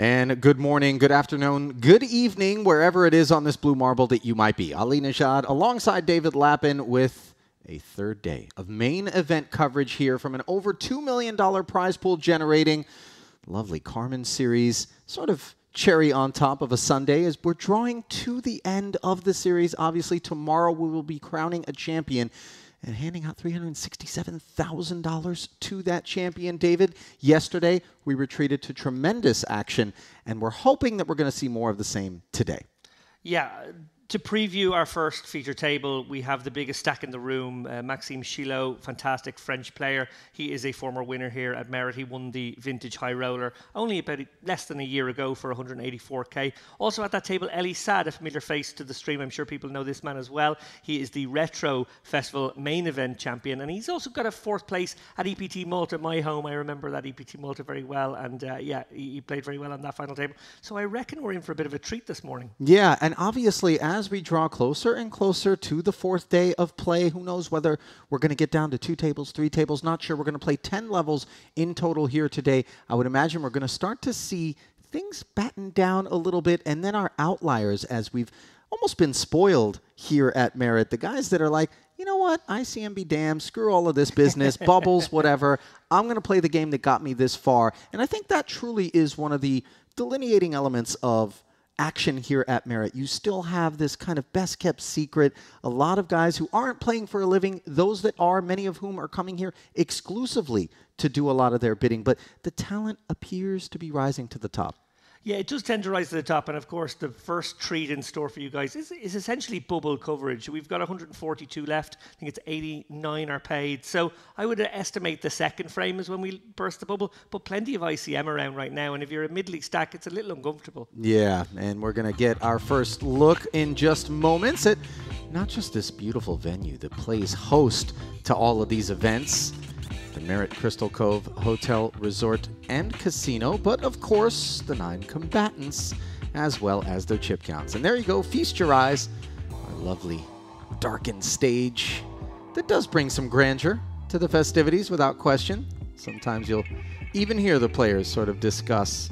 And good morning, good afternoon, good evening, wherever it is on this blue marble that you might be. Ali Nishad alongside David Lappin with a third day of main event coverage here from an over $2 million prize pool generating lovely Carmen series, sort of cherry on top of a Sunday as we're drawing to the end of the series. Obviously, tomorrow we will be crowning a champion and handing out $367,000 to that champion, David. Yesterday, we retreated to tremendous action, and we're hoping that we're going to see more of the same today. Yeah. To preview our first feature table, we have the biggest stack in the room, Maxime Chilot, fantastic French player. He is a former winner here at Merit. He won the Vintage High Roller only about less than a year ago for 184k. Also at that table, Elie Saad, a familiar face to the stream. I'm sure people know this man as well. He is the Retro Festival main event champion, and he's also got a fourth place at EPT Malta, my home. I remember that EPT Malta very well, and yeah, he played very well on that final table. So I reckon we're in for a bit of a treat this morning. Yeah, and obviously, as we draw closer and closer to the fourth day of play, who knows whether we're going to get down to 2 tables, 3 tables, not sure. We're going to play 10 levels in total here today. I would imagine we're going to start to see things batten down a little bit, and then our outliers, as we've almost been spoiled here at Merit, the guys that are like, you know what, ICM be damned, screw all of this business, bubbles, whatever. I'm going to play the game that got me this far. And I think that truly is one of the delineating elements of action here at Merit. You still have this kind of best-kept secret. A lot of guys who aren't playing for a living, those that are, many of whom are coming here exclusively to do a lot of their bidding. But the talent appears to be rising to the top. Yeah, it does tend to rise to the top, and of course the first treat in store for you guys is essentially bubble coverage. We've got 142 left. I think it's 89 are paid. So I would estimate the second frame is when we burst the bubble, but plenty of ICM around right now, and if you're a middling stack, it's a little uncomfortable. Yeah, and we're going to get our first look in just moments at not just this beautiful venue that plays host to all of these events, the Merit Crystal Cove Hotel, Resort, and Casino, but of course the 9 combatants as well as their chip counts. And there you go, feast your eyes, our lovely darkened stage that does bring some grandeur to the festivities without question. Sometimes you'll even hear the players sort of discuss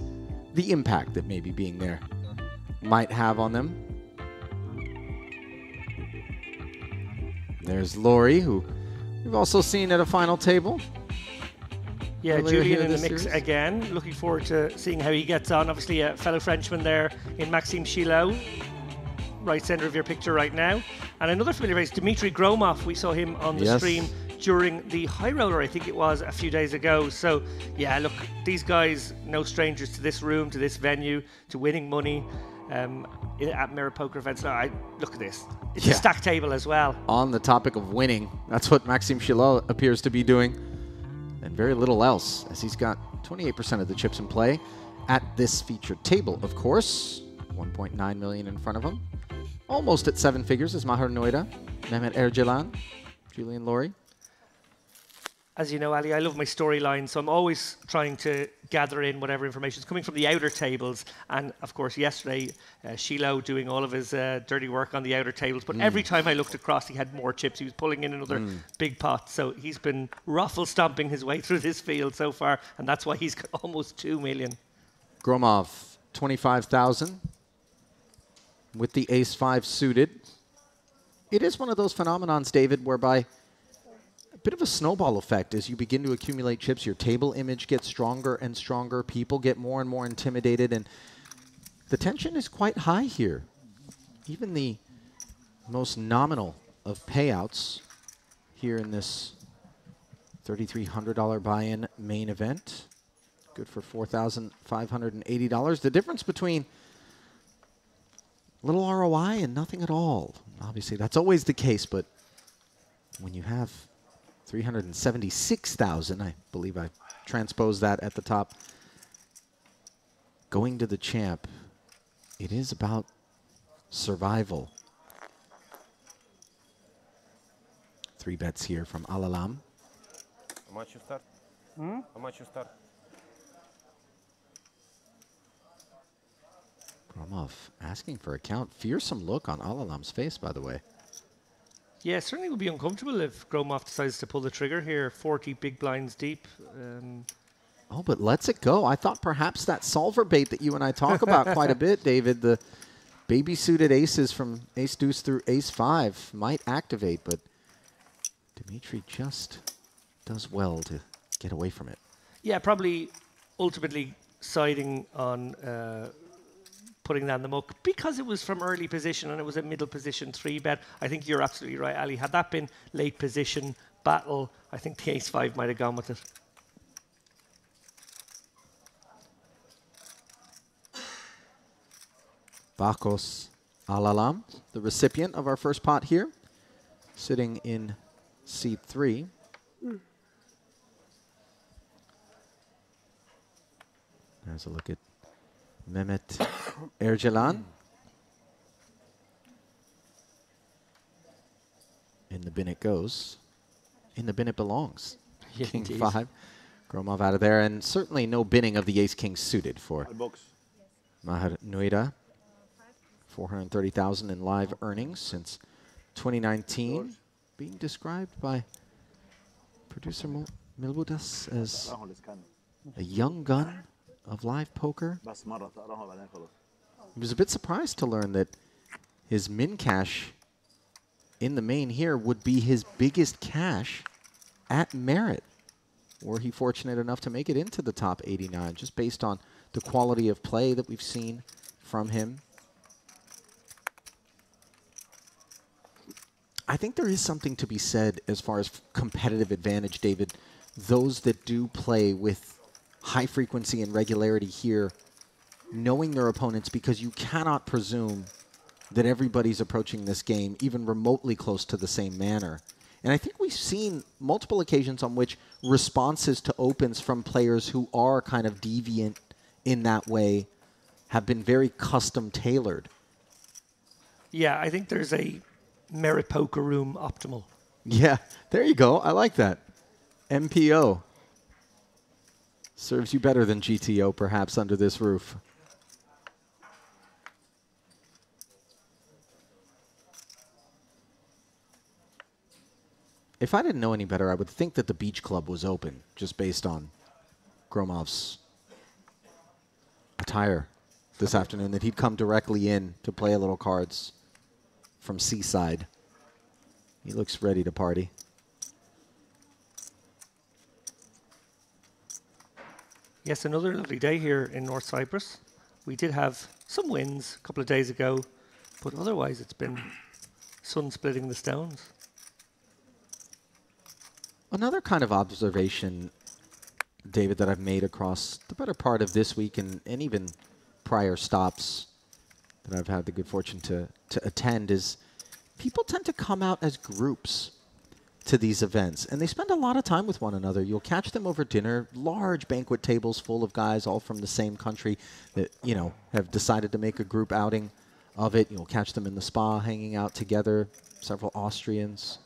the impact that maybe being there might have on them. There's Laurie, who we've also seen at a final table. Yeah, Julian in the mix series again. Looking forward to seeing how he gets on. Obviously, a fellow Frenchman there in Maxime Chilot, right center of your picture right now. And another familiar face, Dmitry Gromov. We saw him on the stream during the High Roller, I think it was, a few days ago. So, yeah, look, these guys, no strangers to this room, to this venue, to winning money at Merit Poker events. Now, look at this. It's a stack table as well. On the topic of winning, that's what Maxime Chilot appears to be doing, and very little else, as he's got 28% of the chips in play at this featured table, of course. 1.9 million in front of him. Almost at 7 figures is Maher Noida, Mehmet Ercelan, Julian Laurie. As you know, Ali, I love my storyline, so I'm always trying to gather in whatever information is coming from the outer tables. And, of course, yesterday, Chilot doing all of his dirty work on the outer tables. But every time I looked across, he had more chips. He was pulling in another big pot. So he's been ruffle-stomping his way through this field so far, and that's why he's got almost 2 million. Gromov, 25,000 with the ace-5 suited. It is one of those phenomenons, David, whereby a bit of a snowball effect as you begin to accumulate chips. Your table image gets stronger and stronger. People get more and more intimidated, and the tension is quite high here. Even the most nominal of payouts here in this $3,300 buy-in main event. Good for $4,580. The difference between little ROI and nothing at all. Obviously, that's always the case, but when you have 376,000, I believe I transposed that at the top, going to the champ, it is about survival. 3 bets here from Alalam. How much you start? How much you start? Gromov asking for a count. Fearsome look on Alalam's face, by the way. Yeah, certainly would be uncomfortable if Gromov decides to pull the trigger here, 40 big blinds deep. Oh, but lets it go. I thought perhaps that solver bait that you and I talk about quite a bit, David, the baby-suited aces from ace-deuce through ace-5 might activate, but Dimitri just does well to get away from it. Yeah, probably ultimately siding on putting that in the muck because it was from early position and it was a middle position 3-bet. I think you're absolutely right, Ali. Had that been late position battle, I think the ace-5 might have gone with it. Bacos Alalam, the recipient of our first pot here, sitting in seat 3. There's a look at Mehmet Ergelan. In the bin it goes. In the bin it belongs. Yeah, King indeed. 5. Gromov out of there, and certainly no binning of the ace-king suited for Maher Nuida. 430,000 in live earnings since 2019, being described by producer Milbudas as a young gun of live poker. He was a bit surprised to learn that his min cash in the main here would be his biggest cash at Merit. Were he fortunate enough to make it into the top 89, just based on the quality of play that we've seen from him. I think there is something to be said as far as competitive advantage, David. Those that do play with high frequency and regularity here, knowing their opponents, because you cannot presume that everybody's approaching this game even remotely close to the same manner. And I think we've seen multiple occasions on which responses to opens from players who are kind of deviant in that way have been very custom tailored. Yeah, I think there's a Merit Poker Room optimal. Yeah, there you go. I like that. MPO. Serves you better than GTO, perhaps, under this roof. If I didn't know any better, I would think that the beach club was open, just based on Gromov's attire this afternoon, that he'd come directly in to play a little cards from Seaside. He looks ready to party. Yes, another lovely day here in North Cyprus. We did have some winds a couple of days ago, but otherwise it's been sun splitting the stones. Another kind of observation, David, that I've made across the better part of this week and even prior stops that I've had the good fortune to attend is people tend to come out as groups to these events, and they spend a lot of time with one another. You'll catch them over dinner, large banquet tables full of guys all from the same country that, you know, have decided to make a group outing of it. You'll catch them in the spa hanging out together, several Austrians,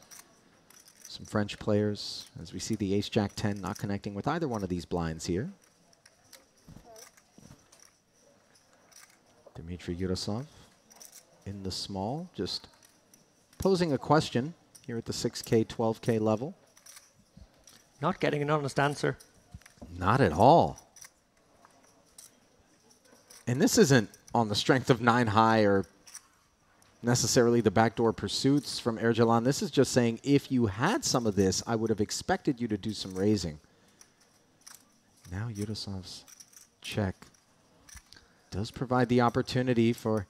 some French players, as we see the ace-jack 10 not connecting with either one of these blinds here. Dmitry Yurosov in the small, just posing a question here at the 6K, 12K level. Not getting an honest answer. Not at all. And this isn't on the strength of 9 high or necessarily the backdoor pursuits from Ergelan. This is just saying, if you had some of this, I would have expected you to do some raising. Now Yurosov's check does provide the opportunity for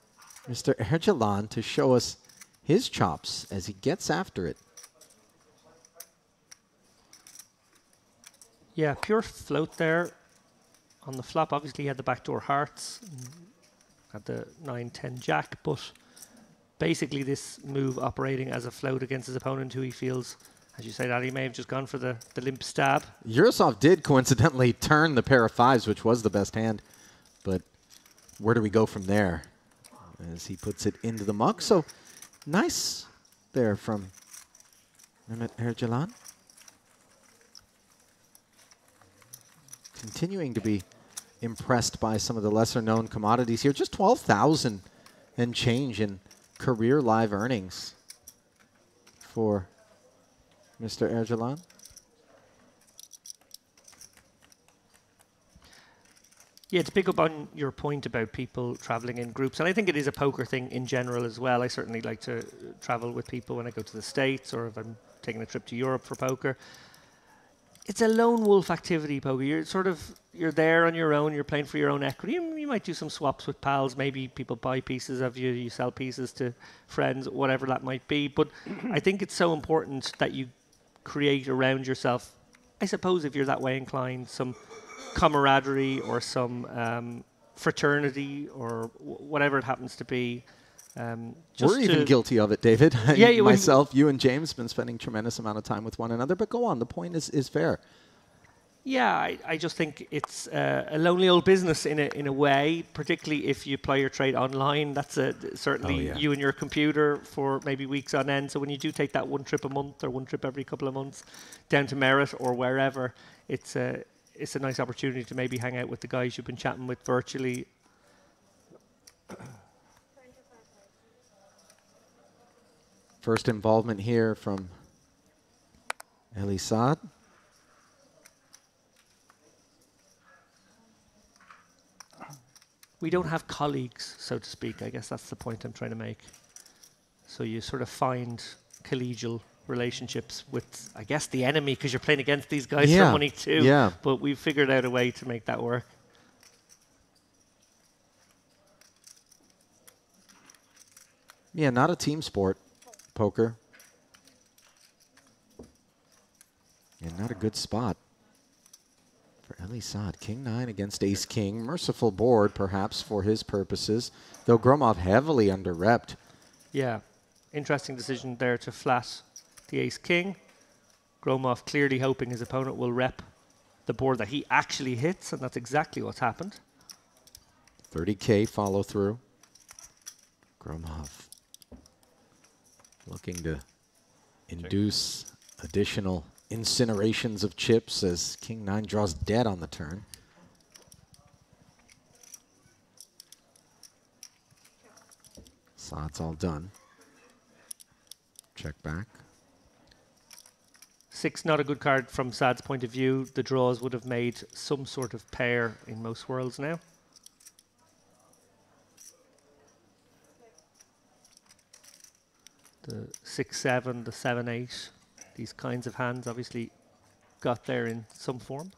Mr. Ergelan to show us his chops as he gets after it. Yeah, pure float there. On the flop, obviously, he had the backdoor hearts, had the 9-10 jack, but basically this move operating as a float against his opponent, who he feels, as you said, Ali may have just gone for the limp stab. Yurosov did coincidentally turn the pair of 5s, which was the best hand, but where do we go from there as he puts it into the muck? So nice there from Mehmet Ergelan. Continuing to be impressed by some of the lesser-known commodities here. Just 12,000 and change in career live earnings for Mr. Ergelan. Yeah, to pick up on your point about people traveling in groups, and I think it is a poker thing in general as well. I certainly like to travel with people when I go to the States or if I'm taking a trip to Europe for poker. It's a lone wolf activity, poker. You're there on your own. You're playing for your own equity. You might do some swaps with pals. Maybe people buy pieces of you. You sell pieces to friends, whatever that might be. But I think it's so important that you create around yourself, I suppose if you're that way inclined, some camaraderie or some fraternity or whatever it happens to be. We're even guilty of it, David. Yeah, myself, you and James have been spending tremendous amount of time with one another. But go on, the point is fair. Yeah, I just think it's a lonely old business in a way, particularly if you apply your trade online. That's certainly you and your computer for maybe weeks on end. So when you do take that one trip a month or one trip every couple of months down to Merritt or wherever, it's a nice opportunity to maybe hang out with the guys you've been chatting with virtually. First involvement here from Elie Saad. We don't have colleagues, so to speak. I guess that's the point I'm trying to make. So you sort of find collegial relationships with, I guess, the enemy because you're playing against these guys for money too. Yeah. But we've figured out a way to make that work. Yeah, not a team sport, poker. And not a good spot for Elie Saad. King 9 against Ace King. Merciful board, perhaps, for his purposes. Though Gromov heavily under-repped. Yeah. Interesting decision there to flat the Ace King. Gromov clearly hoping his opponent will rep the board that he actually hits, and that's exactly what's happened. 30K follow through. Gromov looking to induce additional incinerations of chips as King 9 draws dead on the turn. Saad's all done. Check back. 6, not a good card from Saad's point of view. The draws would have made some sort of pair in most worlds now. The 6-7, the 7-8, these kinds of hands obviously got there in some form.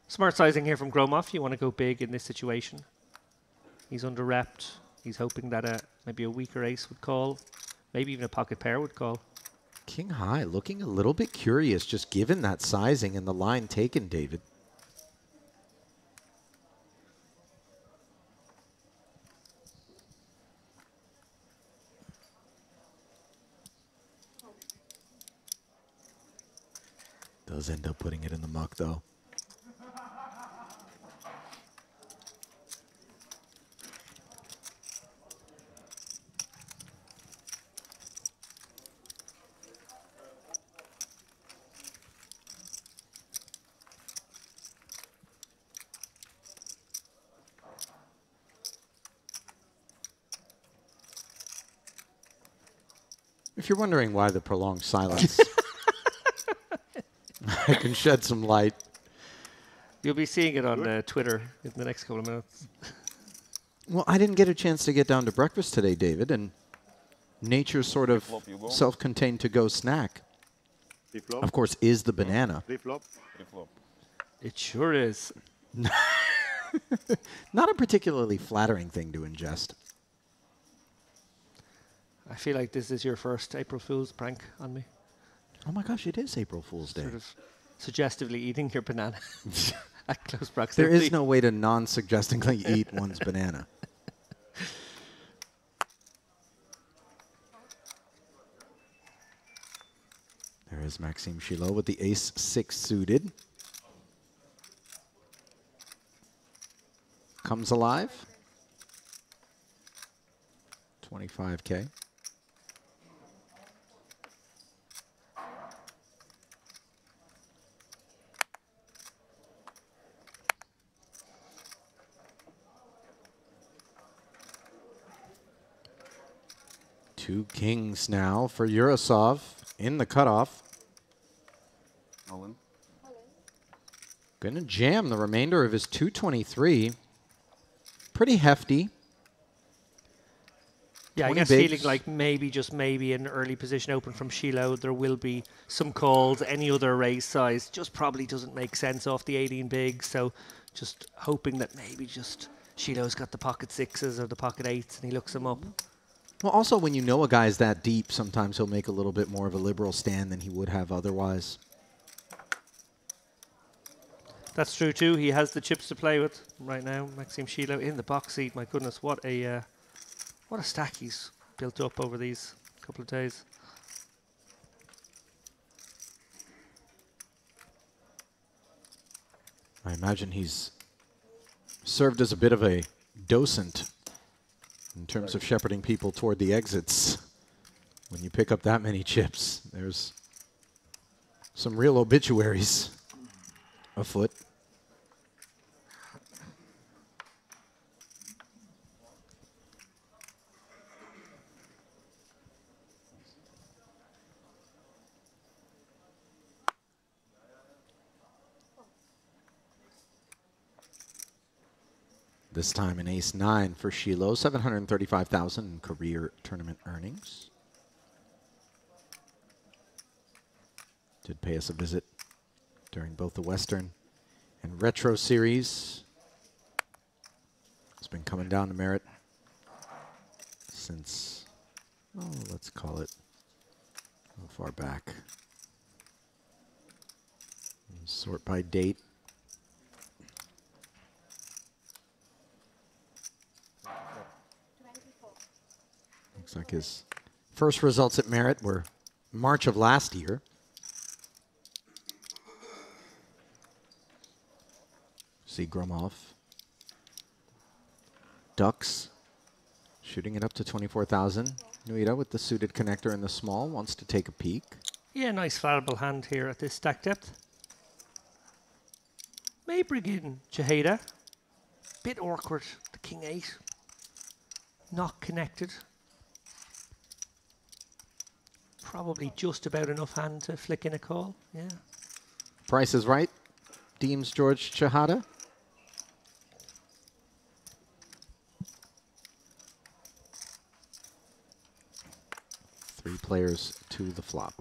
Smart sizing here from Gromov. You want to go big in this situation. He's under-repped. He's hoping that maybe a weaker ace would call. Maybe even a pocket pair would call. King high, looking a little bit curious, just given that sizing and the line taken, David. Does end up putting it in the muck, though. If you're wondering why the prolonged silence, I can shed some light. You'll be seeing it on Twitter in the next couple of minutes. Well, I didn't get a chance to get down to breakfast today, David, and nature's sort of self-contained to-go snack, of course, is the banana. It sure is. Not a particularly flattering thing to ingest. I feel like this is your first April Fool's prank on me. Oh my gosh, it is April Fool's Day. Sort of suggestively eating your banana at close proximity. There is no way to non-suggestingly eat one's banana. There is Maxime Chilot with the ace-6 suited. Comes alive. 25K. Two kings now for Urasov in the cutoff. All in. Gonna jam the remainder of his 223. Pretty hefty. Yeah, I 20 guess bigs. feeling like maybe, just maybe, an early position open from Shiloh, there will be some calls. Any other raise size just probably doesn't make sense off the 18 big. So just hoping that maybe just Shiloh's got the pocket sixes or the pocket eights and he looks them up. Well, also, when you know a guy's that deep, sometimes he'll make a little bit more of a liberal stand than he would have otherwise. That's true too. He has the chips to play with right now. Maxime Shiloh in the box seat. My goodness, what a stack he's built up over these couple of days. I imagine he's served as a bit of a docent in terms of shepherding people toward the exits. When you pick up that many chips, there's some real obituaries afoot. This time an ace-9 for Shiloh, $735,000 in career tournament earnings. Did pay us a visit during both the Western and Retro Series. It's been coming down to Merritt since, oh, let's call it, how far back? Sort by date. Looks like his first results at Merritt were March of last year. See Gromov. Ducks shooting it up to 24,000. Nuita with the suited connector in the small wants to take a peek. Yeah, nice fallible hand here at this stack depth. May bring in Chaheda. Bit awkward, the king 8. Not connected. Probably just about enough hand to flick in a call, yeah. Price is right, deems George Chahada. Three players to the flop.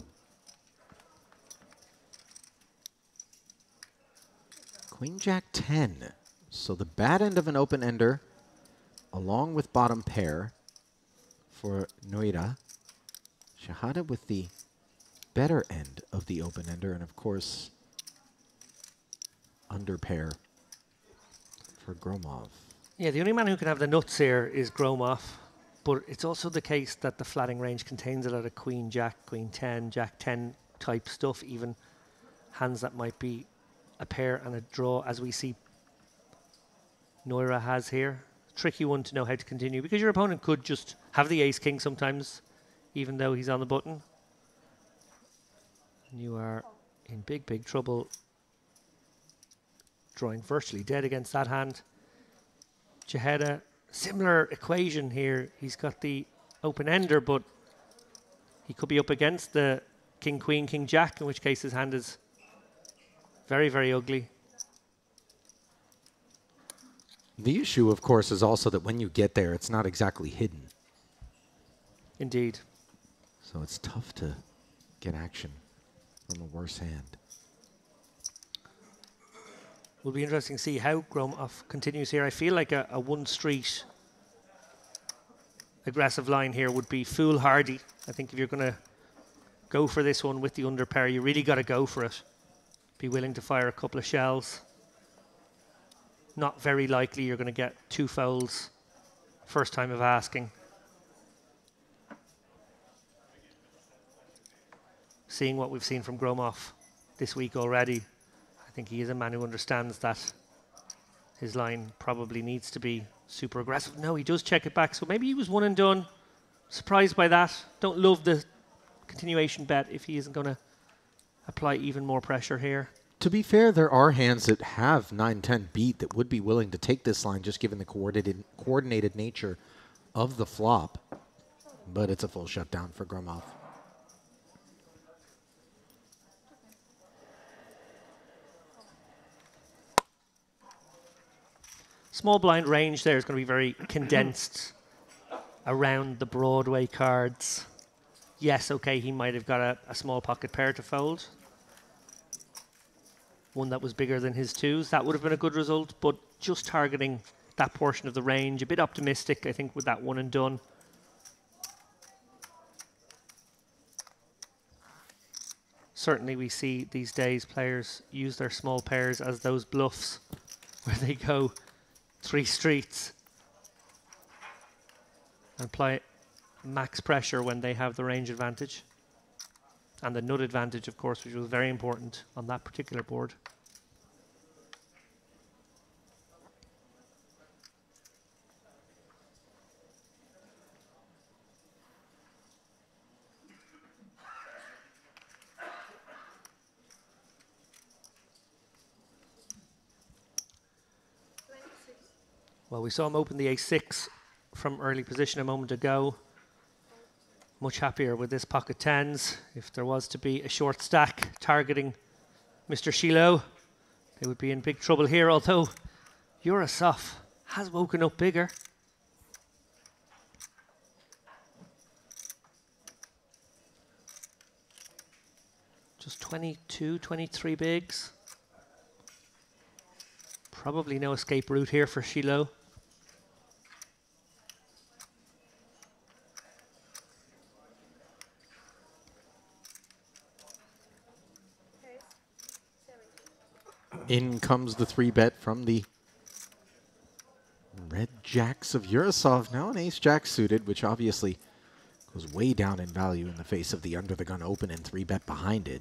Queen Jack 10. So the bad end of an open ender, along with bottom pair for Noira. Shahada with the better end of the open ender, and of course, under pair for Gromov. Yeah, the only man who can have the nuts here is Gromov, but it's also the case that the flatting range contains a lot of Queen Jack, Queen 10, Jack 10 type stuff, even hands that might be a pair and a draw, as we see Noira has here. Tricky one to know how to continue, because your opponent could just have the ace king sometimes, even though he's on the button. And you are in big, big trouble, drawing virtually dead against that hand. Chaheda, similar equation here. He's got the open ender, but he could be up against the king, queen, king, jack, in which case his hand is very, very ugly. The issue, of course, is also that when you get there, it's not exactly hidden. Indeed. So it's tough to get action from a worse hand. Will be interesting to see how Gromov continues here. I feel like a one street aggressive line here would be foolhardy. I think if you're going to go for this one with the under pair, you really got to go for it. Be willing to fire a couple of shells. Not very likely you're going to get two folds first time of asking. Seeing what we've seen from Gromov this week already, I think he is a man who understands that his line probably needs to be super aggressive. No, he does check it back, so maybe he was one and done. Surprised by that. Don't love the continuation bet if he isn't going to apply even more pressure here. To be fair, there are hands that have 9-10 beat that would be willing to take this line just given the coordinated nature of the flop. But it's a full shutdown for Gromov. Small blind range there is going to be very condensed around the Broadway cards. Yes, okay, he might have got a small pocket pair to fold. One that was bigger than his twos. That would have been a good result, but just targeting that portion of the range. A bit optimistic, I think, with that one and done. Certainly we see these days players use their small pairs as those bluffs where they go 3 streets and apply max pressure when they have the range advantage. And the nut advantage, of course, which was very important on that particular board. Well, we saw him open the ace-6 from early position a moment ago. Much happier with this pocket tens. If there was to be a short stack targeting Mr. Shiloh, they would be in big trouble here, although Urasov has woken up bigger. Just 22, 23 bigs. Probably no escape route here for Shiloh. In comes the 3-bet from the red jacks of Urasov. Now an ace-jack suited, which obviously goes way down in value in the face of the under-the-gun open and 3-bet behind it.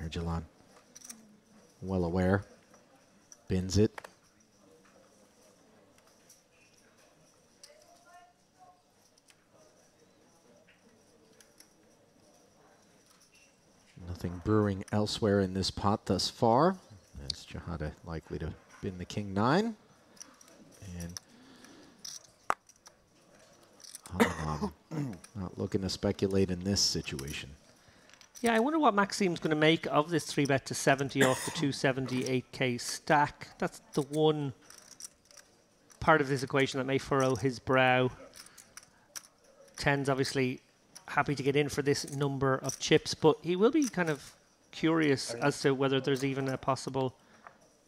Ergelan, well aware, bins it. Nothing brewing elsewhere in this pot thus far. As Jahada likely to bin the king-9. And not looking to speculate in this situation. Yeah, I wonder what Maxim's going to make of this 3-bet to 70 off the 278k stack. That's the one part of this equation that may furrow his brow. Tens obviously happy to get in for this number of chips, but he will be kind of curious as to whether there's even a possible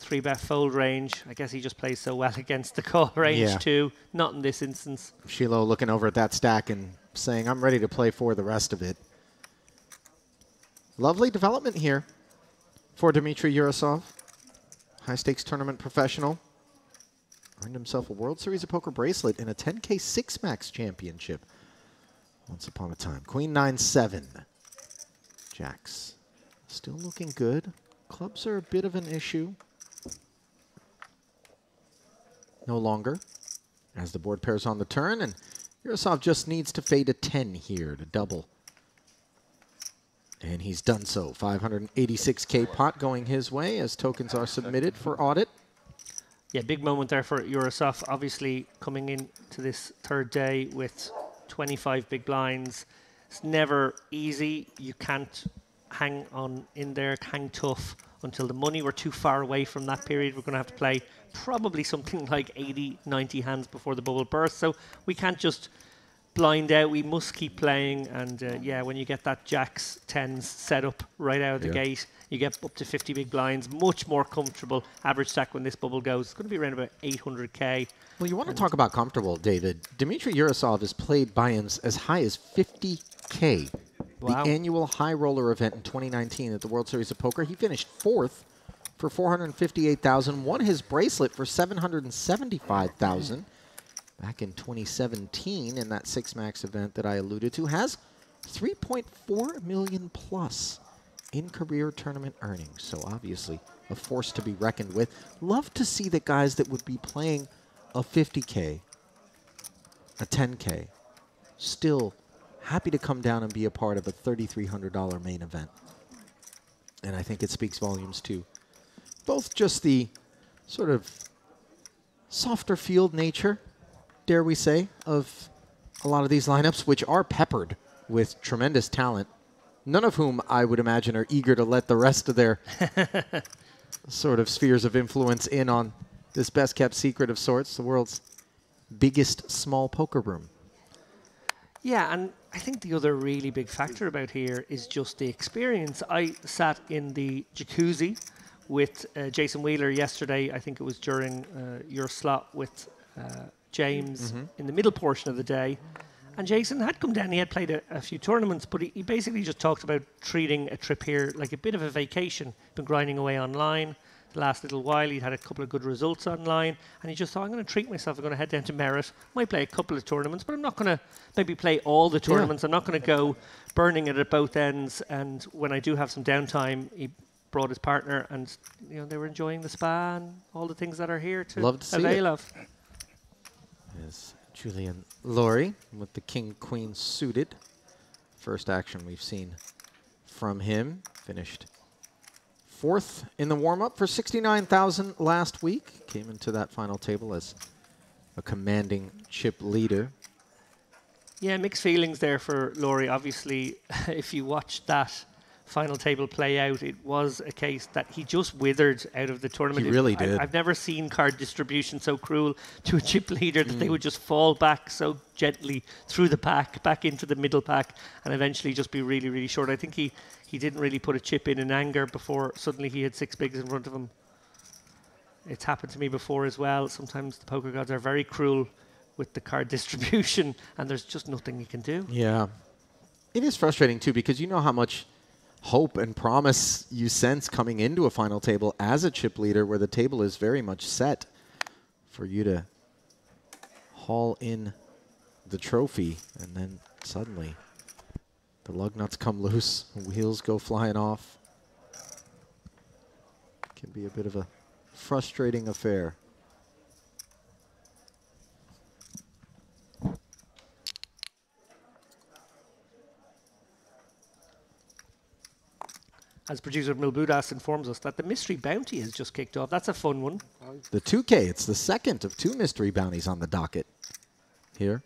3-bet fold range. I guess he just plays so well against the call range too. Not in this instance. Shiloh looking over at that stack and saying, I'm ready to play for the rest of it. Lovely development here for Dmitry Urasov. High-stakes tournament professional. Earned himself a World Series of Poker bracelet in a 10K 6-max championship once upon a time. Queen 9-7. Jacks still looking good. Clubs are a bit of an issue. No longer, as the board pairs on the turn, and Urasov just needs to fade a 10 here to double. And he's done so. 586k pot going his way as tokens are submitted for audit. Yeah, big moment there for Urasov. Obviously coming into this third day with 25 big blinds. It's never easy. You can't hang on in there, hang tough until the money. We're too far away from that period. We're going to have to play probably something like 80, 90 hands before the bubble bursts. So we can't just blind out. We must keep playing. And yeah, when you get that jacks, tens set up right out of the gate, you get up to 50 big blinds, much more comfortable average stack when this bubble goes. It's going to be around about 800k. Well, you want to talk about comfortable, David. Dmitry Urasov has played buy-ins as high as 50k. Wow. The annual high roller event in 2019 at the World Series of Poker. He finished 4th for 458,000, won his bracelet for 775,000 back in 2017 in that 6-max event that I alluded to. Has 3.4 million plus in career tournament earnings. So obviously a force to be reckoned with. Love to see the guys that would be playing a 50k, a 10k, still happy to come down and be a part of a $3,300 main event. And I think it speaks volumes too. Both just the sort of softer field nature, dare we say, of a lot of these lineups, which are peppered with tremendous talent none of whom I would imagine are eager to let the rest of their sort of spheres of influence in on this best-kept secret of sorts, the world's biggest small poker room. Yeah, and I think the other really big factor about here is just the experience. I sat in the jacuzzi with Jason Wheeler yesterday. I think it was during your slot with James in the middle portion of the day. And Jason had come down. He had played a few tournaments, but he basically just talked about treating a trip here like a bit of a vacation. Been grinding away online the last little while. He'd had a couple of good results online, and he just thought, I'm going to treat myself. I'm going to head down to Merritt. Might play a couple of tournaments, but I'm not going to maybe play all the tournaments. I'm not going to go burning it at both ends. And when I do have some downtime, he brought his partner, and they were enjoying the spa and all the things that are here to avail of. Is Julian Laurie with the king-queen suited. First action we've seen from him. Finished 4th in the warm-up for 69,000 last week. Came into that final table as a commanding chip leader. Yeah, mixed feelings there for Laurie. Obviously, if you watch that final table play out, it was a case that he just withered out of the tournament. He really did. I've never seen card distribution so cruel to a chip leader that they would just fall back so gently through the pack, back into the middle pack, and eventually just be really, really short. I think he didn't really put a chip in anger before suddenly he had 6 bigs in front of him. It's happened to me before as well. Sometimes the poker gods are very cruel with the card distribution, and there's just nothing you can do. Yeah. It is frustrating, too, because you know how much hope and promise you sense coming into a final table as a chip leader where the table is very much set for you to haul in the trophy, and then suddenly the lug nuts come loose, wheels go flying off. It can be a bit of a frustrating affair. As producer Milbudas informs us that the mystery bounty has just kicked off. That's a fun one. The 2K, it's the second of 2 mystery bounties on the docket here.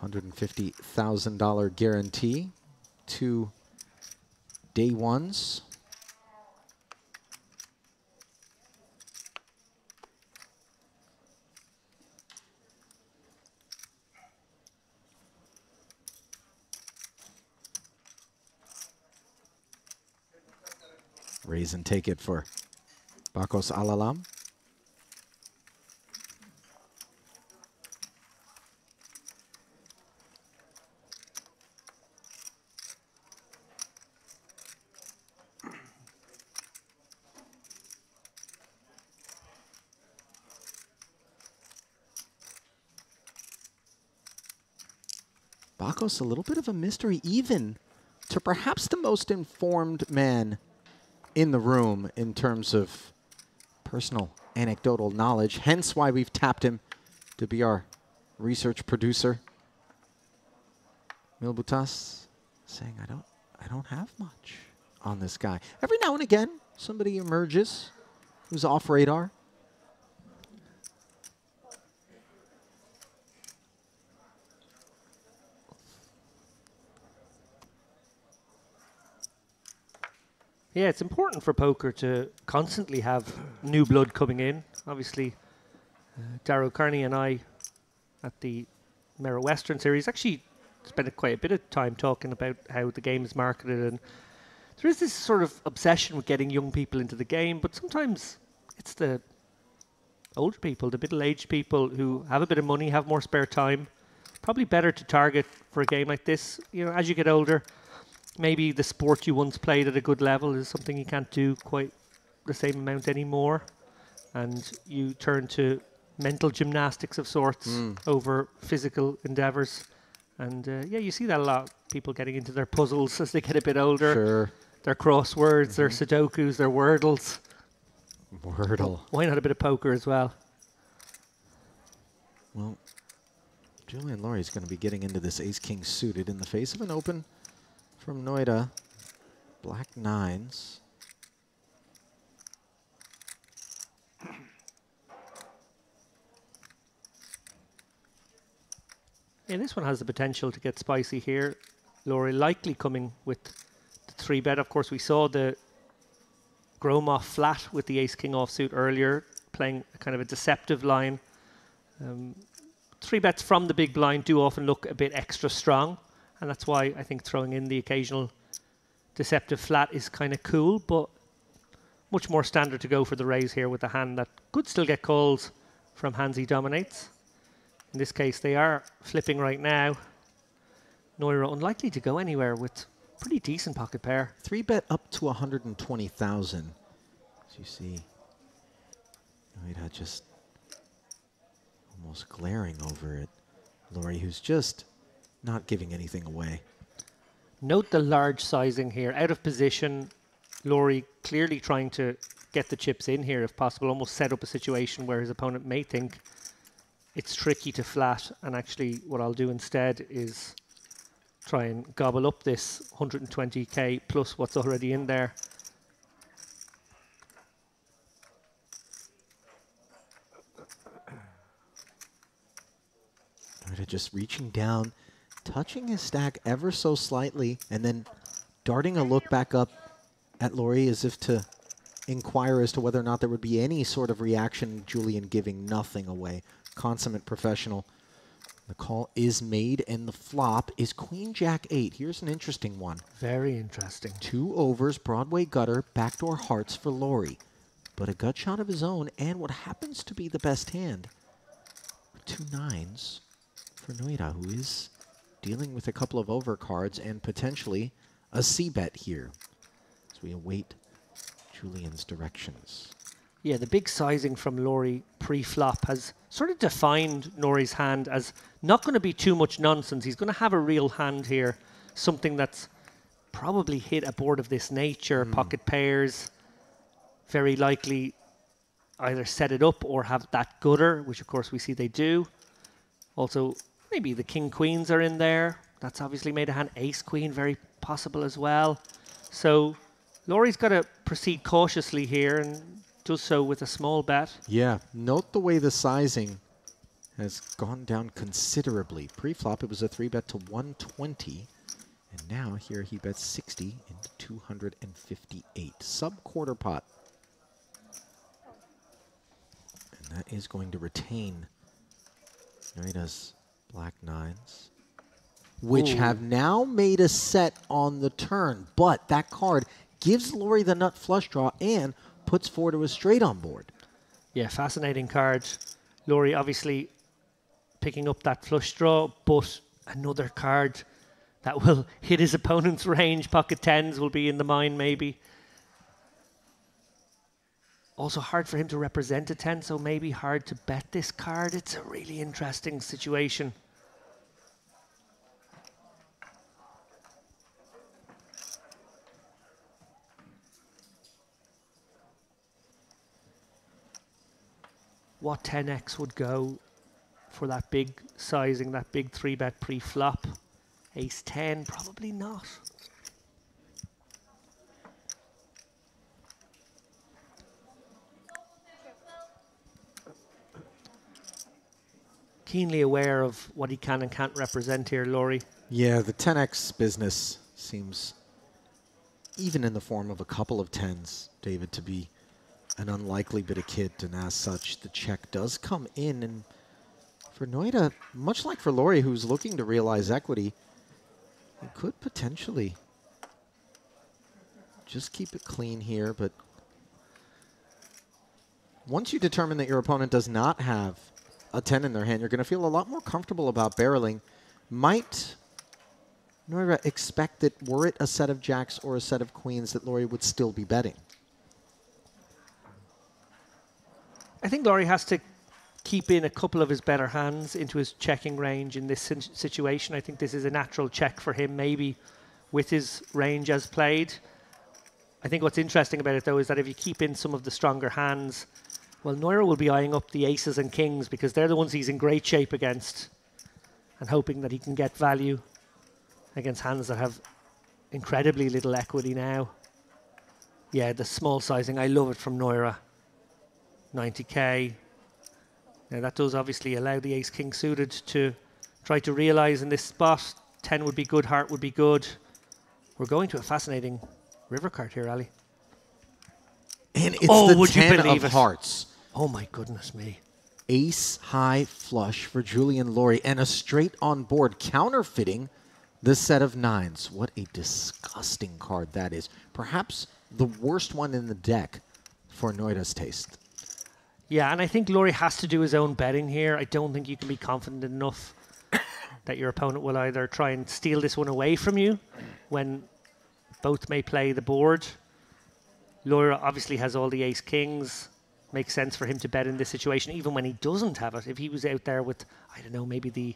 $150,000 guarantee, 2 day ones. Raise and take it for Bakos Alalam. Bakos, a little bit of a mystery, even to perhaps the most informed man in the room in terms of personal anecdotal knowledge, hence why we've tapped him to be our research producer. Milbutas saying, I don't have much on this guy. Every now and again, somebody emerges who's off radar. Yeah, it's important for poker to constantly have new blood coming in. Obviously, Darrow Carney and I at the Merritt Western Series actually spent quite a bit of time talking about how the game is marketed, and there is this sort of obsession with getting young people into the game, but sometimes it's the older people, the middle-aged people who have a bit of money, have more spare time. Probably better to target for a game like this. As you get older, maybe the sport you once played at a good level is something you can't do quite the same amount anymore, and you turn to mental gymnastics of sorts over physical endeavors. And yeah, you see that a lot. People getting into their puzzles as they get a bit older. Sure. Their crosswords, their Sudokus, their Wordles. Wordle. Why not a bit of poker as well? Well, Julian Laurie is going to be getting into this ace-king suited in the face of an open from Noida. Black nines. Yeah, this one has the potential to get spicy here. Laurie likely coming with the 3-bet. Of course, we saw the Gromov flat with the ace-king offsuit earlier, playing a kind of a deceptive line. 3-bets from the big blind do often look a bit extra strong, and that's why I think throwing in the occasional deceptive flat is kind of cool, but much more standard to go for the raise here with a hand that could still get calls from hands he dominates. In this case, they are flipping right now. Neura unlikely to go anywhere with pretty decent pocket pair. 3-bet up to 120,000. As you see, Noida just almost glaring over at Laurie, who's just not giving anything away. Note the large sizing here, out of position. Laurie clearly trying to get the chips in here if possible, almost set up a situation where his opponent may think it's tricky to flat, and actually what I'll do instead is try and gobble up this 120k plus what's already in there. Just reaching down, touching his stack ever so slightly, and then darting a look back up at Laurie as if to inquire as to whether or not there would be any sort of reaction. Julian giving nothing away. Consummate professional. The call is made, and the flop is Queen Jack 8. Here's an interesting one. Very interesting. 2 overs, Broadway gutter, backdoor hearts for Laurie. But a gut shot of his own, and what happens to be the best hand. 2 nines for Noida, who is dealing with a couple of overcards and potentially a C-bet here as we await Julian's directions. Yeah, the big sizing from Laurie pre-flop has sort of defined Norie's hand as not going to be too much nonsense. He's going to have a real hand here, something that's probably hit a board of this nature, pocket pairs, very likely either set it up or have that gutter, which of course we see they do. Also, maybe the king-queens are in there. That's obviously made a hand. Ace-queen, very possible as well. So Laurie's got to proceed cautiously here and does so with a small bet. Yeah, note the way the sizing has gone down considerably. Pre-flop, it was a 3-bet to 120. And now here he bets 60 into 258. Sub-quarter pot. And that is going to retain Noida's black nines, which have now made a set on the turn. But that card gives Laurie the nut flush draw and puts 4 to a straight on board. Yeah, fascinating card. Laurie obviously picking up that flush draw, but another card that will hit his opponent's range. Pocket tens will be in the mind maybe. Also hard for him to represent a 10, so maybe hard to bet this card. It's a really interesting situation. What 10x would go for that big sizing, that big 3-bet pre-flop? Ace 10, probably not. Keenly aware of what he can and can't represent here, Laurie. Yeah, the 10x business seems, even in the form of a couple of 10s, David, to be an unlikely bit of kit, and as such, the check does come in. And for Noida, much like for Laurie, who's looking to realize equity, he could potentially just keep it clean here. But once you determine that your opponent does not have a 10 in their hand, you're going to feel a lot more comfortable about barreling. Might Noida expect that were it a set of jacks or a set of queens that Laurie would still be betting? I think Laurie has to keep in a couple of his better hands into his checking range in this situation. I think this is a natural check for him, maybe with his range as played. I think what's interesting about it, though, is that if you keep in some of the stronger hands, well, Noira will be eyeing up the aces and kings because they're the ones he's in great shape against, and hoping that he can get value against hands that have incredibly little equity now. Yeah, the small sizing, I love it from Noira. 90k. Now that does obviously allow the ace-king suited to try to realise in this spot. 10 would be good, heart would be good. We're going to a fascinating river card here, Ali. And it's the would you 10 believe of it? hearts. Oh my goodness me. Ace high flush for Julian Laurie and a straight on board, counterfeiting the set of 9s. What a disgusting card that is. Perhaps the worst one in the deck for Noida's taste. Yeah, and I think Laurie has to do his own betting here. I don't think you can be confident enough that your opponent will either try and steal this one away from you when both may play the board. Laura obviously has all the ace kings. Makes sense for him to bet in this situation, even when he doesn't have it. If he was out there with, I don't know, maybe the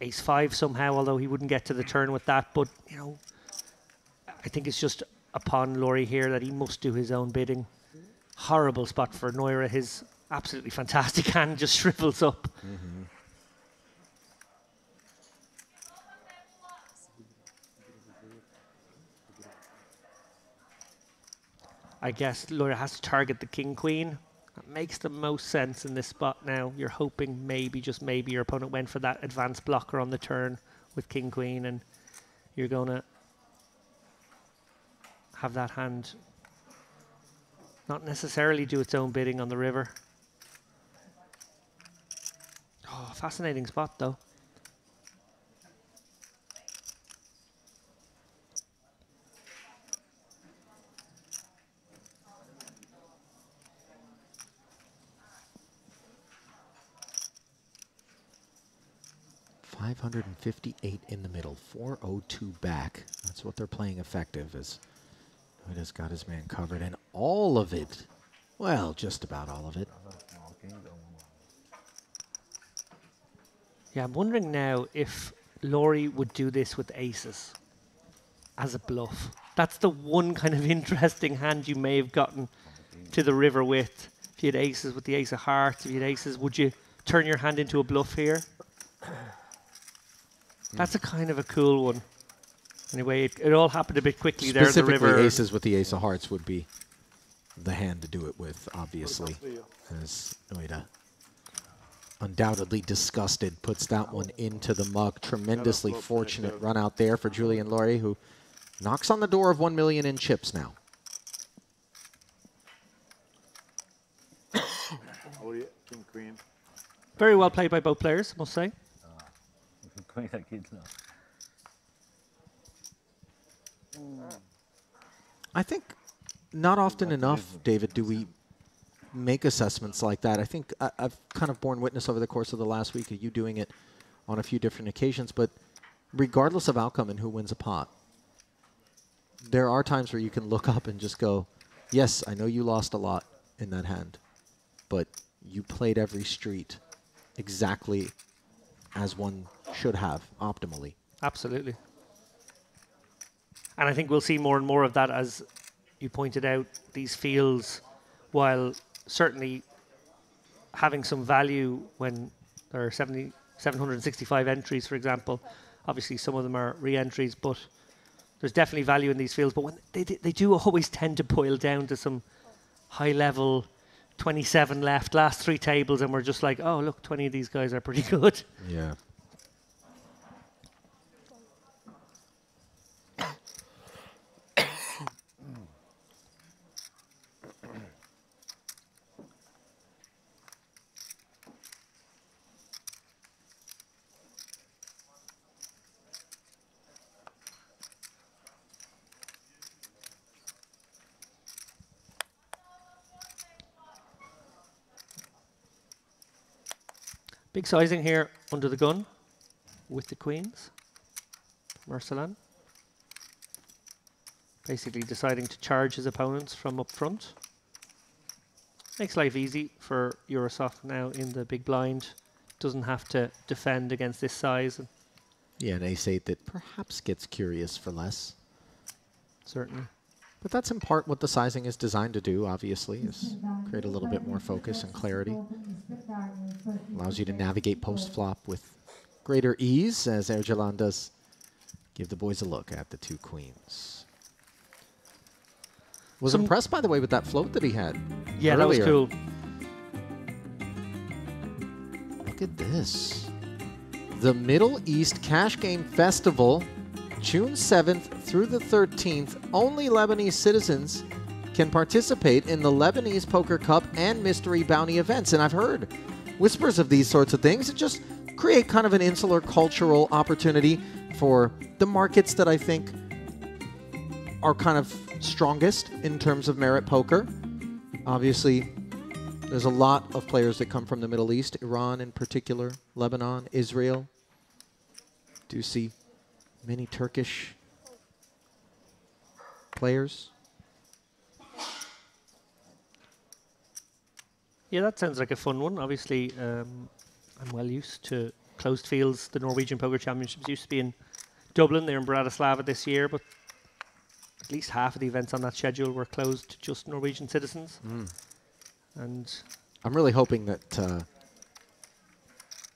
ace 5 somehow, although he wouldn't get to the turn with that. But, you know, I think it's just upon Laurie here that he must do his own bidding. Horrible spot for Noira. His absolutely fantastic hand just shrivels up. Mm-hmm. I guess Laura has to target the king-queen. That makes the most sense in this spot now. You're hoping maybe, just maybe, your opponent went for that advanced blocker on the turn with king-queen, and you're going to have that hand not necessarily do its own bidding on the river. Oh, fascinating spot, though. $558 in the middle, 402 back. That's what they're playing effective, as Noida's got his man covered, and all of it, well, just about all of it. Yeah, I'm wondering now if Laurie would do this with aces as a bluff. That's the one kind of interesting hand you may have gotten to the river with. If you had aces with the ace of hearts, if you had aces, would you turn your hand into a bluff here? That's a kind of a cool one. Anyway, it all happened a bit quickly there. The river. Aces with the ace of hearts would be the hand to do it with, obviously, as Noida, undoubtedly disgusted, puts that one into the mug. Tremendously fortunate run out there for Julian Laurie, who knocks on the door of 1 million in chips now. Very well played by both players, I must say. I think not often enough, David, do we make assessments like that. I think I've kind of borne witness over the course of the last week of you doing it on a few different occasions, but regardless of outcome and who wins a pot, there are times where you can look up and just go, yes, I know you lost a lot in that hand, but you played every street exactly as one should have, optimally. Absolutely. And I think we'll see more and more of that, as you pointed out, these fields, while certainly having some value when there are 765 entries, for example. Obviously, some of them are re-entries, but there's definitely value in these fields. But when they do always tend to boil down to some high-level 27 left, last 3 tables, and we're just like, oh, look, 20 of these guys are pretty good. Yeah. Big sizing here under the gun with the queens. Marcelin. Basically deciding to charge his opponents from up front. Makes life easy for Eurosoft now in the big blind. Doesn't have to defend against this size. Yeah, an ace-8 that perhaps gets curious for less. Certainly. But that's in part what the sizing is designed to do, obviously, is create a little bit more focus and clarity. Allows you to navigate post-flop with greater ease, as Ergelan does give the boys a look at the 2 queens. Was impressed, by the way, with that float that he had. Yeah, earlier. that was cool. Look Look at this. The Middle East Cash Game Festival, June 7th through the 13th. Only Lebanese citizens can participate in the Lebanese Poker Cup and Mystery Bounty events. And I've heard whispers of these sorts of things that just create kind of an insular cultural opportunity for the markets that I think are kind of strongest in terms of merit poker. Obviously, there's a lot of players that come from the Middle East, Iran in particular, Lebanon, Israel. Do see many Turkish players. Yeah, that sounds like a fun one. Obviously, I'm well used to closed fields. The Norwegian Poker Championships used to be in Dublin. They're in Bratislava this year, but at least half of the events on that schedule were closed to just Norwegian citizens. And I'm really hoping that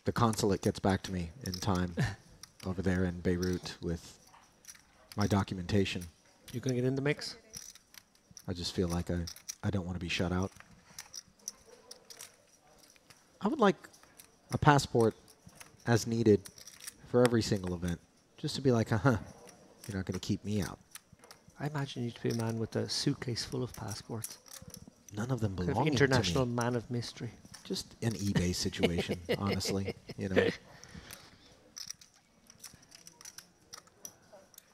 the consulate gets back to me in time over there in Beirut with my documentation. you're going to get in the mix? I just feel like I don't want to be shut out. I would like a passport as needed for every single event, just to be like, you're not going to keep me out. I imagine you to be a man with a suitcase full of passports. None of them Kind belong of international to me. man of mystery. Just an eBay situation, honestly. You know,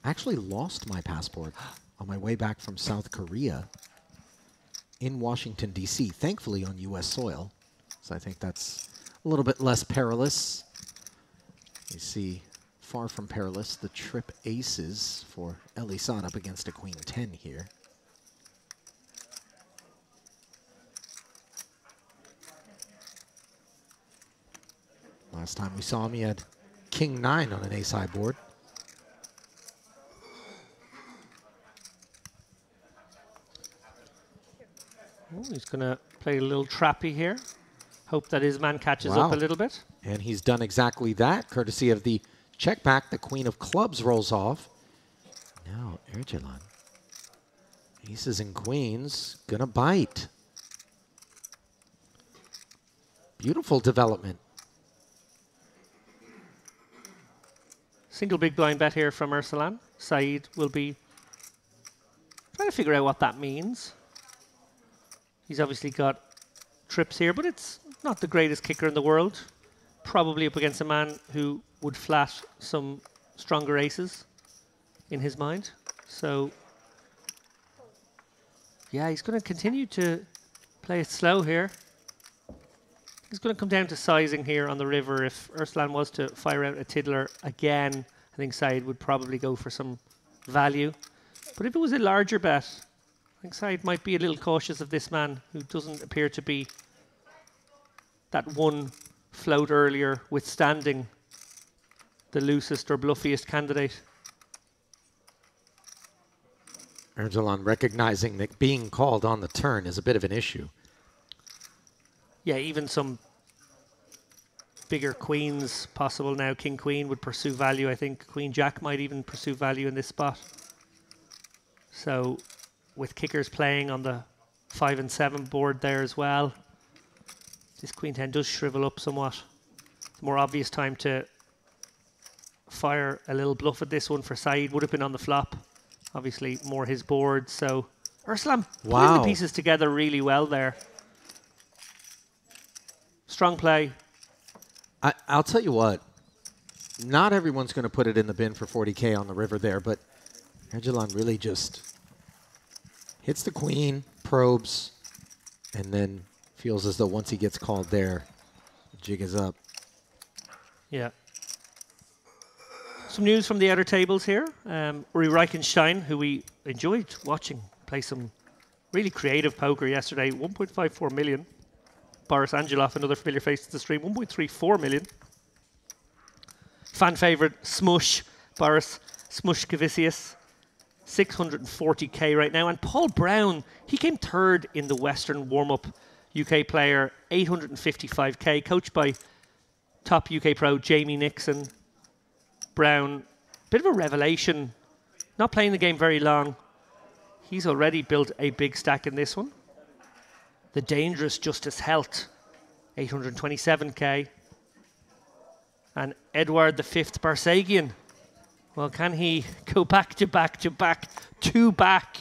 I actually lost my passport on my way back from South Korea in Washington, D.C., thankfully on U.S. soil. So I think that's a little bit less perilous. You see, far from perilous, the trip aces for Elisad up against a queen 10 here. Last time we saw him, he had king 9 on an ace-high board. Oh, he's going to play a little trappy here. Hope that his man catches up a little bit. And he's done exactly that, courtesy of the check back. The queen of clubs rolls off. Now Ergelan, aces and queens, gonna bite. Beautiful development. Single big blind bet here from Ursulan. Saeed will be trying to figure out what that means. He's obviously got trips here, but it's not the greatest kicker in the world. Probably up against a man who would flat some stronger aces in his mind. So, yeah, he's going to continue to play it slow here. It's going to come down to sizing here on the river. If Ursulan was to fire out a tiddler again, I think Saeed would probably go for some value. But if it was a larger bet, I think Saeed might be a little cautious of this man who doesn't appear to be that one float earlier withstanding the loosest or bluffiest candidate. Ergelan recognizing that being called on the turn is a bit of an issue. Yeah, even some bigger queens possible now. King Queen would pursue value. I think Queen Jack might even pursue value in this spot. So with kickers playing on the 5 and 7 board there as well, this Queen 10 does shrivel up somewhat. It's a more obvious time to fire a little bluff at this one for Saeed. Would have been on the flop. Obviously more his board. So Ursulan putting the pieces together really well there. Strong play. I'll tell you what, not everyone's going to put it in the bin for 40K on the river there, but Ergelan really just hits the queen, probes, and then feels as though once he gets called there, the jig is up. Yeah. Some news from the outer tables here. Uri Reichenstein, who we enjoyed watching play some really creative poker yesterday, 1.54 million. Boris Angelov, another familiar face to the stream, 1.34 million. Fan favorite Smush, Boris Smushkevicius, 640K right now. And Paul Brown, he came third in the Western warm-up UK player, 855K, coached by top UK pro Jamie Nixon. Brown, bit of a revelation, not playing the game very long. He's already built a big stack in this one. The Dangerous Justice Helt, 827K. And Edward V Barsagian. Well, can he go back to back to back to back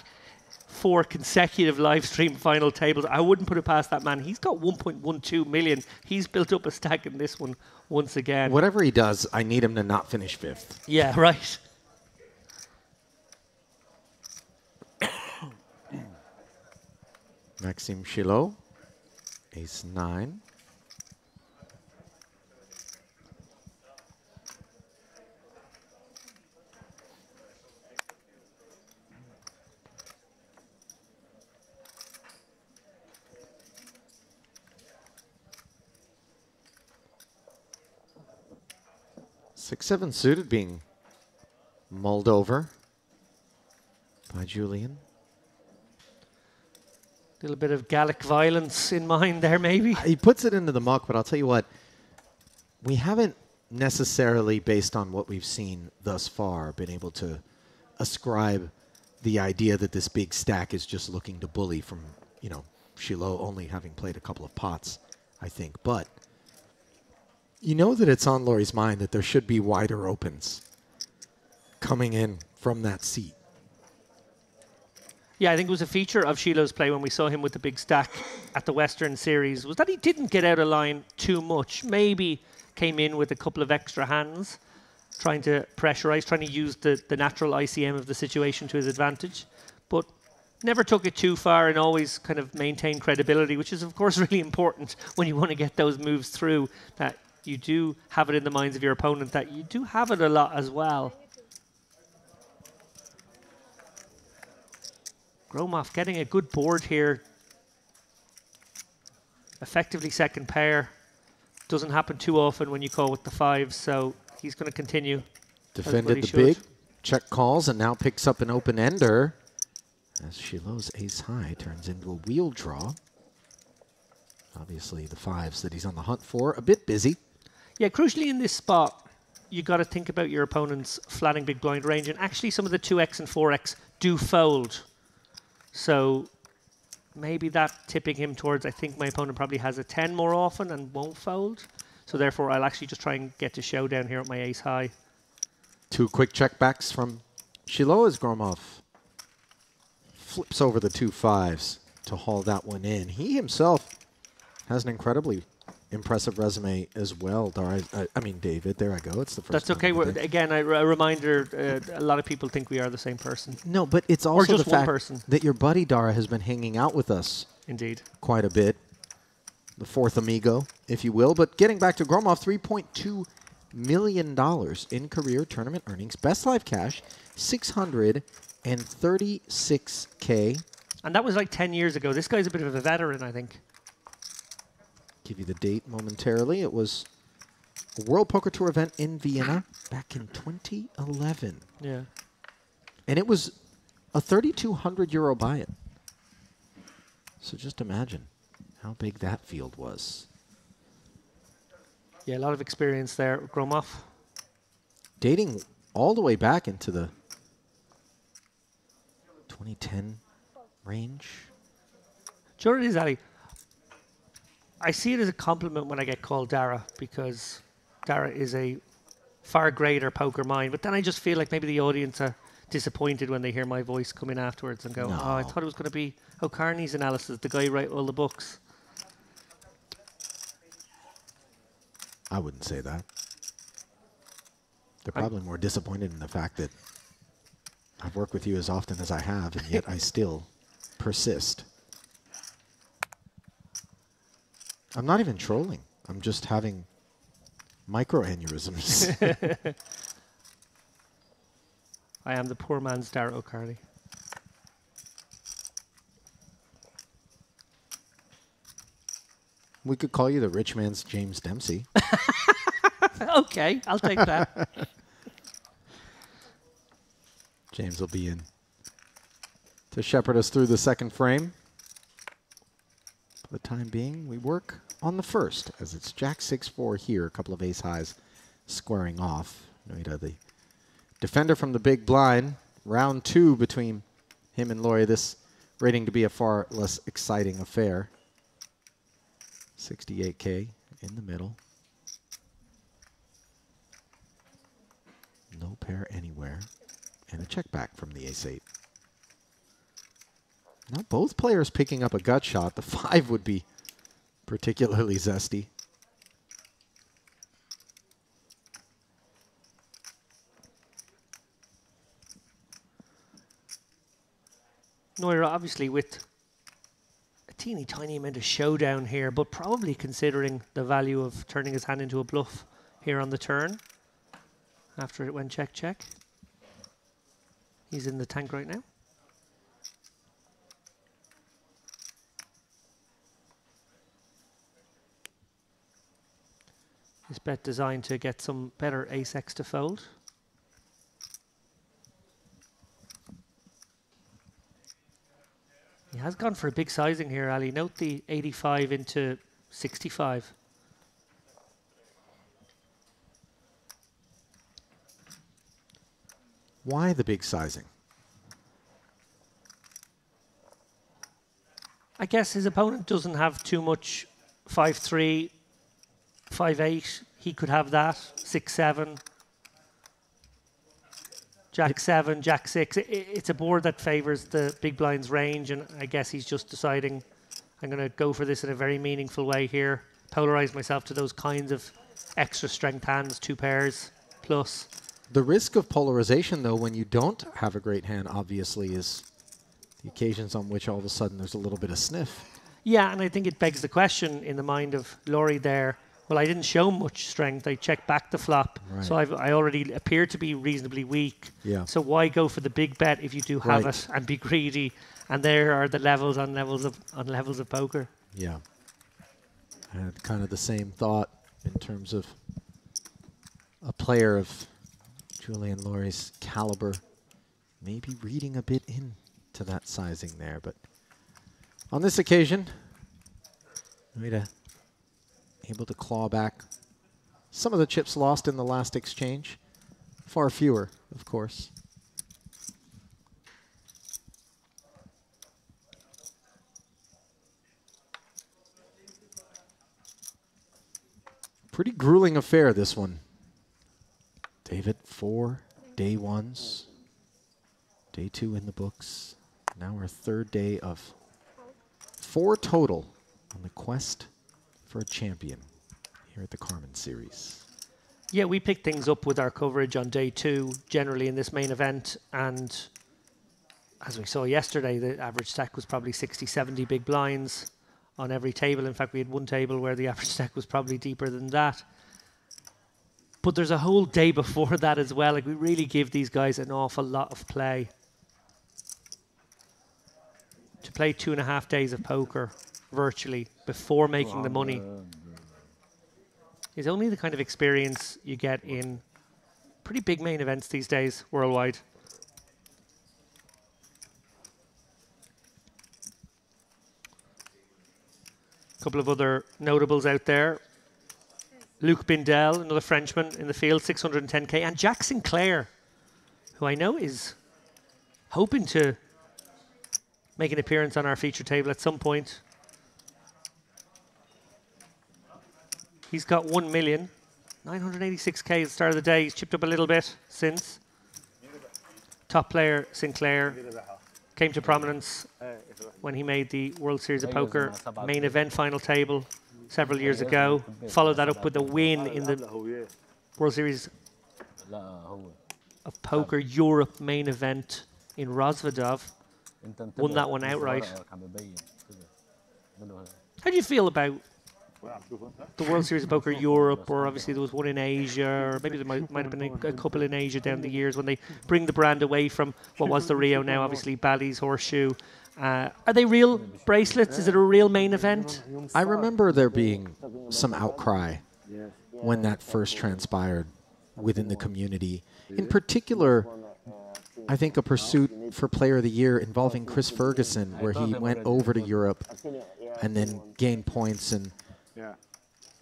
for consecutive live stream final tables? I wouldn't put it past that man. He's got 1.12 million. He's built up a stack in this one once again. Whatever he does, I need him to not finish 5th. Yeah, right. Maxime Chilot, ace 9. Six, 7 suited being mulled over by Julian. A little bit of Gallic violence in mind there, maybe. He puts it into the muck, but I'll tell you what, we haven't necessarily, based on what we've seen thus far, been able to ascribe the idea that this big stack is just looking to bully from, you know, Chilot only having played a couple of pots, I think. But you know that it's on Laurie's mind that there should be wider opens coming in from that seat. Yeah, I think it was a feature of Shiloh's play when we saw him with the big stack at the Western Series, was that he didn't get out of line too much. Maybe came in with a couple of extra hands, trying to pressurize, trying to use the natural ICM of the situation to his advantage. But never took it too far and always kind of maintained credibility, which is, of course, really important when you want to get those moves through, that you do have it in the minds of your opponent, that you do have it a lot as well. Gromov getting a good board here. Effectively second pair. Doesn't happen too often when you call with the 5s, so he's going to continue. Defended the big, check calls, and now picks up an open ender as Chilot's ace high turns into a wheel draw. Obviously the 5s that he's on the hunt for, a bit busy. Yeah, crucially in this spot, you got to think about your opponent's flatting big blind range, and actually some of the 2x and 4x do fold. So maybe that tipping him towards, I think my opponent probably has a 10 more often and won't fold. So therefore, I'll actually just try and get to showdown here at my ace high. 2 quick checkbacks from Chilot as Gromov flips over the 2 5s to haul that one in. He himself has an incredibly impressive resume as well. I mean, David, there I go. It's the first. That's okay. Again, a reminder, a lot of people think we are the same person. No, but it's also just the one fact person. that your buddy Dara has been hanging out with us. Indeed. Quite a bit. The fourth amigo, if you will. But getting back to Gromov, $3.2 million in career tournament earnings. Best live cash, $636K. And that was like 10 years ago. This guy's a bit of a veteran, I think. Give you the date momentarily. It was a World Poker Tour event in Vienna back in 2011. Yeah. And it was a 3,200 euro buy-in. So just imagine how big that field was. Yeah, a lot of experience there, Gromov. Dating all the way back into the 2010 range. Do you know what it is, Ali? I see it as a compliment when I get called Dara, because Dara is a far greater poker mind. But then I just feel like maybe the audience are disappointed when they hear my voice come in afterwards and go, No. oh, I thought it was going to be O'Carney's analysis, the guy who wrote all the books. I wouldn't say that. They're probably more disappointed in the fact that I've worked with you as often as I have, and yet I still persist. I'm not even trolling. I'm just having microaneurysms. I am the poor man's Dara O'Carney. We could call you the rich man's James Dempsey. Okay, I'll take that. James will be in to shepherd us through the second frame. For the time being, we work on the first, as it's Jack 6-4 here, a couple of ace highs squaring off. Noita, the defender from the big blind. Round 2 between him and Laurie. This rating to be a far less exciting affair. 68K in the middle. pair anywhere, and a check back from the ace-8. Now both players picking up a gut shot. The 5 would be particularly zesty. Neuer obviously with a teeny tiny amount of showdown here, but probably considering the value of turning his hand into a bluff here on the turn after it went check, check. He's in the tank right now. This bet designed to get some better ace-x to fold. He has gone for a big sizing here, Ali. Note the 85 into 65. Why the big sizing? I guess his opponent doesn't have too much 5-3, 5-8. He could have that. 6-7. Jack 7, Jack 6. It's a board that favors the big blind's range, and I guess he's just deciding, I'm going to go for this in a very meaningful way here. Polarize myself to those kinds of extra strength hands, 2 pairs plus. The risk of polarization, though, when you don't have a great hand, obviously, is the occasions on which all of a sudden there's a little bit of sniff. Yeah, and I think it begs the question in the mind of Laurie there, well, I didn't show much strength. I checked back the flop. Right. So I already appear to be reasonably weak. Yeah. So why go for the big bet if you do have it and be greedy? And there are the levels on levels of poker. Yeah. I had kind of the same thought in terms of a player of Julian Laurie's caliber, maybe reading a bit into that sizing there. But on this occasion, we're able to claw back some of the chips lost in the last exchange. Far fewer, of course. Pretty grueling affair, this one. David, 4 day ones. Day 2 in the books. Now our 3rd day of 4 total on the quest for a champion here at the Carmen series. Yeah, we picked things up with our coverage on day 2, generally in this main event, and as we saw yesterday, the average stack was probably 60, 70 big blinds on every table. In fact, we had one table where the average stack was probably deeper than that. But there's a whole day before that as well. Like, we really give these guys an awful lot of play. To play 2.5 days of poker virtually before making the money is only the kind of experience you get in pretty big main events these days worldwide. A couple of other notables out there. Luc Bindel, another Frenchman in the field, 610k. And Jack Sinclair, who I know is hoping to make an appearance on our feature table at some point. He's got 1,986k at the start of the day. He's chipped up a little bit since. Top player Sinclair came to prominence when he made the World Series of Poker main event final table several years ago. Followed that up with a win in the World Series of Poker Europe main event in Rosvadov. Won that one outright. How do you feel about the World Series of Poker Europe, or obviously there was one in Asia, or maybe there might have been a couple in Asia down the years when they bring the brand away from what was the Rio, now obviously Bally's Horseshoe. Are they real bracelets? Is it a real main event? I remember there being some outcry when that first transpired within the community. In particular, I think a pursuit for Player of the Year involving Chris Ferguson, where he went over to Europe and then gained points, and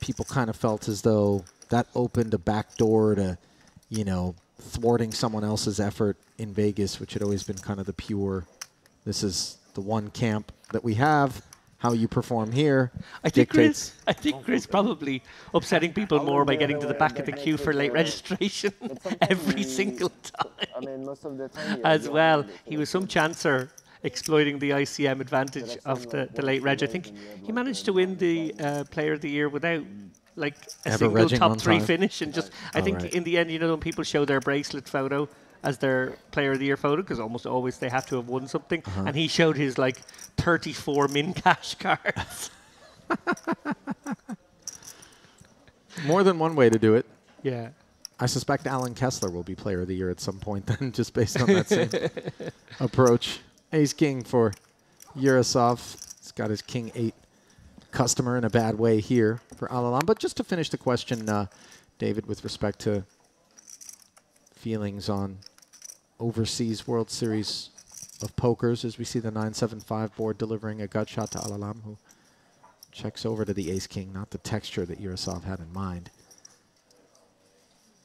people kind of felt as though that opened a back door to, you know, thwarting someone else's effort in Vegas, which had always been kind of the pure, this is the one camp that we have, how you perform here I think dictates. Chris probably upsetting people more by getting to the back of the queue for late registration every single time. Most of the time, As well, he was some chancer exploiting the ICM advantage of the late reg. I think he managed to win the Player of the Year without like a Ever single regging top one 3 time? finish, and just I think right. in the end, when people show their bracelet photo as their Player of the Year photo, because almost always they have to have won something, and he showed his like 34 min cash cards. More than one way to do it. Yeah. I suspect Alan Kessler will be Player of the Year at some point then, just based on that same approach. Ace-King for Yurosov. He's got his King-8 customer in a bad way here for Alalam. But just to finish the question, David, with respect to feelings on overseas World Series of Pokers, as we see the 975 board delivering a gut shot to Alalam, who checks over to the Ace-King, not the texture that Yurosov had in mind.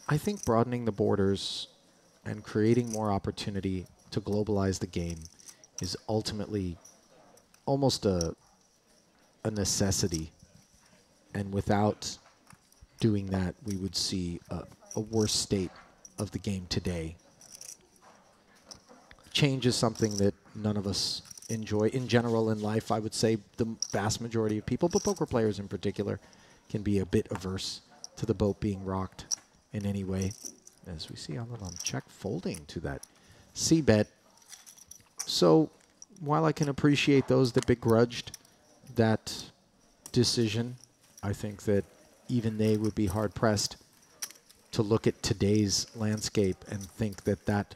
I think broadening the borders and creating more opportunity to globalize the game is ultimately almost a necessity. And without doing that, we would see a worse state of the game today. Change is something that none of us enjoy. In general in life, I would say the vast majority of people, but poker players in particular, can be a bit averse to the boat being rocked in any way. As we see Alalam check folding to that C-bet. So while I can appreciate those that begrudged that decision, I think that even they would be hard-pressed to look at today's landscape and think that that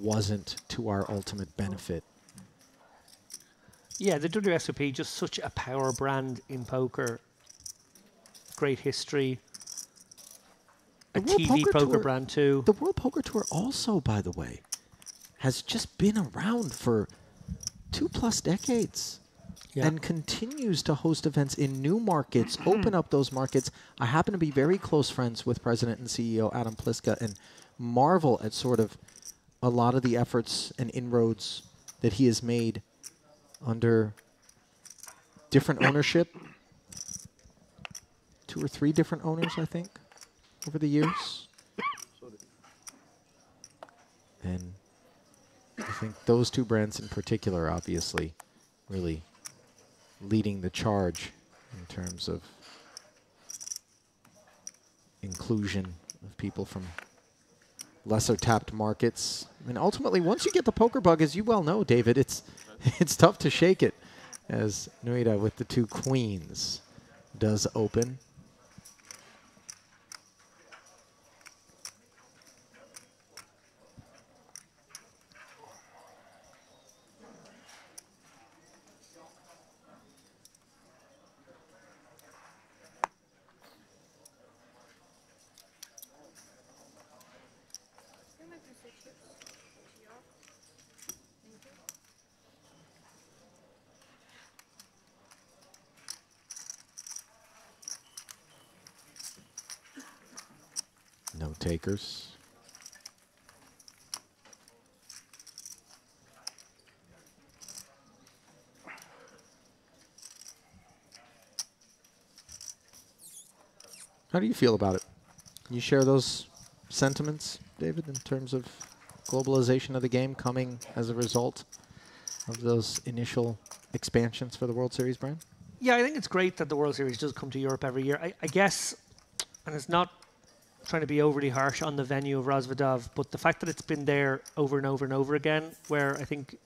wasn't to our ultimate benefit. Yeah, the WSOP, just such a power brand in poker. Great history. A TV poker brand too. The World Poker Tour also, by the way, has just been around for 2+ decades. Yeah. And continues to host events in new markets, open up those markets. I happen to be very close friends with President and CEO Adam Pliska and marvel at sort of a lot of the efforts and inroads that he has made under different ownership. 2 or 3 different owners, I think, over the years. And I think those 2 brands in particular, obviously, really leading the charge in terms of inclusion of people from lesser tapped markets. I mean, ultimately, once you get the poker bug, as you well know, David, it's tough to shake it, as Nuita with the 2 queens does open. No takers. How do you feel about it? Can you share those sentiments, David, in terms of globalization of the game coming as a result of those initial expansions for the World Series brand? Yeah, I think it's great that the World Series does come to Europe every year. I guess, and it's not trying to be overly harsh on the venue of Rosvadov, but the fact that it's been there over and over and over again, where I think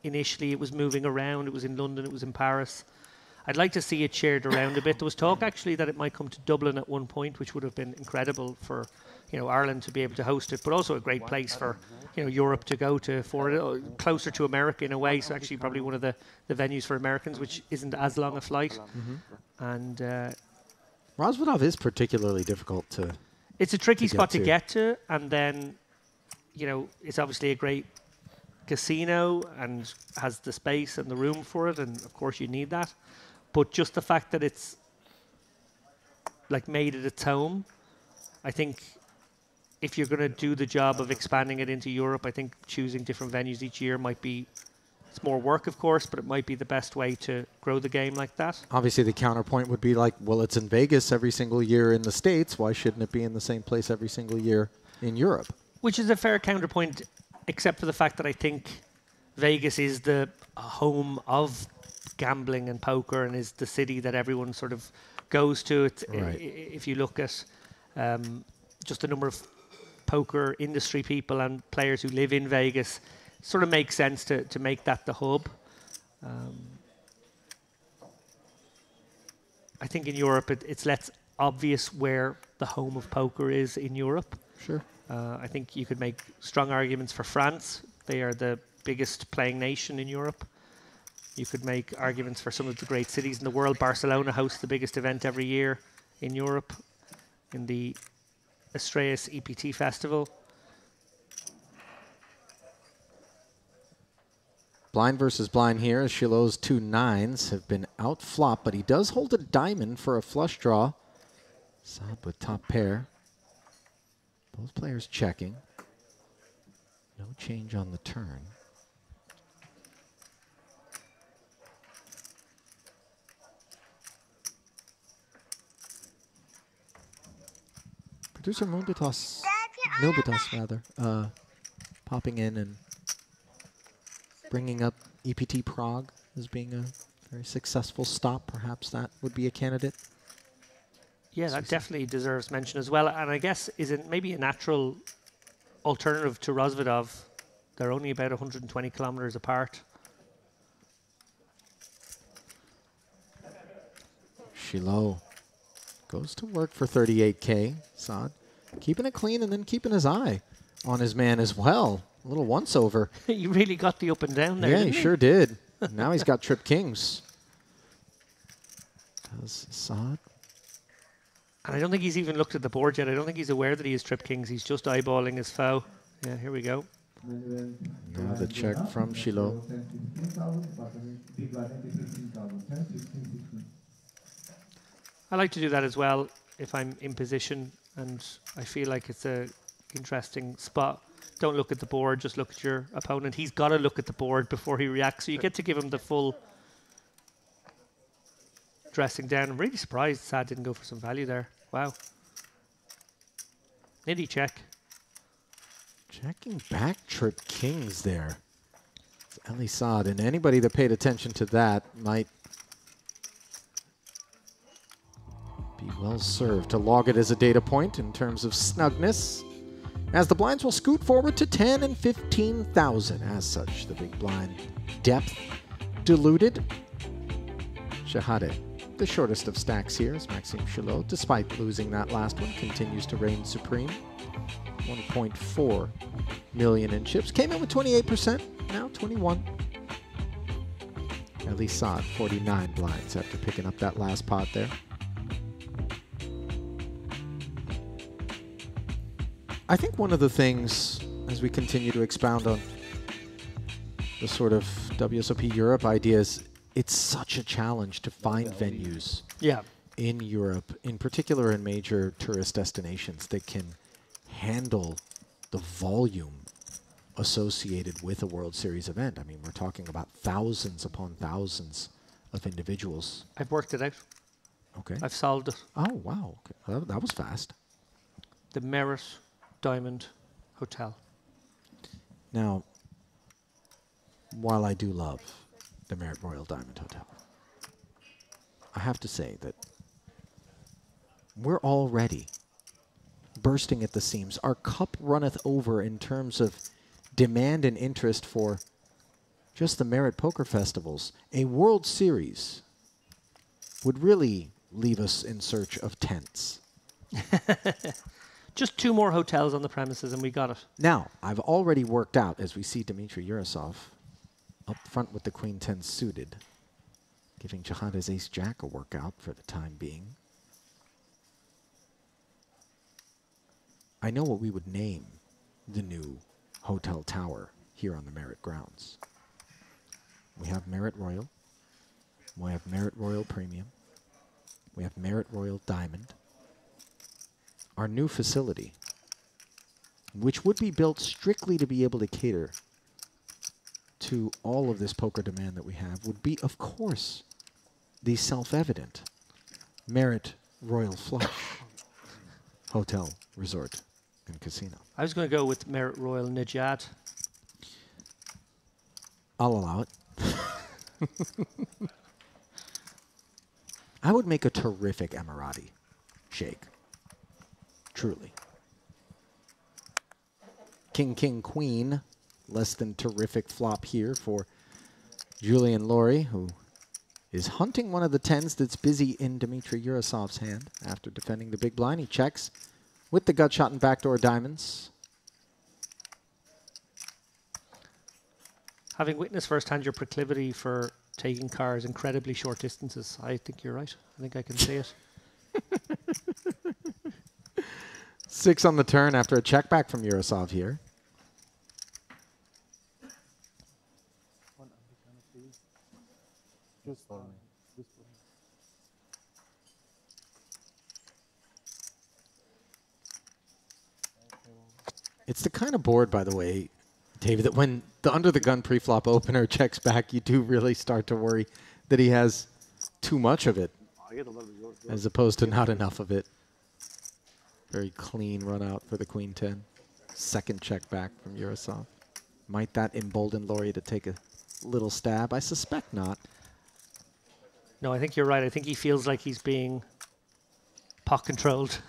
initially it was moving around, it was in London, it was in Paris. I'd like to see it shared around a bit. There was talk actually that it might come to Dublin at one point, which would have been incredible for Ireland to be able to host it, but also a great place for Europe to go to, for it, closer to America in a way. So actually probably one of the venues for Americans, which isn't as long a flight. And Rosvadov is particularly difficult to. It's a tricky spot to to. get to, and then it's obviously a great casino and has the space and the room for it, and of course you need that. But just the fact that it's like made it its home, I think if you're going to do the job of expanding it into Europe, I think choosing different venues each year might be It's more work, of course, but it might be the best way to grow the game like that. Obviously, the counterpoint would be like, well, it's in Vegas every single year in the States. Why shouldn't it be in the same place every single year in Europe? Which is a fair counterpoint, except for the fact that I think Vegas is the home of gambling and poker and is the city that everyone sort of goes to. Right. If you look at just the number of poker industry people and players who live in Vegas, sort of makes sense to make that the hub. I think in Europe it's less obvious where the home of poker is in Europe. Sure. I think you could make strong arguments for France. They are the biggest playing nation in Europe. You could make arguments for some of the great cities in the world. Barcelona hosts the biggest event every year in Europe, in the Estrellas EPT Festival. Blind versus blind here, as Chilot's 2 9s have been outflopped, but he does hold a diamond for a flush draw. Saad with top pair. Both players checking. No change on the turn. Producer Milbitos rather, popping in and bringing up EPT Prague as being a very successful stop. Perhaps that would be a candidate. Yeah, that definitely deserves mention as well. And I guess is it maybe a natural alternative to Rozvadov? They're only about 120 kilometers apart. Chilot goes to work for 38K. Saad keeping it clean and then keeping his eye on his man as well. A little once-over. You really got the up and down there, Yeah, didn't he you? sure did. Now he's got trip kings. Does Saad? And I don't think he's even looked at the board yet. I don't think he's aware that he has trip kings. He's just eyeballing his foe. Yeah, here we go. Now the check from Chilot. I like to do that as well if I'm in position and I feel like it's a interesting spot. Don't look at the board, just look at your opponent. He's got to look at the board before he reacts, so you get to give him the full dressing down. I'm really surprised Saad didn't go for some value there. Wow. Nitty check. Checking back trip kings there. It's Ali Saad, and anybody that paid attention to that might be well served to log it as a data point in terms of snugness, as the blinds will scoot forward to 10 and 15,000. As such, the big blind depth diluted. Shahade, the shortest of stacks here, is Maxime Chilot, despite losing that last one, continues to reign supreme. 1.4 million in chips. Came in with 28%, now 21. Ali Saad, 49 blinds after picking up that last pot there. I think one of the things, as we continue to expound on the sort of WSOP Europe ideas, it's such a challenge to find venues in Europe, in particular in major tourist destinations, that can handle the volume associated with a World Series event. I mean, we're talking about thousands upon thousands of individuals. I've worked it out. Okay. I've solved it. Oh, wow. Okay. Well, that was fast. The Merit Diamond Hotel. Now, while I do love the Merit Royal Diamond Hotel, I have to say that we're already bursting at the seams. Our cup runneth over in terms of demand and interest for just the Merit Poker Festivals. A World Series would really leave us in search of tents. Just 2 more hotels on the premises and we got it. Now, I've already worked out, as we see Dmitry Yurasov up front with the Queen 10 suited, giving Shahade's Ace-Jack a workout for the time being. I know what we would name the new hotel tower here on the Merit grounds. We have Merit Royal. We have Merit Royal Premium. We have Merit Royal Diamond. Our new facility, which would be built strictly to be able to cater to all of this poker demand that we have would be, of course, the self-evident Merit Royal Flush Hotel, Resort, and Casino. I was going to go with Merit Royal Najad. I'll allow it. I would make a terrific Emirati shake. Truly. King, King, Queen. Less than terrific flop here for Julian Laurie, who is hunting one of the tens that's busy in Dmitry Yurosov's hand after defending the big blind. He checks with the gut shot and backdoor diamonds. Having witnessed firsthand your proclivity for taking cars incredibly short distances, I think you're right. I think I can see it. 6 on the turn after a check back from Yurosov here. It's the kind of board, by the way, David, that when the under-the-gun pre-flop opener checks back, you do really start to worry that he has too much of it, as opposed to not enough of it. Very clean run out for the Queen 10. Second check back from Yurosov. Might that embolden Laurie to take a little stab? I suspect not. No, I think you're right. I think he feels like he's being pot controlled.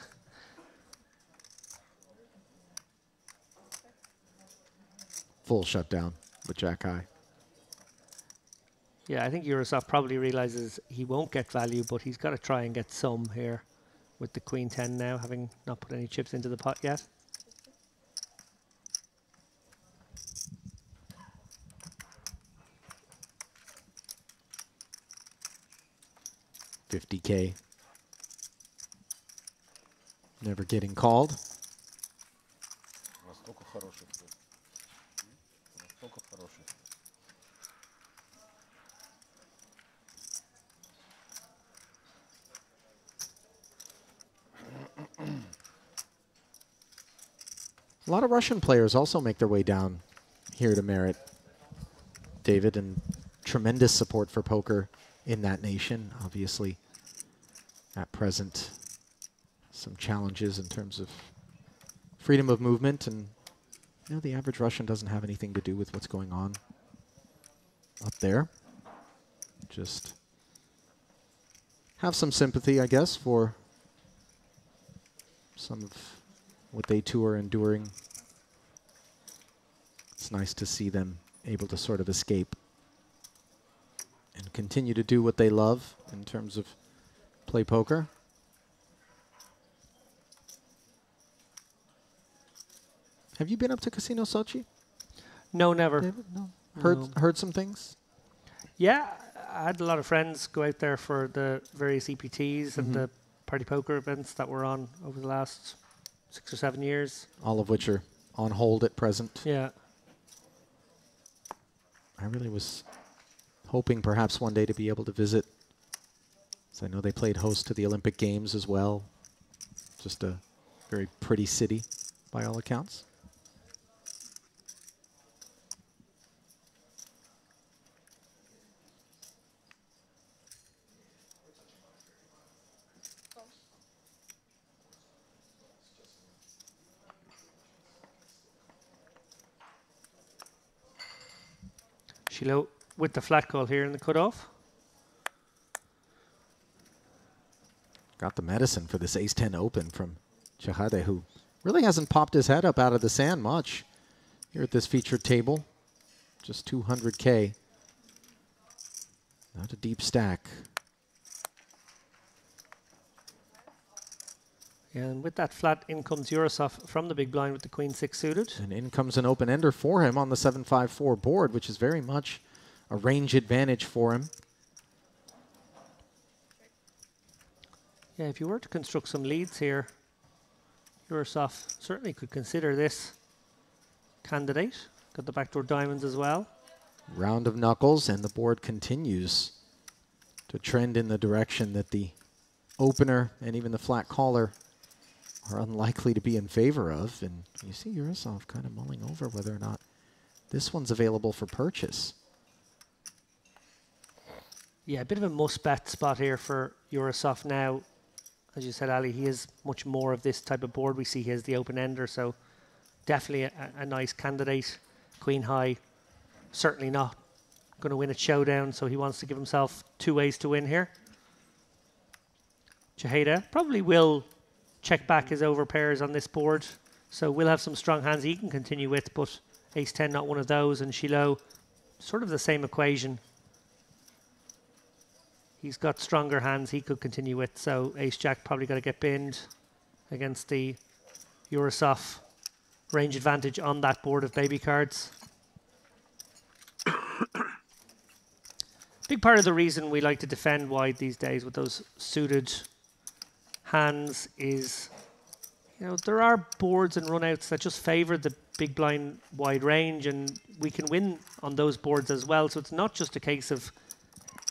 Full shutdown with Jack High. Yeah, I think Yurosov probably realizes he won't get value, but he's got to try and get some here with the Queen 10 now, having not put any chips into the pot yet. $50K. Never getting called. A lot of Russian players also make their way down here to Merit, David, and tremendous support for poker in that nation. Obviously, at present, some challenges in terms of freedom of movement, and you know, the average Russian doesn't have anything to do with what's going on up there. Just have some sympathy, I guess, for some of what they too are enduring. It's nice to see them able to sort of escape and continue to do what they love in terms of play poker. Have you been up to Casino Sochi? No, never. David? No. No. Heard some things? Yeah, I had a lot of friends go out there for the various EPTs and the party poker events that were on over the last 6 or 7 years. All of which are on hold at present. Yeah. I really was hoping perhaps one day to be able to visit. So I know they played host to the Olympic Games as well. Just a very pretty city by all accounts. Shiloh with the flat call here in the cutoff. Got the medicine for this ace-10 open from Chahade, who really hasn't popped his head up out of the sand much here at this featured table. Just 200K. Not a deep stack. And with that flat, in comes Yurosov from the big blind with the Queen 6 suited. And in comes an open-ender for him on the 7-5-4 board, which is very much a range advantage for him. Yeah, if you were to construct some leads here, Yurosov certainly could consider this candidate. Got the backdoor diamonds as well. Round of knuckles, and the board continues to trend in the direction that the opener and even the flat caller are unlikely to be in favor of. And you see Yurosov kind of mulling over whether or not This one's available for purchase. Yeah, a bit of a must-bet spot here for Eurosoft now. As you said, Ali, he is much more of this type of board. We see he has the open-ender, so definitely a nice candidate. Queen high, certainly not going to win at showdown, so he wants to give himself 2 ways to win here. Chaheda probably will check back his overpairs on this board, so we'll have some strong hands he can continue with, but ace-10 not one of those, and Shiloh, sort of the same equation. He's got stronger hands he could continue with, so ace-jack probably got to get binned against the Eurosoft range advantage on that board of baby cards. Big part of the reason we like to defend wide these days with those suited hands is, you know, there are boards and runouts that just favour the big blind wide range, and we can win on those boards as well. So it's not just a case of,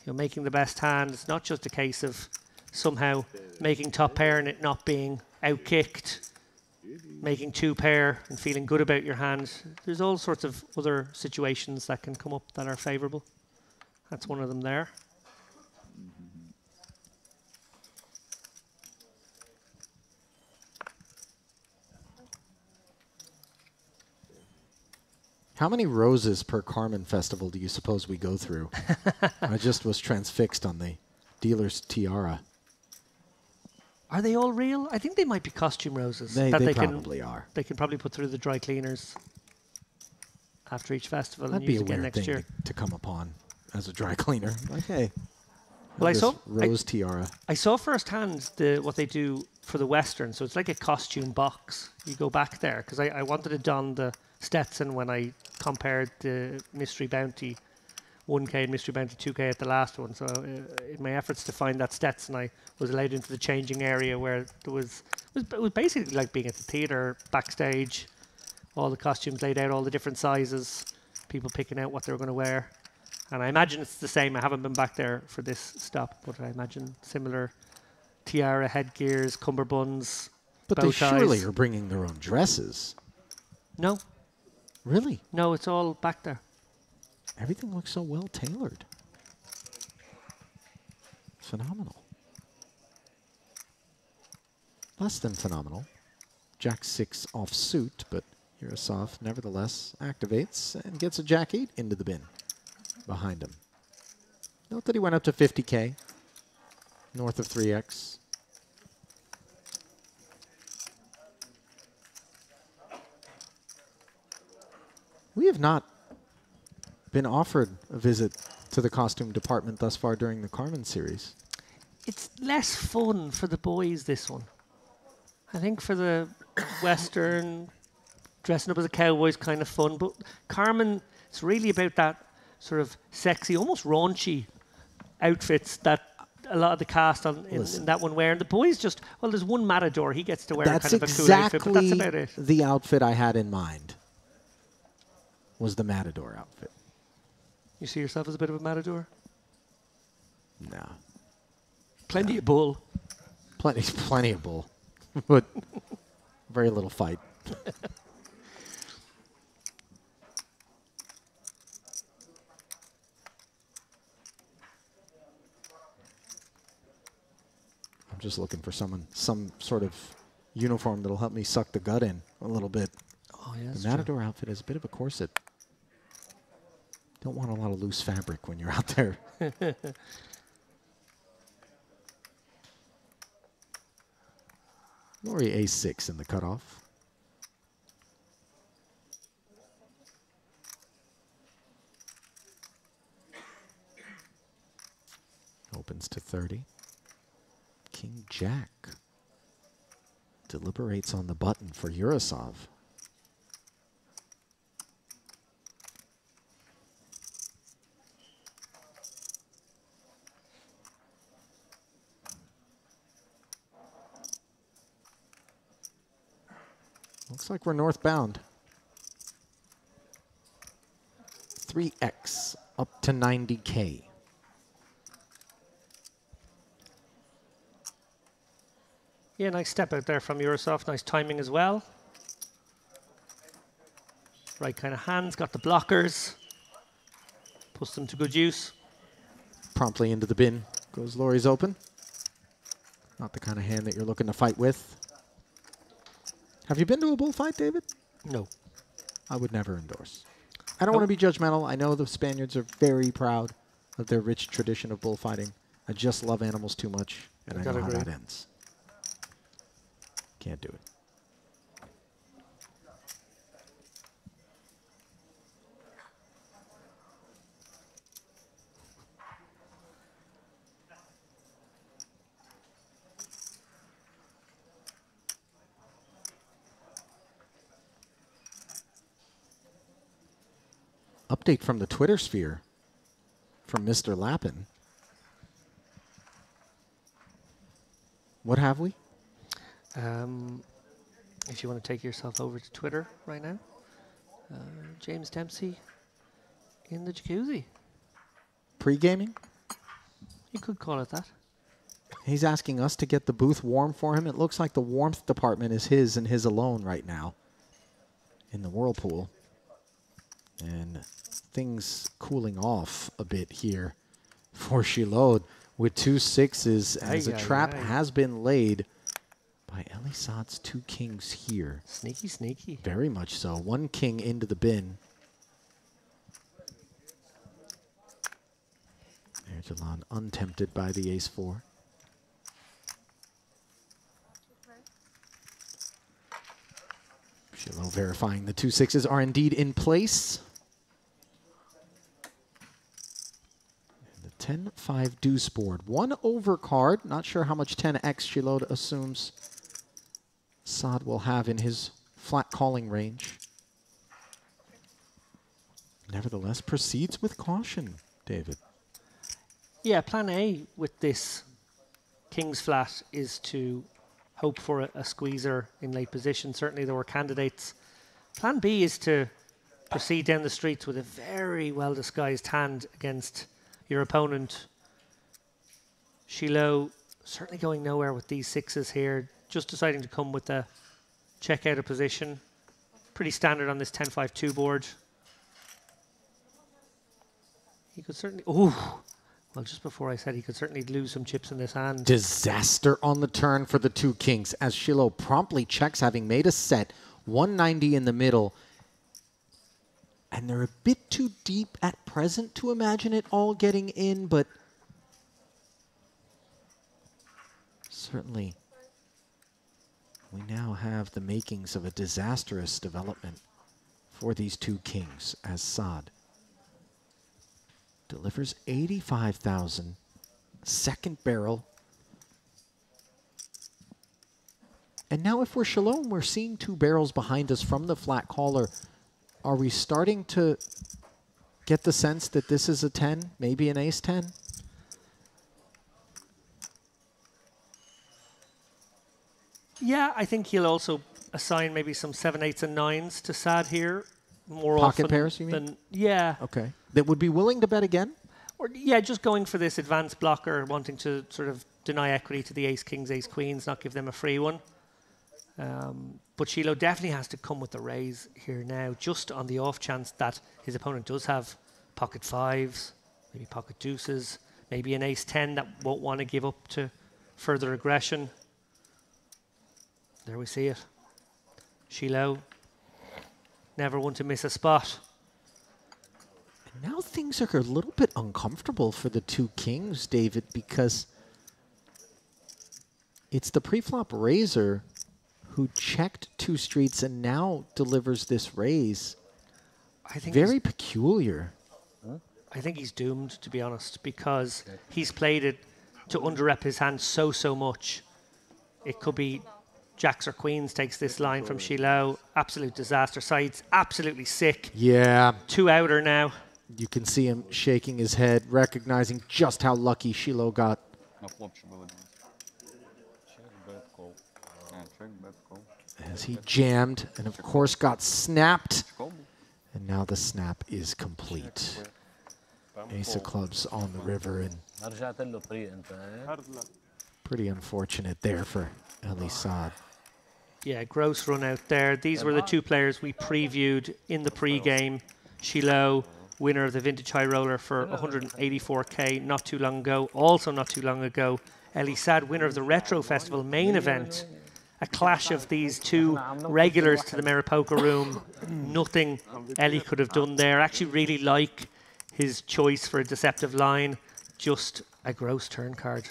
you know, making the best hand. It's not just a case of somehow making top pair and it not being outkicked, making 2 pair and feeling good about your hand. There's all sorts of other situations that can come up that are favourable. That's one of them there. How many roses per Carmen festival do you suppose we go through? I just was transfixed on the dealer's tiara. Are they all real? I think they might be costume roses. They probably are. They can probably put through the dry cleaners after each festival. That'd and be use a again weird next thing year. to come upon as a dry cleaner. Like, hey, Well, I this saw rose tiara. I saw firsthand what they do for the Western. So it's like a costume box. You go back there because I wanted to don the Stetson when I compared the Mystery Bounty 1K and Mystery Bounty 2K at the last one. So in my efforts to find that Stetson, I was allowed into the changing area where it was basically like being at the theatre, backstage, all the costumes laid out, all the different sizes, people picking out what they were going to wear. And I imagine it's the same. I haven't been back there for this stop, but I imagine similar tiara, headgears, cummerbunds, But bow they ties. surely are bringing their own dresses. No, Really? no, it's all back there. Everything looks so well tailored. Phenomenal. Less than phenomenal. Jack 6 off suit, but Eurosoft nevertheless activates and gets a Jack 8 into the bin behind him. Note that he went up to 50K, north of 3X. We have not been offered a visit to the costume department thus far during the Carmen series. It's less fun for the boys, this one. I think for the Western, dressing up as a cowboy is kind of fun, but Carmen, it's really about that sort of sexy, almost raunchy outfits that a lot of the cast in that one wear. And the boys just, well, there's one Matador, he gets to wear That's kind of a cool outfit, but that's about it. the outfit I had in mind. Was the Matador outfit. You see yourself as a bit of a Matador? No. Plenty of bull. Plenty of bull. But very little fight. I'm just looking for some sort of uniform that'll help me suck the gut in a little bit. Oh, yeah, The Matador outfit is a bit of a corset. Don't want a lot of loose fabric when you're out there. Lori A6 in the cutoff. Opens to 30. King Jack deliberates on the button for Eurosoft. Looks like we're northbound. 3X up to 90K. Yeah, nice step out there from Eurosoft. Nice timing as well. Right kind of hands, got the blockers. Puts them to good use. Promptly into the bin goes Laurie's Open. Not the kind of hand that you're looking to fight with. Have you been to a bullfight, David? No. I would never endorse. I don't want to be judgmental. I know the Spaniards are very proud of their rich tradition of bullfighting. I just love animals too much, and I know how that ends. Can't do it. Update from the Twitter sphere from Mr. Lappin. What have we? If you want to take yourself over to Twitter right now, James Dempsey in the jacuzzi. Pre-gaming? You could call it that. He's asking us to get the booth warm for him. It looks like the warmth department is his and his alone right now in the whirlpool. And things cooling off a bit here for Shilod with 2 6s as a trap has been laid by Elisat's 2 kings here. Sneaky, sneaky. Very much so. 1 king into the bin. Erdogan untempted by the ace-4. Shilod verifying the 2 6s are indeed in place. 10-5 deuce board. 1 overcard. Not sure how much 10x Shilod assumes Saad will have in his flat calling range. Nevertheless, proceeds with caution, David. Yeah, plan A with this king's flat is to hope for a squeezer in late position. Certainly there were candidates. Plan B is to proceed down the streets with a very well-disguised hand against your opponent. Shilod certainly going nowhere with these 6s here. Just deciding to come with a check out of position. Pretty standard on this 10-5-2 board. He could certainly... Oh! Well, just before I said he could certainly lose some chips in this hand. Disaster on the turn for the 2 kings as Shilod promptly checks, having made a set. 190 in the middle. And they're a bit too deep at present to imagine it all getting in, but certainly we now have the makings of a disastrous development for these 2 kings as Saad delivers 85,000, second barrel. And now if we're Shilod, we're seeing 2 barrels behind us from the flat caller. Are we starting to get the sense that this is a 10, maybe an ace-10? Yeah, I think he'll also assign maybe some 7, 8s, and 9s to Saad here. More Pocket often pairs, you mean? than, yeah. Okay. That would be willing to bet again? Or yeah, just going for this advanced blocker, wanting to sort of deny equity to the ace kings, ace queens, not give them a free one. But Shilod definitely has to come with the raise here now, just on the off chance that his opponent does have pocket 5s, maybe pocket deuces, maybe an ace-10 that won't want to give up to further aggression. There we see it. Shilod, never one to miss a spot. And now things are a little bit uncomfortable for the 2 kings, David, because it's the preflop raiser who checked 2 streets and now delivers this raise. I think very peculiar. I think he's doomed, to be honest, because he's played it to underrep his hand so much. It could be jacks or queens takes this line from Shilod. Absolute disaster. Side's absolutely sick. Yeah. 2 outer now. You can see him shaking his head, recognizing just how lucky Shilod got. As he jammed and, of course, got snapped. And now the snap is complete. Ace of clubs on the river, and pretty unfortunate there for Elisad. Yeah, gross run out there. These were the two players we previewed in the pre-game. Shiloh, winner of the Vintage High Roller for 184k not too long ago. Also not too long ago, Ellie Sad, winner of the Retro Festival main event. A clash of these two regulars to the Maripoka room. Nothing Ellie could have done there. Actually really like his choice for a deceptive line. Just a gross turn card.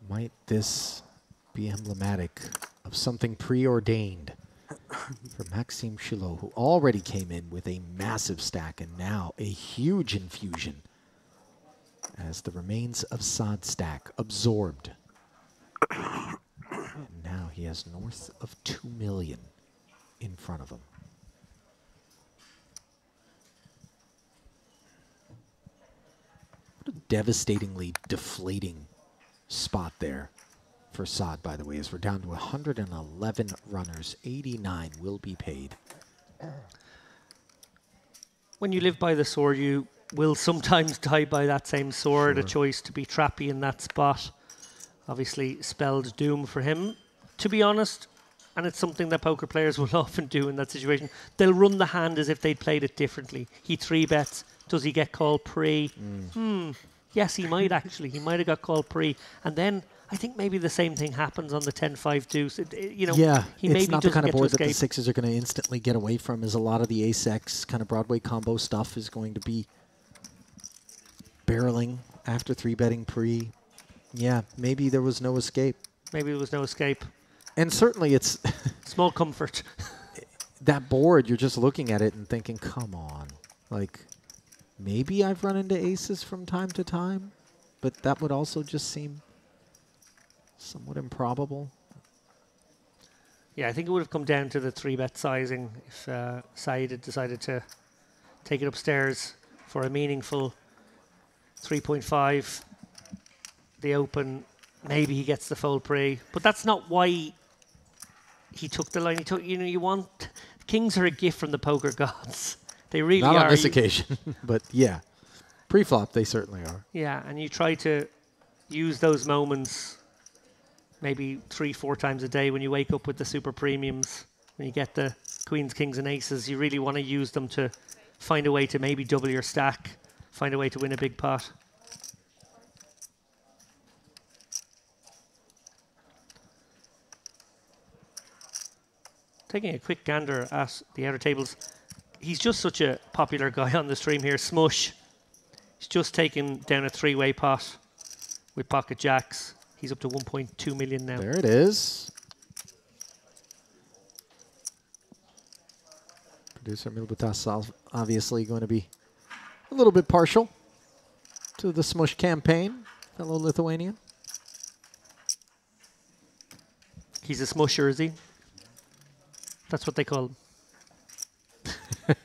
Might this be emblematic of something preordained for Maxime Shiloh, who already came in with a massive stack and now a huge infusion as the remains of Sod stack absorbed. Now he has north of 2 million in front of him. What a devastatingly deflating spot there for Sod, by the way, as we're down to 111 runners. 89 will be paid. When you live by the sword, you will sometimes die by that same sword. Sure. A choice to be trappy in that spot obviously spelled doom for him, to be honest. And it's something that poker players will often do in that situation. They'll run the hand as if they'd played it differently. He 3-bets. Does he get called pre? Yes, he might actually. He might have got called pre. And then I think maybe the same thing happens on the 10-5 deuce. You know, yeah, he it's not the kind of board that the sixes are going to instantly get away from, as a lot of the ace-X kind of Broadway combo stuff is going to be barreling after 3-betting pre. Yeah, maybe there was no escape. Maybe there was no escape. And certainly it's... small comfort. That board, you're just looking at it and thinking, come on. Like, maybe I've run into aces from time to time, but that would also just seem somewhat improbable. Yeah, I think it would have come down to the 3-bet sizing if Saeed had decided to take it upstairs for a meaningful 3.5. The open, maybe he gets the fold pre, but that's not why he took the line. He took, you know, you want, kings are a gift from the poker gods. They really are. Not on this occasion, but yeah. Pre-flop, they certainly are. Yeah, and you try to use those moments maybe 3-4 times a day when you wake up with the super premiums, when you get the queens, kings, and aces. You really want to use them to find a way to maybe double your stack, find a way to win a big pot. Taking a quick gander at the outer tables. He's just such a popular guy on the stream here. Smush. He's just taken down a 3-way pot with pocket jacks. He's up to 1.2 million now. There it is. Producer Milbutas obviously going to be a little bit partial to the Smush campaign, fellow Lithuanian. He's a smusher, is he? That's what they call him.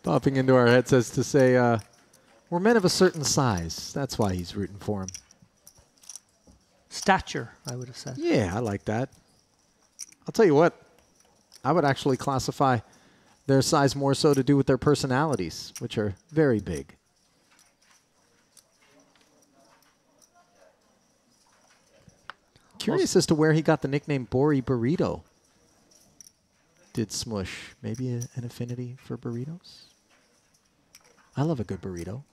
Popping into our heads as to say, we're men of a certain size. That's why he's rooting for him. Stature, I would have said. Yeah, I like that. I'll tell you what, I would actually classify their size more so to do with their personalities, which are very big. Curious as to where he got the nickname Bori Burrito. Did Smush maybe an affinity for burritos? I love a good burrito.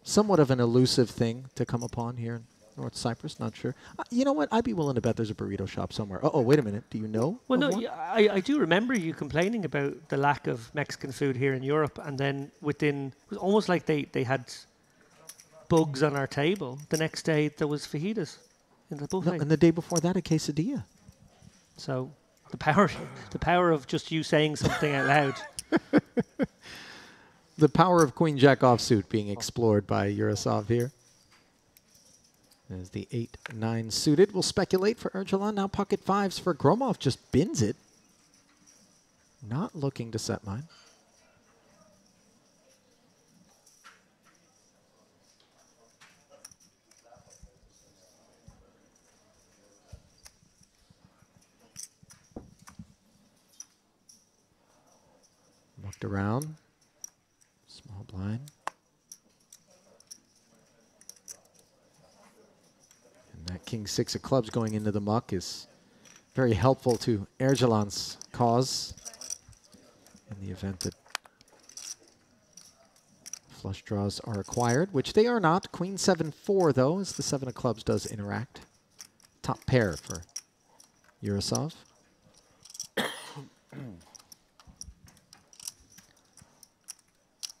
Somewhat of an elusive thing to come upon here in North Cyprus, not sure. You know what? I'd be willing to bet there's a burrito shop somewhere. Oh, wait a minute. Do you know? Well, no, I do remember you complaining about the lack of Mexican food here in Europe, and then within, it was almost like they had bugs on our table. The next day there was fajitas in the buffet. No, and the day before that, a quesadilla. So the power of just you saying something out loud. The power of Queen Jack offsuit being explored by Yurosov here. As the 8-9 suited, we'll speculate for Ergelan. Now pocket fives for Gromov, just bins it. Not looking to set mine. Looked around. Small blind. King 6 of clubs going into the muck is very helpful to Ergelan's cause in the event that flush draws are acquired, which they are not. Queen 7-4, though, as the 7 of clubs does interact. Top pair for Yurosov.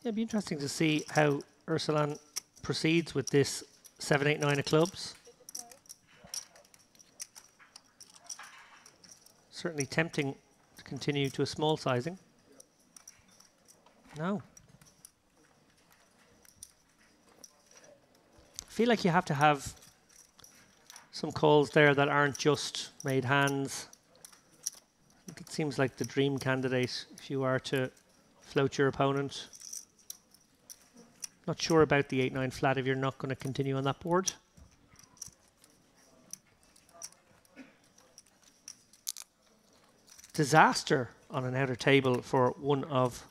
It'd be interesting to see how Ursulan proceeds with this 7-8-9 of clubs. Certainly tempting to continue to a small sizing. No. I feel like you have to have some calls there that aren't just made hands. I think it seems like the dream candidate if you are to float your opponent. Not sure about the 8-9 flat if you're not going to continue on that board. Disaster on an outer table for one of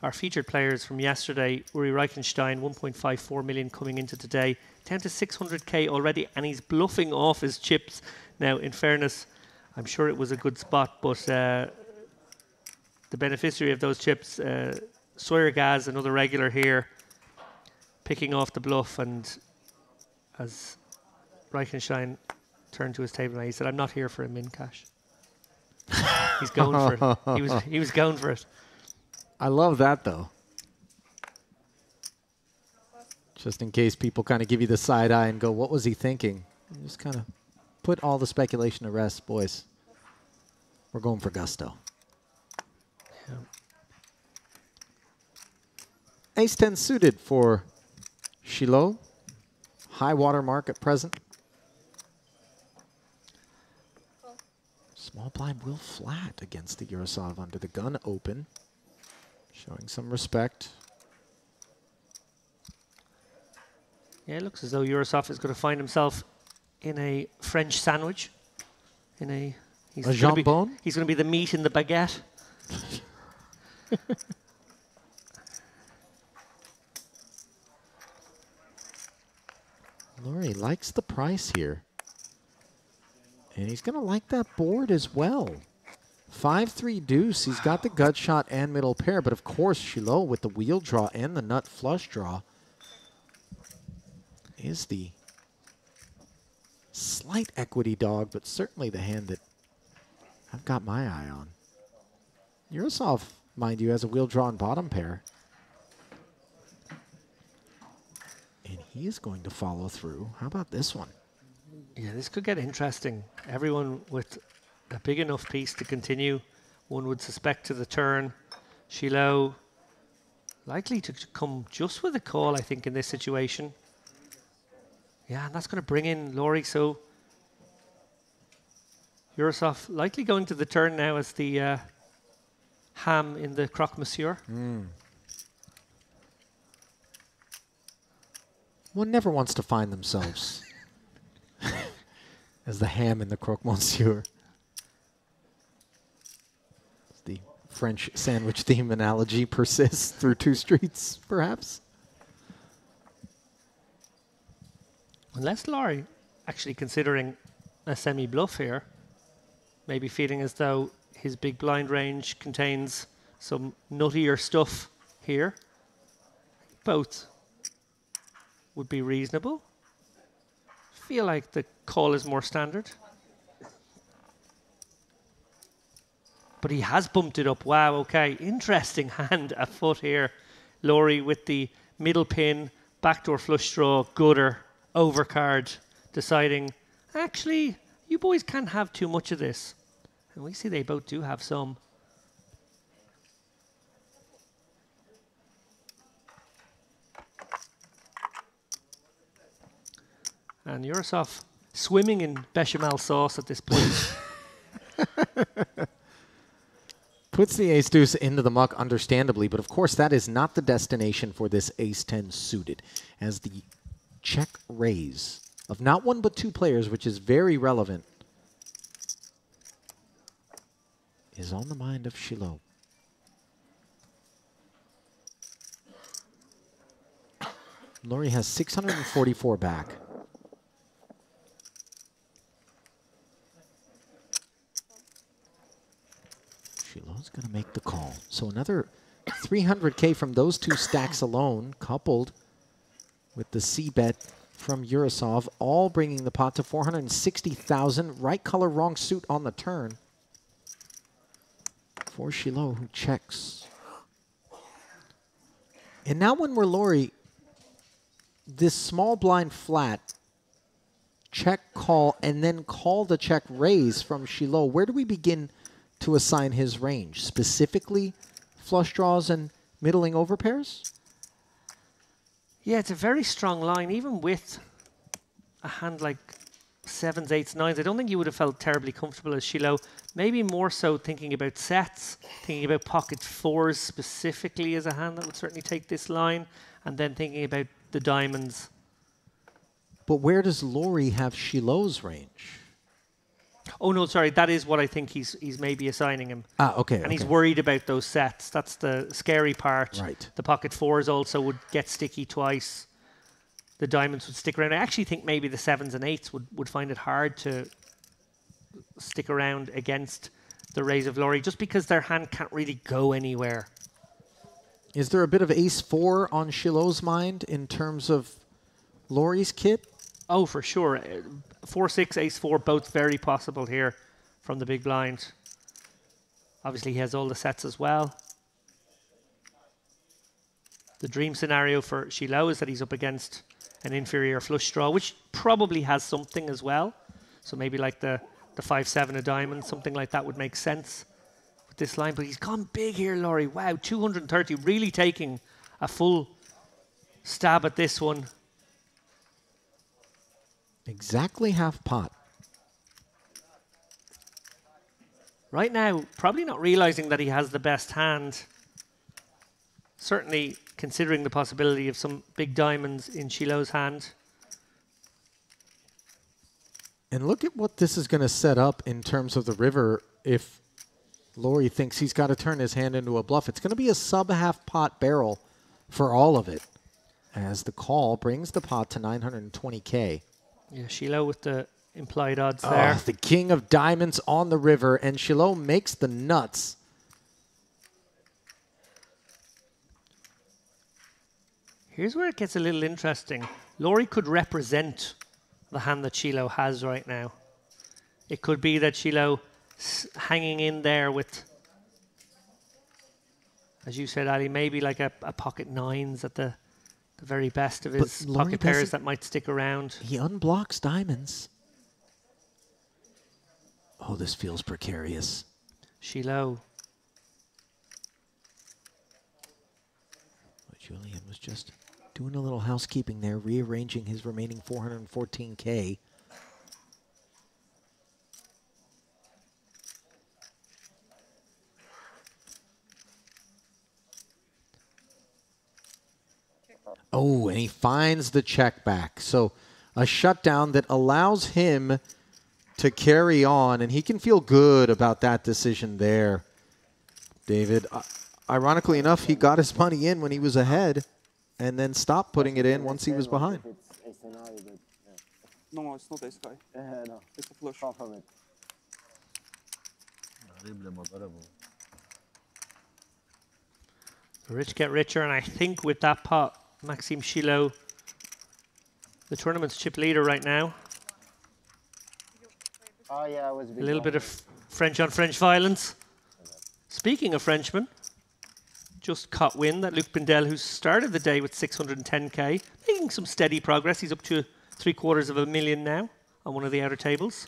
our featured players from yesterday, Uri Reichenstein, 1.54 million coming into today, down to 600k already, and he's bluffing off his chips. Now, in fairness, I'm sure it was a good spot, but the beneficiary of those chips, Sawyer Gaz, another regular here, picking off the bluff, and as Reichenstein turned to his table, he said, "I'm not here for a min cash." He's going for it. He was going for it. I love that, though. Just in case people kind of give you the side eye and go, what was he thinking? And just kind of put all the speculation to rest, boys. We're going for gusto. Yeah. Ace-10 suited for Shilo. High water mark at present. Small blind will flat against the Yurosov under the gun open. Showing some respect. Yeah, it looks as though Yurosov is going to find himself in a French sandwich. He's a jambon? He's going to be the meat in the baguette. Laurie likes the price here. And he's going to like that board as well. 5-3 deuce. He's got the gut shot and middle pair, but of course Shilo with the wheel draw and the nut flush draw is the slight equity dog, but certainly the hand that I've got my eye on. Yurosov, mind you, has a wheel draw and bottom pair. And he is going to follow through. How about this one? Yeah, this could get interesting. Everyone with a big enough piece to continue, one would suspect, to the turn. Shilo likely to come just with a call, I think, in this situation. Yeah, and that's going to bring in Laurie. So Yurosov likely going to the turn now as the ham in the croque monsieur. One never wants to find themselves as the ham in the croque monsieur. The French sandwich theme analogy persists through two streets, perhaps. Unless Laurie actually considering a semi-bluff here, maybe feeling as though his big blind range contains some nuttier stuff here. Both would be reasonable. Feel like the call is more standard. But he has bumped it up. Wow, okay. Interesting hand afoot here. Laurie with the middle pin, backdoor flush draw, gutter, overcard, deciding, actually, you boys can't have too much of this. And we see they both do have some. And Yurosov swimming in bechamel sauce at this point. Puts the ace-deuce into the muck, understandably, but of course that is not the destination for this ace-10 suited, as the check raise of not one but two players, which is very relevant, is on the mind of Shilo. Laurie has 644 back. Shiloh's going to make the call. So another 300K from those two stacks alone, coupled with the C-bet from Urasov, all bringing the pot to 460,000. Right color, wrong suit on the turn for Shiloh, who checks. And now when we're Laurie, this small blind flat, check, call, and then call the check raise from Shiloh, where do we begin to assign his range? Specifically, flush draws and middling overpairs? Yeah, it's a very strong line, even with a hand like 7s, 8s, 9s. I don't think you would have felt terribly comfortable as Shiloh. Maybe more so thinking about sets, thinking about pocket 4s specifically as a hand that would certainly take this line, and then thinking about the diamonds. But where does Laurie have Shiloh's range? Oh, no, sorry. That is what I think he's maybe assigning him. Ah, okay. And he's worried about those sets. That's the scary part. Right. The pocket 4s also would get sticky twice. The diamonds would stick around. I actually think maybe the 7s and 8s would find it hard to stick around against the raise of Laurie, just because their hand can't really go anywhere. Is there a bit of ace-4 on Shiloh's mind in terms of Laurie's kit? Oh, for sure. 4-6, ace-4, both very possible here from the big blind. Obviously, he has all the sets as well. The dream scenario for Shiloh is that he's up against an inferior flush draw, which probably has something as well. So maybe like the 5-7 of diamonds, something like that would make sense with this line. But he's gone big here, Laurie. Wow, 230, really taking a full stab at this one. Exactly half pot. Right now, probably not realizing that he has the best hand. Certainly considering the possibility of some big diamonds in Shiloh's hand. And look at what this is going to set up in terms of the river if Laurie thinks he's got to turn his hand into a bluff. It's going to be a sub-half pot barrel for all of it, as the call brings the pot to 920K. Yeah, Shiloh with the implied odds there. The king of diamonds on the river, and Shiloh makes the nuts. Here's where it gets a little interesting. Laurie could represent the hand that Shiloh has right now. It could be that Shiloh hanging in there with, as you said, Ali, maybe like a pocket 9s at the very best of his pocket pairs that might stick around. He unblocks diamonds. Oh, this feels precarious. Shiloh. Julian was just doing a little housekeeping there, rearranging his remaining 414K. Oh, and he finds the check back. So a shutdown that allows him to carry on, and he can feel good about that decision there, David. Ironically enough, he got his money in when he was ahead and then stopped putting it in once he was behind. No, it's not ace high. No. It's a flush. Far from it. The rich get richer, and I think with that pot, Maxime Shiloh, the tournament's chip leader right now. Oh, yeah, I was A little bit of French on French violence. Speaking of Frenchmen, just caught wind that Luc Bindel, who started the day with 610K, making some steady progress. He's up to $750,000 now on one of the outer tables.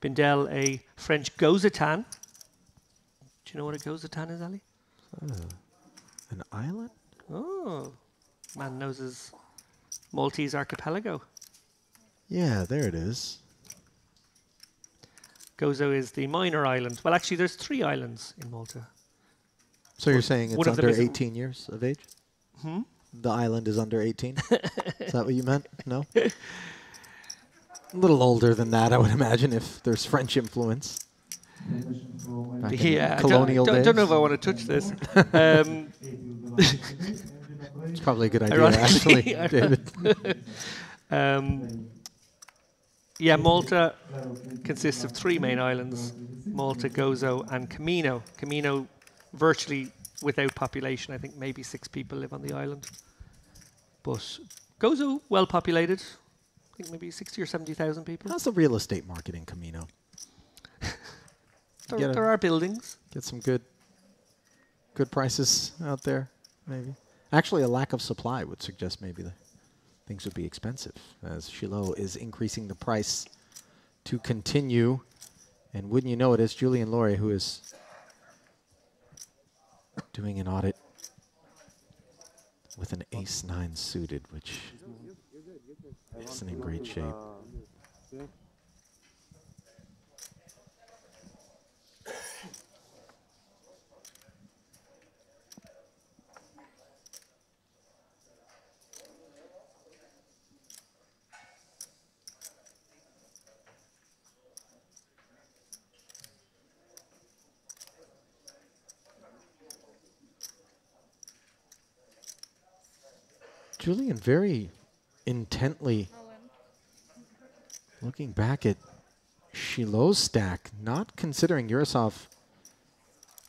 Bindel, a French Gozetan. Do you know what a Gozetan is, Ali? An island? Oh, man knows his Maltese archipelago. Yeah, there it is. Gozo is the minor island. Well, actually, there's 3 islands in Malta. So you're saying it's One of them under is- 18 years of age? The island is under 18? Is that what you meant? No? A little older than that, I would imagine, if there's French influence. Back in Yeah, colonial days. don't know if I want to touch this. It's probably a good idea, Ironically- actually, David. Yeah, Malta consists of 3 main islands, Malta, Gozo, and Camino. Camino virtually without population. I think maybe 6 people live on the island. But Gozo, well populated. I think maybe 60 or 70,000 people. How's the real estate market in Camino? There are buildings. Get some good prices out there, maybe. Actually, a lack of supply would suggest maybe the things would be expensive, as Shiloh is increasing the price to continue. And wouldn't you know it, is Julian Laurie who is doing an audit with an ace-9 suited, which isn't in great shape. Julian very intently looking back at Shiloh's stack, not considering Yurosov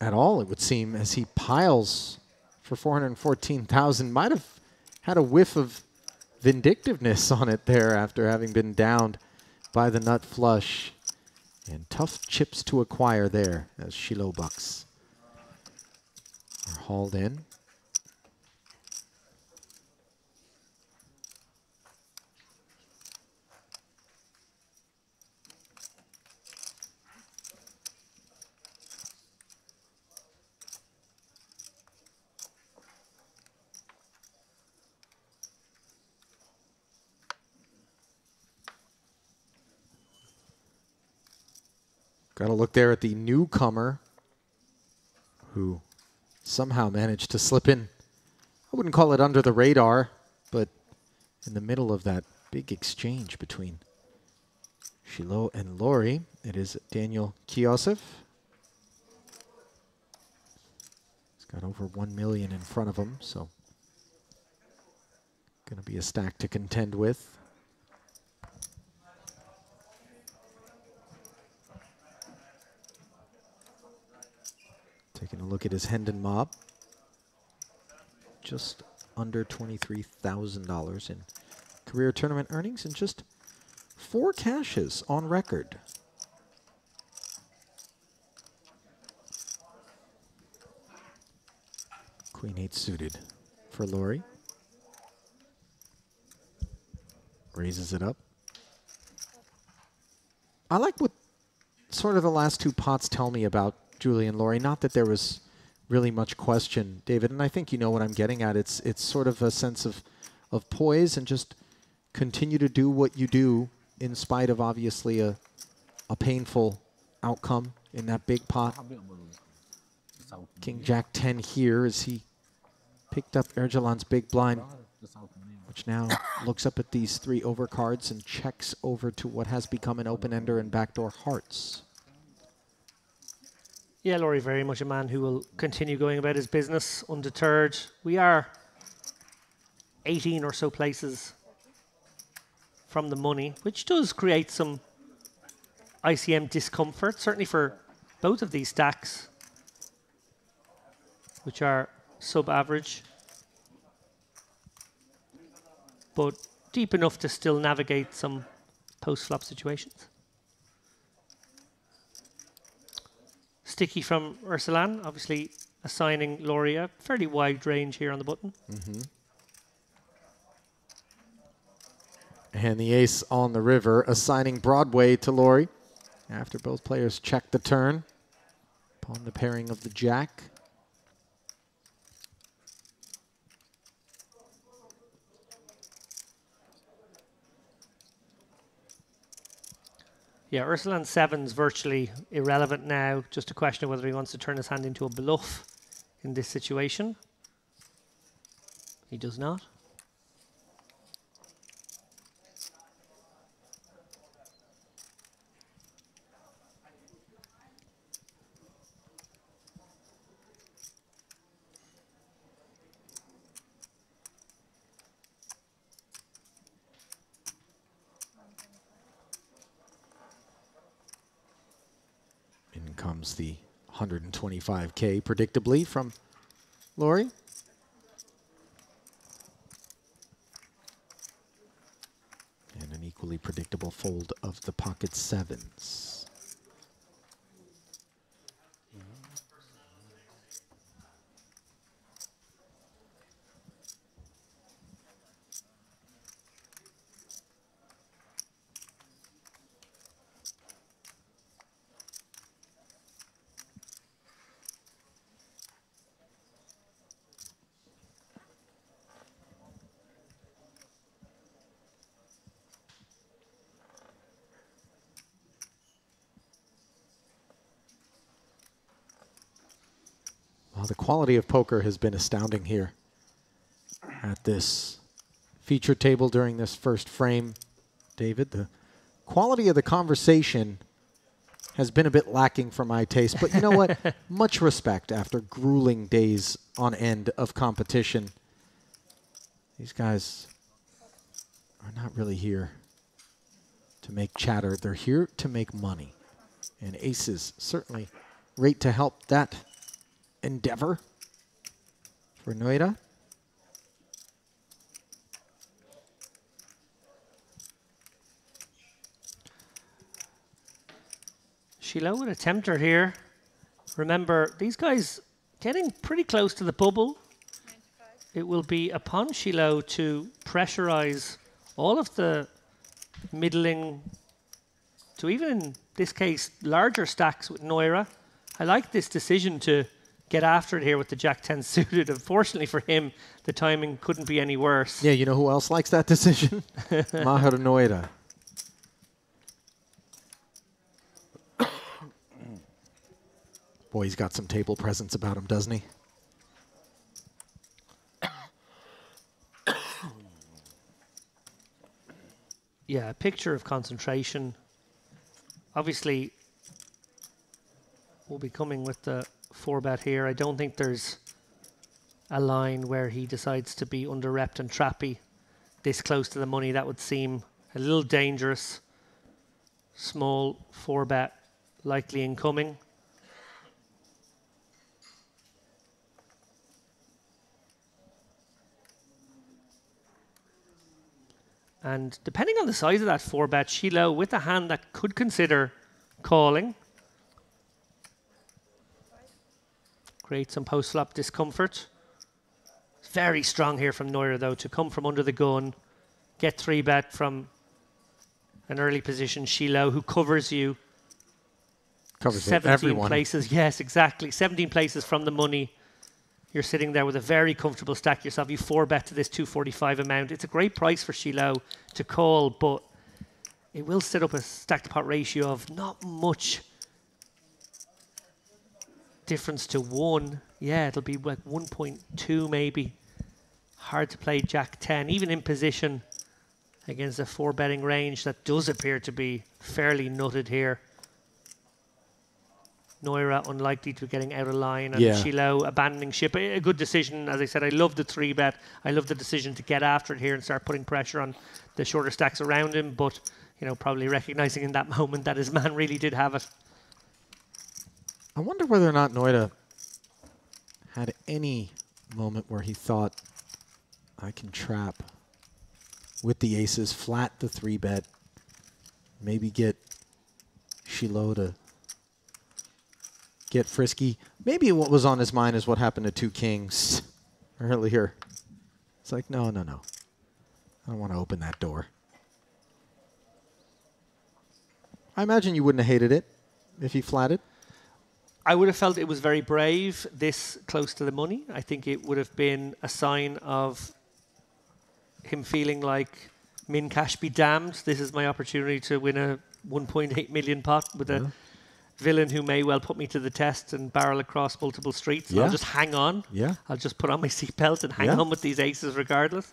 at all, it would seem, as he piles for 414,000. Might have had a whiff of vindictiveness on it there after having been downed by the nut flush. And tough chips to acquire there as Shiloh bucks are hauled in. Got to look there at the newcomer who somehow managed to slip in. I wouldn't call it under the radar, but in the middle of that big exchange between Shiloh and Laurie, it is Daniel Kiosef. He's got over 1 million in front of him, so going to be a stack to contend with. Taking a look at his Hendon mob. Just under $23,000 in career tournament earnings and just 4 cashes on record. Queen 8 suited for Laurie. Raises it up. I like what sort of the last 2 pots tell me about Julian Laurie. Not that there was really much question, David, and I think you know what I'm getting at. It's sort of a sense of poise and just continue to do what you do in spite of obviously a painful outcome in that big pot. King Jack 10 here as he picked up Ergelan's big blind, which now looks up at these 3 overcards and checks over to what has become an open-ender and backdoor hearts. Yeah, Laurie, very much a man who will continue going about his business undeterred. We are 18 or so places from the money, which does create some ICM discomfort, certainly for both of these stacks, which are sub-average, but deep enough to still navigate some post-flop situations. Sticky from Ursulan, obviously assigning Laurie a fairly wide range here on the button. And the ace on the river, assigning Broadway to Laurie after both players check the turn upon the pairing of the jack. Yeah, Ursulan 7's virtually irrelevant now. Just a question of whether he wants to turn his hand into a bluff in this situation. He does not. In comes the 125K predictably from Laurie. And an equally predictable fold of the pocket sevens. Well, the quality of poker has been astounding here at this feature table during this first frame. David, the quality of the conversation has been a bit lacking for my taste, but you know what? Much respect after grueling days on end of competition. These guys are not really here to make chatter. They're here to make money. And aces certainly rate to help that endeavor for Noira. Shiloh with a tempter here. Remember, these guys getting pretty close to the bubble. 95. It will be upon Shiloh to pressurize all of the middling to even in this case larger stacks with Noira. I like this decision to get after it here with the Jack-10 suited. Unfortunately for him, the timing couldn't be any worse. Yeah, you know who else likes that decision? Maher Noira. Boy, he's got some table presence about him, doesn't he? Yeah, a picture of concentration. Obviously, we'll be coming with the 4-bet here. I don't think there's a line where he decides to be under-repped and trappy this close to the money. That would seem a little dangerous. Small 4-bet likely incoming. And depending on the size of that 4-bet, Shiloh with a hand that could consider calling. Create some post-flop discomfort. It's very strong here from Noira, though, to come from under the gun, get 3-bet from an early position. Shiloh, who covers you. Covers 17 everyone. places. Yes, exactly. 17 places from the money. You're sitting there with a very comfortable stack yourself. You 4-bet to this 245 amount. It's a great price for Shiloh to call, but it will set up a stack-to-pot ratio of not much difference to 1. Yeah, it'll be like 1.2 maybe. Hard to play Jack-10, even in position against a 4-betting range that does appear to be fairly nutted here. Noira unlikely to be getting out of line, and Yeah. Shiloh abandoning ship. A good decision, as I said. I love the 3-bet. I love the decision to get after it here and start putting pressure on the shorter stacks around him, but you know, probably recognizing in that moment that his man really did have it. I wonder whether or not Noira had any moment where he thought, I can trap with the aces, flat the 3-bet, maybe get Shiloh to get frisky. Maybe what was on his mind is what happened to 2 kings earlier. It's like, no. I don't want to open that door. I imagine you wouldn't have hated it if he flatted. I would have felt it was very brave this close to the money. I think it would have been a sign of him feeling like min cash be damned. This is my opportunity to win a 1.8 million pot with a villain who may well put me to the test and barrel across multiple streets. Yeah. I'll just hang on. Yeah. I'll just put on my seatbelt and hang on with these aces regardless.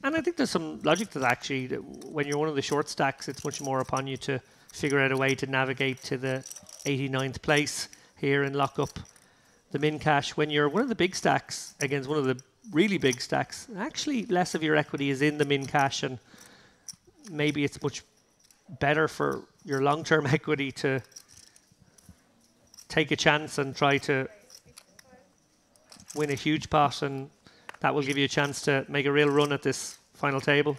And I think there's some logic to that, actually. That when you're one of the short stacks, it's much more upon you to figure out a way to navigate to the 89th place here and lock up the min cash. When you're one of the big stacks against one of the really big stacks, actually less of your equity is in the min cash, and maybe it's much better for your long-term equity to take a chance and try to win a huge pot, and that will give you a chance to make a real run at this final table.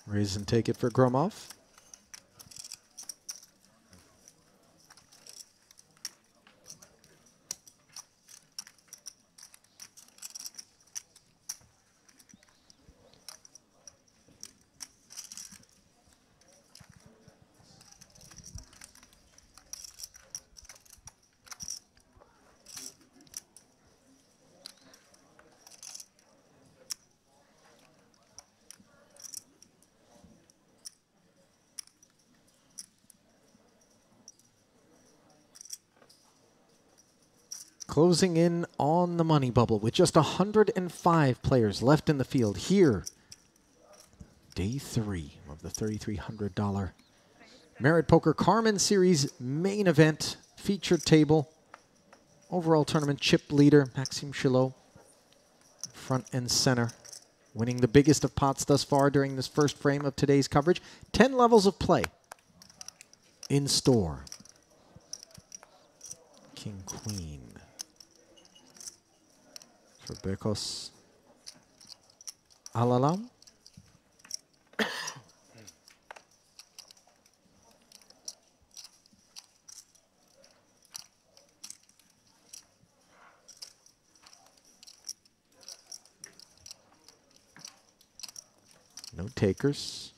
Raise and take it for Gromov. Closing in on the money bubble with just 105 players left in the field here. Day 3 of the $3,300 Merit Poker Carmen Series main event featured table. Overall tournament chip leader, Maxime Chilot, front and center, winning the biggest of pots thus far during this first frame of today's coverage. 10 levels of play in store. King, Queen. For Bekos Alalam. No takers.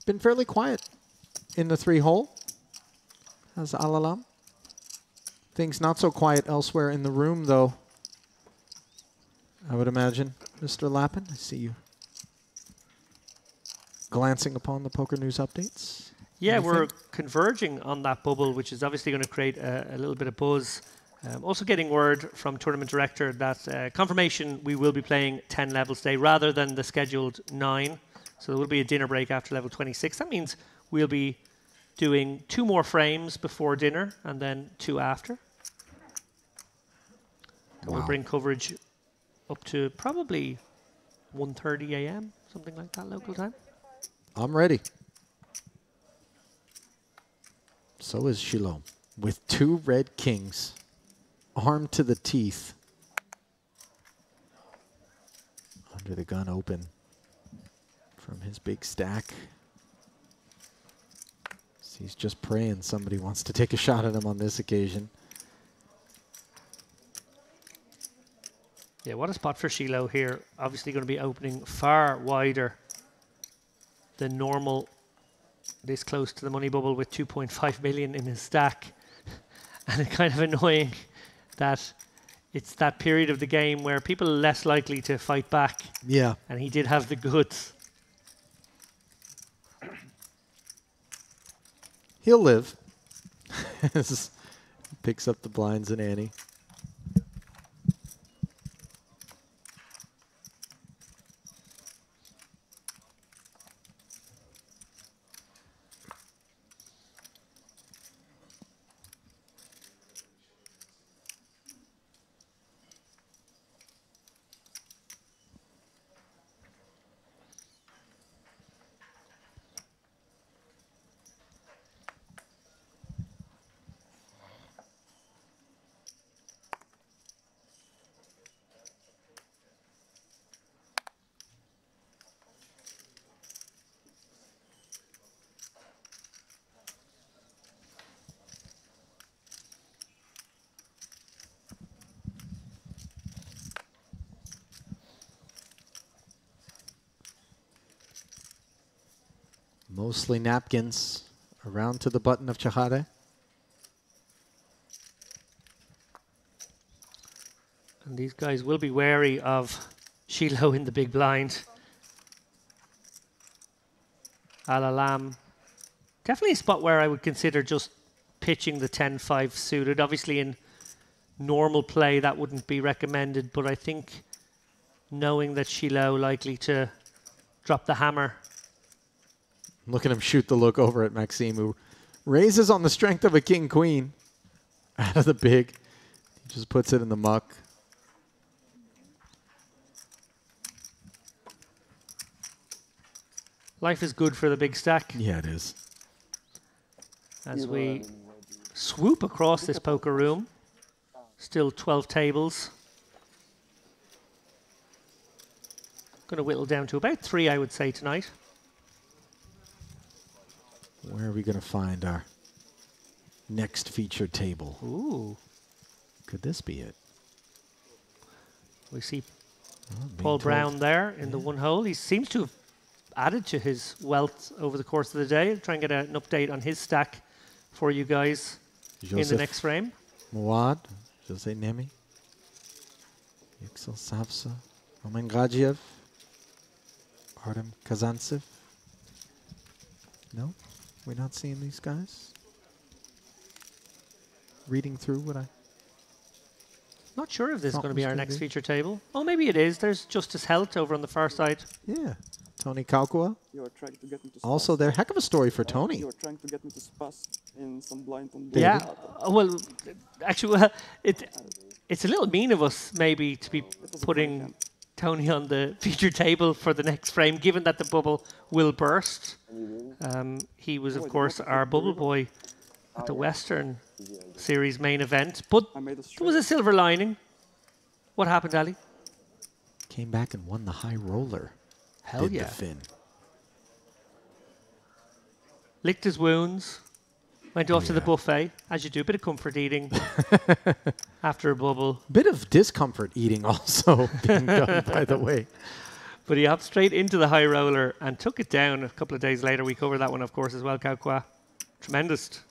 Been fairly quiet in the 3-hole. Has Alalam. Things not so quiet elsewhere in the room, though, I would imagine. Mr. Lappin, I see you glancing upon the Poker News updates. Yeah, we're converging on that bubble, which is obviously going to create a little bit of buzz. Also getting word from tournament director that confirmation we will be playing 10 levels today rather than the scheduled 9. So there will be a dinner break after level 26. That means we'll be doing 2 more frames before dinner and then 2 after. Wow. We'll bring coverage up to probably 1:30 a.m., something like that local time. I'm ready. So is Chilot with 2 red kings, armed to the teeth. Under the gun open from his big stack. So he's just praying somebody wants to take a shot at him on this occasion. Yeah, what a spot for Chilot here. Obviously going to be opening far wider than normal this close to the money bubble with 2.5 million in his stack. And it's kind of annoying that it's that period of the game where people are less likely to fight back. Yeah. And he did have the goods. He'll live. Picks up the blinds and ante. Mostly napkins around to the button of Chahare. And these guys will be wary of Chilot in the big blind. Alalam. Definitely a spot where I would consider just pitching the 10-5 suited. Obviously in normal play that wouldn't be recommended, but I think knowing that Chilot likely to drop the hammer. Look at him shoot the look over at Maxime, who raises on the strength of a king-queen out of the big. He just puts it in the muck. Life is good for the big stack Yeah, it is. as we swoop across this poker room. Still 12 tables. Going to whittle down to about 3, I would say, tonight. Where are we going to find our next featured table? Ooh. Could this be it? We see Being Paul told- Brown there in the one hole. He seems to have added to his wealth over the course of the day. I'll try and get an update on his stack for you guys in the Joseph next frame. Mouad, Jose Nemi, Yixel Savsa, Roman Gadzhiev, Artem Kazantsev. No, we're not seeing these guys. Reading through what I... Not sure if this is Thought going to was be our gonna next be. feature table. Oh, maybe it is. There's Justice Helt over on the far side. Yeah, Tony Kaukua. You are trying to get me to Also there. Heck of a story for Tony. You are trying to get me to spas in some blind on David? Yeah. Well, actually, it's a little mean of us maybe to be putting Tony on the feature table for the next frame, given that the bubble will burst. He was, of course, our bubble boy at the Western Series main event. But I made a there was a silver lining. What happened, Ali? Came back and won the high roller. Hell Did yeah. the Finn. Licked his wounds. Went off to the buffet, as you do. A bit of comfort eating after a bubble. Bit of discomfort eating also being done, by the way. But he hopped straight into the high roller and took it down a couple of days later. We covered that one, of course, as well, Kaukwa. Tremendous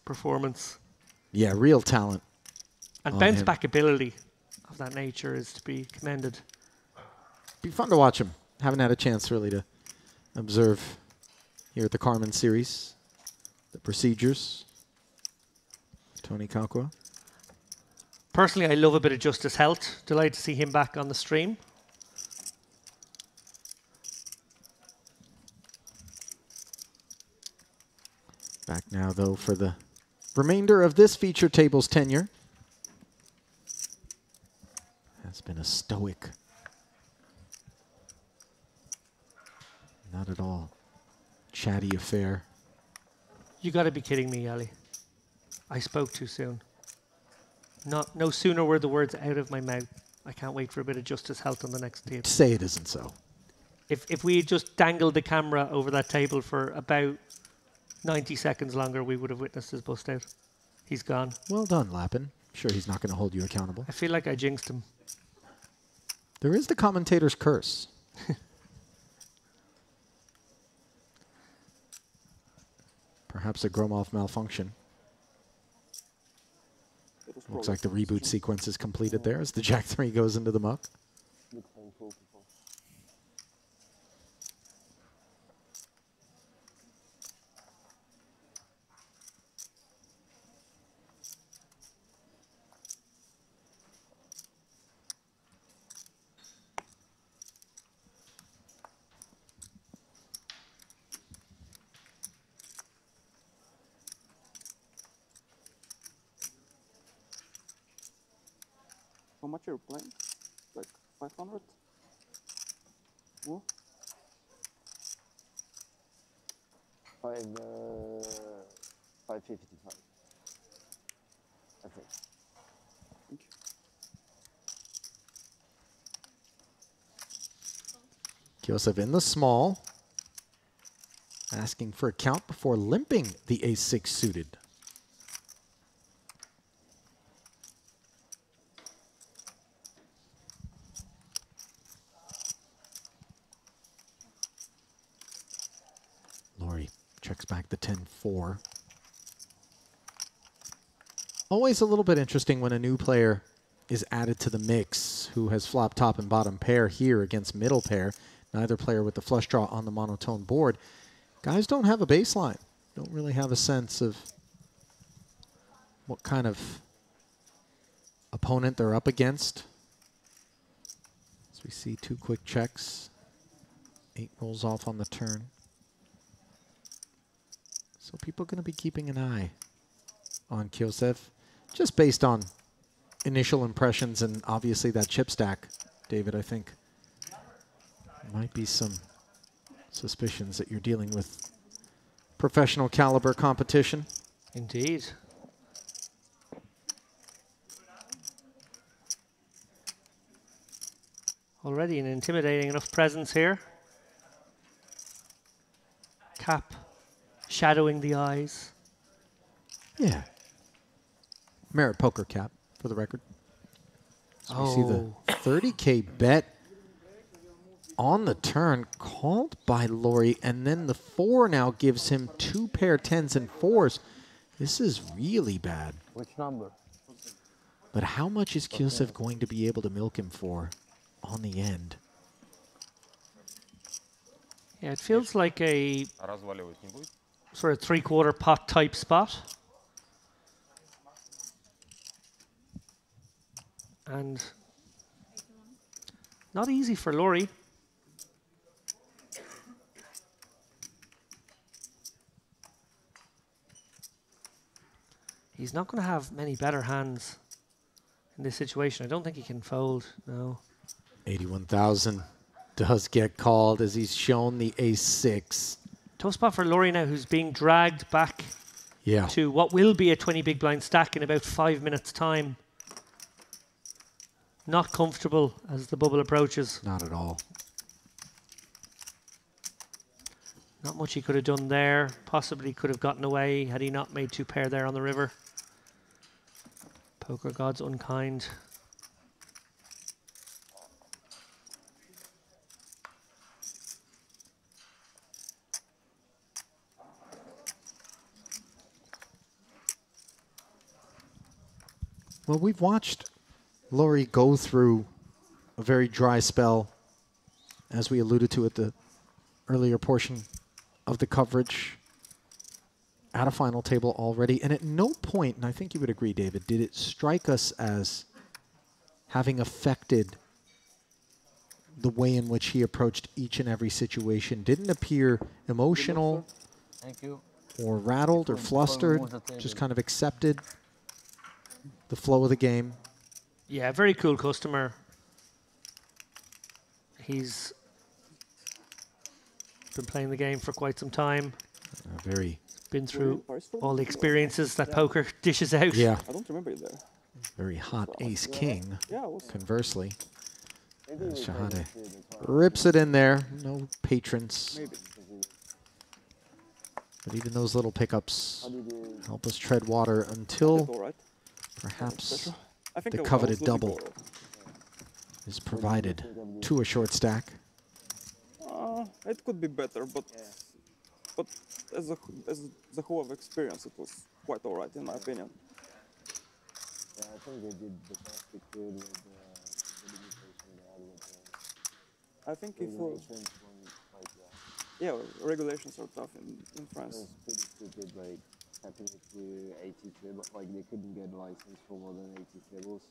performance. Yeah, real talent. And On bounce him. back ability of that nature is to be commended. Be fun to watch him. Haven't had a chance really to observe here at the Carmen series. The procedures. Tony Kaukwa. Personally, I love a bit of Justice Helt. Delighted to see him back on the stream. Back now, though, for the remainder of this feature table's tenure. Has been a stoic, not at all chatty affair. You got to be kidding me, Ali. I spoke too soon. No sooner were the words out of my mouth. I can't wait for a bit of Justice Helt on the next table. Say it isn't so. If we had just dangled the camera over that table for about 90 seconds longer, we would have witnessed his bust out. He's gone. Well done, Lappin. Sure, he's not going to hold you accountable. I feel like I jinxed him. There is the commentator's curse. Perhaps a Gromov malfunction. Looks like the reboot sequence is completed there as the Jack 3 goes into the muck. How much are you playing? Like 500? More? 555. I think. Thank you. Joseph in the small, asking for a count before limping the ace-6 suited. Laurie checks back the 10-4. Always a little bit interesting when a new player is added to the mix who has flopped top and bottom pair here against middle pair. Neither player with the flush draw on the monotone board. Guys don't have a baseline. Don't really have a sense of what kind of opponent they're up against. As we see 2 quick checks. 8 rolls off on the turn. So people are going to be keeping an eye on Joseph, just based on initial impressions and obviously that chip stack, David, I think might be some suspicions that you're dealing with professional caliber competition. Indeed. Already an intimidating enough presence here. Cap shadowing the eyes. Yeah. Merit poker cap, for the record. So we see the 30K bet on the turn called by Laurie, and then the 4 now gives him 2 pair 10s and 4s. This is really bad. Which number? But how much is Kyosef going to be able to milk him for on the end? Yeah, it feels like a Разваливать не будет? sort of 3/4 pot type spot. And not easy for Laurie. He's not going to have many better hands in this situation. I don't think he can fold, no. 81,000 does get called as he's shown the ace-6. Tough spot for Laurie now, who's being dragged back Yeah. to what will be a 20 big blind stack in about 5 minutes' time. Not comfortable as the bubble approaches. Not at all. Not much he could have done there. Possibly could have gotten away had he not made 2 pair there on the river. Poker gods unkind. Well, we've watched Laurie go through a very dry spell, as we alluded to at the earlier portion of the coverage, at a final table already. And at no point, and I think you would agree, David, did it strike us as having affected the way in which he approached each and every situation. Didn't appear emotional Thank you. or rattled or flustered, just kind of accepted the flow of the game. Yeah, very cool customer. He's been playing the game for quite some time. Very, Been through all the experiences that poker dishes out. yeah, I don't remember it there. very hot ace-king, Yeah, it was. conversely. As Shahade rips it in there. No patrons. Maybe. But even those little pickups help us tread water That's until all right. perhaps I think the I was coveted losing double for- is provided to a short stack. It could be better, but as the whole of experience, it was quite all right in my opinion. Yeah, I think they did the best they could with the limitation they had with I think the if regulations when like yeah, regulations are tough in it France. was pretty stupid, like tapping it to 80 tables, like they couldn't get a license for more than 80 tables.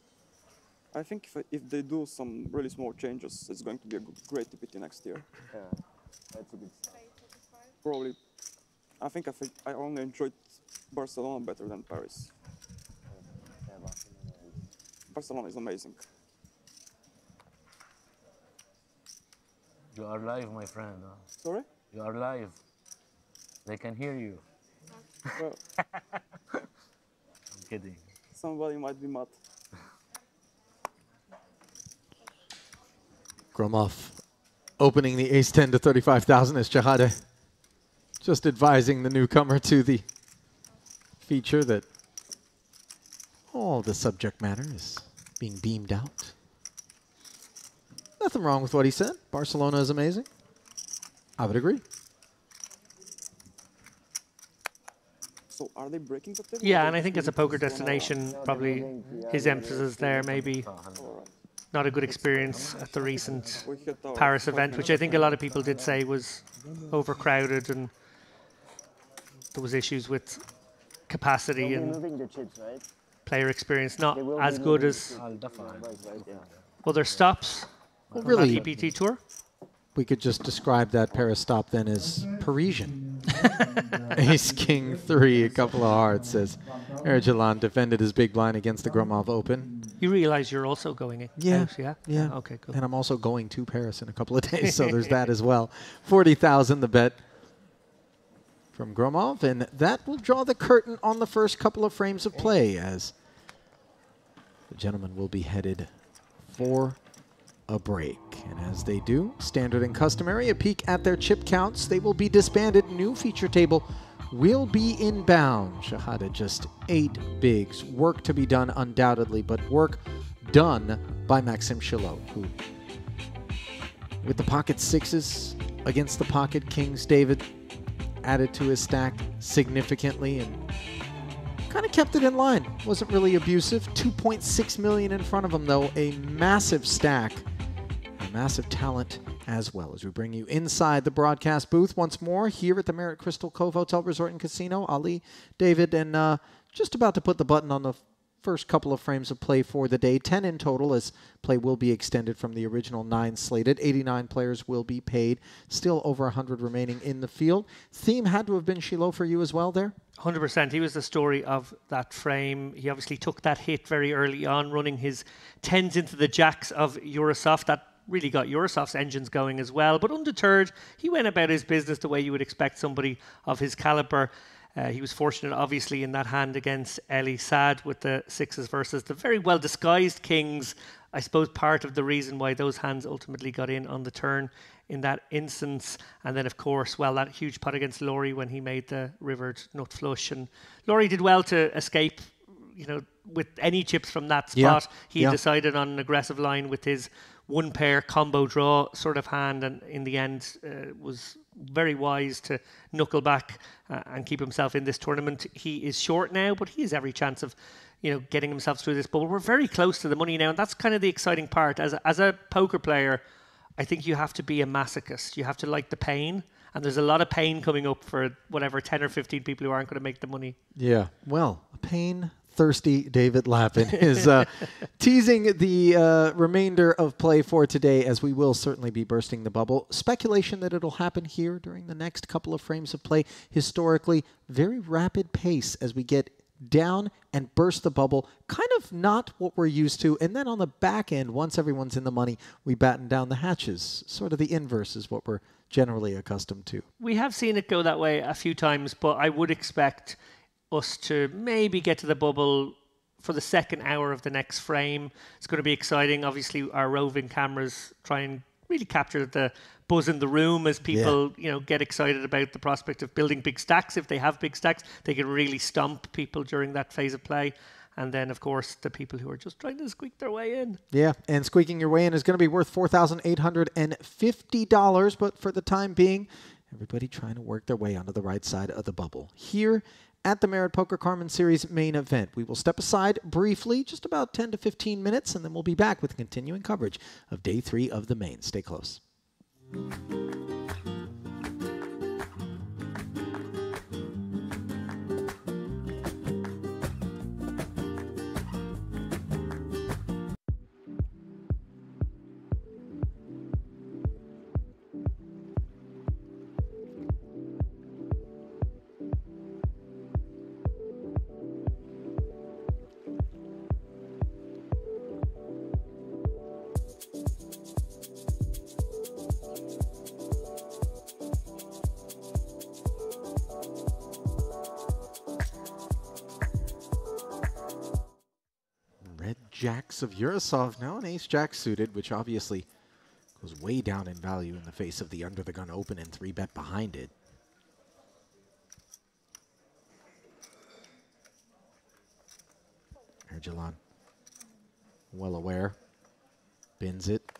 I think if they do some really small changes, it's going to be a great TPT next year. Yeah, that's a good start. Probably, I think I only enjoyed Barcelona better than Paris. Yeah, Barcelona is amazing. You are live, my friend. Huh? Sorry? You are live. They can hear you. Well, I'm kidding. somebody might be mad. Gromov opening the ace-10 to 35,000 as Shahade just advising the newcomer to the feature that all the subject matter is being beamed out. Nothing wrong with what he said. Barcelona is amazing. I would agree. So are they breaking the table? Yeah, or and I just think as a leaving poker this one around? destination, probably his emphasis there maybe All right. not a good experience at the recent We hit our Paris 5 event, minutes. which I think a lot of people did say was overcrowded and there was issues with capacity They'll be and moving the chips, right? player experience not They will as be good moving as the chips. Right, yeah. other stops Well, on really, that PPT tour. we could just describe that Paris stop then as Parisian. Ace King 3, a couple of hearts, as Ergelan defended his big blind against the Gromov Open. You realize you're also going out, yeah? Yeah. Okay, cool. And I'm also going to Paris in a couple of days, so there's that as well. 40,000 the bet from Gromov, and that will draw the curtain on the first couple of frames of play as the gentlemen will be headed for a break. And as they do, standard and customary, a peek at their chip counts. They will be disbanded. New feature table will be inbound. Shahada just 8 bigs. Work to be done undoubtedly, but work done by Maxim Shilot, who with the pocket 6s against the pocket kings, David added to his stack significantly and kind of kept it in line. Wasn't really abusive. 2.6 million in front of him, though. A massive stack, a massive talent as well. As we bring you inside the broadcast booth once more here at the Marriott Crystal Cove Hotel Resort and Casino. Ali, David, and just about to put the button on the first couple of frames of play for the day. 10 in total, as play will be extended from the original 9 slated. 89 players will be paid. Still over 100 remaining in the field. Theme had to have been Shilot for you as well there? 100%. He was the story of that frame. He obviously took that hit very early on, running his 10s into the jacks of Eurosoft. That really got Eurosoft's engines going as well. But undeterred, he went about his business the way you would expect somebody of his caliber. He was fortunate, obviously, in that hand against Eli Sad with the 6s versus the very well-disguised kings. I suppose part of the reason why those hands ultimately got in on the turn in that instance. And then, of course, well, that huge pot against Laurie when he made the rivered nut flush. And Laurie did well to escape, you know, with any chips from that spot. He decided on an aggressive line with his one pair combo draw sort of hand, and in the end was very wise to knuckle back and keep himself in this tournament. He is short now, but he has every chance of, you know, getting himself through this bubble. We're very close to the money now, and that's kind of the exciting part. As a poker player, I think you have to be a masochist. You have to like the pain, and there's a lot of pain coming up for whatever 10 or 15 people who aren't going to make the money. Yeah. Well, pain thirsty David Lappin is teasing the remainder of play for today, as we will certainly be bursting the bubble. Speculation that it'll happen here during the next couple of frames of play. Historically, very rapid pace as we get down and burst the bubble. Kind of not what we're used to. And then on the back end, once everyone's in the money, we batten down the hatches. Sort of the inverse is what we're generally accustomed to. We have seen it go that way a few times, but I would expect us to maybe get to the bubble for the second hour of the next frame. It's going to be exciting. Obviously, our roving cameras try and really capture the buzz in the room as people, you know, get excited about the prospect of building big stacks. If they have big stacks, they can really stomp people during that phase of play. And then, of course, the people who are just trying to squeak their way in. Yeah, and squeaking your way in is going to be worth $4,850. But for the time being, everybody trying to work their way onto the right side of the bubble. Here at the Marriott Poker Carmen Series main event, we will step aside briefly, just about 10 to 15 minutes, and then we'll be back with continuing coverage of Day 3 of the main. Stay close. Jacks of Eurosov, now an ace-jack suited, which obviously goes way down in value in the face of the under-the-gun open and 3-bet behind it. Ergelan, well aware, bins it.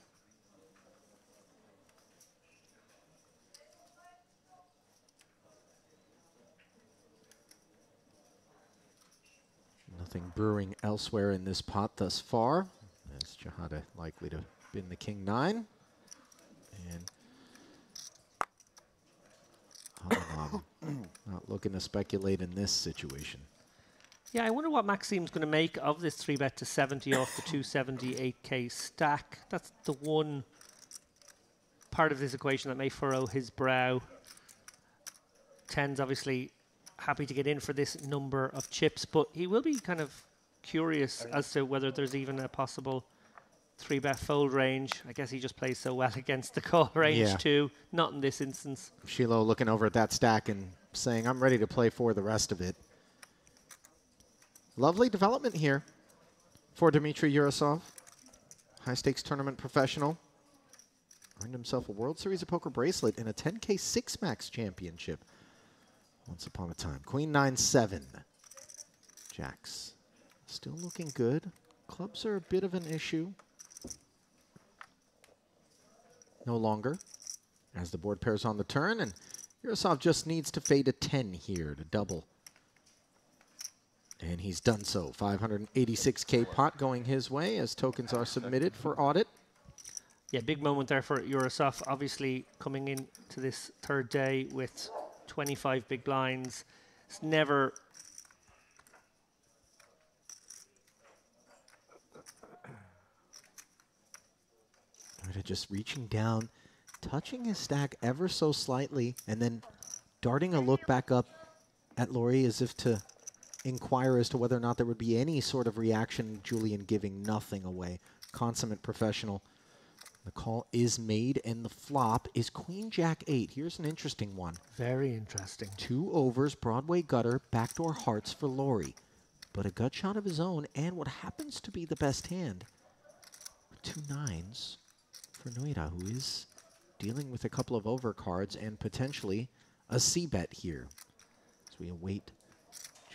Nothing brewing elsewhere in this pot thus far, as Shahada likely to bin the king-9. And not looking to speculate in this situation. Yeah, I wonder what Maxim's going to make of this 3-bet to 70 off the 278k stack. That's the one part of this equation that may furrow his brow. 10's obviously happy to get in for this number of chips, but he will be kind of curious as to whether there's even a possible 3-bet fold range. I guess he just plays so well against the call range too. Not in this instance. Shiloh looking over at that stack and saying, I'm ready to play for the rest of it. Lovely development here for Dmitry Yurosov. High-stakes tournament professional. Earned himself a World Series of Poker bracelet in a 10K 6-max championship once upon a time. Queen 9-7. Jacks still looking good. Clubs are a bit of an issue. No longer, as the board pairs on the turn, and Yurosov just needs to fade a 10 here to double. And he's done so. 586K pot going his way as tokens are submitted for audit. Yeah, big moment there for Yurosov. Obviously, coming into this third day with 25 big blinds. It's never... Just reaching down, touching his stack ever so slightly, and then darting a look back up at Laurie as if to inquire as to whether or not there would be any sort of reaction. Julian giving nothing away. Consummate professional. The call is made, and the flop is Queen Jack 8. Here's an interesting one. Very interesting. 2 overs, Broadway gutter, backdoor hearts for Laurie. But a gut shot of his own, and what happens to be the best hand. 2 nines for Noida, who is dealing with a couple of overcards and potentially a C-bet here as we await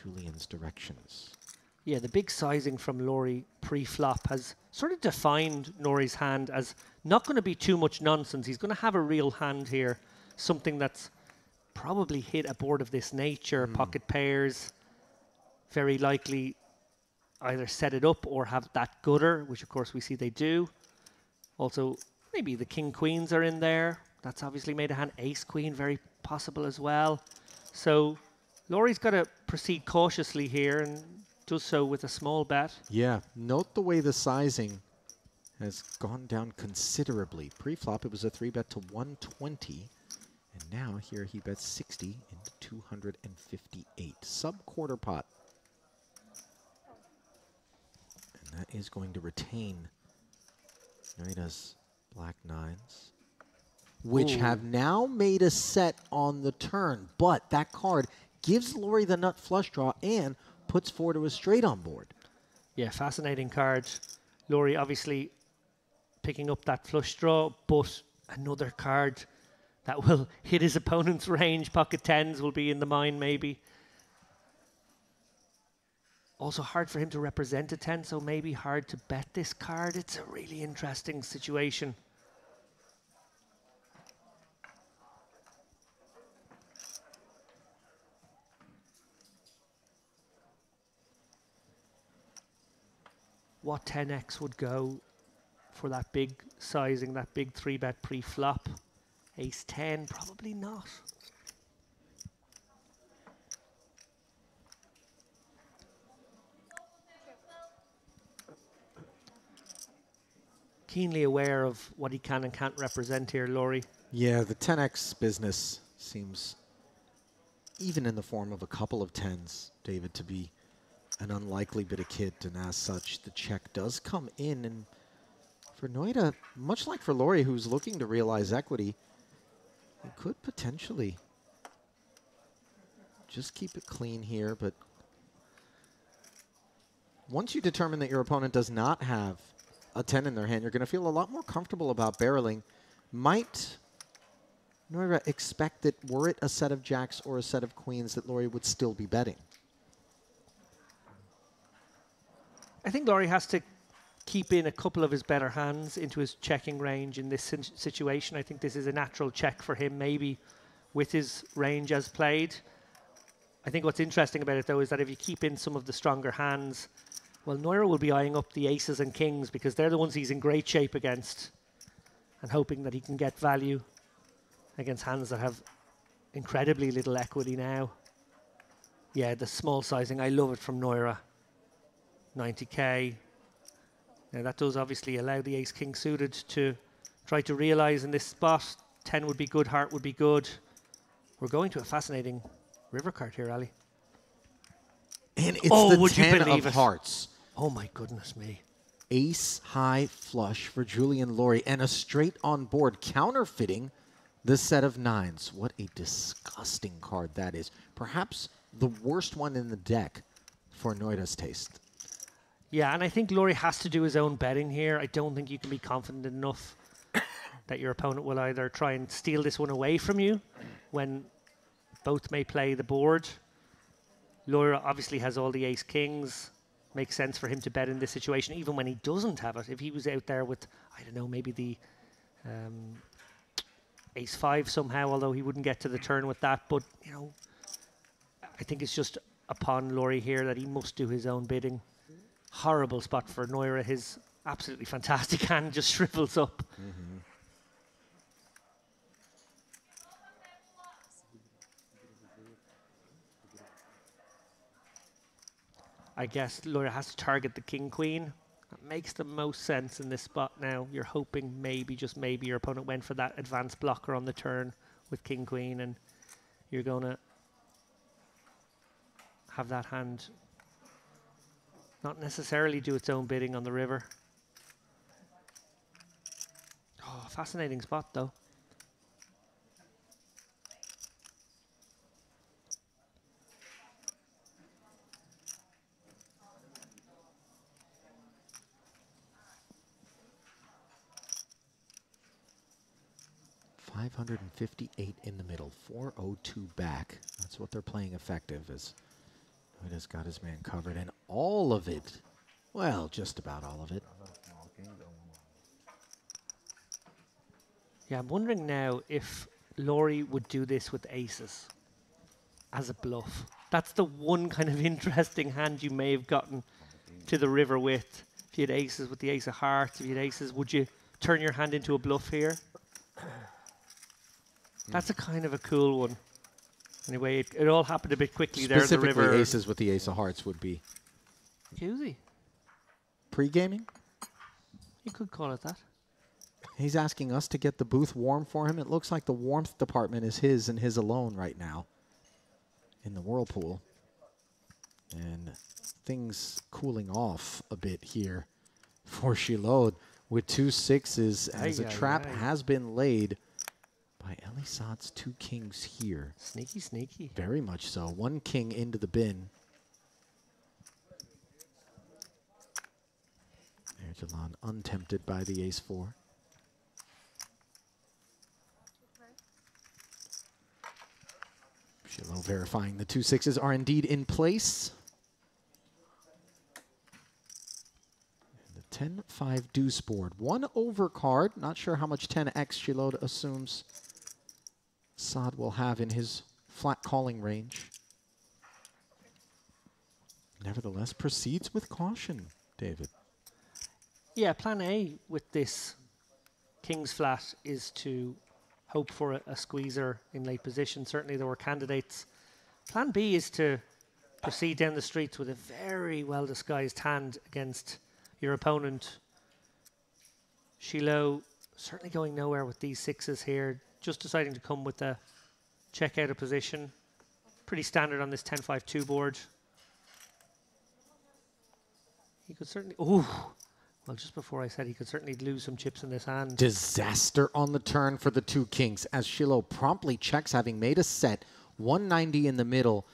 Julian's directions. Yeah, the big sizing from Laurie pre-flop has sort of defined Laurie's hand as not going to be too much nonsense. He's going to have a real hand here, something that's probably hit a board of this nature, pocket pairs, very likely either set it up or have that gutter, which of course we see they do. Also, maybe the king-queens are in there. That's obviously made a hand. Ace-queen, very possible as well. So Laurie's got to proceed cautiously here and does so with a small bet. Yeah, note the way the sizing has gone down considerably. Pre-flop, it was a 3-bet to 120. And now here he bets 60 into 258. Sub-quarter pot. And that is going to retain Noida's black nines, which have now made a set on the turn. But that card gives Laurie the nut flush draw and puts 4 to a straight on board. Yeah, fascinating card. Laurie obviously picking up that flush draw, but another card that will hit his opponent's range. Pocket tens will be in the mind maybe. Also hard for him to represent a 10, so maybe hard to bet this card. It's a really interesting situation. What 10x would go for that big sizing, that big 3-bet pre-flop? Ace 10, probably not. Keenly aware of what he can and can't represent here, Laurie. Yeah, the 10x business seems, even in the form of a couple of 10s, David, to be an unlikely bit of kit, and as such, the check does come in. And for Noida, much like for Laurie, who's looking to realize equity, he could potentially just keep it clean here. But once you determine that your opponent does not have a 10 in their hand, you're going to feel a lot more comfortable about barreling. Might Noida expect that were it a set of jacks or a set of queens that Laurie would still be betting? I think Laurie has to keep in a couple of his better hands into his checking range in this situation. I think this is a natural check for him, maybe with his range as played. I think what's interesting about it, though, is that if you keep in some of the stronger hands, well, Noira will be eyeing up the aces and kings because they're the ones he's in great shape against, and hoping that he can get value against hands that have incredibly little equity now. Yeah, the small sizing, I love it from Noira. 90k. Now that does obviously allow the ace-king suited to try to realize in this spot. 10 would be good, heart would be good. We're going to a fascinating river card here, Ali. And it's the 10 of it? hearts. Oh my goodness me. Ace high flush for Julian Laurie and a straight on board, counterfeiting the set of nines. What a disgusting card that is. Perhaps the worst one in the deck for Noida's taste. Yeah, and I think Laurie has to do his own betting here. I don't think you can be confident enough that your opponent will either try and steal this one away from you when both may play the board. Laurie obviously has all the ace kings. Makes sense for him to bet in this situation, even when he doesn't have it. If he was out there with, I don't know, maybe the ace five somehow, although he wouldn't get to the turn with that. But, you know, I think it's just upon Laurie here that he must do his own bidding. Horrible spot for Noira. His absolutely fantastic hand just shrivels up. I guess Laura has to target the king-queen. That makes the most sense in this spot now. You're hoping maybe, just maybe, your opponent went for that advanced blocker on the turn with king-queen, and you're going to have that hand not necessarily do its own bidding on the river. Oh, fascinating spot, though. $558 in the middle, 402 back. That's what they're playing effective, as Noida's got his man covered, and all of it, well, just about all of it. Yeah, I'm wondering now if Laurie would do this with aces as a bluff. That's the one kind of interesting hand you may have gotten to the river with. If you had aces with the ace of hearts, if you had aces, would you turn your hand into a bluff here? That's a kind of a cool one. Anyway, it all happened a bit quickly there. The river. Aces with the ace of hearts would be Juicy. pre-gaming. You could call it that. He's asking us to get the booth warm for him. It looks like the warmth department is his and his alone right now in the whirlpool. And things cooling off a bit here for Shilod with 2 6s as a trap has been laid by Elisad's 2 kings here. Sneaky, sneaky. Very much so. 1 king into the bin. Erdogan untempted by the ace 4. Shilo verifying the 2 6s are indeed in place. And the 10-5 deuce board. 1 over card. Not sure how much 10x Shilo assumes Saad will have in his flat calling range. Nevertheless, proceeds with caution, David. Yeah, plan A with this king's flat is to hope for a squeezer in late position. Certainly there were candidates. Plan B is to proceed down the streets with a very well disguised hand against your opponent. Shilo certainly going nowhere with these 6s here. Just deciding to come with a check out of position. Pretty standard on this 10-5-2 board. He could certainly... Oh, well, just before I said he could certainly lose some chips in this hand. Disaster on the turn for the 2 kings as Shilo promptly checks, having made a set. 190 in the middle.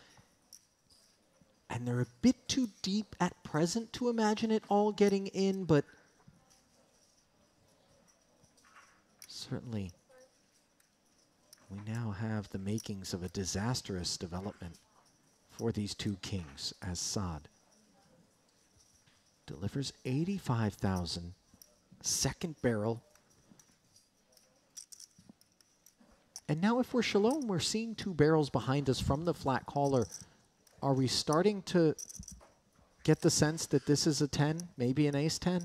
And they're a bit too deep at present to imagine it all getting in, but certainly we now have the makings of a disastrous development for these 2 kings as Saad delivers 85,000, second barrel. And now if we're Shalom, we're seeing 2 barrels behind us from the flat caller. Are we starting to get the sense that this is a 10, maybe an ace 10?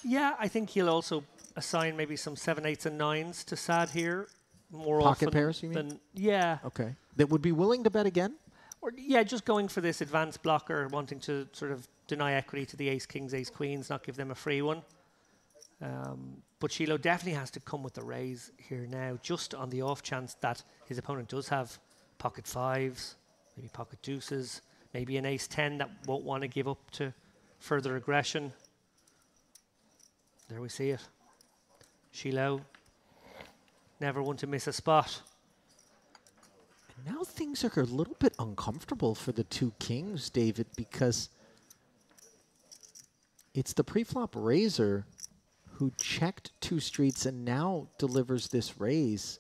Yeah, I think he'll also assign maybe some 7, 8s, and 9s to Saad here. More Pocket often pairs, you mean? than, yeah. Okay. That would be willing to bet again? Or yeah, just going for this advanced blocker, wanting to sort of deny equity to the ace kings, ace queens, not give them a free one. But Shilo definitely has to come with the raise here now, just on the off chance that his opponent does have pocket fives, maybe pocket deuces, maybe an ace-10 that won't want to give up to further aggression. There we see it. Shiloh, never one to miss a spot. Now things are a little bit uncomfortable for the two kings, David, because it's the preflop raiser who checked two streets and now delivers this raise.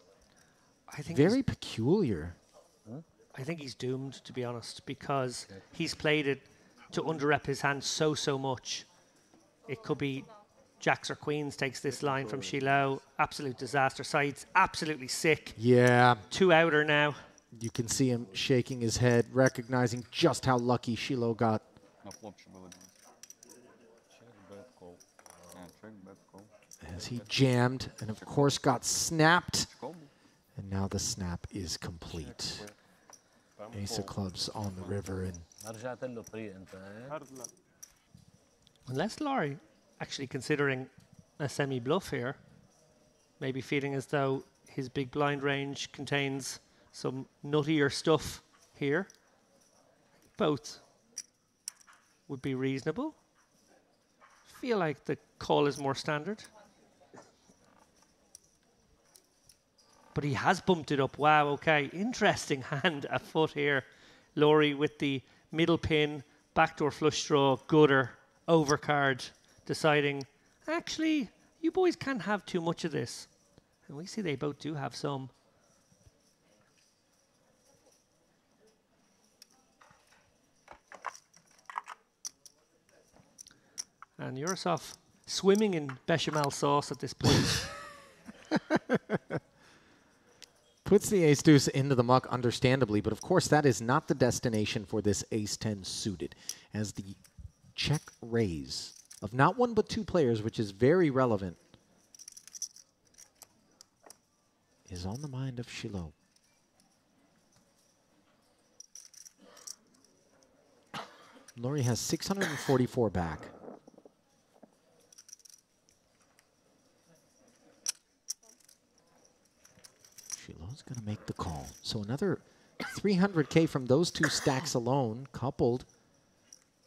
I think Very peculiar. I think he's doomed, to be honest, because he's played it to underrep his hand so much. It could be jacks or queens takes this line from Shiloh. Absolute disaster. Side's absolutely sick. Yeah. 2 outer now. You can see him shaking his head, recognizing just how lucky Shiloh got. As he jammed and, of course, got snapped. And now the snap is complete. Ace of clubs on the river. And Unless Laurie actually considering a semi-bluff here, maybe feeling as though his big blind range contains some nuttier stuff here. Both would be reasonable. Feel like the call is more standard. But he has bumped it up. Wow, okay. Interesting hand afoot here. Laurie with the middle pin, backdoor flush draw, gutter, overcard, deciding, actually, you boys can't have too much of this. And we see they both do have some. And Yurosov swimming in bechamel sauce at this point. puts the ace-deuce into the muck, understandably, but of course that is not the destination for this ace-10 suited, as the check raise of not one but two players, which is very relevant, is on the mind of Shiloh. Laurie has 644 back. Shiloh's going to make the call. So another 300K from those two stacks alone, coupled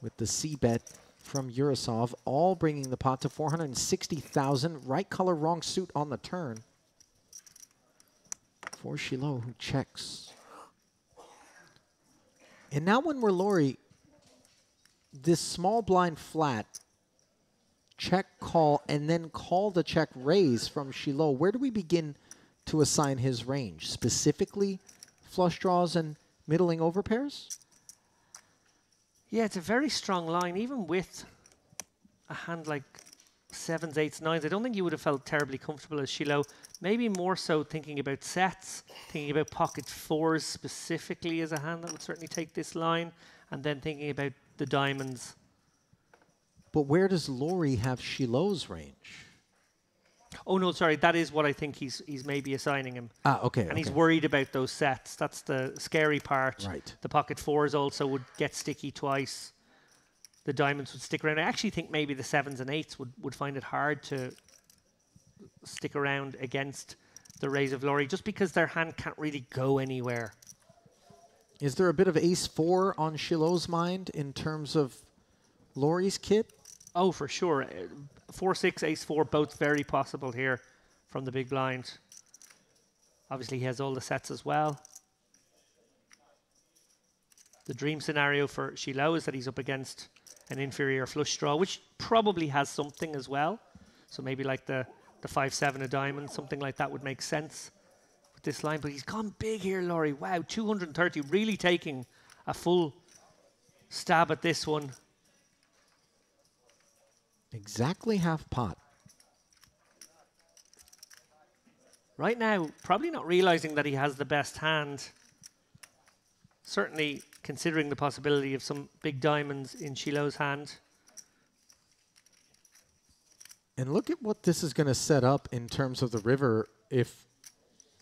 with the C-bet from Yurosov, all bringing the pot to 460,000. Right color, wrong suit on the turn for Shiloh, who checks. And now when we're Laurie, this small blind flat, check, call, and then call the check raise from Shiloh, where do we begin to assign his range? Specifically, flush draws and middling overpairs? Yeah, it's a very strong line, even with a hand like 7s, 8s, 9s. I don't think you would have felt terribly comfortable as Shiloh. Maybe more so thinking about sets, thinking about pocket 4s specifically as a hand that would certainly take this line, and then thinking about the diamonds. But where does Laurie have Shiloh's range? Oh, no, sorry. That is what I think he's maybe assigning him. Ah, okay. And he's worried about those sets. That's the scary part. Right. The pocket 4s also would get sticky twice. The diamonds would stick around. I actually think maybe the 7s and 8s would find it hard to stick around against the raise of Laurie, just because their hand can't really go anywhere. Is there a bit of ace-4 on Shiloh's mind in terms of Laurie's kit? Oh, for sure. 4-6, ace-4, both very possible here from the big blind. Obviously, he has all the sets as well. The dream scenario for Shiloh is that he's up against an inferior flush draw, which probably has something as well. So maybe like the 5-7 of diamonds, something like that would make sense with this line. But he's gone big here, Laurie. Wow, 230, really taking a full stab at this one. Exactly half pot. Right now, probably not realizing that he has the best hand. Certainly considering the possibility of some big diamonds in Shiloh's hand. And look at what this is going to set up in terms of the river if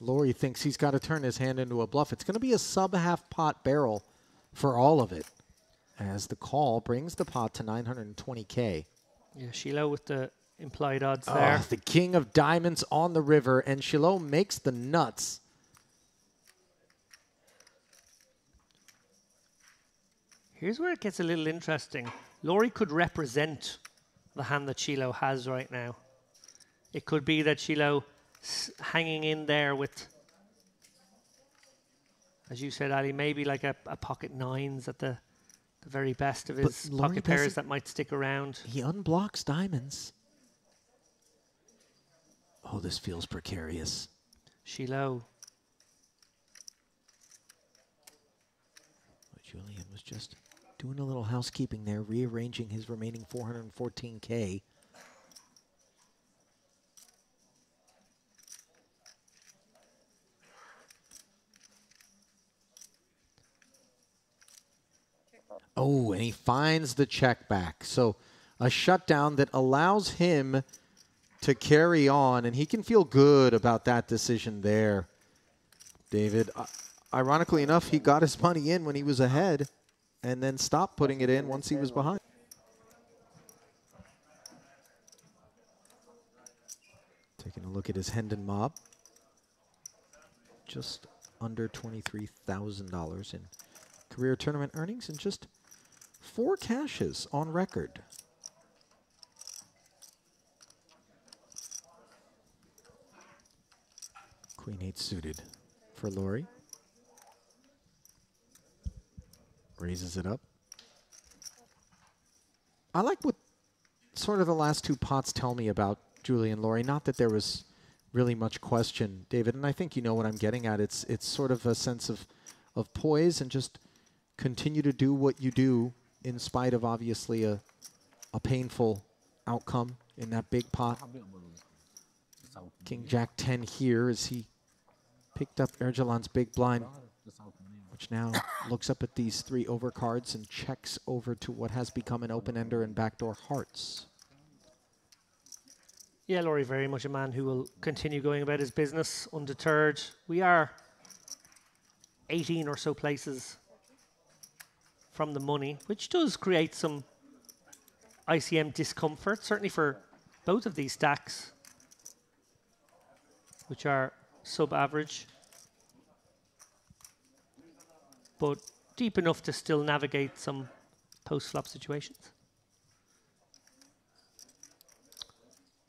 Laurie thinks he's got to turn his hand into a bluff. It's going to be a sub-half pot barrel for all of it, as the call brings the pot to 920K. Yeah, Shiloh with the implied odds there. The king of diamonds on the river, and Shiloh makes the nuts. Here's where it gets a little interesting. Laurie could represent the hand that Shiloh has right now. It could be that Shiloh hanging in there with, as you said, Ali, maybe like a pocket nines at the very best of his pocket pairs that might stick around. He unblocks diamonds. Oh, this feels precarious. Shiloh. Julian was just doing a little housekeeping there, rearranging his remaining 414K. Oh, and he finds the check back. So a shutdown that allows him to carry on, and he can feel good about that decision there, David. Ironically enough, he got his money in when he was ahead and then stopped putting it in once he was behind. Taking a look at his Hendon mob. Just under $23,000 in career tournament earnings and just 4 cashes on record. Queen 8 suited for Laurie. Raises it up. I like what sort of the last 2 pots tell me about Julian Laurie. Not that there was really much question, David, and I think you know what I'm getting at. It's sort of a sense of poise and just continue to do what you do in spite of obviously a painful outcome in that big pot. King Jack 10 here as he picked up Ergelan's big blind, which now looks up at these 3 overcards and checks over to what has become an open-ender and backdoor hearts. Yeah, Laurie, very much a man who will continue going about his business undeterred. We are 18 or so places from the money, which does create some ICM discomfort, certainly for both of these stacks, which are sub-average, but deep enough to still navigate some post-flop situations.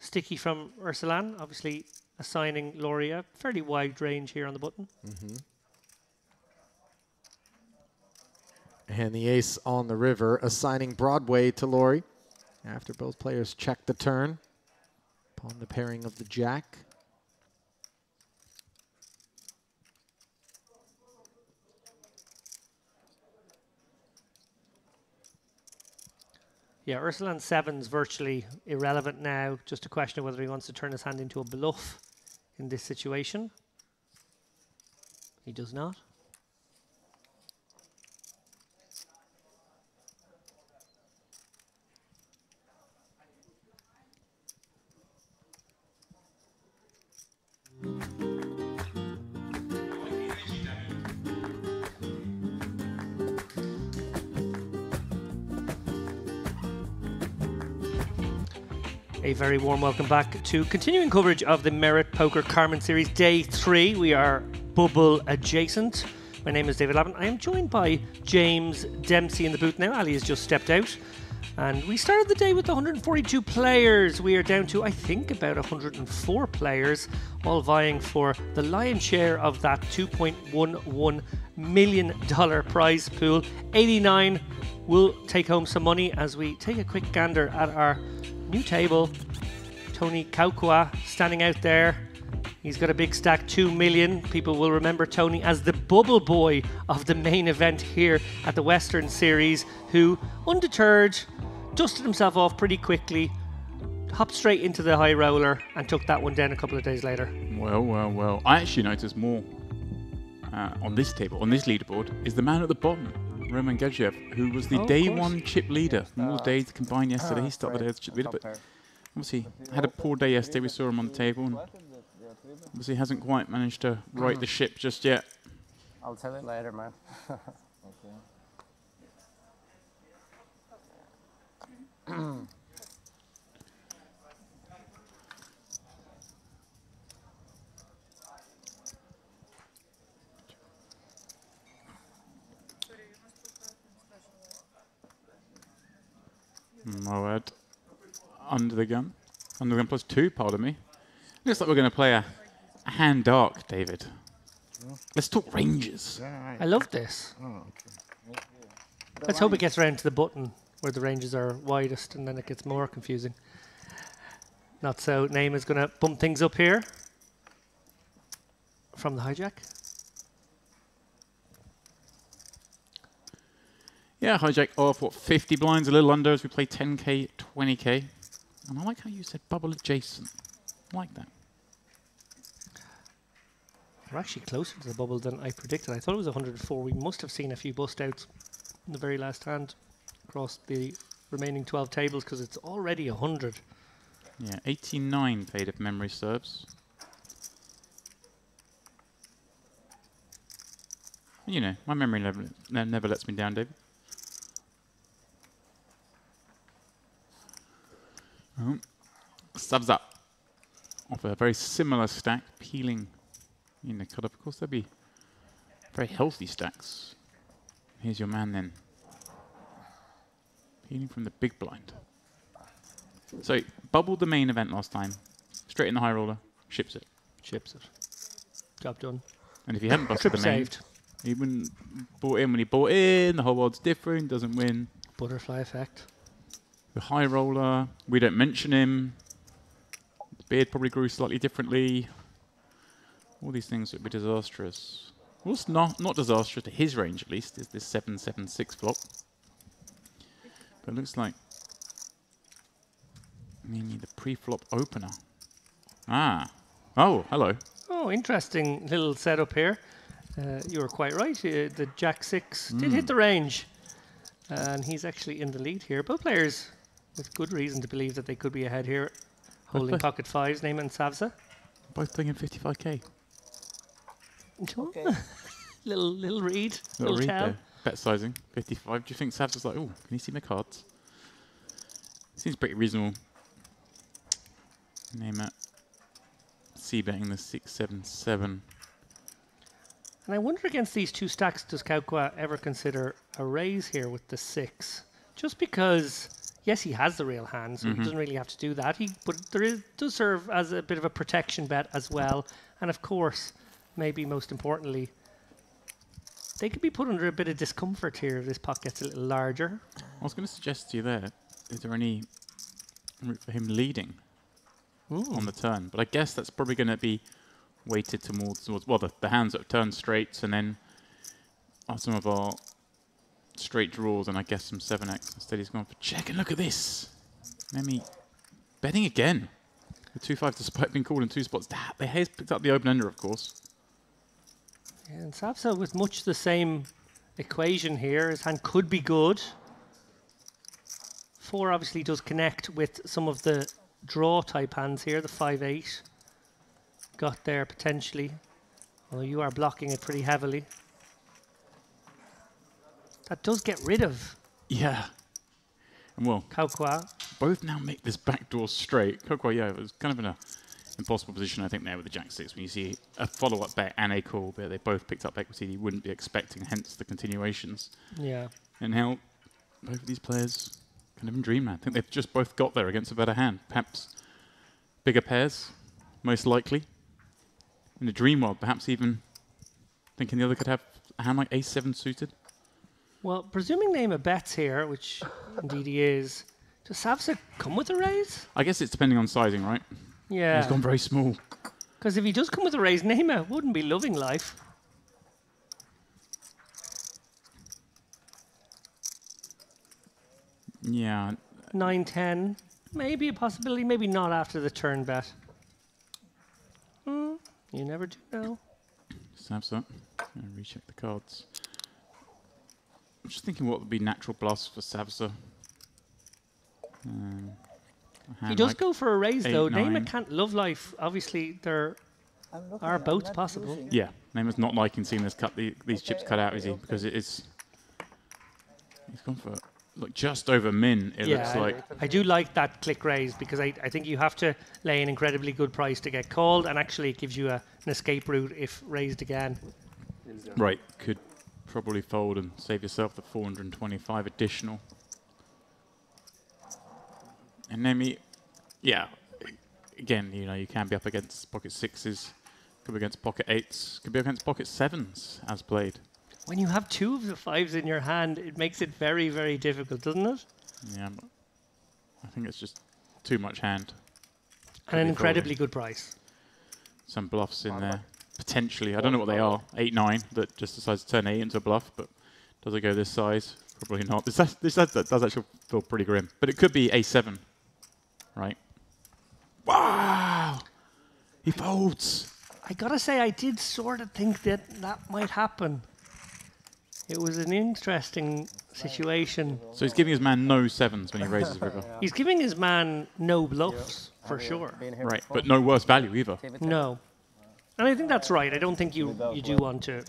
Sticky from Ursulan, obviously assigning Laurie a fairly wide range here on the button. And the ace on the river, assigning Broadway to Laurie after both players check the turn upon the pairing of the jack. Yeah, Ursulan 7's virtually irrelevant now. Just a question of whether he wants to turn his hand into a bluff in this situation. He does not. A very warm welcome back to continuing coverage of the Merit Poker Carmen Series Day 3. We are bubble adjacent. My name is David Lavin. I am joined by James Dempsey in the booth now. Ali has just stepped out. And we started the day with 142 players. We are down to, I think, about 104 players, all vying for the lion's share of that $2.11 million prize pool. 89 will take home some money as we take a quick gander at our new table. Tony Kaukua standing out there. He's got a big stack, 2 million. People will remember Tony as the bubble boy of the main event here at the Western Series, who, undeterred, dusted himself off pretty quickly, hopped straight into the high roller and took that one down a couple of days later. Well. I actually noticed more on this table, on this leaderboard, is the man at the bottom, Roman Gadjev, who was the day 1 chip leader. All days combined yesterday. He started the day as chip leader, but obviously had a poor day yesterday. We saw him on the table, and obviously hasn't quite managed to right the ship just yet. I'll tell you later, man. under the gun. Under the gun plus 2, pardon me. Looks like we're going to play a hand dark, David. Let's talk ranges. I love this. Let's hope it gets around to the button where the ranges are widest, and then it gets more confusing. Not so. Name is going to bump things up here from the hijack. Yeah, hijack off, what, 50 blinds, a little under as we play 10k, 20k. And I like how you said bubble adjacent. I like that. We're actually closer to the bubble than I predicted. I thought it was 104. We must have seen a few bust outs in the very last hand across the remaining 12 tables because it's already 100. Yeah, 89 paid if memory serves. You know, my memory never lets me down, David. Subs up off a very similar stack, peeling in the cut up. Of course, they'll be very healthy stacks. Here's your man then. Peeling from the big blind. So, bubbled the main event last time. Straight in the high roller, ships it. Chips it. Job done. And if you haven't busted the main, saved. he wouldn't bought in when he bought in, the whole world's different, doesn't win. Butterfly effect. The high roller, we don't mention him. The beard probably grew slightly differently. All these things would be disastrous. What's not disastrous to his range, at least, is this 7-7-6 flop. But it looks like maybe the pre-flop opener. Ah. Oh, hello. Oh, interesting little setup here. You were quite right. The Jack-6 did hit the range. And he's actually in the lead here. Both players with good reason to believe that they could be ahead here. Holding pocket fives, Neyma and Savza. Both playing in 55k. Okay. little read. Little read tell. there. Bet sizing, 55. Do you think Sav's like, oh, can you see my cards? Seems pretty reasonable. Name it. C betting the 6-7-7. And I wonder against these two stacks, does Kaukwa ever consider a raise here with the 6? Just because, yes, he has the real hand, so he doesn't really have to do that. But does serve as a bit of a protection bet as well. And of course, maybe most importantly, they could be put under a bit of discomfort here if this pot gets a little larger. I was going to suggest to you there, is there any route for him leading on the turn? But I guess that's probably going to be weighted towards well, the hands that have turned straights, and then some of our straight draws, and I guess some 7x. Instead, he's gone for check, and look at this. Maybe betting again. The 2-5 despite being called in 2 spots. The has picked up the open ender, of course. Yeah, and Savsa with much the same equation here. His hand could be good. 4 obviously does connect with some of the draw type hands here, the 5-8. Got there potentially. Although you are blocking it pretty heavily. That does get rid of Yeah. And well, Kaukwa. both now make this backdoor straight. Kokwa, yeah, it was kind of in an impossible position, I think, there with the Jack-6. When you see a follow-up bet and a call, but they both picked up equity you wouldn't be expecting, hence the continuations. Yeah. And how both of these players kind of in dreamland. I think they've just both got there against a better hand. Perhaps bigger pairs, most likely. In the dream world, perhaps even thinking the other could have a hand like ace-7 suited. Well, presuming Neyma bets here, which indeed he is, does Savsa come with a raise? I guess it's depending on sizing, right? Yeah. He's gone very small. Because if he does come with a raise, Neyma wouldn't be loving life. Yeah. 9-10. Maybe a possibility, maybe not after the turn bet. You never do know. Savsa. Recheck the cards. I'm just thinking what would be natural bluffs for Savsa. He does go for a raise, though. 8-9. Neyma can't love life. Obviously, there are boats possible. Yeah, Neyma's not liking seeing this these chips cut out, is he? Because it is. He's gone for look just over min. It looks like. I do like that click raise because I think you have to lay an incredibly good price to get called, and actually it gives you an escape route if raised again. Right, could probably fold and save yourself the 425 additional. And Neyma Yeah. Again, you know, you can be up against pocket 6s, could be against pocket 8s, could be against pocket 7s as played. When you have 2 of the 5s in your hand, it makes it very, very difficult, doesn't it? Yeah, but I think it's just too much hand. And an incredibly good price. Some bluffs in there. Potentially, I don't know what they are. 8, 9 that just decides to turn 8 into a bluff, but does it go this size? Probably not. This does actually feel pretty grim. But it could be A7, right? Wow! He folds. I gotta say, I did sort of think that that might happen. It was an interesting situation. So he's giving his man no 7s when he raises the river. He's giving his man no bluffs, for sure. Right, but no worse value either. No. And I think that's right. I don't think you do want to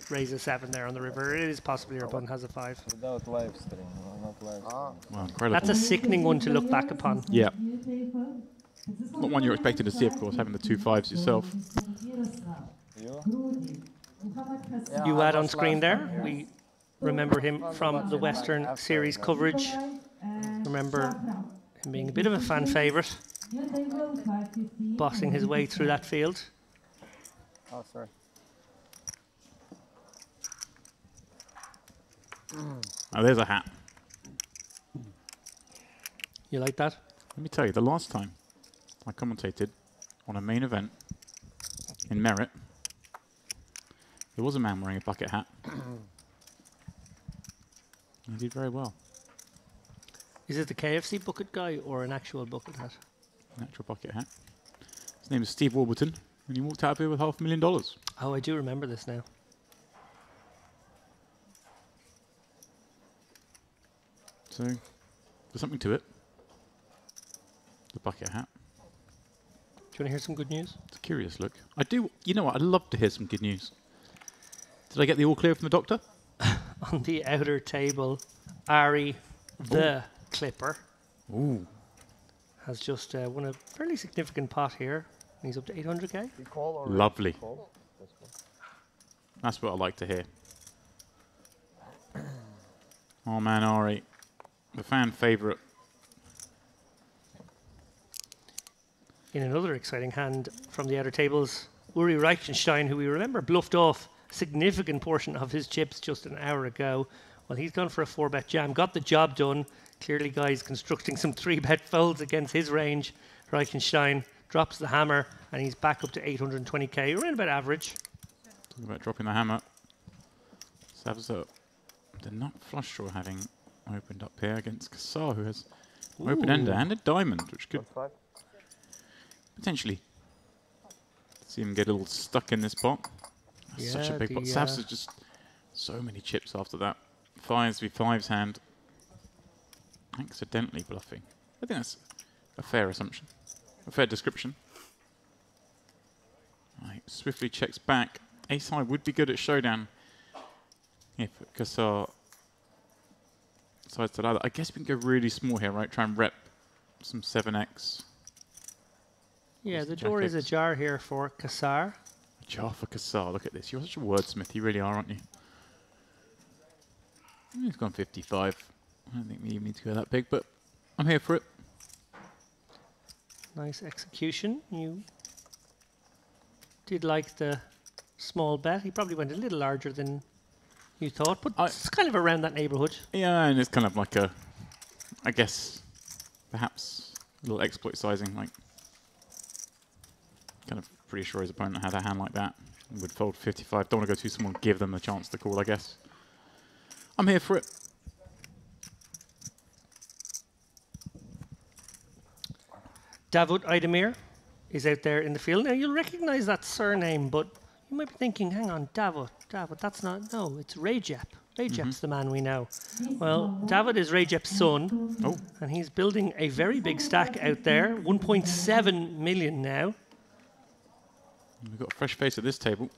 raise a 7 there on the river. It is possible your opponent has a 5. Without live stream, not live stream. Well, incredible. That's a sickening one to look back upon. Yeah. Not one you're expecting to see, of course, having the 2 5s yourself. You had on screen there, we remember him from the Western Series coverage. Remember him being a bit of a fan favourite, bossing his way through that field. Oh, sorry. Now there's a hat. You like that? Let me tell you, the last time I commentated on a main event in Merit, there was a man wearing a bucket hat. He did very well. Is it the KFC bucket guy or an actual bucket hat? An actual bucket hat. His name is Steve Warburton, and he walked out of here with $500,000. Oh, I do remember this now. So, there's something to it. The bucket hat. Do you want to hear some good news? It's a curious look. I do, you know what, I'd love to hear some good news. Did I get the all clear from the doctor? On the outer table, Ari, the Clipper, has just won a fairly significant pot here. He's up to 800k. Lovely. That's what I like to hear. Oh man, Ari, the fan favourite. In another exciting hand from the outer tables, Uri Reichenstein, who we remember bluffed off a significant portion of his chips just an hour ago. Well, he's gone for a 4-bet jam, got the job done. Clearly, guys constructing some 3-bet folds against his range. Reichenstein drops the hammer, and he's back up to 820k, around about average. Talking about dropping the hammer. Savs up. The nut flush draw having opened up here against Kassar, who has an open ender and a diamond, which could potentially see him get a little stuck in this pot. That's such a big pot. Savs has just so many chips after that. 5v5's hand. Accidentally bluffing. I think that's a fair assumption. A fair description. Right, swiftly checks back. Ace high would be good at showdown if Kassar decides to allow that. I guess we can go really small here, right? Try and rep some 7x. Yeah, the door is ajar here for Kassar. Ajar for Kassar. Look at this. You're such a wordsmith. You really are, aren't you? He's gone 55. I don't think we even need to go that big, but I'm here for it. Nice execution. You did like the small bet. He probably went a little larger than you thought, but it's kind of around that neighbourhood. Yeah, and it's kind of like a, I guess, perhaps a little exploit sizing, like kind of pretty sure his opponent had a hand like that. Would fold 55. Don't want to go too small and give them a chance to call, I guess. I'm here for it. Davut Aydemir is out there in the field. Now, you'll recognise that surname, but you might be thinking, hang on, Davut, that's not, no, it's Recep. Recep's the man we know. Well, Davut is Recep's son, and he's building a very big stack out there, 1.7 million now. We've got a fresh face at this table.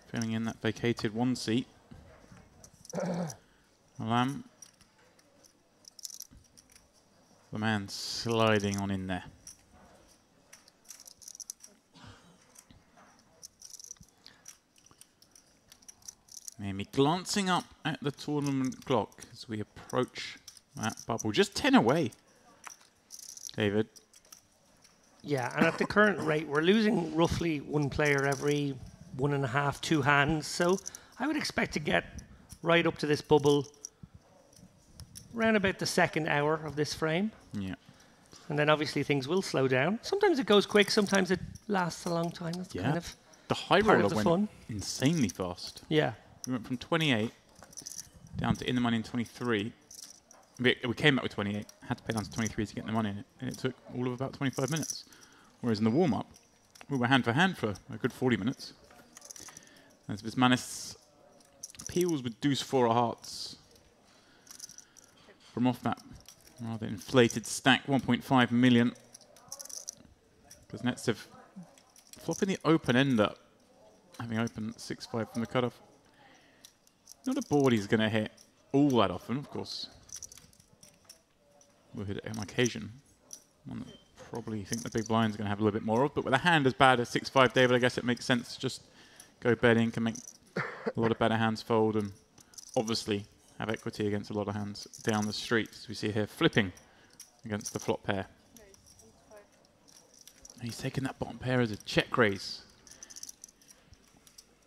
Filling in that vacated 1 seat. Lamb. The man sliding on in there. Maybe glancing up at the tournament clock as we approach that bubble. Just 10 away. David. Yeah, and at the current rate, we're losing roughly one player every 1.5, 2 hands. So I would expect to get right up to this bubble around about the second hour of this frame. Yeah. And then obviously things will slow down. Sometimes it goes quick, sometimes it lasts a long time. That's kind of The high part roller of the went fun. insanely fast. Yeah. We went from 28 down to in the money in 23. We came back with 28, had to pay down to 23 to get the money in it, and it took all of about 25 minutes. Whereas in the warm-up, we were hand for hand for a good 40 minutes. As Bismanis peels with deuce 4 of hearts from off that rather inflated stack, 1.5 million. Kuznetsov flopping the open end up, having opened 6-5 from the cutoff. Not a board he's going to hit all that often, of course. We'll hit it on occasion. One that probably think the big blind's going to have a little bit more of, but with a hand as bad as 6-5, David, I guess it makes sense to just go betting, can make a lot of better hands fold, and obviously have equity against a lot of hands down the street, as we see here, flipping against the flop pair. And he's taking that bottom pair as a check raise.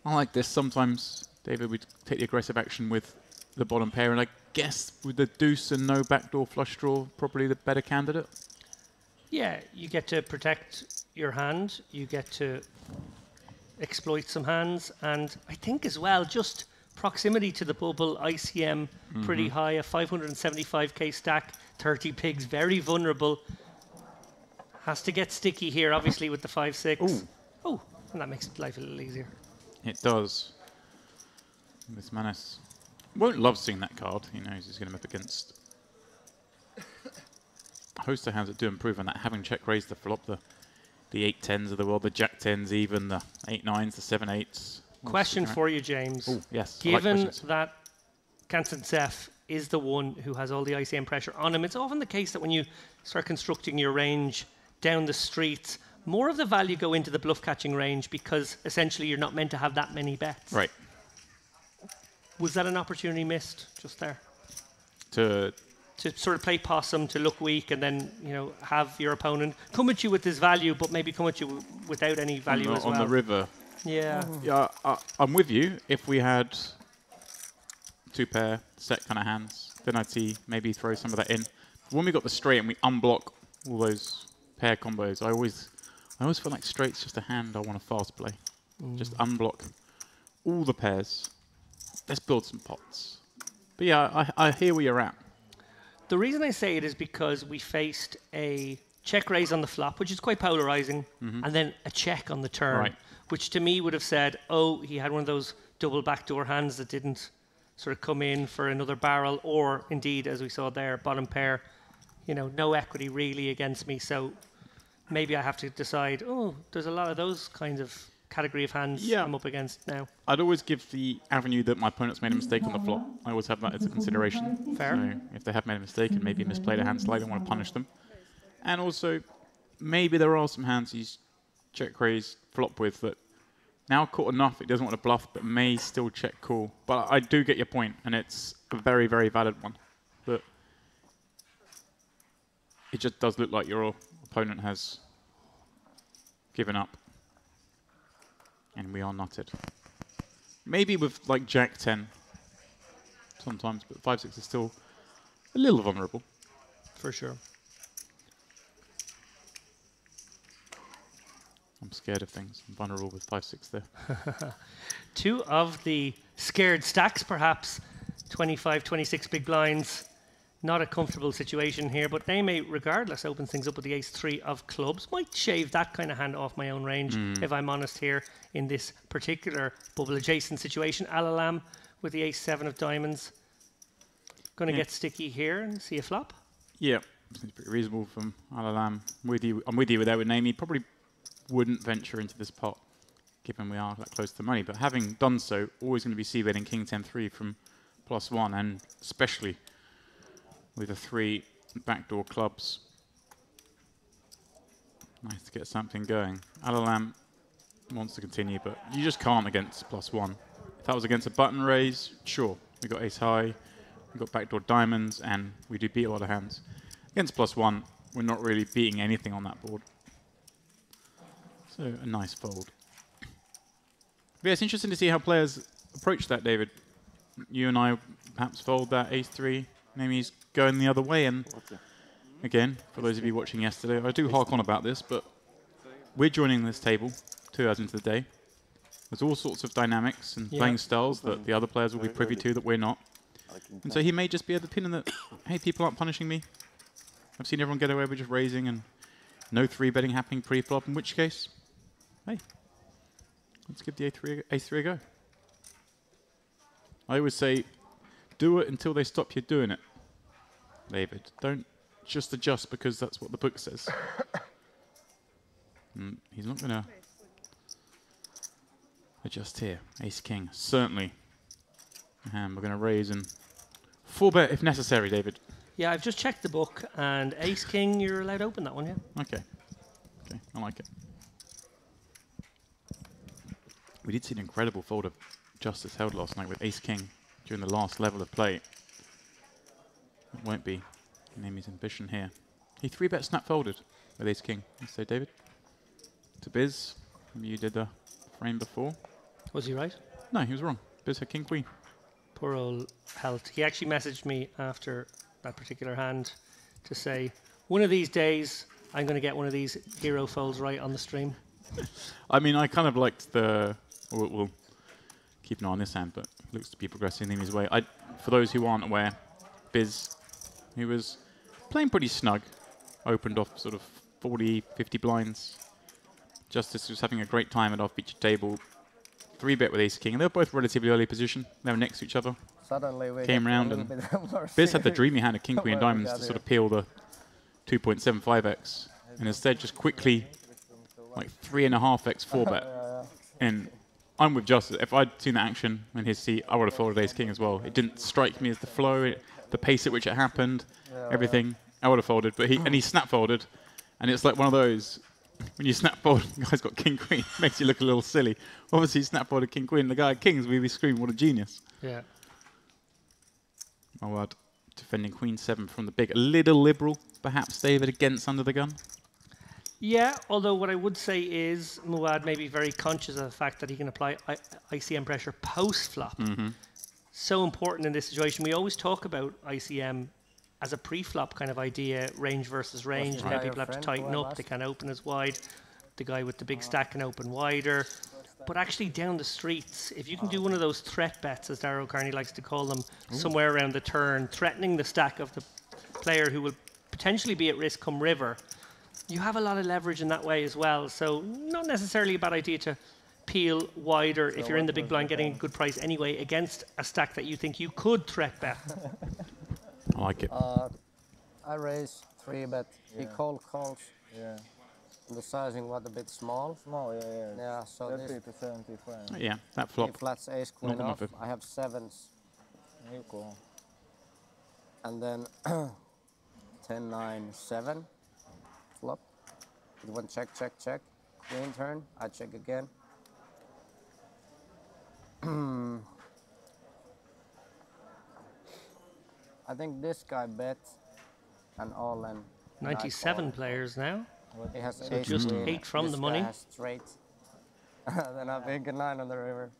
I like this. Sometimes, David, we take the aggressive action with the bottom pair, and I guess with the deuce and no backdoor flush draw, probably the better candidate. Yeah, you get to protect your hand, you get to exploit some hands, and I think as well, just proximity to the bubble, ICM pretty high, a 575k stack, 30 pigs, very vulnerable. Has to get sticky here, obviously, with the 5-6. Oh, and that makes life a little easier. It does. Bismanis won't love seeing that card. He knows he's going to move against a host of hands that do improve on that, having check raised the flop, the 8-10s of the world, the jack-10s even, the 8-9s, the 7-8s. Question for you, James. Oh, yes. Given that Kuznetsov is the one who has all the ICM pressure on him, it's often the case that when you start constructing your range down the streets, more of the value go into the bluff catching range because essentially you're not meant to have that many bets. Right. Was that an opportunity missed just there? To sort of play possum, to look weak, and then, you know, have your opponent come at you with this value, but maybe come at you without any value as well. On the river. Yeah. Yeah, I'm with you. If we had 2-pair set kind of hands, then I'd see maybe throw some of that in. When we got the straight and we unblock all those pair combos, I always feel like straight's just a hand I want to fast play. Just unblock all the pairs. Let's build some pots. But yeah, I hear where you're at. The reason I say it is because we faced a check raise on the flop, which is quite polarizing, and then a check on the turn, which to me would have said, oh, he had one of those double backdoor hands that didn't sort of come in for another barrel, or indeed, as we saw there, bottom pair, you know, no equity really against me. So maybe I have to decide, oh, there's a lot of those kinds of category of hands I'm up against now. I'd always give the avenue that my opponent's made a mistake on the flop. I always have that as a consideration. Fair. So if they have made a mistake and maybe misplayed a hand slightly, I want to punish them. And also, maybe there are some hands he's check raised flop with that now caught enough it doesn't want to bluff, but may still check call. But I do get your point, and it's a very, very valid one. But it just does look like your opponent has given up. And we are nutted. Maybe with like Jack 10 sometimes, but 5-6 is still a little vulnerable. For sure. I'm scared of things. I'm vulnerable with 5-6 there. Two of the scared stacks, perhaps. 25, 26 big blinds. Not a comfortable situation here, but they may, regardless, open things up with the ace-3 of clubs. Might shave that kind of hand off my own range, if I'm honest here, in this particular bubble-adjacent situation. Alalam with the ace-7 of diamonds. Going to get sticky here and see a flop. Yeah, seems pretty reasonable from Alalam. I'm with you with Edward Name. He probably wouldn't venture into this pot, given we are that close to money. But having done so, always going to be c-betting king 10-3 from +1, and especially with the 3 backdoor clubs. Nice to get something going. Alalam wants to continue, but you just can't against +1. If that was against a button raise, sure. We got ace high, we got backdoor diamonds, and we do beat a lot of hands. Against +1, we're not really beating anything on that board. So a nice fold. But yeah, it's interesting to see how players approach that, David. You and I perhaps fold that ace-3. Maybe he's going the other way. And again, for those of you watching yesterday, I do hark on about this, but we're joining this table 2 hours into the day. There's all sorts of dynamics and playing styles that the other players will be privy to that we're not. And so he may just be of the opinion that, hey, people aren't punishing me. I've seen everyone get away with just raising and no 3-betting happening pre-flop, in which case, hey, let's give the ace-3 a go. I always say, do it until they stop you doing it, David. Don't just adjust because that's what the book says. He's not going to adjust here. Ace-king, certainly. And we're going to raise and 4-bet if necessary, David. Yeah, I've just checked the book, and ace-king, you're allowed to open that one, yeah. Okay. Okay, I like it. We did see an incredible fold of justice held last night with ace-king during the last level of play. It won't be Amy's ambition here. He 3-bet snap folded with ace-king. You say, David? To Biz, you did the frame before. Was he right? No, he was wrong. Biz had king-queen. Poor old Helt. He actually messaged me after that particular hand to say, one of these days, I'm going to get one of these hero folds right on the stream. I mean, I kind of liked the... We'll keep an eye on this hand, but it looks to be progressing in his way. For those who aren't aware, Biz, he was playing pretty snug, opened off sort of 40, 50 blinds. Justice was having a great time at off-featured table. 3-bet with ace-king, and they were both relatively early position. They were next to each other. Suddenly we Came round, and Biz had the dreamy hand of king-queen diamonds to sort of peel the 2.75x, and instead just quickly, like 3.5x 4-bet. And I'm with Justice. If I'd seen that action in his seat, I would have folded ace-king as well. It didn't strike me as the flow, the pace at which it happened, everything. I would have folded, but he snap folded, and it's like one of those. When you snap fold, the guy's got king-queen, makes you look a little silly. Obviously, he snap folded king-queen, the guy had kings, we'd be screaming, what a genius. Yeah. Muad defending queen 7 from the big. A little liberal, perhaps, David, against under the gun? Yeah, although what I would say is Muad may be very conscious of the fact that he can apply ICM pressure post-flop. So important in this situation. We always talk about ICM as a pre-flop kind of idea, range versus range. Now people have to tighten up. They can't open as wide. The guy with the big stack can open wider. But actually down the streets, if you can do one of those threat bets, as Darrow Carney likes to call them, somewhere around the turn, threatening the stack of the player who will potentially be at risk come river, you have a lot of leverage in that way as well. So not necessarily a bad idea to peel wider if you're in the big blind getting a good price anyway against a stack that you think you could threat bet. I like it. I raise 3-bet. He calls. Yeah. The sizing was a bit small. Yeah, so 30 to 75. Yeah, that flop. He flats ace queen off. I have 7s. You call. And then 10, 9, 7 flop. It went check. Queen turn. I check again. I think this guy bets and all in. 97 players now. He has So just 8 from the money. Has straight. Then I think a 9 on the river.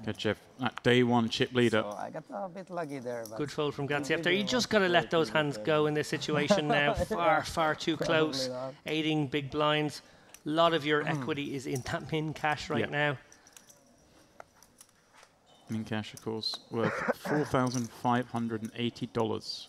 Good, Jeff. That day 1 chip leader. So I got a bit lucky there. But Good fold from Gatsiev there. You just got to let those hands go in this situation now. Far too close. Aiding big blinds. A lot of your equity is in that min cash right now. Min cash, of course, worth $4,580.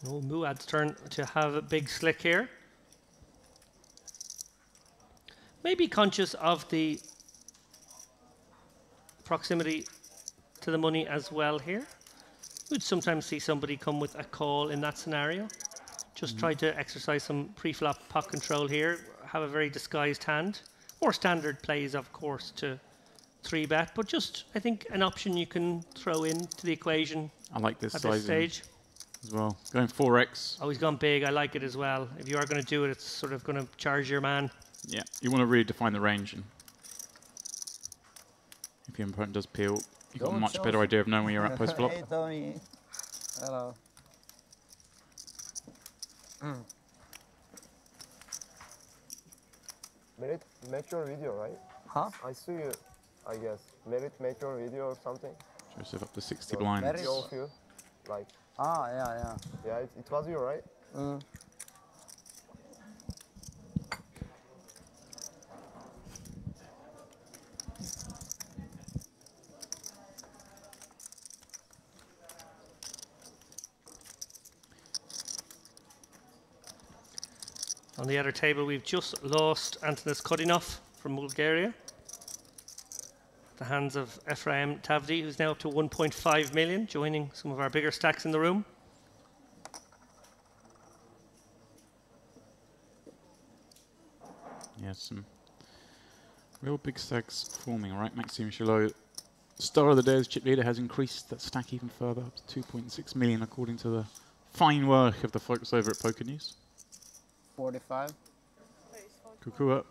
Oh, Muad's turn to have a big slick here. Maybe conscious of the proximity to the money as well here. We'd sometimes see somebody come with a call in that scenario. Just try to exercise some pre-flop pot control here. Have a very disguised hand. More standard plays, of course, to 3-bet, but just, I think, an option you can throw into the equation I like this at this sizing stage. as well. Going 4x. Oh, he's gone big. I like it as well. If you are going to do it, it's sort of going to charge your man. Yeah, you want to really define the range. And if your opponent does peel, you've got a Go, much Chelsea. better idea of knowing where you're at post flop. Hey, Tony. Hello. Merit, make your video, right? Huh? I see you, I guess. Merit, make your video or something. Joseph up to 60 So, blinds. Merit. Video of you. Like, Ah, yeah. yeah, it was you, right? On the other table, we've just lost Antonis Kodinov from Bulgaria. The hands of Ephraim Tavdi, who's now up to 1.5 million, joining some of our bigger stacks in the room. Yeah, some real big stacks forming, right? Maxime Chalot, star of the day as chip leader, has increased that stack even further, up to 2.6 million, according to the fine work of the folks over at Poker News. 45. Kukua,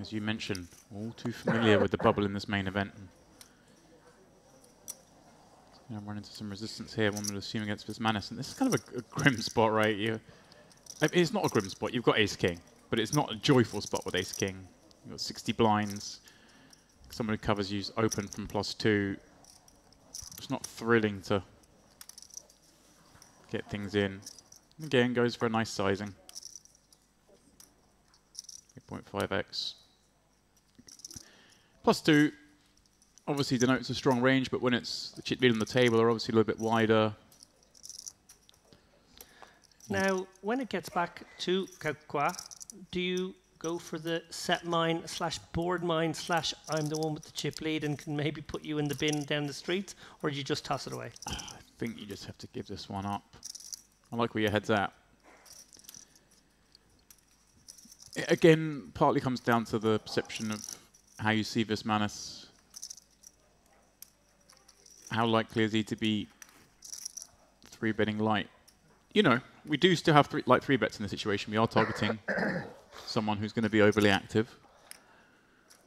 as you mentioned, all too familiar with the bubble in this main event. I'm running into some resistance here, one would assume against Vismanis, and this is kind of a grim spot, right? It's not a grim spot, you've got ace-king, but it's not a joyful spot with ace-king. You've got 60 blinds, someone who covers you's open from +2. It's not thrilling to get things in. Again, goes for a nice sizing. 8.5x. +2 obviously denotes a strong range, but when it's the chip lead on the table, they're obviously a little bit wider. Now, when it gets back to Kakwa, do you go for the set mine / board mine / I'm the one with the chip lead and can maybe put you in the bin down the street, or do you just toss it away? I think you just have to give this one up. I like where your head's at. It again, partly comes down to the perception of how you see Vismanis. How likely is he to be 3-betting light? You know, we do still have 3 bets in this situation. We are targeting someone who's going to be overly active.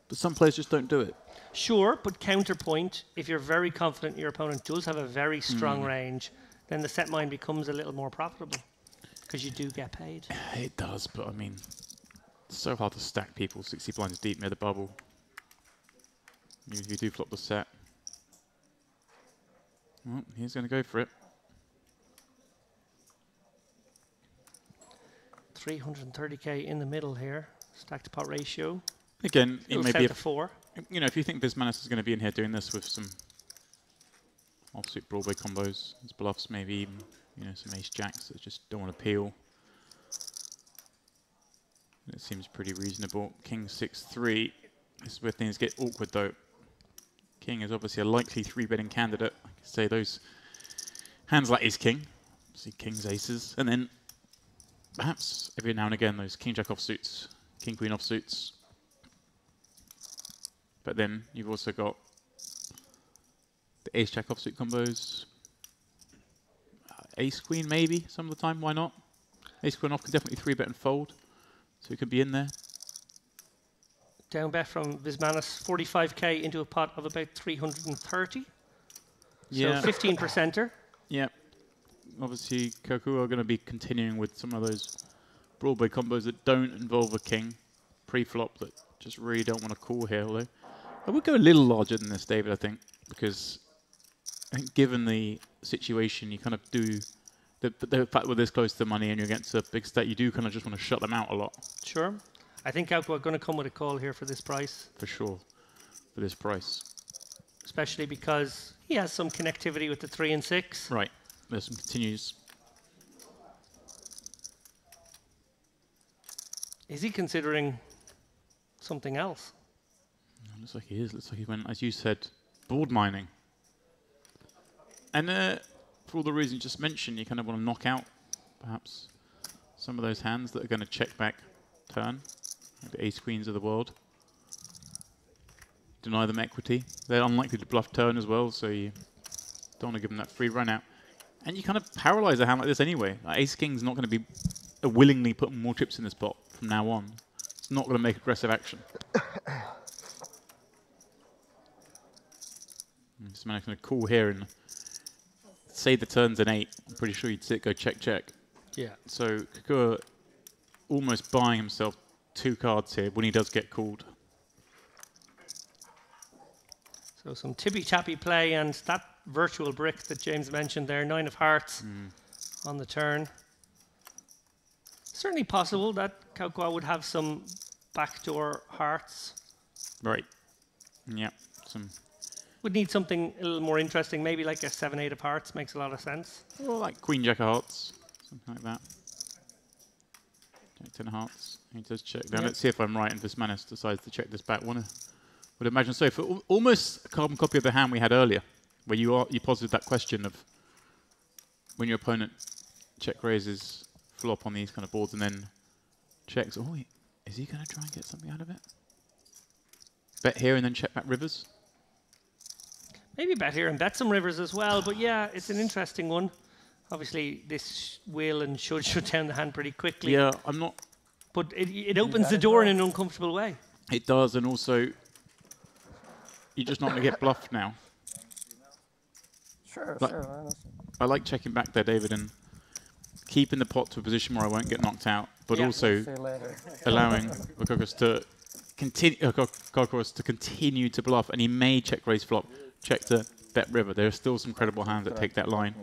But some players just don't do it. Sure, but counterpoint, if you're very confident your opponent does have a very strong range, then the set mine becomes a little more profitable because you do get paid. It does, but I mean, it's so hard to stack people 60 blinds deep near the bubble. You do flop the set. Well, he's going to go for it. 330k in the middle here, stack to pot ratio. Again, it may be a 4. You know, if you think Vismanis is going to be in here doing this with some offsuit Broadway combos, his bluffs, maybe even, you know, some ace jacks that just don't want to peel. It seems pretty reasonable. King 6-3. This is where things get awkward though. King is obviously a likely 3-betting candidate. I could say those hands like ace king, see kings, aces, and then perhaps every now and again those king jack offsuits, king queen offsuits. But then you've also got the ace jack offsuit combos. Ace queen maybe some of the time, why not? Ace queen off can definitely 3-bet and fold, so it could be in there. Down bet from Vismanis, 45k into a pot of about 330. Yeah. So 15%er. Yeah. Obviously, Koku are going to be continuing with some of those Broadway combos that don't involve a king pre-flop that just really don't want to call here. Although I would go a little larger than this, David, I think, because I think given the situation, you kind of do, the fact we're this close to the money and you're against a big stack, you do kind of just want to shut them out a lot. Sure. I think Alcoa are going to come with a call here for this price. For sure, for this price. Especially because he has some connectivity with the 3 and 6. Right, there's some continues. Is he considering something else? Looks like he is. Looks like he went, as you said, board mining. And for all the reasons you just mentioned, you kind of want to knock out, perhaps, some of those hands that are going to check back turn, like the ace queens of the world. deny them equity. They're unlikely to bluff turn as well, so you don't want to give them that free run out. And you kind of paralyze a hand like this anyway. Like Ace King's not going to be willingly putting more chips in this pot from now on. It's not going to make aggressive action. This man's going to call here and say the turn's an 8. I'm pretty sure you'd see it go check, check. Yeah. So Kakua almost buying himself 2 cards here when he does get called. So some tippy-tappy play, and that virtual brick that James mentioned there, 9 of hearts on the turn. Certainly possible that Kakua would have some backdoor hearts. Right. Yeah. Would need something a little more interesting, maybe like a 7-8 of hearts, makes a lot of sense. Or like Queen Jack of Hearts, something like that. Jack 10 of Hearts. He does check. Now let's see if I'm right and this man decides to check this back. Would imagine so. For almost a carbon copy of the hand we had earlier, where you posited that question of when your opponent check raises flop on these kind of boards and then checks. Oh, is he going to try and get something out of it? Bet here and then check back rivers. Maybe bet here and bet some rivers as well, but yeah, it's an interesting one. Obviously, this will and should shut down the hand pretty quickly. Yeah, I'm not. But it opens the door in an uncomfortable way. It does, and also you're just not going to get bluffed now. Sure, Like, sure. I like checking back there, David, and keeping the pot to a position where I won't get knocked out, but also See you later. allowing Kokos to continue to bluff, and he may check raise flop, check to bet river. There are still some credible hands that take that line,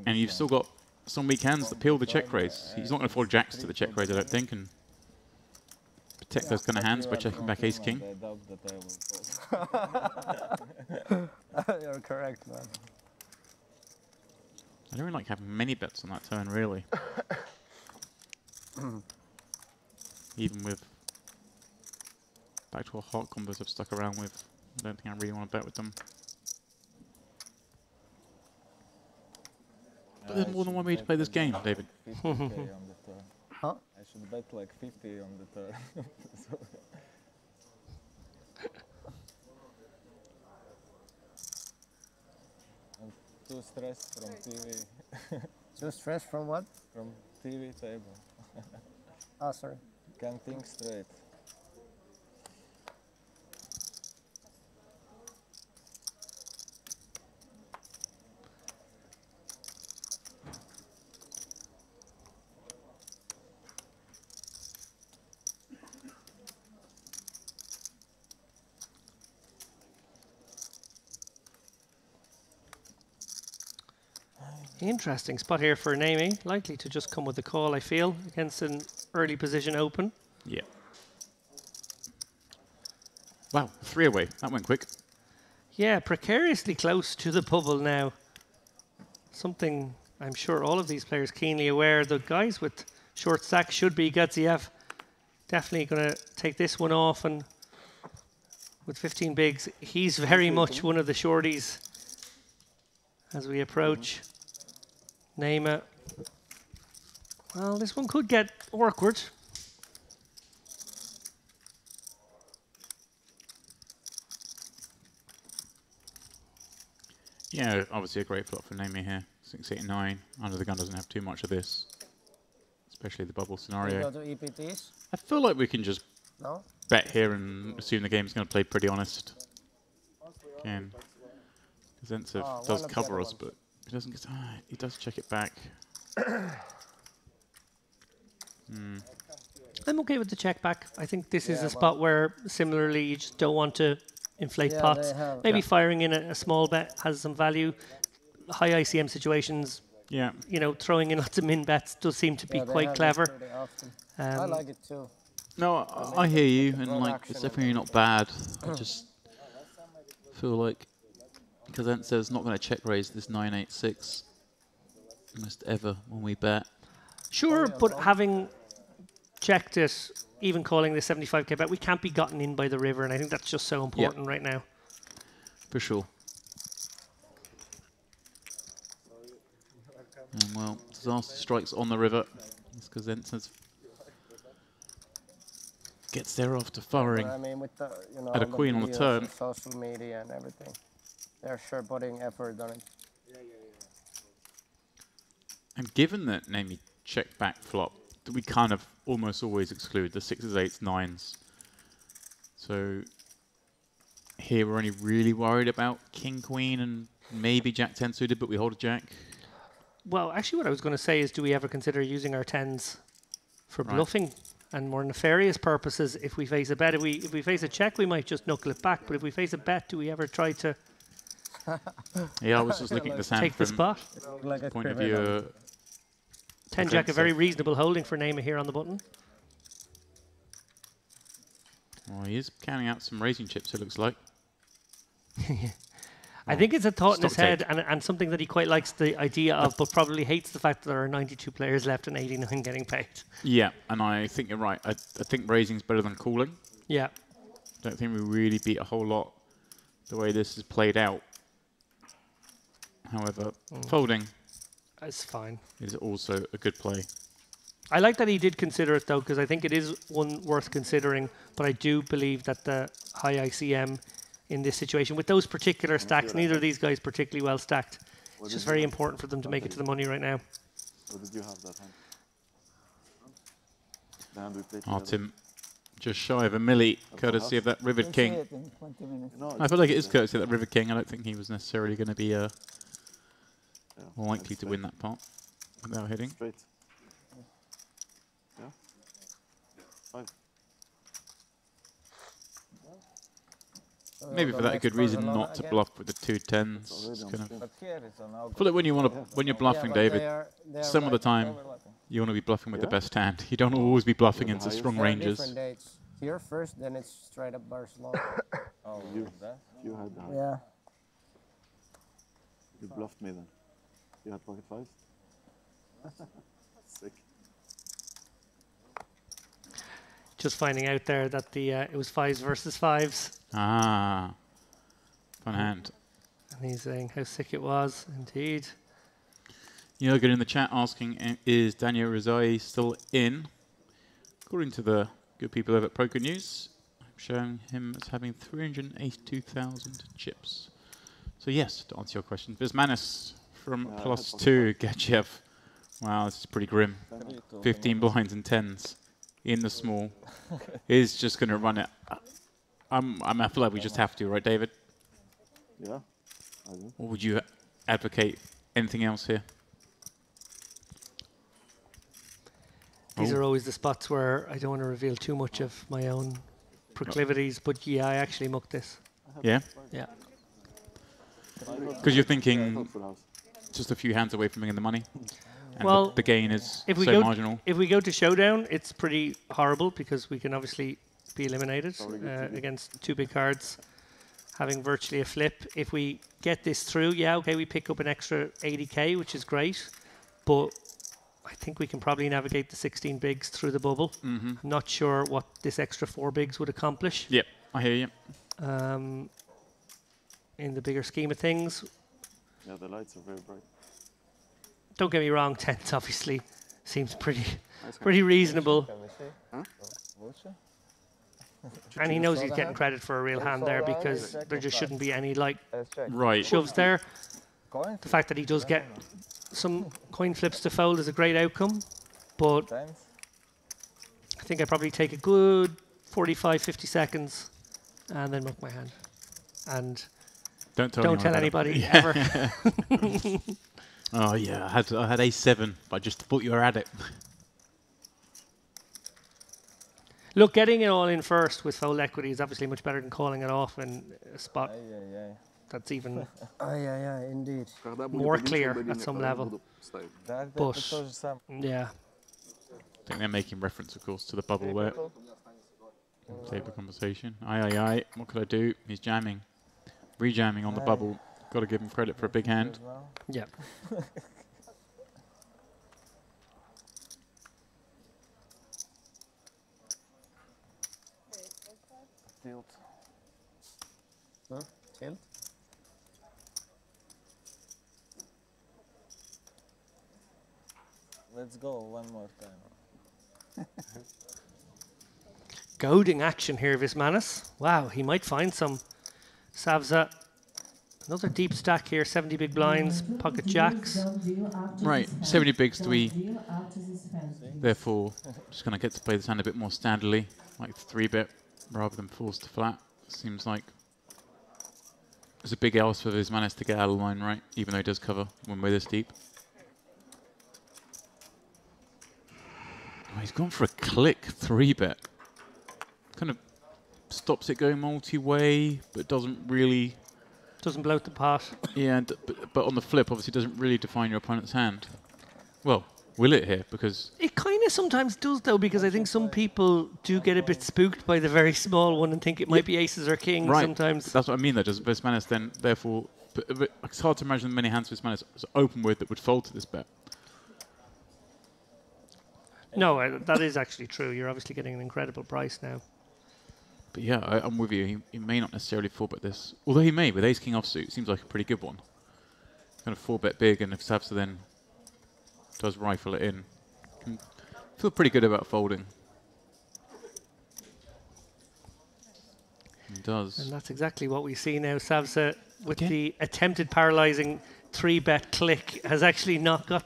and you've still got some weak hands that peel the check raise. He's not going to fold jacks to the check raise, I don't think, and protect those kind of hands by checking back ace king. You're correct, man. I don't really like having many bets on that turn, really. Even with back to a hot combos I've stuck around with, I don't think I really want to bet with them. But there's more than one way to play this game, David. Huh? I should bet like 50 on the turn. I'm too stressed from TV. Too stressed from what? From TV table. Oh, sorry. Can't think straight. Interesting spot here for Naomi. Likely to just come with the call, I feel, against an early position open. Yeah. Wow, 3 away. That went quick. Yeah, precariously close to the bubble now. Something I'm sure all of these players keenly aware. The guys with short stack should be Gutziev. Definitely going to take this one off, and with 15 bigs, he's very much one of the shorties as we approach. Neymar. Well, this one could get awkward. Yeah, obviously a great flop for Naomi here. 6, 8, 9. Under the gun doesn't have too much of this, especially the bubble We scenario. go to EPTs? I feel like we can just No? bet here and assume the game's going to play pretty honest. Again, Zentsev does cover us, but he doesn't get. He does check it back. I'm okay with the check back. I think this is a spot where, similarly, you just don't want to inflate pots. Maybe firing in a small bet has some value. High ICM situations, Yeah. you know, throwing in lots of min bets does seem to be quite clever. I like it too. No, I hear you, and Run like action it's definitely not bad. I just feel like because Zentsev not going to check raise this 9-8-6 almost ever when we bet. Sure, but having checked it, even calling the 75k bet, we can't be gotten in by the river, and I think that's just so important right now. For sure. And well, disaster strikes on the river. It's because Zentsev gets there after firing I mean, with the, you know, at a all queen on the videos turn. and social media and everything, they're sure putting effort on it. And given that Namie check back flop, we kind of almost always exclude the 6s, 8s, 9s. So here we're only really worried about king, queen, and maybe jack 10 suited, but we hold a jack. Well, actually, what I was going to say is, do we ever consider using our 10s for Right. bluffing and more nefarious purposes? If we face a bet, if we face a check, we might just knuckle it back. But if we face a bet, do we ever try to Yeah, I was just looking at the hand take the from spot? Like a point of criminal. view. 10 jack, a very defensive. reasonable holding for Neymar here on the button. Well, he is counting out some raising chips, it looks like. I think it's a thought in his Stop head and something that he quite likes the idea of, but probably hates the fact that there are 92 players left and 89 getting paid. Yeah, and I think you're right. I think raising's better than calling. Yeah. Don't think we really beat a whole lot the way this is played out. However, folding That's fine. is also a good play. I like that he did consider it, though, because I think it is one worth considering, but I do believe that the high ICM in this situation, with those particular stacks, neither of these guys particularly well stacked. It's just very important for them to make it to the money right now. What did you have that time? The hand we played Artem just shy of a milli, courtesy of that Rivered King. in 20 minutes. No, I feel like it is courtesy of that Rivered King. I don't think he was necessarily going to be likely to win that pot without hitting. straight. Yeah. 5. Maybe for that good reason not to bluff with the 2 10s. It's kind of, But here it's an I feel like when you want to, when you're bluffing, David, some of the time overlapping. you want to be bluffing with the best hand. You don't always be bluffing into highest. strong There are ranges. different dates. Here first, then it's straight up bar slow. Oh, You, that? you had the high. Yeah. You bluffed me then. You had pocket 5s? Sick. Just finding out there that the it was 5s versus 5s. Ah, fun hand. And he's saying how sick it was, indeed. Jürgen in the chat asking, is Daniel Rizai still in? According to the good people over at Poker News, I'm showing him as having 382,000 chips. So yes, to answer your question, Vismanis from Yeah, I plus had 2, Gachev. Wow, this is pretty grim. 3 to 15 blinds and 10s in the small. Is just going to run it. I feel like we just have to, right, David? Yeah, I do. Or would you advocate anything else here? These Oh. are always the spots where I don't want to reveal too much of my own proclivities, but yeah, I actually mucked this. Yeah? Yeah. Because you're I thinking thought full house. just a few hands away from being in the money. And Well, the gain is If we so go marginal. if we go to showdown, it's pretty horrible because we can obviously be eliminated against 2 big cards, having virtually a flip. If we get this through, yeah, okay, we pick up an extra 80k, which is great, but I think we can probably navigate the 16 bigs through the bubble. I'm not sure what this extra 4 bigs would accomplish Yep, I hear you. in the bigger scheme of things. Yeah, the lights are very bright. Don't get me wrong, 10s obviously seems pretty reasonable. Can we see? Vulture? And he knows he's getting credit for a real hand there because there just shouldn't be any like Let's check. Right. shoves there. Coins? The fact that he does get some coin flips to fold is a great outcome, but Tens? I think I probably take a good 45, 50 seconds and then muck my hand. And Don't tell, don't tell anyone anybody about it. ever. Oh yeah, I had A7, but I just thought you were at it. Look, getting it all in first with fold equity is obviously much better than calling it off in a spot that's even Yeah, indeed. more clear at some level. But yeah, I think they're making reference, of course, to the bubble there. Save the conversation. Aye. What could I do? He's jamming. Rejamming on the bubble. Got to give him credit for a big hand. yeah. Tilt. Huh? Tilt? Let's go one more time. goading action here, Vismanis. Wow, he might find some. Savza, another deep stack here, 70 big blinds, pocket jacks. Right, 70 bigs to be, therefore, just going to get to play this hand a bit more standardly, like 3-bet rather than forced to flat. Seems like there's a big else for Vismanis to get out of line, right? Even though he does cover when we're this deep. Oh, he's gone for a click 3-bet. Kind of stops it going multi-way, but doesn't really... Doesn't bloat the pot. Yeah, but on the flip, obviously doesn't really define your opponent's hand. Well, will it here? Because... It kind of sometimes does, though, because I think some people do get a bit spooked by the very small one and think it might be aces or kings sometimes. That's what I mean, though. Does Vismanis then, therefore... But it's hard to imagine many hands Vismanis open with that would fold to this bet. No, that is actually true. You're obviously getting an incredible price now. But yeah, I'm with you. He may not necessarily 4-bet this. Although he may, with ace-king offsuit, seems like a pretty good one. Kind of 4-bet big, and if Savsa then does rifle it in, can feel pretty good about folding. He does. And that's exactly what we see now. Savsa, with the attempted paralysing 3-bet click, has actually not got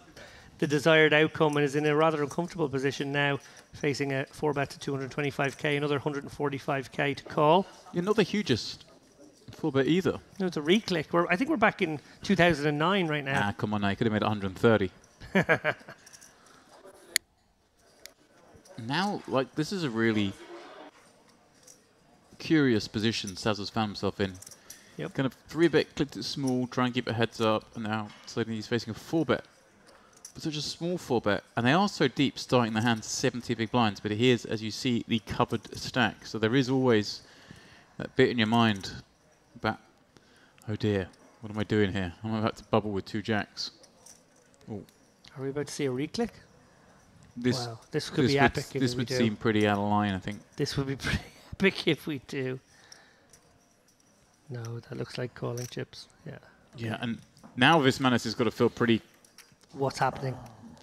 the desired outcome and is in a rather uncomfortable position now, facing a 4-bet to 225k, another 145k to call. You're not the hugest 4-bet either. No, it's a re-click. I think we're back in 2009 right now. Ah, come on now. You could have made it 130. Now, like, this is a really curious position Savsa's found himself in. Yep. Kind of 3-bet, clipped it small, try and keep it heads up, and now suddenly he's facing a 4-bet. But such a small 4-bet, and they are so deep, starting the hand 70 big blinds, but here's, as you see, the covered stack. So there is always that bit in your mind about, oh dear, what am I doing here? I'm about to bubble with 2 jacks. Ooh. Are we about to see a re-click? This, wow, this could be epic if we do. This would seem pretty out of line, I think. This would be pretty epic if we do. No, that looks like calling chips. Yeah. Yeah, and now Vismanis has got to feel pretty... What's happening?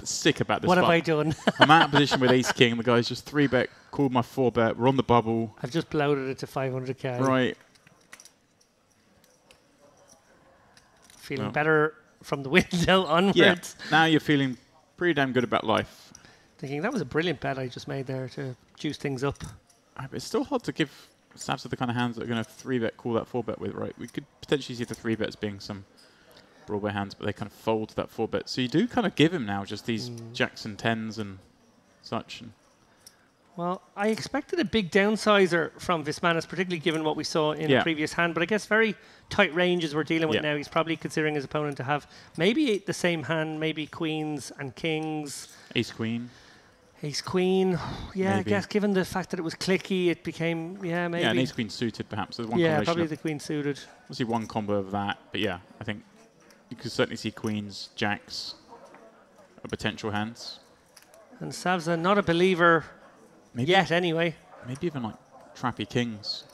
Sick about this. What have I done? I'm out of position with ace king. The guy's just 3-bet, called my 4-bet. We're on the bubble. I've just bloated it to 500k. Right. Feeling better from the window onwards. Yeah. Now you're feeling pretty damn good about life. Thinking that was a brilliant bet I just made there to juice things up. It's still hard to give Savsa the kind of hands that are going to 3-bet call that 4-bet with, right? We could potentially see the 3-bets being some Broadway hands, but they kind of fold to that 4-bet. So you do kind of give him now just these jacks and 10s and such. Well, I expected a big downsizer from Vismanis, particularly given what we saw in the previous hand. But I guess very tight ranges we're dealing with now. He's probably considering his opponent to have maybe the same hand, maybe queens and kings. Ace-queen. Ace-queen. Yeah, maybe. I guess given the fact that it was clicky, it became, maybe. Yeah, an ace-queen suited perhaps. There's one probably the queen suited. We'll see one combo of that. But yeah, I think you could certainly see queens, jacks are potential hands. And Savsa, not a believer yet anyway. Maybe even like trappy kings.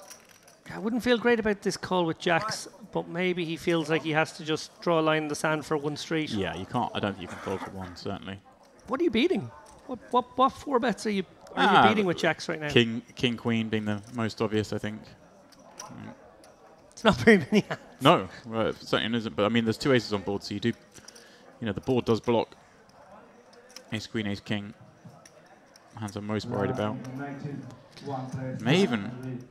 I wouldn't feel great about this call with jacks, but maybe he feels like he has to just draw a line in the sand for one street. Yeah, you can't. I don't think you can fold for one, certainly. What are you beating? What 4-bets are you beating with jacks right now? King, queen being the most obvious, I think. It's not very many hands. No, well, it certainly isn't. But I mean, there's 2 aces on board, so you do, the board does block ace, queen, ace, king. Hands I'm most worried about. May even.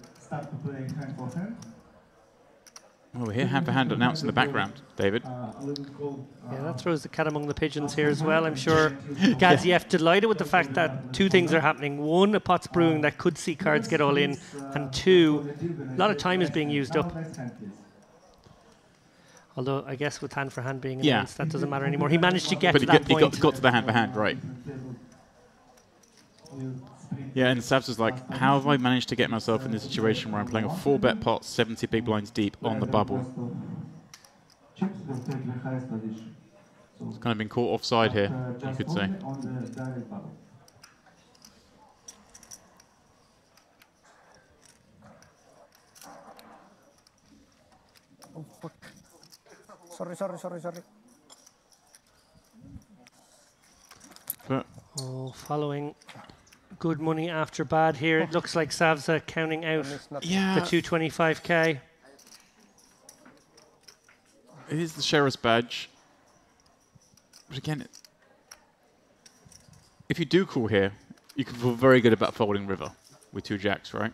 Oh, we hear hand for hand announced in the background, David. Yeah, that throws the cat among the pigeons here as well. I'm sure Gadzieff delighted with the fact that 2 things are happening. 1, a pot's brewing that could see cards get all in, and 2, a lot of time is being used up. Although I guess with hand for hand being announced, that doesn't matter anymore. He managed to get to that point. He got to the hand for hand, right? Yeah, and Savsa's like, how have I managed to get myself in this situation where I'm playing a 4-bet pot, 70 big blinds deep on the bubble? It's kind of been caught offside here, you could say. Oh, fuck. Sorry. But Following good money after bad here. It looks like Savza counting out the 225k. It is the sheriff's badge. But again, if you do call here, you can feel very good about folding river with 2 jacks, right?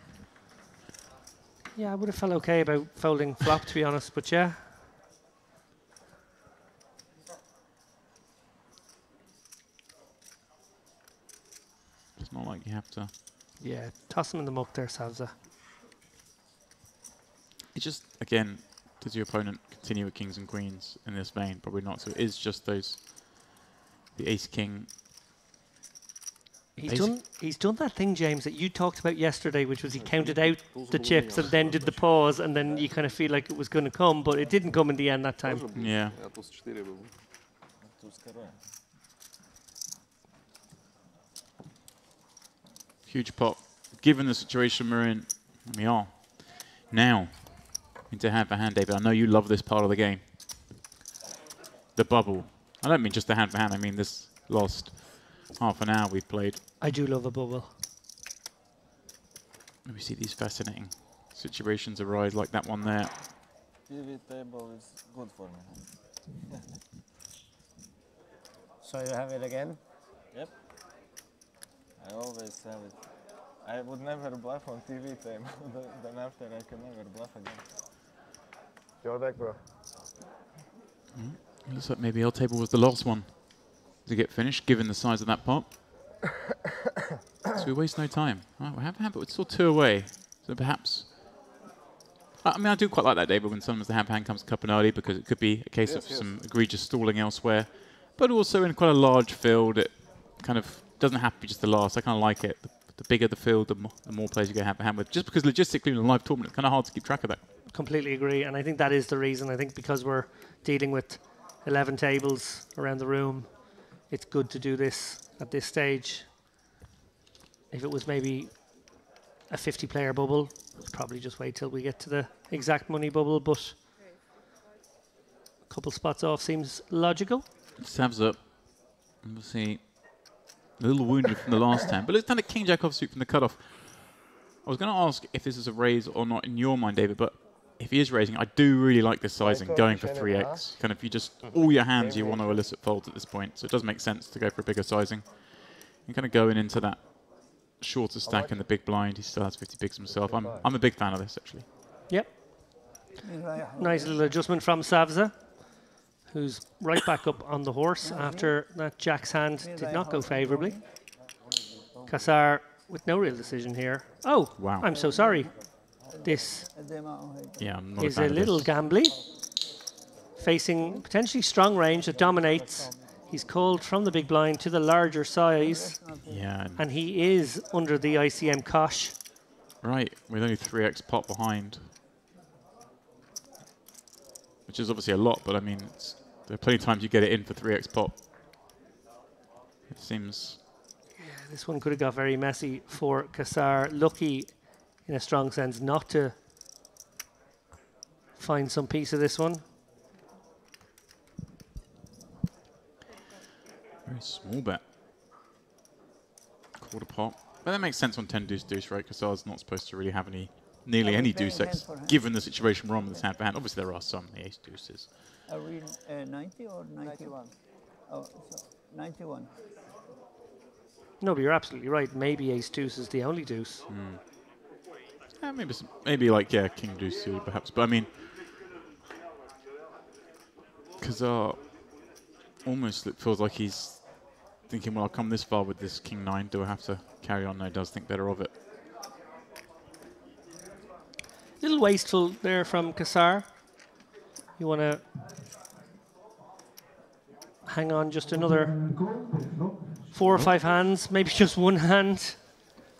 Yeah, I would have felt okay about folding flop, to be honest, but yeah. It's not like you have to. Yeah, toss them in the muck there, Savza. It's just, again, does your opponent continue with kings and queens in this vein? Probably not. So it is just those, the ace king. He's done that thing, James, that you talked about yesterday, which was he counted out the chips and then did the pause, and then you kind of feel like it was going to come, but it didn't come in the end that time. Yeah. Huge pot. Given the situation we're in, we are now into hand for hand, David. I know you love this part of the game. The bubble. I don't mean just the hand for hand. I mean this last half an hour we've played. I do love a bubble. We see these fascinating situations arise, like that one there. TV table is good for me. So you have it again? Yep. I always have it. I would never bluff on TV table. Then after I can never bluff again. Your deck, bro. Looks like maybe L table was the last one to get finished, given the size of that pot. So we waste no time. All right, we have hand, but we're still 2 away. So perhaps. I mean, I do quite like that, David, when sometimes the hand comes cupping early, because it could be a case of some egregious stalling elsewhere. But also in quite a large field, it kind of doesn't have to be just the last. I kind of like it. The bigger the field, the more players you get hand for hand with. Just because logistically in a live tournament, it's kind of hard to keep track of that. Completely agree, and I think that is the reason. I think because we're dealing with 11 tables around the room, it's good to do this at this stage. If it was maybe a 50-player bubble, I'd probably just wait till we get to the exact money bubble, but a couple spots off seems logical. Savs up. We'll see. A little wounded from the last time, but let's done a king jack offsuit from the cutoff. I was going to ask if this is a raise or not in your mind, David, but if he is raising, I do really like this sizing, going for 3x. Kind of, you just, all your hands you want to elicit folds at this point, so it does make sense to go for a bigger sizing. You're kind of going into that shorter stack in the big blind. He still has 50 bigs himself. I'm a big fan of this, actually. Yep. Nice little adjustment from Savza, who's right back up on the horse after that jack's hand did not go favourably. Kassar with no real decision here. Oh, wow. I'm so sorry. This is a little gambly, facing potentially strong range that dominates. He's called from the big blind to the larger size, and he is under the ICM cosh. Right, with only 3x pot behind, which is obviously a lot, but I mean, there are plenty of times you get it in for 3x pot. It seems... Yeah, this one could have got very messy for Kassar. Lucky, in a strong sense, not to find some piece of this one. Very small bet. Quarter pot. But that makes sense on 10 deuce deuce, right? Kassar's not supposed to really have nearly any deuce X, given the situation we're on with this hand for hand. Obviously, there are some, the ace deuces. Are we 90 or 91? Oh, so 91. No, but you're absolutely right. Maybe ace deuce is the only deuce. Maybe like, yeah, king deuce suited perhaps. But I mean, Kassar almost feels like he's thinking, well, I'll come this far with this king 9. Do I have to carry on? No, he does think better of it. Little wasteful there from Kassar. You want to hang on just another 4 or 5 hands, maybe just one hand,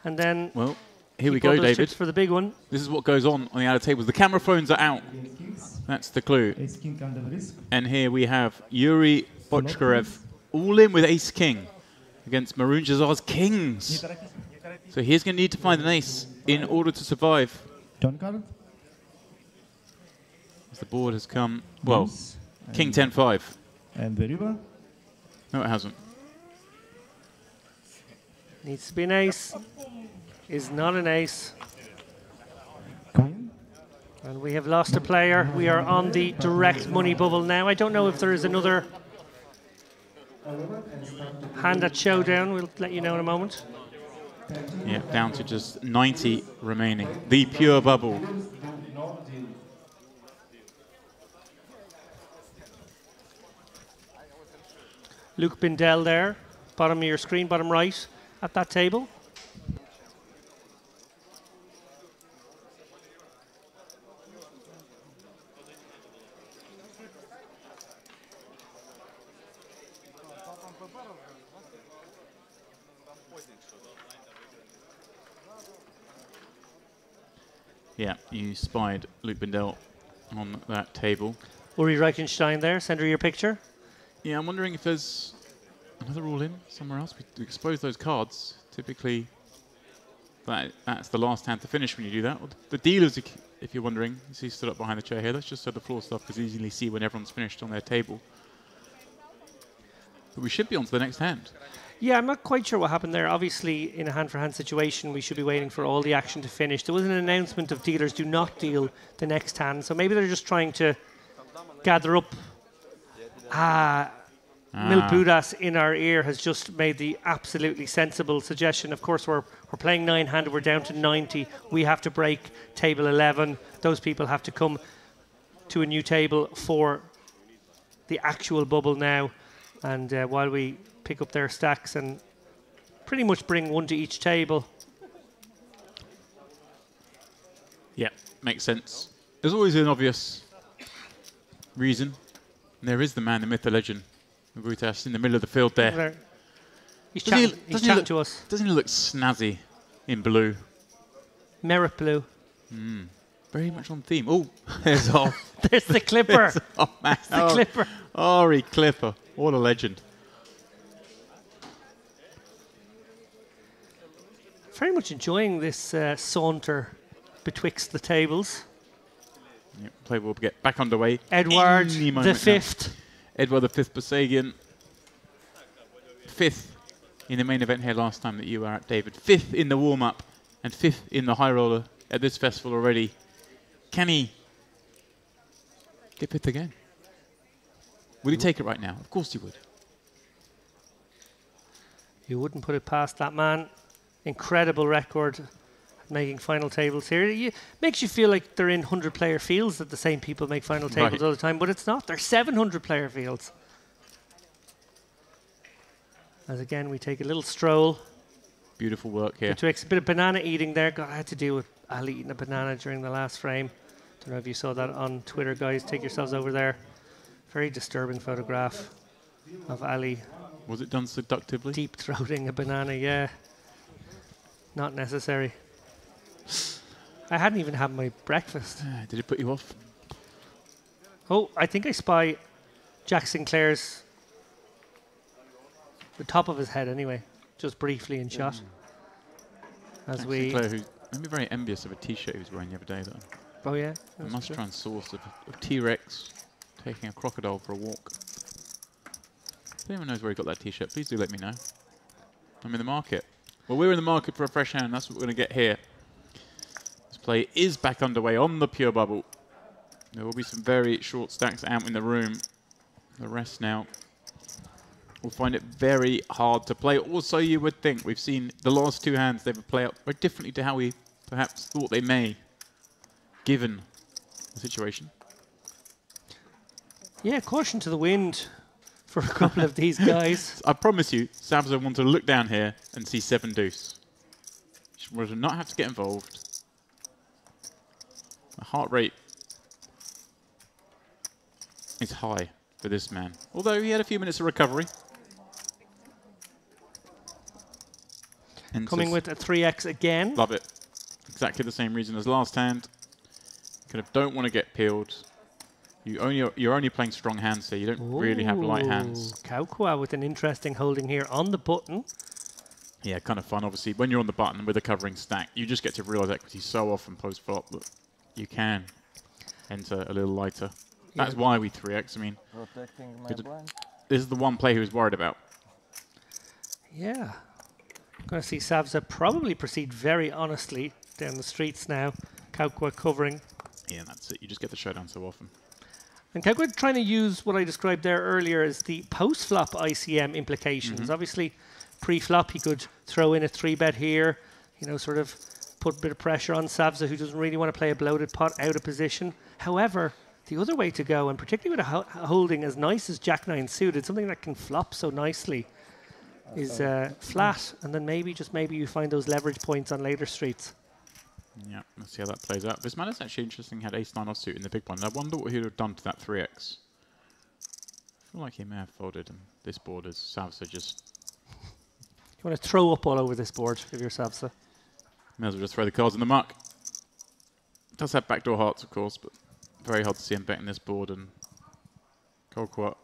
and then... Well, here we go, David. For the big one. This is what goes on the outer tables. The camera phones are out. That's the clue. And here we have Yuri Bochkarev all in with ace king against Maroon Jazar's kings. So he's going to need to find an ace in order to survive. As the board has come, well, king 10-5. And the river? No, it hasn't. Needs to be an ace. Is not an ace. And we have lost a player. We are on the direct money bubble now. I don't know if there is another hand at showdown. We'll let you know in a moment. Yeah, down to just 90 remaining. The pure bubble. Luke Bindell there, bottom of your screen, bottom right, at that table. Yeah, you spied Luke Bindell on that table. Uri Reichenstein there, centre of your picture. Yeah, I'm wondering if there's another rule in somewhere else. We expose those cards. Typically, that's the last hand to finish when you do that. The dealers, if you're wondering, you see stood up behind the chair here. Let's just so the floor stuff can easily see when everyone's finished on their table. But we should be on to the next hand. Yeah, I'm not quite sure what happened there. Obviously, in a hand-for-hand situation, we should be waiting for all the action to finish. There was an announcement of dealers do not deal the next hand, so maybe they're just trying to gather up. Milpudas in our ear has just made the absolutely sensible suggestion. Of course, we're playing 9-handed. We're down to 90. We have to break table 11. Those people have to come to a new table for the actual bubble now. And while we pick up their stacks and pretty much bring one to each table. Yeah, makes sense. There's always an obvious reason. And there is the man, the myth, the legend, Brutas, in the middle of the field there. He's chatting to us. Doesn't he look snazzy in blue? Merit blue. Very much on theme. Oh, there's off. There's the Clipper. That's the Clipper. Ari Clipper. What a legend. Very much enjoying this saunter betwixt the tables. Yep, play will get back underway. Edward the Fifth. Edward the Fifth Basagian. Fifth in the main event here last time that you were at, David. Fifth in the warm-up and fifth in the high roller at this festival already. Can he get fifth again? Would he take it right now? Of course he would. You wouldn't put it past that man. Incredible record making final tables here. It makes you feel like they're in 100-player fields, that the same people make final tables all the time, but it's not. They're 700-player fields. As again, we take a little stroll. Beautiful work here. A bit of banana eating there. God, I had to deal with Ali eating a banana during the last frame. Don't know if you saw that on Twitter, guys. Take yourselves over there. Very disturbing photograph of Ali. Was it done seductively? Deep throating a banana, yeah. Not necessary. I hadn't even had my breakfast. Did it put you off? Oh, I think I spy Jack Sinclair's, the top of his head anyway, just briefly in shot. As Jack we Sinclair, who made me very envious of a t-shirt he was wearing the other day, though. Oh yeah? I must try and source a T-Rex taking a crocodile for a walk. If anyone knows where he got that t-shirt, please do let me know. I'm in the market. Well, we're in the market for a fresh hand. That's what we're going to get here. This play is back underway on the pure bubble. There will be some very short stacks out in the room. The rest now will find it very hard to play. Also, you would think we've seen the last two hands, they would play out very differently to how we perhaps thought they may, given the situation. Yeah, caution to the wind for a couple of these guys. I promise you, Sabzo want to look down here and see 7 deuce. She would not have to get involved. The heart rate is high for this man. Although he had a few minutes of recovery. Coming with a 3x again. Love it. Exactly the same reason as last hand. You kind of don't want to get peeled. You're only playing strong hands here. You don't really have light hands. Kaukua with an interesting holding here on the button. Yeah, kind of fun. Obviously, when you're on the button with a covering stack, you just get to realize equity so often post-flop that you can enter a little lighter. That's why we 3x. I mean, Protecting my blind. This is the one player who's worried about. Yeah. Going to see Savza probably proceed very honestly down the streets now. Kaukwa covering. Yeah, that's it. You just get the showdown so often. And Kaukwa trying to use what I described there earlier as the post-flop ICM implications. Obviously, pre-flop he could throw in a 3-bet here, you know, sort of put a bit of pressure on Savza, who doesn't really want to play a bloated pot out of position. However, the other way to go, and particularly with a holding as nice as Jack-9 suited, something that can flop so nicely, is flat, and then maybe you find those leverage points on later streets. Yeah, let's see how that plays out. This man is actually interesting. Had ace-9 offsuit in the big blind. I wonder what he would have done to that 3x. I feel like he may have folded, and this board is Savza just... You want to throw up all over this board if you're Savza. May as well just throw the cards in the muck. Does have backdoor hearts, of course, but very hard to see him betting this board. And Kolquat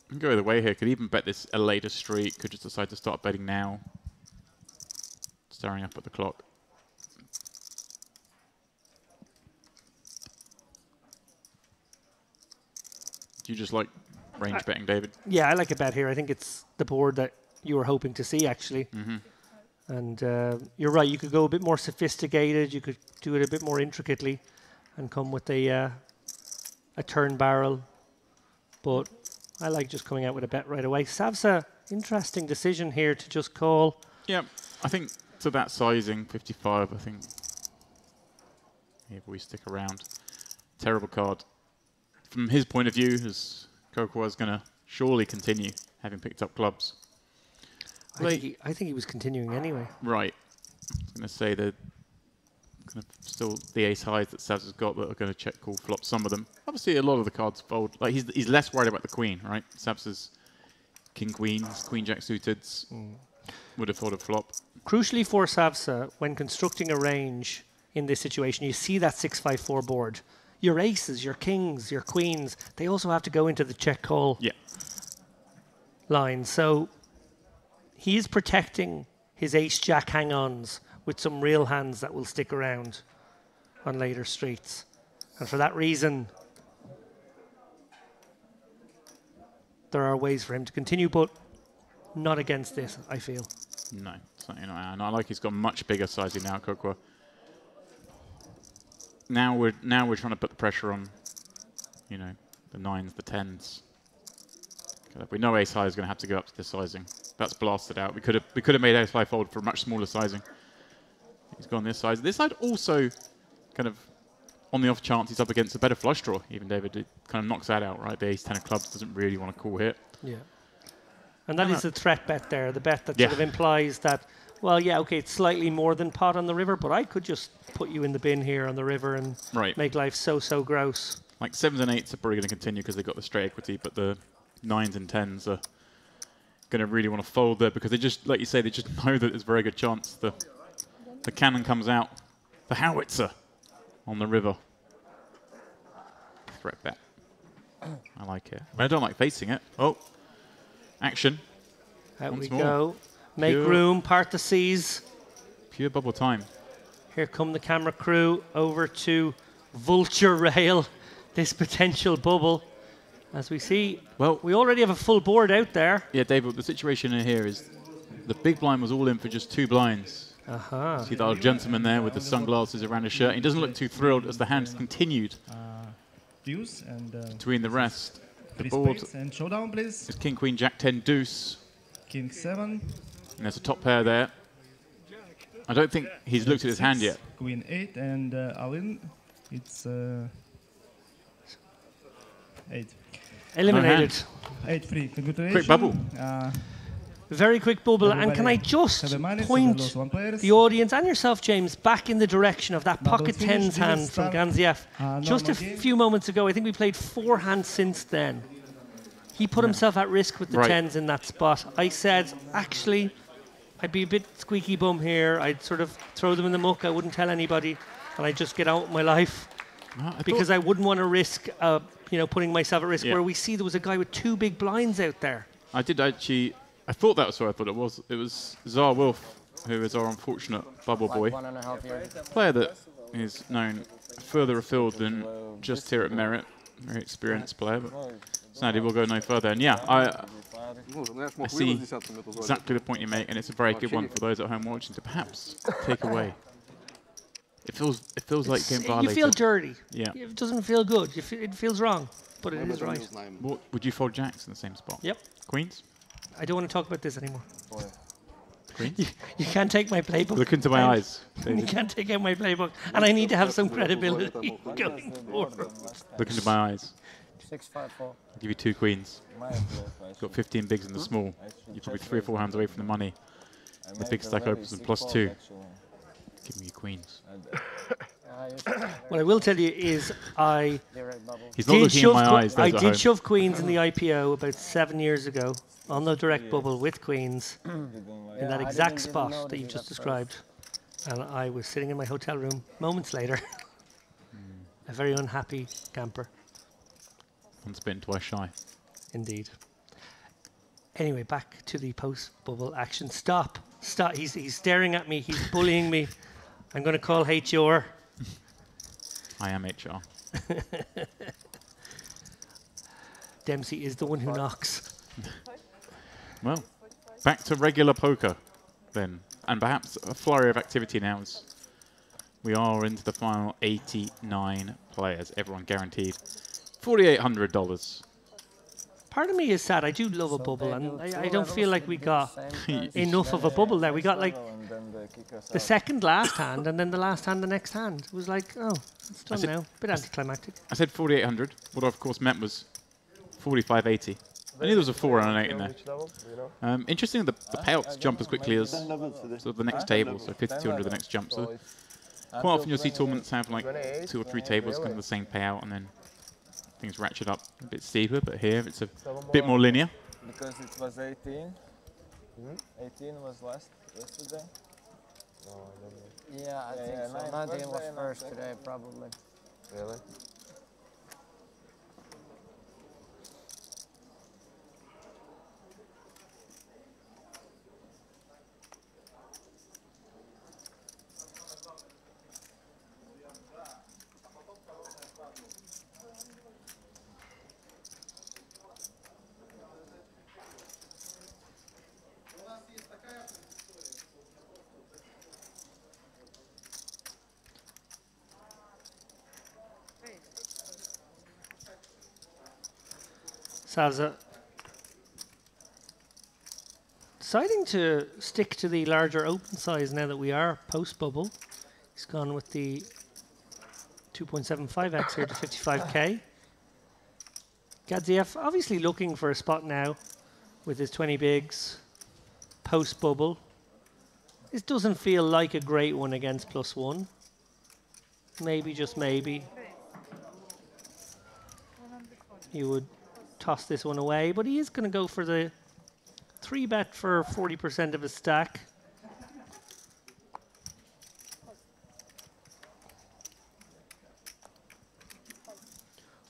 can go either way here. Could even bet this a later street. Could just decide to start betting now. Staring up at the clock. Do you just like range betting, David? Yeah, I like a bet here. I think it's the board that you were hoping to see, actually. And you're right, you could go a bit more sophisticated. You could do it a bit more intricately and come with a turn barrel. But I like just coming out with a bet right away. Savza, interesting decision here to just call. Yeah, I think to that sizing, 55, I think maybe we stick around. Terrible card. From his point of view, as Coco is going to surely continue, having picked up clubs. I think he was continuing anyway. Right. I was going to say that kind of still the ace highs that Sav's has got that are going to check call flop some of them. Obviously, a lot of the cards fold. Like he's less worried about the queen, right? Sav's king queen, queen jack suited would have folded flop. Crucially for Savsa, when constructing a range in this situation, you see that 6-5-4 board. Your aces, your kings, your queens, they also have to go into the check call line. So he is protecting his ace-jack hang-ons with some real hands that will stick around on later streets. And for that reason, there are ways for him to continue, but not against this, I feel. No, certainly not. And I like he's got much bigger sizing now, Kokwa. Now we're trying to put the pressure on, you know, the 9s, the 10s. We know ace high is going to have to go up to this sizing. That's blasted out. We could have made ace high fold for a much smaller sizing. He's gone this size. This side also kind of on the off chance he's up against a better flush draw. Even David, it kind of knocks that out, right? The ace 10 of clubs doesn't really want to call here. Yeah. And that is the threat bet there, the bet that sort of implies that, well, yeah, okay, it's slightly more than pot on the river, but I could just put you in the bin here on the river and make life so gross. Like 7s and 8s are probably going to continue because they've got the straight equity, but the 9s and 10s are going to really want to fold there because they just, like you say, they just know that there's a very good chance the cannon comes out, the howitzer on the river. Threat bet. I like it. I don't like facing it. Oh, action. Out we go. Make room, part the seas. Pure bubble time. Here come the camera crew over to vulture rail this potential bubble. As we see, well, we already have a full board out there. Yeah, David, the situation in here is the big blind was all in for just 2 blinds. See that old gentleman there with the sunglasses around his shirt. He doesn't look too thrilled as the hands continued between the rest. The board and showdown, please. is King, Queen, Jack 10, Deuce. King 7. And there's a top pair there. I don't think he's looked at his hand yet. Queen 8 and all-in. It's 8. Eliminated. 8-3. Congratulations. Quick bubble. Very quick bubble. And can I just point the audience and yourself, James, back in the direction of that pocket 10s hand from Ganziev. Just a few moments ago, I think we played 4 hands since then. He put himself at risk with the 10s in that spot. I said, actually, I'd be a bit squeaky bum here. I'd sort of throw them in the muck. I wouldn't tell anybody. And I'd just get out with my life. Because I wouldn't want to risk, putting myself at risk. Where we see there was a guy with 2 big blinds out there. I did actually... I thought that was what I thought it was. It was Tsar Wolf, who is our unfortunate bubble boy. Player that is known further afield than just here at Merit. Very experienced player, but sadly we'll go no further. And yeah, I see exactly the point you make, and it's a very good one for those at home watching to perhaps take away. It feels like getting violated. You feel dirty. Yeah. It doesn't feel good. It feels wrong, but it is right. What, would you fold jacks in the same spot? Yep. Queens? I don't want to talk about this anymore. Queens? You can't take my playbook. Look into my eyes. You can't take out my playbook, and I need to have some credibility going forward. Look into my eyes. 6-5-4. I'll give you 2 queens. You've got 15 bigs in the small. You're probably 3 or 4 hands away from the money. The big stack opens with +2. Give me your queens. What I will tell you is He's not looking in my eyes. I did shove queens in the IPO about 7 years ago on the direct bubble with queens in that exact spot that you've just described. And I was sitting in my hotel room moments later, a very unhappy camper. Once bitten, twice shy. Indeed. Anyway, back to the post-bubble action. Stop. He's staring at me. He's bullying me. I'm going to call HR. I am HR. Dempsey is the one who knocks. Well, back to regular poker then. And perhaps a flurry of activity now as we are into the final 89 players. Everyone guaranteed $4,800. Part of me is sad. I do love a bubble, and I don't feel like we got enough of a bubble there. We got like the second last hand, and then the last hand the next hand. It was like, oh, it's done now. Bit anticlimactic. I said 4,800. What I, of course, meant was 4,580. I knew there was a 4 and an 8 in there. Interesting that the payouts jump as quickly as sort of the next table, so 5,200 the next jump. So quite often you'll see tournaments have like 2 or 3 tables, kind of the same payout, and then things ratchet up a bit steeper, but here it's a bit more linear. Because it was 18. 18 was yesterday. Yeah, I think so. 19 was first today, probably. Really? Savza deciding to stick to the larger open size now that we are post-bubble. He's gone with the 2.75x here to 55k. Gadziev obviously looking for a spot now with his 20 bigs post-bubble. This doesn't feel like a great one against +1. Maybe, just maybe, he would toss this one away, but he is going to go for the 3-bet for 40% of his stack.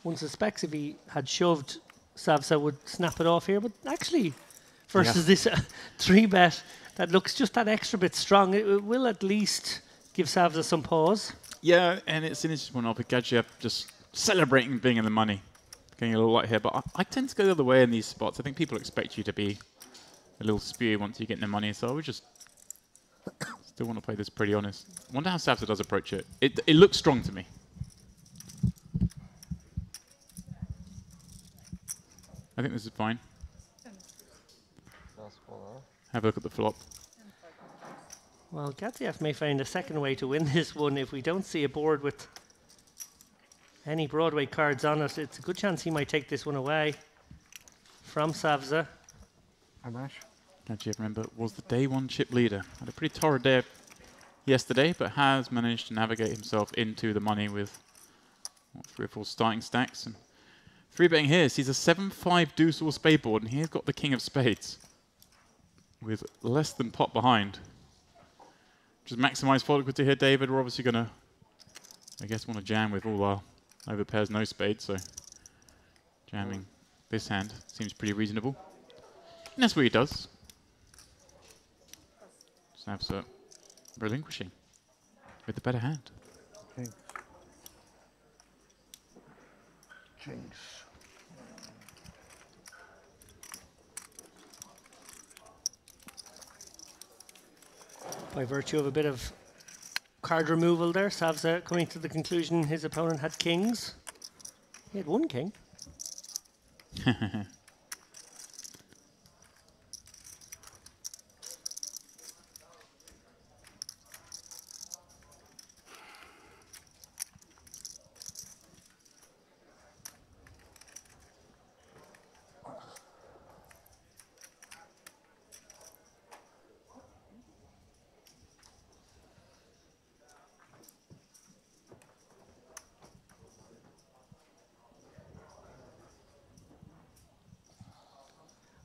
One suspects if he had shoved, Savsa would snap it off here, but actually, versus this 3-bet that looks just that extra bit strong, it will at least give Savsa some pause. Yeah, and it's an interesting one off with Gadziev just celebrating being in the money. Getting a little light here, but I tend to go the other way in these spots. I think people expect you to be a little spewy once you get in the money, so I would just still want to play this pretty honest. I wonder how Savsa does approach it. It looks strong to me. I think this is fine. Have a look at the flop. Well, Gadziev may find a second way to win this one if we don't see a board with any Broadway cards on it. It's a good chance he might take this one away from Savza. Gadziev, remember, was the day 1 chip leader. Had a pretty torrid day yesterday, but has managed to navigate himself into the money with 3 or 4 starting stacks. And 3-betting here sees a 7-5 deuce or spade board, and he's got the king of spades with less than pot behind. Just maximise fold equity here, David. We're obviously going to, I guess, want to jam with all our over pairs, no spades, so jamming this hand seems pretty reasonable. And that's what he does. Savsa relinquishing with the better hand. Okay. Change. By virtue of a bit of card removal there, Savza coming to the conclusion his opponent had kings. He had one king.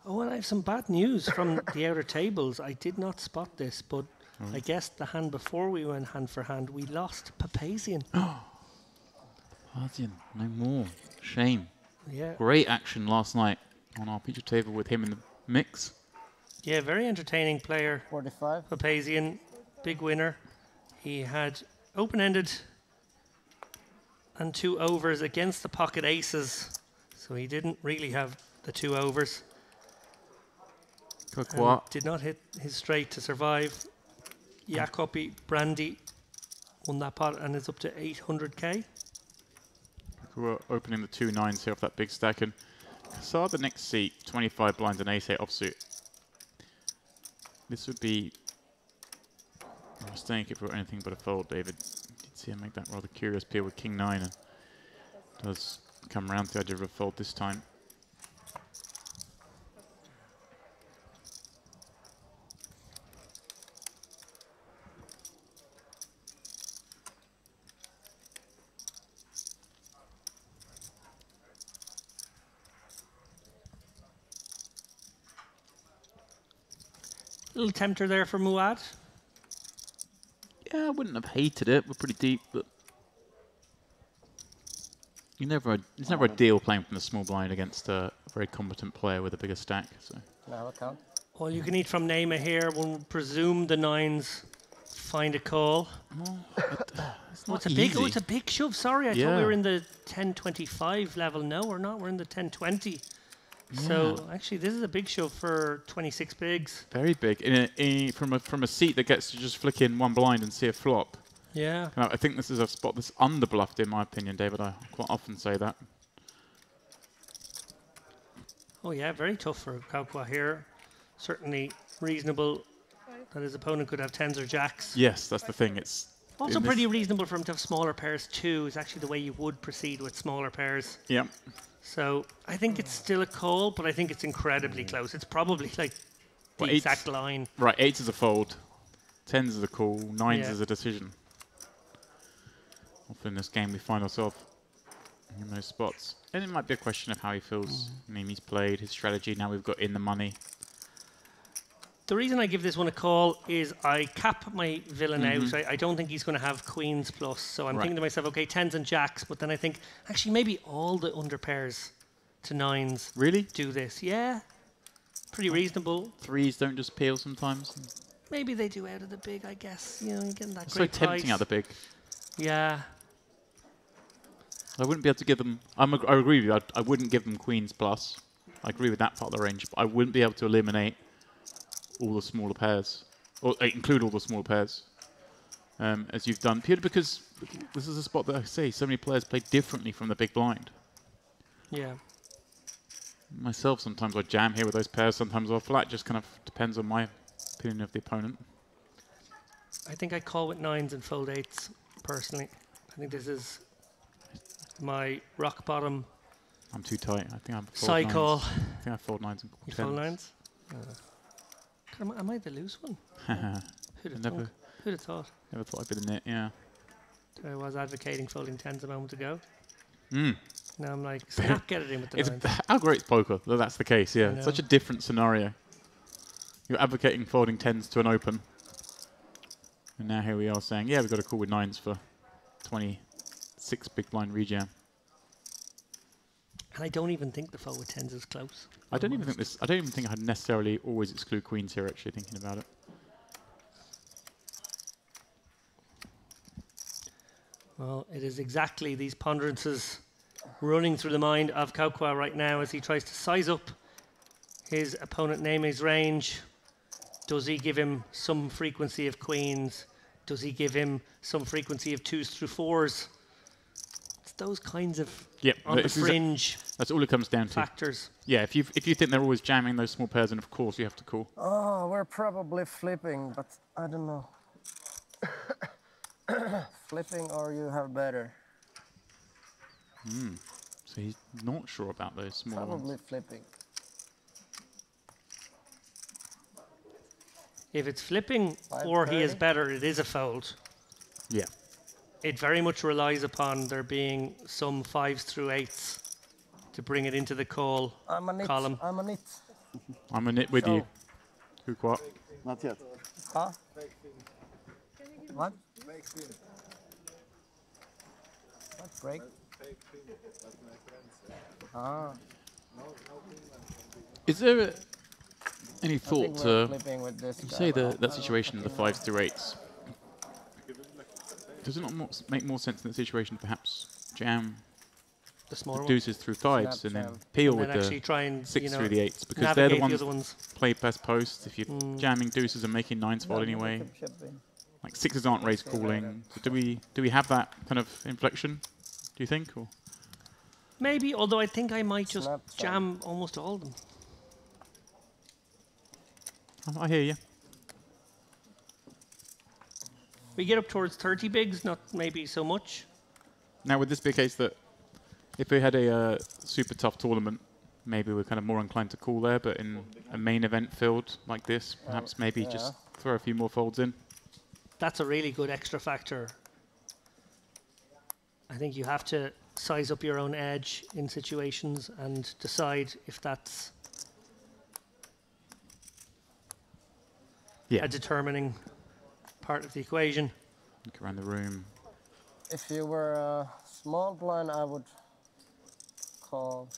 Oh, and I have some bad news from the outer tables. I did not spot this, but I guess the hand before we went hand for hand, we lost Papazian. Papazian, no more. Shame. Yeah. Great action last night on our feature table with him in the mix. Yeah, very entertaining player. 45. Papazian, big winner. He had open-ended and 2 overs against the pocket aces, so he didn't really have the 2 overs. And did not hit his straight to survive. Jacopi Brandy won that pot and is up to 800k. We're opening the 2 9s here off that big stack, and saw the next seat, 25 blinds and ace-8 offsuit. This would be a mistake if it were anything but a fold, David. You did see him make that rather curious pair with king 9, and does come around to the idea of a fold this time. Little tempter there for Muad. Yeah, I wouldn't have hated it. We're pretty deep, but it's never ideal playing from the small blind against a very competent player with a bigger stack. So. Now account. All you can eat from Neymar here. One would presume the 9s find a call. It's a big shove. Sorry, I thought we were in the 1025 level. No, we're not. We're in the 1020. So actually, this is a big shove for 26 bigs. Very big. From a seat that gets to just flick in 1 blind and see a flop. Yeah. I think this is a spot that's underbluffed, in my opinion, David. I quite often say that. Oh yeah, very tough for Kaukwa here. Certainly reasonable that his opponent could have 10s or jacks. Yes, that's the thing. It's also pretty reasonable for him to have smaller pairs too. Is actually the way you would proceed with smaller pairs. Yeah. So I think it's still a call, but I think it's incredibly close. It's probably like the exact line. Right, 8s is a fold, 10s is a call, 9s is a decision. Often in this game we find ourselves in those spots. And it might be a question of how he feels. I mean, he's played, his strategy, now we've got in the money. The reason I give this one a call is I cap my villain out. I don't think he's going to have queens plus. So I'm thinking to myself, okay, 10s and jacks. But then I think, actually, maybe all the under pairs to 9s do this. Yeah, pretty reasonable. 3s don't just peel sometimes. Maybe they do out of the big, I guess. You know, you're getting that it's great so tempting out the big. Yeah. I wouldn't be able to give them... I agree with you. I wouldn't give them queens plus. I agree with that part of the range. But I wouldn't be able to eliminate all the smaller pairs, or include all the smaller pairs, as you've done, purely because this is a spot that I say so many players play differently from the big blind. Yeah. Myself, sometimes I jam here with those pairs, sometimes I'll flat, just kind of depends on my opinion of the opponent. I think I call with 9s and fold 8s, personally. I think this is my rock bottom. I'm too tight. I think I'm side call. I think I fold 9s and call 10s. You fold 9s? Am I the loose one? Who'd have thought? Never thought I'd be the nit, yeah. I was advocating folding 10s a moment ago. Now I'm like, snap, get it in with the 9s. How great is poker? Though that's the case, yeah. Such a different scenario. You're advocating folding 10s to an open. And now here we are saying, yeah, we've got a call with 9s for 26 big blind rejam. And I don't even think the fold with 10s is close. I don't even think I'd necessarily always exclude queens here, actually, thinking about it. Well, it is exactly these ponderances running through the mind of Kaukwa right now as he tries to size up his opponent Neme's range. Does he give him some frequency of queens? Does he give him some frequency of 2s through 4s? It's those kinds of on the fringe. That's all it comes down to. Factors. Yeah, if you think they're always jamming those small pairs, then of course you have to call. Oh, we're probably flipping, but I don't know. Flipping or you have better. So he's not sure about those small ones. Probably flipping. If it's flipping or he is better, it is a fold. Yeah. It very much relies upon there being some 5s through 8s to bring it into the call column. I'm a nit. I'm a nit with you. Who what? Not yet. Huh? What? What break? Ah. Is there any thought we're to flipping with this guy, say but that situation, the 5s through 8s? Does it not make more sense in that situation, perhaps jam the smaller deuces through 5s Snap and then jam. peel And with then the actually try and, 6 through the 8s, because they're navigate the the other ones ones. play past post. If you're jamming deuces and making 9s fold anyway, like 6s aren't raise calling. So do we have that kind of inflection? Do you think? Or Maybe, although I think I might just Snap jam almost all of them. I hear you. We get up towards 30 bigs, not maybe so much. Now, would this be a case that if we had a super tough tournament, maybe we're kind of more inclined to call there, but in a main event field like this, perhaps maybe just throw a few more folds in? That's a really good extra factor. I think you have to size up your own edge in situations and decide if that's a determining part of the equation. Look around the room. If you were a small blind, I would call.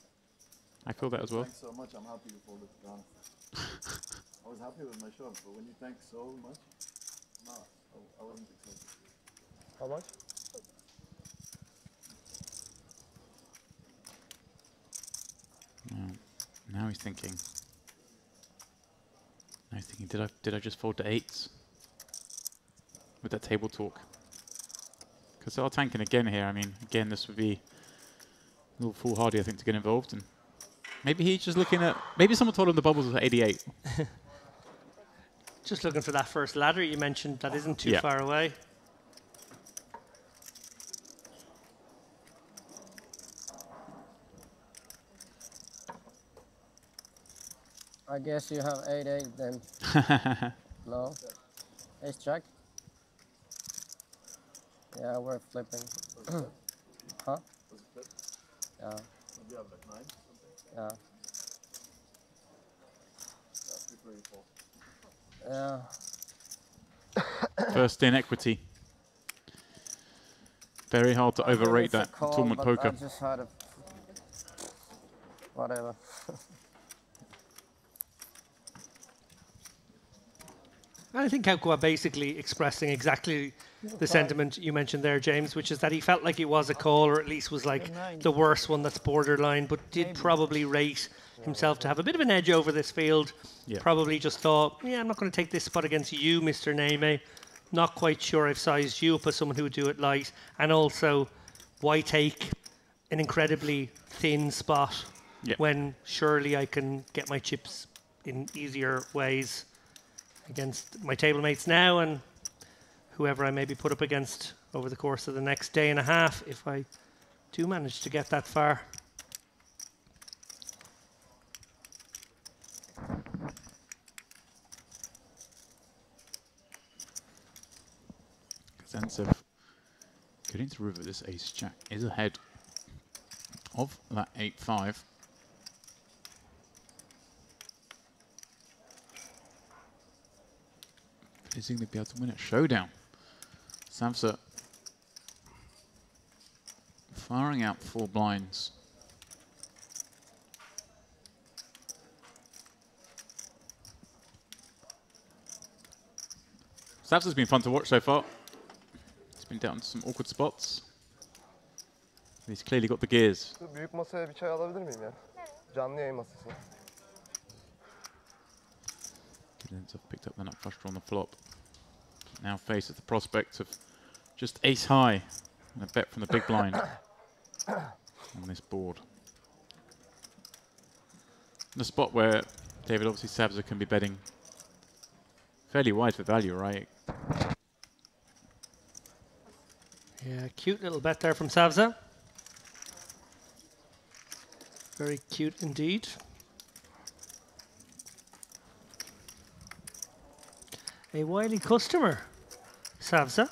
I feel that as well. Thanks so much. I'm happy you folded, to be honest. I was happy with my shove, but when you thank so much, no, I wasn't excited. How much? Now he's thinking. Now he's thinking, did I just fold to 8s with that table talk? Because they are tanking again here. I mean, again, this would be a little foolhardy, I think, to get involved. And maybe he's just looking at. Maybe someone told him the bubbles was at 88. Just looking for that first ladder you mentioned that isn't too far away. I guess you have 8-8 then. No? Ace jack? Yeah, we're flipping. Huh? Yeah. You have like 9 something? Yeah. Yeah. First in equity. Very hard to overrate that tournament poker. I just had a whatever. I think Kauko basically expressing exactly the sentiment you mentioned there, James, which is that he felt like it was a call, or at least was like the worst one that's borderline, but did probably rate himself to have a bit of an edge over this field. Yeah. Probably just thought, yeah, I'm not going to take this spot against you, Mr. Neme. Not quite sure I've sized you up as someone who would do it light. And also, why take an incredibly thin spot when surely I can get my chips in easier ways against my table mates now and whoever I maybe put up against over the course of the next day and a half if I do manage to get that far. Kazantsev getting to river this ace jack is ahead of that 8-5. Is he going to be able to win it? Showdown. Savsa firing out 4 blinds. Savsa's been fun to watch so far. He's been down to some awkward spots. He's clearly got the gears. Büyük masaya bir çay alabilir miyim ya? Canlı yayın masası. Ends up picked up the nut flush draw on the flop. Now faces the prospect of just ace high and a bet from the big blind on this board. The spot where David obviously Savza can be betting fairly wide for value, right? Yeah, cute little bet there from Savza. Very cute indeed. A wily customer, Savza.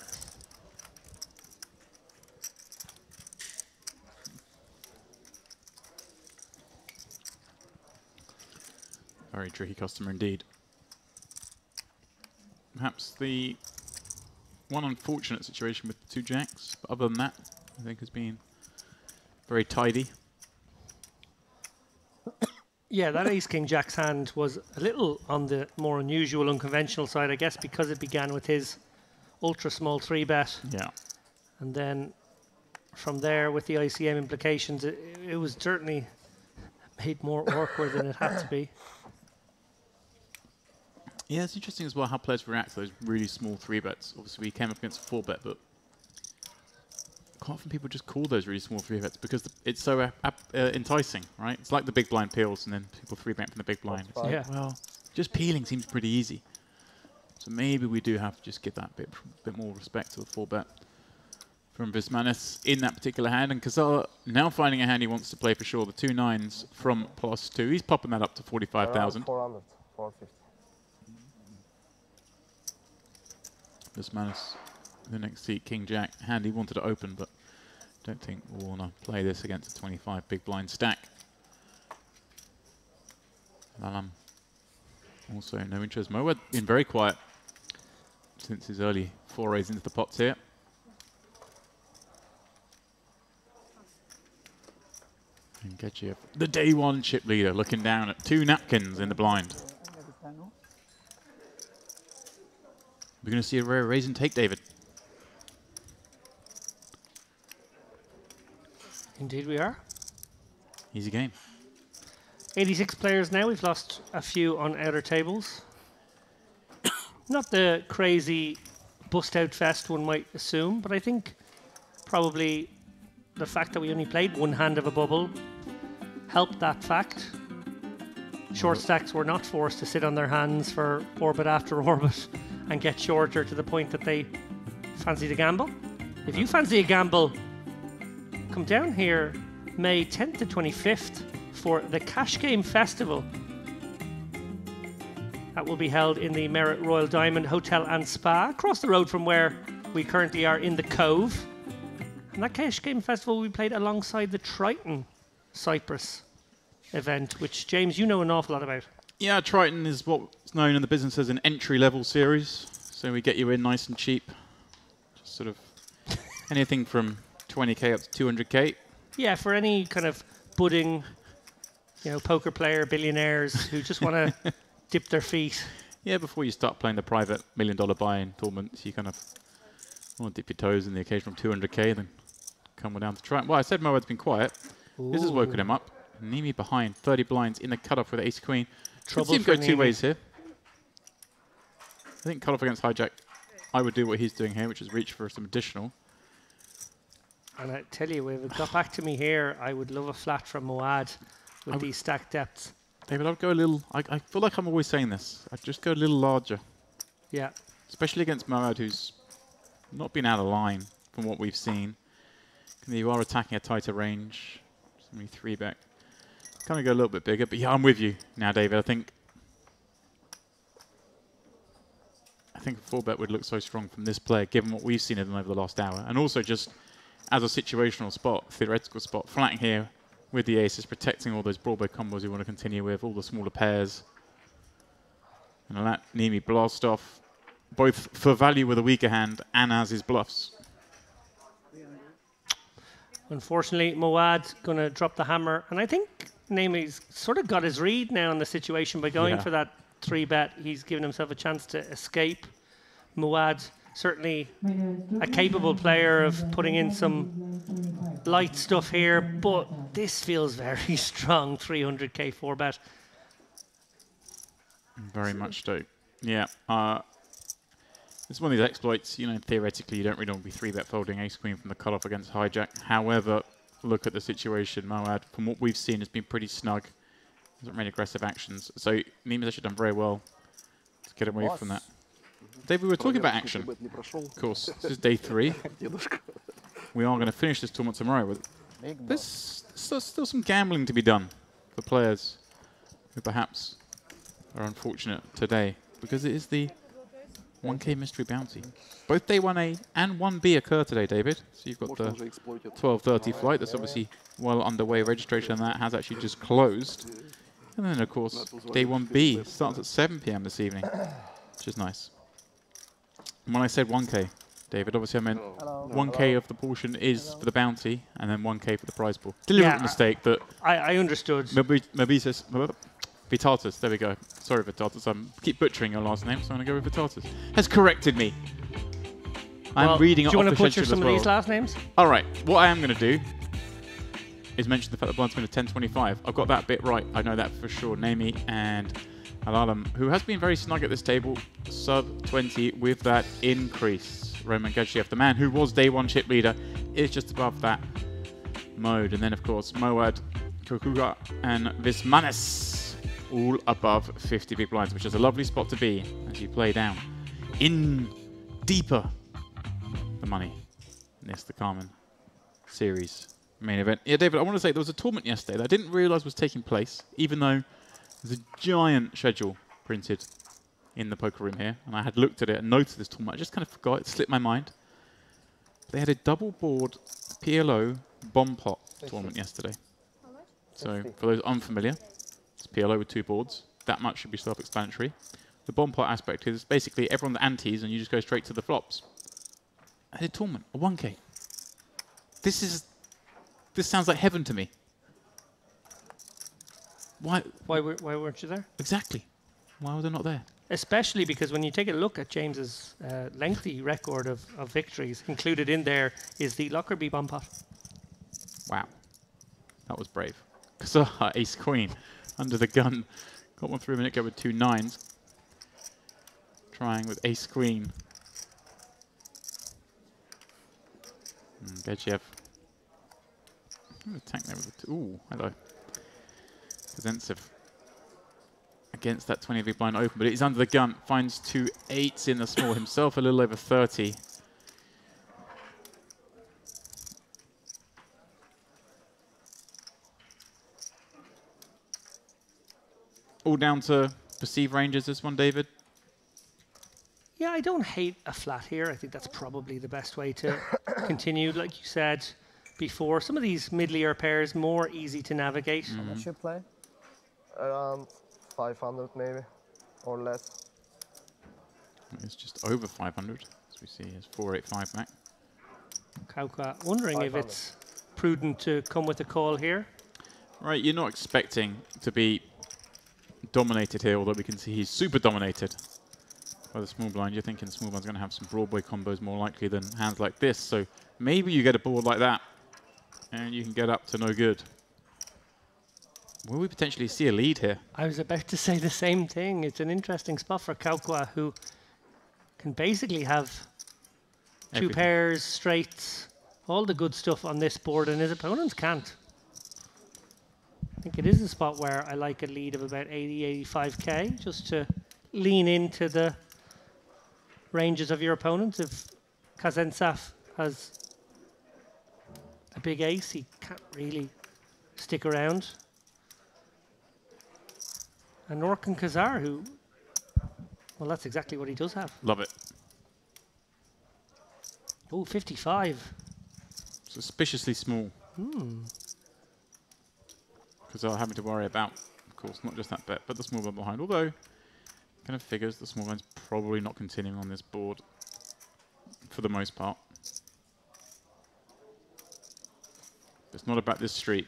Very tricky customer indeed. Perhaps the one unfortunate situation with the 2 jacks, but other than that, I think has been very tidy. Yeah, that ace king jack's hand was a little on the more unusual, unconventional side, I guess, because it began with his ultra small 3-bet. Yeah. And then from there, with the ICM implications, it was certainly made more awkward than it had to be. Yeah, it's interesting as well how players react to those really small 3-bets. Obviously, we came up against a 4-bet, but quite often people just call those really small 3-bets because it's so enticing, right? It's like the big blind peels, and then people 3-bet from the big blind. It's like, Yeah. well, just peeling seems pretty easy. So maybe we do have to just give that bit more respect to the 4-bet from Vismanis in that particular hand. And Kazala now finding a hand he wants to play for sure. The 2 9s from +2. He's popping that up to 45,000. 400, 450. Vismanis, the next seat, King Jack. Hand he wanted to open, but don't think we'll want to play this against a 25 big blind stack. Also no interest. Moed been very quiet since his early forays into the pots here. And Gedgiev, the day 1 chip leader, looking down at 2 napkins in the blind. We're going to see a rare raise and take, David. Indeed we are. Easy game. 86 players now. We've lost a few on outer tables. Not the crazy bust-out fest one might assume, but I think probably the fact that we only played 1 hand of a bubble helped that fact. Short stacks were not forced to sit on their hands for orbit after orbit and get shorter to the point that they fancied a gamble. If you fancy a gamble, come down here May 10th to 25th for the Cash Game Festival. That will be held in the Merit Royal Diamond Hotel and Spa, across the road from where we currently are in the Cove. And that Cash Game Festival will be played alongside the Triton Cyprus event, which, James, you know an awful lot about. Yeah, Triton is what's known in the business as an entry-level series. So we get you in nice and cheap. Just sort of anything from 20k up to 200k. Yeah, for any kind of budding, poker player, billionaires who just want to dip their feet. Yeah, before you start playing the private $1 million buy-in tournaments, you kind of want to dip your toes in the occasional 200k, then come down to Triton. Well, I said Moed's been quiet. Ooh. This has woken him up. Nimi behind, 30 blinds in the cutoff with ace-queen. Could see him for go 2 Nimi. ways here. I think cutoff against hijack, I would do what he's doing here, which is reach for some additional. And I tell you, if it got back to me here, I would love a flat from Moad with these stack depths. David, I'd go a little, I feel like I'm always saying this, I'd just go a little larger. Yeah. Especially against Moad, who's not been out of line from what we've seen. You are attacking a tighter range. Only 3-bet. Kind of go a little bit bigger, but yeah, I'm with you now, David. I think a 4-bet would look so strong from this player, given what we've seen of them over the last hour. And also just as a situational spot, theoretical spot, flatting here with the aces, protecting all those broadway combos you want to continue with, all the smaller pairs. And I'll let Nimi blast off, both for value with a weaker hand and as his bluffs. Unfortunately, Moad going to drop the hammer. And I think Nimi's sort of got his read now on the situation by going for that 3-bet. He's given himself a chance to escape. Moad, certainly a capable player of putting in some light stuff here, but this feels very strong, 300k 4-bet. Very much so. Yeah. It's one of these exploits, you know, theoretically you don't really want to be 3-bet folding ace-queen from the cutoff against hijack. However, look at the situation. Moad, from what we've seen, has been pretty snug. Hasn't made aggressive actions. So Neem's actually done very well to get away from that. David, we were talking about action. Of course, this is day 3. We are going to finish this tournament tomorrow. With there's still some gambling to be done for players who perhaps are unfortunate today, because it is the 1K mystery bounty. Both day 1A and 1B occur today, David. So you've got the 12:30 flight. That's obviously well underway. Registration on that has actually just closed. And then, of course, day 1B starts at 7 p.m. this evening, which is nice. And when I said 1K, David, obviously I meant 1K of the portion is for the bounty, and then 1K for the prize pool. Deliberate mistake that I understood. Vitatus, there we go. Sorry, Vitatus. I keep butchering your last name, so I'm going to go with Vitatus. Has corrected me. I'm reading it off the schedule as well. Do you want to butcher some of these last names? All right. What I am going to do is mention the fact that blind's been a 10.25. I've got that bit right. I know that for sure. Naomi and Alalam, who has been very snug at this table, sub 20 with that increase. Roman Gadzhiev, the man who was day 1 chip leader, is just above that mode. And then, of course, Moad, Kokuga, and Vismanis, all above 50 big blinds, which is a lovely spot to be as you play down in deeper the money. And this, the Carmen series main event. Yeah, David, I want to say there was a tournament yesterday that I didn't realise was taking place, even though there's a giant schedule printed in the poker room here, and I had looked at it and noticed this tournament. I just kind of forgot, it slipped my mind. They had a double board PLO bomb pot tournament yesterday. So for those unfamiliar, it's PLO with 2 boards. That much should be self-explanatory. The bomb pot aspect is basically everyone the antes and you just go straight to the flops. And a tournament, a 1K. This sounds like heaven to me. Why weren't you there? Exactly. Why were they not there? Especially because when you take a look at James's lengthy record of victories, included in there is the Lockerbie bomb pot. Wow. That was brave. Kasaha, ace queen, under the gun. Got one through a minute, go with 2 9s. Trying with ace queen. Gadzhiev. Attack there with the 2. Ooh, hello. Kazensev against that 20 big blind open, but he's under the gun. Finds 2 8s in the small himself, a little over 30. All down to perceived ranges, this one, David? Yeah, I don't hate a flat here. I think that's probably the best way to continue. Like you said before, some of these mid-layer pairs more easy to navigate. How much you play? Around 500 maybe, or less. It's just over 500, as we see. It's 485 Mac. Kauka wondering if it's prudent to come with a call here. Right, you're not expecting to be dominated here, although we can see he's super dominated by the small blind. You're thinking small blind's going to have some Broadway combos more likely than hands like this. So maybe you get a board like that and you can get up to no good. Will we potentially see a lead here? I was about to say the same thing. It's an interesting spot for Kaukwa, who can basically have 2 pairs, straights, all the good stuff on this board, and his opponents can't. I think it is a spot where I like a lead of about 80, 85k, just to lean into the ranges of your opponents. If Kazensev has a big ace, he can't really stick around. And Norkan Kazar, who, well, that's exactly what he does have. Love it. Oh, 55. Suspiciously small. Because I'm having to worry about, of course, not just that bet, but the small one behind. Although, kind of figures the small one's probably not continuing on this board for the most part. It's not about this street.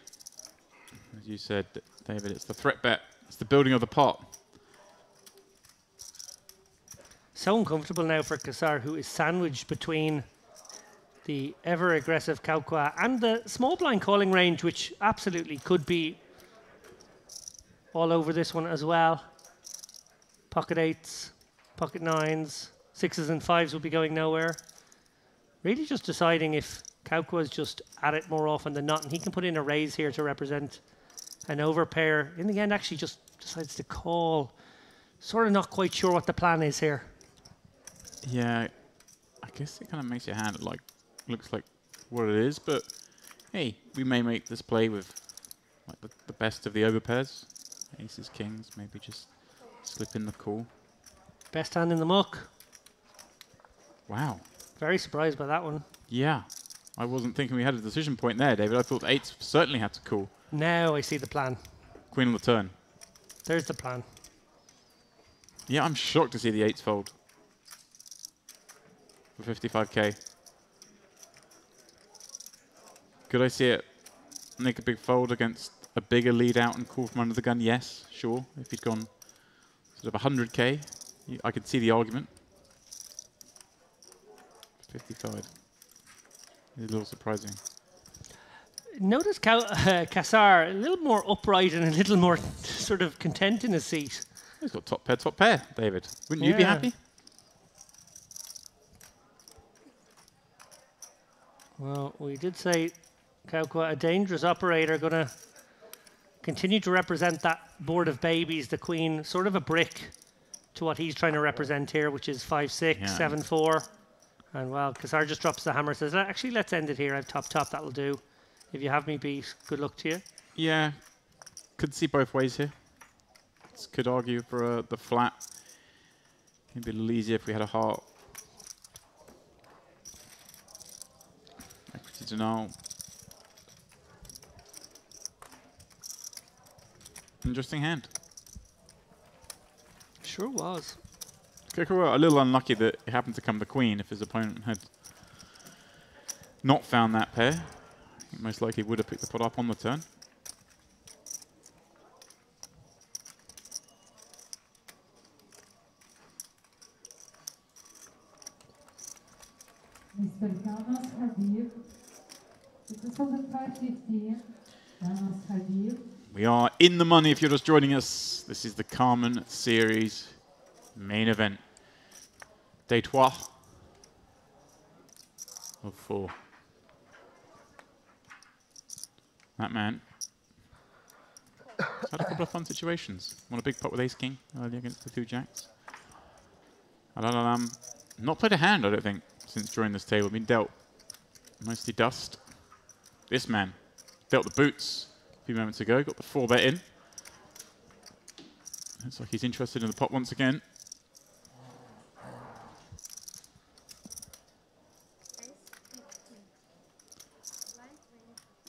As you said, David, it's the threat bet. It's the building of the pot. So uncomfortable now for Kassar, who is sandwiched between the ever-aggressive Kaukwa and the small blind calling range, which absolutely could be all over this one as well. Pocket 8s, Pocket nines, sixes and fives will be going nowhere. Really just deciding if Kauko is just at it more often than not, and he can put in a raise here to represent an overpair. In the end, actually just decides to call. Sort of not quite sure what the plan is here. Yeah, I guess it kind of makes your hand looks like what it is, but hey, we may make this play with like the best of the overpairs. Aces, kings, maybe just slip in the call. Best hand in the muck. Wow. Very surprised by that one. Yeah. I wasn't thinking we had a decision point there, David. I thought the eights certainly had to call. Now I see the plan. Queen on the turn. There's the plan. Yeah, I'm shocked to see the eights fold. For 55k. Could I see it make a big fold against a bigger lead out and call from under the gun? Yes, sure. If he'd gone sort of 100k, I could see the argument. 55. It's a little surprising. Notice Kassar a little more upright and a little more sort of content in his seat. He's got top pair, David. Wouldn't you be happy? Well, we did say Kauko, a dangerous operator, going to continue to represent that board of babies, the queen, sort of a brick to what he's trying to represent here, which is 5-6, 7-4. And well, Kassar just drops the hammer, says, actually, let's end it here. I have top, that'll do. If you have me beat, good luck to you. Yeah, could see both ways here. Could argue for the flat. It'd be a little easier if we had a heart. Equity denial. Interesting hand. Sure was. A little unlucky that it happened to come the queen. If his opponent had not found that pair, he most likely would have picked the pot up on the turn. Mr. Carlos Habib, it is over 5:15. Carlos Habib. We are in the money if you're just joining us. This is the Carmen Series main event. Day 12 of 4. That man has had a couple of fun situations. Won a big pot with ace king earlier against the 2 jacks. Not played a hand, I don't think, since joining this table. Been dealt mostly dust. This man dealt the boots a few moments ago. Got the 4-bet in. Looks like he's interested in the pot once again.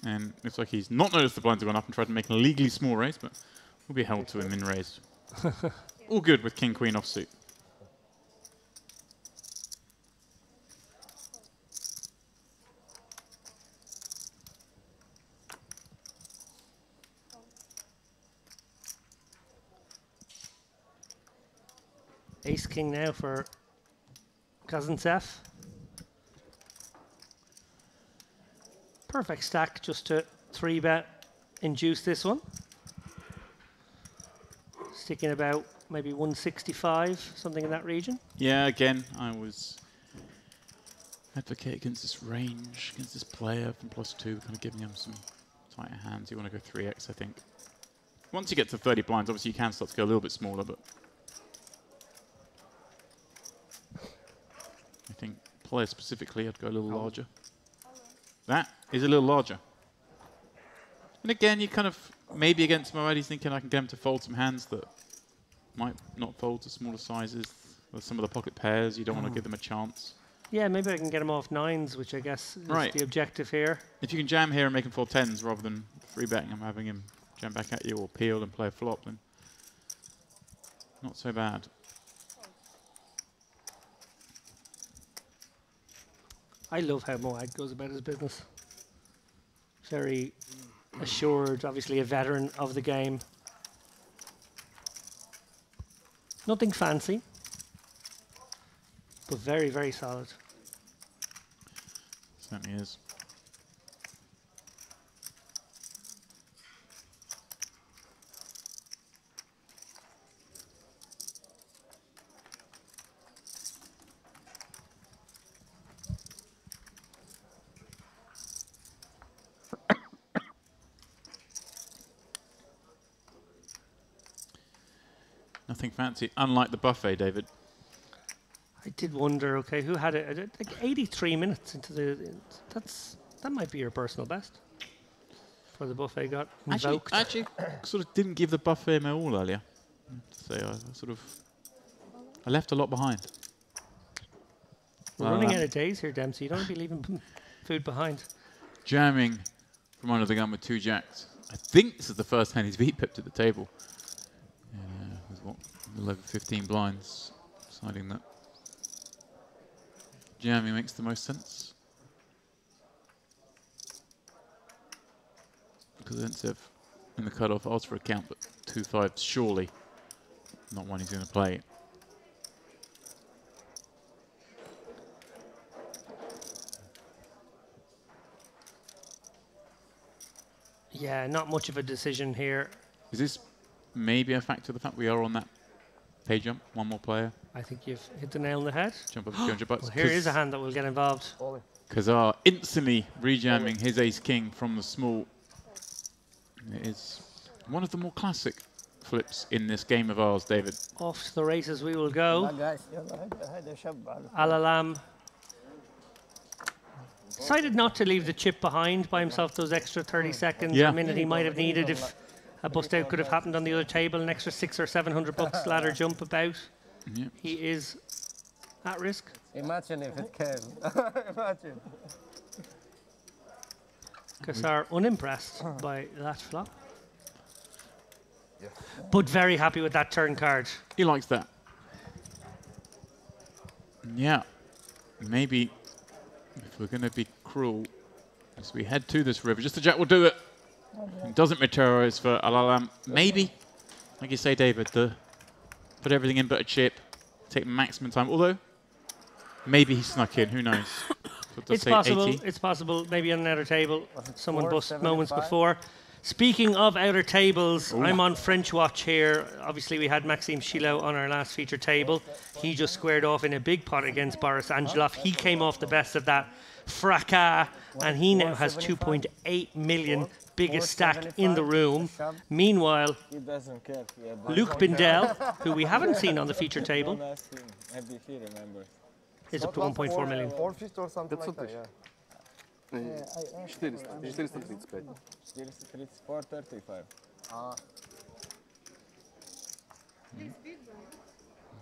And looks like he's not noticed the blinds have gone up and tried to make an illegally small raise, but will be held to a min raise. All good with king, queen offsuit. Ace king now for Kazantsev. Perfect stack just to 3-bet induce this one. Sticking about maybe 165, something in that region. Yeah, again, I was advocating against this range, against this player from +2, kind of giving him some tighter hands. You want to go 3x, I think. Once you get to 30 blinds, obviously you can start to go a little bit smaller, but I think player specifically, I'd go a little larger. That is a little larger. And again, you kind of, maybe against Moed, he's thinking I can get him to fold some hands that might not fold to smaller sizes. Or some of the pocket pairs, you don't want to give them a chance. Yeah, maybe I can get him off 9s, which I guess is the objective here. If you can jam here and make him fold 10s rather than 3-betting him, having him jam back at you or peel and play a flop, then not so bad. I love how Moed goes about his business. Very assured, obviously a veteran of the game. Nothing fancy, but very, very solid. Certainly is. Nothing fancy, unlike the buffet, David. I did wonder, okay, who had it? Like 83 minutes into the... That might be your personal best. Before the buffet got invoked. Actually, sort of didn't give the buffet my all earlier. So I left a lot behind. We're running out of days here, Dempsey. You don't want to be leaving food behind. Jamming from under the gun with 2 jacks. I think this is the first hand he's V-pipped at the table. With what, a little over 15 blinds, deciding that jamming makes the most sense. Kazantsev in the cutoff odds for a count, but 2-5 surely not one he's going to play. Yeah, not much of a decision here. Is this maybe a factor of the fact we are on that pay jump? One more player. I think you've hit the nail on the head. Jump up to 200 bucks. Well, here is a hand that will get involved. Kazar instantly rejamming his ace-king from the small. It is one of the more classic flips in this game of ours, David. Off to the races we will go. Alalam decided not to leave the chip behind, buy himself those extra 30 seconds, a minute he might have needed if a bust out could have happened on the other table, an extra 600 or 700 bucks ladder jump about. Yep. He is at risk. Imagine if it can. Imagine. Kassar unimpressed by that flop. But very happy with that turn card. He likes that. Yeah. Maybe if we're going to be cruel, as we head to this river, just the jack will do it. It doesn't materialize for Alalam. Maybe, like you say, David, put everything in but a chip, take maximum time. Although, maybe he snuck in. Who knows? It's possible. 80? It's possible. Maybe on another table, someone bust moments before. Speaking of outer tables, I'm on French watch here. Obviously, we had Maxime Chilot on our last feature table. He just squared off in a big pot against Boris Angelov. He came off the best of that fracas, and he now has 2.8 million, biggest stack in the room. Meanwhile, Luc Bindel, who we haven't seen on the feature table, is up to 1.4 million. 435.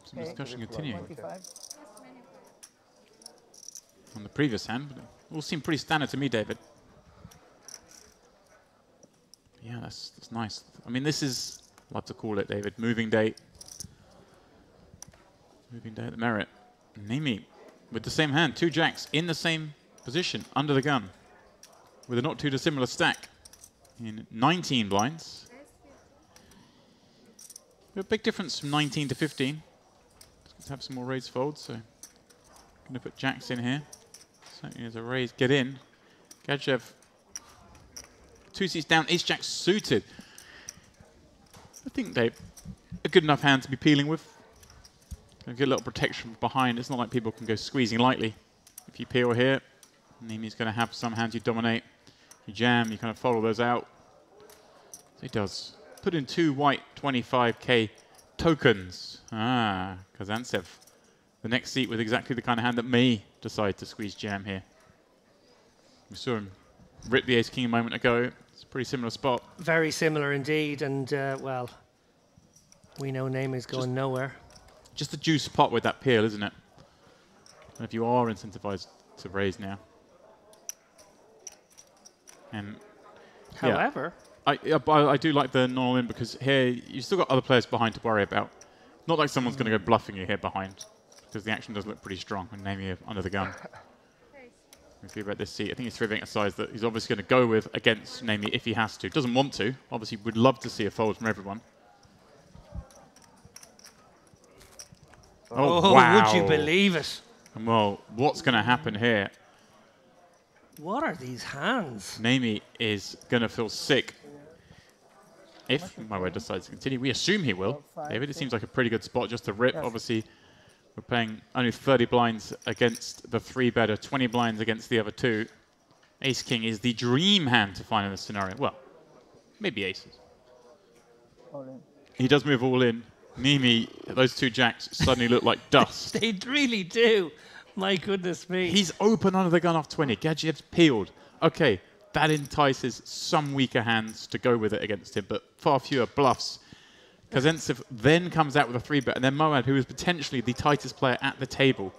Some discussion continuing on the previous hand, but it all seemed pretty standard to me, David. Yeah, that's nice. I mean, this is, I'd like to call it, David, moving day. Moving day at the Merit. Nimi with the same hand, 2 jacks in the same position, under the gun, with a not too dissimilar stack in 19 blinds. A big difference from 19 to 15. Let's have some more raise folds, so I'm going to put jacks in here. Certainly as a raise, get in. Gadjev, 2 seats down, ace jack suited. I think they're a good enough hand to be peeling with. Get a little protection from behind. It's not like people can go squeezing lightly. If you peel here, Nimi's going to have some hands you dominate. You jam, you kind of follow those out. So he does. Put in 2 white 25k tokens. Kazantsev. The next seat with exactly the kind of hand that may decide to squeeze jam here. We saw him rip the ace-king a moment ago. It's a pretty similar spot. Very similar indeed, and well, we know Neymar's going nowhere. Just a juice pot with that peel, isn't it? And if you are incentivized to raise now. And however, I do like the non-all-in because here you've still got other players behind to worry about. Not like someone's going to go bluffing you here behind, because the action does look pretty strong when Neymar under the gun. If you about this seat, I think he's 3-betting a size that he's obviously going to go with against Neymar if he has to. Doesn't want to. Obviously, would love to see a fold from everyone. Oh, wow. Would you believe it? Well, what's going to happen here? What are these hands? Neymar is going to feel sick if Moe decides to continue. We assume he will. David, it seems like a pretty good spot just to rip. Obviously, we're playing only 30 blinds against the 3-better, 20 blinds against the other 2. Ace-king is the dream hand to find in this scenario. Well, maybe aces. All in. He does move all in. Nimi, those two jacks suddenly look like dust. They really do. My goodness me. He's open under the gun off 20. Gadget's peeled. Okay, that entices some weaker hands to go with it against him, but far fewer bluffs. Kazantsev then comes out with a 3-bet, and then Moad, who is potentially the tightest player at the table,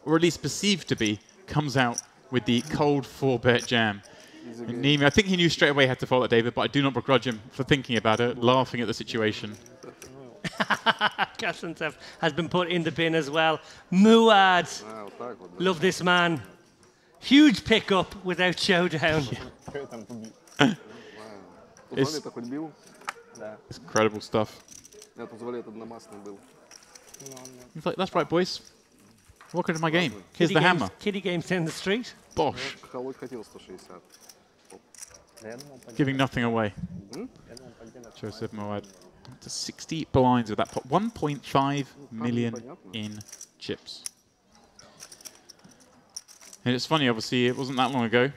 or at least perceived to be, comes out with the cold 4-bet jam. And Nimi, I think he knew straight away he had to fold it, David, but I do not begrudge him for thinking about it, laughing at the situation. Kazantsev has been put in the bin as well. Muad. Love this man. Huge pickup without showdown. It's incredible stuff. He's like, that's right, boys. Welcome to my game. Here's the hammer. Kiddie games down the street. Bosh. Giving nothing away. Joseph Moad. To 60 blinds with that pot. 1.5 million in chips. And it's funny, obviously, it wasn't that long ago,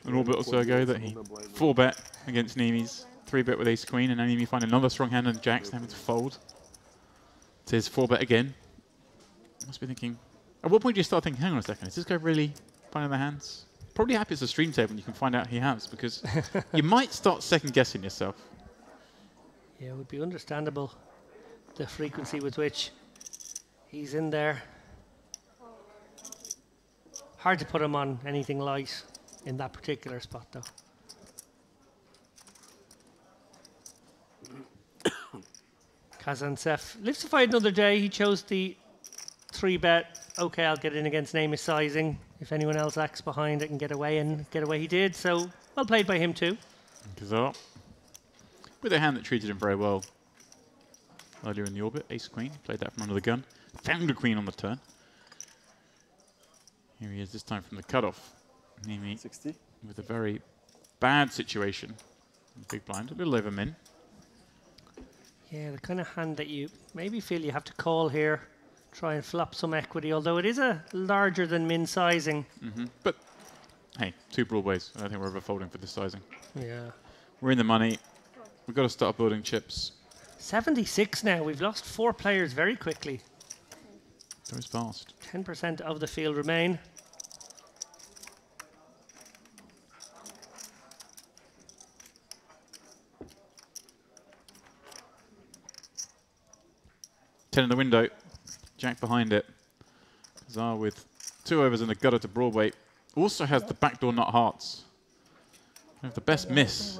an orbit or so ago, that he 4-bet against Nimi's 3-bet with ace-queen, and then Nimi find another strong hand and jacks, having to fold to his 4-bet again. Must be thinking, at what point do you start thinking, hang on a second, is this guy really finding the hands? Probably happy it's a stream table and you can find out he has, because you might start second-guessing yourself. Yeah, it would be understandable, the frequency with which he's in there. Hard to put him on anything light in that particular spot, though. Kazantsev lives to fight another day. He chose the 3-bet. Okay, I'll get in against Namath sizing. If anyone else acts behind, it can get away, and get away he did. So, well played by him too. Kazar. With a hand that treated him very well earlier in the orbit. Ace-queen, played that from under the gun. Found a queen on the turn. Here he is this time from the cutoff. Nimi 60 with a very bad situation. Big blind, a little over min. Yeah, the kind of hand that you maybe feel you have to call here, try and flop some equity, although it is a larger than min sizing. But hey, 2 broadways. I don't think we're ever folding for this sizing. Yeah. We're in the money. We've got to start building chips. 76 now. We've lost 4 players very quickly. Goes fast. 10% of the field remain. Ten in the window. Jack behind it. Kazar with 2 overs and a gutter to Broadway. Also has the backdoor nut hearts. Kind of the best miss,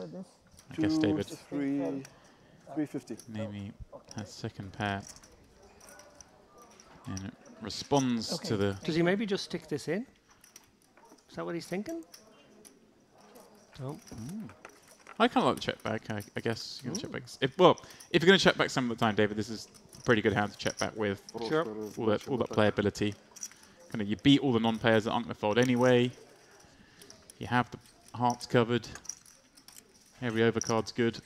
I guess, David. 350. Nimi has second pair. And it responds to the... Does he maybe just stick this in? Is that what he's thinking? No. I kind of like the check back, I guess. You're gonna check back. If you're going to check back some of the time, David, this is a pretty good hand to check back with. Sure. All that playability. Kind of, you beat all the non-players that aren't going to fold anyway. You have the hearts covered. Every overcard's good.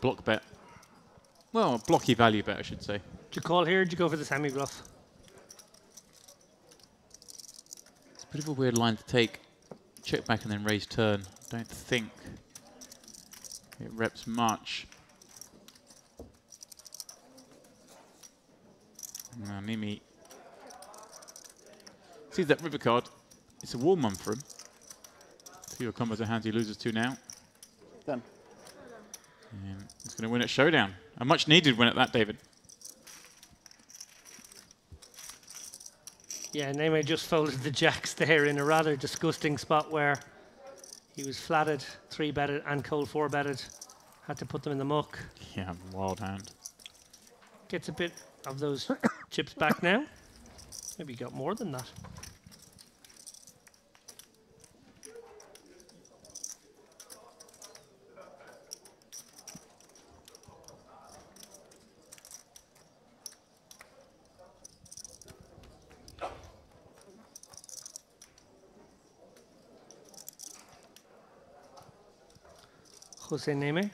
Block bet. Well, blocky value bet, I should say. Do you call here or do you go for the semi-bluff? It's a bit of a weird line to take. Check back and then raise turn. Don't think it reps much. Now, Nimi sees that river card. It's a warm one for him. Fewer combos of hands he loses to now. Done. And he's going to win at Showdown. A much needed win at that, David. Yeah, Neme just folded the jacks there in a rather disgusting spot where he was flatted, 3-betted and cold 4-betted. Had to put them in the muck. Yeah, wild hand. Gets a bit of those chips back now. Maybe got more than that. Jose Neme.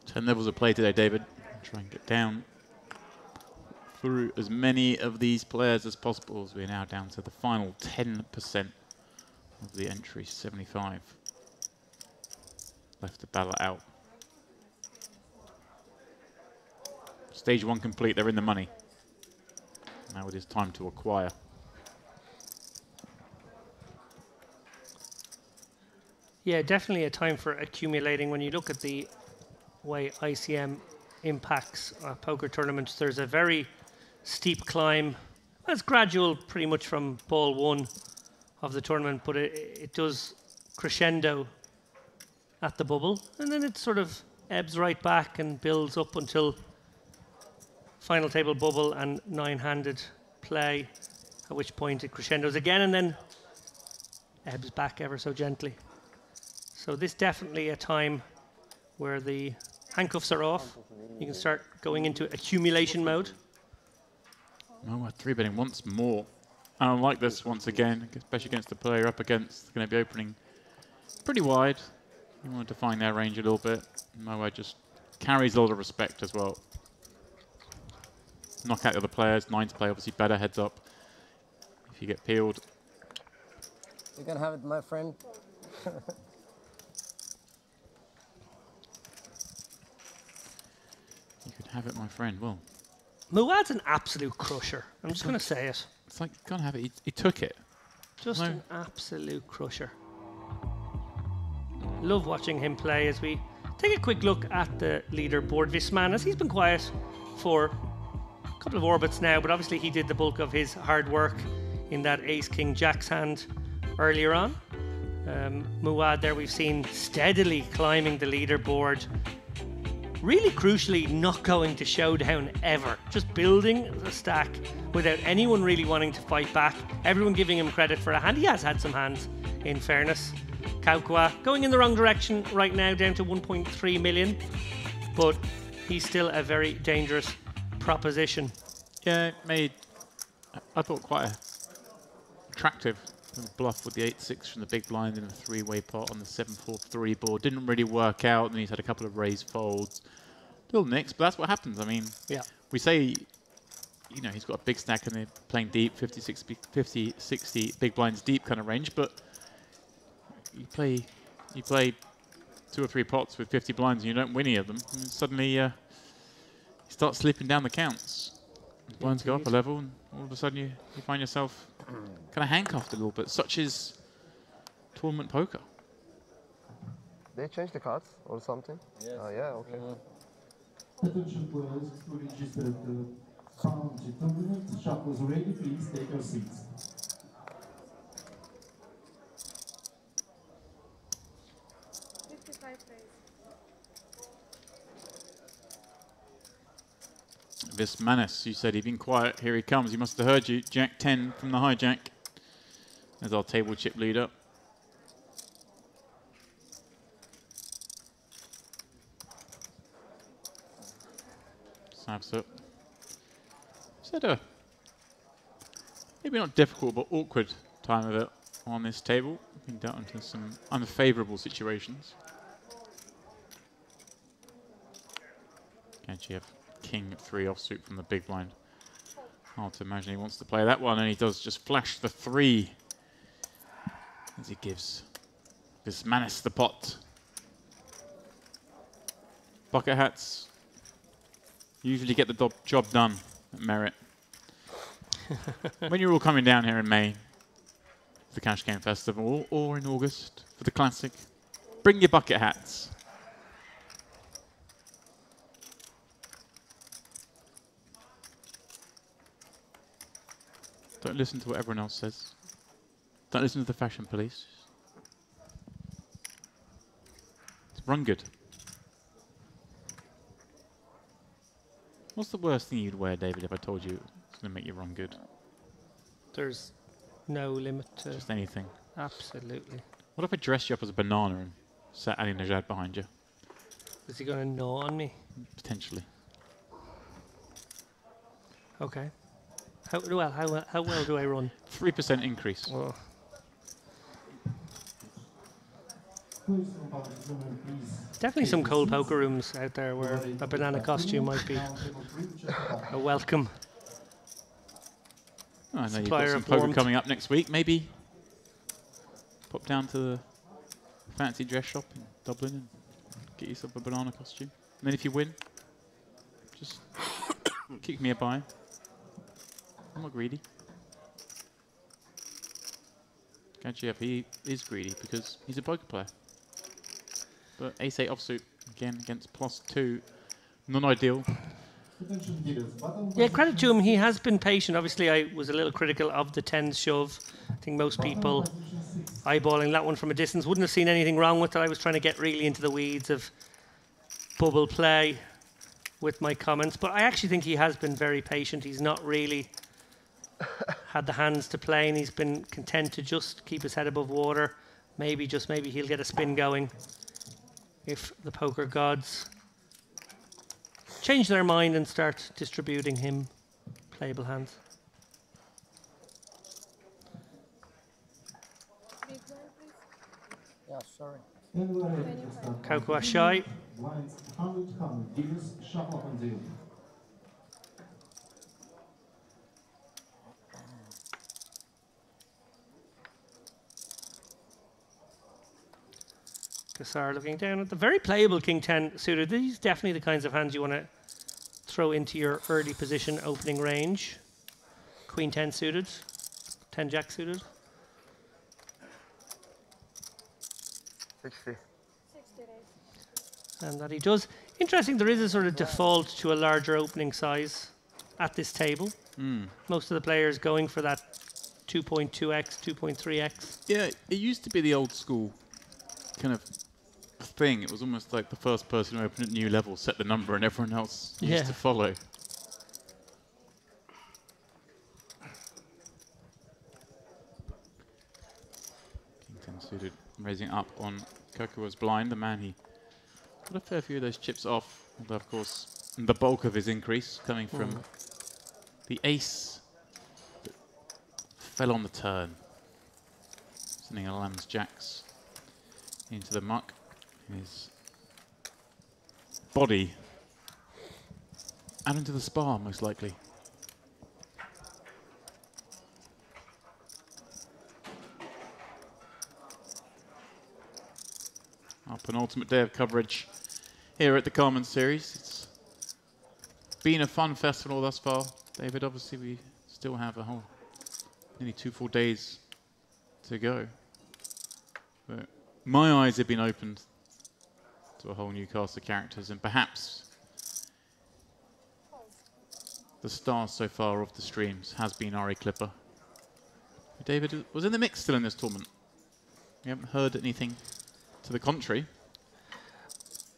Ten levels of play today, David. Try and get down through as many of these players as possible, as we're now down to the final 10% of the entry, 75 left to battle it out. Stage 1 complete, they're in the money. Now it is time to acquire. Yeah, definitely a time for accumulating. When you look at the way ICM impacts poker tournaments, there's a very steep climb. It's gradual pretty much from ball 1 of the tournament, but it does crescendo at the bubble, and then it sort of ebbs right back and builds up until final table bubble and 9-handed play, at which point it crescendos again and then ebbs back ever so gently. So this definitely a time where the handcuffs are off. You can start going into accumulation mode. Oh, we're 3-betting once more. I don't like this once again, especially against the player up against. They're going to be opening pretty wide. You want to define their range a little bit. Moa just carries a lot of respect as well. Knock out the other players. 9 to play, obviously better heads up if you get peeled. You can have it, my friend. You could have it, my friend. Well, Muad's an absolute crusher. I'm just going to say it. It's like, you can't have it. He took it. Just an absolute crusher. Love watching him play. As we take a quick look at the leaderboard, Vismanis, he's been quiet for a couple of orbits now, but obviously he did the bulk of his hard work in that ace-king jacks hand earlier on. Muad there we've seen steadily climbing the leaderboard. Really crucially, not going to showdown ever. Just building the stack without anyone really wanting to fight back. Everyone giving him credit for a hand. He has had some hands, in fairness. Kaukwa going in the wrong direction right now, down to 1.3 million. But he's still a very dangerous proposition. Yeah, made, I thought, quite attractive bluff with the 8-6 from the big blind in a 3-way pot on the 7-4-3 board. Didn't really work out, and he's had a couple of raised folds. Little nicks, but that's what happens. I mean, yeah, we say, you know, he's got a big stack and they're playing deep, 50, 60 big blinds deep kind of range, but you play 2 or 3 pots with 50 blinds and you don't win any of them, and suddenly you start slipping down the counts. The blinds go up a level, and all of a sudden you find yourself kind of handcuffed a little bit. Such is tournament poker. They changed the cards or something? Yes. Oh, yeah, okay. Attention players who registered found the tournament shop was ready. Please take your seats. Vismanis, you said he'd been quiet. Here he comes. He must have heard you. Jack 10 from the hijack. There's our table chip leader. Snaps up. Said a maybe not difficult but awkward time of it on this table. Been down into some unfavourable situations. Can't you have King 3 offsuit from the big blind? Hard to imagine he wants to play that one, and he does just flash the 3 as he gives Vismanis the pot. Bucket hats usually get the job done at Merit. When you're all coming down here in May for the Cash Game Festival, or in August for the Classic, bring your bucket hats. Don't listen to what everyone else says. Don't listen to the fashion police. Run good. What's the worst thing you'd wear, David, if I told you it's going to make you run good? There's no limit to just anything. Absolutely. What if I dressed you up as a banana and sat Ali Najad behind you? Is he going to gnaw on me? Potentially. Okay. How well do I run? 3% increase. Oh. Definitely some cold poker rooms out there where a banana costume might be a welcome. Oh, I know you've got supplier some of poker warmth. coming up next week. Maybe pop down to the fancy dress shop in Dublin and get yourself a banana costume. And then if you win, just kick me a buy. I'm not greedy. Gadzhiev, he is greedy because he's a poker player. But ace-8 offsuit, again, against +2. Non-ideal. Yeah, credit to him. He has been patient. Obviously, I was a little critical of the 10s shove. I think most people eyeballing that one from a distance wouldn't have seen anything wrong with it. I was trying to get really into the weeds of bubble play with my comments. But I actually think he has been very patient. He's not really had the hands to play, and he's been content to just keep his head above water. Maybe, just maybe, he'll get a spin going if the poker gods change their mind and start distributing him playable hands. Yeah, sorry. Kaukua shy. Kassar looking down at the very playable King 10 suited. These definitely the kinds of hands you want to throw into your early position opening range. Queen 10 suited, 10 Jack suited. 60. And that he does. Interesting, there is a sort of default to a larger opening size at this table. Most of the players going for that 2.2x, 2.3x. Yeah, it used to be the old school kind of thing. It was almost like the first person who opened at new level set the number and everyone else used to follow. King 10 suited, raising up on Kokua's blind. The man, he got a fair few of those chips off. Although, of course, the bulk of his increase coming from the ace that fell on the turn, sending a lamb's jacks into the muck. His body and into the spar, most likely. Our penultimate day of coverage here at the Carmen series. It's been a fun festival thus far, David. Obviously, we still have a whole nearly 2 full days to go. But my eyes have been opened to a whole new cast of characters, and perhaps the star so far of the streams has been Ari Clipper. David was in the mix still in this tournament. We haven't heard anything to the contrary.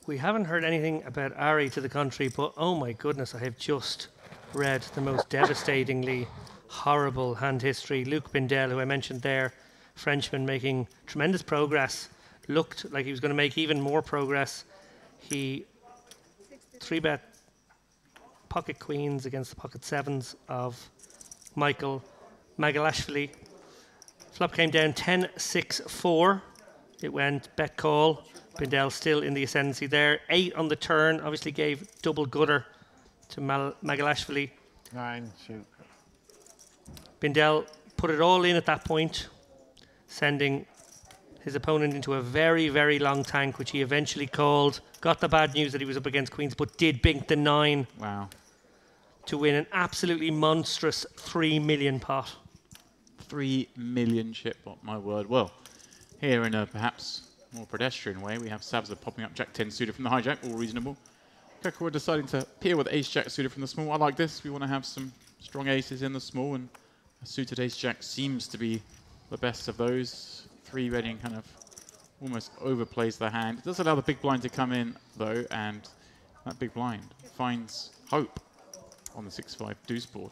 We haven't heard anything about Ari to the contrary, but oh my goodness, I have just read the most devastatingly horrible hand history. Luc Bindel, who I mentioned there, Frenchman making tremendous progress, looked like he was going to make even more progress. He 3-bet pocket queens against the pocket sevens of Michael Magalashvili. Flop came down 10-6-4. It went bet call. Bindel still in the ascendancy there. 8 on the turn, obviously gave double gutter to Magalashvili. 9, shoot. Bindel put it all in at that point, sending his opponent into a very, very long tank, which he eventually called. Got the bad news that he was up against queens, but did bink the 9. Wow. To win an absolutely monstrous 3 million pot. 3 million chip pot, my word. Well, here in a perhaps more pedestrian way, we have Savza popping up Jack 10 suited from the hijack, all reasonable. Kokua deciding to appear with Ace Jack suited from the small. I like this. We want to have some strong aces in the small, and a suited Ace Jack seems to be the best of those. 3-betting kind of almost overplays the hand. It does allow the big blind to come in, though, and that big blind finds hope on the 6-5 deuce board.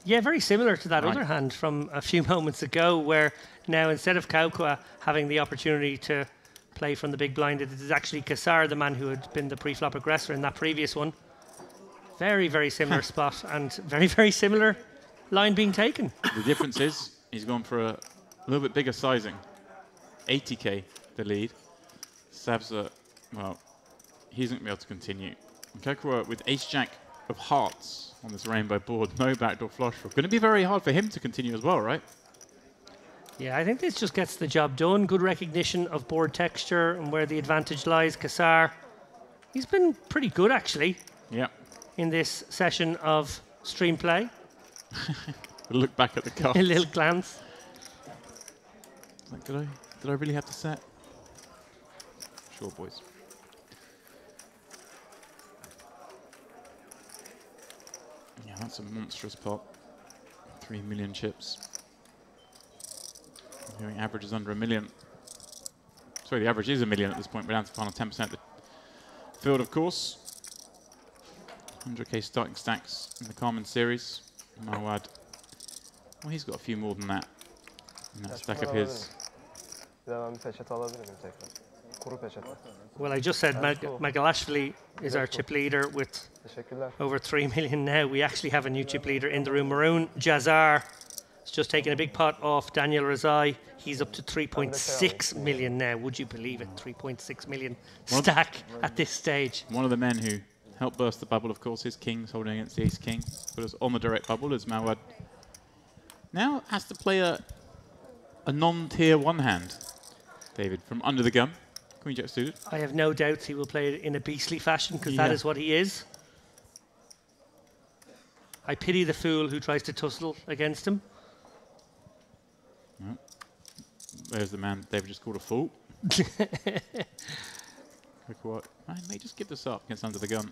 Yeah, very similar to that other hand from a few moments ago, where now instead of Kaukua having the opportunity to play from the big blind. It is actually Kassar, the man who had been the pre-flop aggressor in that previous one. Very, very similar spot and very, very similar line being taken. The difference is he's gone for a little bit bigger sizing. 80k the lead. Savza, well, he isn't going to be able to continue. And Kokura with ace-jack of hearts on this rainbow board. No backdoor flush draw. Going to be very hard for him to continue as well, right? Yeah, I think this just gets the job done. Good recognition of board texture and where the advantage lies. Kassar, he's been pretty good actually. Yeah. In this session of stream play. Look back at the cards. A little glance. Like, did I really have to set? Sure, boys. Yeah, that's a monstrous pot. 3 million chips. I'm hearing average is under 1 million. Sorry, the average is 1 million at this point. We're down to final 10% of the field, of course. 100k starting stacks in the Carmen series. Mawad. Well, he's got a few more than that in that stack of his. Well, I just said Magalashvili is our chip leader with over 3 million now. We actually have a new chip leader in the room. Maroon Jazar has just taken a big pot off Daniel Razai. He's up to 3.6 million now. Would you believe it? 3.6 million stack at this stage. One of the men who helped burst the bubble, of course, is Kings holding against the Ace King. Put us on the direct bubble as Mawad now has to play a non-tier 1 hand. David, from under the gun. Queen Jack suited. I have no doubts he will play it in a beastly fashion because that is what he is. I pity the fool who tries to tussle against him. Well, there's the man David just called a fool. What? I may just give this up against under the gun.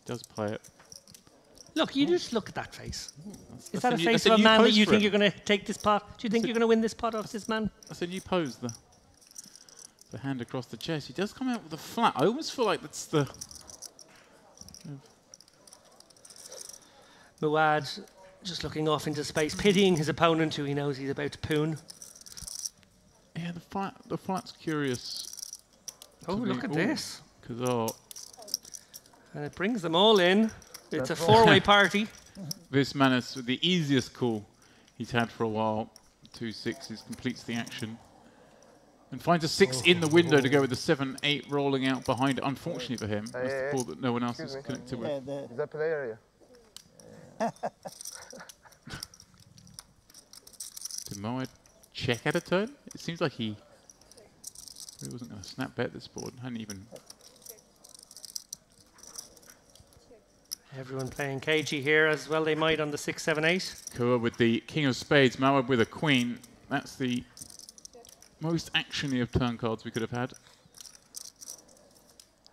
Does play it. Look, you just look at that face. Is that a new, face of a man that you think you're going to take this pot? Do you think you're going to win this pot off this man? That's a new pose, the hand across the chest. He does come out with a flat. I almost feel like that's the... Mawad just looking off into space, pitying his opponent who he knows he's about to poon. Yeah, the flat's curious. Oh, look at this. Kazar. And it brings them all in. It's a four-way party. This man is the easiest call he's had for a while. 2 6s completes the action. And finds a 6 in the window to go with the 7-8 rolling out behind it. Unfortunately for him, that's the ball that no one else is connected with. Is that play area? Did Moed check at a turn? It seems like he really wasn't going to snap bet this board. Hadn't even... Everyone playing cagey here as well. They might on the 6, 7, 8. Kua with the king of spades, Moed with a queen. That's the most actiony of turn cards we could have had.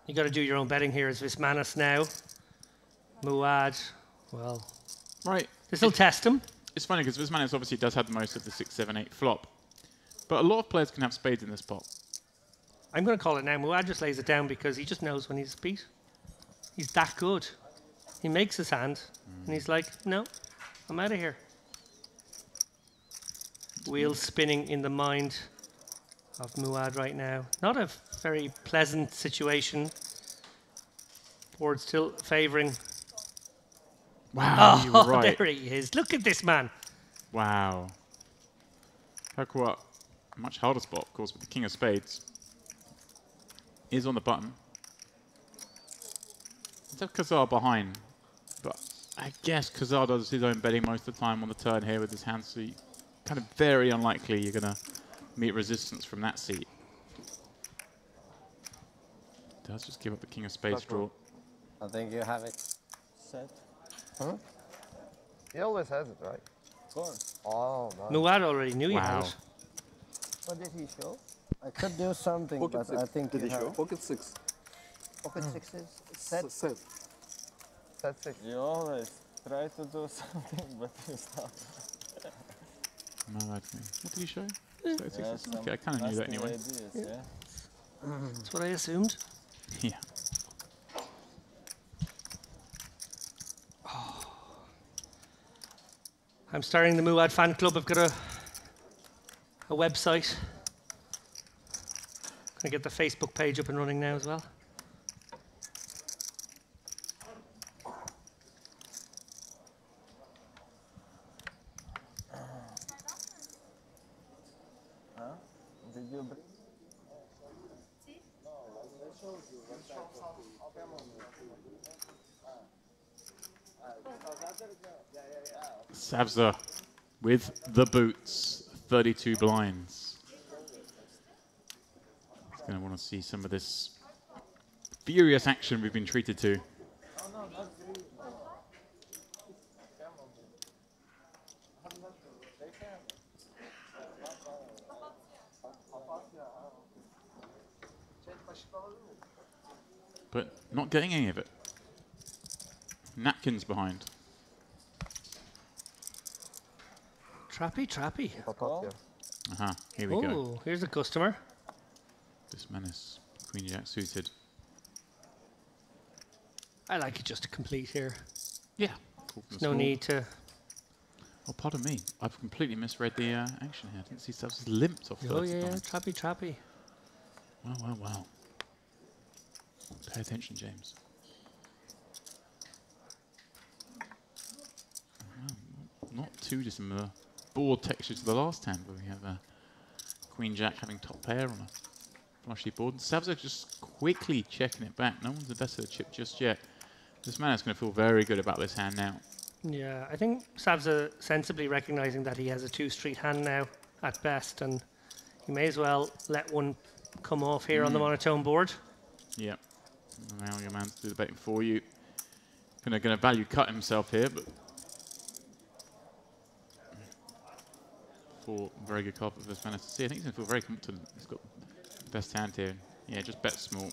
You got to do your own betting here as Vismanis now. Muad, well, right. This will test him. It's funny because Vismanis obviously does have the most of the 6, 7, 8 flop. But a lot of players can have spades in this pot. I'm going to call it now. Muad just lays it down because he just knows when he's beat. He's that good. He makes his hand and he's like, no, I'm out of here. Wheels spinning in the mind of Muad right now. Not a very pleasant situation. Board still favouring. Wow, you were right. There he is. Look at this man. Wow. Kakua, a much harder spot, of course, with the king of spades. Is on the button. Let's have Kazar behind. But I guess Kazar does his own betting most of the time on the turn here with his hand, so kind of very unlikely you're going to meet resistance from that seat. Does just give up the king of spades draw. I think you have it set. Huh? He always has it, right? Of course. Oh, nice. Muad already knew he had it. What did he show? I could do something, Pocket but six. I think Did you he have show? Pocket 6. Pocket sixes set. Set. Set 6. You always try to do something, but you stop. No, what did he show? Okay, I kind of knew that anyway. Ideas, yeah. That's what I assumed. Yeah. I'm starting the Muad fan club. I've got a website. I get the Facebook page up and running now as well. Did you bring? Savza with the boots, 32 blinds. He's going to want to see some of this furious action we've been treated to. But not getting any of it. Napkins behind. Trappy, trappy. Aha, here we go. Oh, here's a customer. This menace, Queen Jack suited. I like it just to complete here. Yeah. There's no need to. Oh, pardon me. I've completely misread the action here. I didn't see stuff limped off. Oh yeah, trappy, trappy. Wow, wow, wow. Pay attention, James. Not too dissimilar board texture to the last hand, where we have Queen Jack having top pair on a flushy board. Savza just quickly checking it back. No one's invested a chip just yet. This man is going to feel very good about this hand now. Yeah, I think Savza sensibly recognising that he has a 2-street hand now at best, and he may as well let one come off here on the monotone board. Yep. Now your man's do the betting for you. Going to value cut himself here, but for very good card for this man to see. I think he's going to feel very confident. He's got the best hand here. Yeah, just bet small.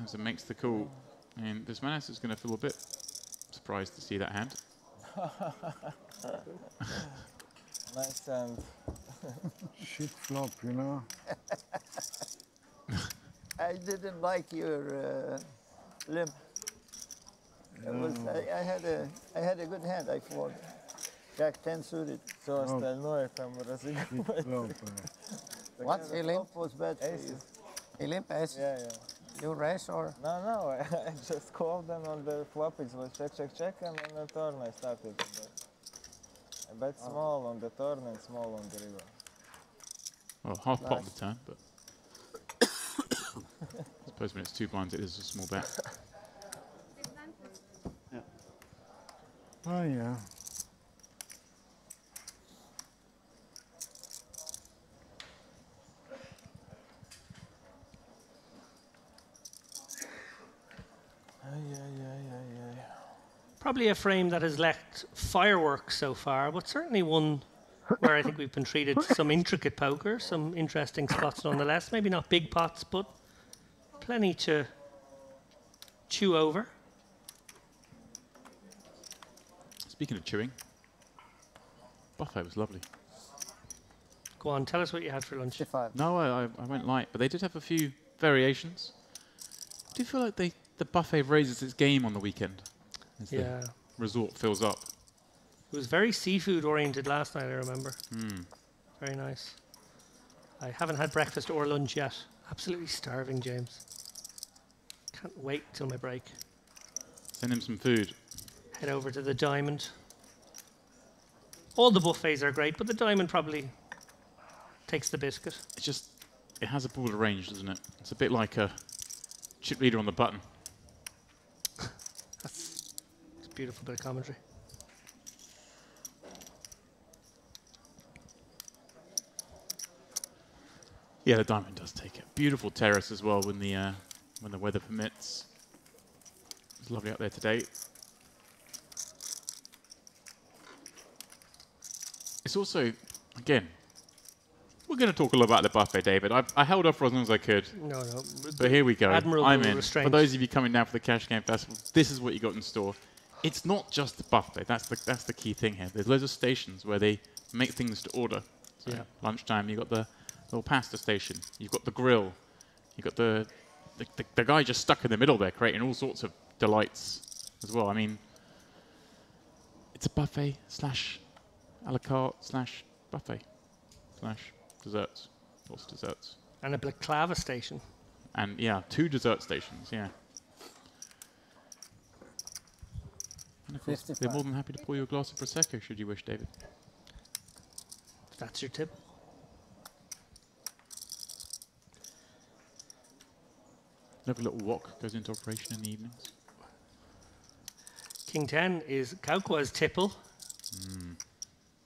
As it makes the call. And this man is going to feel a bit surprised to see that hand. Nice hand. Shit flop, you know. I didn't like your limp. It was, I had a good hand. I thought Jack 10 suited. Все остальное там разыгрывается. What's a limp? Was bad for you. A limp ace? Yeah, yeah. You raise or? No, I just called them on the flop. It was check, and on the turn I started to bet. I bet small on the turn and small on the river. Well, half pot on the turn, but I suppose when it's 2 blinds, it is a small bet. Yeah. Oh, yeah. Probably a frame that has lacked fireworks so far, but certainly one where I think we've been treated to some intricate poker, some interesting spots nonetheless. Maybe not big pots, but plenty to chew over. Speaking of chewing, buffet was lovely. Go on, tell us what you had for lunch. No, I went light, but they did have a few variations. I do feel like the buffet raises its game on the weekend as the resort fills up. It was very seafood oriented last night, I remember. Very nice. I haven't had breakfast or lunch yet. Absolutely starving, James. Can't wait till my break. Send him some food. Head over to the Diamond. All the buffets are great, but the Diamond probably takes the biscuit. It has a broader range, doesn't it? It's a bit like a chip leader on the button. It's a beautiful bit of commentary. Yeah, the Diamond does take it. Beautiful terrace as well when the weather permits. It's lovely out there today. It's also, again, we're going to talk a lot about the buffet, David. I held off for as long as I could. No. But here we go. I'm in. Restraint. For those of you coming down for the Cash Game Festival, this is what you got in store. It's not just the buffet. That's the key thing here. There's loads of stations where they make things to order. So lunchtime, you've got the little pasta station. You've got the grill. You've got the guy just stuck in the middle there, creating all sorts of delights as well. I mean, it's a buffet / a la carte / buffet / desserts. Lots of desserts. And a baklava station. And yeah, 2 dessert stations, yeah. And of course, they're more than happy to pour you a glass of Prosecco, should you wish, David. If that's your tip. Lovely little wok goes into operation in the evenings. King 10 is Kaukwa's tipple.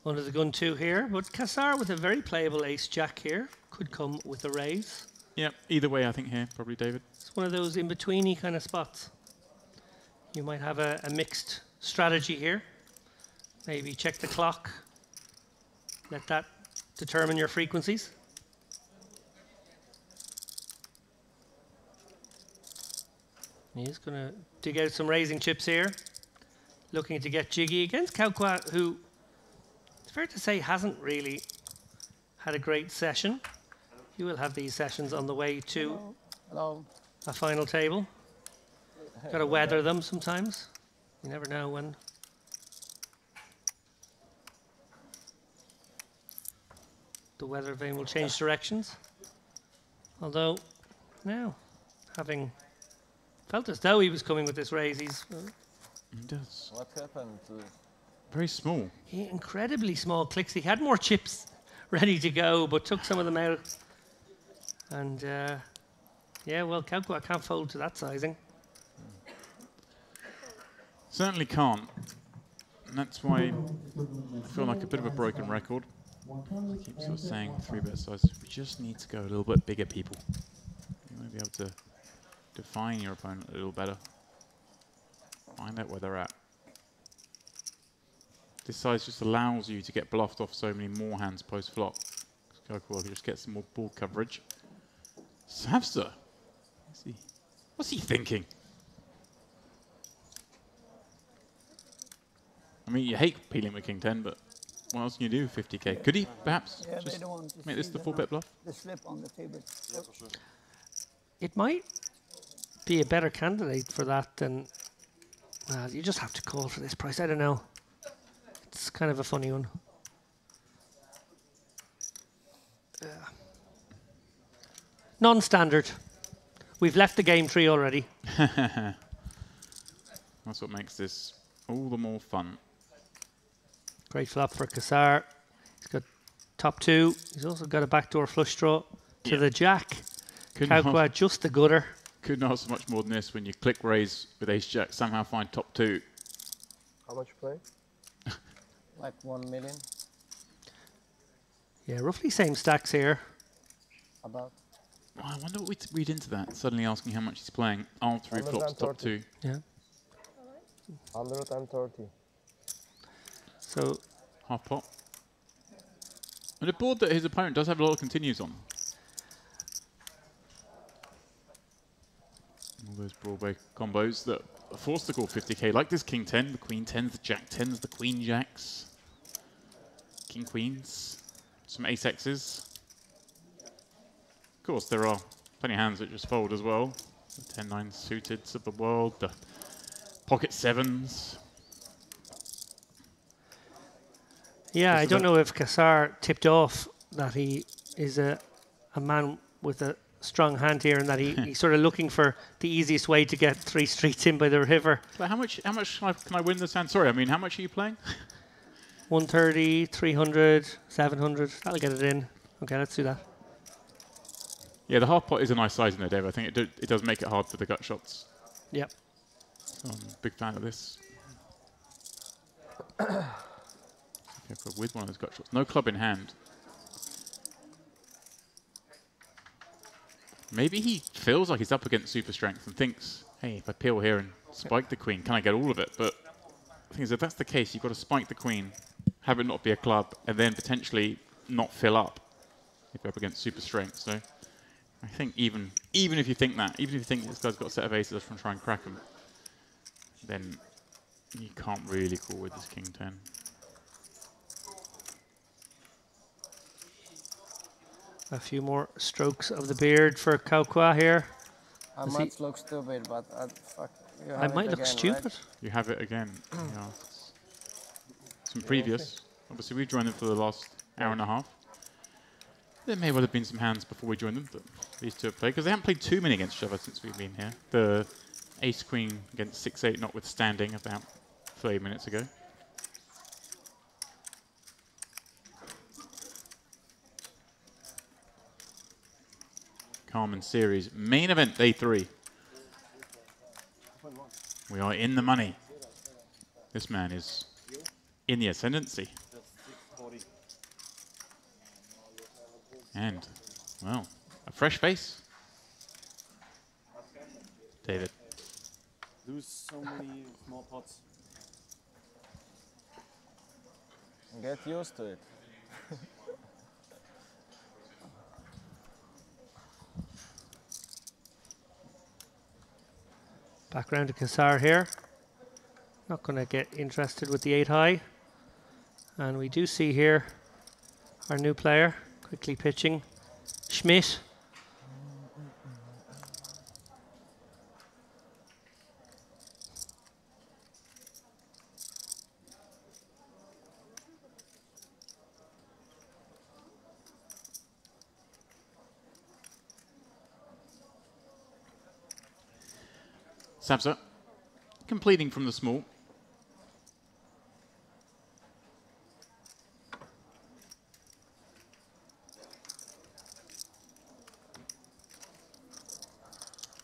Under the gun 2 here, but Cassar with a very playable ace-jack here could come with a raise. Yeah, either way, I think here, probably David. It's one of those in-betweeny kind of spots. You might have a mixed strategy here. Maybe check the clock. Let that determine your frequencies. He's going to dig out some raising chips here. Looking to get jiggy against Kaukwa, who, it's fair to say, hasn't really had a great session. You will have these sessions on the way to a final table. Got to weather them sometimes. You never know when. The weather vane will change directions. Although, now, having felt as though he was coming with this raise, he's... He does. What happened to... Very small. Incredibly small clicks. He had more chips ready to go, but took some of them out. And, yeah, well, Kaukwa can't fold to that sizing. Certainly can't. And that's why I feel like a bit of a broken record. I keep sort of saying 3-bet size. We just need to go a little bit bigger, people. You might be able to define your opponent a little better. Find out where they're at. This size just allows you to get bluffed off so many more hands post-flop. Kaukwa can just get some more board coverage. Savsa. What's he thinking? I mean, you hate peeling with King 10, but what else can you do? 50k. Could he perhaps just make this the 4-bet bluff? The slip on the table. Yeah, for sure. It might be a better candidate for that than... Well, you just have to call for this price. I don't know. It's kind of a funny one. Non-standard. We've left the game tree already. That's what makes this all the more fun. Great flop for Cassar. He's got top 2. He's also got a backdoor flush draw to the jack. Kaukwa just the gutter. Couldn't ask much more than this when you click raise with ace-jack, somehow find top 2. How much you play? Like 1 million. Yeah, roughly same stacks here. About. Oh, I wonder what we'd read into that, suddenly asking how much he's playing after he flops top 2. Yeah. 130. So half pot. And a board that his opponent does have a lot of continues on. All those Broadway combos that are forced to call 50k, like this King 10, the Queen 10s, the Jack 10s, the Queen Jacks, King Queens, some Ace X's. Of course, there are plenty of hands that just fold as well. The 10-9 suiteds of the world, the pocket 7s. yeah, I don't know if Cassar tipped off that he is a man with a strong hand here, and that he's sort of looking for the easiest way to get 3 streets in by the river. But how much can I win this hand? Sorry, I mean, how much are you playing? 130, 300, 700. That'll get it in. Okay, let's do that. Yeah, the half pot is a nice size in there, Dave. I think it does make it hard for the gut shots. Yep. So I'm a big fan of this. Careful with one of those gut shots. No club in hand. Maybe he feels like he's up against super strength and thinks, hey, if I peel here and spike the queen, can I get all of it? But the thing is, if that's the case, you've got to spike the queen, have it not be a club, and then potentially not fill up if you're up against super strength. So I think even if you think that, even if you think this guy's got a set of aces from trying to crack him, then you can't really call with this King 10. A few more strokes of the beard for Kaukwa here. I might look stupid, but I might look stupid. Right? You have it again. Yeah. Some previous. Obviously, we've joined them for the last hour and a half. There may well have been some hands before we joined them that these two have played, because they haven't played too many against each other since we've been here. The ace-queen against 6-8 notwithstanding about 30 minutes ago. Carmen Series main event day 3. We are in the money. This man is in the ascendancy. And, well, a fresh face. David. Lose so many small pots. Get used to it. Back round to Kassar here. Not going to get interested with the 8 high. And we do see here our new player quickly pitching. Schmidt. Sabza, completing from the small.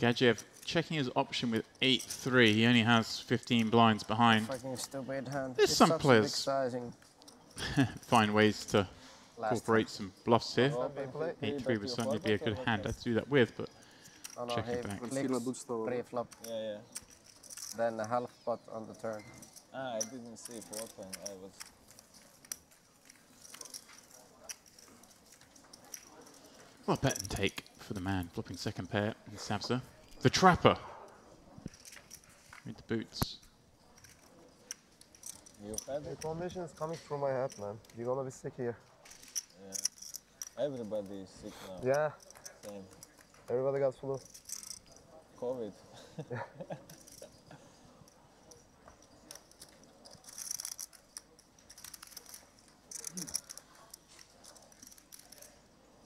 Gadjev checking his option with 8-3. He only has 15 blinds behind. Fucking stupid hand. There's It's some such a big players sizing. find ways to Last incorporate some bluffs here. Oh, 8-3 would certainly be a good hand to do that with, but Oh no, checking he back. flicks pre-flop. Yeah, yeah. Then a half pot on the turn. Ah, I didn't see flopping. I was. Well, bet and take for the man flipping second pair in Sabza. The trapper with the boots. You had The it? condition is coming through my head, man. You're gonna be sick here. Yeah. Everybody is sick now. Yeah. Same. Everybody got flu. COVID.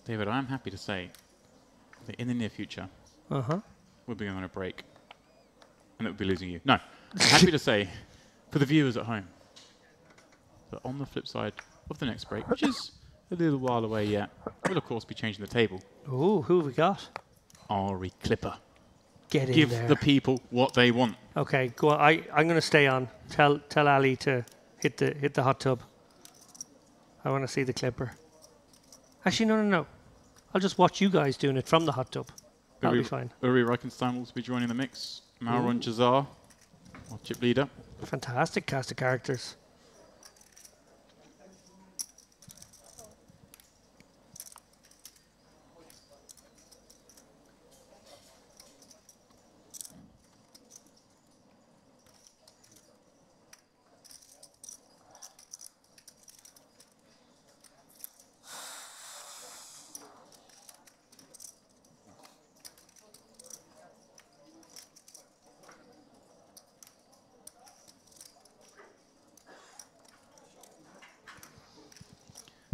David, I'm happy to say that in the near future, we'll be on a break, and it will be losing you. No, I'm happy to say, for the viewers at home, that on the flip side of the next break, which is a little while away yet, we'll of course be changing the table. Ooh, who have we got? Ari Clipper. Get in Give there. the people what they want. Okay, go on. I'm going to stay on. Tell Ali to hit the hot tub. I want to see the clipper. Actually, no. I'll just watch you guys doing it from the hot tub. That'll be fine. Uri Reichenstein will be joining the mix. Mauron Jazar, our chip leader. Fantastic cast of characters.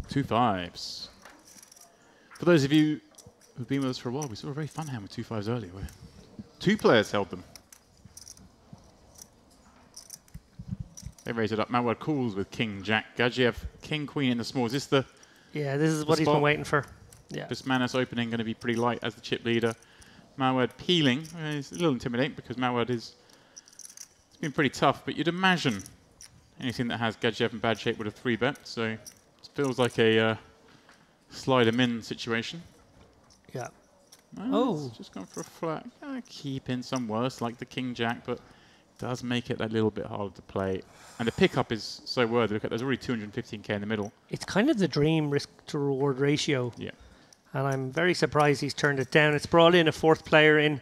Two fives. For those of you who've been with us for a while, we saw a very fun hand with 2 5s earlier, where 2 players held them. They raise it up. Mawad calls with King Jack. Gadjev, King Queen in the small. Is this the Yeah, this is what he's been waiting for. Yeah. This Manus opening going to be pretty light as the chip leader. Mawad peeling. It's a little intimidating because Mawad it's been pretty tough, but you'd imagine anything that has Gadjev in bad shape would have 3-bet, so it feels like a slide him in situation. Yeah. Oh, just gone for a flat. Keep in some worse, like the King Jack, but does make it a little bit harder to play. And the pickup is so worthy. Look at, there's already 215k in the middle. It's kind of the dream risk to reward ratio. Yeah. And I'm very surprised he's turned it down. It's brought in a 4th player in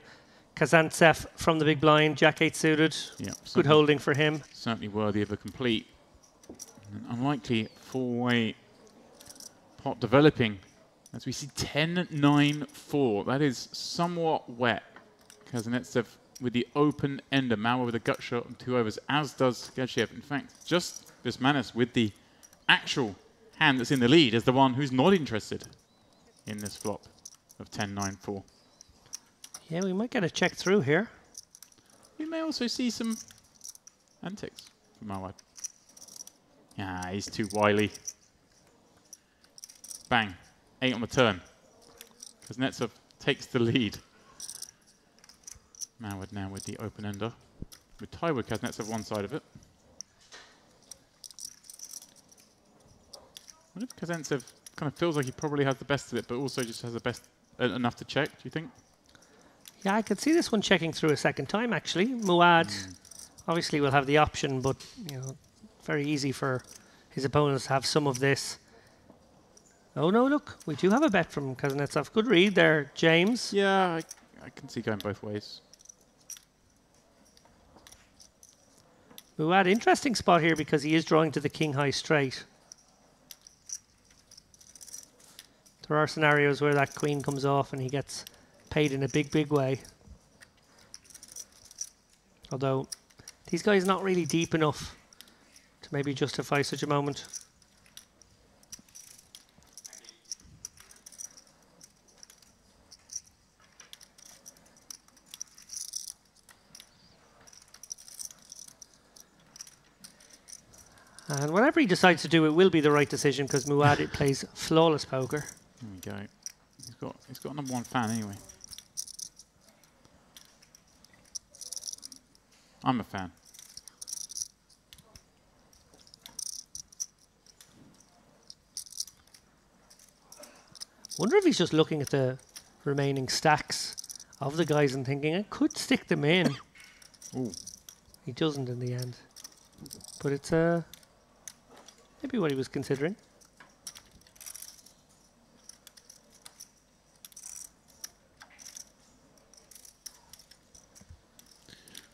Kazantsev from the big blind, Jack 8 suited. Yeah, good holding for him. Certainly worthy of a complete. An unlikely 4-way pot developing as we see 10-9-4. That is somewhat wet. Kazantsev with the open ender, Mauer with a gut shot and 2 overs, as does Gadjev. In fact, just this Manus with the actual hand that's in the lead is the one who's not interested. in this flop of 10-9-4. Yeah, we might get a check through here. We may also see some antics from Mawad. Yeah, he's too wily. Bang. 8 on the turn. Kuznetsov takes the lead. Mawad now with the open ender. With tie with Kuznetsov one side of it. I wonder if Kuznetsov kind of feels like he probably has the best of it, but also just has the best enough to check, do you think? Yeah, I could see this one checking through a second time, actually. Muad obviously will have the option, but, you know, very easy for his opponents to have some of this. Oh, no, look, we do have a bet from Kuznetsov. Good read there, James. Yeah, I can see going both ways. Muad, interesting spot here because he is drawing to the king high straight. There are scenarios where that queen comes off and he gets paid in a big, big way. Although, these guys not really deep enough to maybe justify such a moment. And whatever he decides to do, it will be the right decision because Muad plays flawless poker. There we go. He's got number one fan anyway. I'm a fan. Wonder if he's just looking at the remaining stacks of the guys and thinking, I could stick them in. Ooh. He doesn't in the end. But it's maybe what he was considering.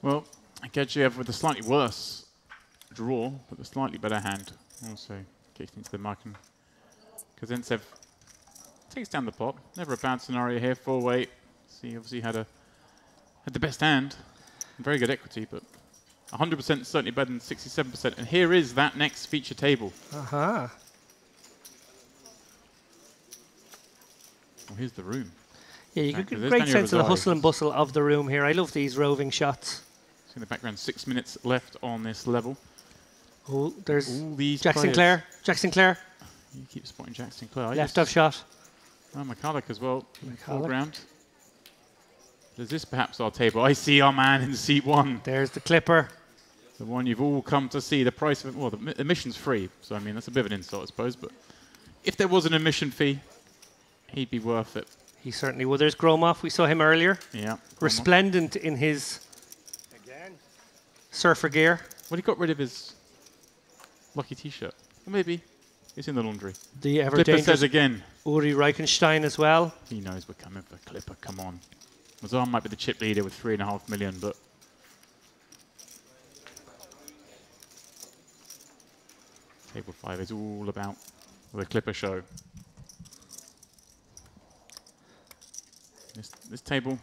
Well, Gedgiev with a slightly worse draw, but a slightly better hand. Also kicks into the muck. And Kuznetsov takes down the pot. Never a bad scenario here. 4-way. See, obviously had the best hand. Very good equity, but 100% certainly better than 67%. And here is that next feature table. Aha. Well, here's the room. Yeah, you get a great sense of the hustle and bustle of the room here. I love these roving shots. In the background, 6 minutes left on this level. Oh, there's all these Jack players. Sinclair. Jack Sinclair. You keep spotting Jack Sinclair. Left of shot. Oh, McCulloch as well. McCulloch. Foreground. Is this perhaps our table? I see our man in seat 1. There's the Clipper. The one you've all come to see. The price of it, well, the admission's free. So, I mean, that's a bit of an insult, I suppose. But if there was an admission fee, he'd be worth it. He certainly would. There's Gromov. We saw him earlier. Yeah. Resplendent in his surfer gear. Well, he got rid of his lucky T-shirt. Or maybe it's in the laundry. The ever Clipper dangerous says again. Uri Reichenstein as well. He knows we're coming for Clipper. Come on. Mazar might be the chip leader with 3.5 million, but table 5 is all about the Clipper show. This table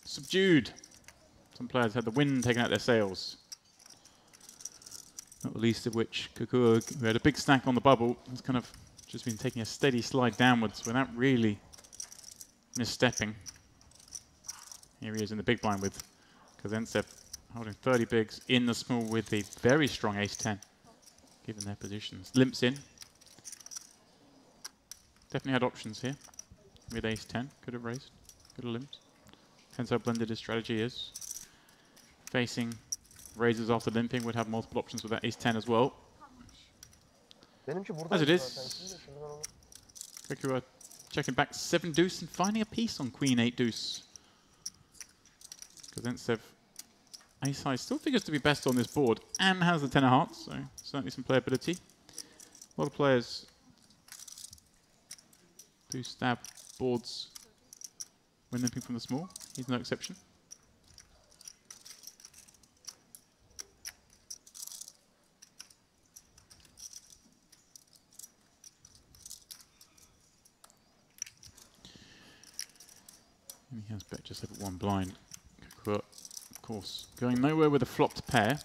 subdued. Some players had the wind taken out their sails. Not the least of which Kukua, who had a big stack on the bubble, has kind of just been taking a steady slide downwards without really misstepping. Here he is in the big blind with Kuznetsov holding 30 bigs in the small with a very strong ace-10, given their positions. Limps in. Definitely had options here with ace-10. Could have raised, could have limped. Depends how blended his strategy is. Facing raises after limping would have multiple options with that ace-10 as well. As it is, Kukua checking back 7 deuce and finding a piece on queen 8 deuce. Kuznetsov ace high still figures to be best on this board and has the 10 of hearts, so certainly some playability. A lot of players do stab boards when limping from the small. He's no exception. And he has bet just over 1 blind. Kukua, of course, going nowhere with a flopped pair.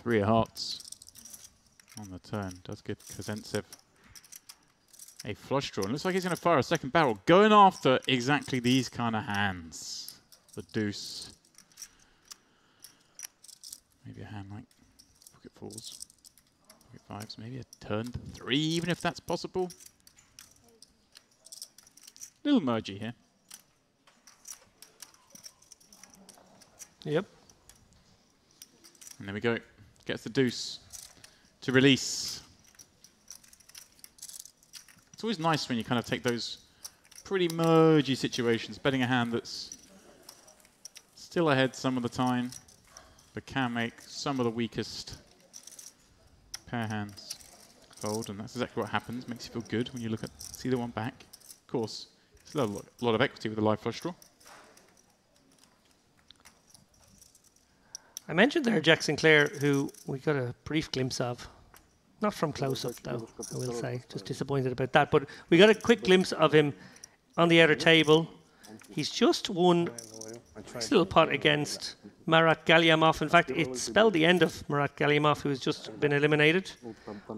3 of hearts on the turn. Does give Kazentsev a flush draw. And looks like he's going to fire a second barrel, going after exactly these kind of hands. The deuce. Maybe a hand like pocket 4s, pocket 5s, maybe a turn 3, even if that's possible. Little mergy here. Yep. And there we go. Gets the deuce to release. It's always nice when you kind of take those pretty mergy situations, betting a hand that's still ahead some of the time, but can make some of the weakest pair hands fold, and that's exactly what happens. Makes you feel good when you look at see the one back. Of course, it's a lot of equity with a live flush draw. I mentioned there Jack Sinclair, who we got a brief glimpse of. Not from close-up, though, I will say. Just disappointed about that. But we got a quick glimpse of him on the outer table. He's just won a nice little pot against Marat Galyamov. In fact, it spelled the end of Marat Galyamov, who has just been eliminated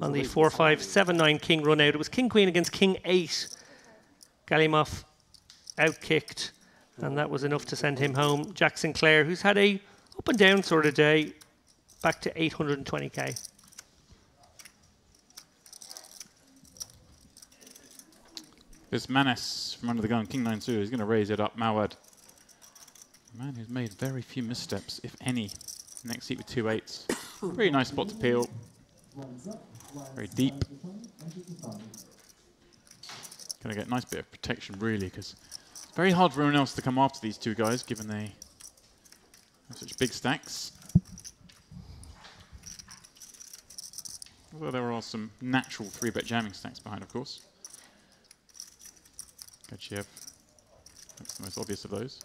on the 4-5, 7-9 king run out. It was king-queen against king-8. Galyamov out-kicked, and that was enough to send him home. Jack Sinclair, who's had a up and down sort of day, back to 820k. There's Manes from under the gun, king 9 suited. He's going to raise it up. Mawad, a man who's made very few missteps, if any. Next seat with 2 8s. Very nice spot to peel. Very deep. Going to get a nice bit of protection, really, because it's very hard for everyone else to come after these two guys, given they have such big stacks. Although there are some natural 3-bet jamming stacks behind, of course. Gachiev, that's the most obvious of those.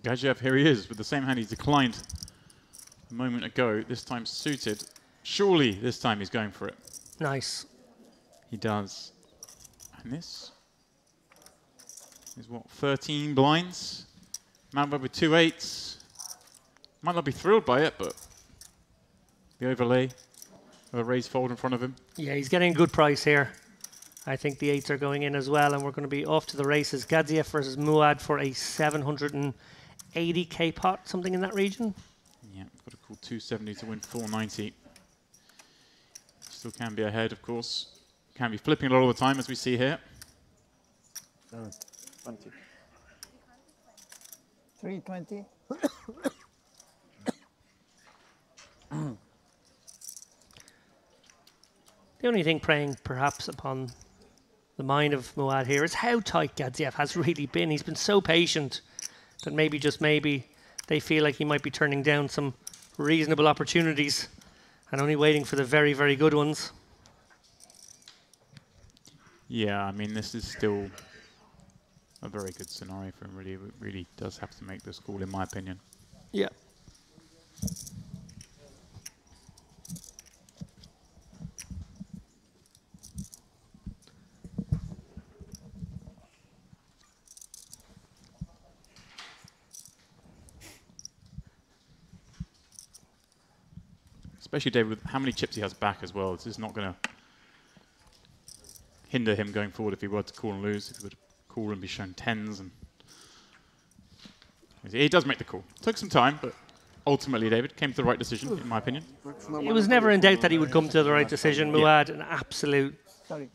Gachiev, here he is with the same hand he declined a moment ago, this time suited. Surely this time he's going for it. Nice. He does. And this is what, 13 blinds? Mountbatten with 2 8s. Might not be thrilled by it, but the overlay of a raised fold in front of him. Yeah, he's getting a good price here. I think the 8s are going in as well, and we're going to be off to the races. Gadziev versus Muad for a 780k pot, something in that region. Yeah, got to call 270 to win 490. Still can be ahead, of course. Can be flipping a lot of the time, as we see here. 20. 320. The only thing preying perhaps upon the mind of Muad here is how tight Gadziev has really been. He's been so patient that maybe, just maybe, they feel like he might be turning down some reasonable opportunities and only waiting for the very, very good ones. Yeah, I mean, this is still a very good scenario for him, really. It really does have to make this call, in my opinion. Yeah. Especially David, with how many chips he has back as well. This is not going to hinder him going forward if he were to call and lose. If he were to call and be shown 10s. And he does make the call. Took some time, but ultimately, David, came to the right decision, in my opinion. It was never in doubt that he would come to the right decision. Muad, an absolute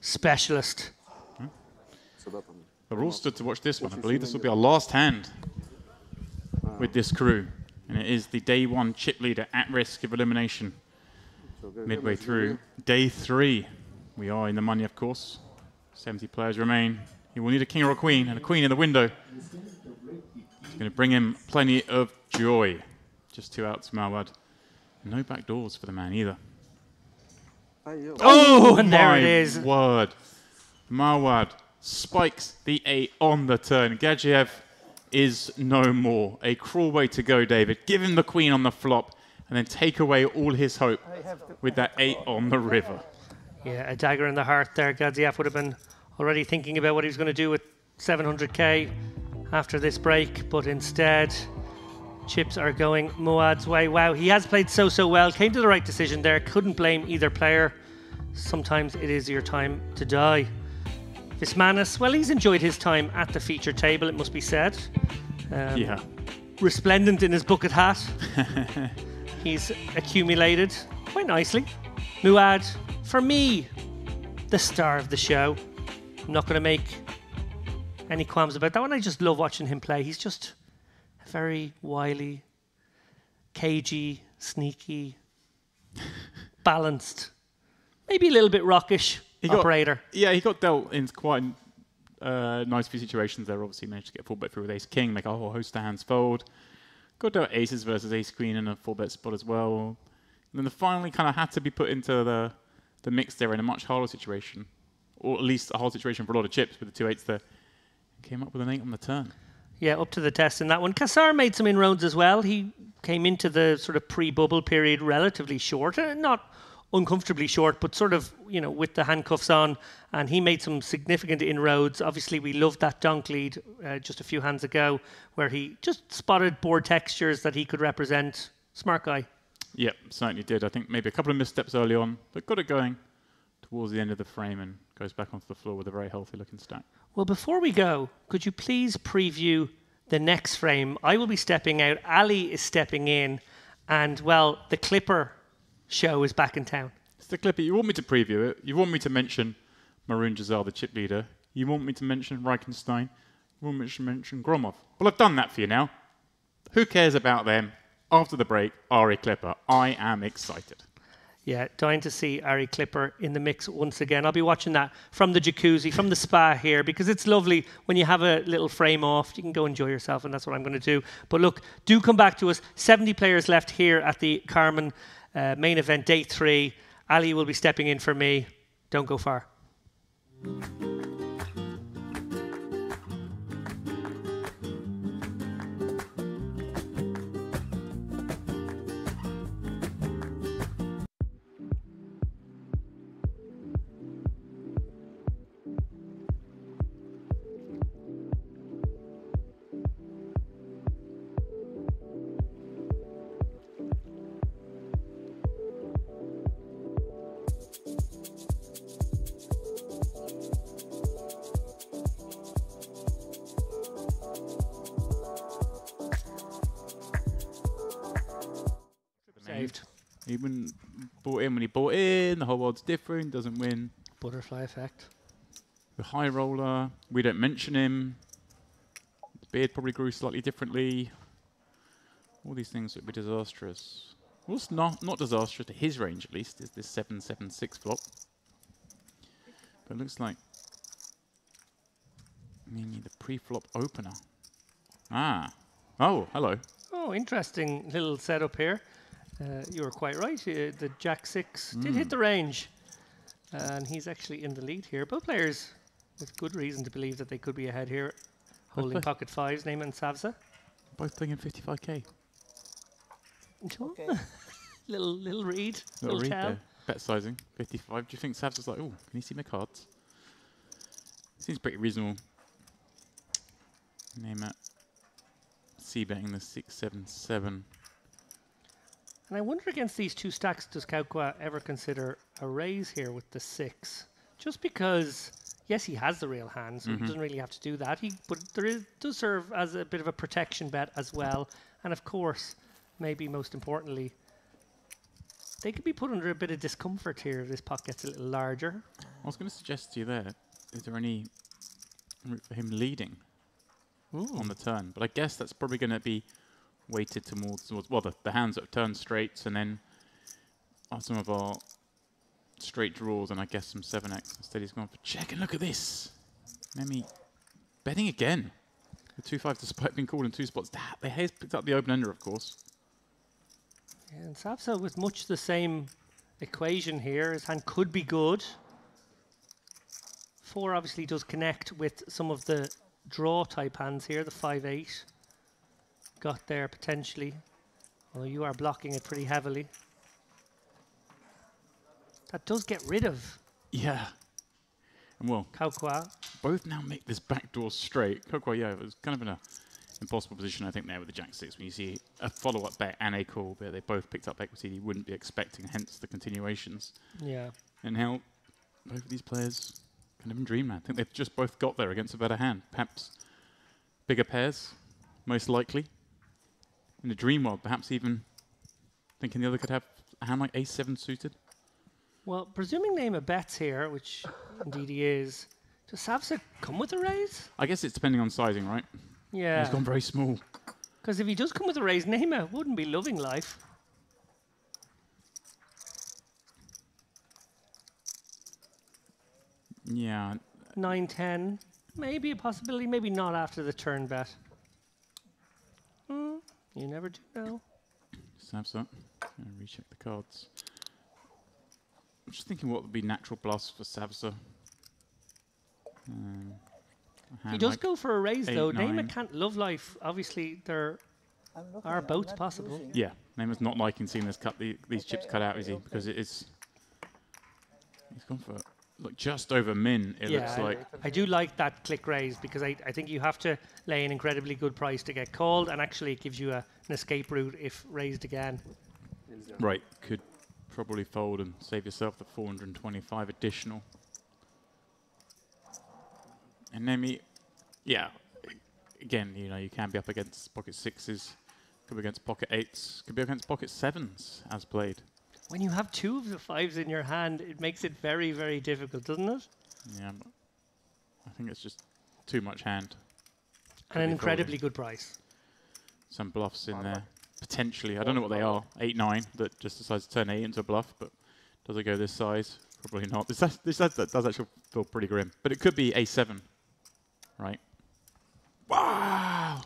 specialist. We're all stood to watch this one. I believe this will be our last hand with this crew. And it is the day 1 chip leader at risk of elimination. Midway through day 3. We are in the money, of course. 70 players remain. He will need a king or a queen, and a queen in the window. It's going to bring him plenty of joy. Just 2 outs, Mawad. No back doors for the man either. Oh, and there it is. Word. Mawad spikes the 8 on the turn. Gadziev is no more. A cruel way to go, David. Give him the queen on the flop and then take away all his hope with that 8 on the river. Yeah, a dagger in the heart there. Gadziev would have been already thinking about what he was going to do with 700k after this break, but instead chips are going Muad's way. Wow, he has played so well. Came to the right decision there. Couldn't blame either player. Sometimes it is your time to die. Vismanis, well, he's enjoyed his time at the feature table, it must be said. Yeah. Resplendent in his bucket hat. He's accumulated quite nicely. Muad, for me, the star of the show. I'm not going to make any qualms about that one. I just love watching him play. He's just a very wily, cagey, sneaky, balanced, maybe a little bit rockish operator. He got dealt in quite nice few situations there. Obviously managed to get a full bet through with ace king, make a whole host of hands fold. Got dealt aces versus ace queen in a full bet spot as well. And then the finally kind of had to be put into the mix there in a much harder situation, or at least a hard situation for a lot of chips with the 2 8s there. Came up with an 8 on the turn. Yeah, up to the test in that one. Kassar made some inroads as well. He came into the sort of pre-bubble period relatively short, not uncomfortably short, but sort of, with the handcuffs on, and he made some significant inroads. Obviously, we loved that donk lead just a few hands ago, where he just spotted board textures that he could represent. Smart guy. Yep, certainly did. I think maybe a couple of missteps early on, but got it going towards the end of the frame and goes back onto the floor with a very healthy looking stack. Well, before we go, could you please preview the next frame? I will be stepping out, Ali is stepping in, and, well, the Clipper show is back in town. It's the Clipper. You want me to preview it. You want me to mention Maroon Jazar, the chip leader. You want me to mention Reichenstein. You want me to mention Gromov. Well, I've done that for you now. Who cares about them? After the break, Ari Clipper. I am excited. Yeah, dying to see Ari Clipper in the mix once again. I'll be watching that from the jacuzzi, from the spa here, because it's lovely when you have a little frame off. You can go enjoy yourself, and that's what I'm going to do. But look, do come back to us. 70 players left here at the Carmen main event, day 3. Ali will be stepping in for me. Don't go far. Saved. He wouldn't bought in when he bought in. The whole world's different. Doesn't win. Butterfly effect. The high roller. We don't mention him. The beard probably grew slightly differently. All these things would be disastrous. What's not disastrous to his range at least is this 7-7-6 flop. But it looks like maybe the pre-flop opener. Ah. Oh, hello. Oh, interesting little setup here. You were quite right. The Jack-6 did hit the range. And he's actually in the lead here. Both players with good reason to believe that they could be ahead here. Holding pocket 5s, Neyman and Savza. Both playing in 55k. Okay. little read. Little read tell. there. Bet sizing, 55. Do you think Savza's like, oh, can you see my cards? Seems pretty reasonable. Name it. C-betting the 6-7-7. And I wonder against these two stacks, does Kaukwa ever consider a raise here with the 6? Just because, yes, he has the real hand, so he doesn't really have to do that. But does serve as a bit of a protection bet as well. And of course, maybe most importantly, they could be put under a bit of discomfort here if this pot gets a little larger. I was going to suggest to you there, is there any route for him leading on the turn? But I guess that's probably going to be weighted towards well, the hands that have turned straights, and then some of our straight draws, and I guess some 7x. Instead, he's going for check, and look at this. Maybe betting again. The 2-5 despite being called in 2 spots. The hair's picked up the open ender, of course. Yeah, and Savza with much the same equation here. His hand could be good. 4 obviously does connect with some of the draw type hands here, the 5-8. Got there potentially, although you are blocking it pretty heavily. That does get rid of Yeah. And well, Kauqua. both now make this backdoor straight. Kauqua, yeah, it was kind of in a impossible position, I think, there with the Jack 6. When you see a follow-up bet and a call, but they both picked up equity you wouldn't be expecting, hence the continuations. Yeah. And how both of these players can even dream, man. I think they've just both got there against a better hand. Perhaps bigger pairs, most likely. In the dream world, perhaps even thinking the other could have a hand like ace-7 suited. Well, presuming Neymar bets here, which indeed he is, does Savsa come with a raise? I guess it's depending on sizing, right? Yeah. He's gone very small. Because if he does come with a raise, Neymar wouldn't be loving life. Yeah. 9-10. Maybe a possibility, maybe not after the turn bet. You never do know. Savsa. Recheck the cards. I'm just thinking what would be natural bluffs for Savsa. He does like go for a raise, though. 8-9. Neymar can't love life. Obviously, there are boats possible. Yeah, Neymar's not liking seeing this these chips cut out, is he? Because it is. He's gone for like just over min. It looks like. I do like that click raise because I think you have to lay an incredibly good price to get called, and actually it gives you an escape route if raised again. Right, could probably fold and save yourself the 425 additional. And Nemi, yeah, again, you know, you can be up against pocket 6s, could be against pocket 8s, could be against pocket 7s as played. When you have 2 of the 5s in your hand, it makes it very, very difficult, doesn't it? Yeah, but I think it's just too much hand. And an incredibly good price. Some bluffs in there. Potentially, I don't know what they are. 8-9 that just decides to turn 8 into a bluff, but does it go this size? Probably not. This does actually feel pretty grim. But it could be a7, right? Wow!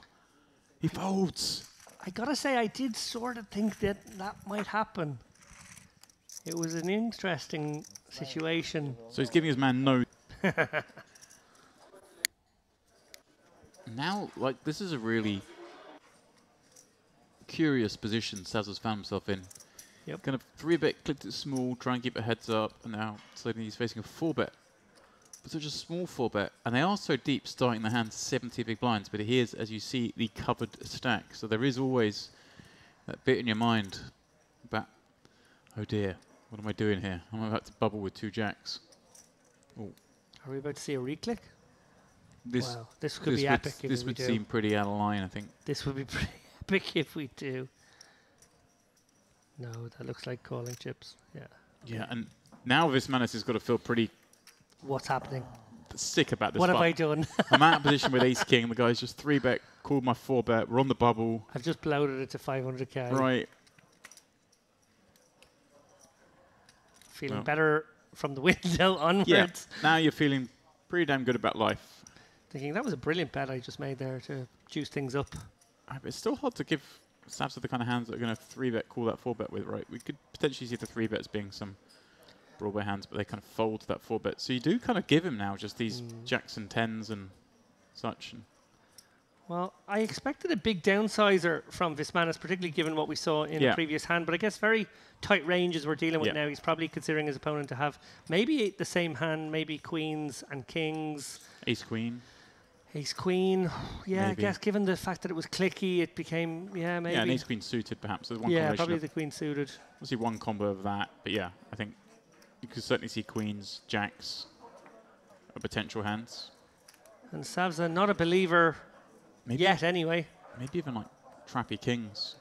He folds. I gotta say, I did sort of think that might happen. It was an interesting situation. So he's giving his man no. Now, like, this is a really curious position Savsa's found himself in. Yep. Kind of 3-bet, clicked it small, try and keep a heads up, and now suddenly he's facing a 4-bet. But such a small 4-bet, and they are so deep, starting the hand 70 big blinds, but here's, as you see, the covered stack. So there is always that bit in your mind about, oh dear, what am I doing here? I'm about to bubble with 2 jacks. Ooh. Are we about to see a reclick? This, wow, this could be epic if we do. This would seem pretty out of line, I think. This would be pretty epic if we do. No, that looks like calling chips. Yeah. Yeah, and now Vismanis has got to feel pretty. What's happening? Sick about this. What have I done? I'm out of position with Ace King. The guy's just 3-bet, called my 4-bet. We're on the bubble. I've just bloated it to 500k. Right. Feeling better from the window onwards. Yeah. Now you're feeling pretty damn good about life. Thinking that was a brilliant bet I just made there to juice things up. It's still hard to give Savsa the kind of hands that are going to 3-bet call that 4-bet with, right? We could potentially see the 3-bets being some Broadway hands, but they kind of fold to that 4-bet. So you do kind of give him now just these jacks and 10s and such. Well, I expected a big downsizer from Vismanis, particularly given what we saw in the previous hand, but I guess very tight ranges we're dealing with now. He's probably considering his opponent to have maybe the same hand, maybe queens and kings. Ace-queen. Ace-queen. Yeah, maybe. I guess given the fact that it was clicky, it became, maybe. Yeah, an ace-queen suited perhaps. There's one yeah, probably the queen suited. We'll see one combo of that, but yeah, I think you could certainly see queens, jacks, or potential hands. And Savsa, not a believer yet anyway. Maybe even like trappy kings.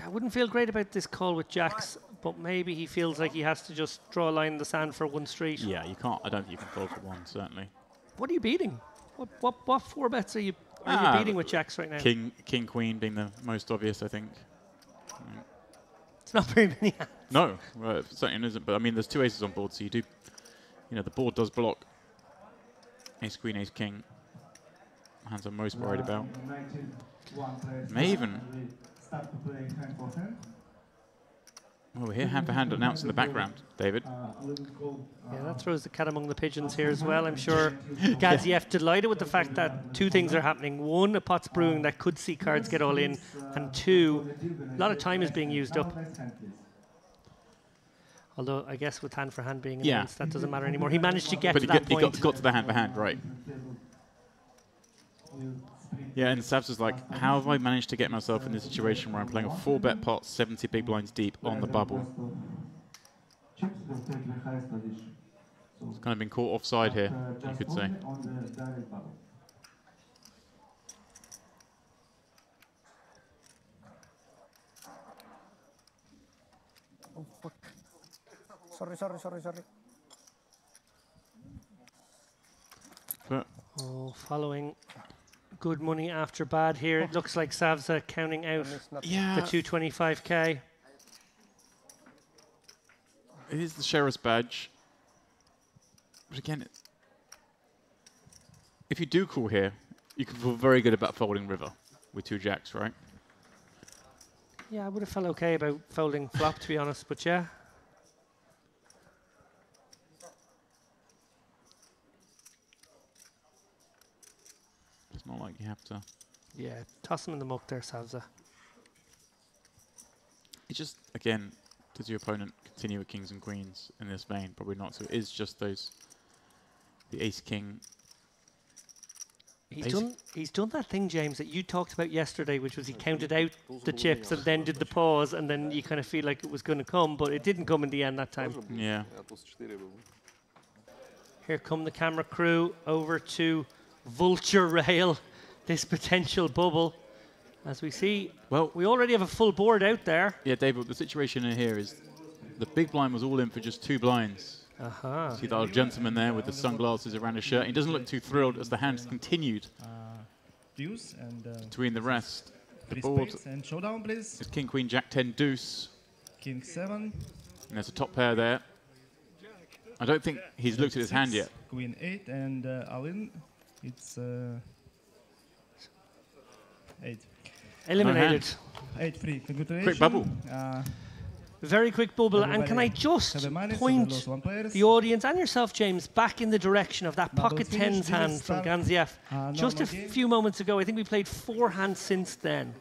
I wouldn't feel great about this call with jacks, but maybe he feels like he has to just draw a line in the sand for one street. Yeah, you can't. I don't think you can fold for one, certainly. What are you beating? What 4-bets are you beating with jacks right now? King, queen being the most obvious, I think. It's not very many hands. No, well, it certainly isn't. But I mean, there's 2 aces on board, so you do, the board does block ace, queen, ace, king. Hands I'm most worried about. May even. Well, we hear hand for hand announced in the background, David. Yeah, that throws the cat among the pigeons here as well. I'm sure Gadziev delighted with the fact that 2 things are happening. 1, a pot's brewing that could see cards get all in, and 2, a lot of time is being used up. Although I guess with hand for hand being Yeah. announced, that doesn't matter anymore. He managed to get But to he that got, point. he got to the hand for hand, right? Yeah, and Savs was like, how have I managed to get myself in this situation where I'm playing a 4-bet pot, 70 big blinds deep on the bubble? It's kind of been caught offside here, you could say. Oh, fuck. Sorry. But Following good money after bad here. It looks like Savza counting out the 225k. it is the sheriff's badge. But again, if you do call here, you can feel very good about folding river with 2 jacks, right? Yeah, I would have felt okay about folding flop, to be honest, but yeah. It's not like you have to. Yeah, toss him in the muck there, Savza. It just, again, does your opponent continue with kings and queens in this vein? Probably not. So it is just those, the ace-king. He's done that thing, James, that you talked about yesterday, which was he counted out the chips and then did the pause, and then you kind of feel like it was going to come, but it didn't come in the end that time. Yeah. Here come the camera crew over to vulture rail this potential bubble. As we see, well, we already have a full board out there. Yeah, David, the situation in here is the big blind was all in for just 2 blinds. See the old gentleman there with the sunglasses around his shirt. He doesn't look too thrilled as the hands continued Deuce and between the rest. The 3 board spades and showdown, please. is king, queen, jack, 10, deuce. King 7. And there's a top pair there. I don't think he's looked at his hand yet. Queen 8 and all in. It's 8. Eliminated. 8-3. Congratulations. Quick bubble. Very quick bubble. And can I just point the audience and yourself, James, back in the direction of that pocket tens hand from Ganziev. Just a few moments ago, I think we played 4 hands since then.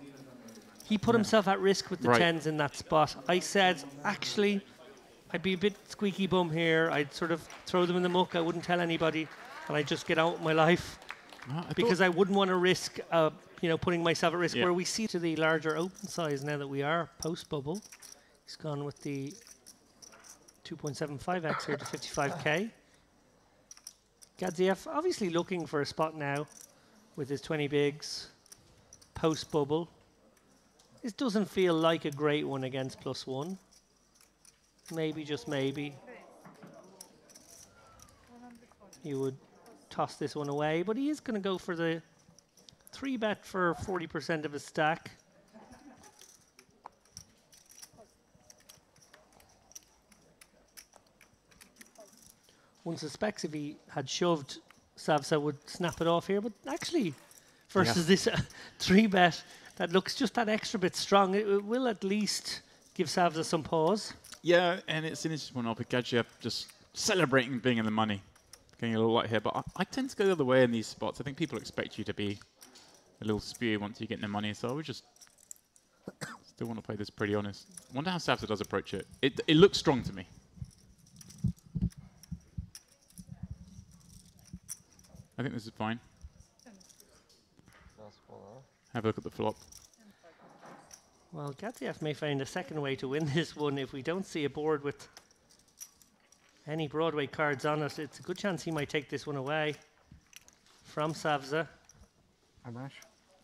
He put himself at risk with the tens in that spot. I said, actually, I'd be a bit squeaky bum here. I'd sort of throw them in the muck. I wouldn't tell anybody. And I'd just get out with my life. Because I wouldn't want to risk, putting myself at risk. Where we see to the larger open size now that we are post-bubble. He's gone with the 2.75x here to 55k. Gadziev obviously looking for a spot now with his 20 bigs post-bubble. This doesn't feel like a great one against +1. Maybe, just maybe, you would toss this one away, but he is going to go for the 3-bet for 40% of his stack. One suspects if he had shoved, Savsa would snap it off here, but actually, versus this 3-bet that looks just that extra bit strong, it will at least give Savsa some pause. Yeah, and it's an interesting one. I'll pick Gadziev just celebrating being in the money. Getting a little light here, but I tend to go the other way in these spots. I think people expect you to be a little spewy once you get in the money, so I would just still want to play this pretty honest. I wonder how Savsa does approach it. It looks strong to me. I think this is fine. Have a look at the flop. Well, Gadziev may find a second way to win this one. If we don't see a board with any Broadway cards on it, it's a good chance he might take this one away from Savza.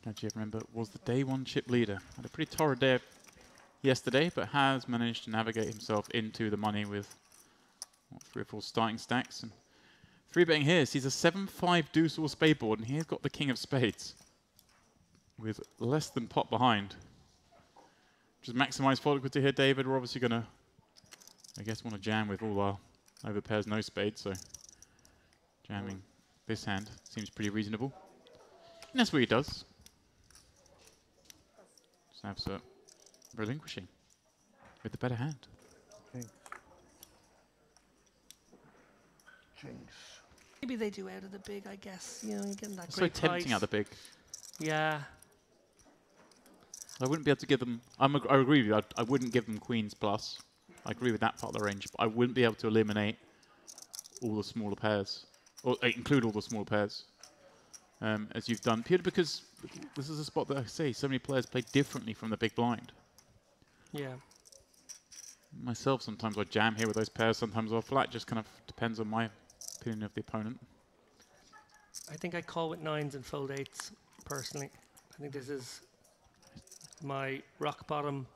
Gadziev, remember, was the day 1 chip leader. Had a pretty torrid day yesterday, but has managed to navigate himself into the money with 3 or 4 starting stacks. And 3-betting here sees a 7-5 deuce or spade board, and he's got the king of spades with less than pot behind. Just maximize fold equity here, David. We're obviously going to, I guess, want to jam with all our over pairs, no spades, so jamming this hand seems pretty reasonable. And that's what he does. Savsa relinquishing with the better hand. Maybe they do out of the big, I guess. You know, you're getting that It's great so tempting out the big. Yeah. I wouldn't be able to give them. I agree with you. I wouldn't give them queens plus. I agree with that part of the range, but I wouldn't be able to eliminate all the smaller pairs, or include all the smaller pairs, as you've done, purely because this is a spot that I say so many players play differently from the big blind. Yeah. Myself, sometimes I jam here with those pairs, sometimes I'll flat, just kind of depends on my opinion of the opponent. I think I call with 9s and fold 8s, personally. I think this is my rock bottom.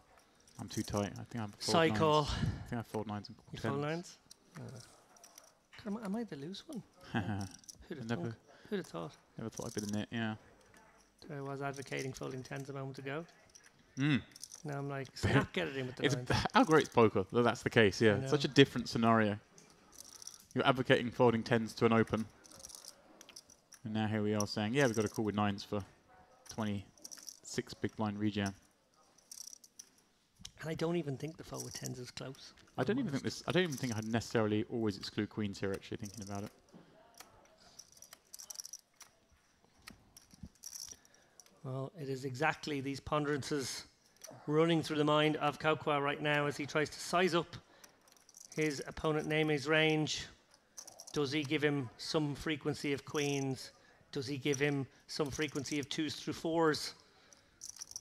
I'm too tight. I think I'm side call. I think I fold 9s and 10s. You fold 9s? Am I the loose one? Who'd have thought? Never thought I'd be the net, yeah. I was advocating folding 10s a moment ago. Mm. Now I'm like, snap, get it in with the 9s. How great's poker that that's the case, yeah. It's such a different scenario. You're advocating folding 10s to an open. And now here we are saying, yeah, we've got a call with 9s for 26 big blind rejam. And I don't even think the fold with 10s is close. I don't even think I'd necessarily always exclude queens here, actually, thinking about it. Well, it is exactly these ponderances running through the mind of Kaukwa right now as he tries to size up his opponent Neme's range. Does he give him some frequency of queens? Does he give him some frequency of 2s through 4s?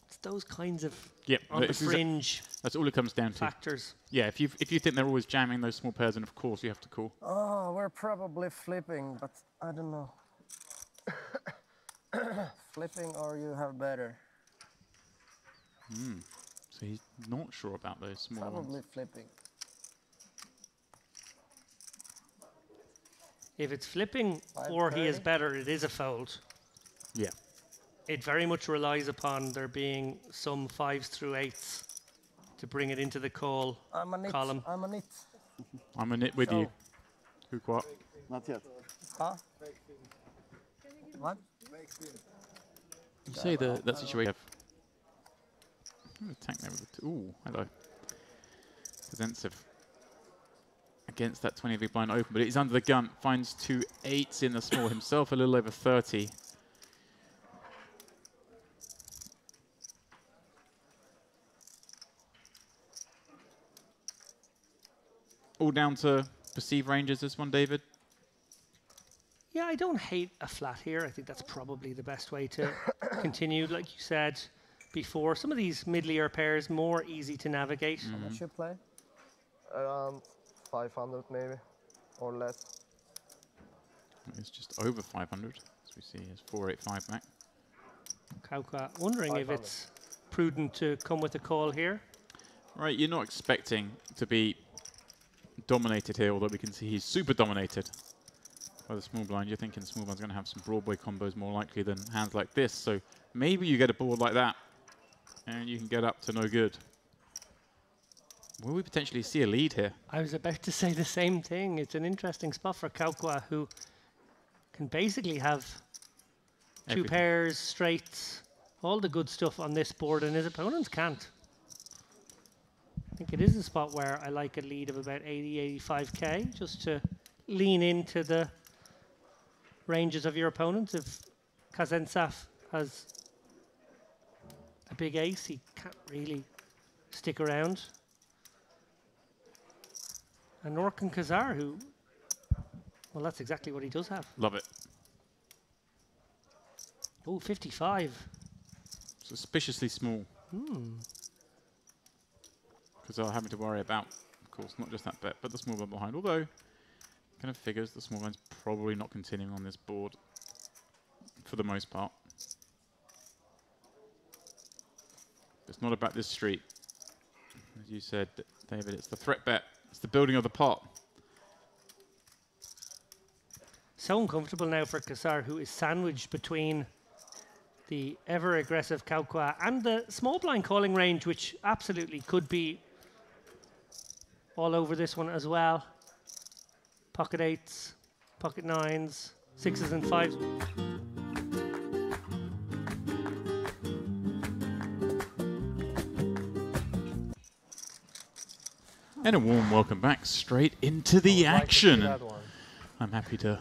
It's those kinds of on the fringe. That's all it comes down to. Factors. Yeah, if you think they're always jamming those small pairs, then of course you have to call. Oh, we're probably flipping, but I don't know. Flipping or you have better? So he's not sure about those small Probably ones. flipping. If it's flipping or he is better, it is a fold. Yeah. It very much relies upon there being some 5s through 8s to bring it into the call column. I'm a nit. I'm a nit with you. Who what? Not yet. Huh? What? You say that situation. Attack there with the ooh, hello. Defensive against that 20 big blind open, but he's under the gun. Finds 2 8s in the small himself, a little over 30. All down to perceived ranges. This one, David. Yeah, I don't hate a flat here. I think that's probably the best way to continue. Like you said before, some of these mid-layer pairs more easy to navigate. How much you play? Around 500 maybe, or less. It's just over 500, as we see. It's 485 back. Kaukwa wondering if it's prudent to come with a call here. Right, you're not expecting to be dominated here, although we can see he's super dominated by the small blind. You're thinking the small blind's going to have some Broadway combos more likely than hands like this. So maybe you get a board like that, and you can get up to no good. Will we potentially see a lead here? I was about to say the same thing. It's an interesting spot for Kaukwa, who can basically have two pairs, straights, all the good stuff on this board, and his opponents can't. I think it is a spot where I like a lead of about 80, 85k, just to lean into the ranges of your opponent. If Kazensaf has a big ace, he can't really stick around. And Norkan Kazar, who, well, that's exactly what he does have. Love it. Oh, 55. Suspiciously small. Because I'm having to worry about, of course, not just that bet, but the small one behind. Although, kind of figures the small one's probably not continuing on this board for the most part. It's not about this street. As you said, David, it's the threat bet. It's the building of the pot. So uncomfortable now for Kassar, who is sandwiched between the ever-aggressive Kaukwa and the small blind calling range, which absolutely could be all over this one as well. Pocket 8s, pocket 9s, 6s and 5s. And a warm welcome back straight into the action. I'm happy to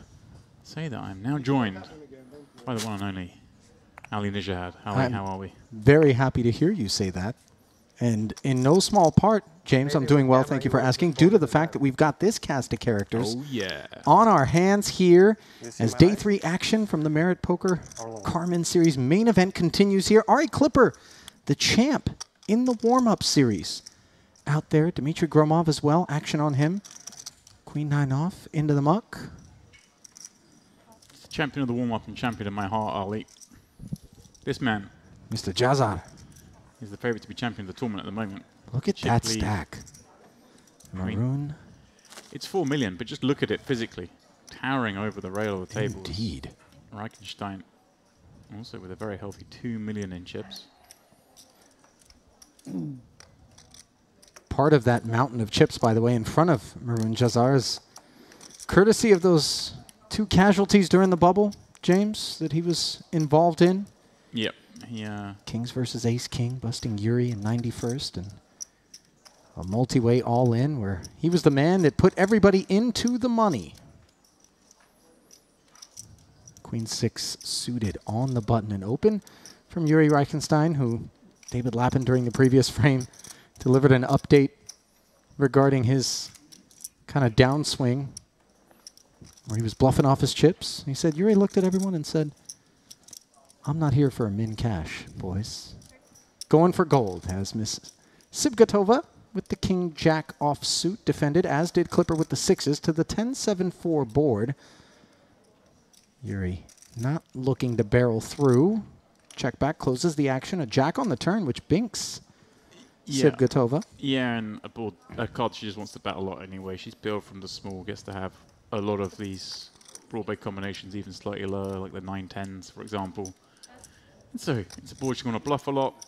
say that I'm now joined by the one and only Ali Nijad. Ali, how are we? Very happy to hear you say that. And in no small part, James, I'm doing well, thank you for asking, due to the fact that we've got this cast of characters on our hands here as day 3 action from the Merit Poker Carmen Series main event continues here. Ari Clipper, the champ in the warm-up series. Out there, Dmitry Gromov as well, action on him. Queen 9 off, into the muck. Champion of the warm-up and champion of my heart, Ali. This man. Mr. Jazar. He's the favorite to be champion of the tournament at the moment. Look at that stack. Maroon. It's 4 million, but just look at it physically. Towering over the rail of the table. Indeed. Reichenstein, also with a very healthy 2 million in chips. Part of that mountain of chips, by the way, in front of Maroon Jazar is courtesy of those 2 casualties during the bubble, James, that he was involved in. Yep. Kings versus Ace King, busting Yuri in 91st, and a multi-way all-in where he was the man that put everybody into the money. Queen 6 suited on the button and open from Yuri Reichenstein, who David Lappin during the previous frame delivered an update regarding his kind of downswing where he was bluffing off his chips. He said, Yuri looked at everyone and said, I'm not here for a min cash, boys. Going for gold, as Miss Sibgatova with the King-Jack offsuit defended, as did Clipper with the 6s to the 10-7-4 board. Yuri not looking to barrel through. Check back, closes the action. A jack on the turn, which binks Sibgatova. Yeah, and a card she just wants to bet a lot anyway. She's built from the small, gets to have a lot of these broad-based combinations, even slightly lower, like the 9-10s, for example. And so it's a board she's going to bluff a lot.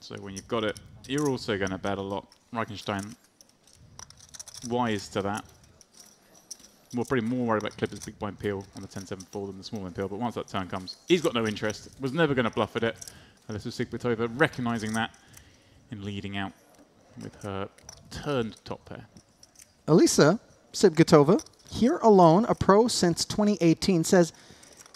So when you've got it, you're also going to bet a lot. Reichenstein, wise to that. We're probably more worried about Clipper's big blind peel on the 10-7-4 than the small blind peel, but once that turn comes, he's got no interest, was never going to bluff at it. And this was Sibgatova recognizing that and leading out with her turned top pair. Elisa Sibgatova, here alone, a pro since 2018, says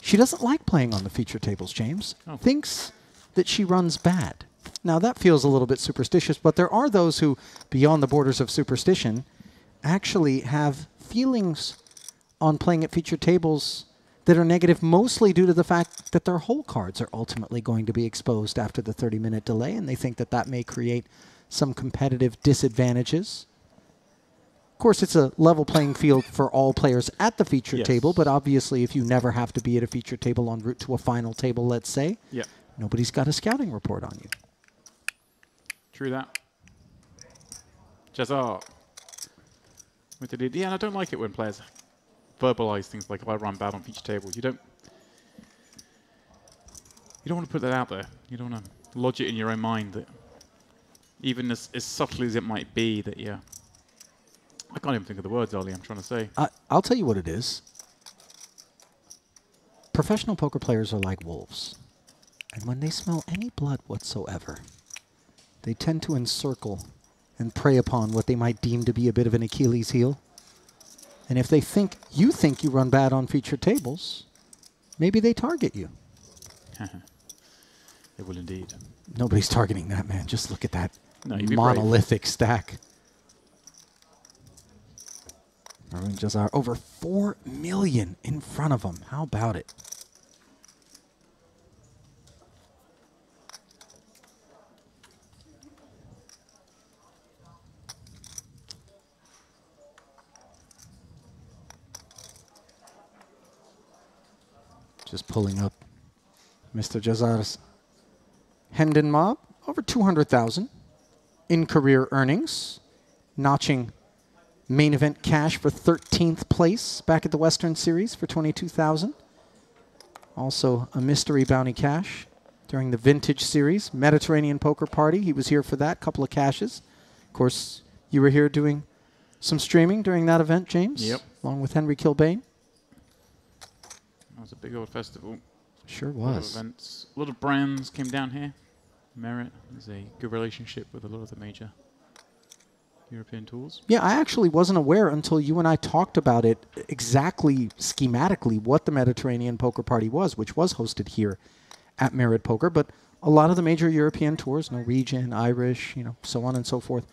she doesn't like playing on the feature tables, James. Thinks that she runs bad. Now, that feels a little bit superstitious, but there are those who, beyond the borders of superstition, actually have feelings on playing at feature tables that are negative, mostly due to the fact that their whole cards are ultimately going to be exposed after the 30-minute delay, and they think that that may create some competitive disadvantages. Of course, it's a level playing field for all players at the feature table, but obviously if you never have to be at a feature table en route to a final table, let's say, nobody's got a scouting report on you. True that. Jazar. What did he do? Yeah, and I don't like it when players verbalize things like, if I run bad on feature tables. You don't want to put that out there. You don't want to lodge it in your own mind that even as subtly as it might be that, I can't even think of the words, Ollie, I'm trying to say. I'll tell you what it is. Professional poker players are like wolves. And when they smell any blood whatsoever, they tend to encircle and prey upon what they might deem to be a bit of an Achilles heel. And if they think you run bad on featured tables, maybe they target you. They will indeed. Nobody's targeting that, man. Just look at that you'd monolithic stack. Maroon Jazar, over 4 million in front of him. How about it? Just pulling up Mr. Jazar's Hendon Mob, over 200,000 in career earnings, notching main event cash for 13th place back at the Western Series for 22,000. Also a mystery bounty cash during the Vintage Series, Mediterranean Poker Party. He was here for that, couple of cashes. Of course, you were here doing some streaming during that event, James, along with Henry Kilbane. That was a big old festival. Sure was. A lot of events. A lot of brands came down here. Merit has a good relationship with a lot of the major European tours. Yeah, I actually wasn't aware until you and I talked about it exactly schematically what the Mediterranean Poker Party was, which was hosted here at Merit Poker. But a lot of the major European tours, Norwegian, Irish, so on and so forth,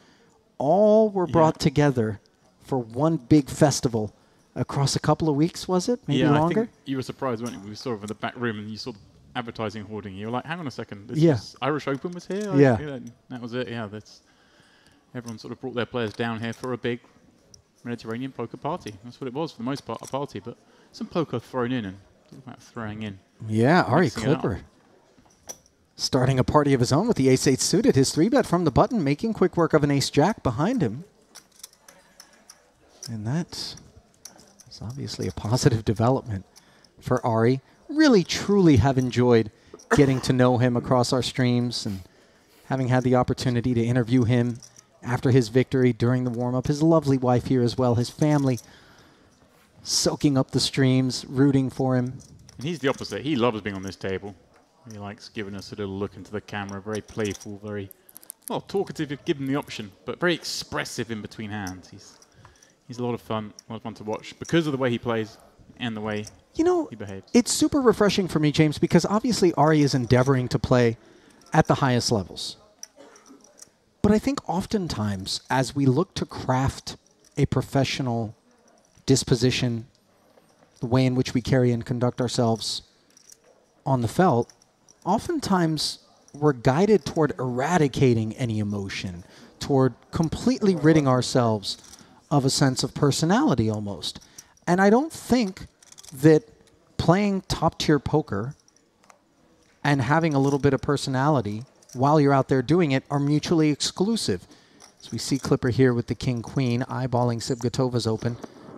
all were brought together for one big festival across a couple of weeks, was it? Maybe longer? I think you were surprised, weren't you? We saw it in the back room and you saw the advertising hoarding. You were like, hang on a second, this was Irish Open was here? That was it, everyone sort of brought their players down here for a big Mediterranean poker party. That's what it was, for the most part, a party, but some poker thrown in and talk about throwing in. Yeah, Ari Clipper starting a party of his own with the ace-8 suited. His 3-bet from the button, making quick work of an ace-jack behind him. And that's obviously a positive development for Ari. Really, truly have enjoyed getting to know him across our streams and having had the opportunity to interview him after his victory during the warm-up. His lovely wife here as well, his family soaking up the streams, rooting for him. And he's the opposite. He loves being on this table. He likes giving us a little look into the camera, very playful, very, well, talkative if given the option, but very expressive in between hands. He's a lot of fun to watch because of the way he plays and the way he behaves. It's super refreshing for me, James, because obviously Ari is endeavoring to play at the highest levels. But I think oftentimes, as we look to craft a professional disposition, the way in which we carry and conduct ourselves on the felt, oftentimes we're guided toward eradicating any emotion, toward completely ridding ourselves of a sense of personality almost. And I don't think that playing top-tier poker and having a little bit of personality while you're out there doing it are mutually exclusive. As we see Clipper here with the king-queen, eyeballing Sibgatova's open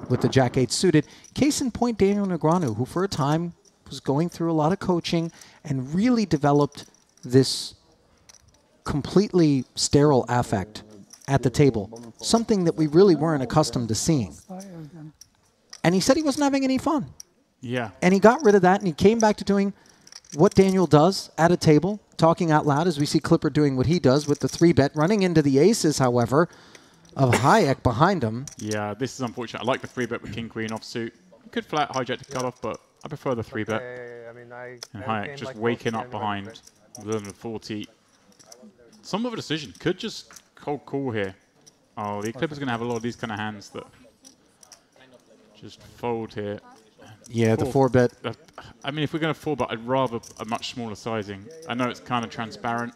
with the jack-8 suited. Case in point, Daniel Negreanu, who for a time was going through a lot of coaching and really developed this completely sterile affect at the table, something that we really weren't accustomed to seeing. And he said he wasn't having any fun. Yeah. And he got rid of that, and he came back to doing what Daniel does at a table, talking out loud, as we see Clipper doing what he does with the 3-bet, running into the aces, however, of Hayek behind him. Yeah, this is unfortunate. I like the 3-bet with king-queen offsuit. Could flat hijack to cut off, but I prefer the 3-bet. And Hayek just waking up behind with 1140. Some of a decision. Could just cold call here. Oh, the Clipper's going to have a lot of these kind of hands that just fold here. Yeah, the 4-bet. I mean, if we're going to 4-bet, I'd rather a much smaller sizing. I know it's kind of transparent,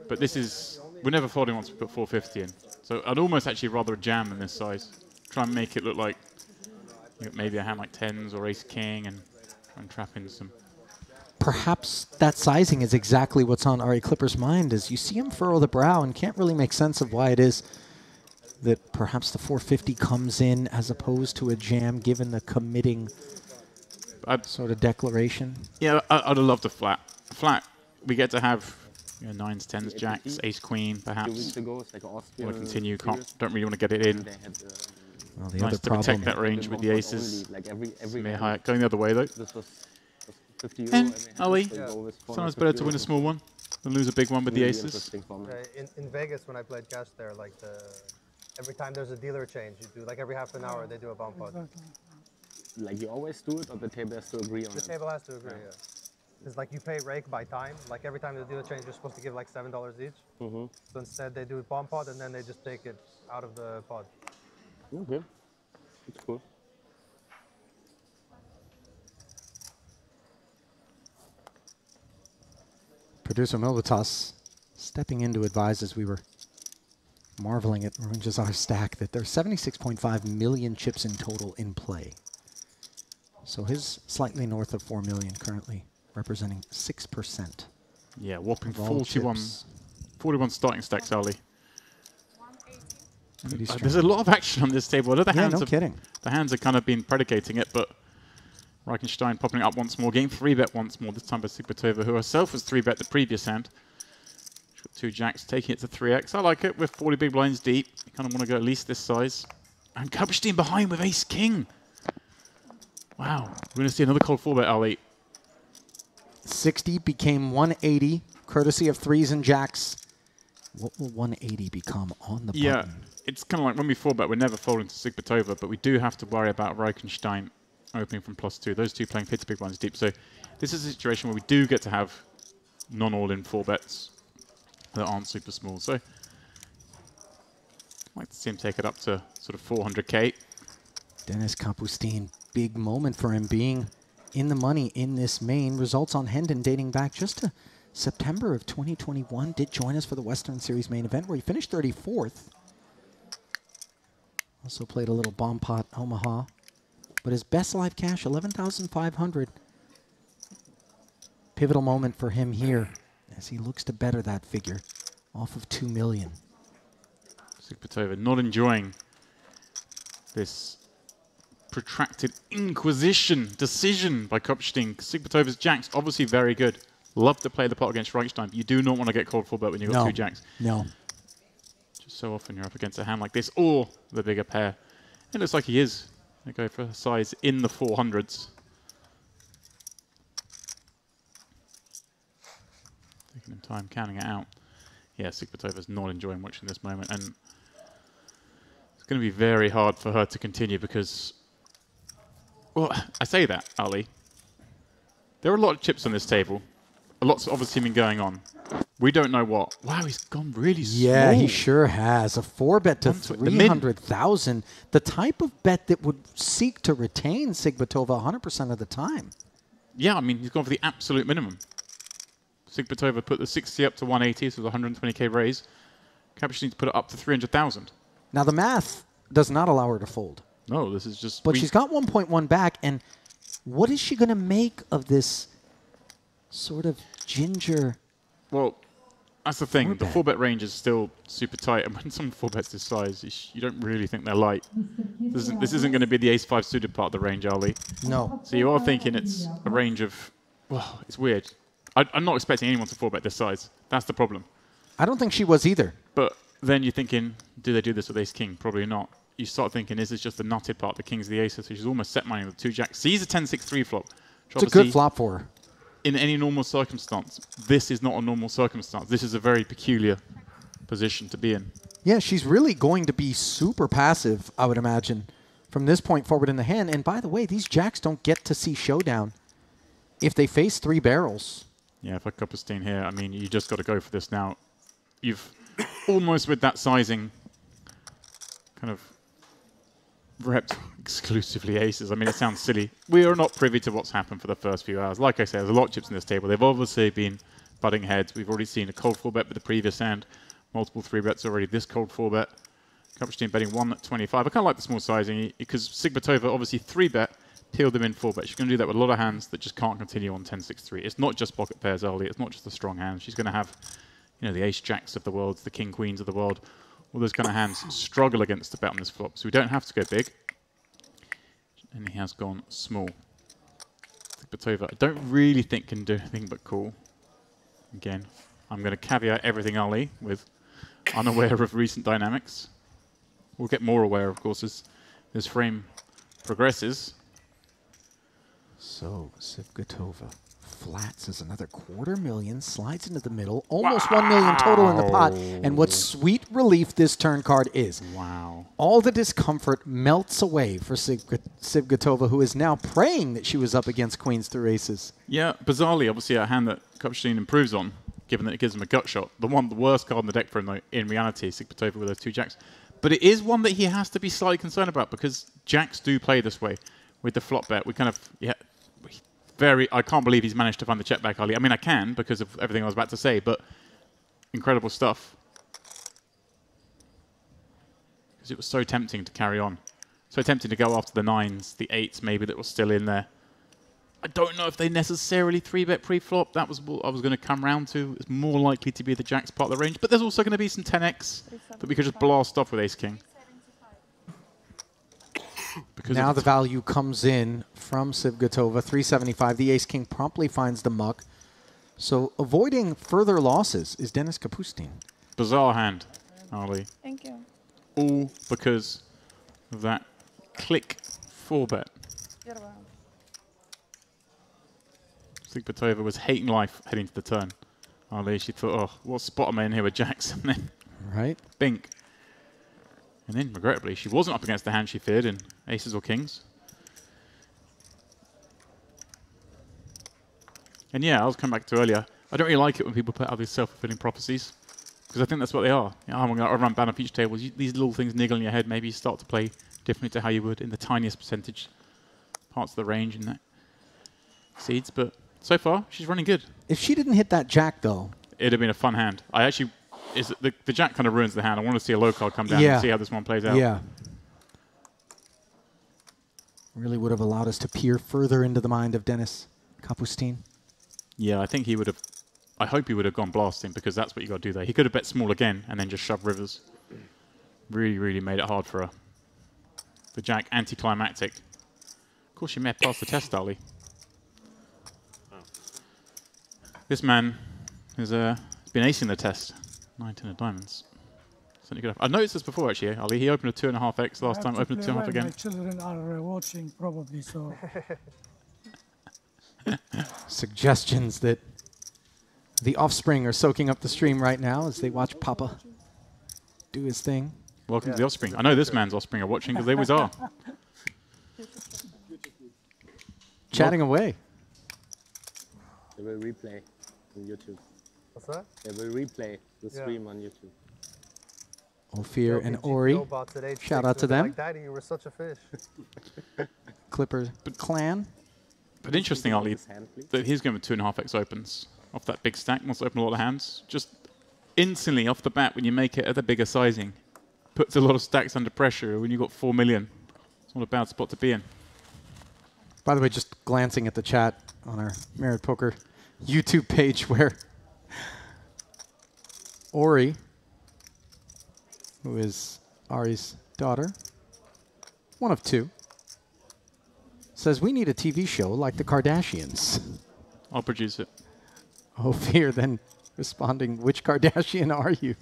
but this is... We're never folding once we put 450 in. So I'd almost actually rather a jam than this size. Try and make it look like maybe a hand like 10s or ace-king and try and trap in some... Perhaps that sizing is exactly what's on Ari Clipper's mind, as you see him furrow the brow and can't really make sense of why it is that perhaps the 450 comes in as opposed to a jam, given the committing sort of declaration. Yeah, I'd have loved a flat. Flat, we get to have 9s, 10s, jacks, ace-queen, perhaps. Want to continue, don't really want to get it in. Well, the nice other to problem protect that range with the aces. Going the other way, though. And Ali, sometimes better to win a small one than lose a big one with the aces. In Vegas, when I played cash there, like every time there's a dealer change, you do like every half an hour they do a bump pot. Like you always do it, or the table has to agree on it? The table has to agree, yeah. It's like you pay rake by time. Like every time the dealer change, you're supposed to give like $7 each. So instead, they do a bump pot and then they just take it out of the pot. Okay, that's cool. Producer Milvitas stepping in to advise as we were marveling at Runjazar's stack that there's 76.5 million chips in total in play. So his slightly north of 4 million currently, representing 6%. Yeah, whopping 41 starting stacks, Ali. There's a lot of action on this table. The hands no kidding. The hands have kind of been predicating it, but Reichenstein popping up once more, getting 3-bet once more, this time by Sibgratova, who herself was 3-bet the previous hand. She's got 2 jacks, taking it to 3x. I like it with 40 big blinds deep. You kind of want to go at least this size. And Kapstein behind with ace-king. Wow, we're going to see another cold 4-bet, Ali. 60 became 180, courtesy of 3s and jacks. What will 180 become on the button? Yeah, it's kind of like when we 4-bet, we're never folding to Sibgratova, but we do have to worry about Reichenstein opening from +2. Those two playing 50 big blinds deep. So this is a situation where we do get to have non-all-in 4-bets that aren't super small. So I'd like to see him take it up to sort of 400K. Denis Kapustin, big moment for him being in the money in this main. Results on Hendon dating back just to September of 2021. Did join us for the Western Series main event where he finished 34th. Also played a little bomb pot Omaha. But his best live cash, 11,500. Pivotal moment for him here as he looks to better that figure off of 2 million. Sigpatova not enjoying this protracted inquisition decision by Kopstein. Sigpatova's jacks obviously very good. Love to play the pot against Reichstein, but you do not want to get cold 4-bet when you've got 2 jacks. No. Just so often you're up against a hand like this or the bigger pair. It looks like he is. They go for a size in the 400s. Taking him time counting it out. Yeah, Sigpatova's not enjoying watching this moment, and it's going to be very hard for her to continue because, well, I say that, Ali. There are a lot of chips on this table. A lot's obviously been going on. We don't know what. Wow, he's gone really small. Yeah, he sure has. A 4-bet to 300,000. The type of bet that would seek to retain Sigpatova 100% of the time. Yeah, I mean, he's gone for the absolute minimum. Sigpatova put the 60 up to 180, so the 120K raise. Kapustin needs to put it up to 300,000. Now, the math does not allow her to fold. No, this is just... But she's got 1.1 back, and what is she going to make of this sort of ginger... Well, that's the thing. The 4-bet range is still super tight, and when someone 4-bets this size, you don't really think they're light. This isn't going to be the ace-5 suited part of the range, Ali. No. So you are thinking it's a range of... Well, it's weird. I'm not expecting anyone to 4-bet this size. That's the problem. I don't think she was either. But then you're thinking, do they do this with ace-king? Probably not. You start thinking, is this just the nutted part, the kings, the aces? So she's almost set money with 2 jacks. Sees a 10-6-3 flop. It's a good flop for her. In any normal circumstance, this is not a normal circumstance. This is a very peculiar position to be in. Yeah, she's really going to be super passive, I would imagine, from this point forward in the hand. And by the way, these jacks don't get to see showdown if they face 3 barrels. Yeah, for Kapustin here, I mean, you just got to go for this now. You've almost, with that sizing, kind of repped exclusively aces. I mean, it sounds silly. We are not privy to what's happened for the first few hours. Like I said, there's a lot of chips in this table. They've obviously been butting heads. We've already seen a cold 4-bet with the previous hand, multiple 3-bets already. This cold 4-bet. Kapustin betting 1.25. I kind of like the small sizing because Sigpatova obviously 3-bet, peeled them in 4-bet. She's going to do that with a lot of hands that just can't continue on 10-6-3. It's not just pocket pairs early. It's not just the strong hands. She's going to have, you know, the ace-jacks of the world, the king-queens of the world. All those kind of hands struggle against the bet on this flop. So we don't have to go big. And he has gone small. Sigpatova, I don't really think can do anything but call. Again, I'm going to caveat everything Ali with unaware of recent dynamics. We'll get more aware, of course, as this frame progresses. So, Sigpatova flats as another 250,000, slides into the middle, almost 1 million total in the pot. And what sweet relief this turn card is. Wow. All the discomfort melts away for Sigpatova, who is now praying that she was up against queens through aces. Yeah, bizarrely, obviously a hand that Kopstein improves on, given that it gives him a gut shot. The worst card in the deck for him, though, in reality, Sigpatova with those 2 jacks. But it is one that he has to be slightly concerned about because jacks do play this way with the flop bet. We kind of, yeah, I can't believe he's managed to find the check back, Ali. I mean, I can because of everything I was about to say, but incredible stuff. Because it was so tempting to carry on. So tempting to go after the 9s, the 8s maybe that were still in there. I don't know if they necessarily 3-bet pre-flop. That was what I was going to come round to. It's more likely to be the jacks part of the range, but there's also going to be some 10x that we could just blast off with ace-king. Now the value comes in from Sigpatova, 375. The ace-king promptly finds the muck. So avoiding further losses is Denis Kapustin. Bizarre hand, Ali. Thank you. All because of that click 4-bet. Sigpatova was hating life heading to the turn. Ali, she thought, oh, what spot am I in here with jacks? And then right. Bink. And then, regrettably, she wasn't up against the hand she feared in aces or kings. And yeah, I was coming back to earlier. I don't really like it when people put out these self-fulfilling prophecies, because I think that's what they are. You know, I'm going to run banner feature tables. These little things niggle in your head. Maybe you start to play differently to how you would in the tiniest percentage parts of the range and that seeds. But so far, she's running good. If she didn't hit that jack, though, it'd have been a fun hand. I actually, the jack kind of ruins the hand. I want to see a low card come down and see how this one plays out. Yeah. Really would have allowed us to peer further into the mind of Dennis Kapustin. Yeah, I think he would have. I hope he would have gone blasting, because that's what you got to do there. He could have bet small again and then just shoved rivers. Really, really made it hard for her. The jack anticlimactic. Of course, she may have passed the test, Ali. This man has been acing the test. 19 of diamonds. I've noticed this before, actually, Ali. He opened a 2.5x last time, opened a 2.5 again. My children are watching, probably, so... Suggestions that the offspring are soaking up the stream right now as they watch Papa do his thing. Welcome to the offspring. I know this man's offspring are watching, because they always are. Chatting away. They will replay on YouTube. What's that? They will replay the stream on YouTube. Ophir and Ori. Shout out to them. Like, Daddy, you were such a fish. Clipper clan. But interesting, Ali, that he's going with 2.5x opens off that big stack. Wants to open a lot of hands. Just instantly off the bat, when you make it at the bigger sizing, puts a lot of stacks under pressure. When you've got 4 million, it's not a bad spot to be in. By the way, just glancing at the chat on our Merit Poker YouTube page, where Ori, who is Ari's daughter, one of two, says we need a TV show like the Kardashians. I'll produce it. Ophir then responding, which Kardashian are you?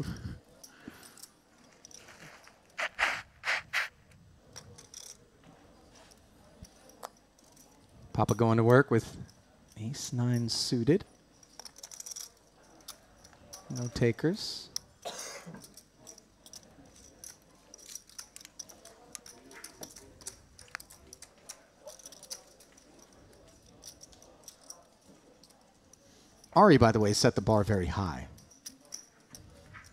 Papa going to work with ace-9 suited. No takers. Ari, by the way, set the bar very high.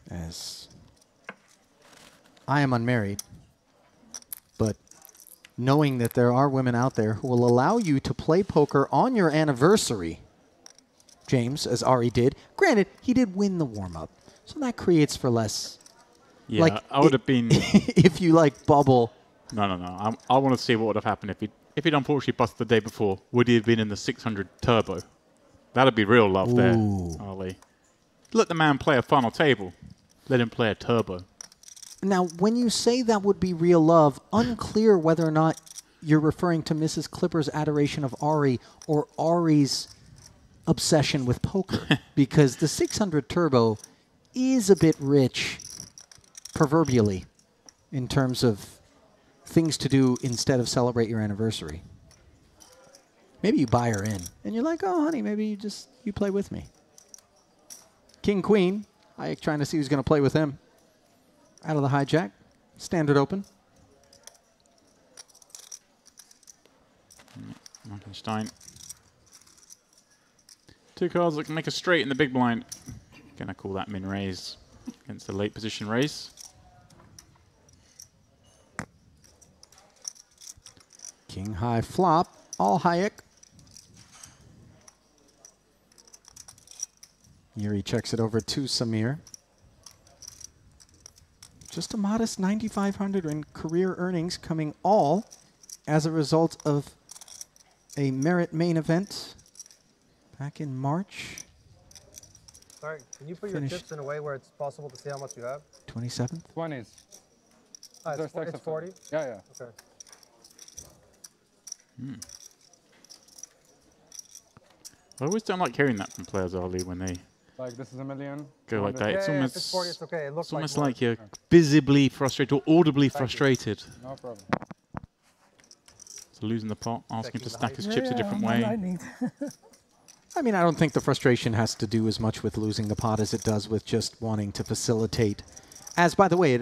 As I am unmarried, but knowing that there are women out there who will allow you to play poker on your anniversary, James, as Ari did. Granted, he did win the warm-up, so that creates for less. Yeah, like, I would have been... if you, like, bubble. No. I want to see what would have happened if he'd unfortunately busted the day before. Would he have been in the 600 turbo? That'd be real love there, Ali. Let the man play a final table. Let him play a turbo. Now, when you say that would be real love, unclear whether or not you're referring to Mrs. Clipper's adoration of Ari or Ari's obsession with poker. Because the 600 turbo is a bit rich, proverbially, in terms of things to do instead of celebrate your anniversary. Maybe you buy her in, and you're like, oh, honey, maybe you play with me. King, Queen, Hayek trying to see who's going to play with him. Out of the hijack, standard open. Markenstein. 2 cards that can make a straight in the big blind. Gonna call that min raise against the late position raise. King high flop, all Hayek. Yuri checks it over to Samir. Just a modest 9,500 in career earnings, coming all as a result of a Merit main event back in March. Sorry, can you put your chips in a way where it's possible to see how much you have? 27th? 20s. It's 40? Yeah. Okay. I always don't like hearing that from players, Ali, when they like this is a million. Go like that. It's almost, if it's 40, it's okay. It looks it's almost like like you're visibly frustrated or audibly frustrated. No problem. So losing the pot, asking him to stack his chips a different way. I mean, I don't think the frustration has to do as much with losing the pot as it does with just wanting to facilitate. As, by the way,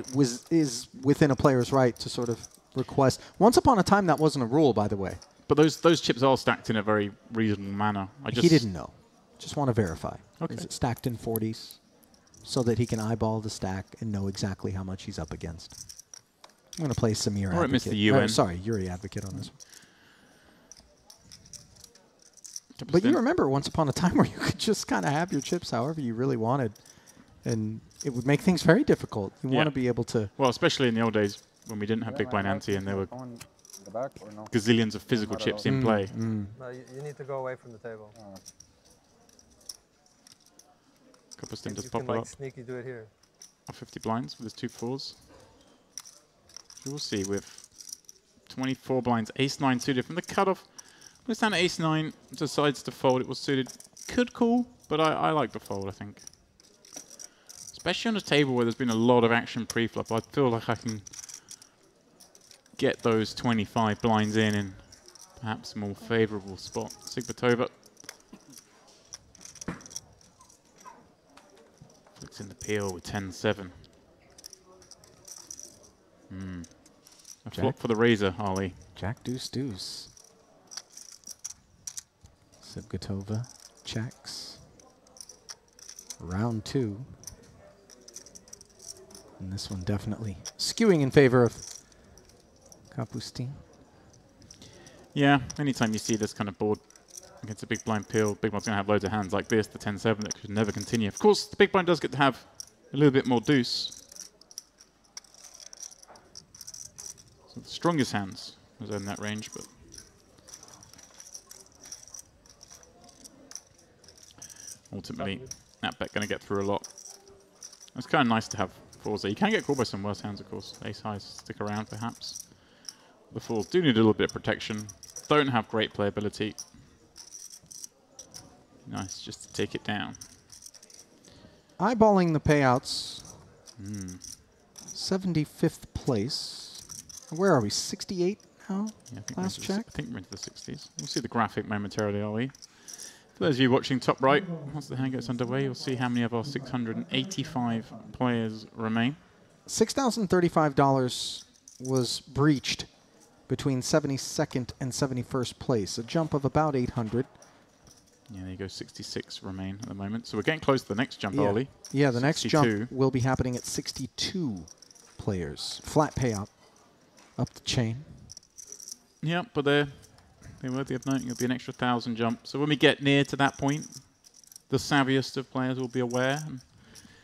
is within a player's right to sort of request. Once upon a time, that wasn't a rule, by the way. But those chips are stacked in a very reasonable manner. He didn't know. Just want to verify. Okay. Is it stacked in 40s? So that he can eyeball the stack and know exactly how much he's up against. I'm going to play Samir All right, Advocate. Mr. UN. Sorry, Yuri Advocate on this one. Couple But you stint. remember once upon a time where you could just kind of have your chips however you really wanted. And it would make things very difficult. You want to be able to... Well, especially in the old days when we didn't have big blind ante and there were gazillions of physical chips in play. No, you need to go away from the table. Couple stim does You pop can it like up. sneaky do it here. 50 blinds with his 2 fours. We'll see with 24 blinds, ace-9 suited from the cutoff. This down to ace-9, decides to fold. It was suited. Could call, but I like the fold, I think. Especially on a table where there's been a lot of action pre-flop. I feel like I can get those 25 blinds in perhaps a more favourable spot. Sigbatova. Flicks in the peel with 10-7. A flop for the razor, Ollie. Jack deuce deuce. Sigbatova checks. Round 2. And this one definitely skewing in favor of Kapustin. Yeah, anytime you see this kind of board against a big blind peel, big blind's going to have loads of hands like this, the 10-7, that could never continue. Of course, the big blind does get to have a little bit more deuce. So the strongest hands was in that range, but ultimately, that bet going to get through a lot. It's kind of nice to have fours there. You can get called by some worse hands, of course. Ace highs stick around, perhaps. The fours do need a little bit of protection. Don't have great playability. Nice, just to take it down. Eyeballing the payouts. 75th place. Where are we? 68 now? Yeah, I think Last check? I think we're into the 60s. We'll see the graphic momentarily, are we? For those of you watching top right, once the hand gets underway, you'll see how many of our 685 players remain. $6,035 was breached between 72nd and 71st place, a jump of about 800. Yeah, there you go, 66 remain at the moment. So we're getting close to the next jump, Ollie. Yeah, the next 62. jump will be happening at 62 players. Flat payout up the chain. Yeah, but they're worthy of noting. It'll be an extra 1,000 jump. So when we get near to that point, the savviest of players will be aware. And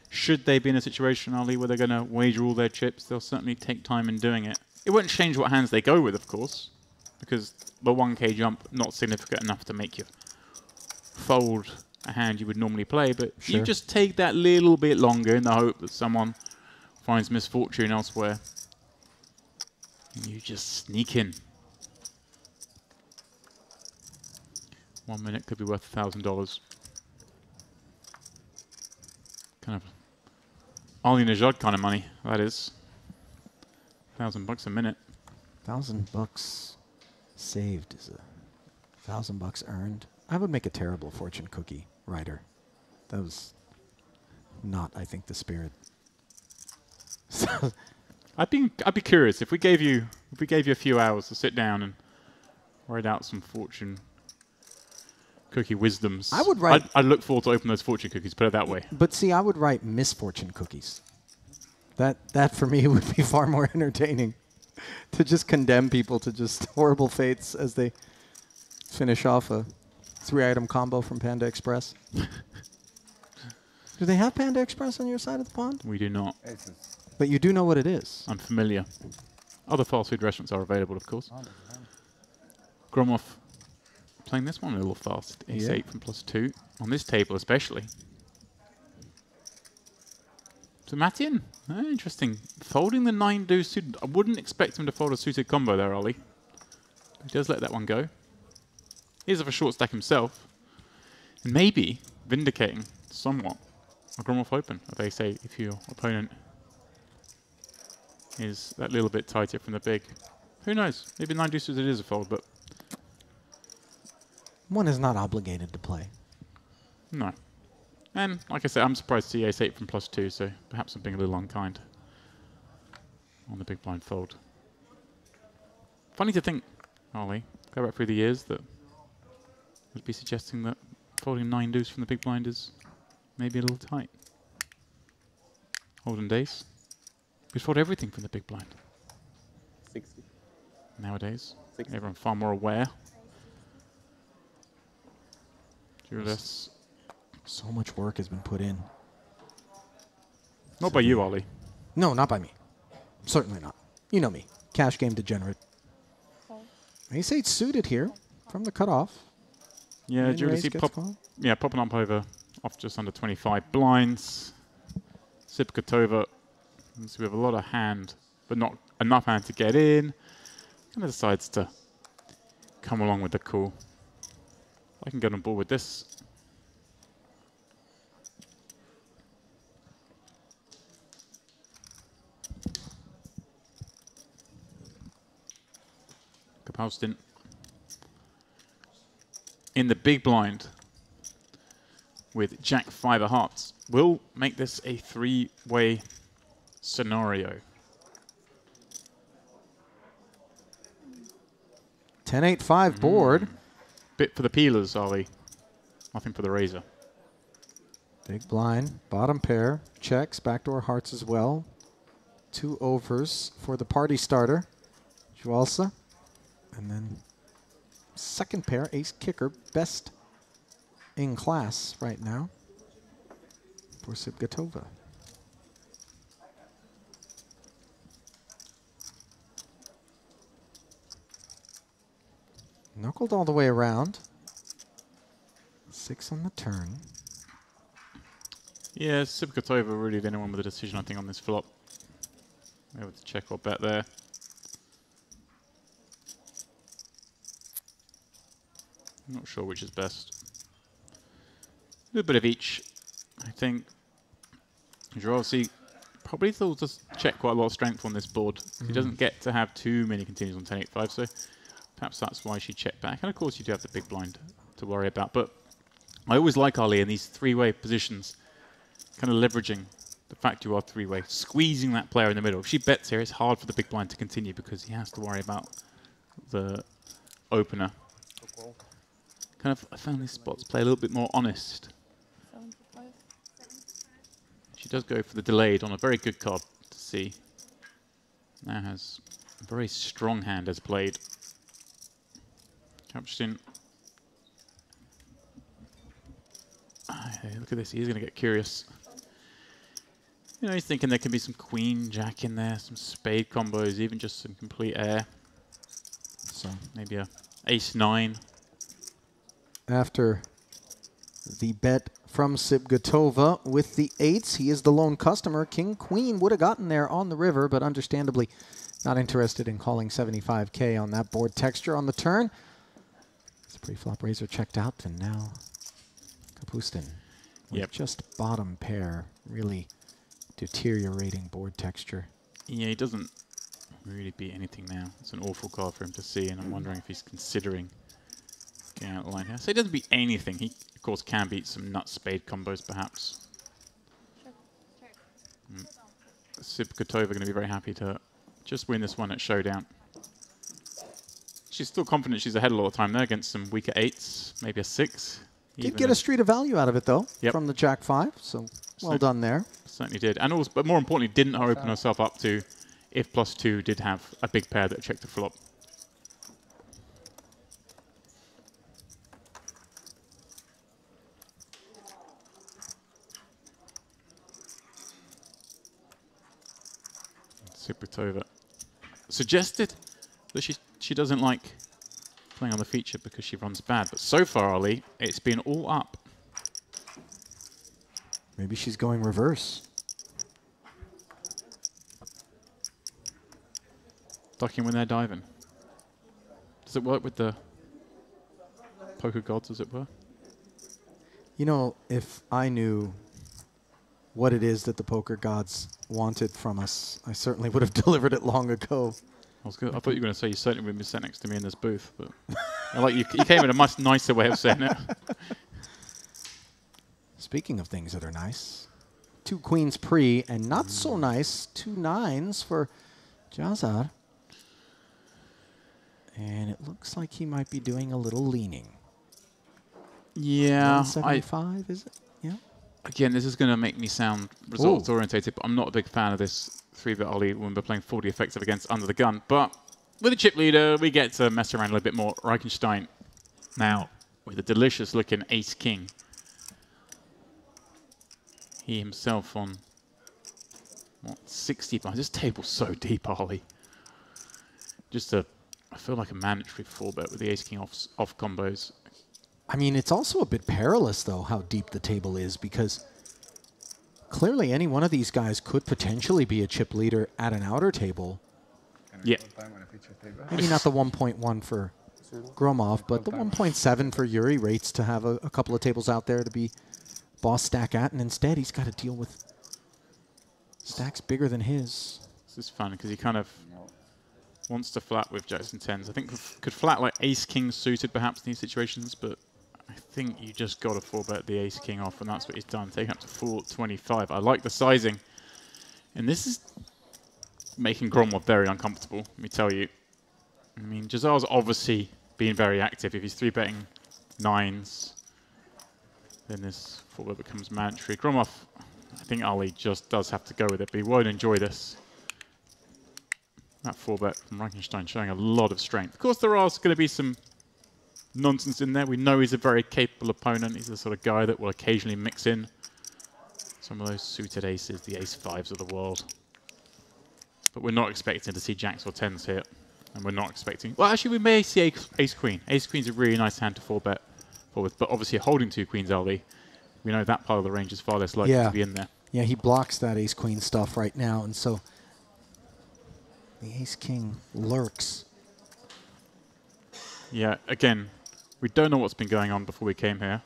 should they be in a situation, Ollie, where they're going to wager all their chips, they'll certainly take time in doing it. It won't change what hands they go with, of course, because the 1K jump not significant enough to make you fold a hand you would normally play, but you just take that little bit longer in the hope that someone finds misfortune elsewhere. And you just sneak in. 1 minute could be worth $1,000. Kind of Ali Najad kind of money, that is. $1,000 a minute. $1,000 saved is $1,000 earned. I would make a terrible fortune cookie writer. That was not, I think, the spirit. I'd be curious if we gave you a few hours to sit down and write out some fortune cookie wisdoms. I would write. I'd look forward to open those fortune cookies. Put it that way. But see, I would write misfortune cookies. That for me would be far more entertaining. To just condemn people to just horrible fates as they finish off a 3-item combo from Panda Express. Do they have Panda Express on your side of the pond? We do not. But you do know what it is. I'm familiar. Other fast food restaurants are available, of course. Gromov playing this one a little fast. Ace-8 from +2. On this table especially. So Matin, interesting. Folding the 9 deuce suited. I wouldn't expect him to fold a suited combo there, Ollie. He does let that one go. He's a short stack himself. And maybe vindicating somewhat a Gromov open of Ace-8 if your opponent is that little bit tighter from the big. Who knows? Maybe 9 deuces it is a fold, but one is not obligated to play. No. And like I said, I'm surprised to see Ace-8 from +2, so perhaps I'm being a little unkind on the big blind fold. Funny to think, Ollie, go back through the years, that would be suggesting that folding 9 deuce from the big blind is maybe a little tight. Olden days, we fold everything from the big blind. 60. Nowadays, 60. everyone's far more aware. Less. So much work has been put in. Not by you, Ollie. No, not by me. Certainly not. You know me. Cash game degenerate. Ace 8 suited here from the cutoff. Yeah, Julius, popping up over off just under 25 blinds. Sipkatova, so we have a lot of hand, but not enough hand to get in. Kind of decides to come along with the call. I can get on board with this. Kapowstin in the big blind with Jack 5 of hearts. Will make this a 3-way scenario. 10-8-5 board. Bit for the peelers, Ollie. Nothing for the razor. Big blind, bottom pair, checks, backdoor hearts as well. 2 overs for the party starter, Jualsa. And then second pair, ace kicker, best in class right now for Sipgatova. Knuckled all the way around. 6 on the turn. Yeah, Sipkatova really the only one with a decision, I think, on this flop. Able to check or bet there. I'm not sure which is best. A little bit of each, I think. Obviously, probably still just check quite a lot of strength on this board. He doesn't get to have too many continues on 10-8-5, so perhaps that's why she checked back. And of course, you do have the big blind to worry about. But I always like Ali in these 3-way positions, kind of leveraging the fact you are 3-way, squeezing that player in the middle. If she bets here, it's hard for the big blind to continue because he has to worry about the opener. Kind of, I found these spots play a little bit more honest. She does go for the delayed on a very good card to see. Now has a very strong hand as played. Kapustin. Look at this, he's going to get curious. You know, he's thinking there can be some queen, jack in there, some spade combos, even just some complete air. So maybe a ace-9. After the bet from Sipgatova with the 8s, he is the lone customer. King, queen would have gotten there on the river, but understandably not interested in calling 75K on that board texture on the turn. It's pre-flop razor checked out, and now Kapustin with just bottom pair, really deteriorating board texture. Yeah, he doesn't really beat anything now. It's an awful card for him to see, and I'm wondering if he's considering getting out of line here. So he doesn't beat anything. He, of course, can beat some nut spade combos, perhaps. Sipkatova going to be very happy to just win this one at Showdown. She's still confident she's ahead a lot of the time there against some weaker 8s, maybe a 6. Did get a street of value out of it, though, from the Jack 5, so well done there. Certainly did. And also, but more importantly, didn't open herself up to if +2 did have a big pair that checked the flop. Sipkatova suggested that she doesn't like playing on the feature because she runs bad. But so far, Ali, it's been all up. Maybe she's going reverse. Ducking when they're diving. Does it work with the poker gods, as it were? You know, if I knew what it is that the poker gods wanted from us, I certainly would have delivered it long ago. I thought you were going to say you certainly wouldn't be sat next to me in this booth, but I like you came in a much nicer way of saying it. Speaking of things that are nice, 2 queens pre and not so nice, 2 9s for Jazar. And it looks like he might be doing a little leaning. Yeah. 175, is it? Yeah. Again, this is going to make me sound results-orientated, but I'm not a big fan of this 3-bet Ollie when we're playing 40 effective against under the gun. But with a chip leader, we get to mess around a little bit more. Reichenstein now with a delicious-looking ace-king. He himself on, what, 60 bucks. This table's so deep, Ollie. Just I feel like a mandatory 4-bet with the ace-king off combos. I mean, it's also a bit perilous, though, how deep the table is, because clearly any one of these guys could potentially be a chip leader at an outer table. Yeah. Maybe not the 1.1 for Gromov, but the 1.7 for Yuri rates to have a couple of tables out there to be boss stack at, and instead he's got to deal with stacks bigger than his. This is fun because he kind of wants to flat with jacks and tens. I think could flat like ace-king suited perhaps in these situations, but I think you just got to 4-bet the ace-king off, and that's what he's done, taking up to 425. I like the sizing. And this is making Gromov very uncomfortable, let me tell you. I mean, Jazar's obviously being very active. If he's 3-betting 9s, then this 4-bet becomes mandatory. Gromov, I think Ali just does have to go with it, but he won't enjoy this. That 4-bet from Reichenstein showing a lot of strength. Of course, there are going to be some nonsense in there. We know he's a very capable opponent. He's the sort of guy that will occasionally mix in some of those suited aces, the ace-5s of the world. But we're not expecting to see jacks or tens here. And we're not expecting... Well, actually, we may see ace-queen. Ace-queen's a really nice hand to 4-bet forward. But obviously, holding 2 queens early, we know that part of the range is far less likely to be in there. Yeah, he blocks that ace-queen stuff right now. And so the ace-king lurks. Yeah, again, we don't know what's been going on before we came here.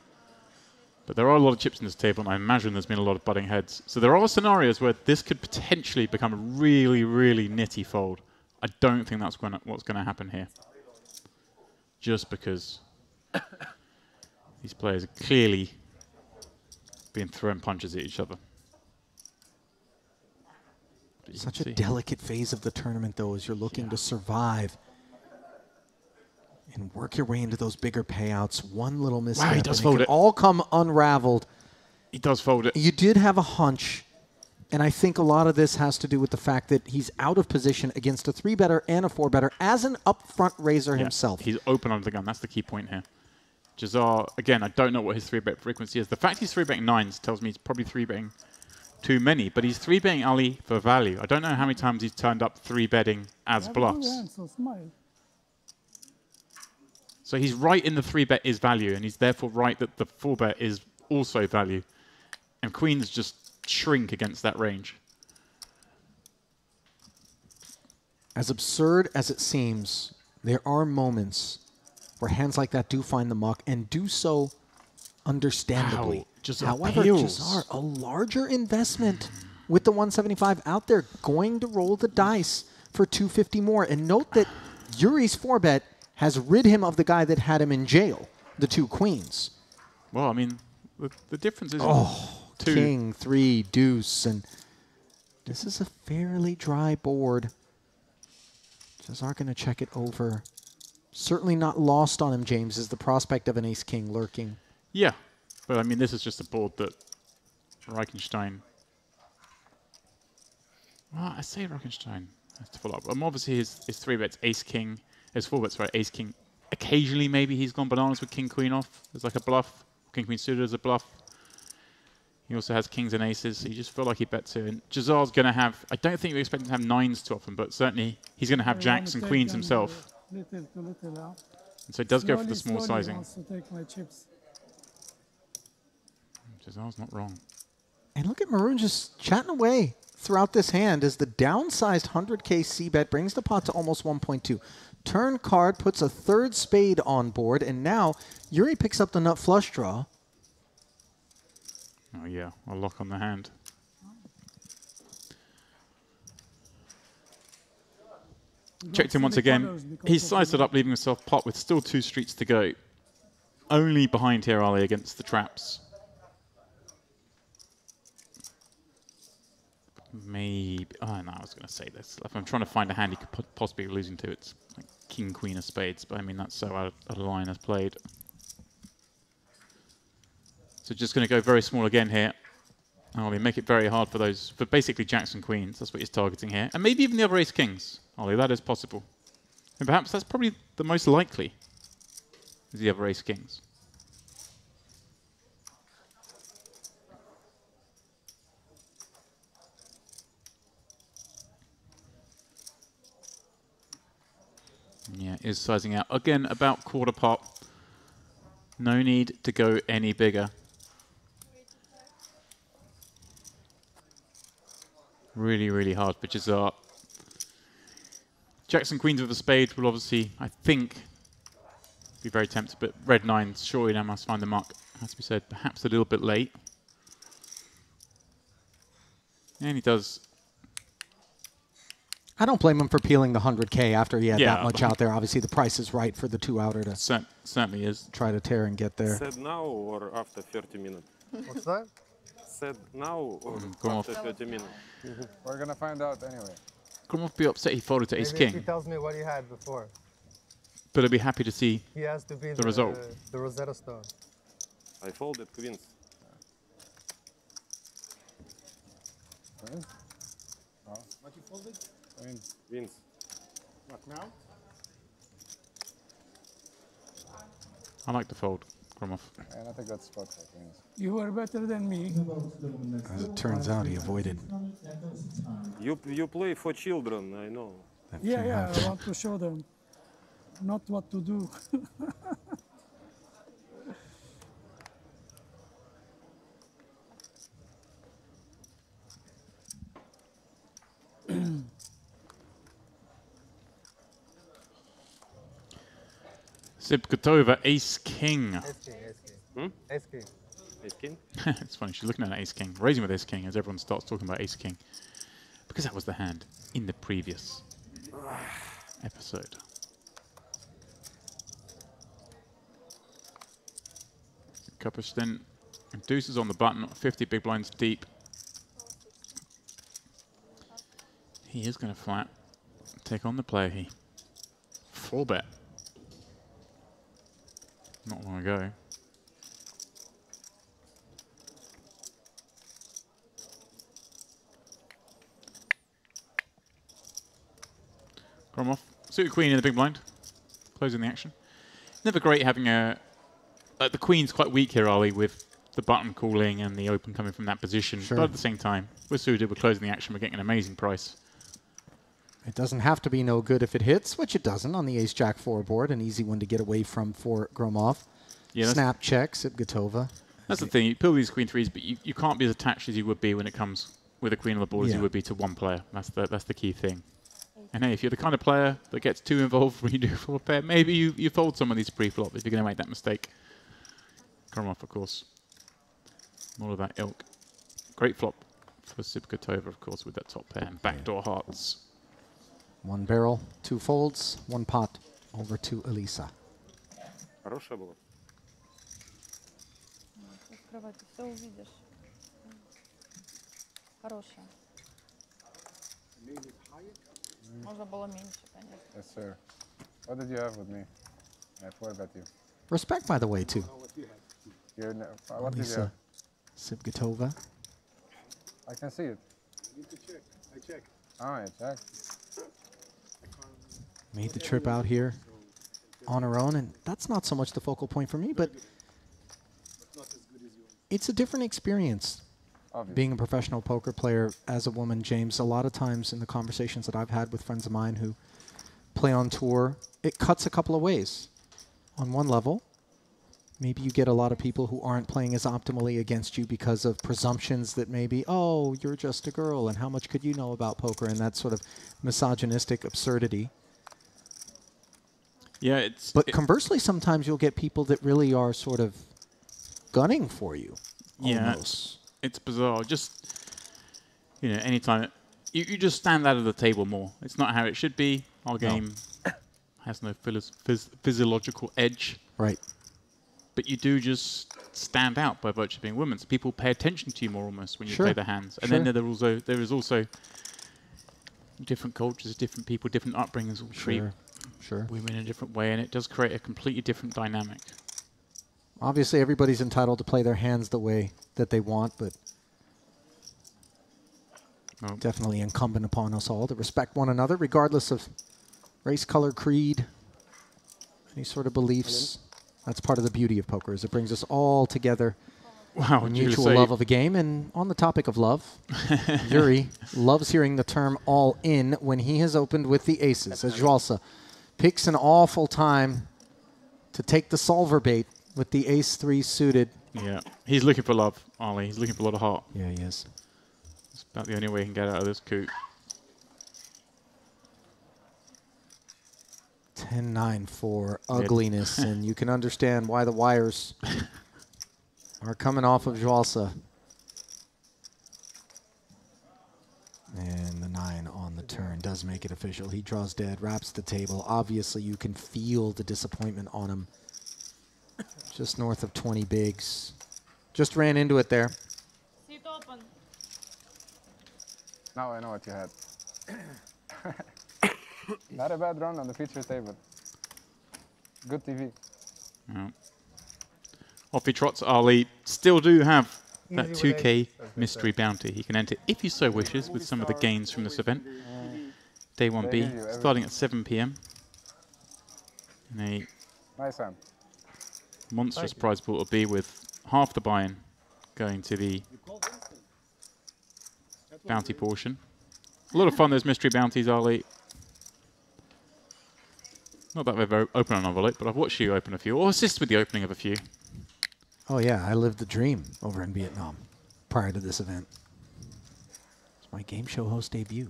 But there are a lot of chips in this table, and I imagine there's been a lot of butting heads. So there are scenarios where this could potentially become a really, really nitty fold. I don't think that's what's going to happen here. Just because these players are clearly being thrown punches at each other. Such a delicate phase of the tournament, though, as you're looking to survive and work your way into those bigger payouts. One little misstep, he does and fold it can all come unraveled. He does fold it. You did have a hunch, and I think a lot of this has to do with the fact that he's out of position against a 3-better and a 4-better as an upfront raiser himself. He's open under the gun. That's the key point here. Jazar, again, I don't know what his 3-bet frequency is. The fact he's 3-betting 9s tells me he's probably 3-betting too many, but he's 3-betting Ali for value. I don't know how many times he's turned up 3-betting as bluffs. So he's right in the 3-bet is value, and he's therefore right that the 4-bet is also value. And queens just shrink against that range. As absurd as it seems, there are moments where hands like that do find the muck and do so understandably. Wow, Jazar However, peels. Jazar, a larger investment with the 175 out there, going to roll the dice for 250 more. And note that Yuri's 4-bet has rid him of the guy that had him in jail, the 2 queens. Well, I mean, the difference is... King, 3, deuce, and this is a fairly dry board. Jazar going to check it over. Certainly not lost on him, James, is the prospect of an ace-king lurking. Yeah, but I mean, this is just a board that Reichenstein... Well, I say Reichenstein has to follow up. Obviously, his 3-bet's ace-king. His 4-bet's right, ace-king. Occasionally, maybe he's gone bananas with king-queen off. There's like a bluff. King-queen suited as a bluff. He also has kings and aces. So you just feel like he bets here. And Jazar's going to have... I don't think we expect him to have 9s too often, but certainly he's going to have jacks and queens himself. Little to little out. And so he does go for the small sizing. Wants to take my chips. Jazar's not wrong. And look at Maroon just chatting away throughout this hand as the downsized 100K C-bet brings the pot to almost 1.2. Turn card puts a 3rd spade on board, and now Yuri picks up the nut flush draw. Oh yeah, a lock on the hand. Checked in once again. He sized it up, leaving himself pot with still 2 streets to go. Only behind here, Ali, against the traps. Maybe... Oh, no, I was going to say this. If I'm trying to find a hand he could possibly be losing to, it's like king, queen of spades. But I mean, that's so out of line as played. So just going to go very small again here. Ollie, make it very hard for basically jacks and queens. That's what he's targeting here. And maybe even the other ace kings. Ollie, that is possible. And perhaps that's probably the most likely, is the other ace kings. Yeah, is sizing out. Again, about quarter pot. No need to go any bigger. Really, really hard pitches are. Jacks and queens with a spade will obviously, I think, be very tempted, but red nines surely now must find the mark. Has to be said, perhaps a little bit late. And he does. I don't blame him for peeling the 100K after he had Yeah. that much out there. Obviously, the price is right for the two-outer to certainly is. Try to tear and get there. Said now or after 30 minutes? What's that? Said now or Go after off. 30 minutes? We're gonna find out anyway. Gromov be upset he folded to ace Maybe if he king, tells me what he had before. but he'll be happy to see He has to be the result. the Rosetta Stone. I folded queens. Queen? Oh. What you folded? Queen. Queens. What now? I like to fold, Gromov. And I think that's spot for queens. You were better than me. As it turns out, he avoided. You play for children, I know. Yeah, I want to show them not what to do. Sipkatova, ace king. Ace king, ace king. Ace king. Ace king? It's funny, she's looking at an ace king, raising with ace king as everyone starts talking about ace king. Because that was the hand in the previous episode. Kuppersten and deuces on the button, 50 big blinds deep. He is going to flat, take on the play. He full bet. Not long ago. Gromov, suited queen in the big blind, closing the action. Never great having a... the queen's quite weak here, Ollie, with the button calling and the open coming from that position. Sure. But at the same time, we're suited, we're closing the action, we're getting an amazing price. It doesn't have to be no good if it hits, which it doesn't on the ace-jack-4 board. An easy one to get away from for Gromov. Yeah, Snap checks at Gatova. That's the thing, you pull these queen threes, but you can't be as attached as you would be when it comes with a queen on the board as Yeah. you would be to one player. That's the key thing. And hey, if you're the kind of player that gets too involved when you do full pair, maybe you fold some of these pre-flop if you're going to make that mistake. Gromov, of course. More of that ilk. Great flop for Sipkatova, of course, with that top pair and backdoor hearts. One barrel, two folds, one pot over to Elisa. Хорошая была. Открывай, ты все увидишь. Хорошая. Можно было меньше, конечно. Yes, sir. What did you have with me? I forgot you. Respect, by the way, too. You're what did you Elisa have? Sipkatova. I can see it. You need to check. I check. All right, check. Made the trip out here on her own, and that's not so much the focal point for me, but it's a different experience being a professional poker player as a woman, James. A lot of times in the conversations that I've had with friends of mine who play on tour, it cuts a couple of ways. On one level, maybe you get a lot of people who aren't playing as optimally against you because of presumptions that maybe, oh, you're just a girl, and how much could you know about poker, and that sort of misogynistic absurdity. Yeah, But conversely, sometimes you'll get people that really are sort of gunning for you. Yeah, Almost. it's bizarre. Just, anytime you just stand out of the table more. It's not how it should be. Our game has no physiological edge. Right. But you do just stand out by virtue of being women. So people pay attention to you more almost when you play the hands. And then there is also different cultures, different people, different upbringings will treat women in a different way, and it does create a completely different dynamic. Obviously, everybody's entitled to play their hands the way that they want, but definitely incumbent upon us all to respect one another, regardless of race, color, creed, any sort of beliefs. That's part of the beauty of poker, is it brings us all together. Wow, a mutual love of a game. And on the topic of love, Yuri loves hearing the term all in when he has opened with the aces, as Joalsa picks an awful time to take the solver bait with the ace-3 suited. Yeah, he's looking for love, Ollie. He's looking for a lot of heart. Yeah, he is. It's about the only way he can get out of this coup. 10-9 for ugliness, and you can understand why the wires are coming off of Joalsa. And the 9 on the turn does make it official. He draws dead, wraps the table. Obviously, you can feel the disappointment on him. Just north of 20 bigs. Just ran into it there. Seat open. Now I know what you had. Not a bad run on the feature table. Good TV. Yeah. Off he trots. Ollie still do have that Easy with 2K aces, mystery bounty. He can enter, if he so wishes, with some of the gains from this event. Day 1B, starting at 7 p.m. in a Nice hand. monstrous prize pool will be with half the buy-in going to the bounty portion. A lot of fun, those mystery bounties, Ollie. Not that they've opened an envelope, but I've watched you open a few, or assist with the opening of a few. Oh, yeah, I lived the dream over in Vietnam prior to this event. It's my game show host debut.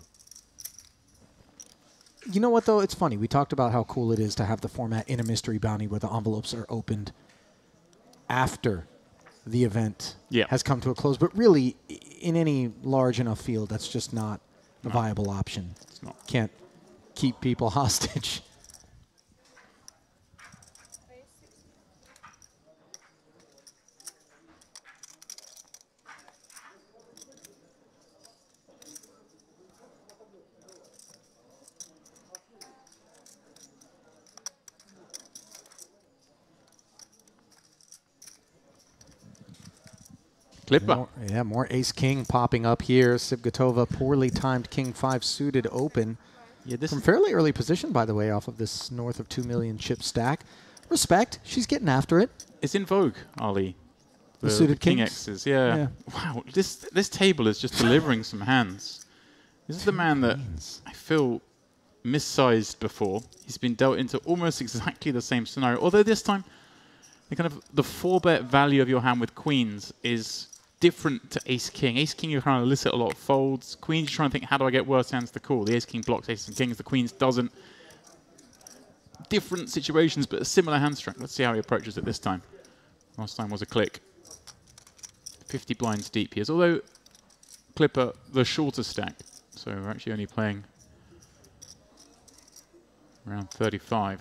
You know what, though? It's funny. We talked about how cool it is to have the format in a mystery bounty where the envelopes are opened after the event has come to a close. But really, in any large enough field, that's just not a viable option. It's not. Can't keep people hostage. Clipper. More ace-king popping up here. Sibgatova, poorly timed king-5 suited open. Yeah, this from fairly early position, by the way, off of this north of 2 million chip stack. Respect. She's getting after it. It's in vogue, Ollie. The suited King kings? X's, yeah. Wow, this table is just delivering some hands. This is the man that I feel missized before. He's been dealt into almost exactly the same scenario, although this time the 4-bet value of your hand with queens is different to ace-king. Ace-king, you're trying to elicit a lot of folds. Queens, you're trying to think, how do I get worse hands to call? The ace-king blocks aces and kings. The queens doesn't. Different situations, but a similar hand strength. Let's see how he approaches it this time. Last time was a click. 50 blinds deep here. Although Clipper, the shorter stack. So we're actually only playing around 35.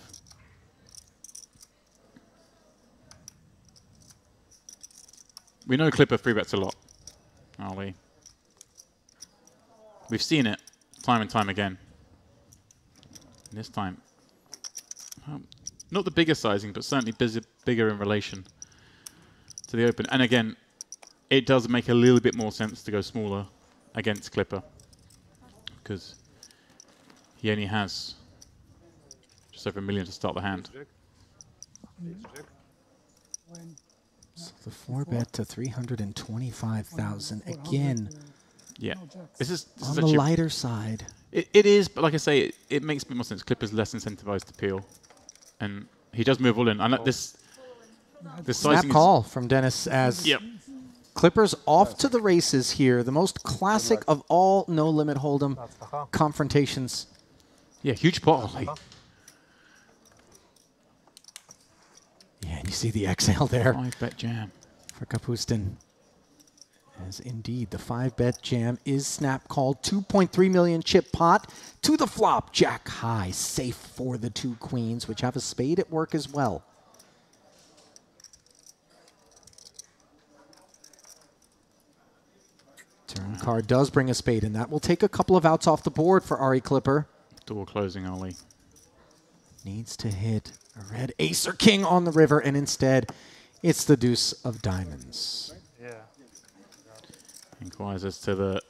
We know Clipper 3-bets a lot, Ollie. We've seen it time and time again. And this time, not the bigger sizing, but certainly bigger in relation to the open. And again, it does make a little bit more sense to go smaller against Clipper, because he only has just over $1 million to start the hand. So the 4-bet to 325,000 again. Yeah, this is on the lighter side. It is, but like I say, it makes a bit more sense. Clipper's less incentivized to peel, and he does move all in. And this snap call from Dennis as Clippers off to the races here. The most classic of all no-limit hold'em confrontations. Yeah, huge pot. Yeah, and you see the exhale there. 5-bet jam for Kapustin. As indeed, the 5-bet jam is snap called. 2.3 million chip pot to the flop. Jack high, safe for the 2 queens, which have a spade at work as well. Turn card does bring a spade, and that will take a couple of outs off the board for Ari Clipper. Door closing, Ollie. Needs to hit a red ace or king on the river, and instead It's the deuce of diamonds. Yeah. Inquires as to the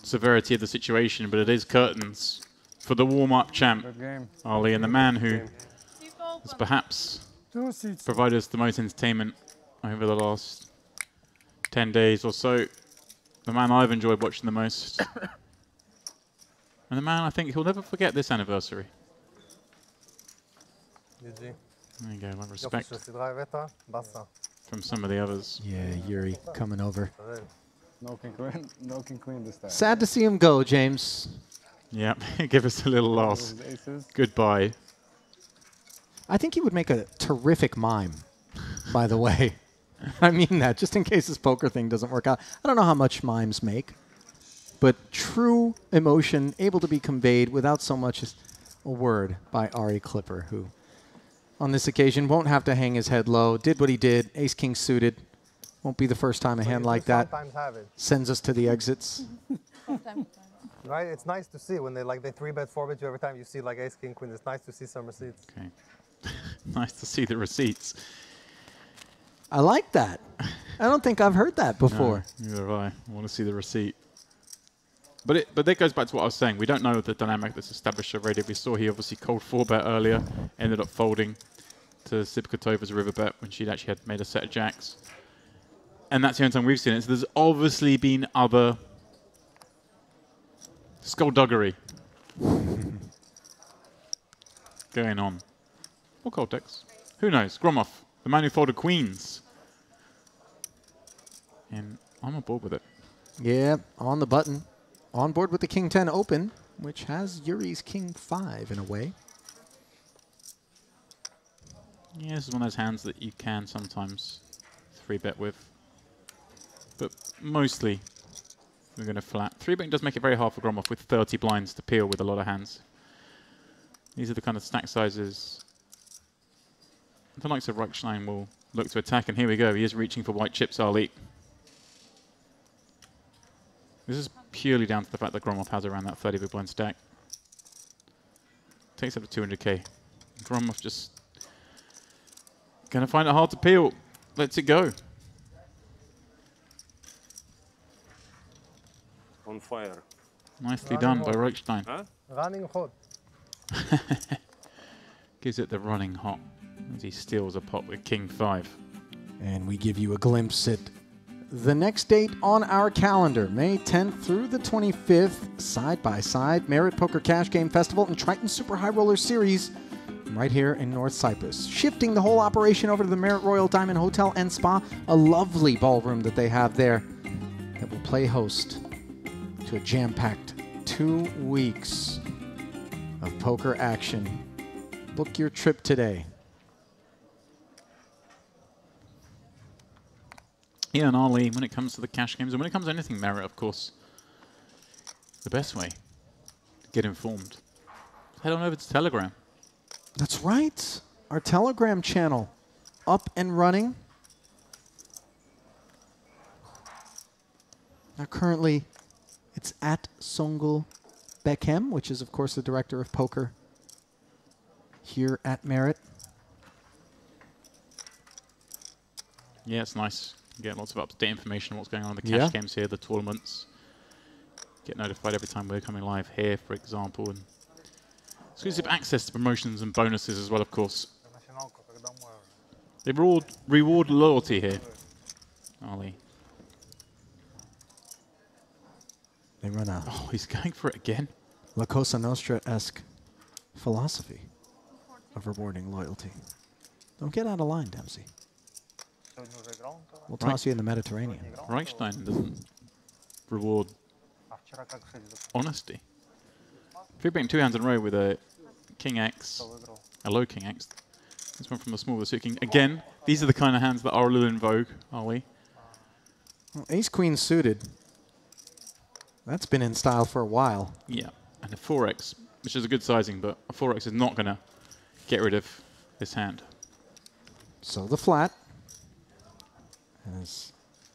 severity of the situation, but it is curtains for the warm-up champ, Good game. Ali, and the man who has perhaps provided us the most entertainment over the last 10 days or so. The man I've enjoyed watching the most. And the man I think he'll never forget this anniversary. GG. There you go, my respect Basta. from some of the others. Yeah, Yuri coming over. No king queen this time. Sad to see him go, James. Yep, give us a little loss. Goodbye. I think he would make a terrific mime, by the way. I mean that, just in case this poker thing doesn't work out. I don't know how much mimes make, but true emotion able to be conveyed without so much as a word by Ari Clipper, who on this occasion won't have to hang his head low, did what he did, ace-king suited. Won't be the first time a hand like that sends us to the exits. Right, it's nice to see when they 3-bet, 4-bet you every time you see like ace, king, queen. It's nice to see some receipts. Okay. Nice to see the receipts. I like that. I don't think I've heard that before. No, neither have I. I want to see the receipt. But that goes back to what I was saying. We don't know the dynamic that's established already. We saw he obviously cold 4-bet earlier, ended up folding to Sipkotova's river bet when she'd actually had made a set of jacks. And that's the only time we've seen it. So there's obviously been other skullduggery going on. Or Cortex. Who knows? Gromov, the man who folded queens. And I'm on board with it. Yeah, on the button. On board with the king 10 open, which has Yuri's king 5 in a way. Yeah, this is one of those hands that you can sometimes 3-bet with. But mostly, we're going to flat. 3-betting does make it very hard for Gromov with 30 blinds to peel with a lot of hands. These are the kind of stack sizes the likes of Reichstein will look to attack. And here we go. He is reaching for white chips, Ali. This is purely down to the fact that Gromov has around that 30 big blind stack. Takes up to 200k. Gromov just going to find it hard to peel. Lets it go. On fire. Nicely done by Reichstein. Huh? Running hot. Gives it the running hot as he steals a pot with king 5. And we give you a glimpse at the next date on our calendar, May 10th through the 25th, side by side, Merit Poker Cash Game Festival and Triton Super High Roller Series right here in North Cyprus. Shifting the whole operation over to the Merit Royal Diamond Hotel and Spa, a lovely ballroom that they have there that will play host to a jam-packed 2 weeks of poker action. Book your trip today. Yeah, and Ali, when it comes to the cash games, and when it comes to anything Merit, of course, the best way to get informed, head on over to Telegram. That's right. Our Telegram channel up and running. Now currently, it's at Songul Beckham, which is, of course, the director of poker here at Merit. Yeah, it's nice. Get lots of up-to-date information on what's going on in the cash games here, the tournaments. Get notified every time we're coming live here, for example. And exclusive access to promotions and bonuses as well, of course. They reward loyalty here, Ali. They run a... Oh, he's going for it again. La Cosa Nostra-esque philosophy of rewarding loyalty. Don't get out of line, Dempsey. We'll toss you in the Mediterranean. Reichstein doesn't reward honesty. 3-betting 2 hands in a row with a King X, a low King X. This one from the small, the suit King. Again, these are the kind of hands that are a little in vogue, are we? Well, Ace Queen suited. That's been in style for a while. Yeah, and a 4X, which is a good sizing, but a 4X is not going to get rid of this hand. So the flat. As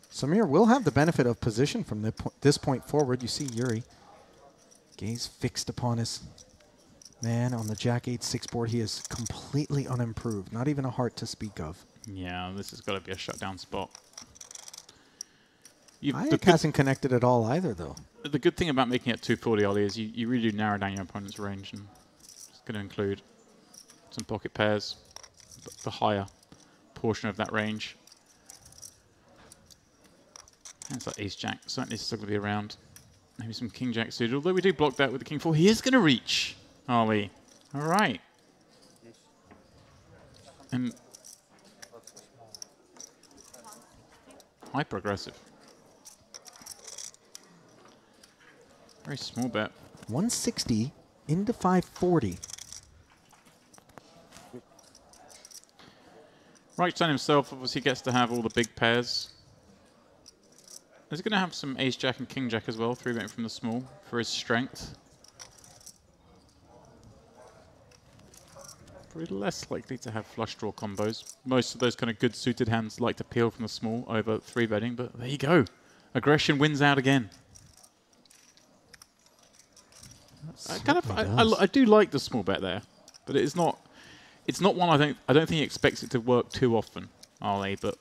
Samir will have the benefit of position from this point forward. You see Yuri, gaze fixed upon his man on the Jack 8-6 board. He is completely unimproved, not even a heart to speak of. Yeah, this has got to be a shutdown spot. Hayek hasn't connected at all either, though. The good thing about making it 240, Ollie, is you really do narrow down your opponent's range, and it's going to include some pocket pairs, the higher portion of that range. Hands like ace-jack, certainly still going to be around. Maybe some king-jack suited, although we do block that with the king-4. He is going to reach, Ollie. All right. And hyper-aggressive. Very small bet. 160 into 540. Reichstein himself obviously gets to have all the big pairs. He's going to have some ace-jack and king-jack as well, 3-betting from the small for his strength. Probably less likely to have flush draw combos. Most of those kind of good suited hands like to peel from the small over 3-betting, but there you go. Aggression wins out again. I do like the small bet there, but it's not one I don't think he expects it to work too often, Ollie, but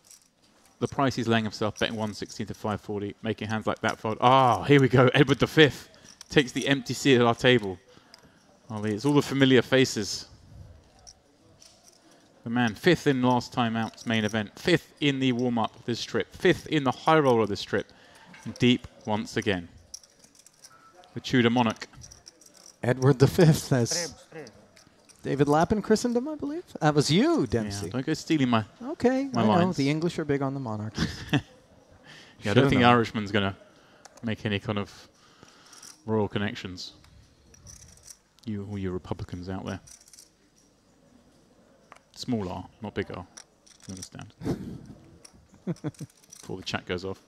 the price he's laying himself, betting 116 to 540, making hands like that fold. Ah, here we go. Edward V takes the empty seat at our table. Ollie, it's all the familiar faces. The man, 5th in last time out's main event, 5th in the warm-up of this trip, 5th in the high roll of this trip, and deep once again. The Tudor monarch. Edward V, as David Lappin christened him, I believe. That was you, Dempsey. Yeah, don't go stealing my Okay, my I know. lines. The English are big on the monarchy. Yeah, I don't think the Irishman's going to make any kind of royal connections. All you Republicans out there. Small R, not big R. You understand? Before the chat goes off.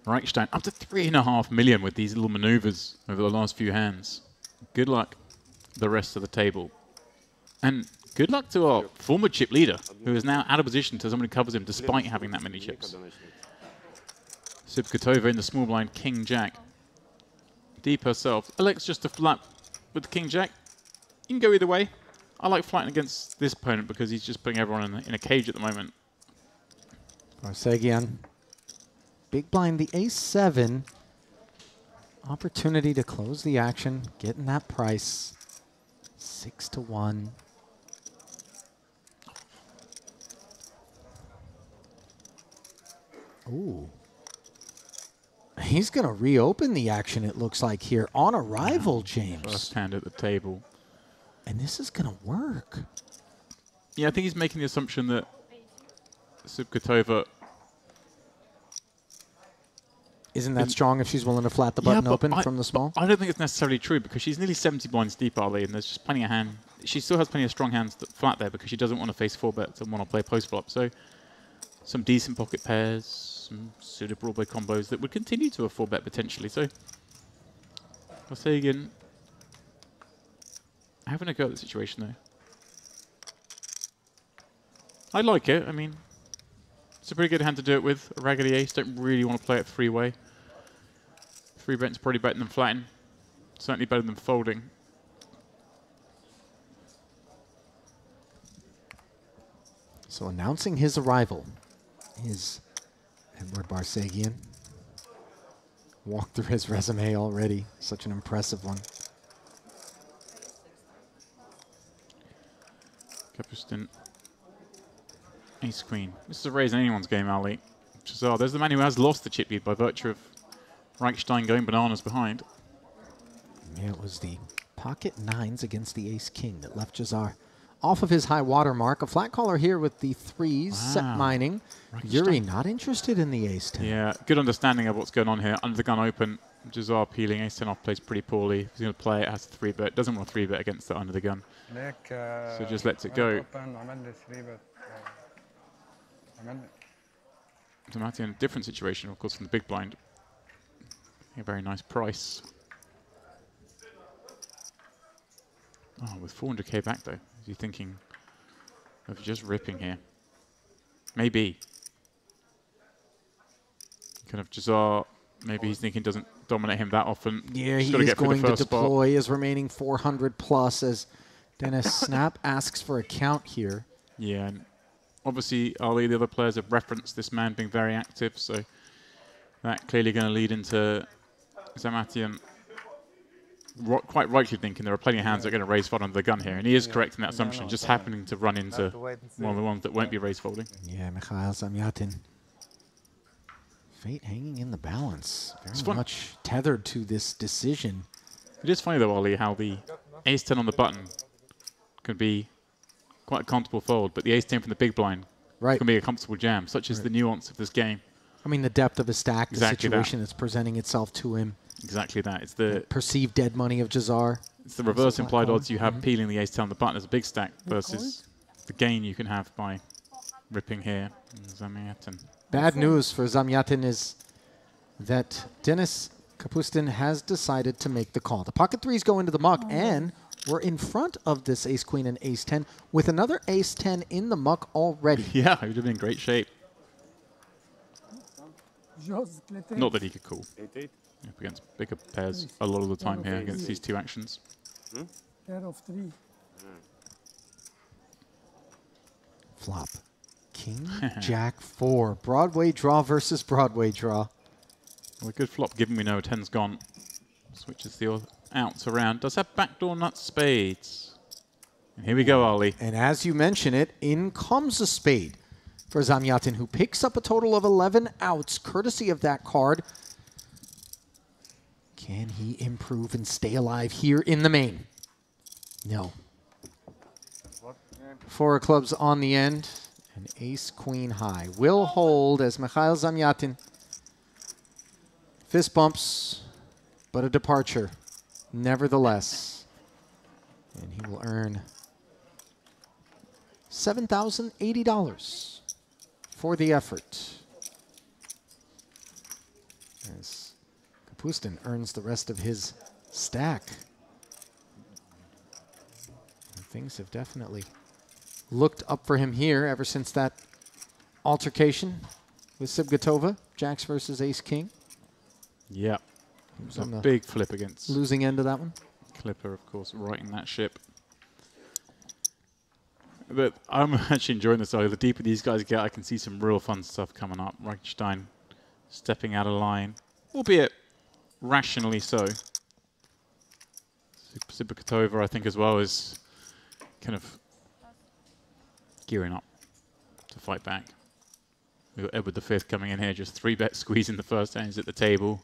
Reichstein up to 3.5 million with these little maneuvers over the last few hands. Good luck the rest of the table. And good luck to our former chip leader, who is now out of position to someone who covers him despite having that many chips. Subkotova in the small blind, king-jack. Deep herself elects just to flat with the king-jack. You can go either way. I like flatting against this opponent because he's just putting everyone in a cage at the moment. Barsegian. Big blind, the ace-7. Opportunity to close the action, getting that price. 6 to 1. Ooh. He's going to reopen the action, it looks like, here on arrival, James. First hand at the table. And this is going to work. Yeah, I think he's making the assumption that Subkotova isn't that strong if she's willing to flat the button open from the small? I don't think it's necessarily true because she's nearly 70 blinds deep, Ali, and there's just plenty of hand. She still has plenty of strong hands that flat there because she doesn't want to face 4-bets and want to play post-flop. So some decent pocket pairs, some suited Broadway combos that would continue to a 4-bet potentially. So I'll say again, having a go at the situation though. I like it. I mean, it's a pretty good hand to do it with. A raggedy ace, don't really want to play it 3-way. 3-bet's probably better than flatting. Certainly better than folding. So announcing his arrival is Edward Barsegian. Walked through his resume already. Such an impressive one. Capustin. Ace Queen. This is a raise in anyone's game, Ali. Chazar, there's the man who has lost the chip lead by virtue of Reichstein going bananas behind. Yeah, it was the pocket 9s against the ace-king that left Chazar off of his high water mark. A flat caller here with the 3s, set mining. Yuri not interested in the ace-10. Yeah, good understanding of what's going on here. Under the gun open, Chazar peeling, ace-10 off plays pretty poorly. If he's going to play it, has to 3-bet. Doesn't want to 3-bet against the under the gun. So just lets it go. So Matty in a different situation, of course, from the big blind. A very nice price. Oh, with 400k back though, is he thinking of just ripping here? Maybe. Kind of Chazar, maybe he's thinking doesn't dominate him that often. Yeah, Just he gotta is get through the going to first spot. deploy his remaining 400 plus as Dennis Snap asks for a count here. Yeah, and obviously Ali, the other players have referenced this man being very active, so that clearly going to lead into Zamatian quite rightly thinking there are plenty of hands that are going to raise fold under the gun here, and he is correct in that assumption, just happening to run into one of the ones that won't be raise folding. Yeah, Mikhail Zamyatin. Fate hanging in the balance. Very much tethered to this decision. It is funny though, Ali, how the ace-10 on the button can be quite a comfortable fold, but the ace-10 from the big blind can be a comfortable jam. Such is the nuance of this game. I mean, the depth of his stack, Exactly the situation that's presenting itself to him. Exactly that. It's the perceived dead money of Jazar. It's the reverse implied odds you have peeling the ace-10 on the button as a big stack versus the gain you can have by ripping here. Zamyatin. Bad news for Zamyatin is that Denis Kapustin has decided to make the call. The pocket threes go into the muck, and we're in front of this ace-queen and ace-10 with another ace-10 in the muck already. Yeah, he would have been in great shape. Not that he could call. 8-8. Up against bigger pairs a lot of the time here against these two actions. Pair of 3. Flop. King, Jack, 4. Broadway draw versus Broadway draw. Well, a good flop, given we know 10's gone. Switches the outs around. Does have backdoor nuts, spades. And here we go, Ali. And as you mention it, in comes a spade for Zamyatin, who picks up a total of 11 outs, courtesy of that card. Can he improve and stay alive here in the main? No. 4 of clubs on the end. An ace-queen high. Will hold as Mikhail Zamyatin fist bumps, but a departure nevertheless. And he will earn $7,080 for the effort. As Kapustin earns the rest of his stack. And things have definitely looked up for him here ever since that altercation with Sibgatova, Jacks versus Ace-King. Yeah. He was a on the big flip against losing end of that one. Clipper, of course, righting that ship. But I'm actually enjoying this. The deeper these guys get, I can see some real fun stuff coming up. Reichenstein stepping out of line, albeit rationally so. Sibgatova, I think, as well, is kind of gearing up to fight back. We've got Edward V coming in here, just 3-bet squeezing the first hands at the table.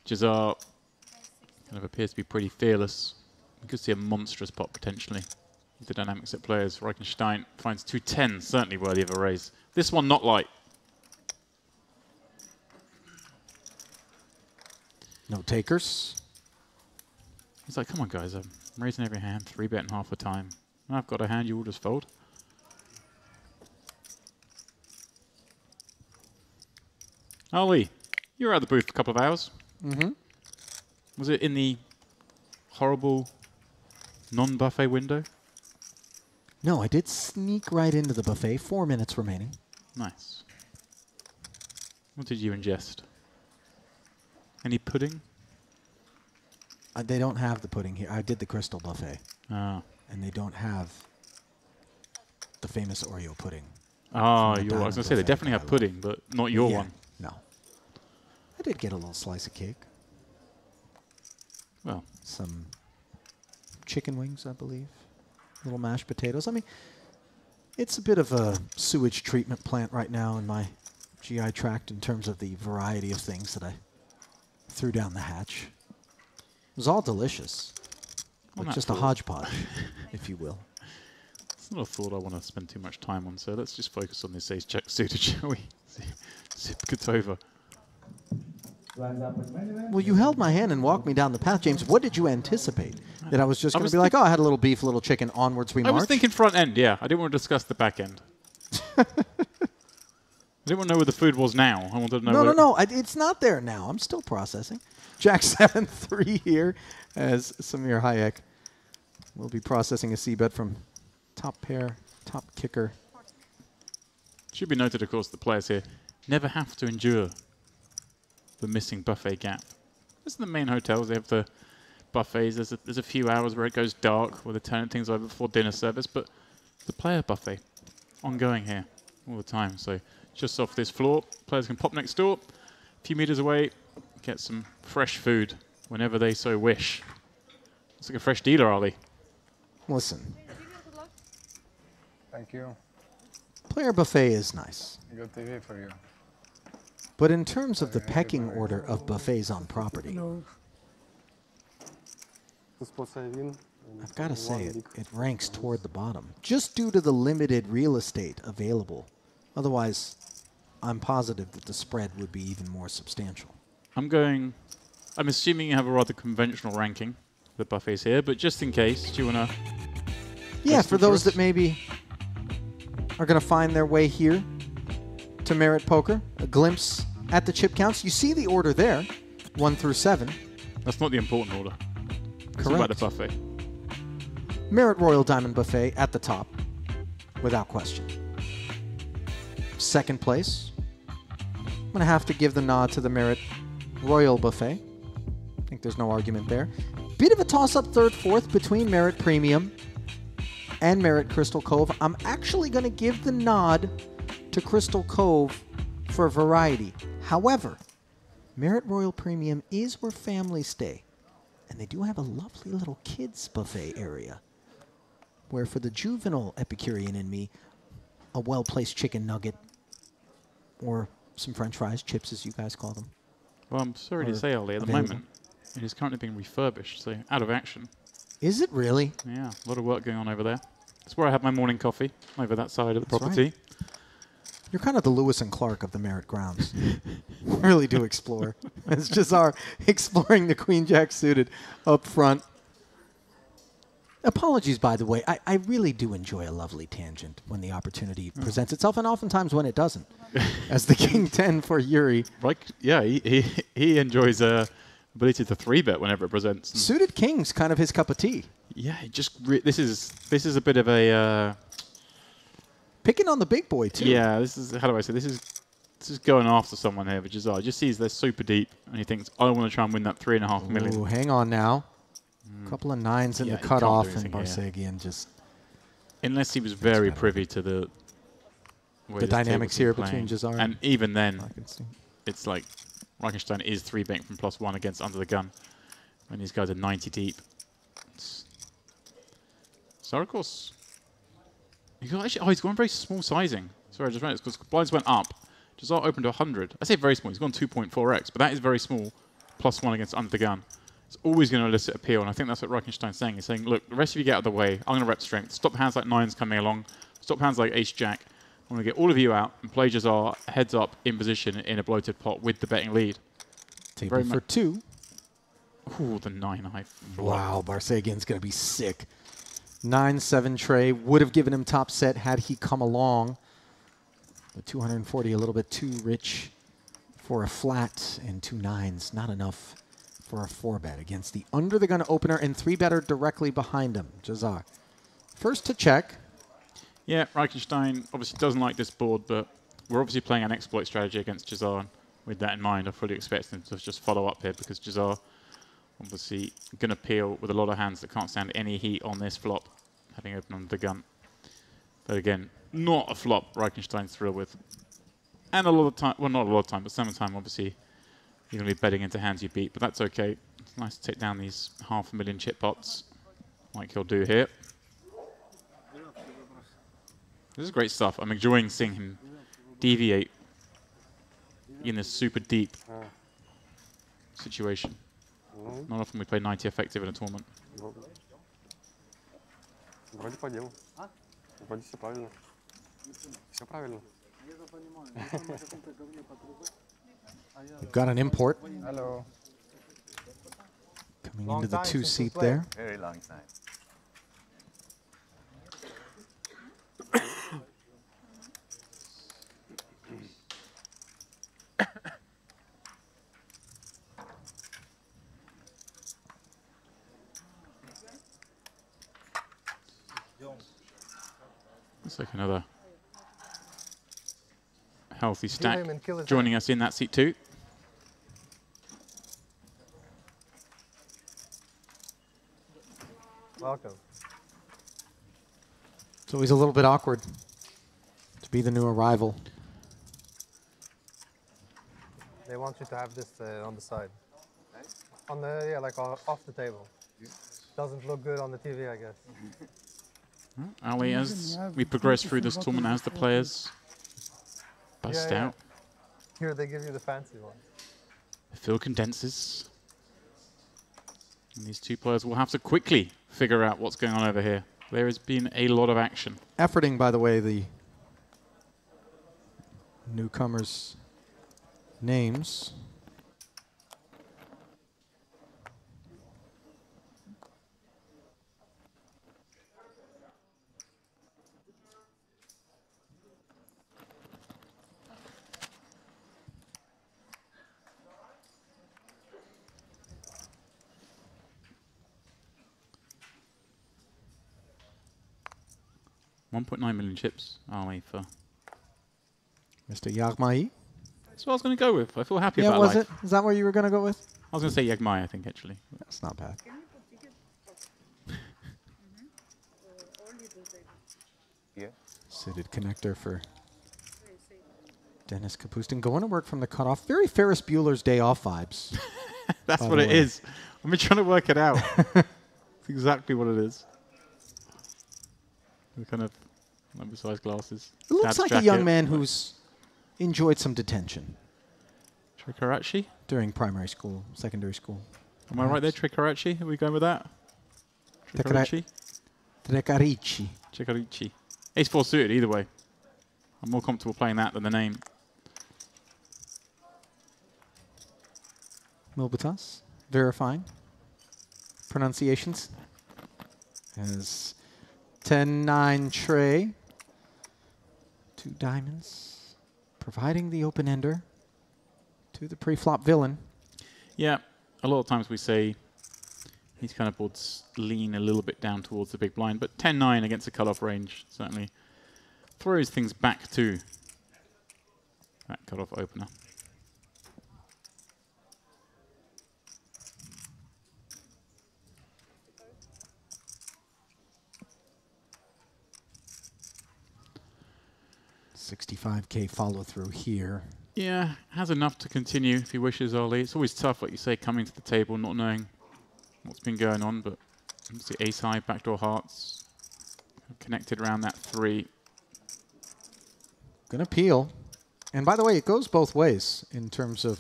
Jazar kind of appears to be pretty fearless. We could see a monstrous pot potentially. The dynamics at players. Reichenstein finds 2 10s, certainly worthy of a raise. This one not light. No takers. He's like, come on guys, I'm raising every hand, 3-bet in half the time. I've got a hand, you all just fold. Ali, you were at the booth for a couple of hours. Mm-hmm. Was it in the horrible non-buffet window? No, I did sneak right into the buffet. 4 minutes remaining. Nice. What did you ingest? Any pudding? They don't have the pudding here. I did the crystal buffet. Ah. And they don't have the famous Oreo pudding. Ah, I was going to say, they definitely have pudding, but not your one. No. I did get a little slice of cake. Well. Some chicken wings, I believe. Little mashed potatoes. I mean, it's a bit of a sewage treatment plant right now in my GI tract in terms of the variety of things that I threw down the hatch. It was all delicious. But just a hodgepodge, if you will. It's not a thought I want to spend too much time on, so let's just focus on this ace-check suited, shall we? Sibgatova. Well, you held my hand and walked me down the path, James. What did you anticipate? That I was just going to be like, oh, I had a little beef, a little chicken, onwards we march? I was thinking front end, yeah. I didn't want to discuss the back end. I didn't want to know where the food was now. I wanted to know No, it's not there now. I'm still processing. Jack 7-3 here as Samir Hayek will be processing a c-bet from top pair, top kicker. Should be noted, of course, the players here never have to endure the missing buffet gap. As in the main hotels, they have the buffets. There's a few hours where it goes dark, where they're turning things over before dinner service, but the player buffet, ongoing here all the time. So just off this floor, players can pop next door, a few meters away, get some fresh food whenever they so wish. It's like a fresh dealer, Ollie. Listen, Thank you. player buffet is nice. Good TV for you. But in terms of the pecking order of buffets on property, I've got to say it ranks toward the bottom, just due to the limited real estate available. Otherwise, I'm positive that the spread would be even more substantial. I'm assuming you have a rather conventional ranking for the buffets here, but just in case, do you want to... Yeah, for those that maybe are going to find their way here to Merit Poker, a glimpse at the chip counts. You see the order there, 1 through 7. That's not the important order. It's Correct. about the buffet. Merit Royal Diamond Buffet at the top, without question. Second place, I'm going to have to give the nod to the Merit Royal Buffet. I think there's no argument there. Bit of a toss-up third, fourth between Merit Premium and Merit Crystal Cove. I'm actually going to give the nod to Crystal Cove for variety. However, Merit Royal Premium is where families stay. And they do have a lovely little kids buffet area where for the juvenile Epicurean in me, a well-placed chicken nugget or some french fries, chips as you guys call them. Well, I'm sorry to say, Ollie, at the available. moment, it is currently being refurbished, so out of action. Is it really? Yeah, a lot of work going on over there. That's where I have my morning coffee, over that side of the That's property. right. You're kind of the Lewis and Clark of the Merit grounds. Really do explore. It's just our exploring the Queen Jack suited up front. Apologies, by the way. I really do enjoy a lovely tangent when the opportunity presents itself, and oftentimes when it doesn't. As the King 10 for Yuri. Right? Yeah, he enjoys ability to 3-bet whenever it presents. Suited King's kind of his cup of tea. Yeah, it just this is a bit of a picking on the big boy too. Yeah, this is, how do I say, this is going after someone here, which is he just sees they're super deep and he thinks, I want to try and win that 3.5 million. Ooh, hang on now. A couple of nines in the cutoff, and Barsegian just... Unless he was very privy to the way the dynamics here between Jazar and even then, it's like Reichenstein is 3-betting from +1 against under the gun when these guys are 90 deep. So of course, he's gone very small sizing. Sorry, I just read it because blinds went up. Jazar opened to 100. I say very small. He's gone 2.4x, but that is very small. +1 against under the gun. It's always going to elicit appeal, and I think that's what Reichenstein's saying. He's saying, look, the rest of you get out of the way. I'm going to rep strength. Stop hands like 9s coming along. Stop hands like Ace-Jack. I'm going to get all of you out and play Jazar heads up in position in a bloated pot with the betting lead. Table for 2. Ooh, the 9-high. Wow, Barsegian's going to be sick. 9-7 tray would have given him top set had he come along. The 240 a little bit too rich for a flat, and 2 9s not enough for a 4-bet against the under the gun opener and 3-better directly behind him, Jazar. First to check. Yeah, Reichenstein obviously doesn't like this board, but we're obviously playing an exploit strategy against Jazar. With that in mind, I fully expect him to just follow up here because Jazar obviously going to peel with a lot of hands that can't stand any heat on this flop, having opened under the gun. But again, not a flop Reichenstein's thrilled with. And a lot of time, well, not a lot of time, but some of the time, obviously, you're going to be betting into hands you beat, but that's okay. It's nice to take down these 500,000 chip pots, like he'll do here. This is great stuff. I'm enjoying seeing him deviate in this super deep situation. Not often we play 90 effective in a tournament. Вроде по делу. Вроде все правильно. Все правильно. We've got an import. Hello. Coming into the 2-seat there. Very long time. Looks like another healthy stack joining us in that seat too. talk to them. It's always a little bit awkward to be the new arrival. They want you to have this on the side. On the, yeah, like off the table. Doesn't look good on the TV, I guess. Ali, as we progress through this tournament, as the players bust out, Here they give you the fancy one. the field condenses. And these two players will have to quickly figure out what's going on over here. There has been a lot of action. Efforting, by the way, the newcomers' names. $1.9 million chips, are we, for Mr. Yagmai? That's what I was going to go with. I feel happy Yeah, about was life. it? Is that what you were going to go with? I was going to say Yagmai, I think, actually. That's not bad. Yeah. Suited connector for Dennis Kapustin. Going to work from the cutoff. Very Ferris Bueller's Day Off vibes. That's what it is. I've been trying to work it out. It's exactly what it is. The kind of oversized glasses. It looks Dad's like jacket. a young man who's enjoyed some detention. Trikarachi? During primary school, secondary school. Am I right there, Trikarachi? Are we going with that? Trikarachi? Trecarici. Trikarichi. Ace-4 suited, either way. I'm more comfortable playing that than the name. Milbitas, verifying pronunciations. As 10-9 tray. 2 diamonds. Providing the open-ender to the pre-flop villain. Yeah, a lot of times we say these kind of boards lean a little bit down towards the big blind, but 10-9 against the cutoff range certainly throws things back to that cutoff opener. $65K follow through here. Yeah, has enough to continue if he wishes, Ollie. It's always tough, like you say, coming to the table, not knowing what's been going on, but obviously ace high, backdoor hearts, connected around that 3. Gonna peel. And by the way, it goes both ways in terms of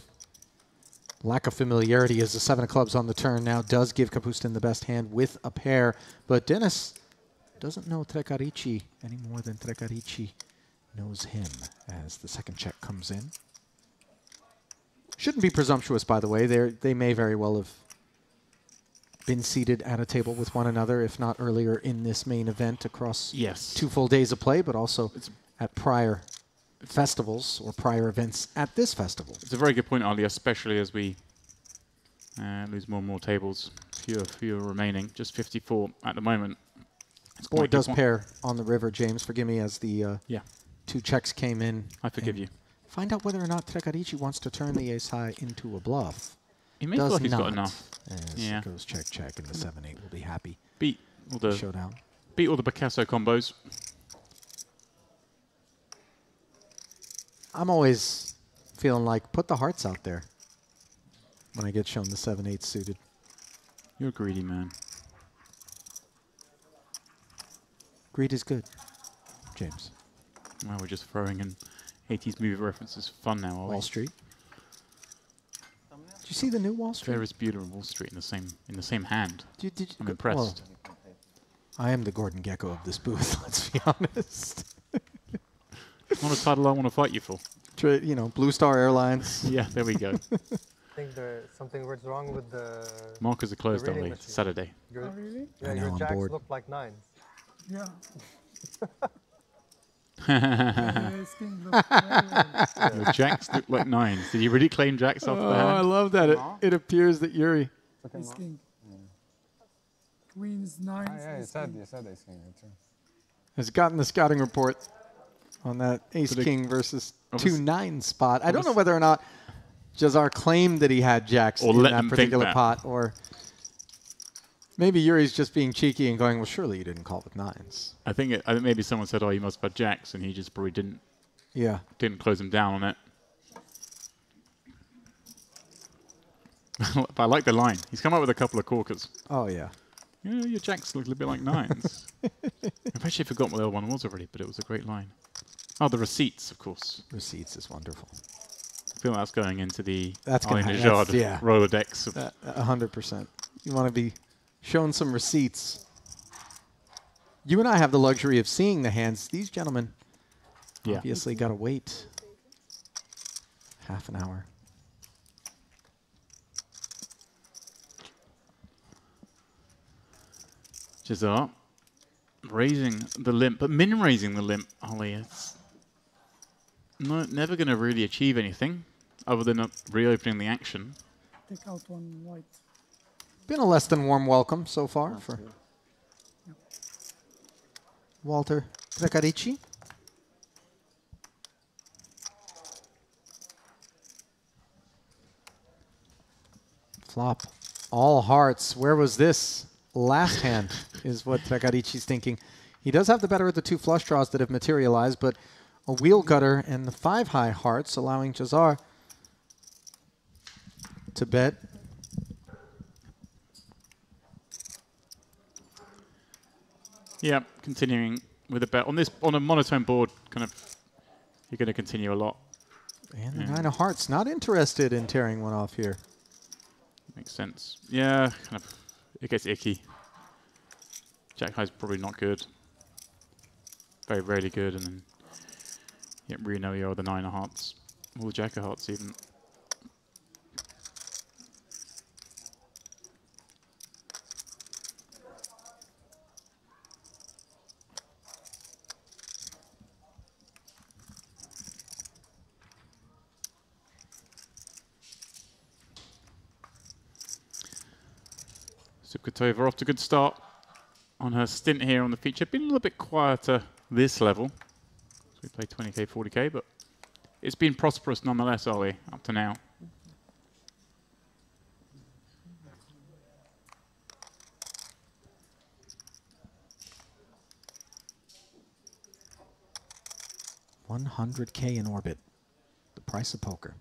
lack of familiarity, as the 7 of clubs on the turn now does give Kapustin the best hand with a pair. But Dennis doesn't know Trecarici any more than Trecarici knows him as the second check comes in. Shouldn't be presumptuous, by the way. They may very well have been seated at a table with one another, if not earlier in this main event across 2 full days of play, but also at prior festivals or prior events at this festival. It's a very good point, Ali, especially as we lose more and more tables. Fewer remaining. Just 54 at the moment. Board does pair on the river, James. Forgive me, as the 2 checks came in. I forgive you. Find out whether or not Trecarici wants to turn the ace high into a bluff. He may feel like he's got enough. As it goes check, check, and the 7-8 will be happy. Beat all the showdown. Beat all the Picasso combos. I'm always feeling like put the hearts out there when I get shown the 7-8 suited. You're a greedy man. Greed is good, James. Well, we're just throwing in 80s movie references for fun now, are we? Wall Street. Did you see the new Wall Street? Ferris Bueller and Wall Street in the same hand. Did I'm impressed. Well, I am the Gordon Gekko of this booth, let's be honest. Not a title I want to fight you for. You know, Blue Star Airlines. Yeah, there we go. I think there's something was wrong with the Markers are closed, the reading Ollie. machine. Saturday. Your, really? Yeah, I know, your I'm jacks bored. look like 9s. Yeah. Your jacks look like 9s. Did you really claim jacks off the hand? I love that. It appears that Yuri Ace king. Queens, nines. Yeah, you ace said king. ace king too. has gotten the scouting report on that ace king versus 2-9 spot. I don't know whether or not Jazar claimed that he had jacks or in let that them think particular that. pot, or Maybe Yuri's just being cheeky and going, well, surely you didn't call with nines. I think maybe someone said, oh, you must have had jacks, and he just probably didn't. Yeah. Didn't close him down on it. But I like the line. He's come up with a couple of corkers. Oh, yeah. Yeah, your jacks look a little bit like nines. I've actually forgotten what the other one was already, but it was a great line. Oh, the receipts, of course. Receipts is wonderful. I feel that's going into the That's yeah. Rolodex. 100%. You want to be shown some receipts. You and I have the luxury of seeing the hands. These gentlemen obviously got to wait half an hour. Jazar raising the limp, but min raising the limp, Ollie. It's never going to really achieve anything other than reopening the action. Take out one white. Been a less than warm welcome so far for Walter Trecarici. Flop. All hearts. Where was this? Last hand is what Trecarici's thinking. He does have the better of the two flush draws that have materialized, but a wheel gutter and the 5 high hearts allowing Jazar to bet. Yeah, continuing with a bet on a monotone board. Kind of, you're going to continue a lot. And the 9 of hearts, not interested in tearing one off here. Makes sense. Yeah, kind of. It gets icky. Jack high's probably not good. Very rarely good, and then you don't really know you're the 9 of hearts, or the Jack of hearts even. Subkotova off to a good start on her stint here on the feature. Been a little bit quieter this level. So we played 20k, 40k, but it's been prosperous nonetheless, Ollie, up to now. $100K in orbit. The price of poker.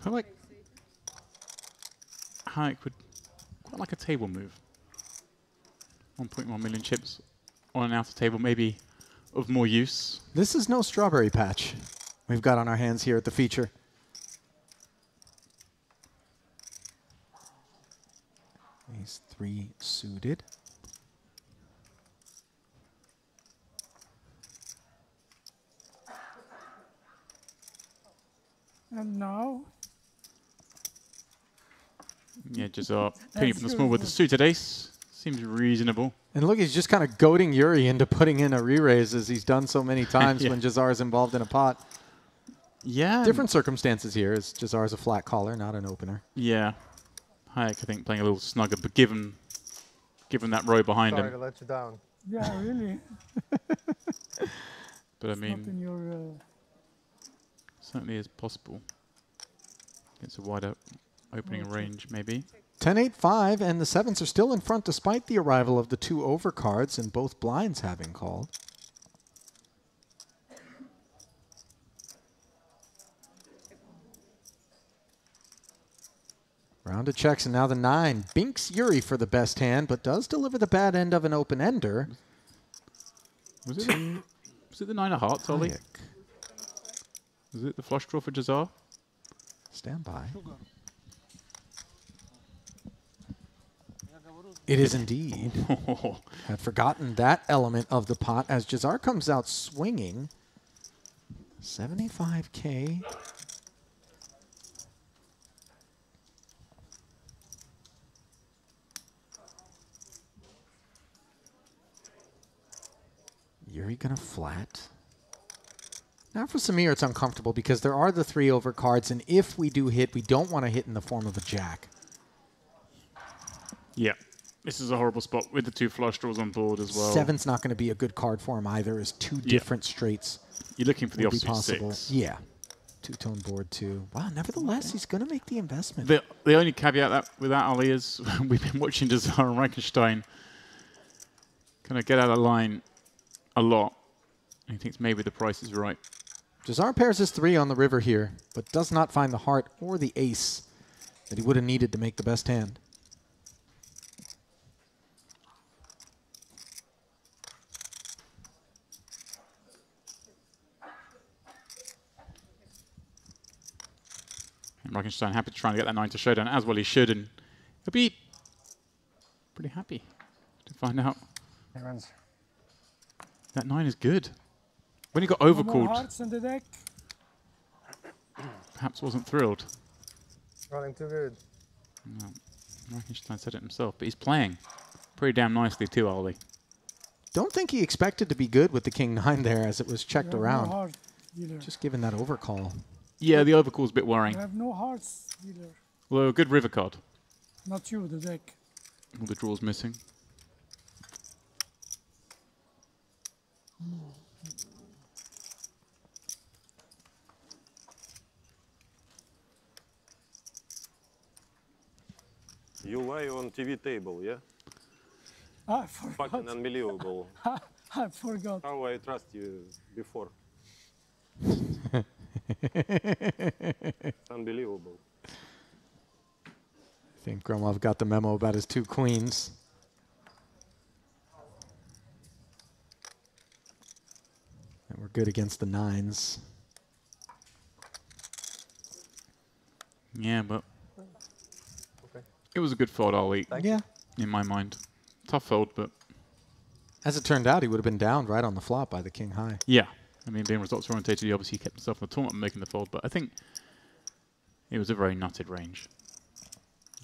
I feel like Hayek would quite like a table move. 1.1 million chips on an outer table, maybe of more use. This is no strawberry patch we've got on our hands here at the feature. Ace 3 suited. And now? Yeah, just putting from the small with the suited ace. Seems reasonable. And look, he's just kind of goading Yuri into putting in a re-raise as he's done so many times when Jazar's involved in a pot. Yeah. Different circumstances here, as Jazar's a flat caller, not an opener. Yeah. Hayek, I think, playing a little snugger, but given that row behind Sorry him. to let you down. Yeah, really. But I It's mean, not in your, certainly is possible. It's a wider opening range, maybe. 10-8-5, and the 7s are still in front despite the arrival of the 2 overcards and both blinds having called. Round of checks, and now the 9. Binks Yuri for the best hand, but does deliver the bad end of an open-ender. Was it the 9 of hearts, Ollie? Was it the flush draw for Jazar? Stand by. It is indeed. Had forgotten that element of the pot as Jazar comes out swinging. 75K. Yuri gonna flat. Now for Samir, it's uncomfortable because there are the 3 over cards, and if we do hit, we don't want to hit in the form of a jack. Yeah. This is a horrible spot with the 2 flush draws on board as well. 7's not going to be a good card for him either, as 2 different straights. You're looking for the would be offsuit possible. 6. Yeah. 2-tone board too. Wow, nevertheless, he's going to make the investment. The only caveat with that, Ali, is we've been watching Desire and Reichenstein kind of get out of line a lot. And he thinks maybe the price is right. Desire pairs his 3 on the river here, but does not find the heart or the ace that he would have needed to make the best hand. And Reichenstein happy to try and get that 9 to showdown, as well he should, and he'll be pretty happy to find out that 9 is good. When he got No more overcalled, hearts in the deck. perhaps wasn't thrilled. Running too good. No, Reichenstein said it himself, but he's playing pretty damn nicely too, Ali. Don't think he expected to be good with the King-9 there as it was checked You have around. No heart either. Just given that overcall. Yeah, the overcall's a bit worrying. You have no hearts either. Although a good river card. Not you, the deck. All the draws missing. You lie on TV table, yeah? I forgot. Fucking unbelievable. I forgot. How I trust you before. Unbelievable. I think Gromov got the memo about his 2 queens. And we're good against the 9s. Yeah, but it was a good fold, Ali. Yeah. In my mind. Tough fold, but... As it turned out, he would have been downed right on the flop by the King-high. Yeah. I mean, being results orientated, he obviously kept himself in the tournament and making the fold, but I think it was a very nutted range.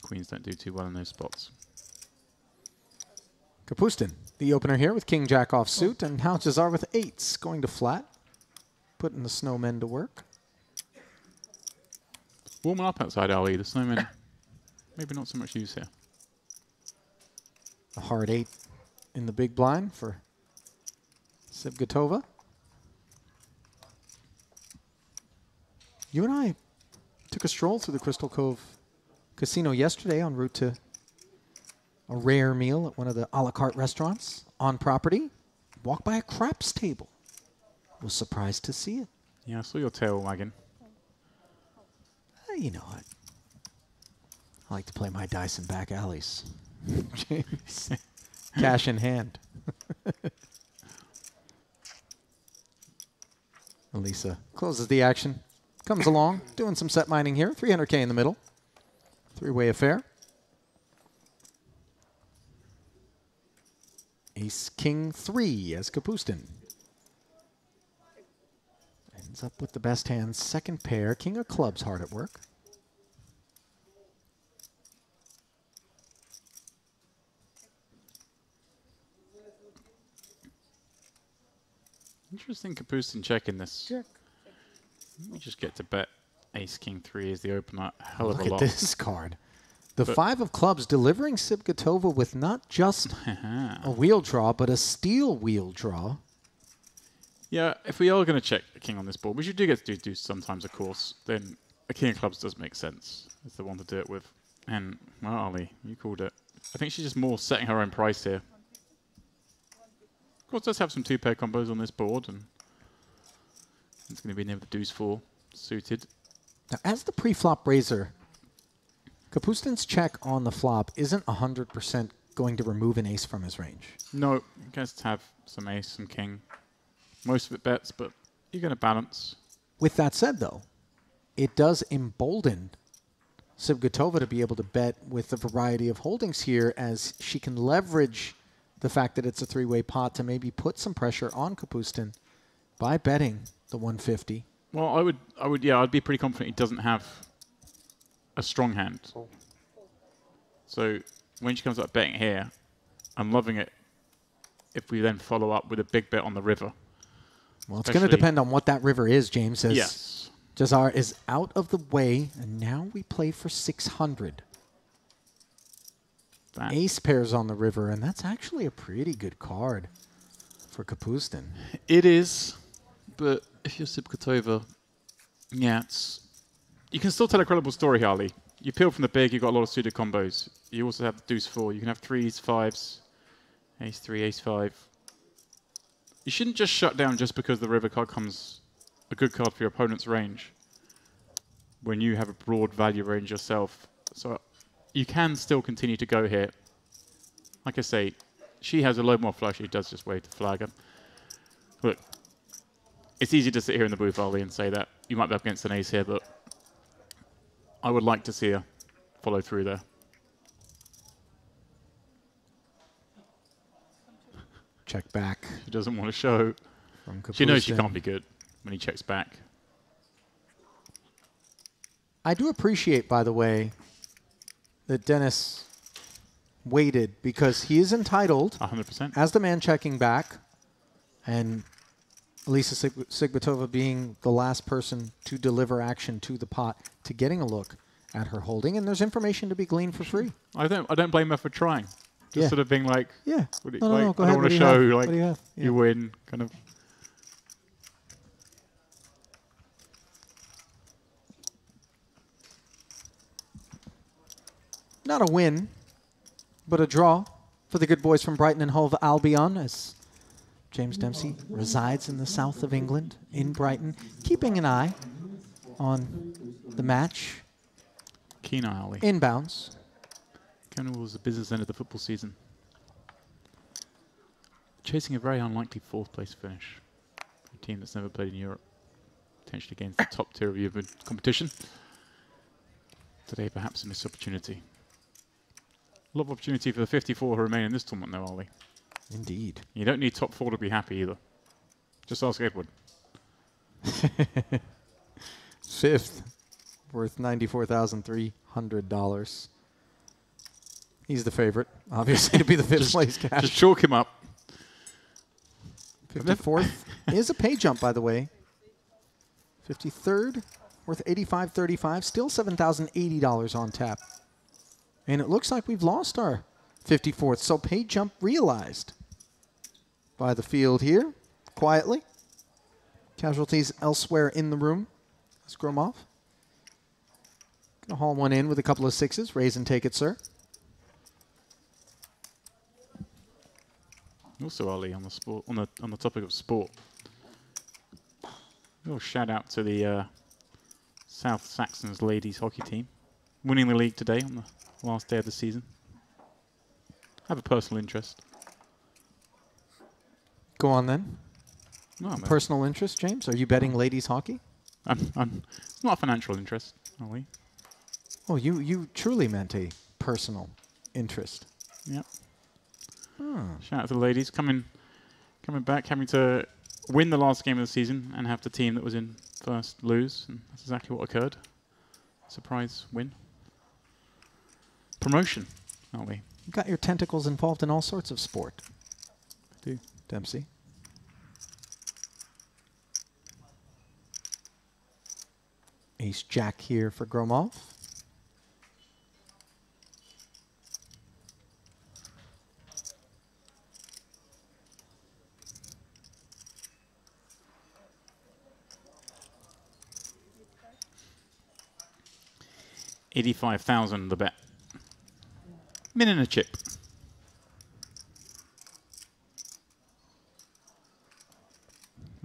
Queens don't do too well in those spots. Kapustin, the opener here with King-Jack offsuit, and now Jazar with 8s, going to flat, putting the snowmen to work. Warming up outside, Ali. The snowmen, maybe not so much use here. A hard 8 in the big blind for Sibgatova. You and I took a stroll through the Crystal Cove Casino yesterday en route to a rare meal at one of the a la carte restaurants on property. Walked by a craps table. Was surprised to see it. Yeah, I saw your tail wagging. You know what? I like to play my dice in back alleys. James. Cash in hand. Elisa closes the action. Comes along, doing some set mining here. 300K in the middle. 3-way affair. Ace, King, 3 as Kapustin. Ends up with the best hand, second pair. King of clubs hard at work. Interesting Kapustin checking this. Check. We just get to bet Ace King 3 is the opener. Hell of a Look lot. at this card. The But 5 of clubs delivering Sibgatova with not just a wheel draw, but a steel wheel draw. Yeah, if we are going to check a king on this board, which you do get to do sometimes, of course, then a king of clubs does make sense. It's the one to do it with. And, well, Ali, you called it. I think she's just more setting her own price here. Of course, does have some 2-pair combos on this board, and it's going to be near the deuce 4 suited. Now, as the pre-flop raiser, Kapustin's check on the flop isn't 100% going to remove an ace from his range. No, you guys have some ace, some king. Most of it bets, but you're going to balance. With that said, though, it does embolden Sibgatova to be able to bet with a variety of holdings here, as she can leverage the fact that it's a 3-way pot to maybe put some pressure on Kapustin by betting the 150. Well, I'd be pretty confident he doesn't have a strong hand. So when she comes up betting here, I'm loving it if we then follow up with a big bet on the river. Well, it's going to depend on what that river is, James says. Yes. Jazar is out of the way, and now we play for 600. Ace pairs on the river, and that's actually a pretty good card for Kapustin. It is, but if you're Sipkatova, yeah, you can still tell a credible story, Harley. You peel from the big, you've got a lot of suited combos. You also have deuce 4. You can have 3s, 5s, ace 3, ace 5. You shouldn't just shut down just because the river card comes a good card for your opponent's range when you have a broad value range yourself. So you can still continue to go here. Like I say, she has a load more flush. She does just wave the flag up. Look, it's easy to sit here in the booth, Ollie, and say that you might be up against an ace here, but I would like to see her follow through there. Check back. She doesn't want to show. She knows she can't be good when he checks back. I do appreciate, by the way, that Dennis waited because he is entitled, 100%, as the man checking back, and Elisa Sigbatova being the last person to deliver action to the pot, to getting a look at her holding, and there's information to be gleaned for free. I don't blame her for trying. Just sort of being like, yeah, no, go I ahead. don't want to show like you win, kind of. Not a win, but a draw for the good boys from Brighton and Hove Albion, as James Dempsey resides in the south of England, in Brighton, keeping an eye on the match. Keen eye, Ollie. Inbounds. Kind was the business end of the football season. Chasing a very unlikely 4th place finish. A team that's never played in Europe. Potentially against the top tier of European competition. Today, perhaps a missed opportunity. A lot of opportunity for the 54 who remain in this tournament, though, Ollie. Indeed. You don't need top 4 to be happy either. Just ask Edward. 5th, worth $94,300. He's the favorite, obviously, to be the 5th place cash. Just chalk him up. 54th is a pay jump, by the way. 53rd, worth $85.35, still $7,080 on tap. And it looks like we've lost our 54th, so pay jump realized by the field here, quietly. Casualties elsewhere in the room. Let's Gromov. Gonna haul one in with a couple of 6s. Raise and take it, sir. Also, Ollie, on the topic of sport, a little shout out to the South Saxons ladies hockey team, winning the league today on the last day of the season. I have a personal interest. Go on then. No, personal interest, James? Are you betting ladies hockey? It's not a financial interest, Ollie. Oh, you truly meant a personal interest. Yep. Oh. Shout out to the ladies coming back, having to win the last game of the season and have the team that was in first lose. And that's exactly what occurred. Surprise win. Promotion, aren't we? You've got your tentacles involved in all sorts of sport. I do. Dempsey. Ace Jack here for Gromov. $85,000 the bet. Min and a chip.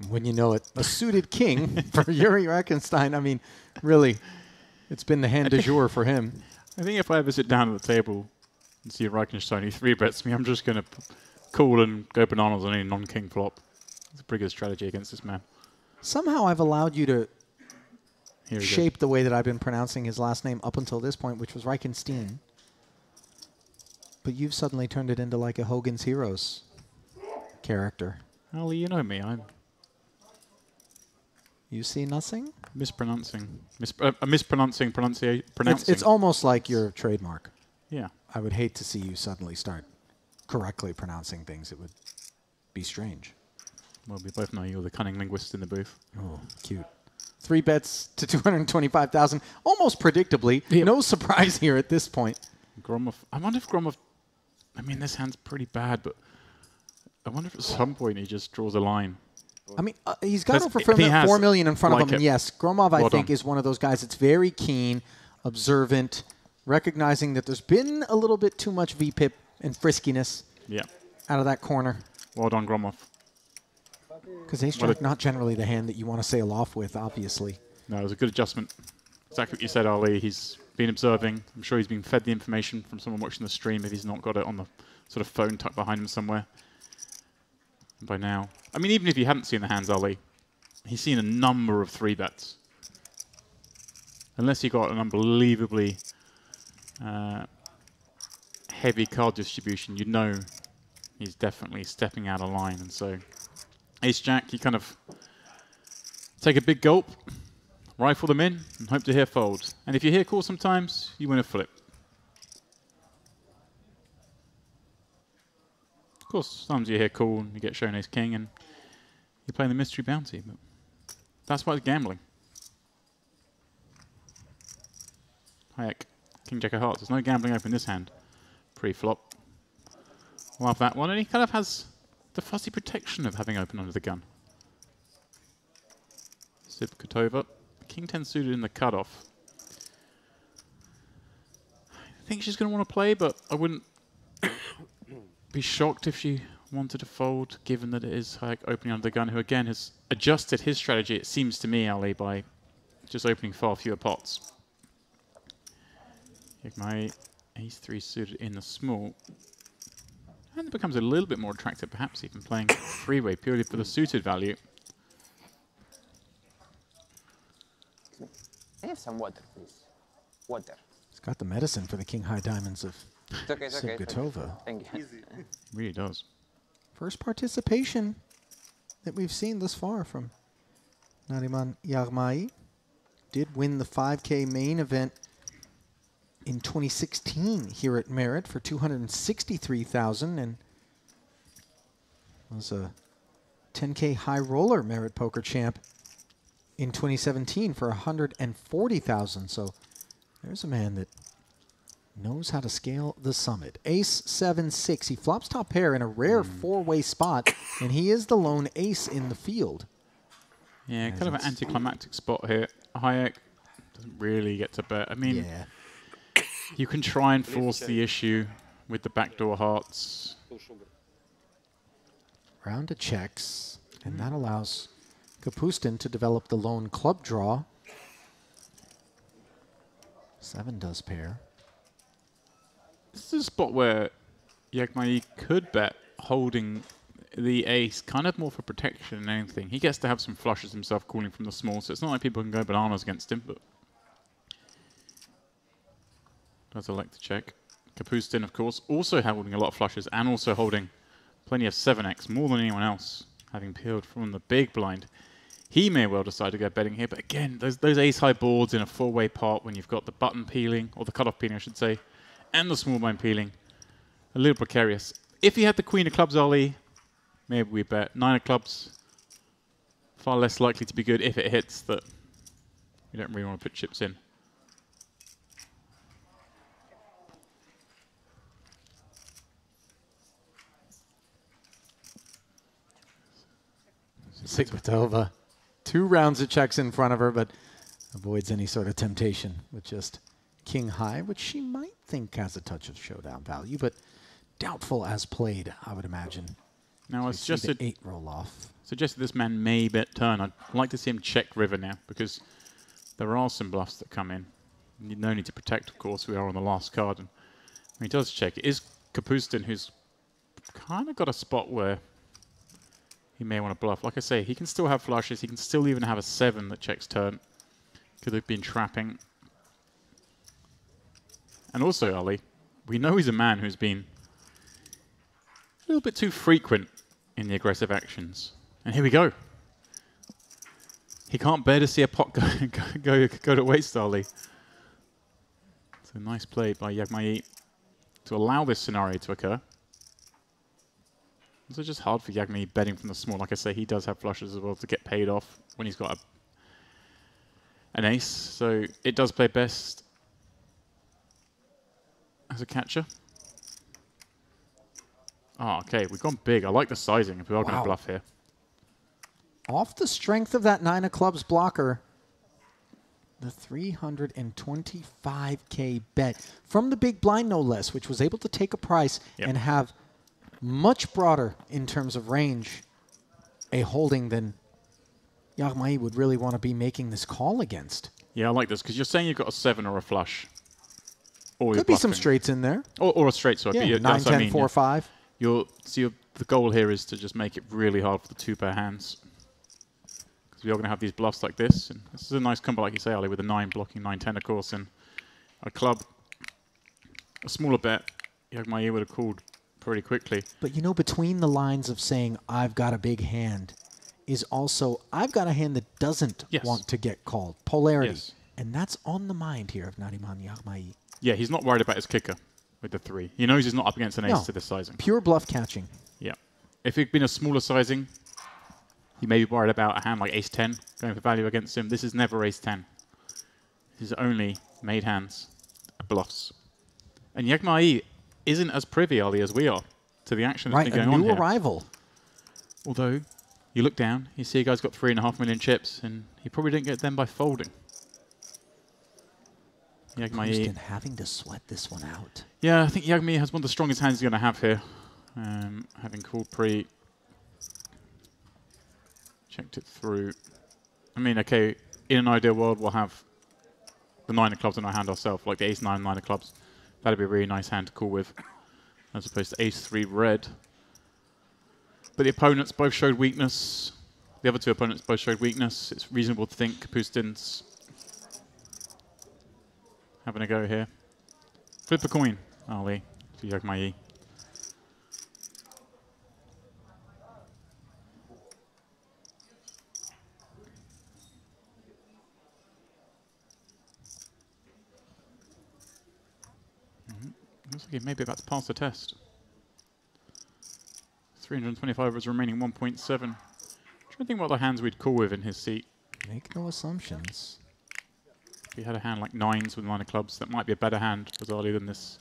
When you know it, a suited king for Yuri Reichenstein. I mean, really, it's been the hand du jour for him. I think if I ever sit down at the table and see Reichenstein, he 3-bets me, I'm just going to call and go bananas on any non-king flop. It's a pretty good strategy against this man. Somehow I've allowed you to Here we shape the way that I've been pronouncing his last name up until this point, which was Reichenstein. But you've suddenly turned it into like a Hogan's Heroes character. Ollie, you know me. I'm You see nothing? mispronouncing. Mispronouncing. It's almost like your trademark. Yeah. I would hate to see you suddenly start correctly pronouncing things. It would be strange. Well, we both know you're the cunning linguist in the booth. Oh, cute. 3 bets to 225,000, almost predictably. No surprise here at this point. Gromov. I wonder if Gromov. I mean, this hand's pretty bad, but I wonder if at some point he just draws a line. I mean, he's got over he has, 4 million in front of him, it. and yes, Gromov, I Well think, done. is one of those guys that's very keen, observant, recognizing that there's been a little bit too much VPIP and friskiness out of that corner. Well done, Gromov. Because ace-jack not generally the hand that you want to sail off with, obviously. No, it was a good adjustment. Exactly what you said, Ali. He's been observing. I'm sure he's been fed the information from someone watching the stream if he's not got it on the sort of phone tucked behind him somewhere. And by now, I mean, even if he hadn't seen the hands, Ali, he's seen a number of 3 bets. Unless he got an unbelievably heavy card distribution, you'd know he's definitely stepping out of line. And so, ace-jack, you kind of take a big gulp, rifle them in, and hope to hear fold. And if you hear call sometimes, you win a flip. Of course, sometimes you hear call and you get shown ace-king and you're playing the mystery bounty. But that's why it's gambling. Hayek, king-jack of hearts. There's no gambling open this hand. Pre-flop. Love that one. And he kind of has the fuzzy protection of having open under the gun. Sibkutova. King 10 suited in the cutoff. I think she's going to want to play, but I wouldn't be shocked if she wanted to fold, given that it is Hayek opening under the gun, who again has adjusted his strategy, it seems to me, Ali, by just opening far fewer pots. My ace-3 suited in the small. And it becomes a little bit more attractive, perhaps even playing 3-way purely for the suited value. I have some water, please. Water. He's got the medicine for the king-high diamonds of It's okay, it's okay. Sibkutova. Thank you. Really does. First participation that we've seen thus far from Nariman Yarmai. Did win the 5K main event in 2016 here at Merit for 263,000 and was a 10K high roller Merit poker champ in 2017 for 140,000. So there's a man that knows how to scale the summit. Ace 7-6. He flops top pair in a rare 4-way spot, and he is the lone ace in the field. Yeah, kind of an anticlimactic spot here. Hayek doesn't really get to bet. I mean, you can try and force the issue with the backdoor hearts. Round of checks, and that allows Kapustin to develop the lone club draw. 7 does pair. This is a spot where Yagmai could bet holding the ace, kind of more for protection than anything. He gets to have some flushes himself calling from the small, so it's not like people can go bananas against him, but does elect to check. Kapustin, of course, also holding a lot of flushes and also holding plenty of 7x, more than anyone else, having peeled from the big blind. He may well decide to go betting here, but again, those ace-high boards in a 4-way pot when you've got the button peeling, or the cutoff peeling, I should say, and the small blind peeling, a little precarious. If he had the queen of clubs, Ali, maybe we bet. 9 of clubs, far less likely to be good if it hits that you don't really want to put chips in. Sibkutova. 2 rounds of checks in front of her, but avoids any sort of temptation with just king high, which she might think has a touch of showdown value, but doubtful as played, I would imagine. Now, I suggested 8 roll off. Suggested this man may bet turn. I'd like to see him check river now, because there are some bluffs that come in. No need to protect, of course. We are on the last card, and when he does check, it is Kapustin who's kind of got a spot where he may want to bluff. Like I say, he can still have flushes. He can still even have a 7 that checks turn. Could have been trapping. And also, Ali, we know he's a man who's been a little bit too frequent in the aggressive actions. And here we go. He can't bear to see a pot go to waste, Ali. So nice play by Yagmai to allow this scenario to occur. It's just hard for Yagmi betting from the small. Like I say, he does have flushes as well to get paid off when he's got an ace. So it does play best as a catcher. Oh, okay, we've gone big. I like the sizing if we are going to bluff here. Off the strength of that 9 of clubs blocker, the 325K bet from the big blind, no less, which was able to take a price and have much broader in terms of range a holding than Yagmai would really want to be making this call against. Yeah, I like this because you're saying you've got a 7 or a flush. Or Could be some straights in there. Or a straight swap. Yeah, 9, 10, 4, 5. The goal here is to just make it really hard for the 2-pair hands. Because we are going to have these bluffs like this. And this is a nice combo, like you say, Ali, with a 9 blocking 9, 10, of course, and a club. A smaller bet, Yagmai would have called pretty quickly. But you know, between the lines of saying, I've got a big hand, is also, I've got a hand that doesn't want to get called. Polarity. Yes. And that's on the mind here of Nariman Yagmai. Yeah, he's not worried about his kicker with the 3. He knows he's not up against an ace to this sizing. Pure bluff catching. Yeah. If it'd been a smaller sizing, he may be worried about a hand like ace 10 going for value against him. This is never ace 10. This is only made hands, bluffs. And Yagmai isn't as privy, Ali, as we are to the action that's been going on here. Right, a new arrival. Although, you look down, you see a guy's got 3.5 million chips, and he probably didn't get them by folding. Yagmai having to sweat this one out. Yeah, I think Yagmai has one of the strongest hands he's going to have here. Having called pre, checked it through. I mean, okay, in an ideal world, we'll have the 9 of clubs in our hand ourselves, like the ace 9, 9 of clubs. That'd be a really nice hand to call with, as opposed to ace 3 red. But the opponents both showed weakness. The other 2 opponents both showed weakness. It's reasonable to think Kapustin's having a go here. Flip a coin, Ali, to Yagmai. Looks like he may be about to pass the test. 325 is remaining 1.7. Trying to think what other hands we'd call with in his seat. Make no assumptions. If he had a hand like 9s with 9 of clubs, that might be a better hand, bizarrely, than this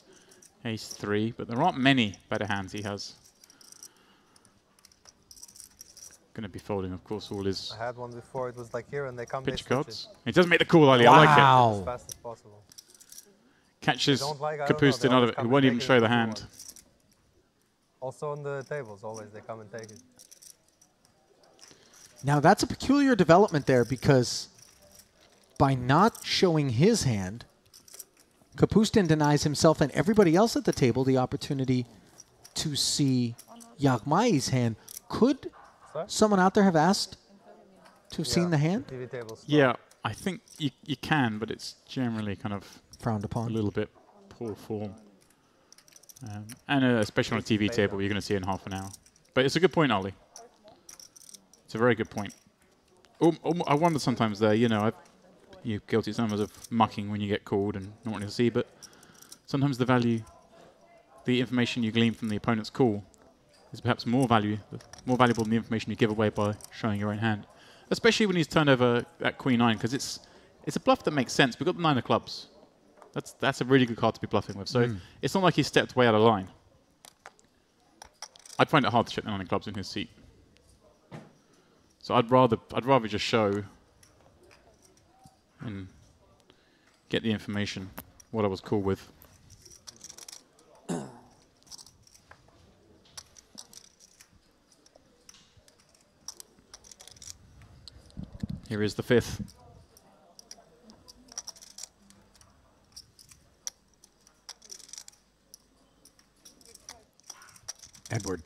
ace 3. But there aren't many better hands he has. Going to be folding, of course, all his I had one before, it was like here, and they come pitch cards. He does make the call, Ali. I like it. As fast as possible. Catches Kapustin out of it. He won't even show the hand. Also on the tables, always they come and take it. Now that's a peculiar development there, because by not showing his hand, Kapustin denies himself and everybody else at the table the opportunity to see Yagmai's hand. Could someone out there have asked to have seen the hand? Yeah, I think you can, but it's generally kind of frowned upon. A little bit poor form. And especially on a TV table, you're going to see it in half an hour. But it's a good point, Ali. It's a very good point. I wonder sometimes there, you know, you're guilty sometimes of mucking when you get called and not wanting to see, but sometimes the information you glean from the opponent's call is perhaps more valuable than the information you give away by showing your own hand. Especially when he's turned over that queen 9, because it's a bluff that makes sense. We've got the 9 of clubs. That's a really good card to be bluffing with. So it's not like he stepped way out of line. I'd find it hard to check the 9 of clubs in his seat. So I'd rather just show and get the information what I was cool with. Here is the 5th. Edward,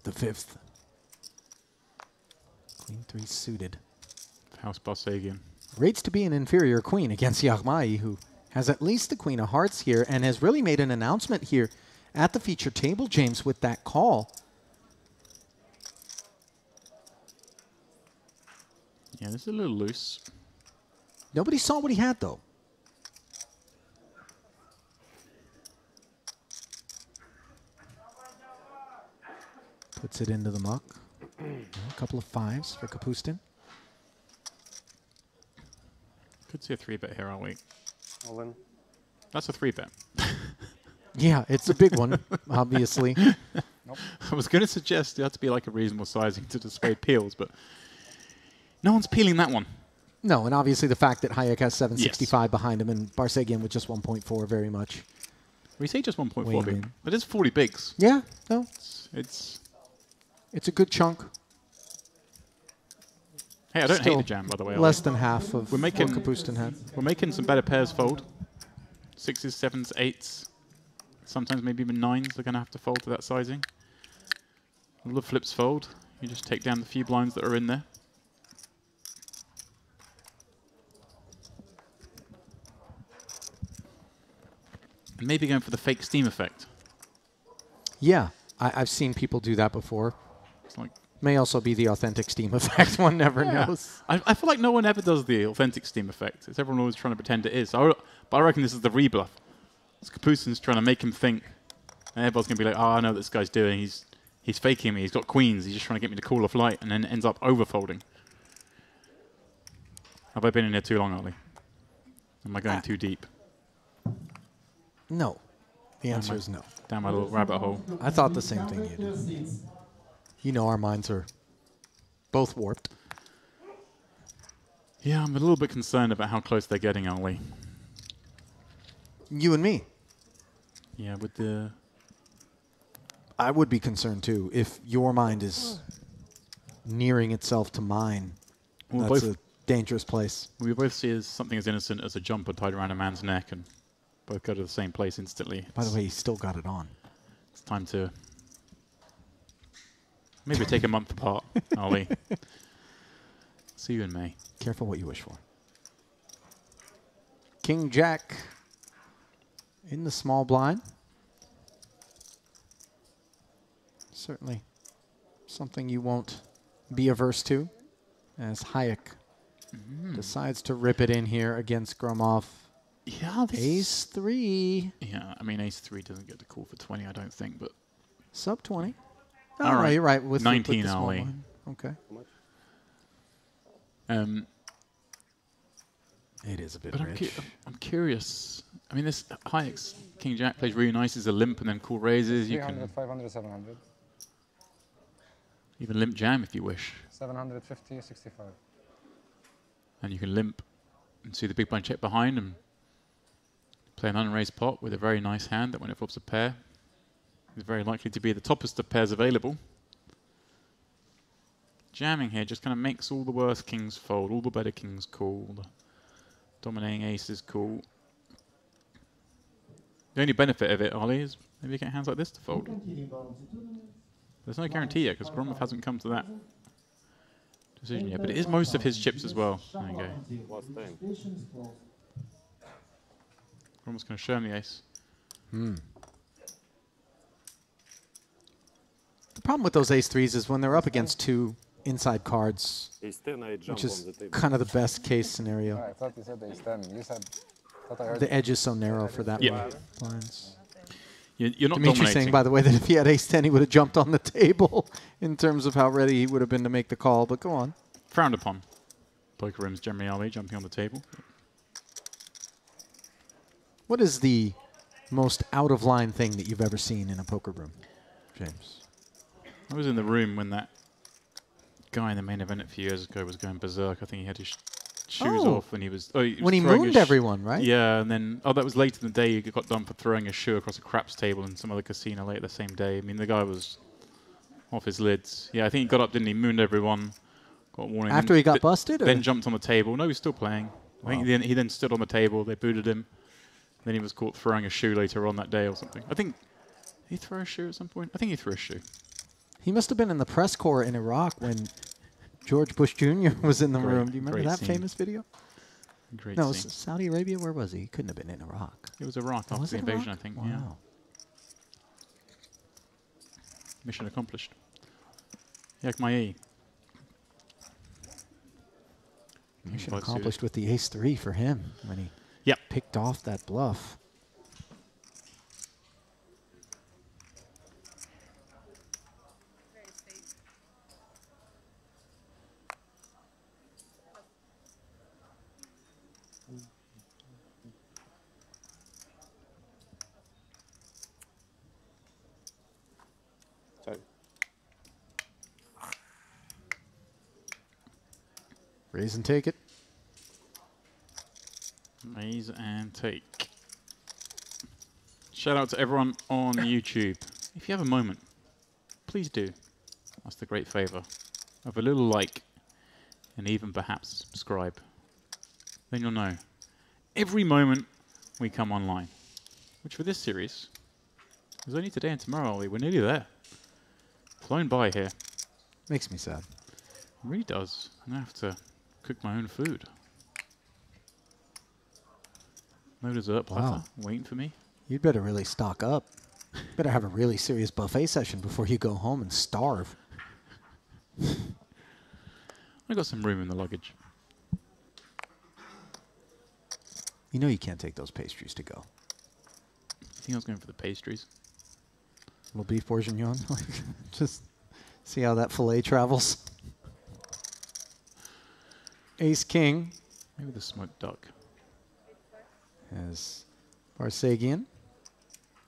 the 5th. Queen 3 suited. House Barsagian. Rates to be an inferior queen against Yagmai, who has at least the Queen of Hearts here and has really made an announcement here at the feature table, James, with that call. Yeah, this is a little loose. Nobody saw what he had, though. Puts Puts it into the muck. A couple of 5s for Kapustin. Could see a 3-bet here, aren't we? All in. That's a 3-bet. Yeah, it's a big one, obviously. Nope. I was going to suggest it had to be like a reasonable sizing to dissuade peels, but no one's peeling that one. No, and obviously the fact that Hayek has 765 behind him and Barsegian with just 1.4 very much. We say just 1.4, but it's 40 bigs. Yeah, no. It's a good chunk. Hey, I don't Still hate the jam, by the way. less than half of what Kapustin had. We're making some better pairs fold. 6s, 7s, 8s. Sometimes maybe even 9s are going to have to fold to that sizing. All the flips fold. You just take down the few blinds that are in there. And maybe going for the fake steam effect. Yeah, I've seen people do that before. It's like may also be the authentic steam effect. One never knows. I feel like no one ever does the authentic steam effect. It's everyone always trying to pretend it is. But I reckon this is the rebluff. Kapustin's trying to make him think. And everyone's going to be like, oh, I know what this guy's doing. He's faking me. He's got queens. He's just trying to get me to call off light, and then ends up overfolding. Have I been in here too long, Ollie? Am I going too deep? No. The answer is no. Down my little rabbit hole. I thought the same thing you did. You know our minds are both warped. Yeah, I'm a little bit concerned about how close they're getting, aren't we? You and me. Yeah, with the... I would be concerned too. If your mind is nearing itself to mine, that's a dangerous place. We both see as something as innocent as a jumper tied around a man's neck and both go to the same place instantly. By the way, he's still got it on. It's time to maybe take a month apart, Ollie. See you in May. Careful what you wish for. King Jack in the small blind. Certainly something you won't be averse to, as Hayek decides to rip it in here against Gromov. Yeah, Ace 3. Yeah, I mean, Ace 3 doesn't get the call for 20, I don't think, but... Sub 20. All Oh, right, no, you're right. With 19, the small Ollie. blind. Okay. It is a bit but rich. I'm curious. I mean, this Hayek's King Jack plays really nice as a limp and then cool raises. You 300, can 500, 700. even limp jam if you wish. 750, 65. And you can limp and see the big blind check behind and play an unraised pot with a very nice hand that when it flops a pair is very likely to be the toppest of pairs available. Jamming here just kind of makes all the worst kings fold, all the better kings call. The dominating aces call. The only benefit of it, Ollie, is maybe you get hands like this to fold. There's no guarantee yet because Gromov hasn't come to that decision yet, but it is most of his chips as well. There you go. Last time. Gromov's going to show him the ace. The problem with those ace 3s is when they're up against two inside cards, Ace 10, I jump which is on the table. kind of the best case scenario. I thought you said ace 10. You said... Thought I heard The edge is so narrow for that Yeah. blinds. You're not Dimitri's dominating. saying, by the way, that if he had ace 10, he would have jumped on the table in terms of how ready he would have been to make the call, but go on. Frowned upon. Poker rooms generally are jumping on the table. What is the most out-of-line thing that you've ever seen in a poker room, James? I was in the room when that guy in the main event a few years ago was going berserk. I think he had his shoes off and he was... Oh, When he throwing mooned his everyone, right? Yeah, and then... Oh, that was late in the day. He got done for throwing a shoe across a craps table in some other casino late the same day. I mean, the guy was off his lids. Yeah, I think he got up, didn't he? Mooned everyone. Got a warning. After he got busted? Then or? jumped on the table. No, he was still playing. I think he then stood on the table. They booted him. Then he was caught throwing a shoe later on that day or something. I think... Did he throw a shoe at some point? I think he threw a shoe. He must have been in the press corps in Iraq when George Bush Jr. was in the Great- room. Do you remember great that scene. famous video? Great No, scene. Saudi Arabia, where was he? He couldn't have been in Iraq. It was Iraq after Was the it invasion, Iraq? I think. Wow. Yeah. Mission accomplished. Yakmai. Mission accomplished with the ace 3 for him when he picked off that bluff. Raise and take it. Raise and take. Shout out to everyone on YouTube. If you have a moment, please do. That's the great favor of a little like and even perhaps subscribe. Then you'll know every moment we come online, which for this series is only today and tomorrow. We're nearly there. Flown by here. Makes me sad. It really does. I'm going to have to cook my own food. No dessert platter waiting for me. You'd better really stock up. Better have a really serious buffet session before you go home and starve. I got some room in the luggage. You know you can't take those pastries to go. I think I was going for the pastries. Little beef bourguignon. Just see how that fillet travels. Ace King. Maybe the smoked duck. As Barsagian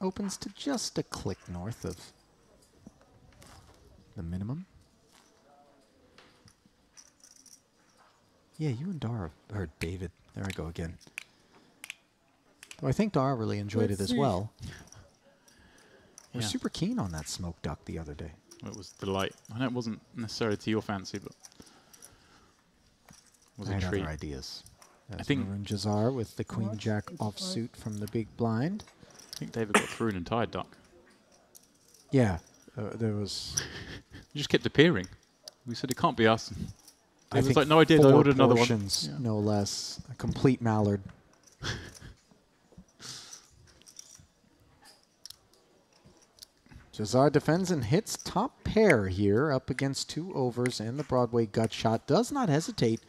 opens to just a click north of the minimum. Yeah, you and Dara, or David, there I go again. Well, I think Dara really enjoyed it as well. We're super keen on that smoked duck the other day. It was a delight. I know it wasn't necessarily to your fancy, but it was I a had treat. other ideas. I think Maroon Jazar with the Queen Jack offsuit from the big blind. I think David got through an entire duck. Yeah, there was. It just kept appearing. We said it can't be us. I David was think like, no, I did. I 4 ordered another one. portions, no less. A complete mallard. Jazar defends and hits top pair here up against 2 overs and the Broadway gut shot. Does not hesitate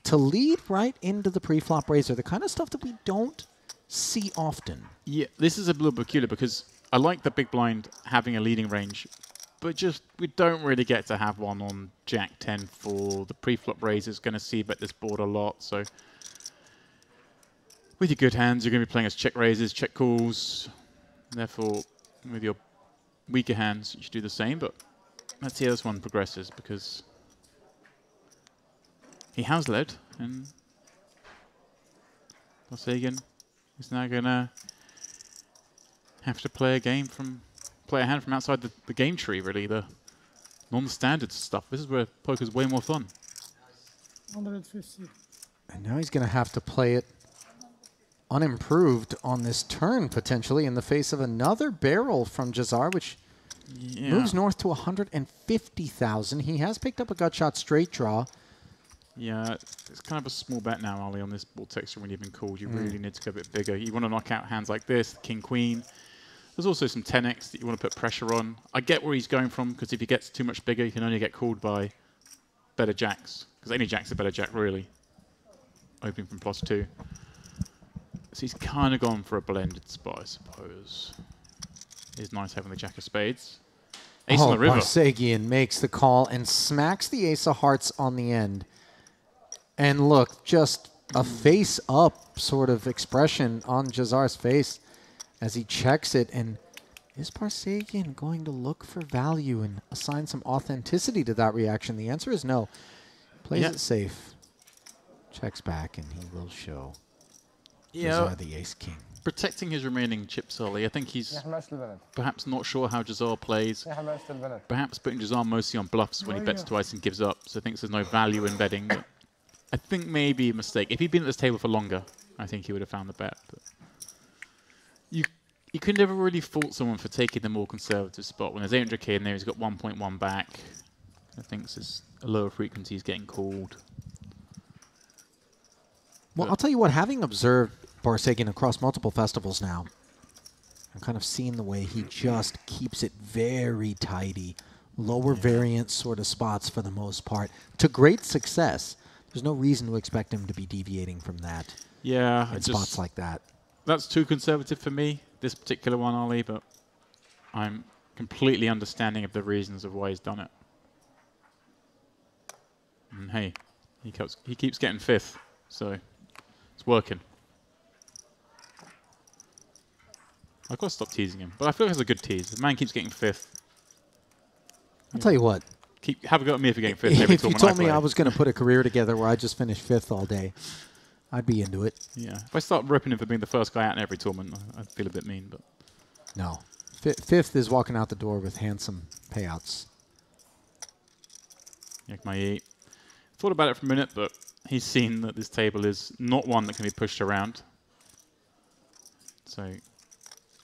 to lead right into the pre-flop raiser. The kind of stuff that we don't see often. Yeah, this is a little peculiar because I like the big blind having a leading range, but just we don't really get to have one on Jack 10-4. The pre-flop raiser is going to see bet this board a lot, so with your good hands, you're going to be playing as check raises, check calls. Therefore, with your weaker hands, you should do the same, but let's see how this one progresses because he has led, and Barsagian is now going to have to play a hand from outside the game tree, really, the non-standard stuff. This is where poker's way more fun. 150. And now he's going to have to play it unimproved on this turn, potentially, in the face of another barrel from Jazar, which moves north to 150,000. He has picked up a gut shot straight draw. Yeah, it's kind of a small bet now, Ali, on this board texture when you've been called. You really need to go a bit bigger. You want to knock out hands like this, King, Queen. There's also some 10x that you want to put pressure on. I get where he's going from, because if he gets too much bigger, he can only get called by better jacks, because any jack's a better jack, really. Opening from +2. So he's kind of gone for a blended spot, I suppose. It's nice having the jack of spades. Ace on the river. Barsagian makes the call and smacks the ace of hearts on the end. And look, just a face-up sort of expression on Jazar's face as he checks it. And is Barsagian going to look for value and assign some authenticity to that reaction? The answer is no. Plays it safe. Checks back, and he will show Jazar the ace-king. Protecting his remaining chips early. I think he's perhaps not sure how Jazar plays. Perhaps putting Jazar mostly on bluffs when he bets twice and gives up, so thinks there's no value in betting. But I think maybe a mistake. If he'd been at this table for longer, I think he would have found the bet. But you could never really fault someone for taking the more conservative spot. When there's 800k in there, he's got 1.1 back. I think it's a lower frequency is getting called. Well, I'll tell you what, having observed Barsagian across multiple festivals now, I'm kind of seeing the way he just keeps it very tidy, lower variance sort of spots for the most part, to great success. There's no reason to expect him to be deviating from that. Yeah, in spots like that. That's too conservative for me, this particular one, Ali, but I'm completely understanding of the reasons of why he's done it. And hey, he keeps getting 5th, so it's working. I've got to stop teasing him, but I feel like it's a good tease. The man keeps getting 5th. I'll tell you what, Have a go at me if you're getting fifth every If you tournament told me play. I was going to put a career together where I just finished fifth all day, I'd be into it. Yeah. If I start ripping him for being the first guy out in every tournament, I'd feel a bit mean. But no. Fifth is walking out the door with handsome payouts. Yakmai thought about it for a minute, but he's seen that this table is not one that can be pushed around. So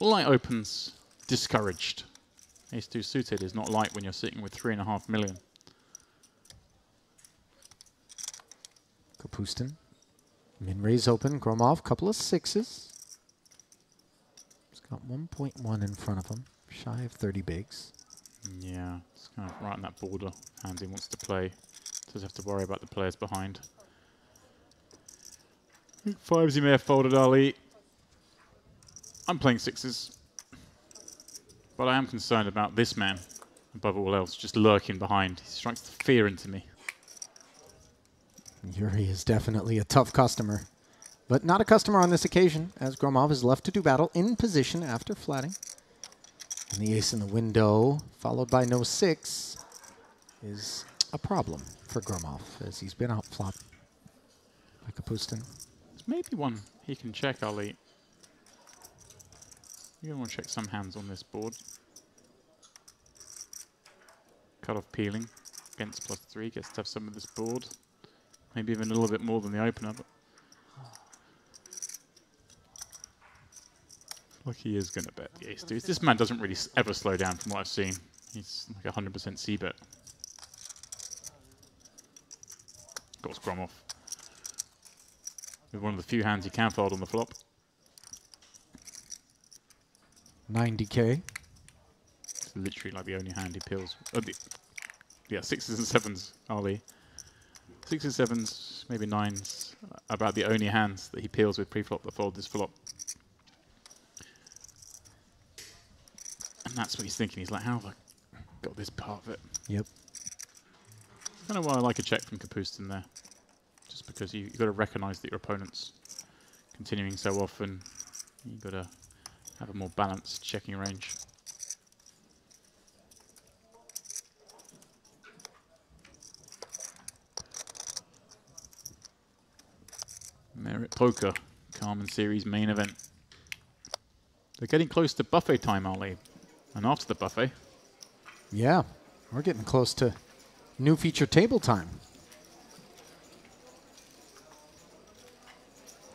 light opens discouraged. Ace-2 suited is not light when you're sitting with 3.5 million. Kapustin. Min-raise open. Gromov, couple of sixes. He's got 1.1 in front of him, shy of 30 bigs. Yeah, it's kind of right on that border. Hands he wants to play. Does have to worry about the players behind. Fives he may have folded, Ali. I'm playing sixes. But I am concerned about this man, above all else, just lurking behind. He strikes the fear into me. Yuri is definitely a tough customer, but not a customer on this occasion, as Gromov is left to do battle in position after flatting. And the ace in the window, followed by no 6, is a problem for Gromov, as he's been outflopped by Kapustin. There's maybe one he can check, Ali. You're going to want to check some hands on this board. Cut off peeling against +3, gets to have some of this board. Maybe even a little bit more than the opener. But like he is going to bet the ace-2. This man doesn't really ever slow down from what I've seen. He's like 100% C-bet. Got Gromov. With one of the few hands he can fold on the flop. 90K. It's literally like the only hand he peels. Yeah, 6s and 7s, Ali. 6s, 7s, maybe 9s, about the only hands that he peels with pre-flop that fold this flop. And that's what he's thinking. He's like, how have I got this part of it? Yep. Kind of why I like a check from Kapustin there. Just because you've got to recognise that your opponent's continuing so often. You've got to have a more balanced checking range. Merit Poker, Carmen Series main event. They're getting close to buffet time, aren't they? And after the buffet. Yeah, we're getting close to new feature table time.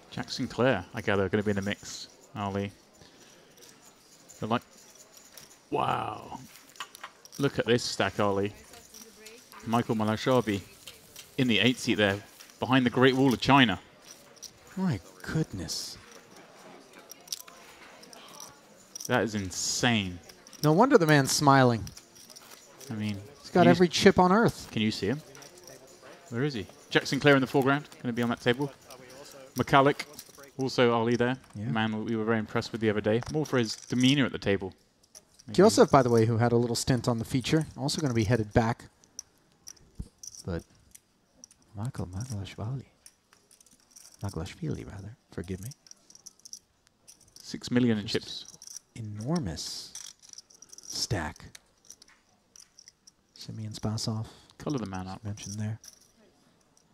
Jack Sinclair, I gather, are going to be in the mix, Ali. They're like, wow. Look at this stack, Ali. Michael Malashabi in the 8th seat there, behind the Great Wall of China. My goodness. That is insane. No wonder the man's smiling. I mean, he's got every chip on earth. Can you see him? Where is he? Jack Sinclair in the foreground, going to be on that table. McCulloch, also Ali there. Yeah. Man we were very impressed with the other day. More for his demeanor at the table. Kyosef, by the way, who had a little stint on the feature, also going to be headed back. But Michael Maglashvili, rather, forgive me. 6 million in chips. Enormous stack. Simeon Spasov. Color the man up. Mentioned there.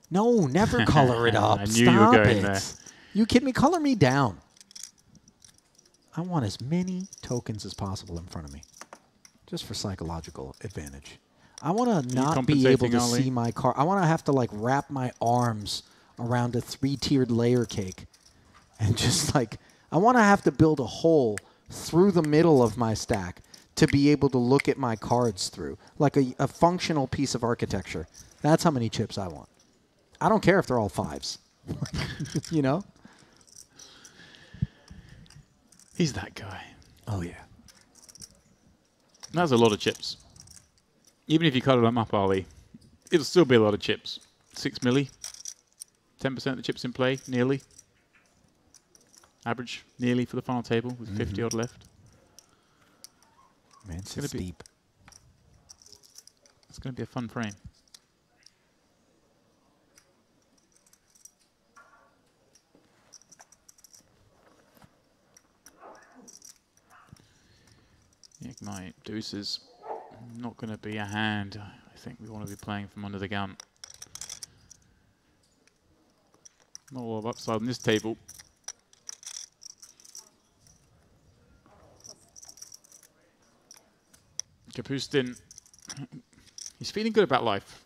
No, never color it up. I knew Stop you were going it. there. You kidding me? Color me down. I want as many tokens as possible in front of me, just for psychological advantage. I want to not be able to see my card. I want to have to like wrap my arms around a 3-tiered layer cake, and just like I want to have to build a hole through the middle of my stack to be able to look at my cards through, like a functional piece of architecture. That's how many chips I want. I don't care if they're all 5s. You know? He's that guy. Oh, yeah. That's a lot of chips. Even if you cut them up, Ali, it'll still be a lot of chips. 6 milli, 10% of the chips in play, nearly. Average, nearly for the final table with 50 odd left. Man, it's deep. It's going to be a fun frame. My deuces, not going to be a hand. I I think we want to be playing from under the gun. Not a lot of upside on this table. Kapustin, he's feeling good about life.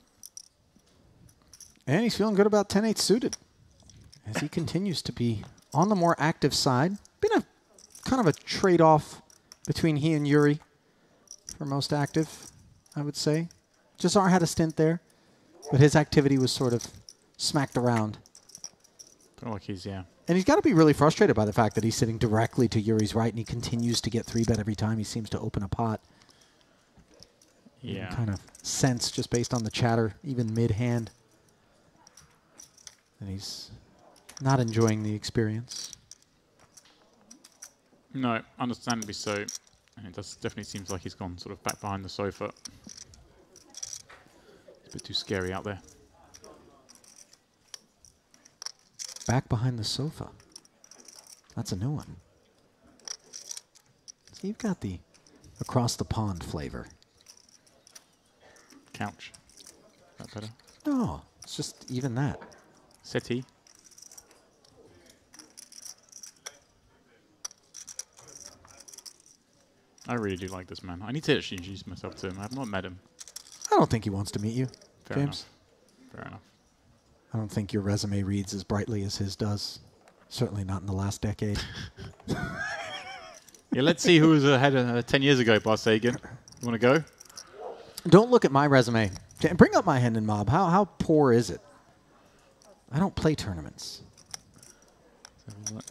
And he's feeling good about 10-8 suited as he continues to be on the more active side. Been a kind of a trade-off between he and Yuri for most active, I would say. Jazar had a stint there, but his activity was sort of smacked around. Feel like he's, yeah. And he's got to be really frustrated by the fact that he's sitting directly to Yuri's right and he continues to get 3-bet every time he seems to open a pot. Yeah. You can kind of sense just based on the chatter, even mid-hand, that he's not enjoying the experience. No, understandably so. And it definitely seems like he's gone sort of back behind the sofa. It's a bit too scary out there. Back behind the sofa. That's a new one. So you've got the across the pond flavor. Couch. Is that better? No, it's just even that. Settee. I really do like this man. I need to actually introduce myself to him. I have not met him. I don't think he wants to meet you, Fair James. enough. Fair enough. I don't think your resume reads as brightly as his does. Certainly not in the last decade. Yeah, let's see who was ahead 10 years ago, Barsagan. You want to go? Don't look at my resume. Bring up my Hendon Mob. How poor is it? I don't play tournaments. I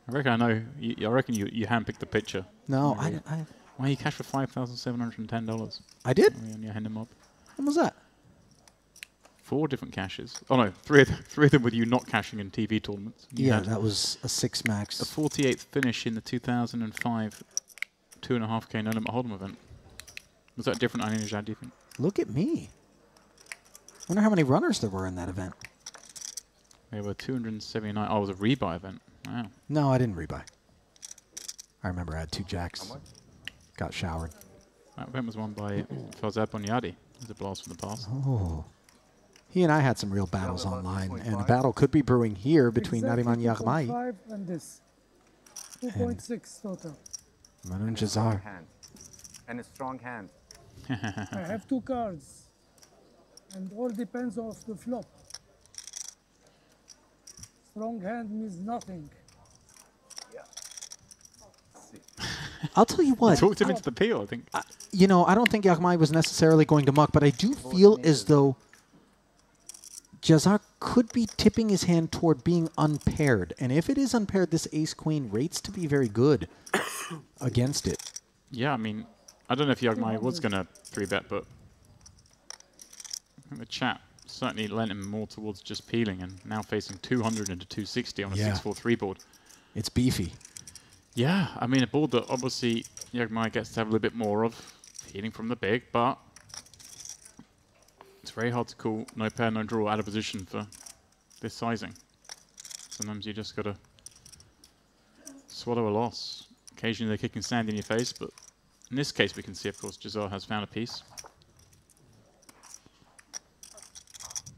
reckon I know. I reckon you handpicked the picture. No, Why you cashed for $5,710? I did? On your Hendon Mob. When was that? 4 different caches. Oh no, three of them with you not cashing in TV tournaments. You had that was a 6 max. a 48th finish in the 2005 2.5K no limit hold'em event. Was that different on Inajad, do you think? Look at me. Wonder how many runners there were in that event. There were 279. Oh, it was a rebuy event. Wow. No, I didn't rebuy. I remember I had 2 jacks. Got showered. That event was won by Fawzat Bonyadi. There's a blast from the past. Oh. He and I had some real battles online, and a battle could be brewing here between Nariman Yaghmai 2.5 and this. 2.6 total. Maroon Jazar. And a strong hand. I have 2 cards. And all depends on the flop. Strong hand means nothing. I'll tell you what. Talked him into the peel, I think. You know, I don't think Yaghmai was necessarily going to muck, but I do feel as though Jazar could be tipping his hand toward being unpaired. And if it is unpaired, this ace-queen rates to be very good against it. Yeah, I mean, I don't know if Yaghmai was going to 3-bet, but I think the chat certainly lent him more towards just peeling and now facing 200 into 260 on a 6-4-3 board. It's beefy. Yeah, I mean, a board that obviously Yaghmai gets to have a little bit more of, peeling from the big, but it's very hard to call no pair, no draw out of position for this sizing. Sometimes you just got to swallow a loss. Occasionally they're kicking sand in your face, but in this case we can see, of course, Jazar has found a piece.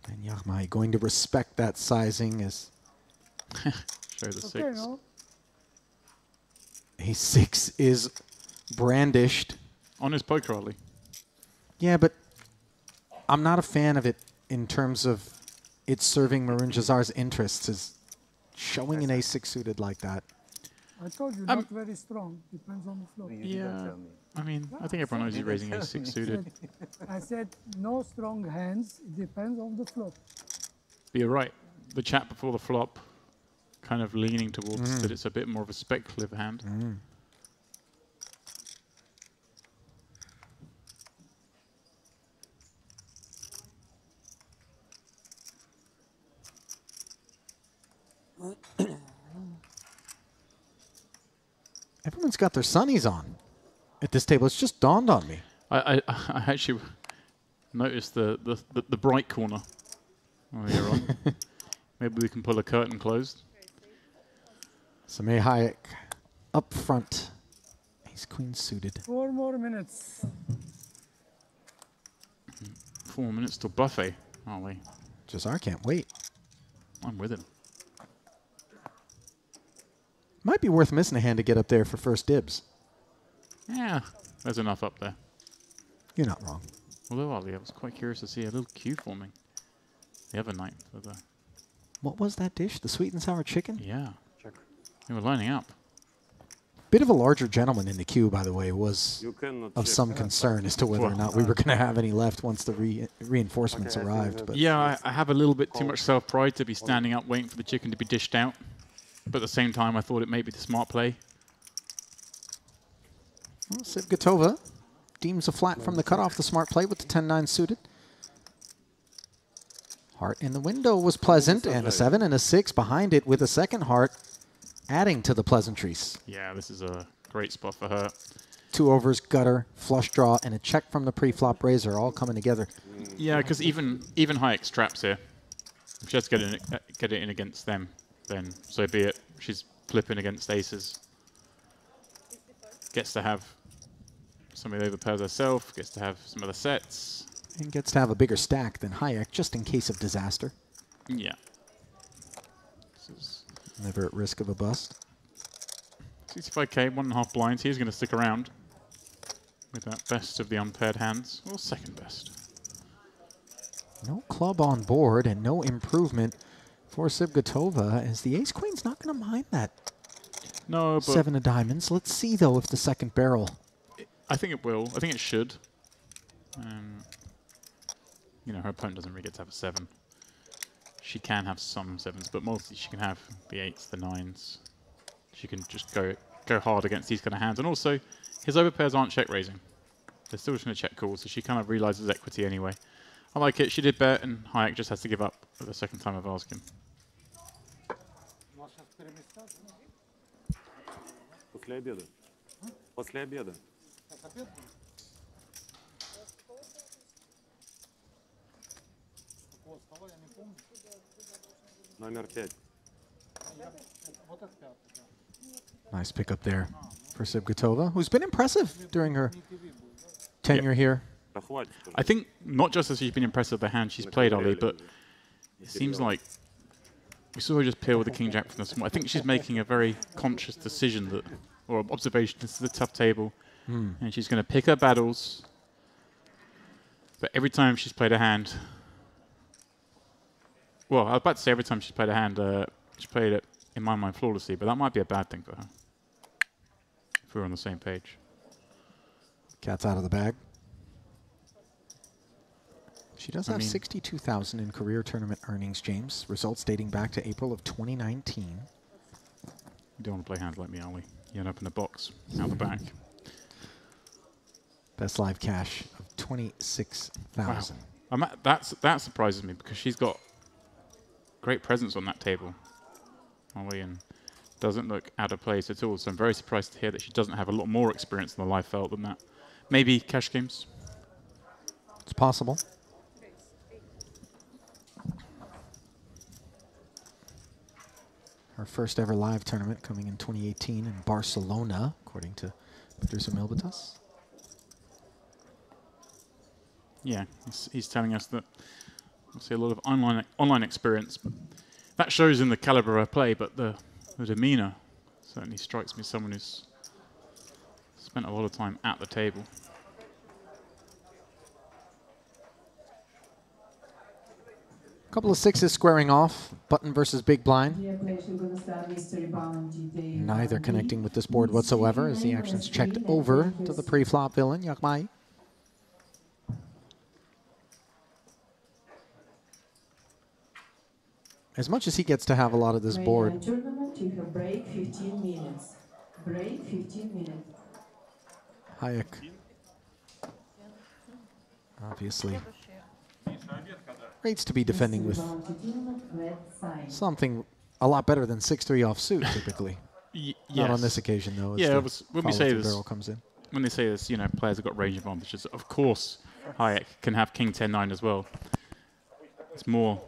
And Yaghmai going to respect that sizing as show the 6. No? a 6 is brandished. On his poker alley. Yeah, but I'm not a fan of it in terms of it serving Maroon Jazar's interests as showing an ace-6 suited like that. I told you, not very strong. Depends on the flop. Yeah, I mean, I think everyone knows he's raising ace-6 suited. I said no strong hands. It depends on the flop. But you're right. The chat before the flop kind of leaning towards that it's a bit more of a speculative hand. Everyone's got their sunnies on at this table. It's just dawned on me. I actually noticed the bright corner earlier on. Maybe we can pull a curtain closed. Samay Hayek up front. Ace-queen suited. 4 more minutes. 4 minutes till buffet, aren't we? Jazar can't wait. I'm with him. Might be worth missing a hand to get up there for first dibs. Yeah, there's enough up there. You're not wrong. Although, Ollie, I was quite curious to see a little queue forming the other night for the... What was that dish? The sweet and sour chicken? Yeah. They were lining up. Bit of a larger gentleman in the queue, by the way, was of some concern as to whether or not we were going to have any left once the reinforcements arrived. But yeah, I have a little bit too much self-pride to be standing up waiting for the chicken to be dished out. But at the same time, I thought it may be the smart play. Well, Sivgatova deems a flat from the cutoff the smart play with the 10-9 suited. Heart in the window was pleasant, and a 7 and a 6 behind it with a second heart, adding to the pleasantries. Yeah, this is a great spot for her. 2 overs, gutter, flush draw, and a check from the pre-flop raiser all coming together. Yeah, because even Hayek traps here. If she has to get it in against them, then so be it. She's flipping against aces. Gets to have some of the overpairs herself, gets to have some other sets. And gets to have a bigger stack than Hayek, just in case of disaster. Yeah. Never at risk of a bust. 65k, 1.5 blinds. He's going to stick around with that best of the unpaired hands, or second best. No club on board and no improvement for Sivgatova, as the ace-queen's not going to mind that. No, but 7 of diamonds. Let's see, though, if the second barrel... I think it will. I think it should. You know, her opponent doesn't really get to have a 7. She can have some 7s, but mostly she can have the 8s, the 9s. She can just go hard against these kind of hands. And also, his overpairs aren't check raising. They're still just going to check call, so she kind of realizes equity anyway. I like it. She did bet, and Hayek just has to give up for the second time of asking. После обеда. После обеда. Номер 5. Nice pickup there for Sivgatova, who's been impressive during her tenure here. I think not just that she's been impressive with the hand she's played, Ollie, but it seems like we saw her just peel with the king jack from the small. I think she's making a very conscious decision that, or observation, this is a tough table, and she's going to pick her battles. But every time she's played a hand, well, I was about to say every time she's played a hand, she played it in my mind flawlessly, but that might be a bad thing for her. If we're on the same page. Cat's out of the bag. She does have 62,000 in career tournament earnings, James. Results dating back to April of 2019. You don't want to play hands like me, Ollie. You end up in the box, out the back. Best live cash of 26,000. Wow. That surprises me because she's got great presence on that table, Ollie, and doesn't look out of place at all. So I'm very surprised to hear that she doesn't have a lot more experience in the live felt than that. Maybe cash games? It's possible. Our first ever live tournament coming in 2018 in Barcelona, according to producer Milbitas. Yeah, he's telling us that we'll see a lot of online experience. But that shows in the caliber of play, but the demeanor certainly strikes me as someone who's spent a lot of time at the table. Couple of sixes squaring off. Button versus big blind. Neither connecting with this board whatsoever as the action's checked over to the pre-flop villain, Yakmai. As much as he gets to have a lot of this board. Tournament, you have break 15 minutes. Break 15 minutes. Hayek. Obviously. Rates to be defending with something a lot better than 6-3 offsuit, typically. Not on this occasion, though. Yeah, when we say this, barrel comes in. When they say this, you know, players have got range advantages. Of course, Hayek can have king 10-9 as well. It's more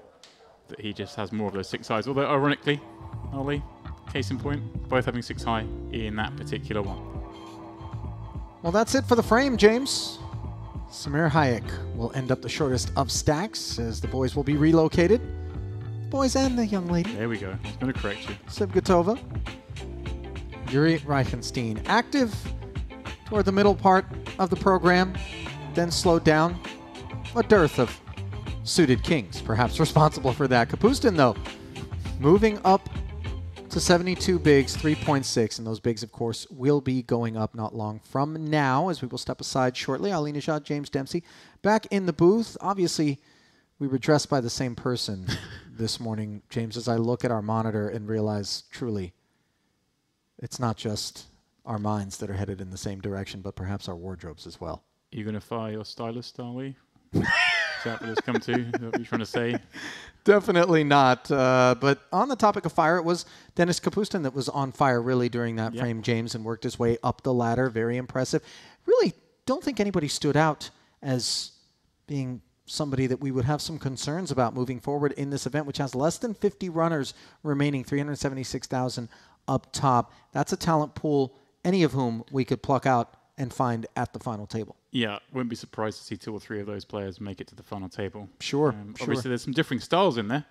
that he just has more of those 6 highs. Although, ironically, Ollie, case in point, both having 6 high in that particular one. Well, that's it for the frame, James. Samir Hayek will end up the shortest of stacks as the boys will be relocated. Boys and the young lady. There we go. He's going to correct you. Sibgatova. Yuri Reichenstein active toward the middle part of the program, then slowed down. A dearth of suited kings, perhaps responsible for that. Kapustin, though, moving up to 72 bigs, 3.6, and those bigs, of course, will be going up not long from now, as we will step aside shortly. Ali Najad, James Dempsey, back in the booth. Obviously, we were dressed by the same person this morning, James, as I look at our monitor and realize, truly, it's not just our minds that are headed in the same direction, but perhaps our wardrobes as well. Are you going to fire your stylist, are we? Is that what it's come to? Is that what you're trying to say? Definitely not. But on the topic of fire, it was Dennis Kapustin that was on fire really during that frame, James, and worked his way up the ladder. Very impressive. Really don't think anybody stood out as being somebody that we would have some concerns about moving forward in this event, which has less than 50 runners remaining, 376,000 up top. That's a talent pool, any of whom we could pluck out and find at the final table. Yeah, wouldn't be surprised to see 2 or 3 of those players make it to the final table. Sure, Obviously, there's some differing styles in there,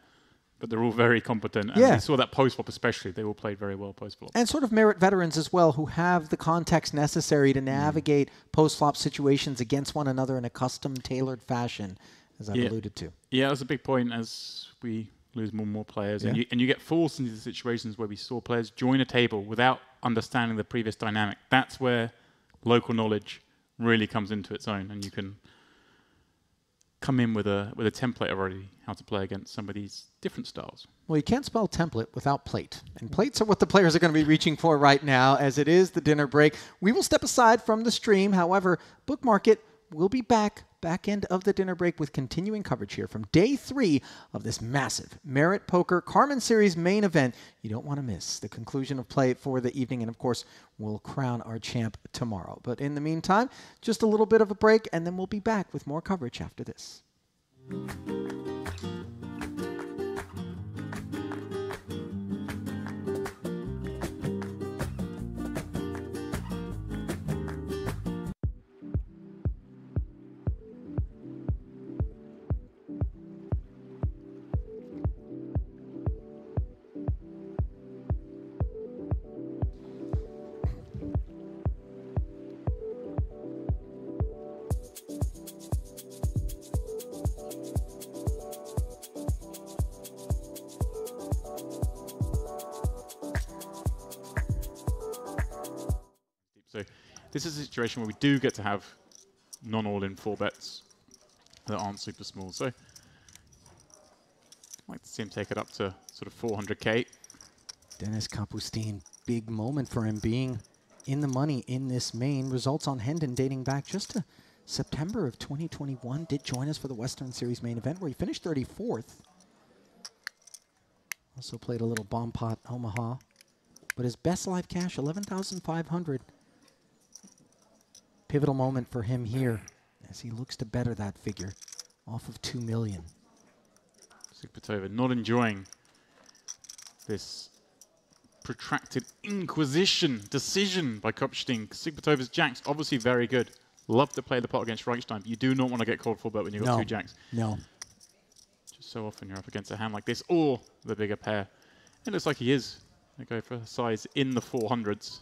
but they're all very competent. And we saw that post-flop especially. They all played very well post-flop. And sort of merit veterans as well, who have the context necessary to navigate post-flop situations against one another in a custom-tailored fashion, as I've alluded to. Yeah, that's a big point as we lose more and more players. And you get forced into the situations where we saw players join a table without understanding the previous dynamic. That's where local knowledge really comes into its own, and you can come in with a template already how to play against somebody's different styles. Well, you can't spell template without plate, and plates are what the players are going to be reaching for right now, as it is the dinner break. We will step aside from the stream. However, bookmark it. We'll be back end of the dinner break with continuing coverage here from day 3 of this massive Merit Poker Carmen Series main event. You don't want to miss the conclusion of play for the evening, and of course, we'll crown our champ tomorrow. But in the meantime, just a little bit of a break, and then we'll be back with more coverage after this. So this is a situation where we do get to have non-all-in 4 bets that aren't super small. So I'd like to see him take it up to sort of 400K. Dennis Kapustin, big moment for him being in the money in this main. Results on Hendon dating back just to September of 2021. Did join us for the Western Series main event where he finished 34th. Also played a little bomb pot Omaha. But his best live cash, 11,500. Pivotal moment for him here as he looks to better that figure off of 2 million. Sibgatova not enjoying this protracted inquisition decision by Kopstein. Sigbatova's jacks obviously very good. Love to play the pot against Reichstein, but you do not want to get called full bet when you've got 2 jacks. No. Just so often you're up against a hand like this or the bigger pair. It looks like he is. They go for a size in the 400s.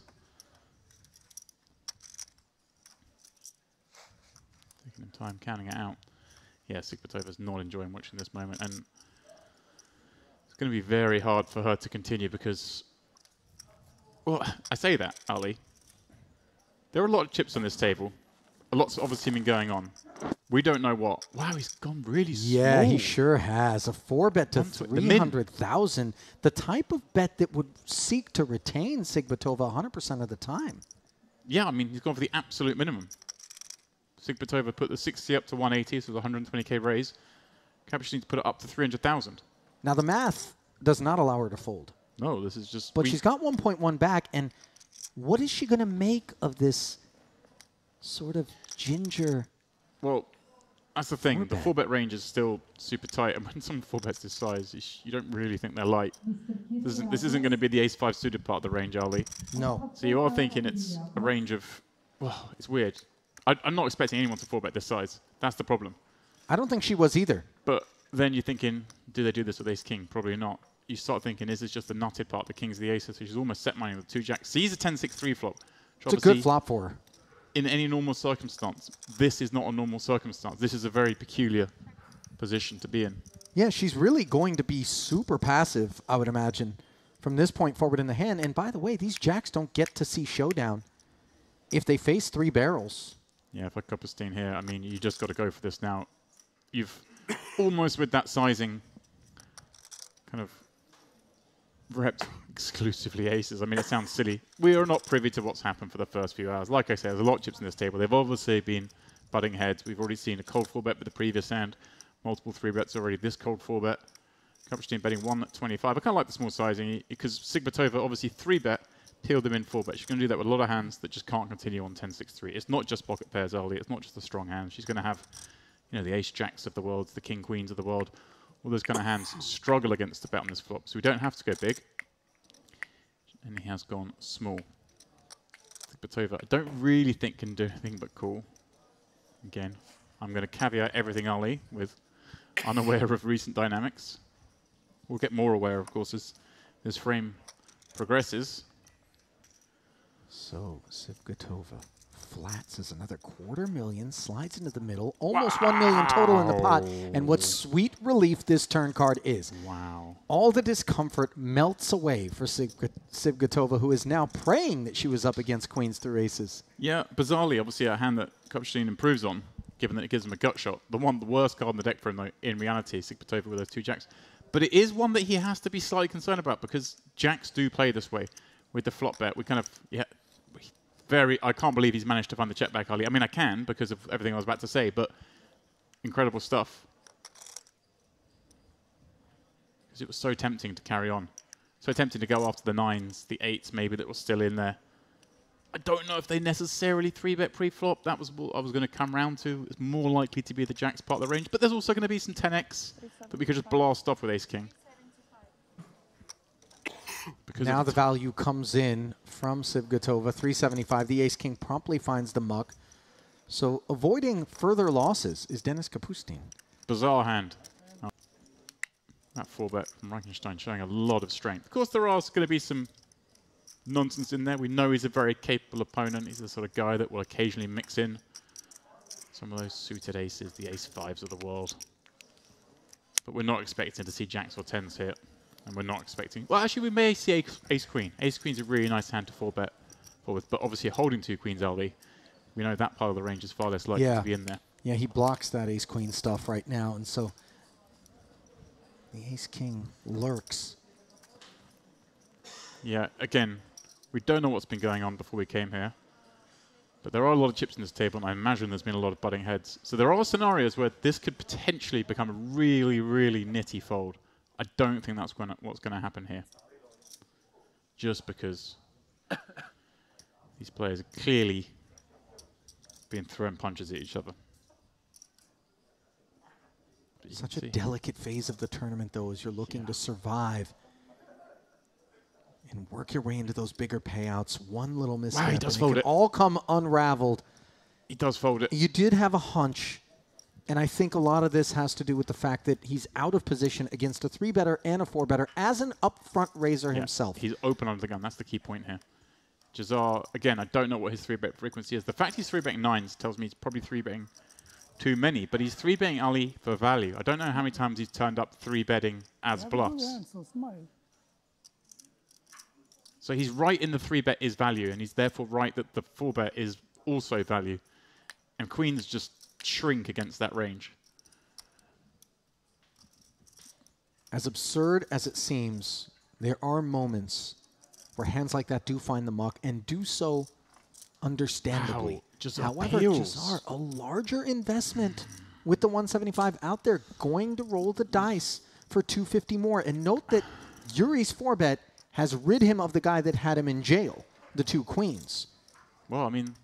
Taking him time counting it out. Yeah, Sigbatova's not enjoying watching this moment, and it's going to be very hard for her to continue because, well, I say that, Ali. There are a lot of chips on this table. A lot's obviously been going on. We don't know what. Wow, he's gone really small. Yeah, he sure has. A 4-bet to 300,000. The type of bet that would seek to retain Sibgatova 100% of the time. Yeah, I mean, he's gone for the absolute minimum. Sibgatova put the 60 up to 180, so the 120K raise. Kapustin needs to put it up to 300,000. Now, the math does not allow her to fold. No, this is just... But she's got 1.1 back, and what is she going to make of this sort of ginger... Well, that's the thing. The 4-bet range is still super tight, and when someone 4-bets this size, you don't really think they're light. This isn't going to be the ace-5 suited part of the range, Ali. No. So you are thinking it's a range of... Well, it's weird. I'm not expecting anyone to 4-bet this size. That's the problem. I don't think she was either. But then you're thinking, do they do this with ace-king? Probably not. You start thinking, is this just the nutted part, the kings, the aces? So she's almost set money with 2 jacks. Sees a 10-6-3 flop. It's a good flop for her. In any normal circumstance, this is not a normal circumstance. This is a very peculiar position to be in. Yeah, she's really going to be super passive, I would imagine, from this point forward in the hand. And by the way, these jacks don't get to see showdown if they face 3 barrels. Yeah, if I Copperstein here, I mean, you just got to go for this now. You've almost with that sizing kind of repped exclusively aces. I mean, it sounds silly. We are not privy to what's happened for the first few hours. Like I said, there's a lot of chips in this table. They've obviously been butting heads. We've already seen a cold 4-bet with the previous hand. Multiple 3-bets already. This cold 4-bet. Copperstein betting 1.25. I kind of like the small sizing because Sigbatova obviously 3-bet, peeled them in 4-bet. She's going to do that with a lot of hands that just can't continue on 10-6-3. It's not just pocket pairs early. It's not just a strong hand. She's going to have, you know, the ace-jacks of the world, the king-queens of the world. All those kind of hands struggle against the bet on this flop. So we don't have to go big. And he has gone small. Sigbatova, I don't really think can do anything but call. Again, I'm going to caveat everything Ali with unaware of recent dynamics. We'll get more aware, of course, as this frame progresses. So, Sigbatova flats is another $250,000, slides into the middle, almost $1 million total in the pot. And what sweet relief this turn card is. Wow. All the discomfort melts away for Sigbatova, who is now praying that she was up against queens through aces. Yeah, bizarrely, obviously a hand that Copperstein improves on, given that it gives him a gut shot. The worst card in the deck for him, though, in reality, Sigbatova with those 2 jacks. But it is one that he has to be slightly concerned about because jacks do play this way with the flop bet. We kind of, yeah, I can't believe he's managed to find the check back early. I mean, I can because of everything I was about to say, but incredible stuff. Because it was so tempting to carry on. So tempting to go after the 9s, the 8s maybe that were still in there. I don't know if they necessarily 3-bet pre-flop. That was what I was going to come round to. It's more likely to be the jacks part of the range. But there's also going to be some 10x that we could just blast off with ace-king. Because now the value comes in from Sigbatova, 375. The ace-king promptly finds the muck. So avoiding further losses is Denis Kapustin. Bizarre hand. Oh. That 4-bet from Reichenstein showing a lot of strength. Of course, there are going to be some nonsense in there. We know he's a very capable opponent. He's the sort of guy that will occasionally mix in some of those suited aces, the ace-5s of the world. But we're not expecting to see jacks or 10s here. And we're not expecting... Well, actually, we may see ace-queen. Ace-queen's a really nice hand to 4-bet forward. But obviously, holding 2 queens early, we know that part of the range is far less likely to be in there. Yeah, he blocks that ace-queen stuff right now. And so the ace-king lurks. Yeah, again, we don't know what's been going on before we came here. But there are a lot of chips in this table, and I imagine there's been a lot of butting heads. So there are scenarios where this could potentially become a really, really nitty fold. I don't think that's what's going to happen here. Just because these players are clearly being thrown punches at each other. Such a delicate phase of the tournament, though, as you're looking to survive and work your way into those bigger payouts. One little mistake, wow, he does fold it. All come unraveled. He does fold it. You did have a hunch. And I think a lot of this has to do with the fact that he's out of position against a 3-better and a 4-better as an upfront raiser himself. He's open under the gun. That's the key point here. Jazar, again, I don't know what his 3-bet frequency is. The fact he's 3-betting 9s tells me he's probably 3-betting too many. But he's 3-betting Ali for value. I don't know how many times he's turned up 3-betting as bluffs. So he's right in the 3-bet is value. And he's therefore right that the 4-bet is also value. And queens just shrink against that range. As absurd as it seems, there are moments where hands like that do find the muck and do so understandably. Wow. Jazar However, Jazar, a larger investment with the 175 out there, going to roll the dice for 250 more. And note that Yuri's 4-bet has rid him of the guy that had him in jail, the 2 queens. Well, I mean,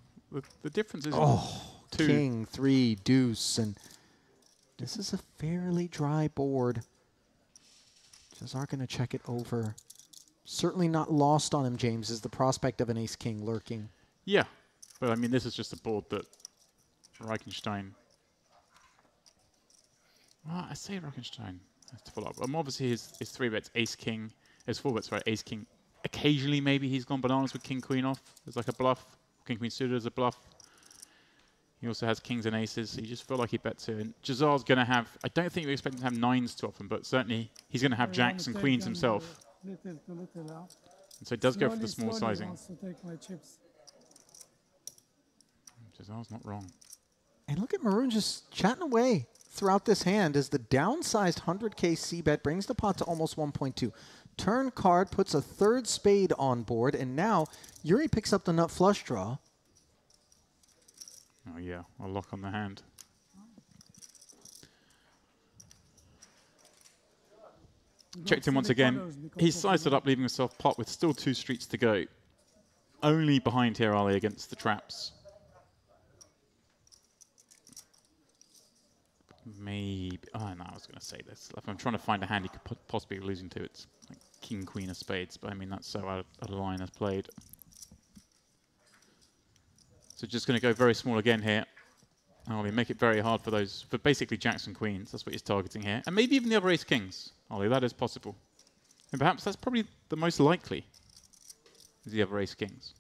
the difference is... King, 3, deuce, and this is a fairly dry board. Jazar going to check it over. Certainly not lost on him, James, is the prospect of an ace-king lurking. Yeah, but I mean, this is just a board that Reichenstein. Well, I say Reichenstein has to follow up. Obviously, his 3-bets ace-king. His 4-bets, right, ace-king. Occasionally, maybe he's gone bananas with king-queen off. There's like a bluff. King-queen suited as a bluff. He also has kings and aces. So you just feel like he bets here. And Jazar's going to have, I don't think we expect him to have 9s too often, but certainly he's going to have jacks and queens himself. Little to little out. And so it does go for the Slowly, small slowly sizing. wants to take my chips. Jazar's not wrong. And look at Maroon just chatting away throughout this hand as the downsized 100K c-bet brings the pot to almost 1.2. Turn card puts a 3rd spade on board, and now Yuri picks up the nut flush draw. Oh yeah, a lock on the hand. Checked in once again. He sized it up, leaving himself pot with still 2 streets to go. Only behind here, Ali, against the traps. Maybe. Oh, no, I was going to say this. If I'm trying to find a hand he could possibly be losing to, it's like king, queen of spades. But I mean, that's so out of line as played. So just going to go very small again here. Ollie, make it very hard for those, for basically jacks and queens. That's what he's targeting here. And maybe even the other ace kings. Ollie, that is possible. And perhaps that's probably the most likely, is the other ace kings.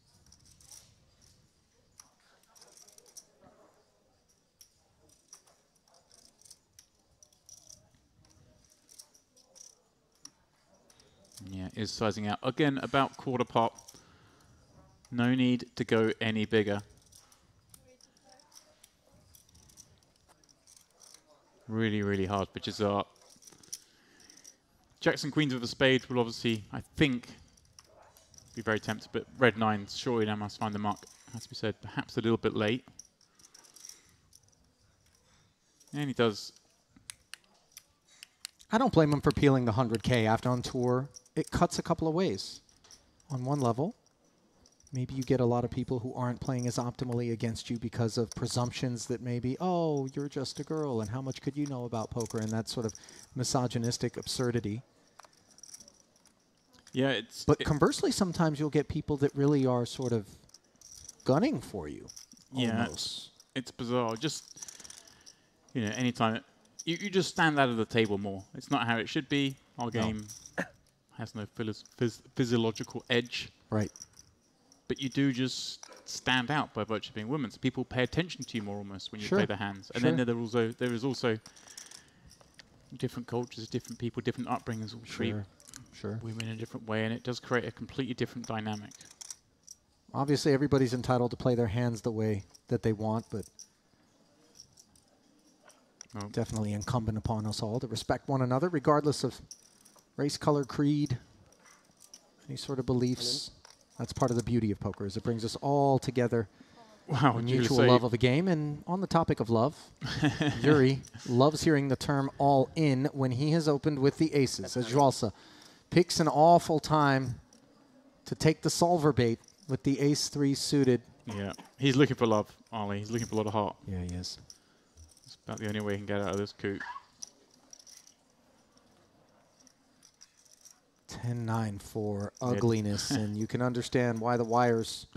Yeah, is sizing out. Again, about quarter pot. No need to go any bigger. Really, really hard pitches are. Jacks and queens with a spade will obviously, I think, be very tempted, but red 9s surely now must find the mark. Has to be said, perhaps a little bit late. And he does. I don't blame him for peeling the 100K after on tour. It cuts a couple of ways. On one level, maybe you get a lot of people who aren't playing as optimally against you because of presumptions that maybe, oh, you're just a girl, and how much could you know about poker, and that sort of misogynistic absurdity. Yeah, it's... But conversely, sometimes you'll get people that really are sort of gunning for you. Yeah, almost. It's bizarre. Just, you know, anytime... You just stand out of the table more. It's not how it should be. Our game has no physiological edge. Right. But you do just stand out by virtue of being women. So people pay attention to you more almost when you play the hands. And then there is also different cultures, different people, different upbringings will treat women in a different way. And it does create a completely different dynamic. Obviously, everybody's entitled to play their hands the way that they want, but definitely incumbent upon us all to respect one another, regardless of race, color, creed, any sort of beliefs. That's part of the beauty of poker, is it brings us all together. Wow, a mutual love of the game. And on the topic of love, Yuri loves hearing the term all in when he has opened with the aces, as Joalsa picks an awful time to take the solver bait with the ace-3 suited. Yeah, he's looking for love, Ollie. He's looking for a lot of heart. Yeah, he is. It's about the only way he can get out of this coup. 10-9 for ugliness, and you can understand why the wires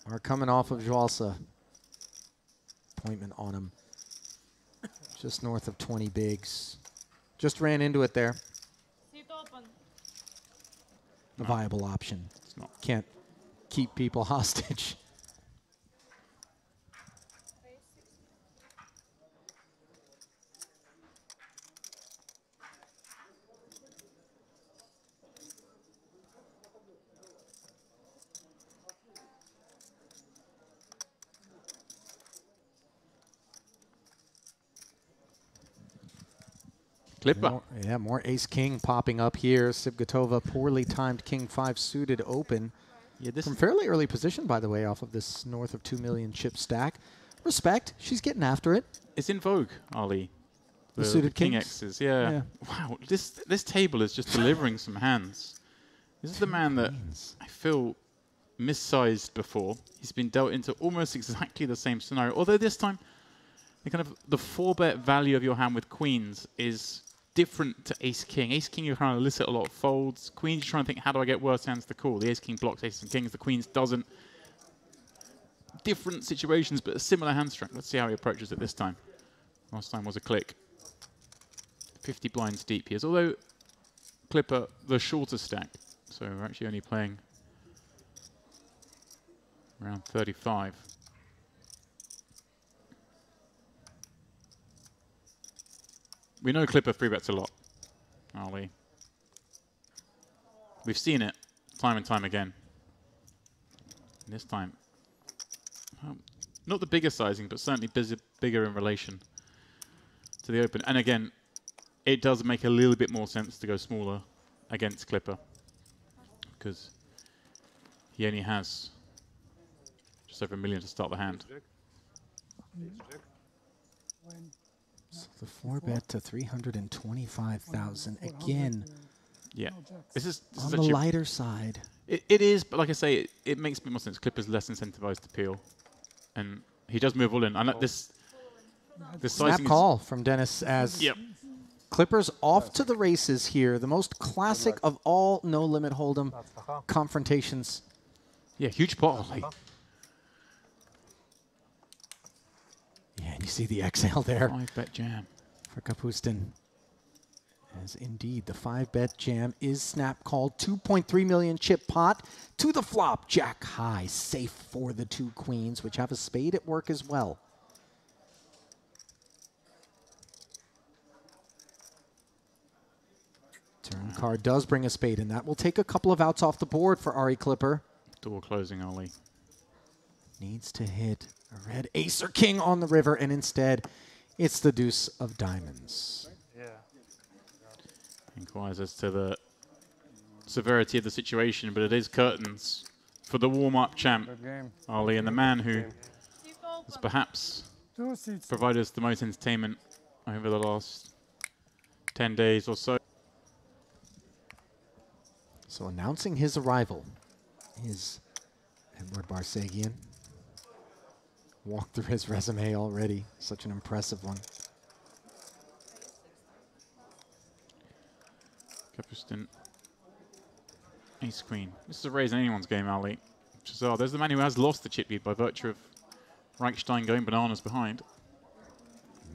are coming off of Joalsa. Appointment on him. Just north of 20 bigs. Just ran into it there. A viable option. It's not. Can't keep people hostage. Clipper. More ace-king popping up here. Sibgatova, poorly timed king-5 suited open. Yeah, this from fairly early position, by the way, off of this north of 2 million chip stack. Respect. She's getting after it. It's in vogue, Ali. The suited king kings? X's. Yeah. Wow, this table is just delivering some hands. This is the man that I feel missized before. He's been dealt into almost exactly the same scenario, although this time the 4-bet value of your hand with queens is different to ace-king. Ace-king, you're trying to elicit a lot of folds. Queens, you're trying to think, how do I get worse hands to call? The ace-king blocks aces and kings. The queens doesn't. different situations, but a similar hand strength. Let's see how he approaches it this time. Last time was a click. 50 blinds deep here. Although Clipper, the shorter stack, so we're actually only playing around 35. We know Clipper 3-bets a lot, Ali. We've seen it time and time again. And this time, not the bigger sizing, but certainly bigger in relation to the open. And again, it does make a little bit more sense to go smaller against Clipper, because he only has just over $1 million to start the hand. So the 4-bet to 325,000 again. Yeah, this is on the lighter side. It is, but like I say, it makes a bit more sense. Clipper's less incentivized to peel, and he does move all in. And this snap call from Dennis as Clippers off to the races here. The most classic of all no-limit hold'em confrontations. Yeah, huge pot. Yeah, and you see the exhale there. 5-bet jam for Kapustin. As indeed, the 5-bet jam is snap called. 2.3 million chip pot to the flop. Jack high, safe for the 2 queens, which have a spade at work as well. Turn card does bring a spade, and that will take a couple of outs off the board for Ari Clipper. Door closing, Ali. Needs to hit a red ace or king on the river, and instead, it's the deuce of diamonds. Inquires as to the severity of the situation, but it is curtains for the warm-up champ, Ali, and the man who has perhaps provided us the most entertainment over the last 10 days or so. So announcing his arrival is Edward Barsegian. Walked through his resume already. Such an impressive one. Kapustin. Ace Queen. This is a raise in anyone's game, Ali. Jazar, there's the man who has lost the chip lead by virtue of Reichstein going bananas behind.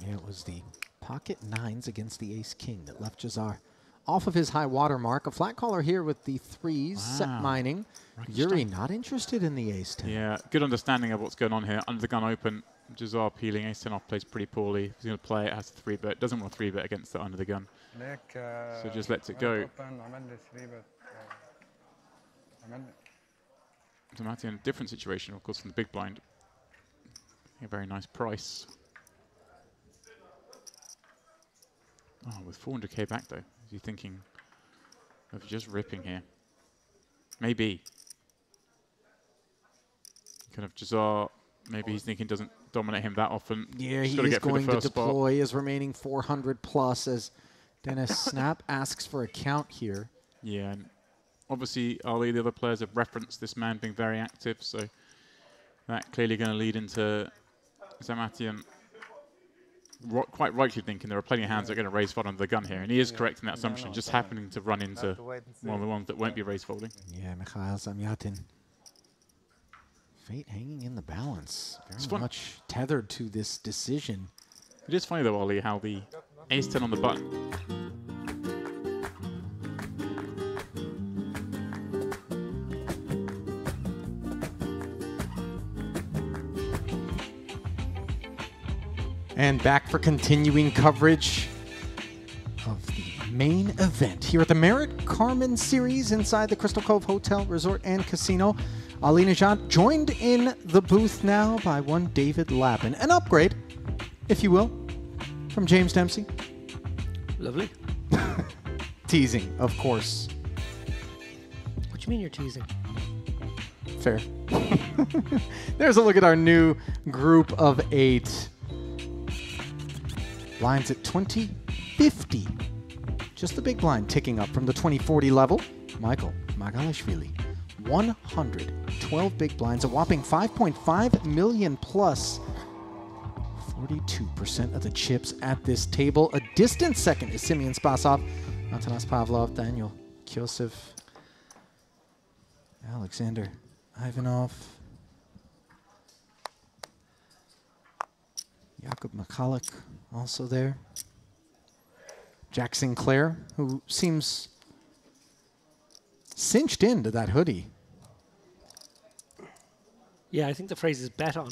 Yeah, it was the pocket 9s against the ace king that left Jazar off of his high water mark. A flat caller here with the 3s, set mining. Yuri not interested in the ace 10. Yeah, good understanding of what's going on here. Under the gun open, Jazar peeling, ace 10 off plays pretty poorly. He's going to play it, has a 3-bet. Doesn't want a 3-bet against the under the gun. So just lets it go. So Matty in a different situation, of course, from the big blind. A very nice price. Oh, with 400k back though, is he thinking of just ripping here? Maybe. Kind of Jazar, maybe he's thinking doesn't dominate him that often. Yeah, he is going to deploy his remaining 400 plus as Dennis Snap asks for a count here. Yeah, and obviously Ali, the other players have referenced this man being very active, so that clearly going to lead into Zamatian quite rightly thinking there are plenty of hands that are going to raise fold under the gun here, and he is correct in that assumption, just happening to run into one of the ones that won't be raise folding. Yeah, Mikhail Zamyatin. Fate hanging in the balance. Very much tethered to this decision. It is funny though, Ali, how the ace 10 on the button. And back for continuing coverage of the main event here at the Merit Carmen Series inside the Crystal Cove Hotel, Resort and Casino. Ali Najat joined in the booth now by one David Lappin. An upgrade, if you will, from James Dempsey. Lovely. Teasing, of course. What do you mean you're teasing? Fair. There's a look at our new group of 8. Blinds at 2050. Just the big blind ticking up from the 2040 level. Michael Magalashvili, 112 big blinds, a whopping 5.5 million plus. 42% of the chips at this table. A distant second is Simeon Spasov, Antanas Pavlov, Daniel Kyosef, Alexander Ivanov. Jakub Michalek also there. Jack Sinclair, who seems cinched into that hoodie. Yeah, I think the phrase is bet on.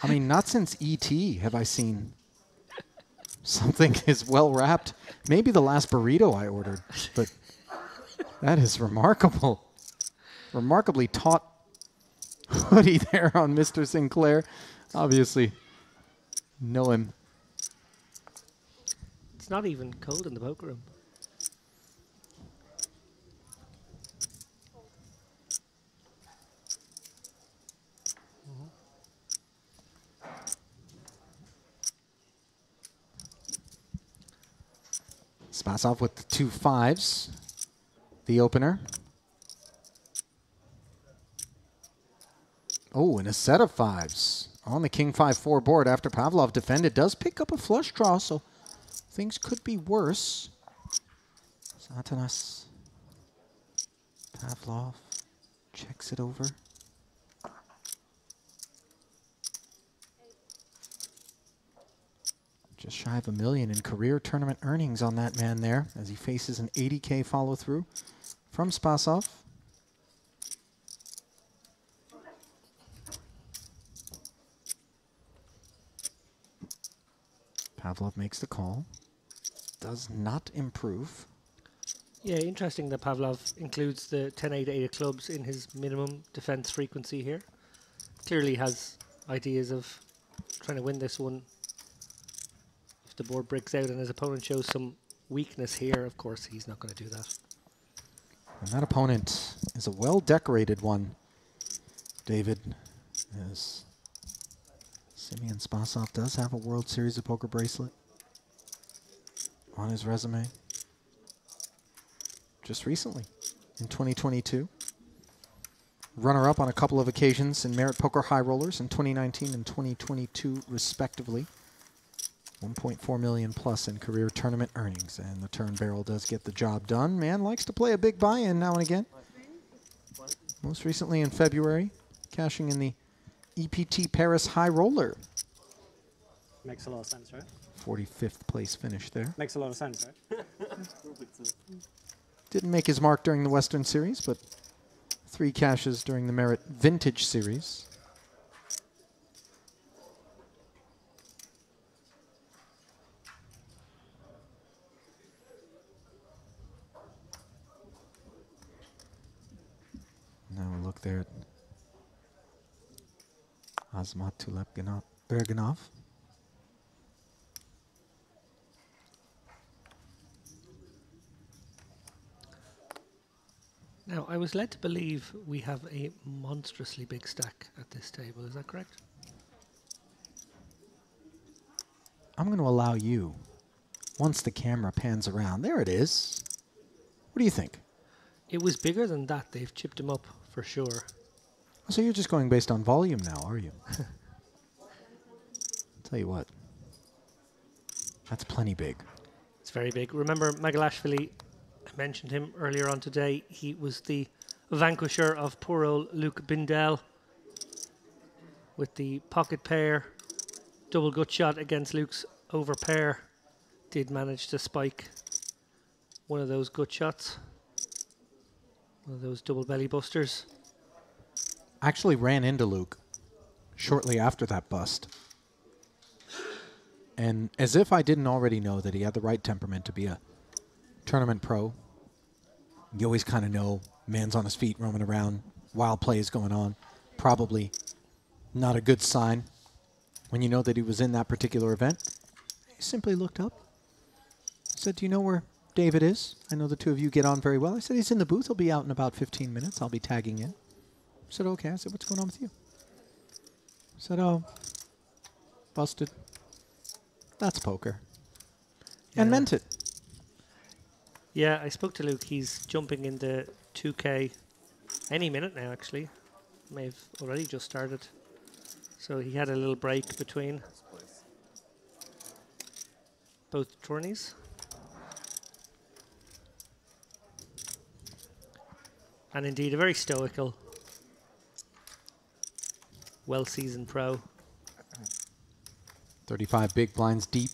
I mean, not since E.T. have I seen something as well wrapped. Maybe the last burrito I ordered, but that is remarkable. Remarkably taut hoodie there on Mr. Sinclair. Obviously, know him. It's not even cold in the poker room. Spasov with the 2 5s. The opener. Oh, and a set of 5s on the King 5-4 board after Pavlov defended. Does pick up a flush draw, so things could be worse. Satanas. Pavlov checks it over. Just shy of $1 million in career tournament earnings on that man there as he faces an 80K follow through from Spasov. Pavlov makes the call. Does not improve. Yeah, interesting that Pavlov includes the 10-8 of clubs in his minimum defense frequency here. Clearly has ideas of trying to win this one. If the board breaks out and his opponent shows some weakness here, of course, he's not going to do that. And that opponent is a well-decorated one, David, as Simeon Spasov does have a World Series of Poker bracelet on his resume. Just recently, in 2022. Runner-up on a couple of occasions in Merit Poker High Rollers in 2019 and 2022, respectively. 1.4 million plus in career tournament earnings, and the turn barrel does get the job done. Man likes to play a big buy-in now and again. Most recently in February, cashing in the EPT Paris High Roller. Makes a lot of sense, right? 45th place finish there. Makes a lot of sense, right? Didn't make his mark during the Western Series, but 3 cashes during the Merit Vintage Series. Now we look there at Azmat Berganov. Now, I was led to believe we have a monstrously big stack at this table. Is that correct? I'm going to allow you, once the camera pans around. There it is. What do you think? It was bigger than that. They've chipped him up for sure. So you're just going based on volume now, are you? Tell you what. That's plenty big. It's very big. Remember Magalashvili? I mentioned him earlier on today. He was the vanquisher of poor old Luke Bindel with the pocket pair. Double gut shot against Luke's over pair. Did manage to spike one of those gut shots. One of those double belly busters. Actually ran into Luke shortly after that bust. And as if I didn't already know that he had the right temperament to be a tournament pro. You always kind of know man's on his feet roaming around, wild plays going on. Probably not a good sign when you know that he was in that particular event. He simply looked up, said, "Do you know where David is? I know the two of you get on very well." I said, "He's in the booth. He'll be out in about 15 minutes. I'll be tagging in." I said, "Okay." I said, "What's going on with you?" I said, "Oh, busted." That's poker. And meant it. Yeah, I spoke to Luke. He's jumping into 2K any minute now, actually. May have already just started. So he had a little break between both tourneys. And indeed, a very stoical, well-seasoned pro. 35 big blinds deep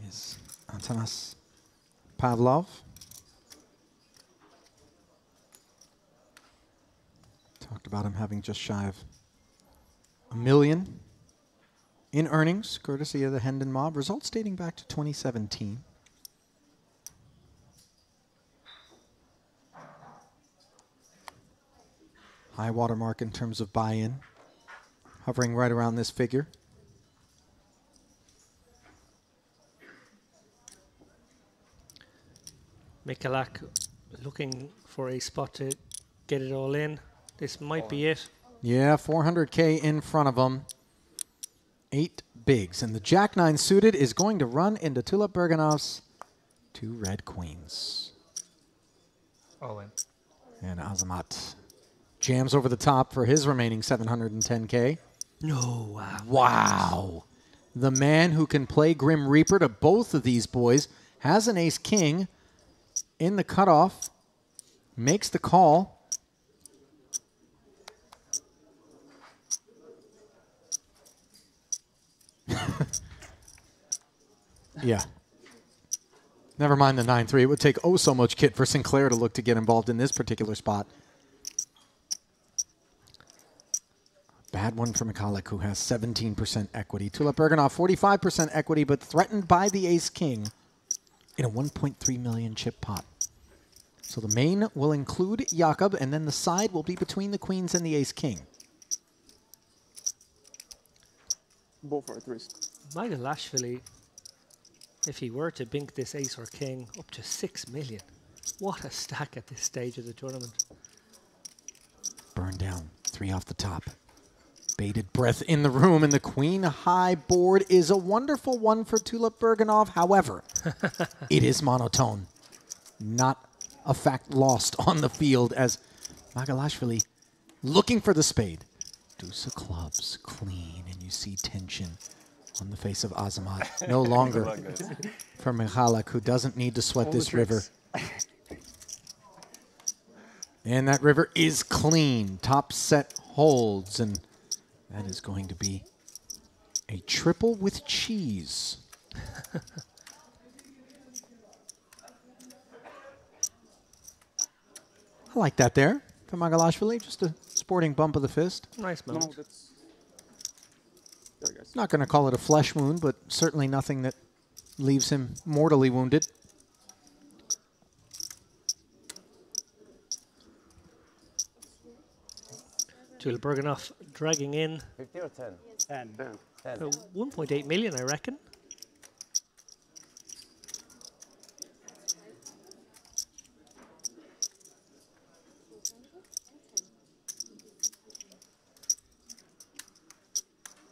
is Antanas Pavlov. Talked about him having just shy of $1 million in earnings, courtesy of the Hendon Mob. Results dating back to 2017. High watermark in terms of buy-in, hovering right around this figure. Michalak looking for a spot to get it all in. This might be it. Yeah, 400K in front of him. 8 bigs. And the Jack-9 suited is going to run into Tulip Berganov's 2 red queens. All in. And Azamat jams over the top for his remaining 710K. No, wow. Wow. The man who can play Grim Reaper to both of these boys has an ace-king in the cutoff, makes the call. Yeah. Never mind the 9-3. It would take oh so much kit for Sinclair to look to get involved in this particular spot. Bad one for Michalak, who has 17% equity. Tulip Berganov, 45% equity, but threatened by the ace-king in a 1.3 million chip pot. So the main will include Jakob, and then the side will be between the queens and the ace-king. Both are at risk. Michalashvili, if he were to bink this ace or king, up to 6 million. What a stack at this stage of the tournament. Burn down, 3 off the top. Bated breath in the room, and the queen high board is a wonderful one for Tulip Berganov. However, it is monotone. Not a fact lost on the field as Michalashvili looking for the spade. Deuce of clubs, clean, and you see tension on the face of Azamat. No longer for Michalak, who doesn't need to sweat this river. And that river is clean. Top set holds, and that is going to be a triple with cheese. I like that there from Michalashvili. Just a sporting bump of the fist. Nice moment. No, that's... There, guys. Not going to call it a flesh wound, but certainly nothing that leaves him mortally wounded. Tulip Berganov dragging in 50 or 10? 10. 10. 1.8 million, I reckon.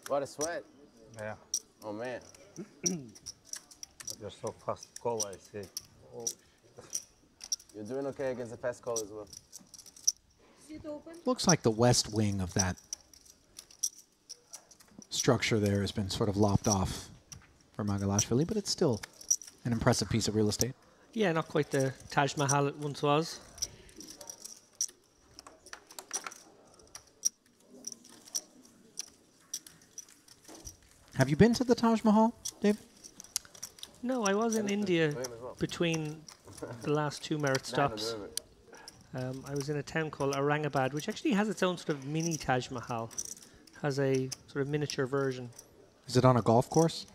What a sweat. Yeah. Oh, man. But you're so fast call, I see. Oh, You're doing okay against the fast call as well. Looks like the west wing of that structure there has been sort of lopped off for Michalashvili, but it's still an impressive piece of real estate. Yeah, not quite the Taj Mahal it once was. Have you been to the Taj Mahal, Dave? No, I was in India between the last 2 merit stops. I was in a town called Aurangabad, which actually has its own sort of mini Taj Mahal. Has a sort of miniature version. Is it on a golf course?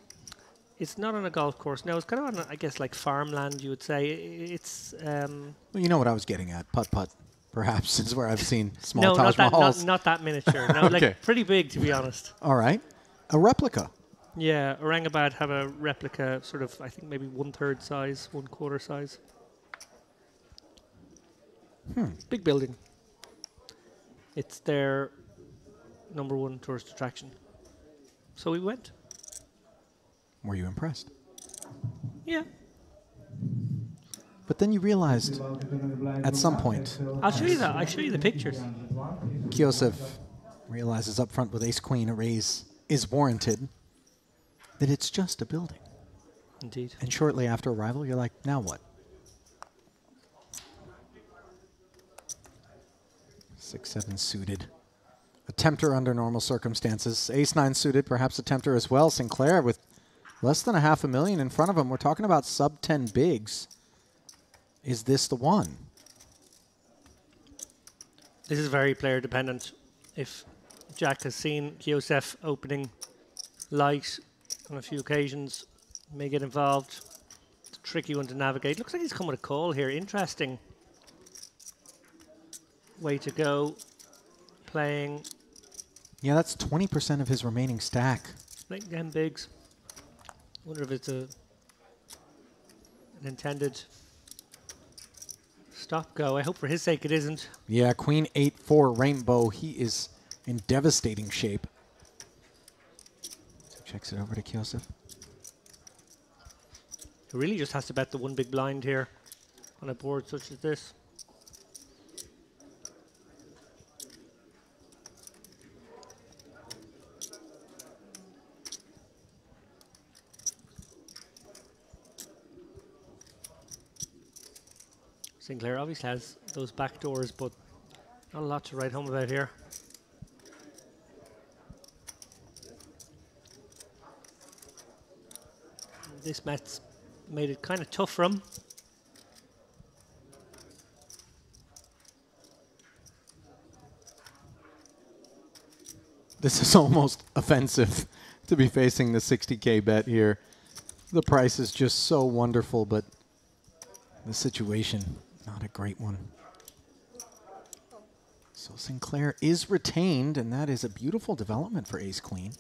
It's not on a golf course. No, it's kind of on, I guess, like farmland, you would say. It's... Well, you know what I was getting at. Putt-putt, perhaps, is where I've seen small Taj Mahals. Mahals. Not that miniature. No, Okay. like pretty big, to be honest. All right. A replica. Yeah, Aurangabad have a replica, sort of, I think maybe 1/3 size, 1/4 size. Big building. It's their #1 tourist attraction. So we went. Were you impressed? Yeah. But then you realized at some point. I'll show you that. I'll show you the pictures. Kiosev realizes up front with ace-queen a raise is warranted, that it's just a building. Indeed. And shortly after arrival, you're like, now what? 6-7 suited. A tempter under normal circumstances. Ace-9 suited, perhaps a tempter as well. Sinclair with less than $500,000 in front of him. We're talking about sub-10 bigs. Is this the one? This is very player dependent. If Jack has seen Kiosef opening light on a few occasions, may get involved. It's a tricky one to navigate. Looks like he's come with a call here. Interesting way to go. Playing. Yeah, that's 20% of his remaining stack. Playing again bigs. Wonder if it's an intended stop go. I hope for his sake it isn't. Yeah, Queen 8-4 Rainbow. He is in devastating shape. So checks it over to Kiosef. He really just has to bet the one big blind here on a board such as this. Sinclair obviously has those back doors, but not a lot to write home about here. This match made it kind of tough for him. This is almost offensive to be facing the 60K bet here. The price is just so wonderful, but the situation, not a great one. So Sinclair is retained, and that is a beautiful development for Ace-Queen.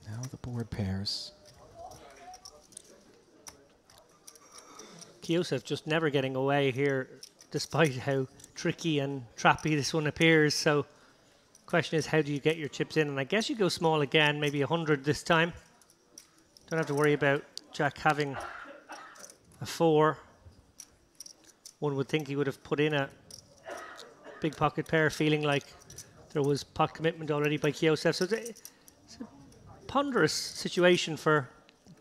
Now the board pairs. Kiosef just never getting away here, despite how tricky and trappy this one appears. So question is, how do you get your chips in? And I guess you go small again, maybe 100 this time. Don't have to worry about Jack having a 4. One would think he would have put in a big pocket pair, feeling like there was pot commitment already by Kiosef. So it's a ponderous situation for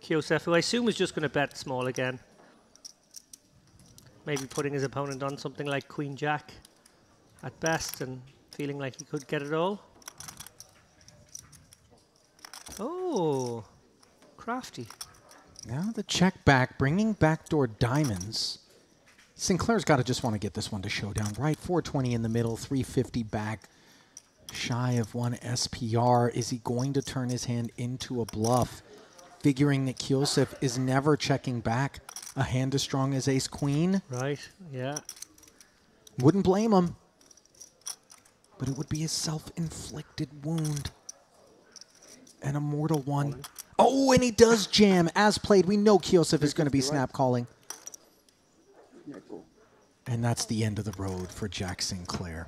Kiosef, who I assume is just going to bet small again. Maybe putting his opponent on something like Queen Jack at best and feeling like he could get it all. Oh, crafty. Now the check back, bringing backdoor diamonds. Sinclair's got to just want to get this one to showdown, right? 420 in the middle, 350 back, shy of 1 SPR. Is he going to turn his hand into a bluff, figuring that Kiosef is never checking back a hand as strong as Ace-Queen? Right, yeah. Wouldn't blame him, but it would be a self-inflicted wound. An immortal one. Oh, and he does jam. As played, we know Kiosef is going to be snap calling. And that's the end of the road for Jack Sinclair.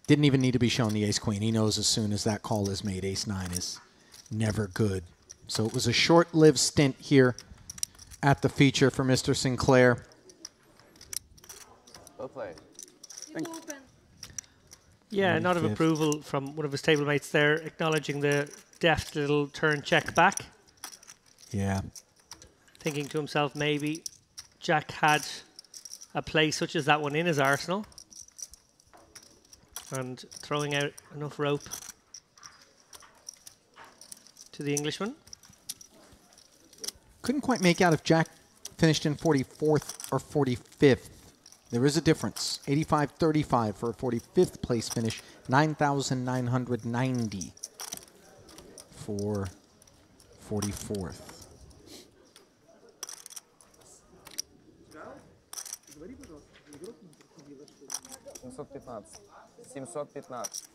Didn't even need to be shown the Ace-Queen. He knows as soon as that call is made, Ace-9 is never good. So it was a short-lived stint here at the feature for Mr. Sinclair. Well played. Yeah, a nod of 95th. approval from one of his table mates there, acknowledging the deft little turn check back. Yeah. Thinking to himself, maybe Jack had a play such as that one in his arsenal. And throwing out enough rope to the Englishman. Couldn't quite make out if Jack finished in 44th or 45th. There is a difference. 85.35 for a 45th place finish. 9,990 for 44th. 715.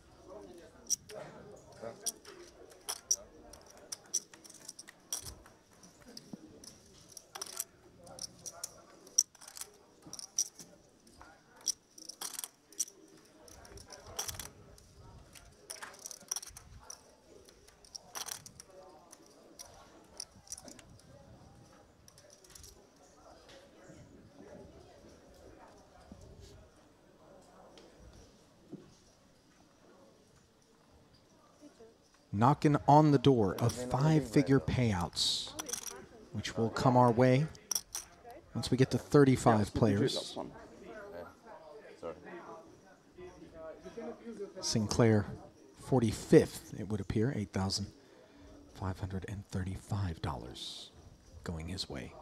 Knocking on the door of 5-figure payouts, which will come our way once we get to 35 players. Sorry. Sinclair 45th, it would appear, $8,535 going his way.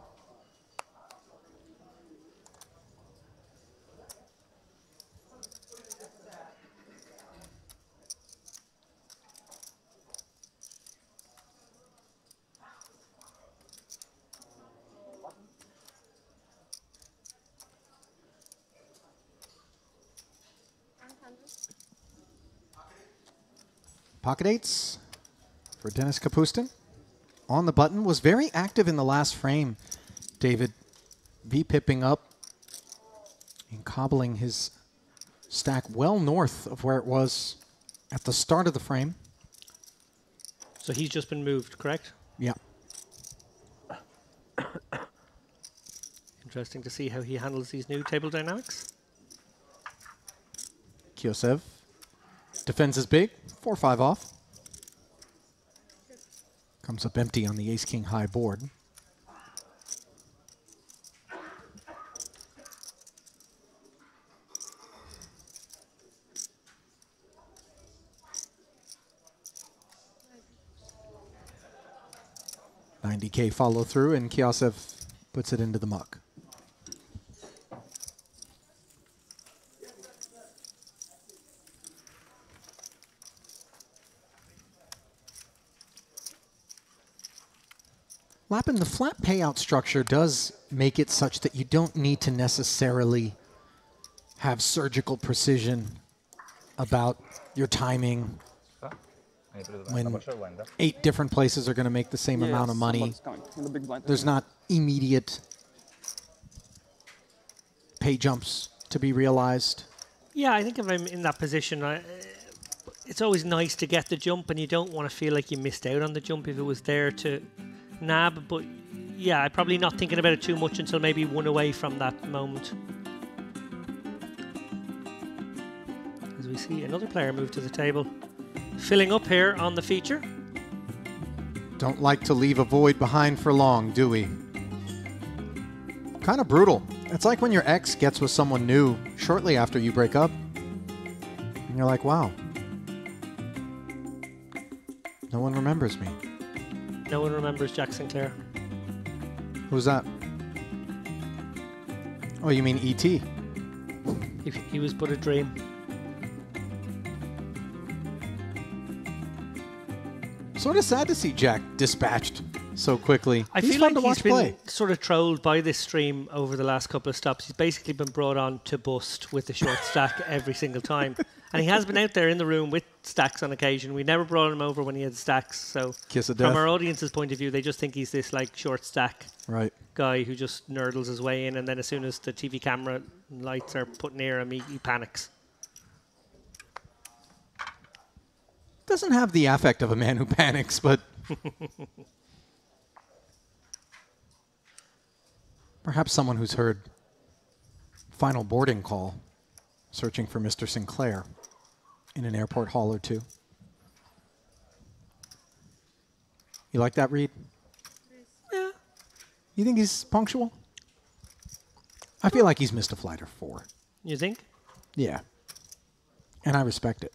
Pocket eights for Dennis Kapustin. On the button, was very active in the last frame. David V-pipping up and cobbling his stack well north of where it was at the start of the frame. So he's just been moved, correct? Yeah. Interesting to see how he handles these new table dynamics. Kiosev defends his big, 4-5 off. Comes up empty on the ace-king high board. $90K follow through, and Kiosev puts it into the muck. Lappin, the flat payout structure does make it such that you don't need to necessarily have surgical precision about your timing when 8 different places are going to make the same amount of money. There's not immediate pay jumps to be realized. Yeah, I think if I'm in that position, it's always nice to get the jump, and you don't want to feel like you missed out on the jump if it was there to nab. But yeah, I'm probably not thinking about it too much until maybe one away from that moment. As we see another player move to the table. Filling up here on the feature. Don't like to leave a void behind for long, do we? Kind of brutal. It's like when your ex gets with someone new shortly after you break up. And you're like, wow. No one remembers me. No one remembers Jack Sinclair. Who's that? Oh, you mean E.T.? He was but a dream. Sort of sad to see Jack dispatched so quickly. I He's feel fun like to he's watch been play. sort of trolled by this stream over the last couple of stops. He's basically been brought on to bust with the short stack every single time. And he has been out there in the room with stacks on occasion. We never brought him over when he had stacks. So Kiss of from death. our audience's point of view, they just think he's this like short stack guy who just nerdles his way in. And then as soon as the TV camera lights are put near him, he panics. Doesn't have the affect of a man who panics, but perhaps someone who's heard final boarding call searching for Mr. Sinclair in an airport hall or two. You like that, Reed? Yeah. You think he's punctual? I feel like he's missed a flight or 4. You think? Yeah. And I respect it.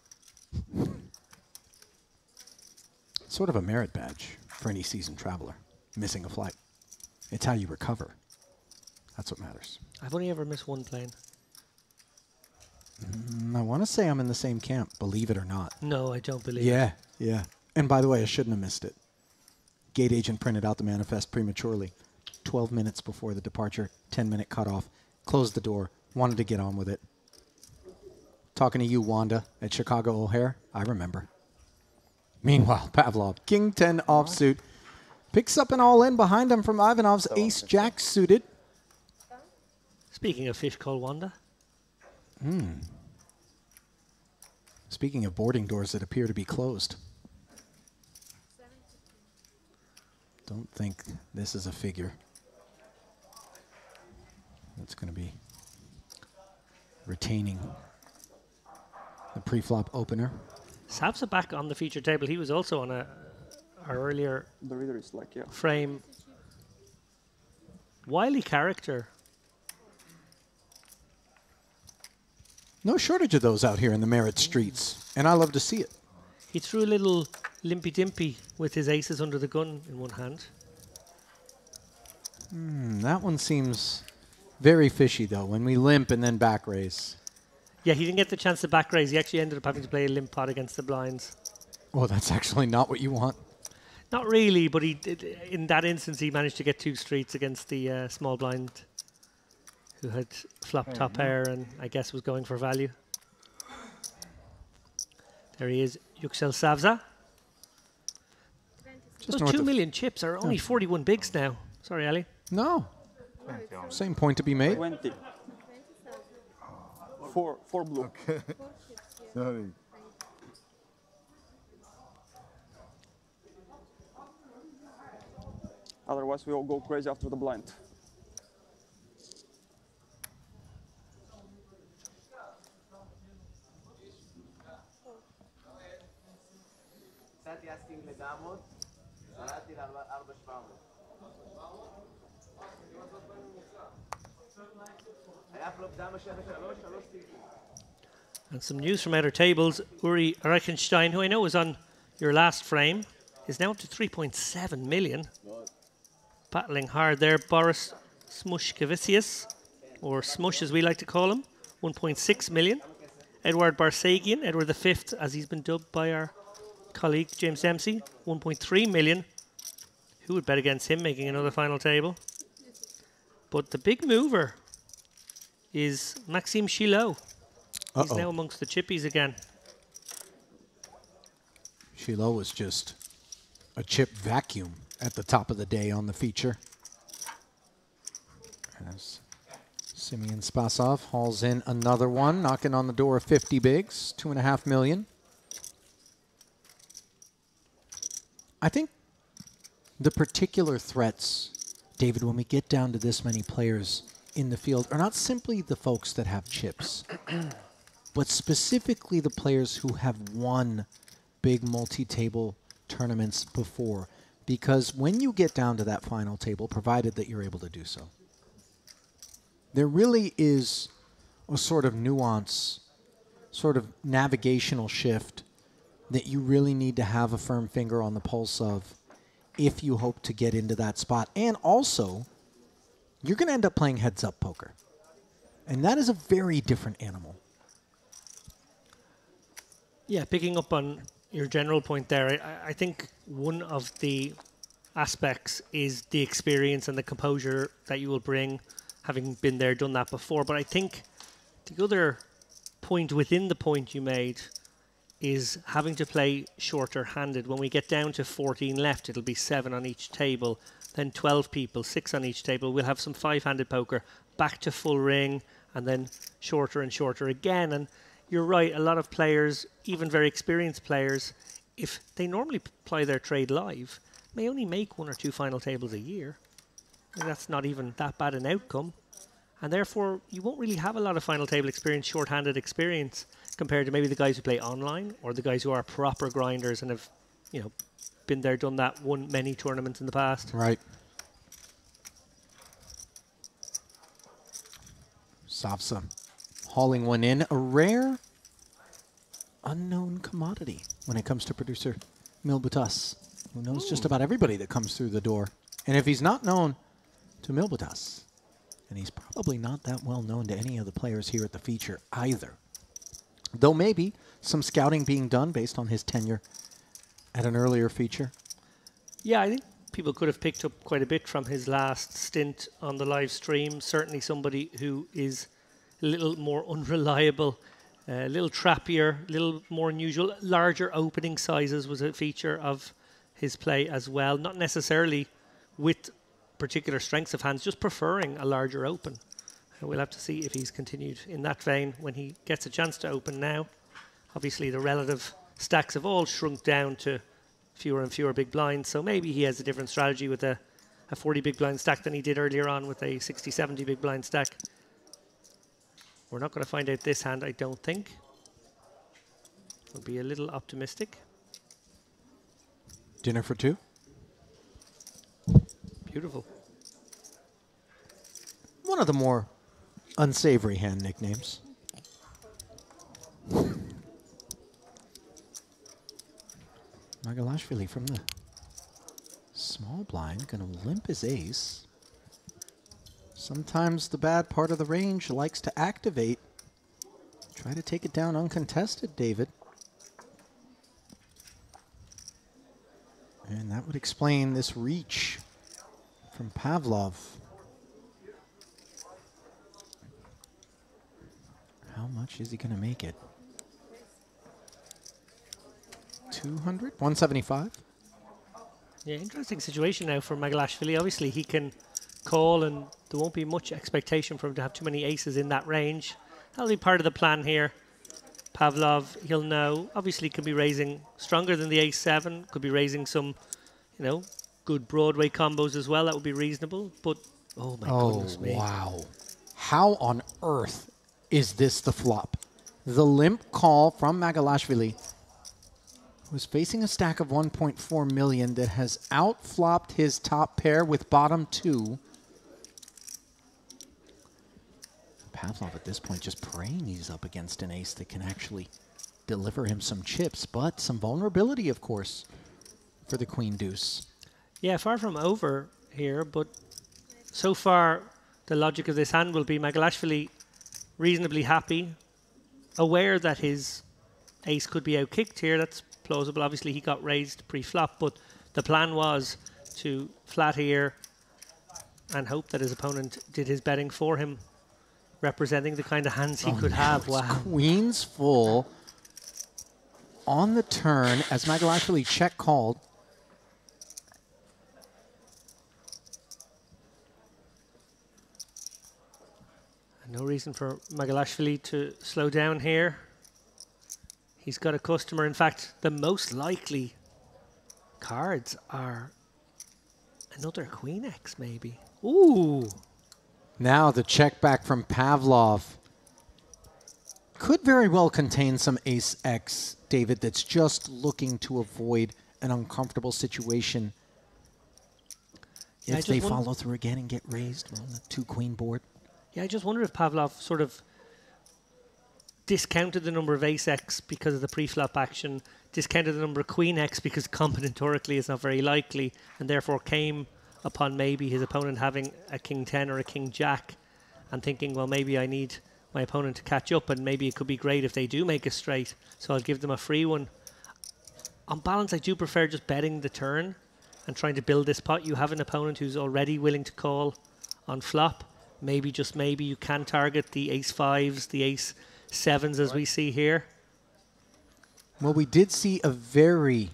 Sort of a merit badge for any seasoned traveler, missing a flight. It's how you recover. That's what matters. I've only ever missed one plane. I want to say I'm in the same camp, believe it or not. No, I don't believe Yeah, yeah. And by the way, I shouldn't have missed it. Gate agent printed out the manifest prematurely. 12 minutes before the departure, 10-minute cutoff. Closed the door, wanted to get on with it. Talking to you, Wanda, at Chicago O'Hare, I remember. Meanwhile, Pavlov, King 10 offsuit, picks up an all-in behind him from Ivanov's ace-jack suited. Speaking of fish called Wanda. Speaking of boarding doors that appear to be closed. Don't think this is a figure that's going to be retaining the pre-flop opener. Sapsa back on the feature table. He was also on our earlier The reader is like, yeah. frame. Wily character. No shortage of those out here in the Merritt streets, and I love to see it. He threw a little limpy-dimpy with his aces under the gun in one hand. That one seems very fishy, though, when we limp and then back raise. Yeah, he didn't get the chance to back raise. He actually ended up having to play a limp pot against the blinds. Oh, that's actually not what you want. Not really, but he did, in that instance, he managed to get 2 streets against the small blind who had flopped top pair and I guess was going for value. There he is, Yüksel Savza. Those 2 million chips are only 41 bigs now. Sorry, Ali. No. Same point to be made. 20. 4 blue. Okay. Sorry. Otherwise, we all go crazy after the blind. And some news from outer tables. Uri Reichenstein, who I know was on your last frame, is now up to 3.7 million. Battling hard there. Boris Smushkevicius, or Smush as we like to call him, 1.6 million. Edward Barsagian, Edward V, as he's been dubbed by our colleague James Dempsey, 1.3 million. Who would bet against him making another final table? But the big mover is Maxime Chilot. He's now amongst the chippies again. Chilot was just a chip vacuum at the top of the day on the feature. As Simeon Spasov hauls in another one, knocking on the door of 50 bigs, 2.5 million. I think the particular threats, David, when we get down to this many players in the field, are not simply the folks that have chips, but specifically the players who have won big multi-table tournaments before. Because when you get down to that final table, provided that you're able to do so, there really is a sort of nuance, sort of navigational shift that you really need to have a firm finger on the pulse of if you hope to get into that spot. And also, you're going to end up playing heads-up poker. And that is a very different animal. Yeah, picking up on your general point there, I think one of the aspects is the experience and the composure that you will bring, having been there, done that before. But I think the other point within the point you made is having to play shorter handed. When we get down to 14 left, it'll be 7 on each table, then 12 people, 6 on each table. We'll have some 5-handed poker, back to full ring, and then shorter and shorter again. And you're right, a lot of players, even very experienced players, if they normally play their trade live, may only make 1 or 2 final tables a year. And that's not even that bad an outcome. And therefore, you won't really have a lot of final table experience, short-handed experience, compared to maybe the guys who play online or the guys who are proper grinders and have, you know, been there, done that, won many tournaments in the past. Right. Savsa hauling one in. A rare, unknown commodity when it comes to producer Milbutas, who knows just about everybody that comes through the door. And if he's not known to Milbutas, and he's probably not that well known to any of the players here at the feature either. Though maybe some scouting being done based on his tenure at an earlier feature. Yeah, I think people could have picked up quite a bit from his last stint on the live stream. Certainly somebody who is a little more unreliable, a little trappier, a little more unusual. Larger opening sizes was a feature of his play as well. Not necessarily with particular strengths of hands, just preferring a larger open. We'll have to see if he's continued in that vein when he gets a chance to open now. Obviously, the relative stacks have all shrunk down to fewer and fewer big blinds, so maybe he has a different strategy with a 40 big blind stack than he did earlier on with a 60, 70 big blind stack. We're not going to find out this hand, I don't think. Would be a little optimistic. Dinner for 2. Beautiful. One of the more unsavory hand nicknames. Magalashvili from the small blind, going to limp his ace. Sometimes the bad part of the range likes to activate. Try to take it down uncontested, David. And that would explain this reach from Pavlov. How much is he going to make it? 200? 175? Yeah, interesting situation now for Magalashvili. Obviously, he can call, and there won't be much expectation for him to have too many aces in that range. That'll be part of the plan here. Pavlov, he'll know. Obviously, could be raising stronger than the ace-7. Could be raising some, you know, good Broadway combos as well. That would be reasonable. But, oh my goodness me. Wow. How on earth is this the flop? The limp call from Magalashvili was facing a stack of 1.4 million that has outflopped his top pair with bottom 2. Pavlov at this point just praying he's up against an ace that can actually deliver him some chips, but some vulnerability, of course, for the queen deuce. Yeah, far from over here, but so far the logic of this hand will be Magalashvili reasonably happy, aware that his ace could be outkicked here. That's plausible. Obviously, he got raised pre-flop, but the plan was to flat here and hope that his opponent did his betting for him, representing the kind of hands he could have. Wow. Queens full on the turn as Magalashvili check called. No reason for Magalashvili to slow down here. He's got a customer. In fact, the most likely cards are another Queen X, maybe. Ooh. Now the check back from Pavlov could very well contain some ace X, David, that's just looking to avoid an uncomfortable situation if they follow through again and get raised on the 2-queen board. Yeah, I just wonder if Pavlov sort of discounted the number of ace X because of the pre-flop action, discounted the number of queen X because combinatorically it's not very likely, and therefore came upon maybe his opponent having a king 10 or a king jack and thinking, well, maybe I need my opponent to catch up, and maybe it could be great if they do make a straight, so I'll give them a free one. On balance, I do prefer just betting the turn and trying to build this pot. You have an opponent who's already willing to call on flop. Maybe, just maybe, you can target the ace-5s, the ace-7s as we see here. Well, we did see a very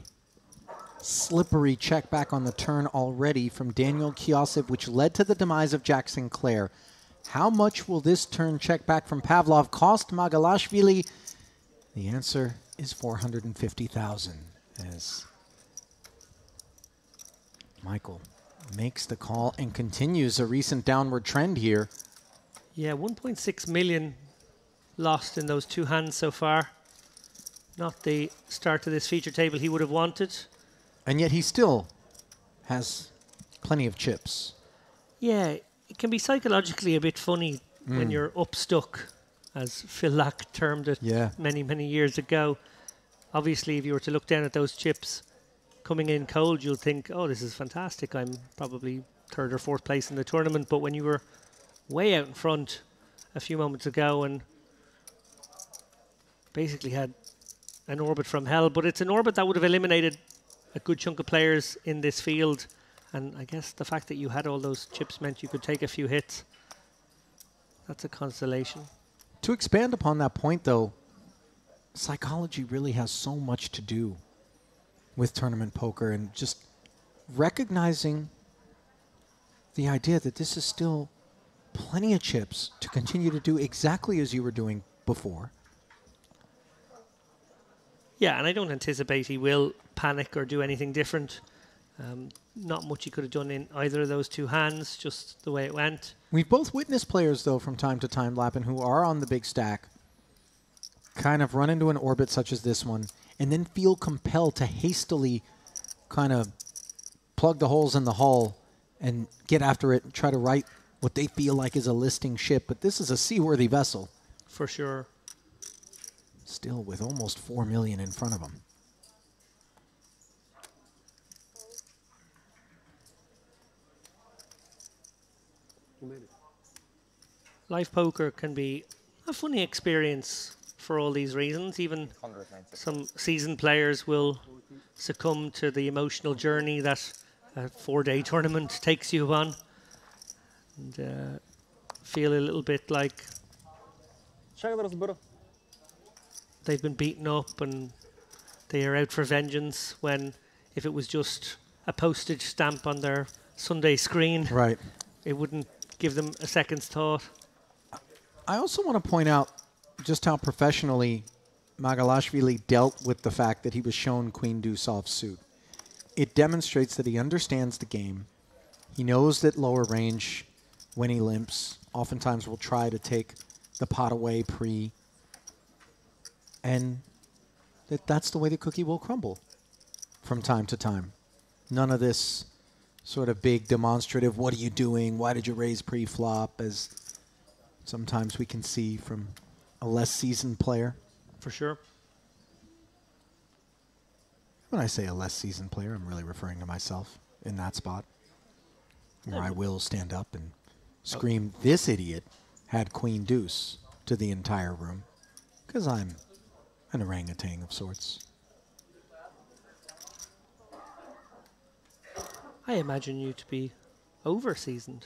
slippery check back on the turn already from Daniel Kiosif, which led to the demise of Jack Sinclair. How much will this turn check back from Pavlov cost Magalashvili? The answer is 450,000 as Michael makes the call and continues a recent downward trend here. Yeah, 1.6 million lost in those two hands so far. Not the start to this feature table he would have wanted. And yet he still has plenty of chips. Yeah, it can be psychologically a bit funny when you're up stuck, as Phil Lack termed it many, many years ago. Obviously, if you were to look down at those chips coming in cold, you'll think, oh, this is fantastic. I'm probably 3rd or 4th place in the tournament. But when you were way out in front a few moments ago and basically had an orbit from hell, but it's an orbit that would have eliminated a good chunk of players in this field. And I guess the fact that you had all those chips meant you could take a few hits. That's a consolation. To expand upon that point, though, psychology really has so much to do with tournament poker, and just recognizing the idea that this is still plenty of chips to continue to do exactly as you were doing before. Yeah, and I don't anticipate he will panic or do anything different. Not much he could have done in either of those two hands, just the way it went. We've both witnessed players, though, from time to time, Lappin, who are on the big stack, kind of run into an orbit such as this one, and then feel compelled to hastily kind of plug the holes in the hull and get after it and try to right what they feel like is a listing ship. But this is a seaworthy vessel. For sure. Still with almost 4 million in front of them. Live poker can be a funny experience for all these reasons. Even some seasoned players will succumb to the emotional journey that a 4-day tournament takes you on, and feel a little bit like they've been beaten up and they are out for vengeance, when if it was just a postage stamp on their Sunday screen, right, it wouldn't give them a second's thought. I also want to point out just how professionally Magalashvili dealt with the fact that he was shown Queen Deuce offsuit. It demonstrates that he understands the game. He knows that lower range, when he limps, oftentimes will try to take the pot away pre, and that's the way the cookie will crumble from time to time. None of this sort of big demonstrative, what are you doing, why did you raise pre-flop, as sometimes we can see from a less seasoned player. For sure. When I say a less seasoned player, I'm really referring to myself in that spot, where I will stand up and scream, this idiot had Queen Deuce to the entire room, because I'm an orangutan of sorts. I imagine you to be over-seasoned.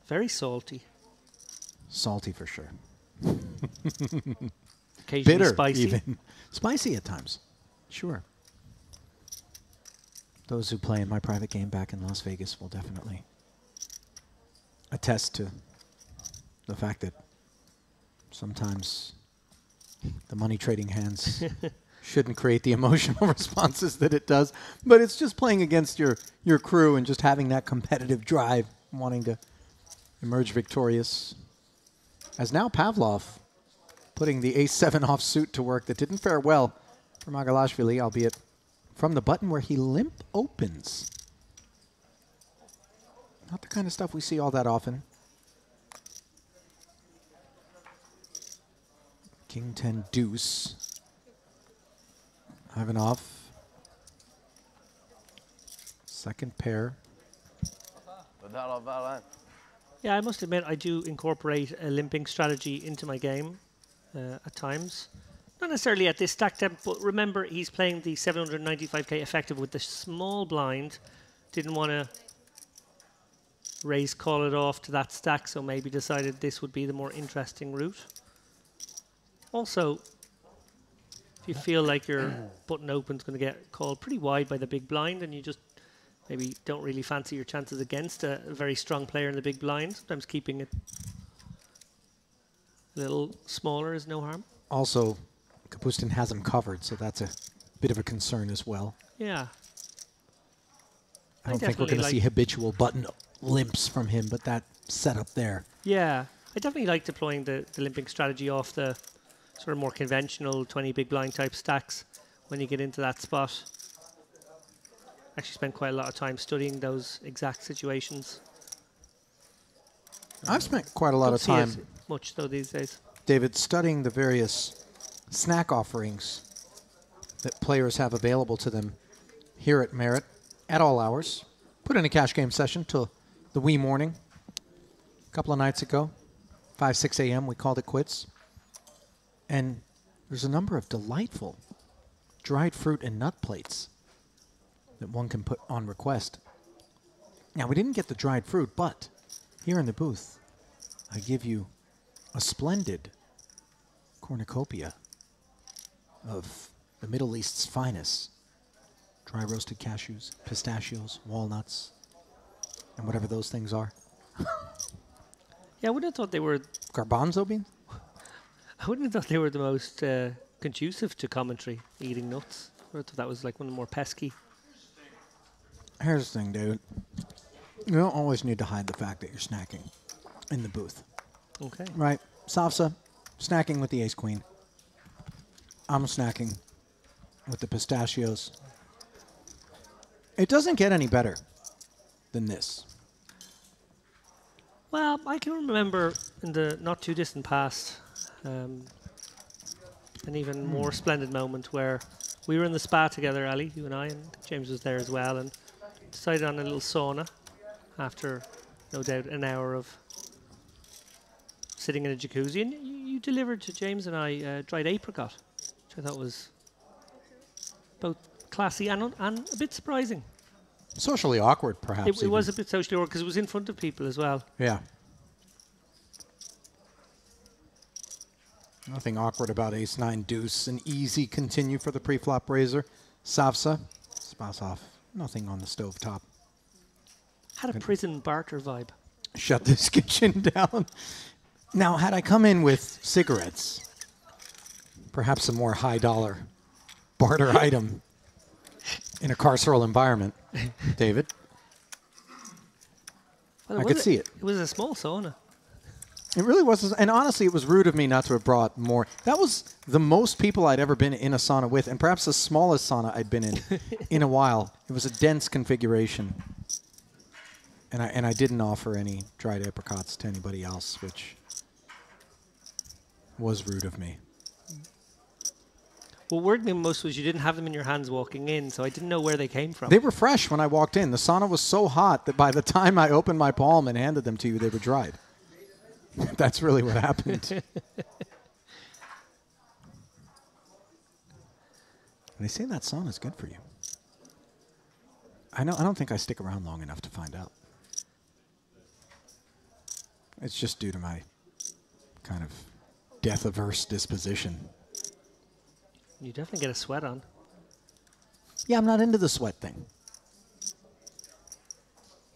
Very salty. Salty for sure. Occasionally bitter, spicy. even. Spicy at times. Sure. Those who play in my private game back in Las Vegas will definitely attest to the fact that sometimes the money trading hands shouldn't create the emotional responses that it does, but it's just playing against your crew and just having that competitive drive, wanting to emerge victorious. As now Pavlov putting the ace-7 offsuit to work that didn't fare well for Magalashvili, albeit from the button where he limp opens. Not the kind of stuff we see all that often. King 10 deuce. Ivanov. Second pair. Yeah, I must admit I do incorporate a limping strategy into my game at times. Not necessarily at this stack temp, but remember he's playing the 795k effective with the small blind. Didn't want to call it off to that stack, so maybe decided this would be the more interesting route. Also, if you feel like your button open's going to get called pretty wide by the big blind and you just maybe don't really fancy your chances against a very strong player in the big blind, sometimes keeping it a little smaller is no harm. Also, Kapustin has him covered, so that's a bit of a concern as well. Yeah. I don't think we're going to see habitual button limps from him, but that setup there. Yeah, I definitely like deploying the limping strategy off the sort of more conventional 20 big blind type stacks when you get into that spot. Actually spent quite a lot of time studying those exact situations. I've spent quite a lot of time, much though these days, David, studying the various snack offerings that players have available to them here at Merit at all hours. Put in a cash game session till the wee morning. A couple of nights ago, 5, 6 a.m., we called it quits. And there's a number of delightful dried fruit and nut plates that one can put on request. Now, we didn't get the dried fruit, but here in the booth, I give you a splendid cornucopia of the Middle East's finest dry roasted cashews, pistachios, walnuts, and whatever those things are. Yeah, I wouldn't have thought they were... Garbanzo beans? I wouldn't have thought they were the most conducive to commentary, eating nuts. I thought that was like one of the more pesky. Here's the thing, David. You don't always need to hide the fact that you're snacking in the booth. Okay. Right? Safsa, snacking with the ace-queen. I'm snacking with the pistachios. It doesn't get any better than this. Well, I can remember in the not-too-distant past an even more splendid moment where we were in the spa together, Ali, you and I, and James was there as well, and decided on a little sauna. after, no doubt, an hour of sitting in a jacuzzi. And you delivered to James and I dried apricot, which I thought was both classy and a bit surprising. Socially awkward, perhaps. It was a bit socially awkward because it was in front of people as well. Yeah. Nothing awkward about ace-9 deuce. An easy continue for the pre-flop raiser. Savsa, Spasov, nothing on the stovetop. Had a prison barter vibe. Shut this kitchen down. Now, had I come in with cigarettes, perhaps a more high-dollar barter item in a carceral environment, David, Well, I could see it. It was a small sauna. It really was, and honestly, it was rude of me not to have brought more. That was the most people I'd ever been in a sauna with, and perhaps the smallest sauna I'd been in a while. It was a dense configuration, and I didn't offer any dried apricots to anybody else, which was rude of me. What worried me most was you didn't have them in your hands walking in, so I didn't know where they came from. They were fresh when I walked in. The sauna was so hot that by the time I opened my palm and handed them to you, they were dried. That's really what happened. They say that sauna is good for you. I don't think I stick around long enough to find out. It's just due to my kind of death-averse disposition. You definitely get a sweat on. Yeah, I'm not into the sweat thing.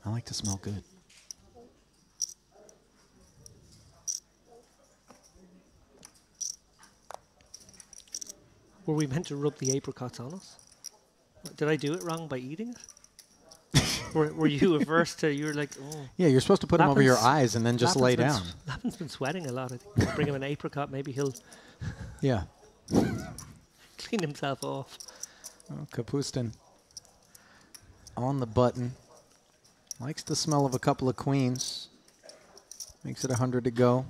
I like to smell good. Were we meant to rub the apricots on us? Did I do it wrong by eating it? were you averse to, you were like, oh. Yeah, you're supposed to put them over your eyes and then just lay down. Lappin's been sweating a lot. I think bring him an apricot, maybe he'll Yeah. clean himself off. Oh, Kapustin on the button. Likes the smell of a couple of queens. Makes it 100 to go.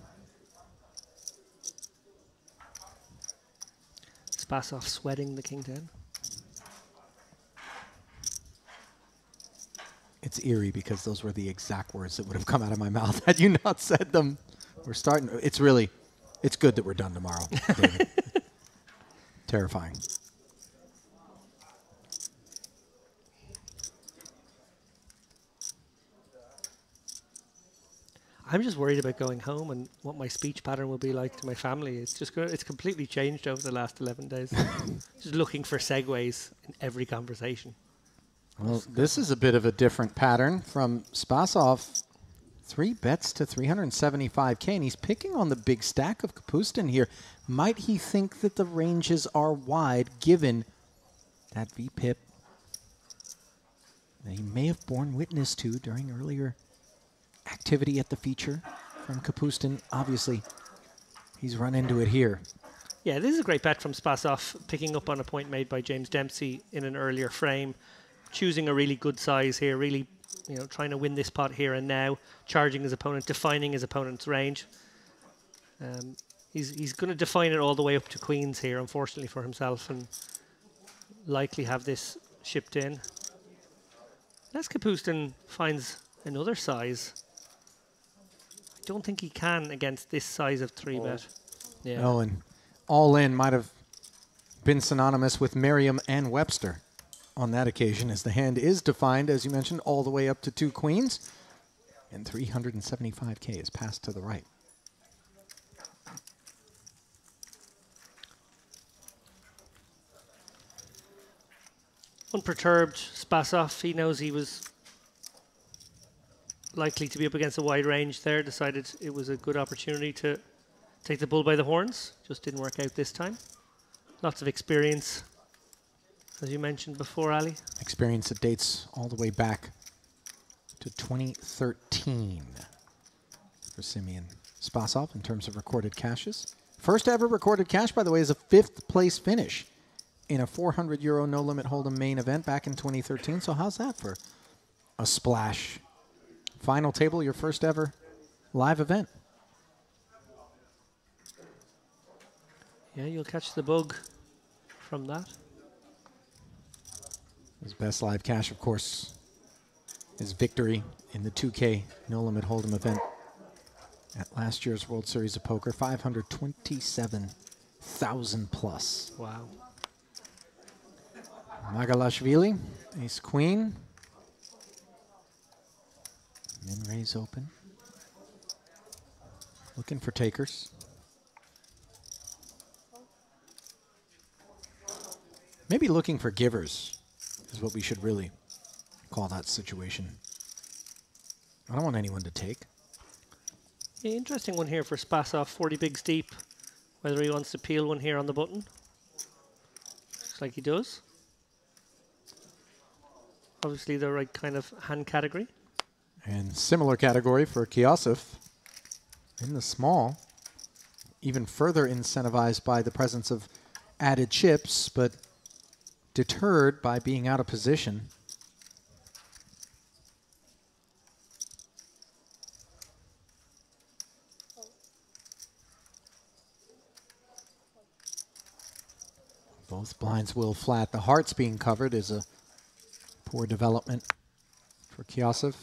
Spasov sweating the king 10. It's eerie because those were the exact words that would have come out of my mouth had you not said them. We're starting. It's good that we're done tomorrow, David. Terrifying. I'm just worried about going home and what my speech pattern will be like to my family. It's just it's completely changed over the last 11 days. Just looking for segues in every conversation. Well, this is a bit of a different pattern from Spasov. 3 bets to 375K, and he's picking on the big stack of Kapustin here. Might he think that the ranges are wide, given that VPIP that he may have borne witness to during earlier activity at the feature from Kapustin? Obviously, he's run into it here. Yeah, this is a great bet from Spasov, picking up on a point made by James Dempsey in an earlier frame, choosing a really good size here, really, trying to win this pot here and now, charging his opponent, defining his opponent's range. He's going to define it all the way up to queens here, unfortunately for himself, and likely have this shipped in. Unless Kapustin finds another size, I don't think he can against this size of 3-bet. Yeah. Oh, and all in might have been synonymous with Merriam and Webster on that occasion, as the hand is defined, as you mentioned, all the way up to 2 queens, and 375K is passed to the right. Unperturbed, Spasov, he knows he was likely to be up against a wide range there, decided it was a good opportunity to take the bull by the horns. Just didn't work out this time. Lots of experience, as you mentioned before, Ali. Experience that dates all the way back to 2013 for Simeon Spasov in terms of recorded cashes. First ever recorded cash, by the way, is a 5th place finish in a €400 no limit hold'em main event back in 2013. So how's that for a splash? Final table, your first ever live event. Yeah, you'll catch the bug from that. His best live cash, of course, his victory in the 2K No Limit Hold'em event at last year's World Series of Poker. 527,000 plus. Wow. Magalashvili, ace queen. Min raise open. Looking for takers. Maybe looking for givers is what we should really call that situation. I don't want anyone to take. Yeah, interesting one here for Spasov, 40 bigs deep. Whether he wants to peel one here on the button. Looks like he does. Obviously the right kind of hand category. And similar category for Kiosif in the small. Even further incentivized by the presence of added chips, but deterred by being out of position. Both blinds will flat. The hearts being covered is a poor development for Kiosif.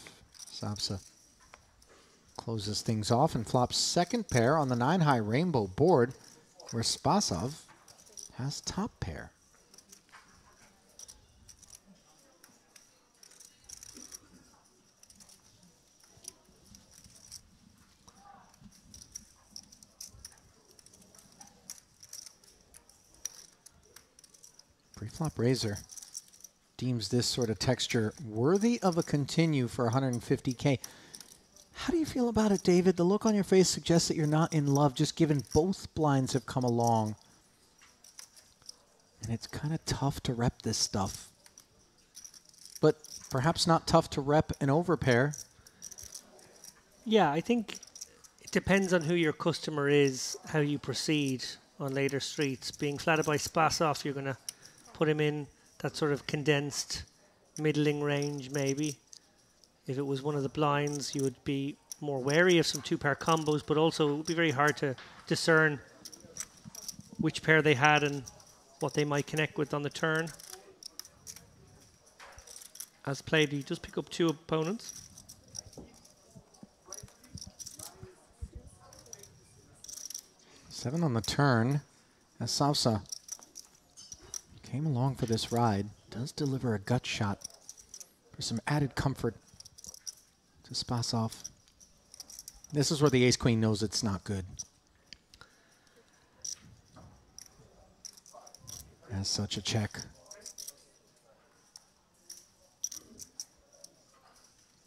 Sapsa closes things off and flops second pair on the 9-high rainbow board, where Spasov has top pair. Pre-flop raiser deems this sort of texture worthy of a continue for 150K. How do you feel about it, David? The look on your face suggests that you're not in love, just given both blinds have come along. And it's kind of tough to rep this stuff. But perhaps not tough to rep an overpair. Yeah, I think it depends on who your customer is, how you proceed on later streets. Being flatted by Spasov, you're going to put him in that sort of condensed middling range maybe. If it was one of the blinds, you would be more wary of some two-pair combos, but also it would be very hard to discern which pair they had and what they might connect with on the turn. As played, he does pick up two opponents. Seven on the turn, as Savsa came along for this ride, does deliver a gut shot for some added comfort to Spasov. This is where the ace-queen knows it's not good. As such a check.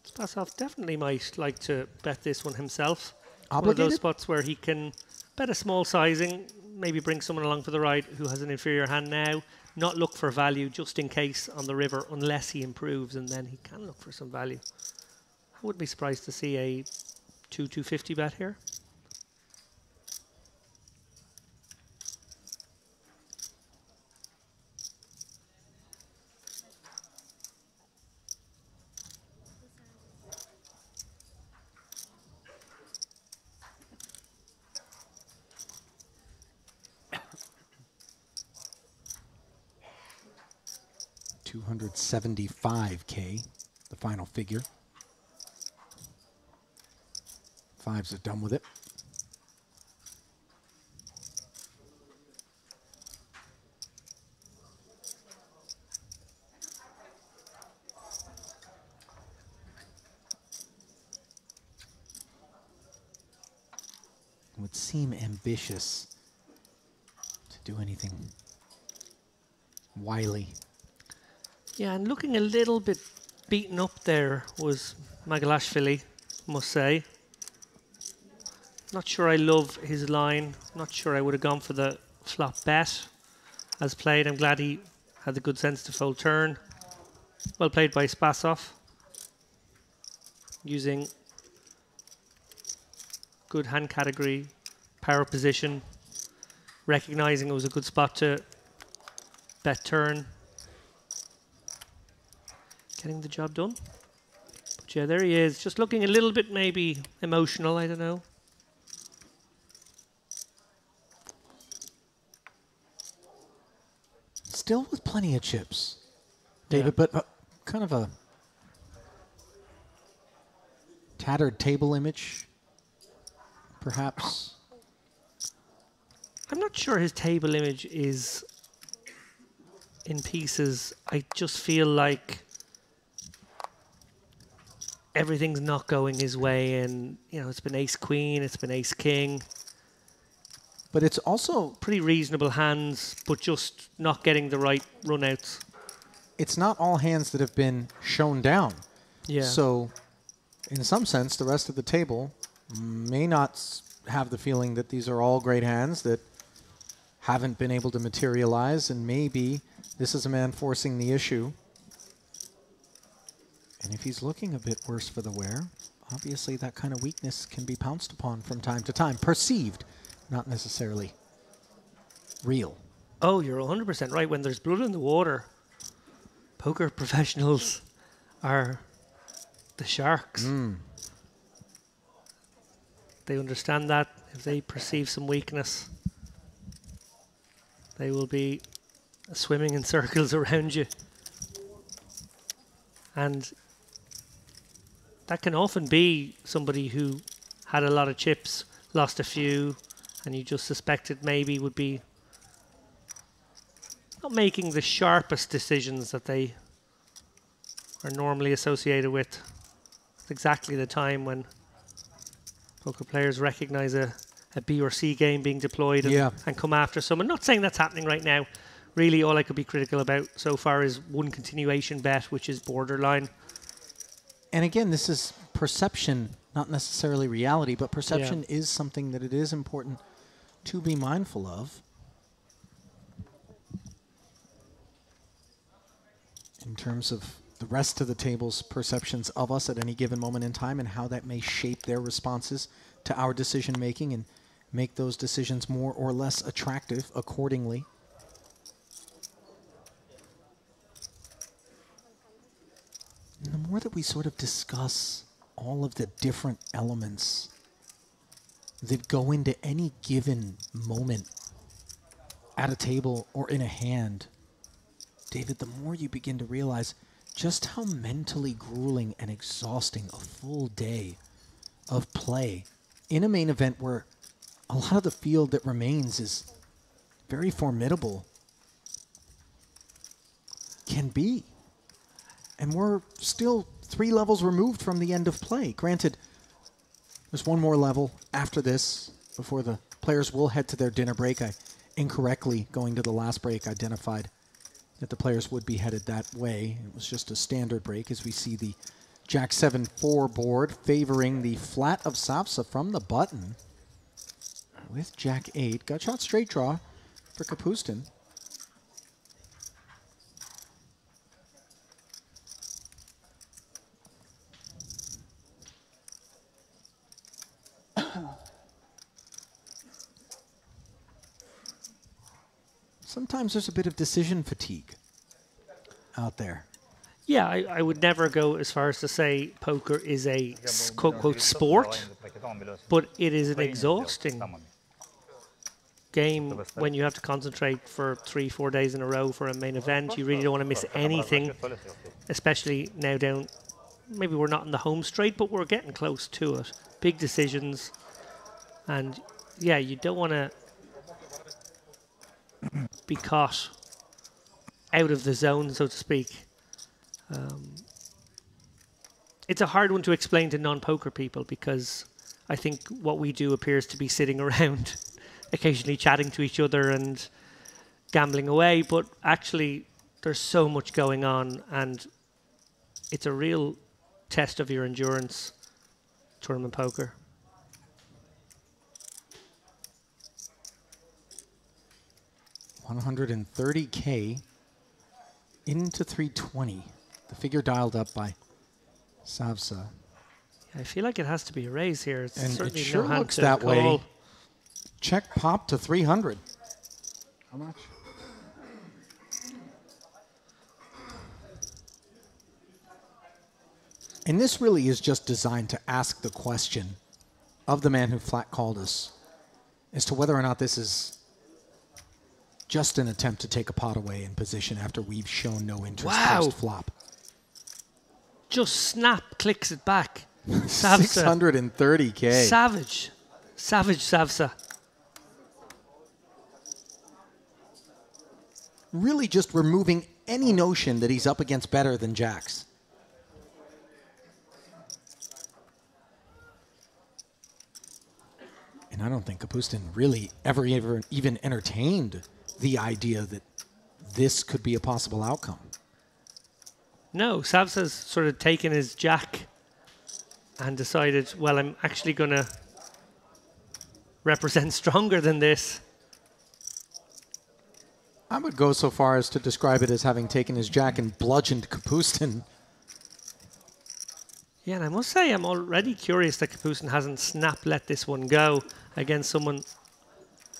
Spasov definitely might like to bet this one himself. Obligated? One of those spots where he can bet a small sizing, maybe bring someone along for the ride who has an inferior hand now, not look for value just in case on the river unless he improves, and then he can look for some value. I wouldn't be surprised to see a 250 bet here. $275K, the final figure. Fives are done with it. It would seem ambitious to do anything wily. Yeah, and looking a little bit beaten up there was Magalashvili, must say. Not sure I love his line. Not sure I would have gone for the flop bet as played. I'm glad he had the good sense to fold turn. Well played by Spasov. Using good hand category, power position, recognizing it was a good spot to bet turn. Getting the job done. But yeah, there he is. Just looking a little bit maybe emotional, I don't know. Still with plenty of chips, David, but kind of a tattered table image, perhaps. I'm not sure his table image is in pieces. I just feel like everything's not going his way, and you know, it's been ace queen, it's been ace king. But it's also pretty reasonable hands, but just not getting the right runouts. It's not all hands that have been shown down. Yeah. So, in some sense, the rest of the table may not have the feeling that these are all great hands that haven't been able to materialize, and maybe this is a man forcing the issue. And if he's looking a bit worse for the wear, obviously that kind of weakness can be pounced upon from time to time. Perceived, not necessarily real. Oh, you're 100% right. When there's blood in the water, poker professionals are the sharks. They understand that. If they perceive some weakness, they will be swimming in circles around you. And that can often be somebody who had a lot of chips, lost a few, and you just suspected maybe would be not making the sharpest decisions that they are normally associated with. It's exactly the time when poker players recognize a B or C game being deployed and come after someone. Not saying that's happening right now. Really, all I could be critical about so far is one continuation bet, which is borderline. And again, this is perception, not necessarily reality, but perception is something that it is important to be mindful of. In terms of the rest of the table's perceptions of us at any given moment in time and how that may shape their responses to our decision making and make those decisions more or less attractive accordingly. And the more that we sort of discuss all of the different elements that go into any given moment at a table or in a hand, David, the more you begin to realize just how mentally grueling and exhausting a full day of play in a main event where a lot of the field that remains is very formidable can be. And we're still 3 levels removed from the end of play. Granted, there's one more level after this before the players will head to their dinner break. I incorrectly, going to the last break, identified that the players would be headed that way. It was just a standard break as we see the Jack 7-4 board favoring the flat of Savsa from the button with Jack 8. Gut shot straight draw for Kapustin. Sometimes there's a bit of decision fatigue out there. Yeah, I would never go as far as to say poker is a quote-unquote sport, but it is an exhausting game when you have to concentrate for 3-4 days in a row for a main event. You really don't want to miss anything, especially now down. Maybe we're not in the home straight, but we're getting close to it. Big decisions. And yeah, you don't want to be caught out of the zone, so to speak. It's a hard one to explain to non-poker people because I think what we do appears to be sitting around occasionally chatting to each other and gambling away, but actually there's so much going on and it's a real test of your endurance, tournament poker. $130K into 320. The figure dialed up by Savsa. I feel like it has to be a raise here. It's And it certainly sure no hand looks to that call. way. Check pop to 300. How much? And this really is just designed to ask the question of the man who flat called us as to whether or not this is just an attempt to take a pot away in position after we've shown no interest Wow. post flop. Just snap, clicks it back. Savsa. 630K. Savage. Savage Savsa. Really just removing any notion that he's up against better than jacks. And I don't think Kapustin really ever even entertained the idea that this could be a possible outcome. No, Savsa's sort of taken his jack and decided, well, I'm actually going to represent stronger than this. I would go so far as to describe it as having taken his jack and bludgeoned Kapustin. Yeah, and I must say I'm already curious that Kapustin hasn't let this one go against someone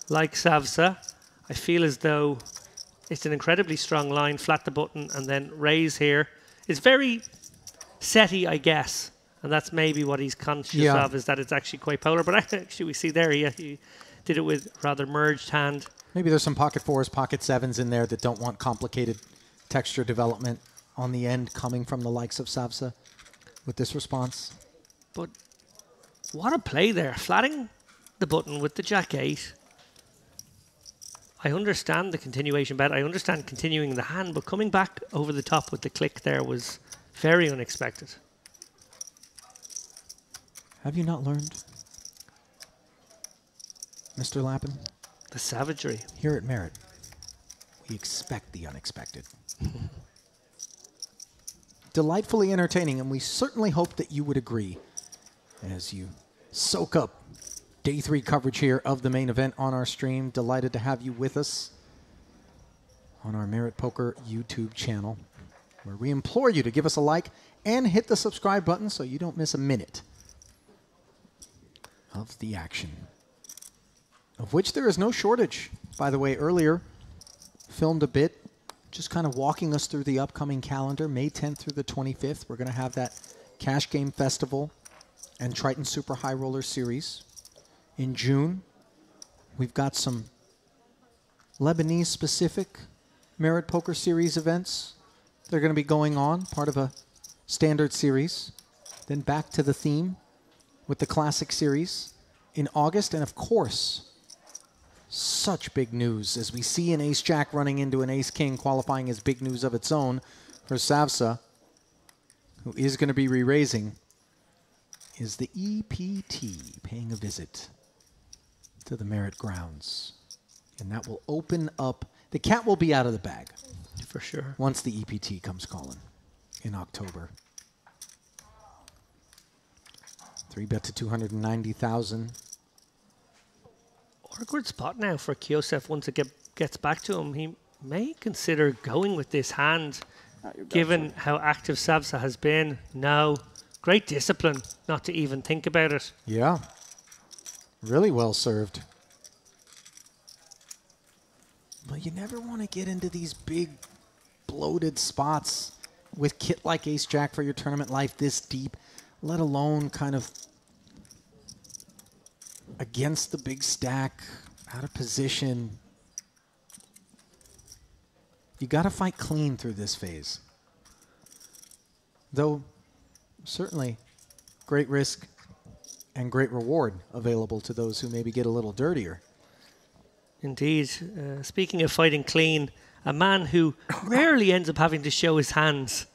like Savsa. I feel as though it's an incredibly strong line, flat the button and then raise here. It's very setty, I guess, and that's maybe what he's conscious of, is that it's actually quite polar. But actually we see there he did it with rather merged hand. Maybe there's some pocket fours, pocket sevens in there that don't want complicated texture development on the end coming from the likes of Savsa with this response. But what a play there. Flatting the button with the jack 8. I understand the continuation bet. I understand continuing the hand, but coming back over the top with the click there was very unexpected. Have you not learned, Mr. Lappin? The savagery. Here at Merit, we expect the unexpected. Delightfully entertaining, and we certainly hope that you would agree as you soak up Day 3 coverage here of the main event on our stream. Delighted to have you with us on our Merit Poker YouTube channel, where we implore you to give us a like and hit the subscribe button so you don't miss a minute of the action, of which there is no shortage. By the way, earlier filmed a bit just kind of walking us through the upcoming calendar, May 10th through the 25th. We're going to have that Cash Game Festival and Triton Super High Roller Series. In June, we've got some Lebanese-specific Merit Poker Series events. They're going to be going on, part of a standard series. Then back to the theme with the Classic Series in August. And of course, such big news as we see an ace-jack running into an ace-king, qualifying as big news of its own for Savsa, who is going to be re-raising, is the EPT paying a visit to the Merit grounds. And that will open up, the cat will be out of the bag. For sure. Once the EPT comes calling in October. 3-bet to 290,000. Awkward spot now for Kyosef once it gets back to him. He may consider going with this hand, given how active Savsa has been. No. Great discipline not to even think about it. Yeah. Really well served. But you never want to get into these big, bloated spots with kit like ace-jack for your tournament life this deep, let alone kind of against the big stack, out of position. You got to fight clean through this phase. Though, certainly, great risk and great reward available to those who maybe get a little dirtier. Indeed. Speaking of fighting clean, a man who rarely ends up having to show his hands,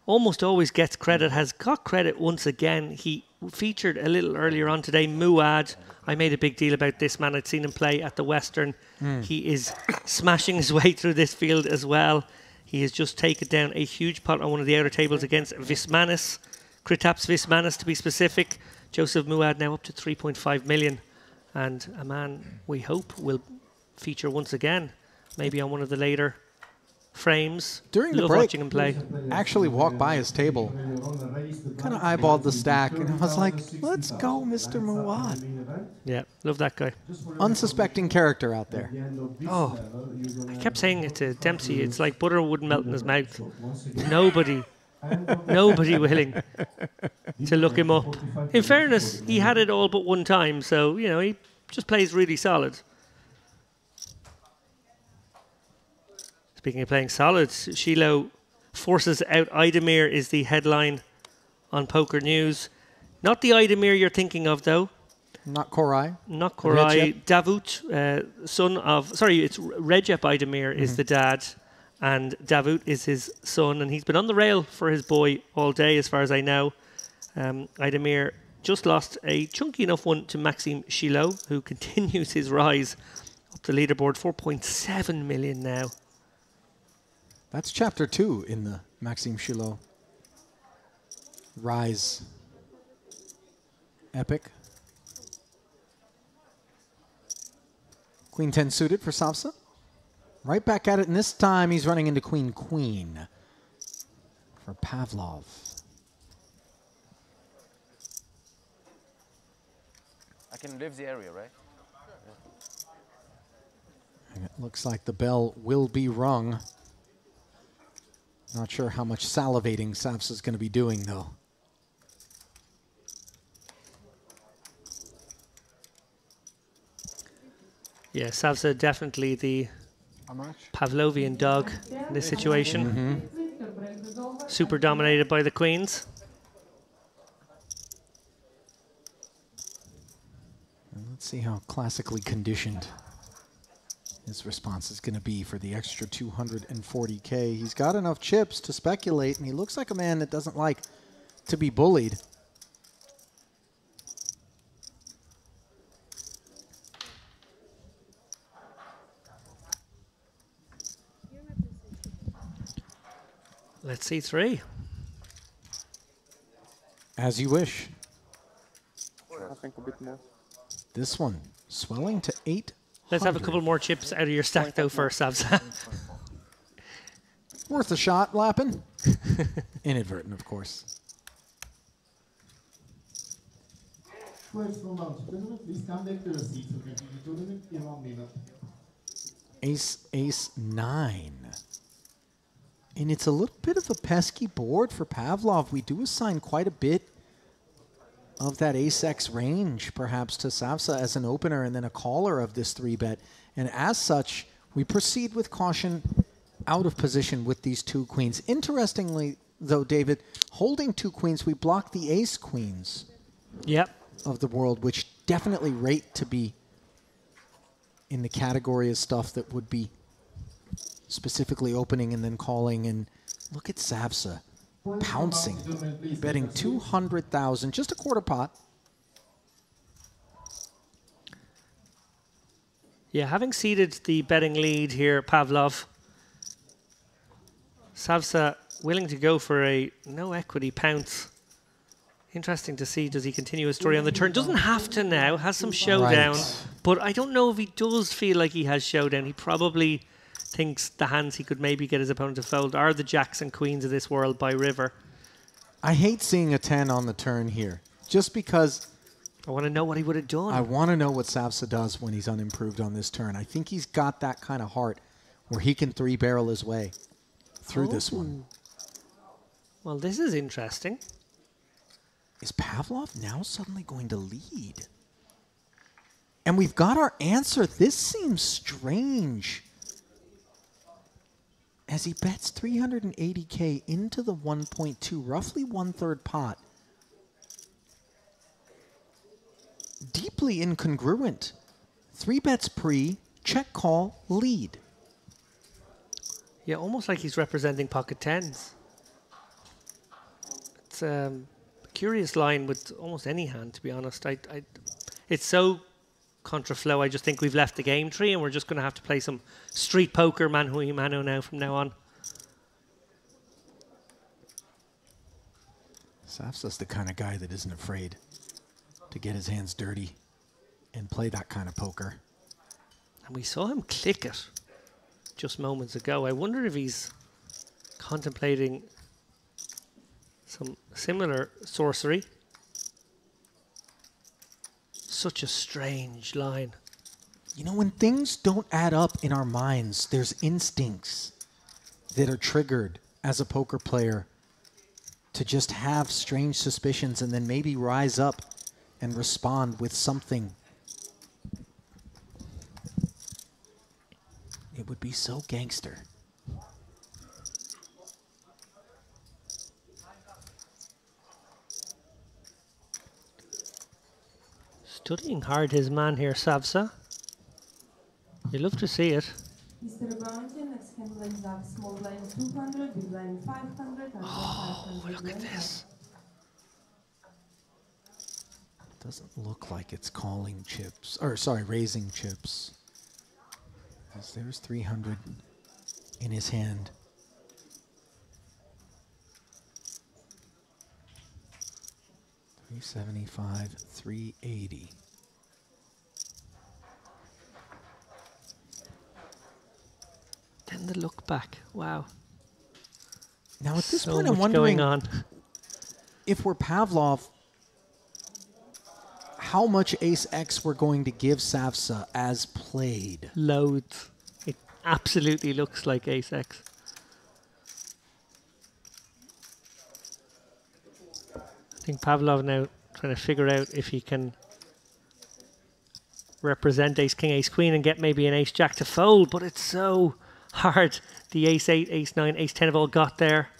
almost always gets credit, has got credit once again. He featured a little earlier on today, Muad. I made a big deal about this man. I'd seen him play at the Western. He is smashing his way through this field as well. He has just taken down a huge pot on one of the outer tables against Vismanis. Kritaps Vismanis, to be specific. Joseph Muad now up to 3.5 million. And a man we hope will feature once again, maybe on one of the later frames. During the Love break, watching him play. Actually walked by his table, kind of eyeballed the stack, and I was like, let's go, Mr. Muad. Yeah, love that guy. Unsuspecting character out there. Oh, I kept saying it to Dempsey, it's like butter wouldn't melt in his mouth. Nobody willing to look him up. In fairness, he had it all but one time, so, you know, he just plays really solid. Speaking of playing solid, Shiloh forces out Idemir is the headline on Poker News. Not the Idemir you're thinking of, though. Not Korai. Not Korai. Davut, son of... Sorry, it's Recep Idemir is the dad, and Davut is his son, and he's been on the rail for his boy all day, as far as I know. Idemir just lost a chunky enough one to Maxime Chilot, who continues his rise up the leaderboard, 4.7 million now. That's chapter 2 in the Maxime Chilot rise epic. Queen 10 suited for Savsa. Right back at it, and this time he's running into Queen Queen for Pavlov. I can leave the area, right? And it looks like the bell will be rung. Not sure how much salivating Savsa's going to be doing, though. Yeah, Savsa definitely the Pavlovian dog in this situation. Super dominated by the queens. And let's see how classically conditioned his response is going to be for the extra 240K. He's got enough chips to speculate, and he looks like a man that doesn't like to be bullied. Let's see 3. As you wish. I think a bit more. This one swelling to 8. Let's have a couple more chips out of your stack, though, first, Savsa. Worth a shot, Lappin. Inadvertent, of course. Ace, ace, 9. And it's a little bit of a pesky board for Pavlov. We do assign quite a bit of that ace-x range, perhaps, to Savsa as an opener and then a caller of this 3-bet. And as such, we proceed with caution out of position with these 2 queens. Interestingly, though, David, holding 2 queens, we block the ace-queens of the world, which definitely rate to be in the category of stuff that would be specifically opening and then calling. And look at Savsa pouncing, betting 200,000, just a quarter pot. Yeah, having ceded the betting lead here, Pavlov, Savsa willing to go for a no equity pounce. Interesting to see, does he continue his story on the turn? Doesn't have to now, has some showdown, but I don't know if he does feel like he has showdown. He probably thinks the hands he could maybe get his opponent to fold are the jacks and queens of this world by river. I hate seeing a 10 on the turn here, just because I want to know what he would have done. I want to know what Savsa does when he's unimproved on this turn. I think he's got that kind of heart where he can 3-barrel his way through this one. Well, this is interesting. Is Pavlov now suddenly going to lead? And we've got our answer. This seems strange. As he bets 380K into the 1.2, roughly 1/3 pot. Deeply incongruent. 3 bets pre, check call, lead. Yeah, almost like he's representing pocket 10s. It's a curious line with almost any hand, to be honest. It's so contra flow. I just think we've left the game tree and we're just going to have to play some street poker mano a mano now from now on. Savsa's the kind of guy that isn't afraid to get his hands dirty and play that kind of poker. And we saw him click it just moments ago. I wonder if he's contemplating some similar sorcery. Such a strange line. You know, when things don't add up in our minds, there's instincts that are triggered as a poker player to just have strange suspicions and then maybe rise up and respond with something. It would be so gangster. Studying hard, his man here, Savsa. You love to see it. Mr. Bounty, next hand lines up, small blind 200, big blind 500, and 500. Look at this. Doesn't look like it's calling chips, or sorry, raising chips. As there's 300 in his hand. $375, $380. Then the look back. Wow. Now at this So point, I'm much wondering going on. if we're Pavlov, how much Ace X we're going to give Savsa as played. Loads. It absolutely looks like Ace X. I think Pavlov now trying to figure out if he can represent Ace King, Ace Queen and get maybe an Ace Jack to fold, but it's so hard. The Ace 8, Ace 9, Ace 10 have all got there.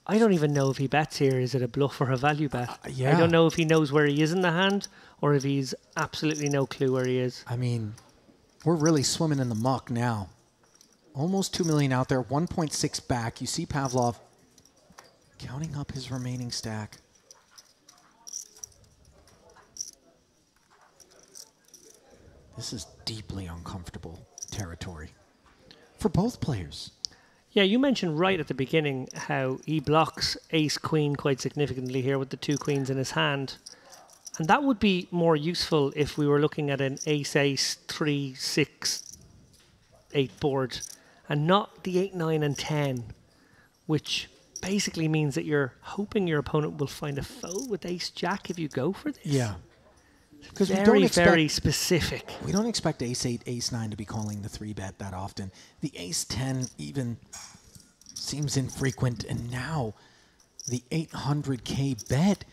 I don't even know if he bets here. Is it a bluff or a value bet? Yeah. I don't know if he knows where he is in the hand or if he's absolutely no clue where he is. I mean, we're really swimming in the muck now. Almost 2 million out there, 1.6 back. You see Pavlov counting up his remaining stack. This is deeply uncomfortable territory for both players. Yeah, you mentioned right at the beginning how he blocks Ace Queen quite significantly here with the 2 queens in his hand. And that would be more useful if we were looking at an Ace Ace 3, 6, 8 board and not the 8, 9 and 10, which basically means that you're hoping your opponent will find a fold with Ace Jack if you go for this. Yeah. Because we Very, don't expect, very specific. We don't expect Ace 8, Ace 9 to be calling the 3-bet that often. The Ace 10 even seems infrequent. And now the 800K bet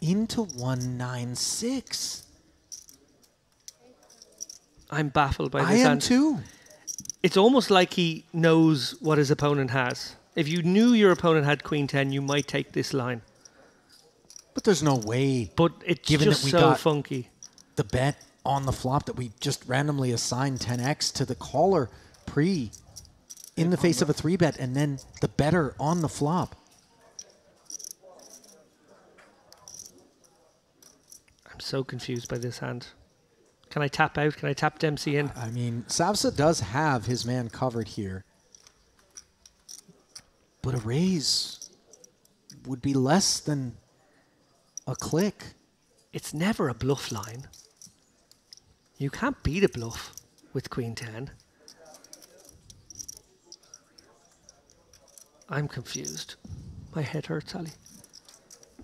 into 196. I'm baffled by this. I am hand. too. It's almost like he knows what his opponent has. If you knew your opponent had Queen 10, you might take this line. But there's no way. But it's given just that we so got funky. The bet on the flop that we just randomly assigned 10x to the caller pre in the face of a 3-bet and then the better on the flop. I'm so confused by this hand. Can I tap out? Can I tap Dempsey in? I mean, Savsa does have his man covered here. But a raise would be less than a click. It's never a bluff line. You can't beat a bluff with Queen 10. I'm confused. My head hurts, Ali.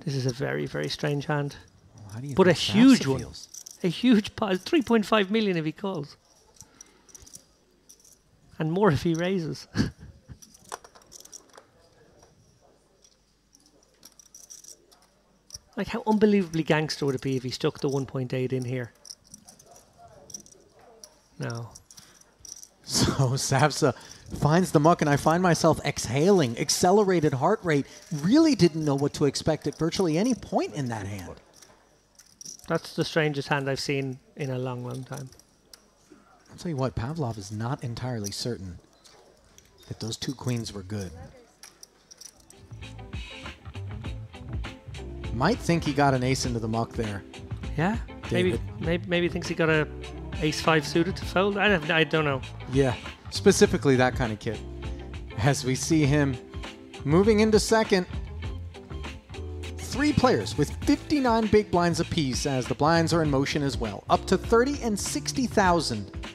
This is a very, very strange hand. How do you But a think huge Savsa one. feels? A huge pot. 3.5 million if he calls. And more if he raises. Like, how unbelievably gangster would it be if he stuck the 1.8 in here? No. So Savsa finds the muck, and I find myself exhaling, accelerated heart rate. Really didn't know what to expect at virtually any point in that hand. That's the strangest hand I've seen in a long, long time. I'll tell you what, Pavlov is not entirely certain that those 2 queens were good. Might think he got an ace into the muck there. Yeah, David. maybe thinks he got a Ace 5 suited to fold. I don't know. Yeah, specifically that kind of kid. As we see him moving into second. 3 players with 59 big blinds apiece as the blinds are in motion as well. Up to 30 and 60,000.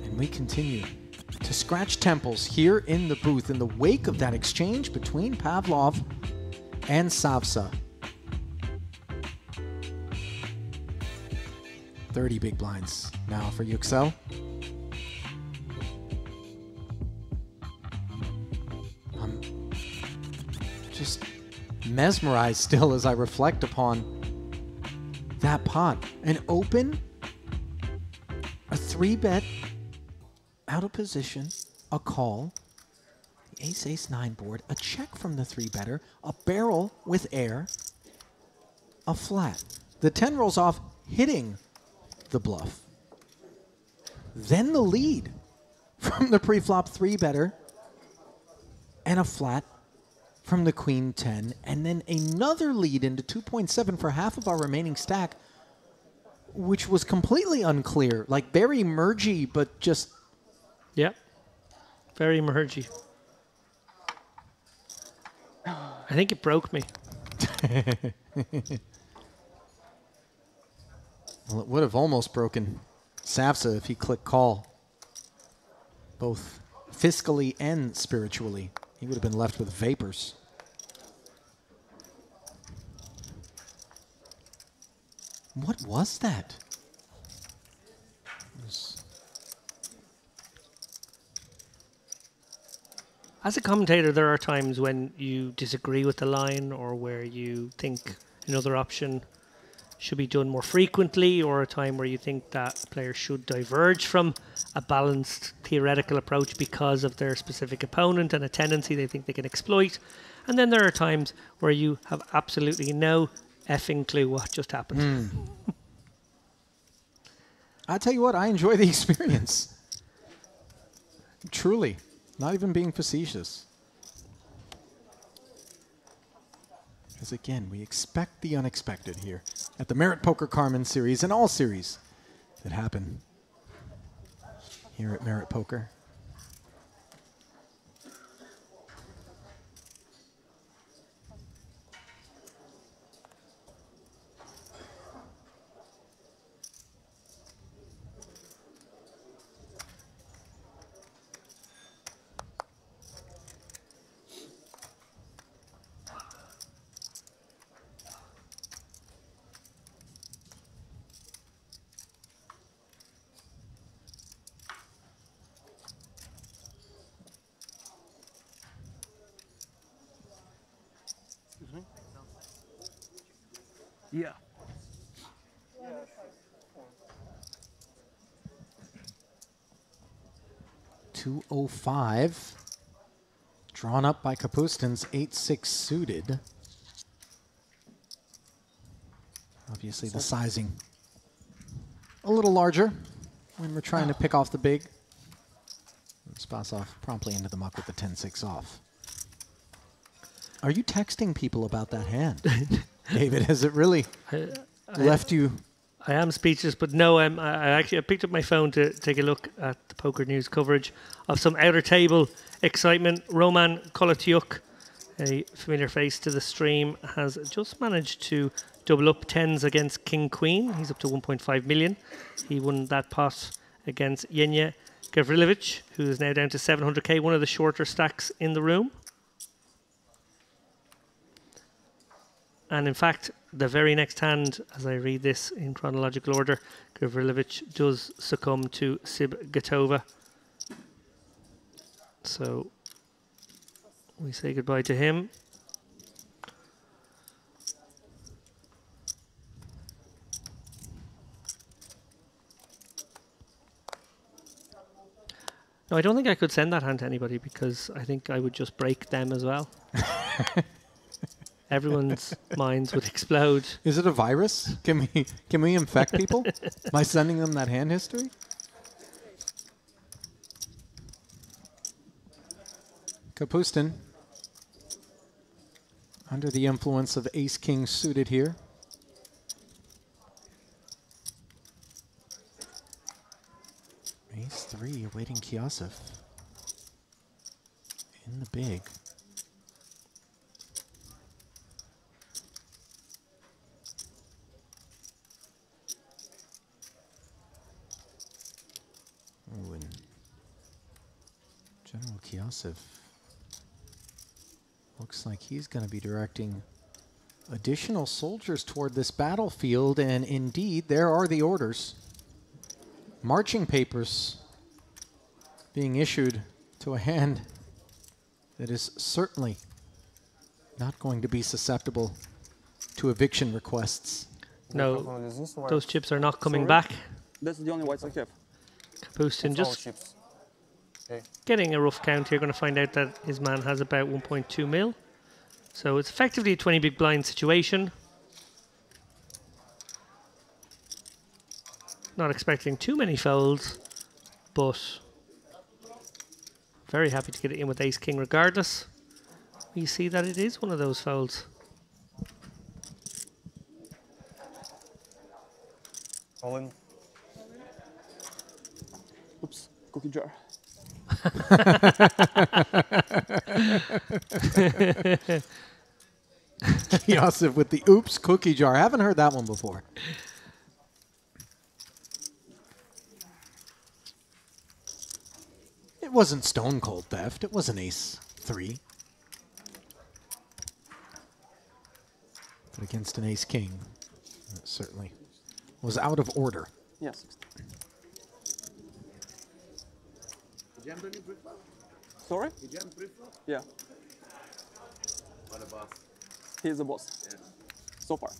And we continue to scratch temples here in the booth in the wake of that exchange between Pavlov and Savsa. 30 big blinds now for Yüksel. I'm just mesmerized still as I reflect upon that pot. An open, a 3-bet, out of position, a call, the ace-ace-9 board, a check from the 3-better, a barrel with air, a flat. The 10 rolls off, hitting the bluff. Then the lead from the pre-flop 3-better, and a flat from the queen 10, and then another lead into 2.7 for half of our remaining stack, which was completely unclear, like very mergy, but just... Yep, very mergy. I think it broke me. Well, it would have almost broken Savsa if he clicked call, both fiscally and spiritually. He would have been left with vapors. What was that? As a commentator, there are times when you disagree with the line or where you think another option should be done more frequently, or a time where you think that players should diverge from a balanced theoretical approach because of their specific opponent and a tendency they think they can exploit. And then there are times where you have absolutely no effing clue what just happened. I'll tell you what, I enjoy the experience. Truly. Not even being facetious. Because again, we expect the unexpected here at the Merit Poker Carmen series and all series that happen here at Merit Poker. Yeah. 205. Drawn up by Kapustin's 8-6 suited. Obviously the sizing a little larger when we're trying to pick off the big. Spasov promptly into the muck with the 10-6 off. Are you texting people about that hand? David, has it really left you? I am speechless, but no, I picked up my phone to take a look at the Poker News coverage of some outer table excitement. Roman Kolotyuk, a familiar face to the stream, has just managed to double up tens against King Queen. He's up to 1.5 million. He won that pot against Yenya Gavrilovic, who is now down to 700k, one of the shorter stacks in the room. And in fact, the very next hand, as I read this in chronological order, Gavrilovic does succumb to Sibgatova. So we say goodbye to him. No, I don't think I could send that hand to anybody because I think I would just break them as well. Everyone's minds would explode. Is it a virus? Can we infect people by sending them that hand history? Kapustin under the influence of ace-king suited here. Ace-3 awaiting Kiosef in the big. Ooh, and General Kiosef looks like he's going to be directing additional soldiers toward this battlefield, and indeed, there are the orders. Marching papers being issued to a hand that is certainly not going to be susceptible to eviction requests. No, those chips are not coming back. That's the only whites I have. Kapustin just getting a rough count here. Going to find out that his man has about 1.2 mil. So it's effectively a 20 big blind situation. Not expecting too many folds, but very happy to get it in with ace king regardless. We see that it is one of those folds. All in. Oops, cookie jar. Yosef with the oops cookie jar. I haven't heard that one before. It wasn't stone cold theft. It was an ace 3. But against an ace king, it certainly was out of order. Yes. Sorry? Yeah. What a boss. He's the boss. Yeah. So far.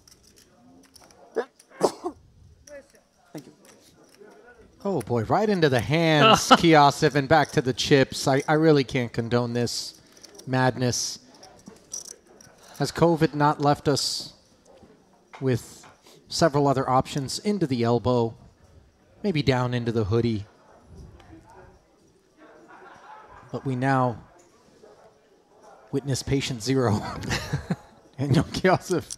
Thank you. Oh boy, right into the hands, Kiosef, and back to the chips. I really can't condone this madness. Has COVID not left us with several other options into the elbow, maybe down into the hoodie? But we now witness patient 0. And Kiosef.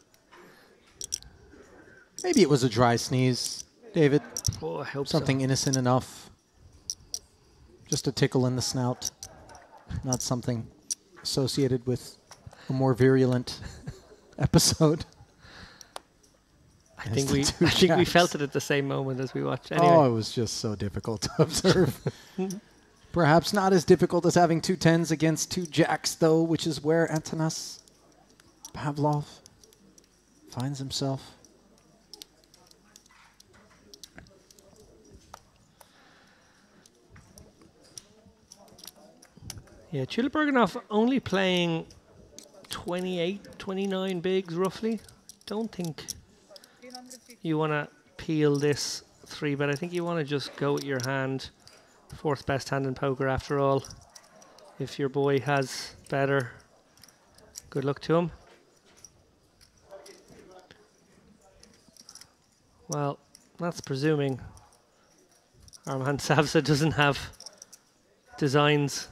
Maybe it was a dry sneeze, David. Oh, I hope something so. innocent enough. Just a tickle in the snout. Not something associated with a more virulent episode. I think we felt it at the same moment as we watched. Anyway. Oh, it was just so difficult to observe. Perhaps not as difficult as having 2 10s against 2 jacks, though, which is where Antanas Pavlov finds himself. Yeah, Chilibergenov only playing 28, 29 bigs roughly. Don't think you want to peel this 3-bet. I think you want to just go with your hand. 4th best hand in poker after all. If your boy has better, good luck to him. Well, that's presuming our man Savsa doesn't have designs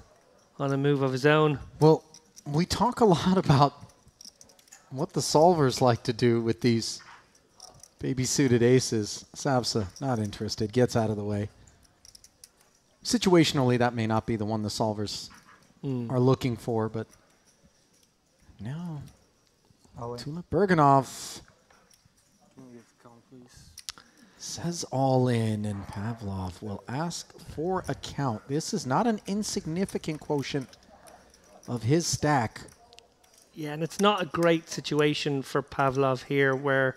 on a move of his own. Well, we talk a lot about what the solvers like to do with these baby-suited aces. Savsa, not interested, gets out of the way. Situationally, that may not be the one the solvers are looking for, but no. Tulip Bergenov says all in, and Pavlov will ask for a count. This is not an insignificant quotient of his stack. Yeah, and it's not a great situation for Pavlov here where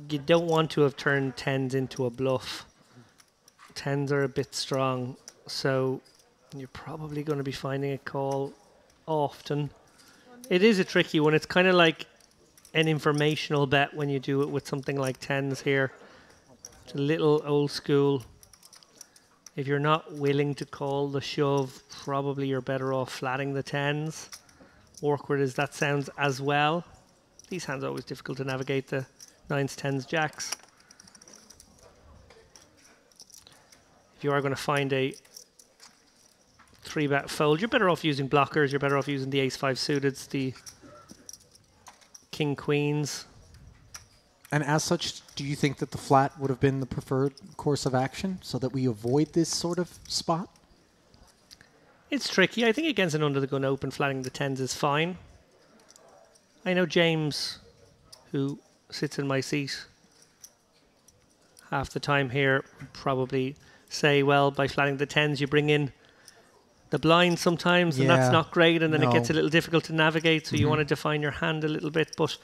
you don't want to have turned 10s into a bluff. 10s are a bit strong, so you're probably going to be finding a call often. It is a tricky one. It's kind of like an informational bet when you do it with something like 10s here. It's a little old school. If you're not willing to call the shove, probably you're better off flatting the 10s. Awkward as that sounds as well. These hands are always difficult to navigate, the 9s, 10s, jacks. If you are going to find a 3-bet fold, you're better off using blockers. You're better off using the ace-5 suiteds, the king-queens. And as such, do you think that the flat would have been the preferred course of action so that we avoid this sort of spot? It's tricky. I think against an under-the-gun open, flatting the 10s is fine. I know James, who sits in my seat half the time here, would probably say, well, by flatting the 10s, you bring in the blind sometimes, and that's not great, and then it gets a little difficult to navigate, so you want to define your hand a little bit. But,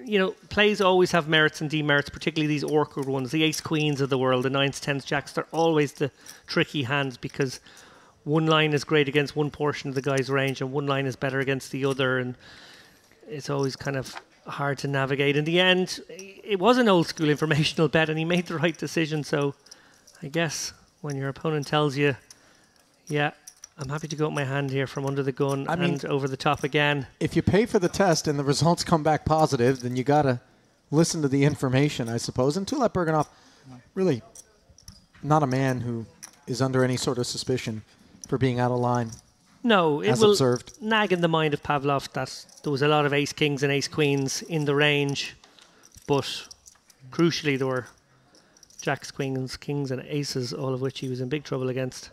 you know, plays always have merits and demerits, particularly these awkward ones. The ace-queens of the world, the 9s, 10s, jacks, they're always the tricky hands because one line is great against one portion of the guy's range and one line is better against the other, and it's always kind of hard to navigate. In the end, it was an old school informational bet and he made the right decision, so I guess when your opponent tells you, yeah, I'm happy to go with my hand here from under the gun and over the top again. If you pay for the test and the results come back positive, then you got to listen to the information, I suppose. And Tulip Bergenov Really not a man who is under any sort of suspicion for being out of line. No, it as will observed. nag in the mind of Pavlov that there was a lot of ace kings and ace queens in the range, but crucially there were jacks, queens, kings and aces, all of which he was in big trouble against.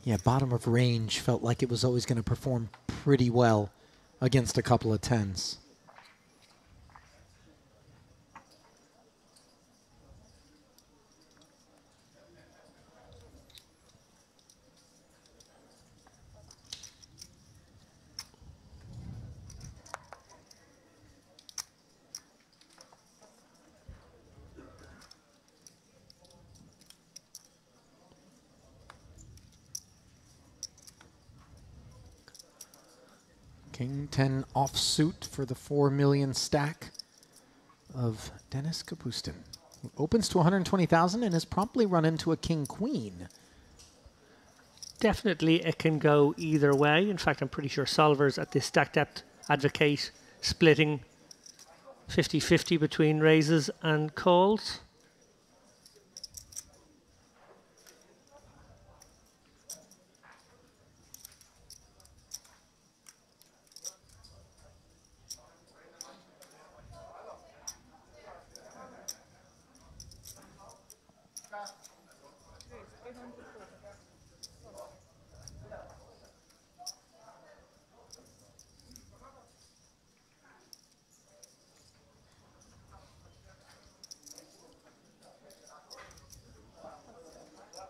Yeah, bottom of range felt like it was always going to perform pretty well against a couple of tens. King 10 offsuit for the 4 million stack of Denis Kapustin, who opens to 120,000 and has promptly run into a king queen. Definitely it can go either way. In fact, I'm pretty sure solvers at this stack depth advocate splitting 50-50 between raises and calls.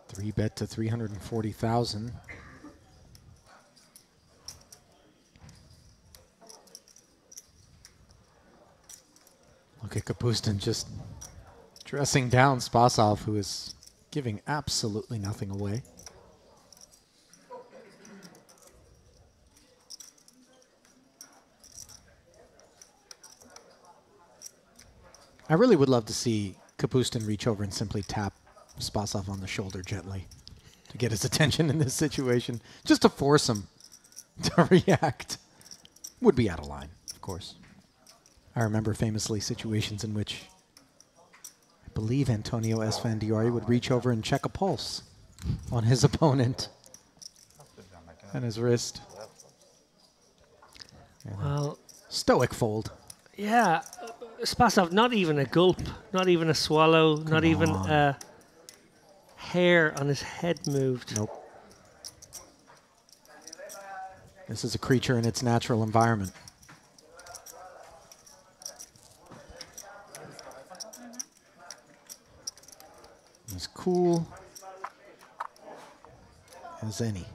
Three bet to 340,000. Look at Kapustin just dressing down Spasov, who is giving absolutely nothing away. I really would love to see Kapustin reach over and simply tap Spasov on the shoulder gently to get his attention in this situation, just to force him to react. Would be out of line, of course. I remember famously situations in which I believe Antonio Esfandiari would reach over and check a pulse on his opponent and his wrist. Well, stoic fold. Yeah, Spasov, not even a gulp, not even a swallow, not even a hair on his head moved. Nope. This is a creature in its natural environment. As cool as any.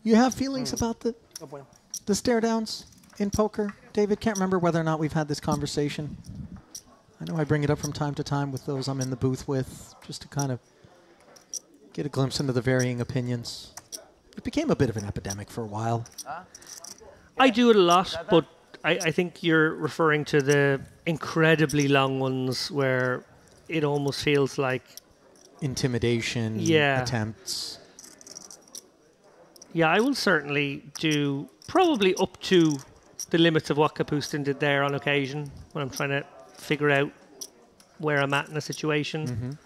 You have feelings about the stare downs in poker? David, can't remember whether or not we've had this conversation. I know I bring it up from time to time with those I'm in the booth with, just to kind of get a glimpse into the varying opinions. It became a bit of an epidemic for a while. I do it a lot, but I think you're referring to the incredibly long ones where it almost feels like intimidation attempts. Yeah, I will certainly do probably up to the limits of what Kapustin did there on occasion when I'm trying to figure out where I'm at in a situation,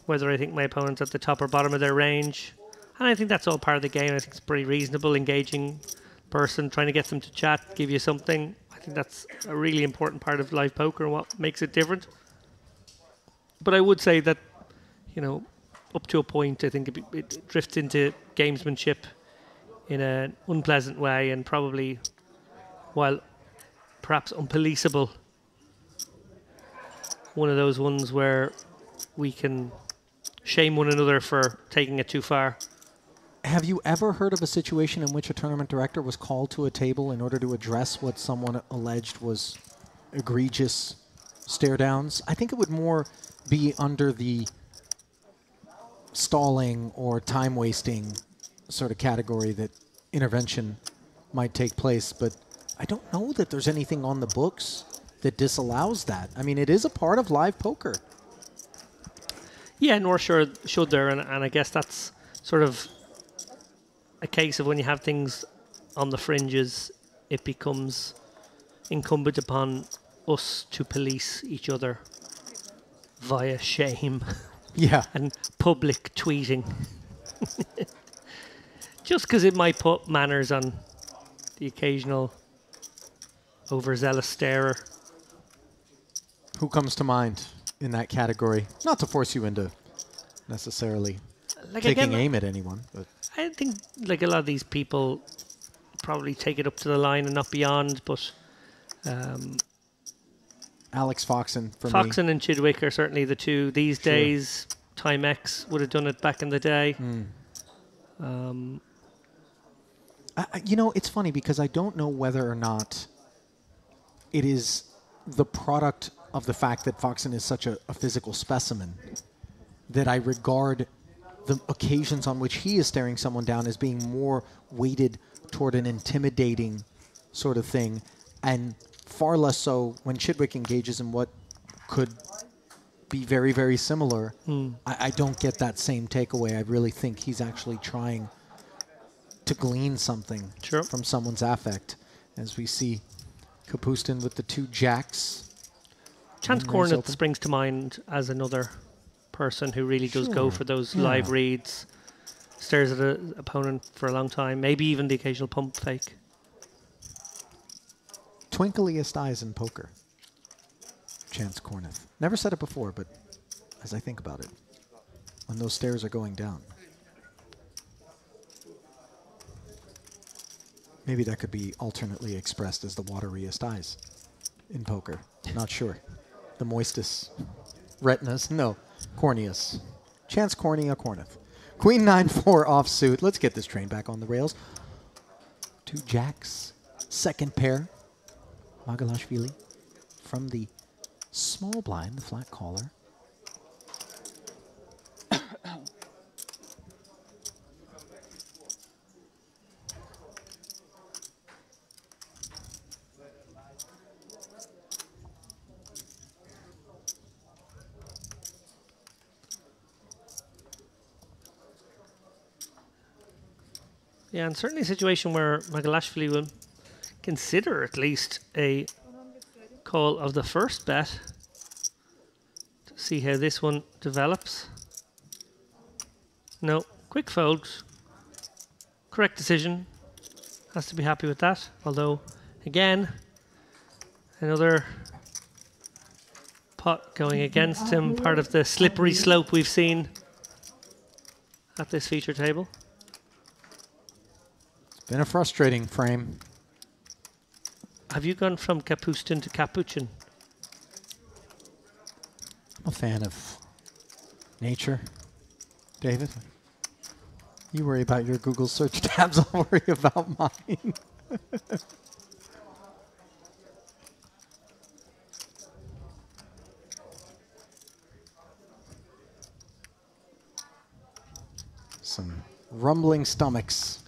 whether I think my opponent's at the top or bottom of their range. And I think that's all part of the game. I think it's pretty reasonable, engaging person, trying to get them to chat, give you something. I think that's a really important part of live poker and what makes it different. But I would say that, you know, up to a point, I think it drifts into gamesmanship in an unpleasant way, and probably, while perhaps unpoliceable, one of those ones where we can shame one another for taking it too far. Have you ever heard of a situation in which a tournament director was called to a table in order to address what someone alleged was egregious stare downs? I think it would more be under the stalling or time wasting sort of category that intervention might take place, but I don't know that there's anything on the books that disallows that. I mean, it is a part of live poker. Yeah, nor should there, and I guess that's sort of a case of when you have things on the fringes, it becomes incumbent upon us to police each other via shame. Yeah. And public tweeting. Just because it might put manners on the occasional overzealous starer. Who comes to mind in that category? Not to force you into necessarily taking aim at anyone, but I think like a lot of these people probably take it up to the line and not beyond, but Alex Foxen for me. Foxen and Chidwick are certainly the two these days. Time X would have done it back in the day. You know, it's funny because I don't know whether or not it is the product of the fact that Foxen is such a physical specimen that I regard the occasions on which he is staring someone down as being more weighted toward an intimidating sort of thing, and far less so when Chidwick engages in what could be very, very similar. I don't get that same takeaway. I really think he's actually trying to glean something from someone's affect, as we see Kapustin with the two jacks. Chance Cornet springs to mind as another person who really does go for those live reads, stares at an opponent for a long time, maybe even the occasional pump fake. Twinkliest eyes in poker. Chance Cornet. Never said it before, but as I think about it, when those stares are going down, maybe that could be alternately expressed as the wateriest eyes in poker. Not sure. The moistest retinas? No. Corneas. Chance Cornea Corneth. Queen 9-4 offsuit. Let's get this train back on the rails. Two jacks. Second pair. Magalashvili from the small blind, the flat caller. Yeah, and certainly a situation where Magalashvili will consider at least a call of the first bet to see how this one develops. No, quick fold. Correct decision. Has to be happy with that. Although, again, another pot going against him. Part of the slippery slope we've seen at this feature table. Been a frustrating frame. Have you gone from Kapustin to Capuchin? I'm a fan of nature, David. You worry about your Google search tabs, I'll worry about mine. Some rumbling stomachs.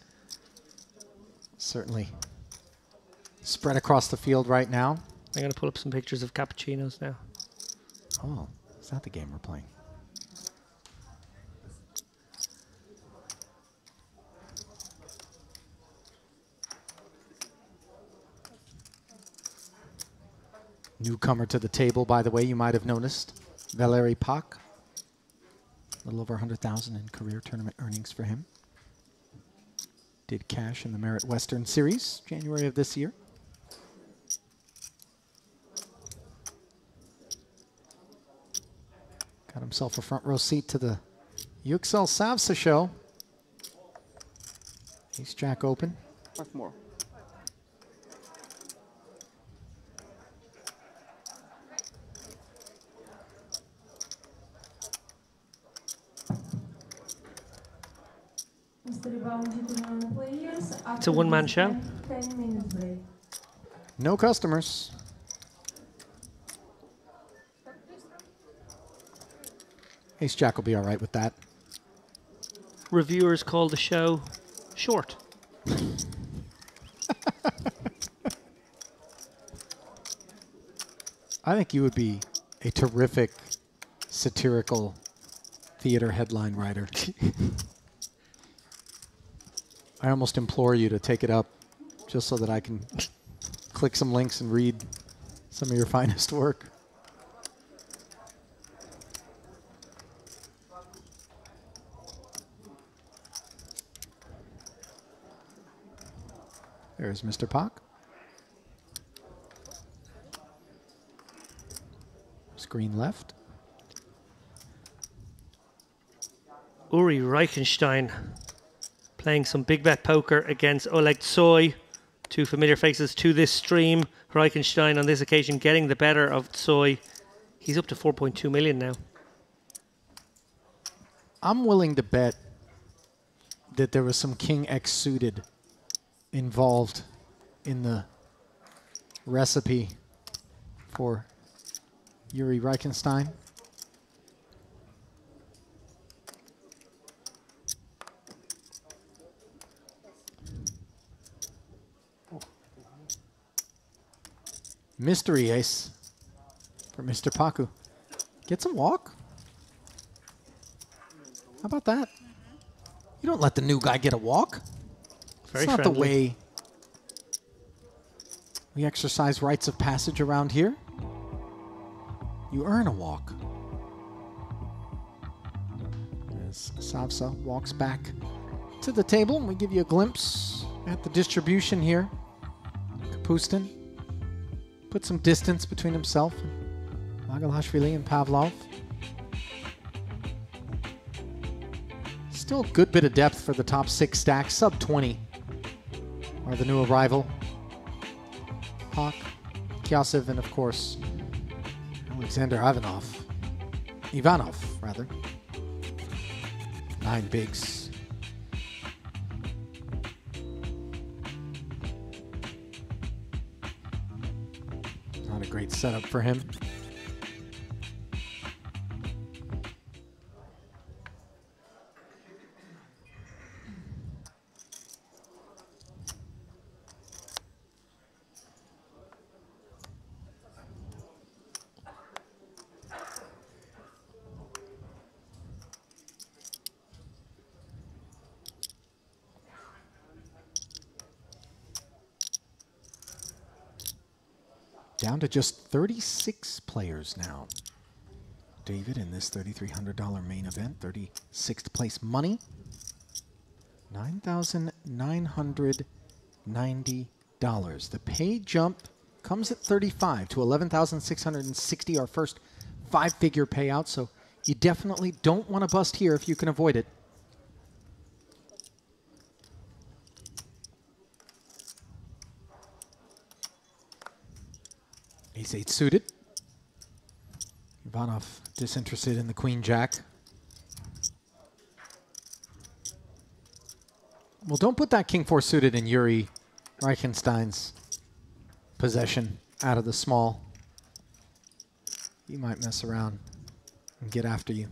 Certainly spread across the field right now. I'm going to pull up some pictures of cappuccinos now. Oh, is that the game we're playing? Newcomer to the table, by the way, you might have noticed. Valery Pak. A little over 100,000 in career tournament earnings for him. Did cash in the Merit Western Series, January of this year. Got himself a front row seat to the Yüksel Savsa show. Ace Jack open. 5 more. It's a one-man show. 10-minute break. No customers. Ace Jack will be all right with that. Reviewers call the show short. I think you would be a terrific satirical theater headline writer. I almost implore you to take it up just so that I can click some links and read some of your finest work. There's Mr. Pak. Screen left. Uri Reichenstein playing some big bet poker against Oleg Tsoi. Two familiar faces to this stream. Reichenstein on this occasion getting the better of Tsoi. He's up to 4.2 million now. I'm willing to bet that there was some King X suited involved in the recipe for Uri Reichenstein. Mystery ace for Mr. Paku. Get some walk. How about that? You don't let the new guy get a walk. Very It's not friendly. the way we exercise rites of passage around here. You earn a walk. As Savsa walks back to the table, and we give you a glimpse at the distribution here. Kapustin put some distance between himself and Magalashvili and Pavlov. Still a good bit of depth for the top 6 stacks. Sub 20 are the new arrival. Pak, Kyasev, and of course, Alexander Ivanov. Ivanov, rather. 9 bigs. Not a great setup for him. Down to just 36 players now. David in this $3,300 main event, 36th place money, $9,990. The pay jump comes at 35 to 11,660, our first 5-figure payout, so you definitely don't want to bust here if you can avoid it. Ace-8 suited. Ivanov disinterested in the Queen-Jack. Well, don't put that King-4 suited in Uri Reichenstein's possession out of the small. He might mess around and get after you.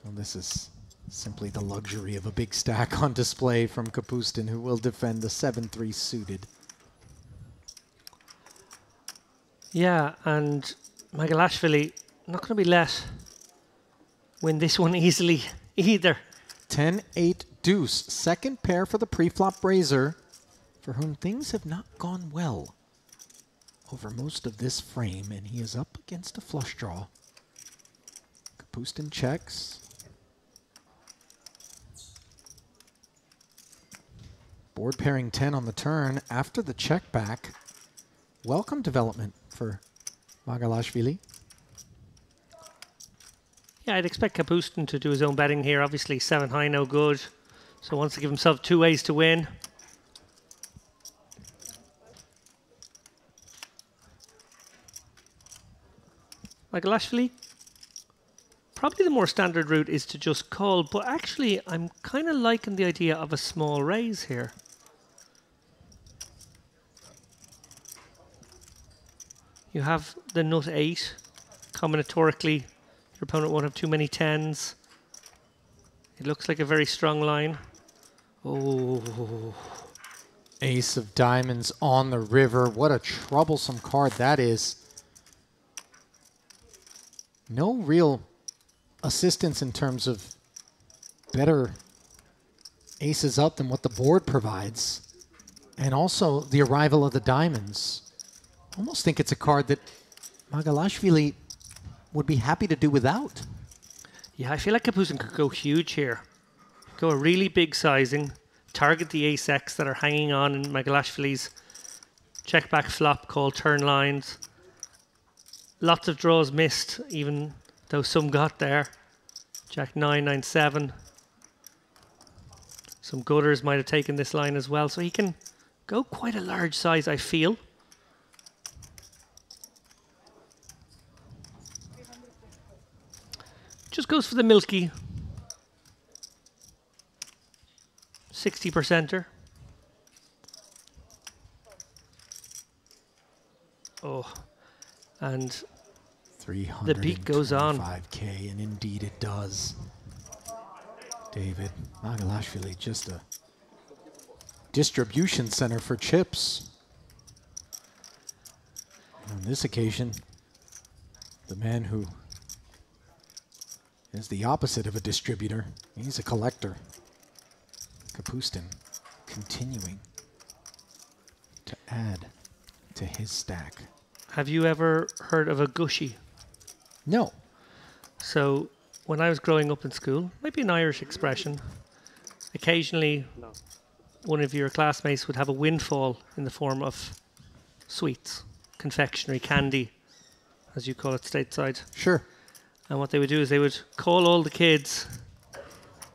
Well, this is simply the luxury of a big stack on display from Kapustin, who will defend the 7-3 suited. Yeah, and Magalashvili not going to be let win this one easily either. 10-8 deuce, second pair for the pre-flop Brazier, for whom things have not gone well over most of this frame, and he is up against a flush draw. Kapustin checks. Board pairing 10 on the turn after the check back. Welcome development for Magalashvili. Yeah, I'd expect Kapustin to do his own betting here. Obviously, 7 high, no good. So wants to give himself 2 ways to win. Magalashvili, probably the more standard route is to just call, but actually I'm kind of liking the idea of a small raise here. You have the nut 8. Combinatorically, your opponent won't have too many 10s. It looks like a very strong line. Oh. Ace of diamonds on the river. What a troublesome card that is. No real assistance in terms of better aces up than what the board provides. And also the arrival of the diamonds. Almost think it's a card that Magalashvili would be happy to do without. Yeah, I feel like Kapustin could go huge here. Go a really big sizing, target the ace-X that are hanging on in Magalashvili's check back flop called turn lines. Lots of draws missed, even though some got there. Jack 9, 9, 7. Some gutters might have taken this line as well, so he can go quite a large size, I feel. Just goes for the milky 60%er. Oh, and the beat goes on. 325K, and indeed it does. David Magalashvili, just a distribution center for chips. And on this occasion, the man who is the opposite of a distributor, he's a collector. Kapustin continuing to add to his stack. Have you ever heard of a gushy? No. So when I was growing up in school, might be an Irish expression, occasionally one of your classmates would have a windfall in the form of sweets, confectionery, candy, as you call it stateside. Sure. And what they would do is they would call all the kids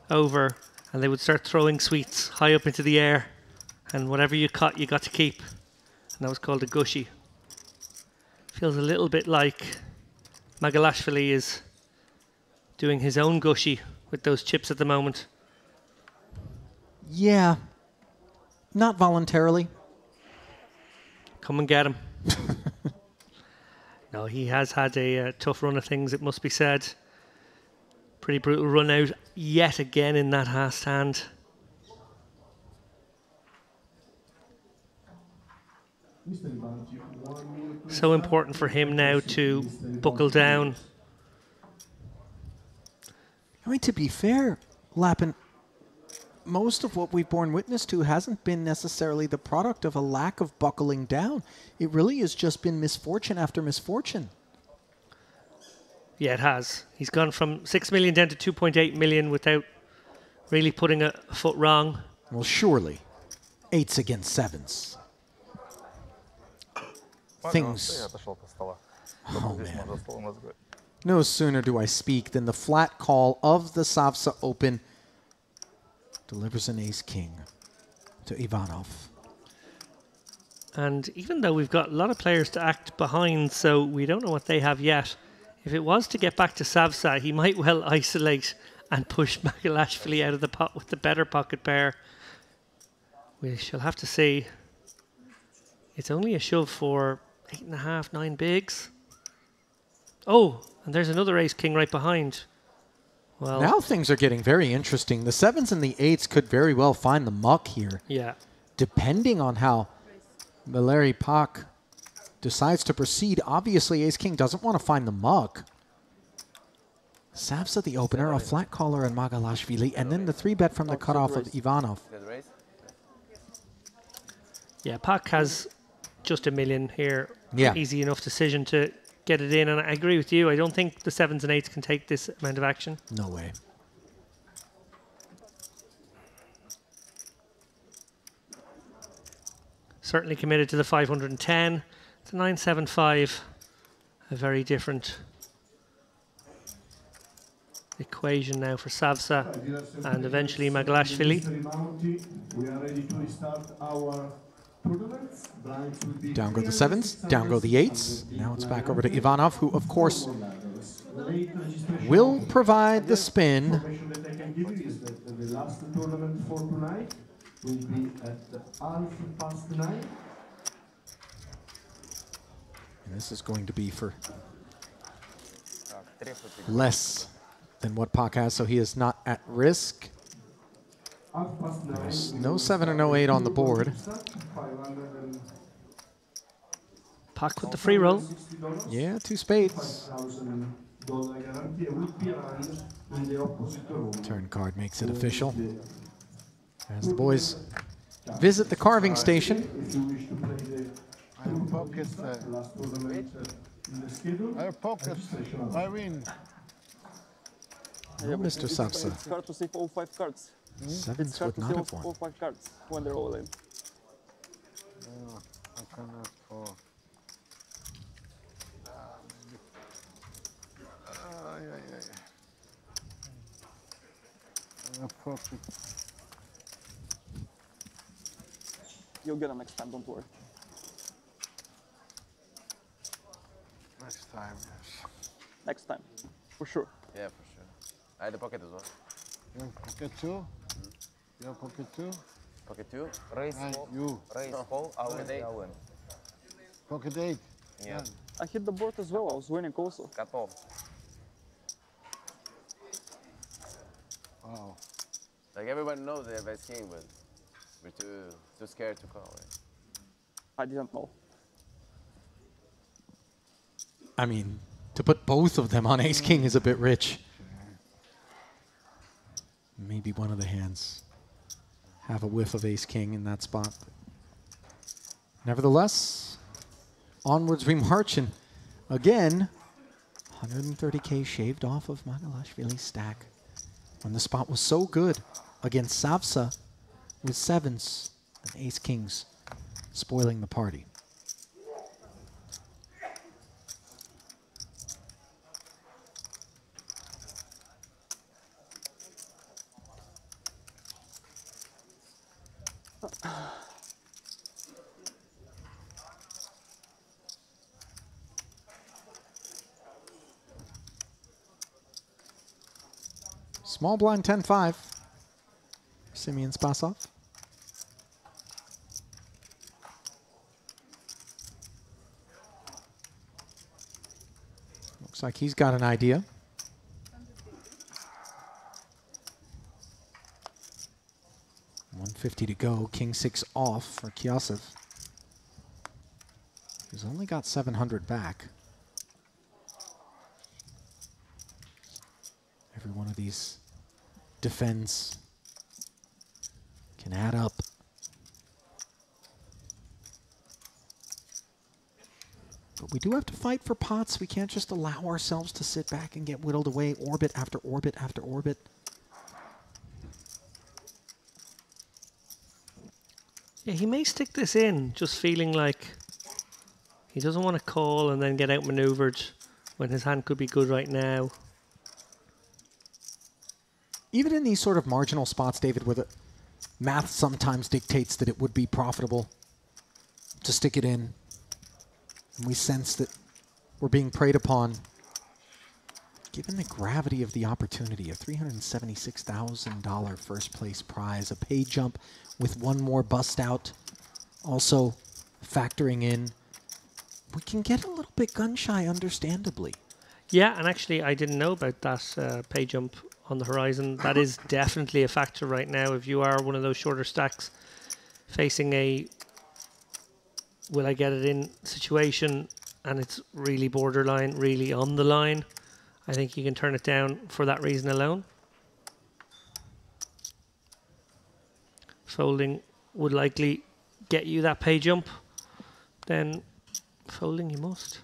over and they would start throwing sweets high up into the air, and whatever you caught, you got to keep. And that was called a gushy. Feels a little bit like Magalashvili is doing his own gushy with those chips at the moment. Yeah. Not voluntarily. Come and get him. No, he has had a tough run of things, it must be said. Pretty brutal run out yet again in that last hand. So important for him now to buckle down. I mean, to be fair, Lappin, most of what we've borne witness to hasn't been necessarily the product of a lack of buckling down. It really has just been misfortune after misfortune. Yeah, it has. He's gone from 6 million down to 2.8 million without really putting a foot wrong. Well, surely. 8s against 7s. Things. Oh, man. No sooner do I speak than the flat call of the Savsa Open delivers an ace-king to Ivanov. And even though we've got a lot of players to act behind, so we don't know what they have yet, if it was to get back to Savsa, he might well isolate and push Magalashvili out of the pot with the better pocket pair. We shall have to see. It's only a shove for 8.5, 9 bigs. Oh, and there's another ace-king right behind. Well, now things are getting very interesting. The 7s and the 8s could very well find the muck here. Yeah. Depending on how Valeri Pak decides to proceed. Obviously, ace-king doesn't want to find the muck. Savsa the opener, a flat caller and Magalashvili, and then the 3-bet from the cutoff of Ivanov. Yeah, Pak has just $1 million here. Yeah. Easy enough decision to get it in, and I agree with you. I don't think the 7s and 8s can take this amount of action. No way. Certainly committed to the 510. It's a 975. A very different equation now for Savsa and eventually Magalashvili. We are ready to restart our tournaments. Down go the 7s, down go the 8s. Now it's back over to Ivanov, who, of course, will provide the spin. Information that I can give you is that the last tournament for tonight will be at 9:30. And this is going to be for less than what Pak has, so he is not at risk. There's no 7 or no 8 on the board. Pack with the free roll. Yeah, 2 spades. Turn card makes it official. As the boys visit the carving station. I have pockets. I have pockets. I win. No, Mr. Sapsa. It's hard to save all 5 cards. Sevens It's hard would to not save have won. all 5 cards when they're all in. I cannot fall. I have pockets. You'll get them next time, don't worry. Next time, yes. Next time, for sure. Yeah, for sure. I had the pocket as well. You have pocket 2? You have pocket 2? Pocket 2? Raise Right, call. you. Raise call. Pocket 8. Pocket 8. Yeah. I hit the board as well, I was winning also. Cut off. Wow. Like everybody knows they have ace king, but we're too scared to call, right? I didn't know. I mean, to put both of them on ace-king is a bit rich. Maybe one of the hands have a whiff of ace-king in that spot. Nevertheless, onwards we march, and again, 130K shaved off of Magalashvili's stack when the spot was so good against Savsa with 7s and ace-kings spoiling the party. Small blind 10-5. Simeon Spasov. Looks like he's got an idea. $150 to go. King 6 off for Kyasev. He's only got 700 back. Every one of these defends can add up. But we do have to fight for pots. We can't just allow ourselves to sit back and get whittled away orbit after orbit after orbit. Yeah, he may stick this in, just feeling like he doesn't want to call and then get outmaneuvered when his hand could be good right now. Even in these sort of marginal spots, David, where the math sometimes dictates that it would be profitable to stick it in, and we sense that we're being preyed upon, given the gravity of the opportunity, a $376,000 first place prize, a pay jump with one more bust out, also factoring in, we can get a little bit gun shy, understandably. Yeah, and actually I didn't know about that pay jump on the horizon. That is definitely a factor right now. If you are one of those shorter stacks facing a will I get it in situation and it's really borderline, really on the line, I think you can turn it down for that reason alone. Folding would likely get you that pay jump, then folding you must.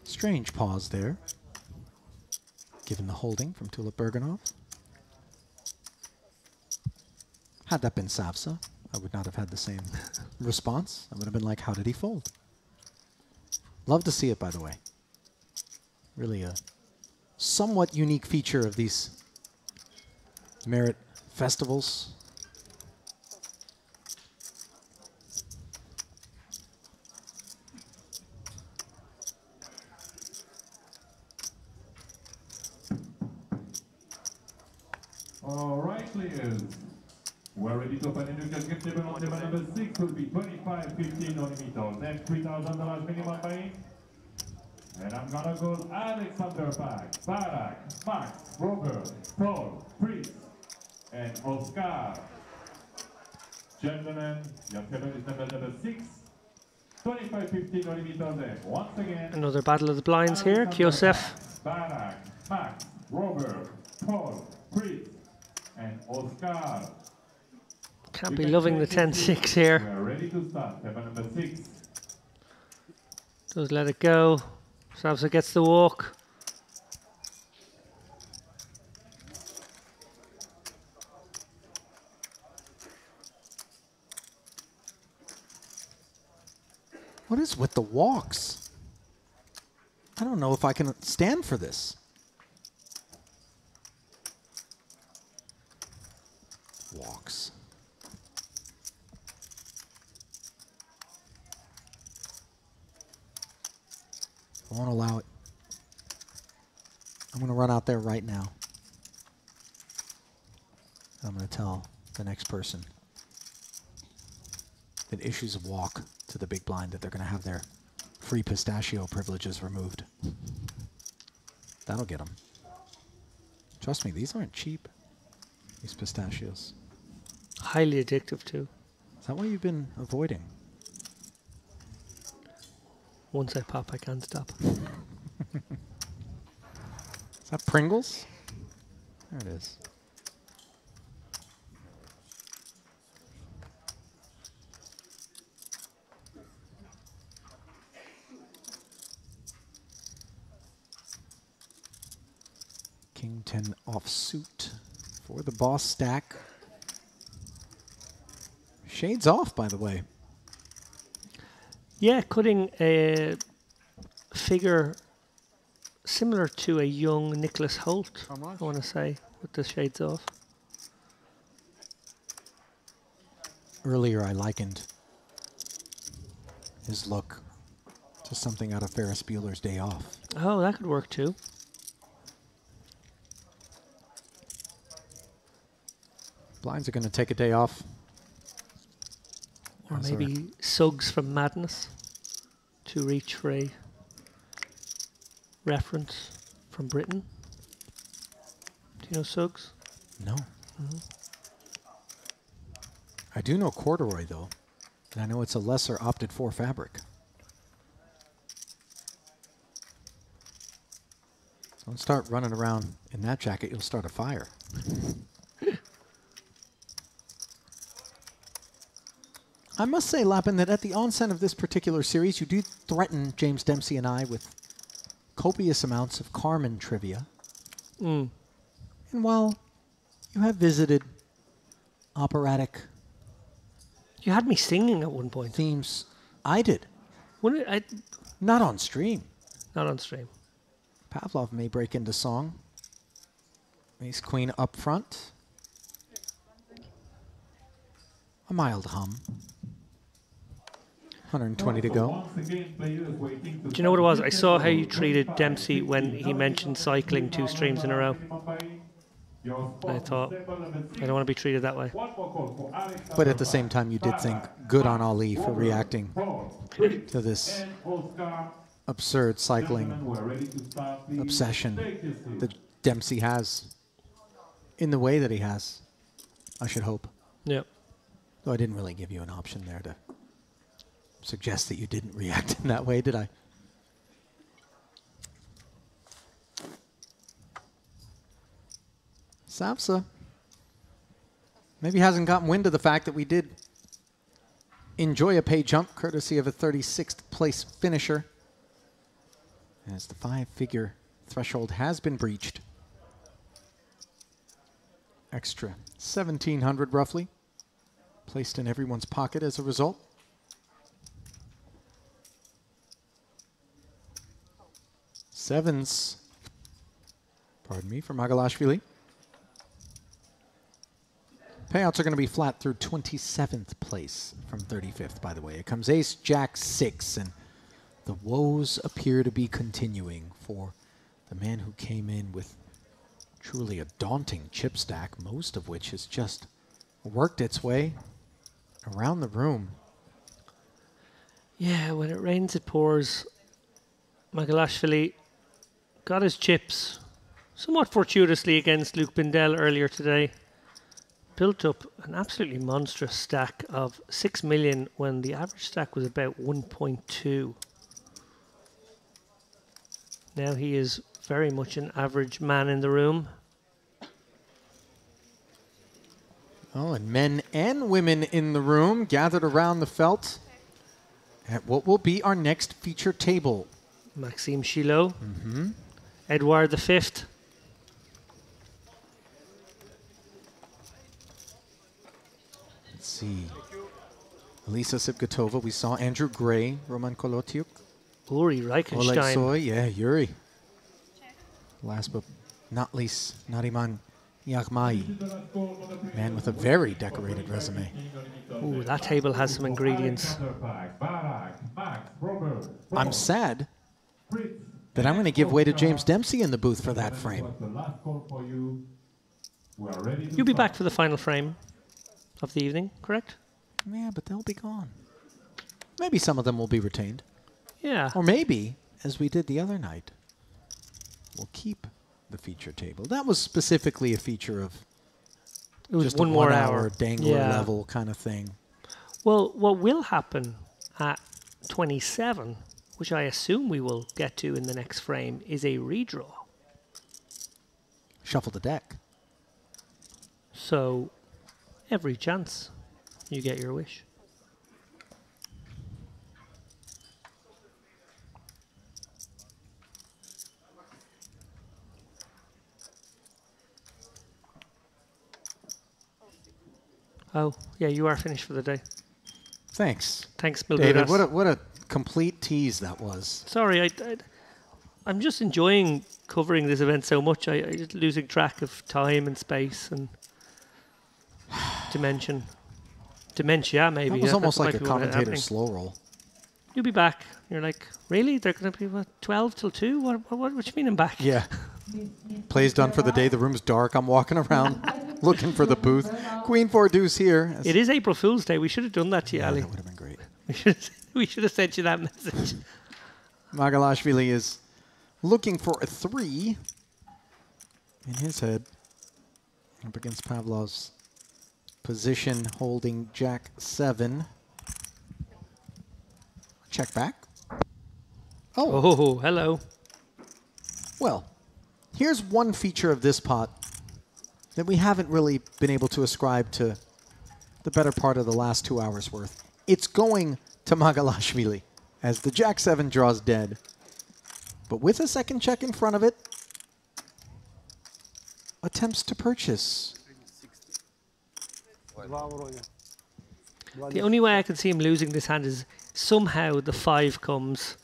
Strange pause there, given the holding from Tulip Bergenov. Had that been Savsa, I would not have had the same response. I would have been like, how did he fold? Love to see it, by the way. Really a somewhat unique feature of these Merit festivals. All right, players. We're ready to open a new gift table on table number 6 will be 25.15 millimeters and $3,000 minimum buy-in. And I'm gonna go Alexander Pack, Barak, Max, Robert, Paul, Fritz, and Oscar. Gentlemen, your table is number 6, 25.15 millimeters and once again. Another battle of the blinds here, Kyosef. Barak, Max, Robert, Paul, Fritz, and Oscar. Can't be loving the 10-6 here. We're ready to start, table number 6. Does let it go. Savsa gets the walk. What is with the walks? I don't know if I can stand for this. Walks. I won't allow it. I'm going to run out there right now. I'm going to tell the next person that issues a walk to the big blind that they're going to have their free pistachio privileges removed. That'll get them. Trust me, these aren't cheap, these pistachios. Highly addictive too. Is that what you've been avoiding? Once I pop, I can't stop. Is that Pringles? There it is. King 10 offsuit for the boss stack. Shades off, by the way. Yeah, cutting a figure similar to a young Nicholas Holt, I want to say, with the shades off. Earlier, I likened his look to something out of Ferris Bueller's Day Off. Oh, that could work too. Blinds are going to take a day off. Or maybe Suggs from Madness to reach for a reference from Britain. Do you know Suggs? No. I do know corduroy, though. And I know it's a lesser opted for fabric. Don't start running around in that jacket, you'll start a fire. I must say, Lappin, that at the onset of this particular series, you do threaten James Dempsey and I with copious amounts of Carmen trivia. Mm. And while you have visited operatic... You had me singing at one point. Themes. I did. Not on stream. Not on stream. Pavlov may break into song. Ace Queen up front. A mild hum. 120 to go. Do you know what it was? I saw how you treated Dempsey when he mentioned cycling 2 streams in a row. I thought, I don't want to be treated that way. But at the same time, you did think good on Ali for reacting to this absurd cycling obsession that Dempsey has in the way that he has, I should hope. Yeah. Though I didn't really give you an option there to suggest that you didn't react in that way, did I? Savsa maybe hasn't gotten wind of the fact that we did enjoy a pay jump courtesy of a 36th place finisher, as the 5-figure threshold has been breached. Extra 1,700 roughly placed in everyone's pocket as a result. Sevens, pardon me, for Magalashvili. Payouts are going to be flat through 27th place from 35th, by the way. It comes ace, jack, 6, and the woes appear to be continuing for the man who came in with truly a daunting chip stack, most of which is just worked its way around the room. Yeah, when it rains, it pours. Magalashvili got his chips somewhat fortuitously against Luke Bindel earlier today. Built up an absolutely monstrous stack of 6 million when the average stack was about 1.2. Now he is very much an average man in the room. Oh, and men and women in the room gathered around the felt at what will be our next feature table. Maxime Chilot, Mm-hmm. Edouard V. Let's see. Elisa Sibgatova. We saw Andrew Gray, Roman Kolotyuk. Uri Oleg Reichenstein. Soy, yeah, Yuri. Last but not least, Nariman Yaghmai. Man with a very decorated resume. Ooh, that table has some ingredients. I'm sad that I'm going to give way to James Dempsey in the booth for that frame. You'll be back for the final frame of the evening, correct? Yeah, but they'll be gone. Maybe some of them will be retained. Yeah. Or maybe, as we did the other night, we'll keep the feature table. That was specifically a feature of It was just one a more 1 hour. hour dangler Yeah. level kind of thing. Well, what will happen at 27, which I assume we will get to in the next frame, is a redraw. Shuffle the deck. So, every chance you get your wish. Oh, yeah, you are finished for the day. Thanks. Thanks, David, Milguras. what a complete tease that was. Sorry, I'm just enjoying covering this event so much. I'm just losing track of time and space and dimension. Dementia, maybe. That was yeah, almost that like might a be what happening. commentator's slow roll. You'll be back. You're like, really? They're going to be, what, 12 till 2? What do you mean I'm back? Yeah. Play's done for the day. The room's dark. I'm walking around looking for the booth. Queen 4 deuce here. It is April Fool's Day. We should have done that to you, Ali. That would have been great. We should have sent you that message. Magalashvili is looking for a 3 in his head. Up against Pavlov's position holding Jack 7. Check back. Oh, hello. Well, here's one feature of this pot that we haven't really been able to ascribe to the better part of the last 2 hours worth. It's going to Magalashvili as the Jack 7 draws dead. But with a second check in front of it, attempts to purchase. The only way I can see him losing this hand is somehow the 5 comes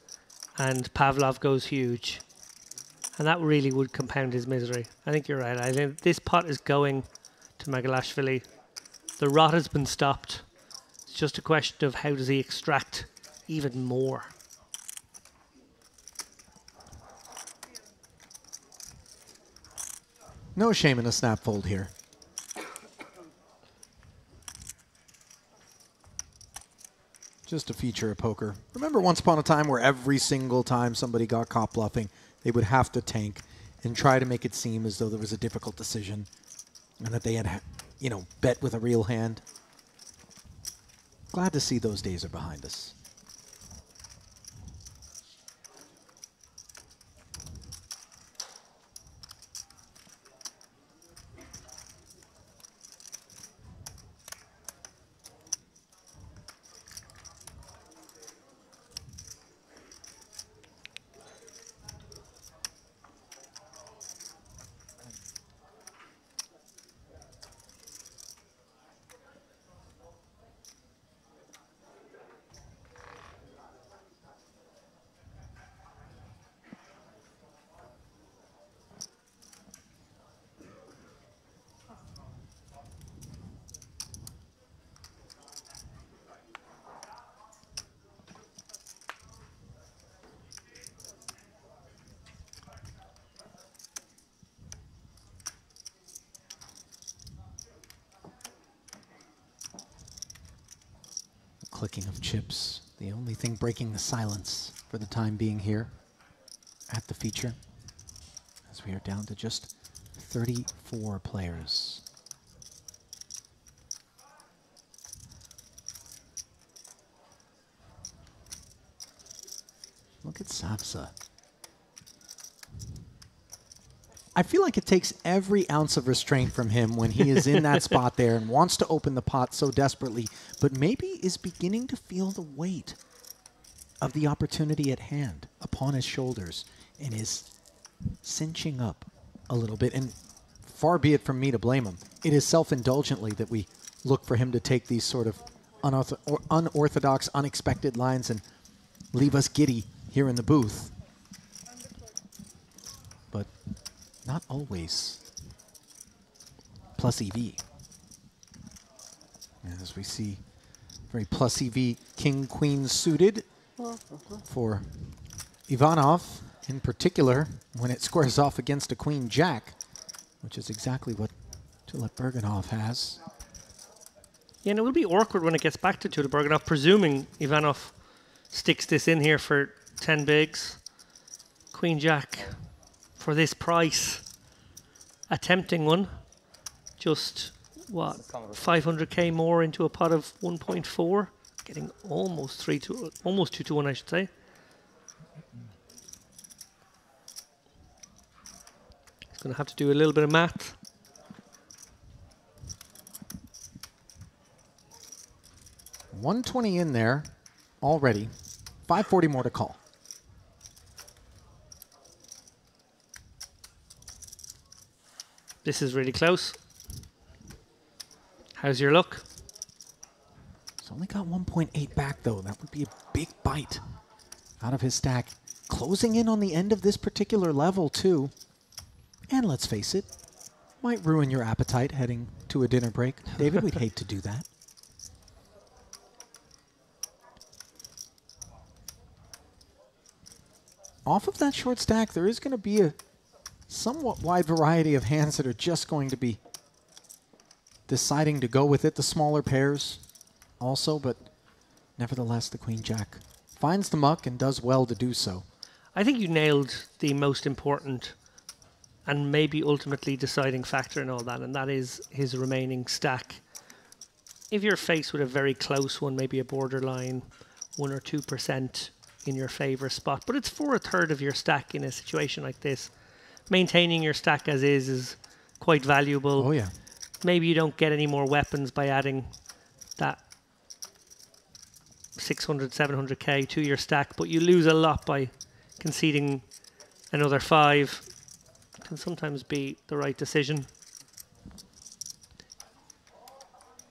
and Pavlov goes huge. And that really would compound his misery. I think you're right. I think this pot is going to Magalashvili. The rot has been stopped. It's just a question of how does he extract even more. No shame in a snap fold here. Just a feature of poker. Remember once upon a time where every single time somebody got caught bluffing, they would have to tank and try to make it seem as though there was a difficult decision and that they had, bet with a real hand. Glad to see those days are behind us. clicking of chips, the only thing breaking the silence for the time being here at the feature, as we are down to just 34 players. Look at Sapsa. I feel like it takes every ounce of restraint from him when he is in that spot there and wants to open the pot so desperately, but maybe is beginning to feel the weight of the opportunity at hand upon his shoulders and is cinching up a little bit. And far be it from me to blame him. It is self-indulgently that we look for him to take these sort of unorthodox, unexpected lines and leave us giddy here in the booth. But not always. Plus EV. As we see, very plus EV king-queen suited for Ivanov, in particular, when it squares off against a queen-jack, which is exactly what Tulip Bergenhoff has. Yeah, and it will be awkward when it gets back to Tulip Bergenhoff, presuming Ivanov sticks this in here for 10 bigs. Queen-jack for this price. A tempting one. Just, what, 500k more into a pot of 1.4? Getting almost 2 to 1, I should say. He's going to have to do a little bit of math. $120 in there already. 540 more to call. This is really close. How's your luck? He's only got 1.8 back, though. That would be a big bite out of his stack. Closing in on the end of this particular level, too. And let's face it, might ruin your appetite heading to a dinner break. David, we'd hate to do that. Off of that short stack, there is going to be a somewhat wide variety of hands that are just going to be deciding to go with it. The smaller pairs also, but nevertheless, the queen-jack finds the muck and does well to do so. I think you nailed the most important and maybe ultimately deciding factor in all that, and that is his remaining stack. If you're faced with a very close one, maybe a borderline 1 or 2% in your favor spot, but it's for a third of your stack in a situation like this. Maintaining your stack as is quite valuable. Oh, yeah. Maybe you don't get any more weapons by adding that 600, 700k to your stack, but you lose a lot by conceding another 5. Can sometimes be the right decision.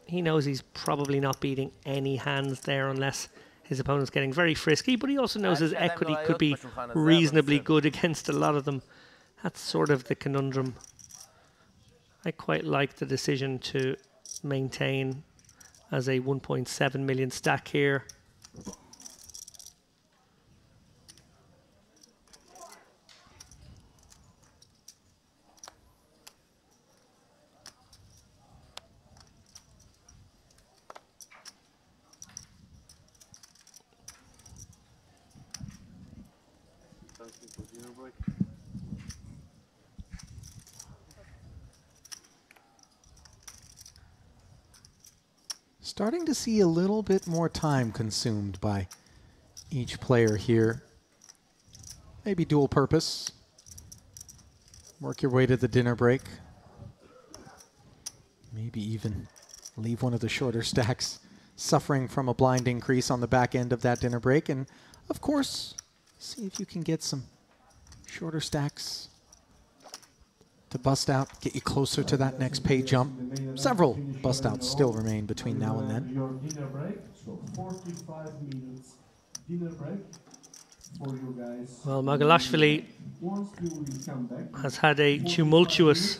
He knows he's probably not beating any hands there unless his opponent's getting very frisky, but he also knows his equity could be reasonably good against a lot of them. That's sort of the conundrum. I quite like the decision to maintain as a 1.7 million stack here. Starting to see a little bit more time consumed by each player here. Maybe dual purpose. Work your way to the dinner break. Maybe even leave one of the shorter stacks suffering from a blind increase on the back end of that dinner break. And, of course, see if you can get some shorter stacks to bust out, get you closer to that next pay jump. Several bust outs still remain between now and then. Your dinner break, so 45 minutes dinner break for you guys. Well, Magalashvili has had a tumultuous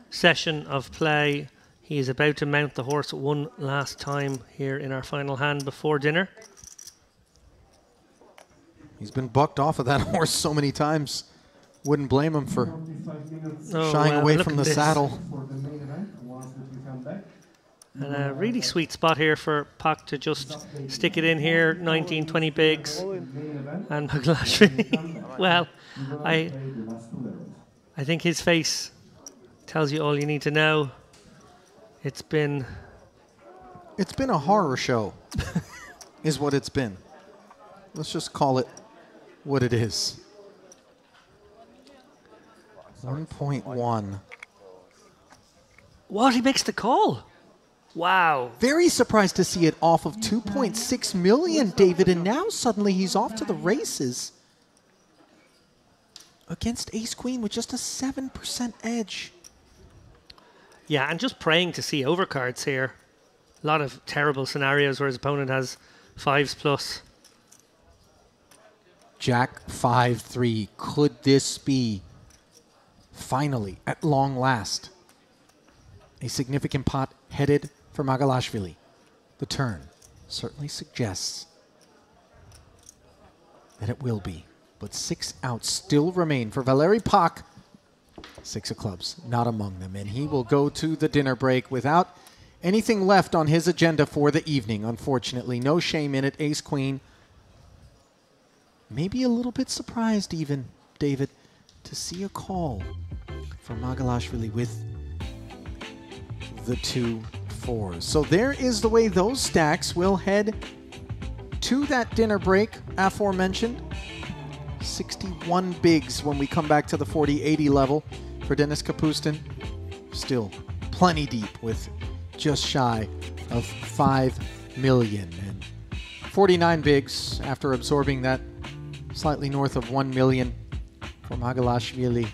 session of play. He is about to mount the horse one last time here in our final hand before dinner. He's been bucked off of that horse so many times. Wouldn't blame him for shying away from the saddle. And a really sweet spot here for Pak to just stick it in here, 19, 20 bigs. And Magalashvili, well, I think his face tells you all you need to know. It's been a horror show, is what it's been. Let's just call it what it is. 1.1. What? He makes the call. Wow. Very surprised to see it off of 2.6 million, David, and now suddenly he's off to the races against Ace-Queen with just a 7% edge. Yeah, and just praying to see overcards here. A lot of terrible scenarios where his opponent has 5s plus. Jack 5-3. Could this be finally, at long last, a significant pot headed for Magalashvili? The turn certainly suggests that it will be. But 6 outs still remain for Valeri Pak. 6 of clubs, not among them. And he will go to the dinner break without anything left on his agenda for the evening, unfortunately. No shame in it, Ace-Queen. Maybe a little bit surprised even, David, to see a call from Magalashvili with the 2 4s. So there is the way those stacks will head to that dinner break, aforementioned. 61 bigs when we come back to the 40-80 level for Denis Kapustin. Still plenty deep with just shy of 5 million. And 49 bigs after absorbing that slightly north of 1 million for Magalashvili.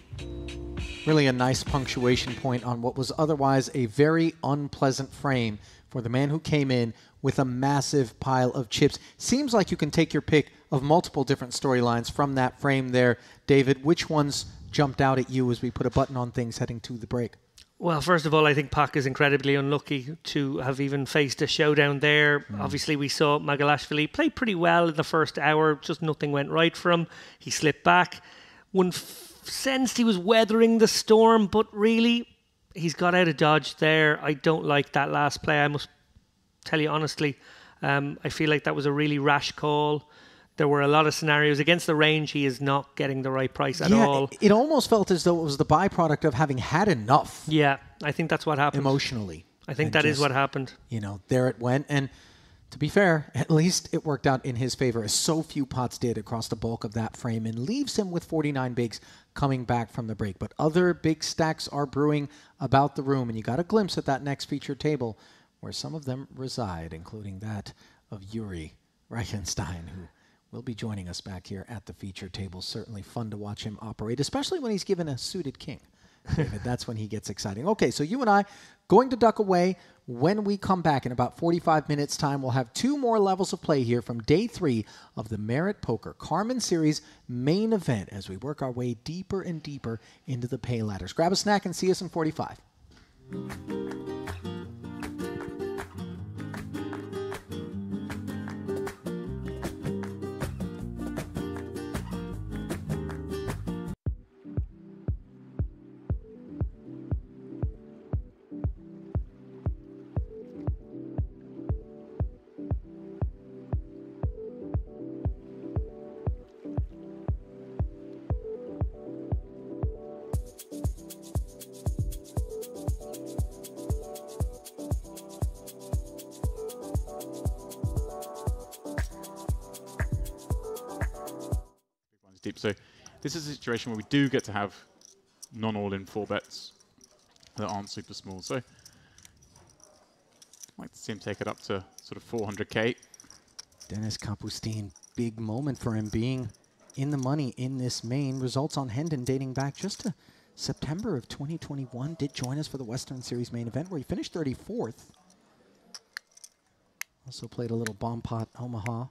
Really a nice punctuation point on what was otherwise a very unpleasant frame for the man who came in with a massive pile of chips. Seems like you can take your pick of multiple different storylines from that frame there. David, which ones jumped out at you as we put a button on things heading to the break? Well, first of all, I think Pak is incredibly unlucky to have even faced a showdown there. Obviously, we saw Magalashvili play pretty well in the first hour. Just nothing went right for him. He slipped back. One sensed he was weathering the storm, but really, he's got out of dodge there. I don't like that last play. I must tell you honestly, I feel like that was a really rash call. There were a lot of scenarios against the range. He is not getting the right price at all. It almost felt as though it was the byproduct of having had enough. Yeah, I think that's what happened. Emotionally. I think that is what happened. You know, there it went. And to be fair, at least it worked out in his favor, as so few pots did across the bulk of that frame, and leaves him with 49 bigs coming back from the break. But other big stacks are brewing about the room, and you got a glimpse at that next featured table where some of them reside, including that of Yuri Reichenstein, who will be joining us back here at the feature table. Certainly fun to watch him operate, especially when he's given a suited king. David, that's when he gets exciting. Okay, so you and I going to duck away. When we come back in about 45 minutes' time, we'll have 2 more levels of play here from day 3 of the Merit Poker Carmen Series main event as we work our way deeper and deeper into the pay ladders. Grab a snack and see us in 45. Deep. So this is a situation where we do get to have non-all-in 4 bets that aren't super small. So I'd like to see him take it up to sort of 400k. Denis Kapustin, big moment for him being in the money in this main. Results on Hendon dating back just to September of 2021. Did join us for the Western Series main event where he finished 34th. Also played a little bomb pot Omaha.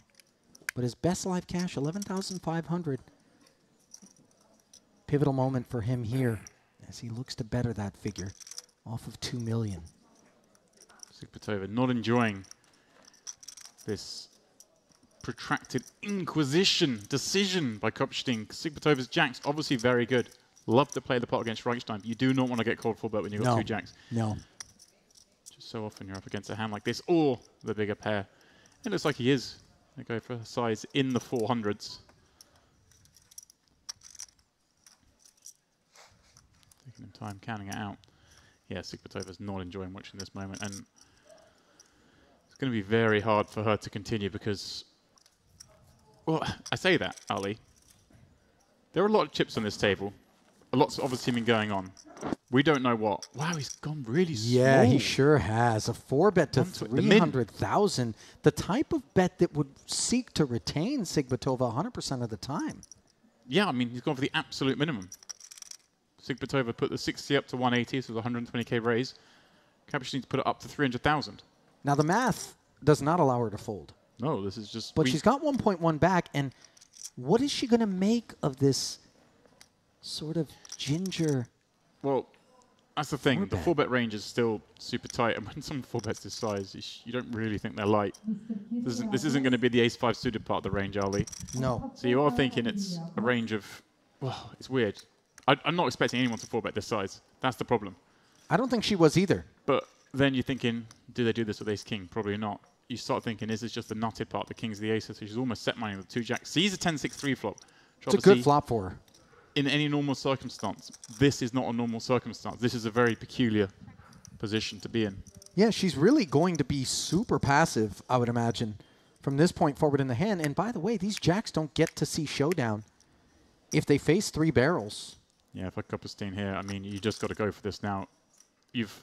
But his best live cash, 11,500. Pivotal moment for him here as he looks to better that figure off of 2 million. Sukbatova not enjoying this protracted inquisition decision by Kopstein. Sukbatova's jacks obviously very good. Love to play the pot against Reichstein, but you do not want to get called full bet when you've got 2 jacks. No. Just so often you're up against a hand like this, or the bigger pair. It looks like he is. They go for a size in the 400s. Taking him time counting it out. Yeah, Sigbratova's not enjoying watching this moment, and it's going to be very hard for her to continue because, well, I say that, Ali. There are a lot of chips on this table. A lot's obviously been going on. We don't know what. Wow, he's gone really Yeah, small. he sure has. A 4-bet to 300,000. The type of bet that would seek to retain Sigbatova 100% of the time. Yeah, I mean, he's gone for the absolute minimum. Sigbatova put the 60 up to 180, so it was a 120k raise. Kapuscin's put it up to 300,000. Now, the math does not allow her to fold. No, this is just... But she's got 1.1 back, and what is she going to make of this sort of ginger... Well, that's the thing. The 4-bet range is still super tight, and when someone 4-bets this size, you don't really think they're light. This isn't going to be the ace-5 suited part of the range, Ali. No. So you are thinking it's a range of... Well, it's weird. I'm not expecting anyone to 4-bet this size. That's the problem. I don't think she was either. But then you're thinking, do they do this with ace-king? Probably not. You start thinking, is this just the nutted part? The king's the ace, so she's almost set money with 2 jacks. Sees a 10-6-3 flop. It's a good flop for her. In any normal circumstance, this is not a normal circumstance. This is a very peculiar position to be in. Yeah, she's really going to be super passive, I would imagine, from this point forward in the hand. And by the way, these jacks don't get to see showdown if they face 3 barrels. Yeah, for Kapustin here, I mean, you just got to go for this now. You've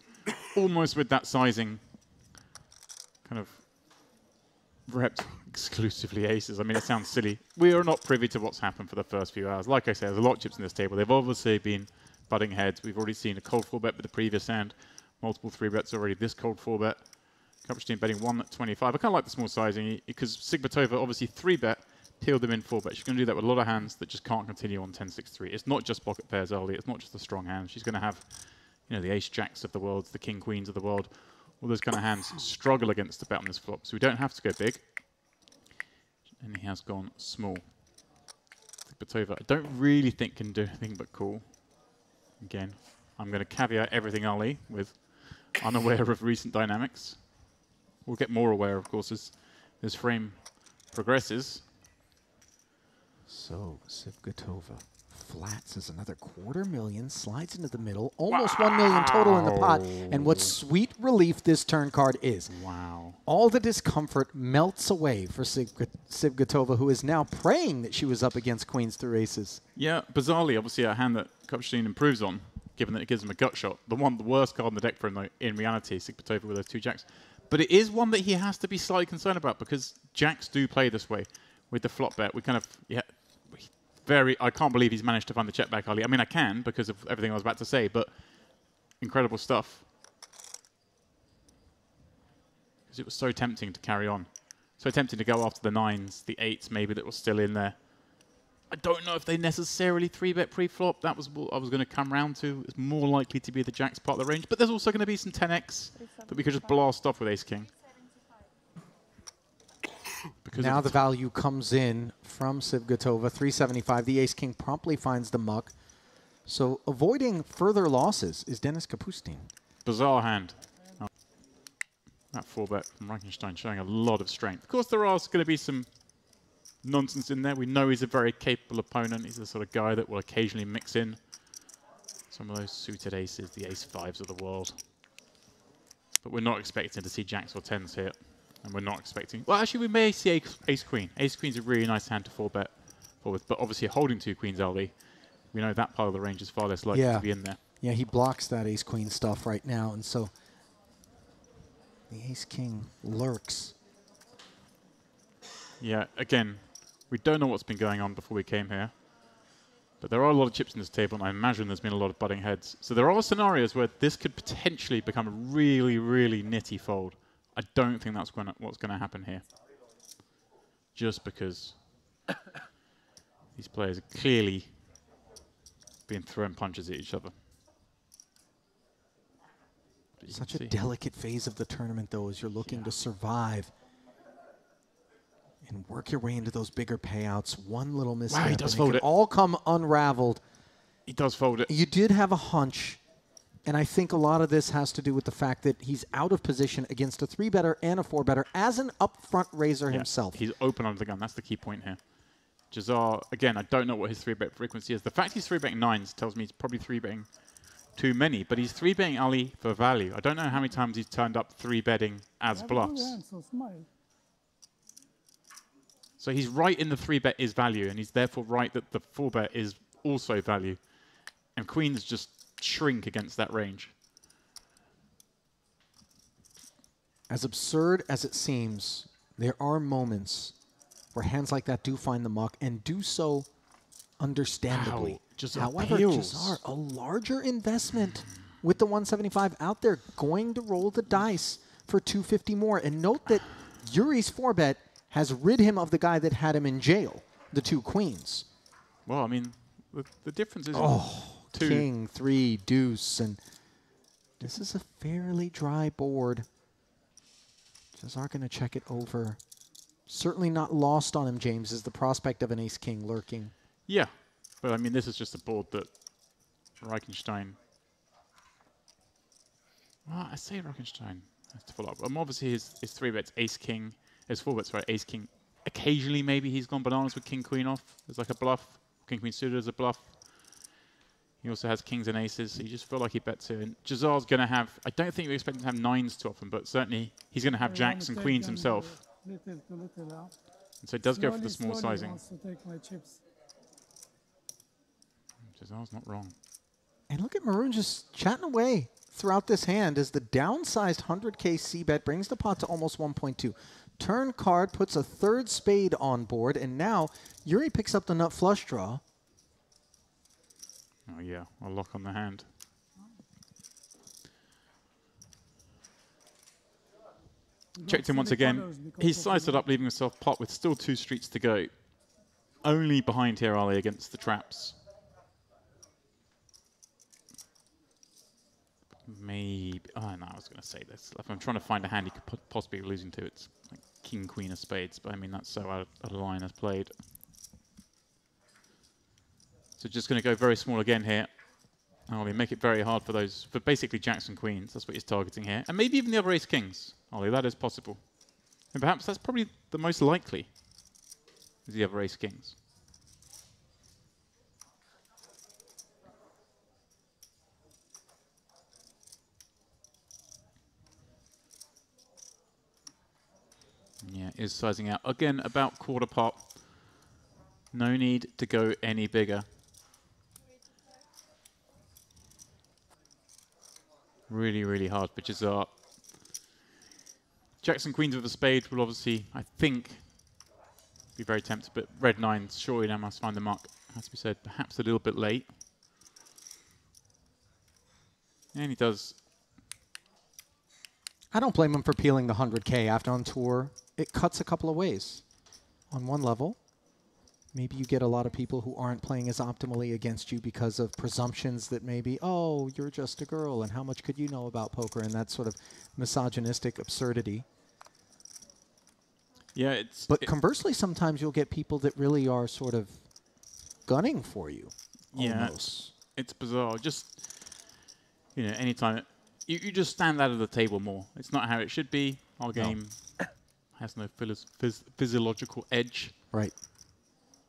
almost, with that sizing, kind of repped exclusively aces. I mean, it sounds silly. We are not privy to what's happened for the first few hours. Like I said, there's a lot of chips in this table. They've obviously been butting heads. We've already seen a cold 4-bet with the previous hand. Multiple 3-bets already. This cold 4-bet. Kapustin betting 1 at 25. I kind of like the small sizing because Sigbatova obviously 3-bet, peeled them in 4-bet. She's going to do that with a lot of hands that just can't continue on 10-6-3. It's not just pocket pairs only. It's not just a strong hand. She's going to have, you know, the ace-jacks of the world, the king-queens of the world. All those kind of hands struggle against the bet on this flop. So we don't have to go big. And he has gone small. Sigbatova, I don't really think can do anything but call. Again, I'm going to caveat everything Ali with unaware of recent dynamics. We'll get more aware, of course, as this frame progresses. So, Sigbatova flats is another 250,000, slides into the middle, almost 1 million total in the pot. And what sweet relief this turn card is. Wow. All the discomfort melts away for Sigbatova, who is now praying that she was up against queens through aces. Yeah, bizarrely, obviously a hand that Kapustin improves on, given that it gives him a gut shot. The worst card in the deck for him, though, in reality, Sigbatova with those 2 jacks. But it is one that he has to be slightly concerned about because jacks do play this way with the flop bet. We kind of, I can't believe he's managed to find the check back, Ali. I mean, I can because of everything I was about to say, but incredible stuff. Because it was so tempting to carry on. So tempting to go after the 9s, the 8s maybe that were still in there. I don't know if they necessarily 3-bet pre-flop. That was what I was going to come round to. It's more likely to be the jacks part of the range, but there's also going to be some 10x that we could just blast off with ace-king. Now the value comes in from Sigbatova, 375. The ace-king promptly finds the muck. So avoiding further losses is Denis Kapustin. Bizarre hand. Oh. That 4-bet from Reichenstein showing a lot of strength. Of course, there are going to be some nonsense in there. We know he's a very capable opponent. He's the sort of guy that will occasionally mix in some of those suited aces, the ace-5s of the world. But we're not expecting to see jacks or 10s here. And we're not expecting... Well, actually, we may see ace-queen. Ace-queen's a really nice hand to 4-bet forward. But obviously, holding 2 queens early, we know that part of the range is far less likely to be in there. Yeah, he blocks that ace-queen stuff right now. And so the ace-king lurks. Yeah, again, we don't know what's been going on before we came here. But there are a lot of chips in this table, and I imagine there's been a lot of butting heads. So there are scenarios where this could potentially become a really, really nitty fold. I don't think that's what's going to happen here. Just because these players are clearly being throwing punches at each other. Such a delicate phase of the tournament, though, as you're looking to survive and work your way into those bigger payouts. One little misstep, wow, he does and fold it it. all come unraveled. He does fold it. You did have a hunch And I think a lot of this has to do with the fact that he's out of position against a 3-better and a 4-better as an upfront raiser himself. He's open under the gun. That's the key point here. Jazar, again, I don't know what his 3-bet frequency is. The fact he's 3-betting 9s tells me he's probably 3-betting too many, but he's 3-betting Ali for value. I don't know how many times he's turned up 3-betting as bluffs. So he's right in the 3-bet is value, and he's therefore right that the 4-bet is also value. And queens just shrink against that range. As absurd as it seems, there are moments where hands like that do find the muck and do so understandably. However, Jazar, a larger investment with the 175 out there, going to roll the dice for 250 more. And note that Yuri's 4-bet has rid him of the guy that had him in jail, the 2 queens. Well, I mean, the difference is king, 3, deuce, and this is a fairly dry board. Jazar going to check it over. Certainly not lost on him, James, is the prospect of an ace-king lurking. Yeah, but I mean, this is just a board that Reichenstein... Well, I say Reichenstein has to follow up. Obviously, his 3-bet's ace-king, his 4-bet's right, ace-king. Occasionally, maybe he's gone bananas with king-queen off. There's like a bluff. King-queen suited as a bluff. He also has kings and aces, so you just feel like he bets here. And Jazar's going to have, I don't think we expect him to have 9s too often, but certainly he's going to have jacks and queens himself. And so it does go for the small sizing. Jazar's not wrong. And look at Maroon just chatting away throughout this hand as the downsized 100K c-bet brings the pot to almost 1.2. Turn card puts a 3rd spade on board, and now Yuri picks up the nut flush draw. Oh yeah, a lock on the hand. Checked in once again. He's sized it up, leaving himself pot with still 2 streets to go. Only behind here, Ali, against the traps. Maybe. Oh, no, I was going to say this. If I'm trying to find a hand he could possibly be losing to, it's like king, queen of spades. But I mean, that's so out of line as played. So just going to go very small again here. Ollie, make it very hard for basically jacks and queens. That's what he's targeting here. And maybe even the other ace kings. Ollie, that is possible. And perhaps that's probably the most likely, is the other ace kings. Yeah, is sizing out. Again, about quarter pot. No need to go any bigger. Really, really hard pitches are. Jacks and queens with a spade will obviously, I think, be very tempted, but red 9s surely now must find the mark. Has to be said, perhaps a little bit late. And he does. I don't blame him for peeling the 100K after on tour. It cuts a couple of ways. On one level, maybe you get a lot of people who aren't playing as optimally against you because of presumptions that maybe, oh, you're just a girl, and how much could you know about poker, and that sort of misogynistic absurdity. Yeah, But conversely, sometimes you'll get people that really are sort of gunning for you. Yeah, it's bizarre. Just, you know, anytime you just stand out of the table more. It's not how it should be. Our game has no physiological edge. Right.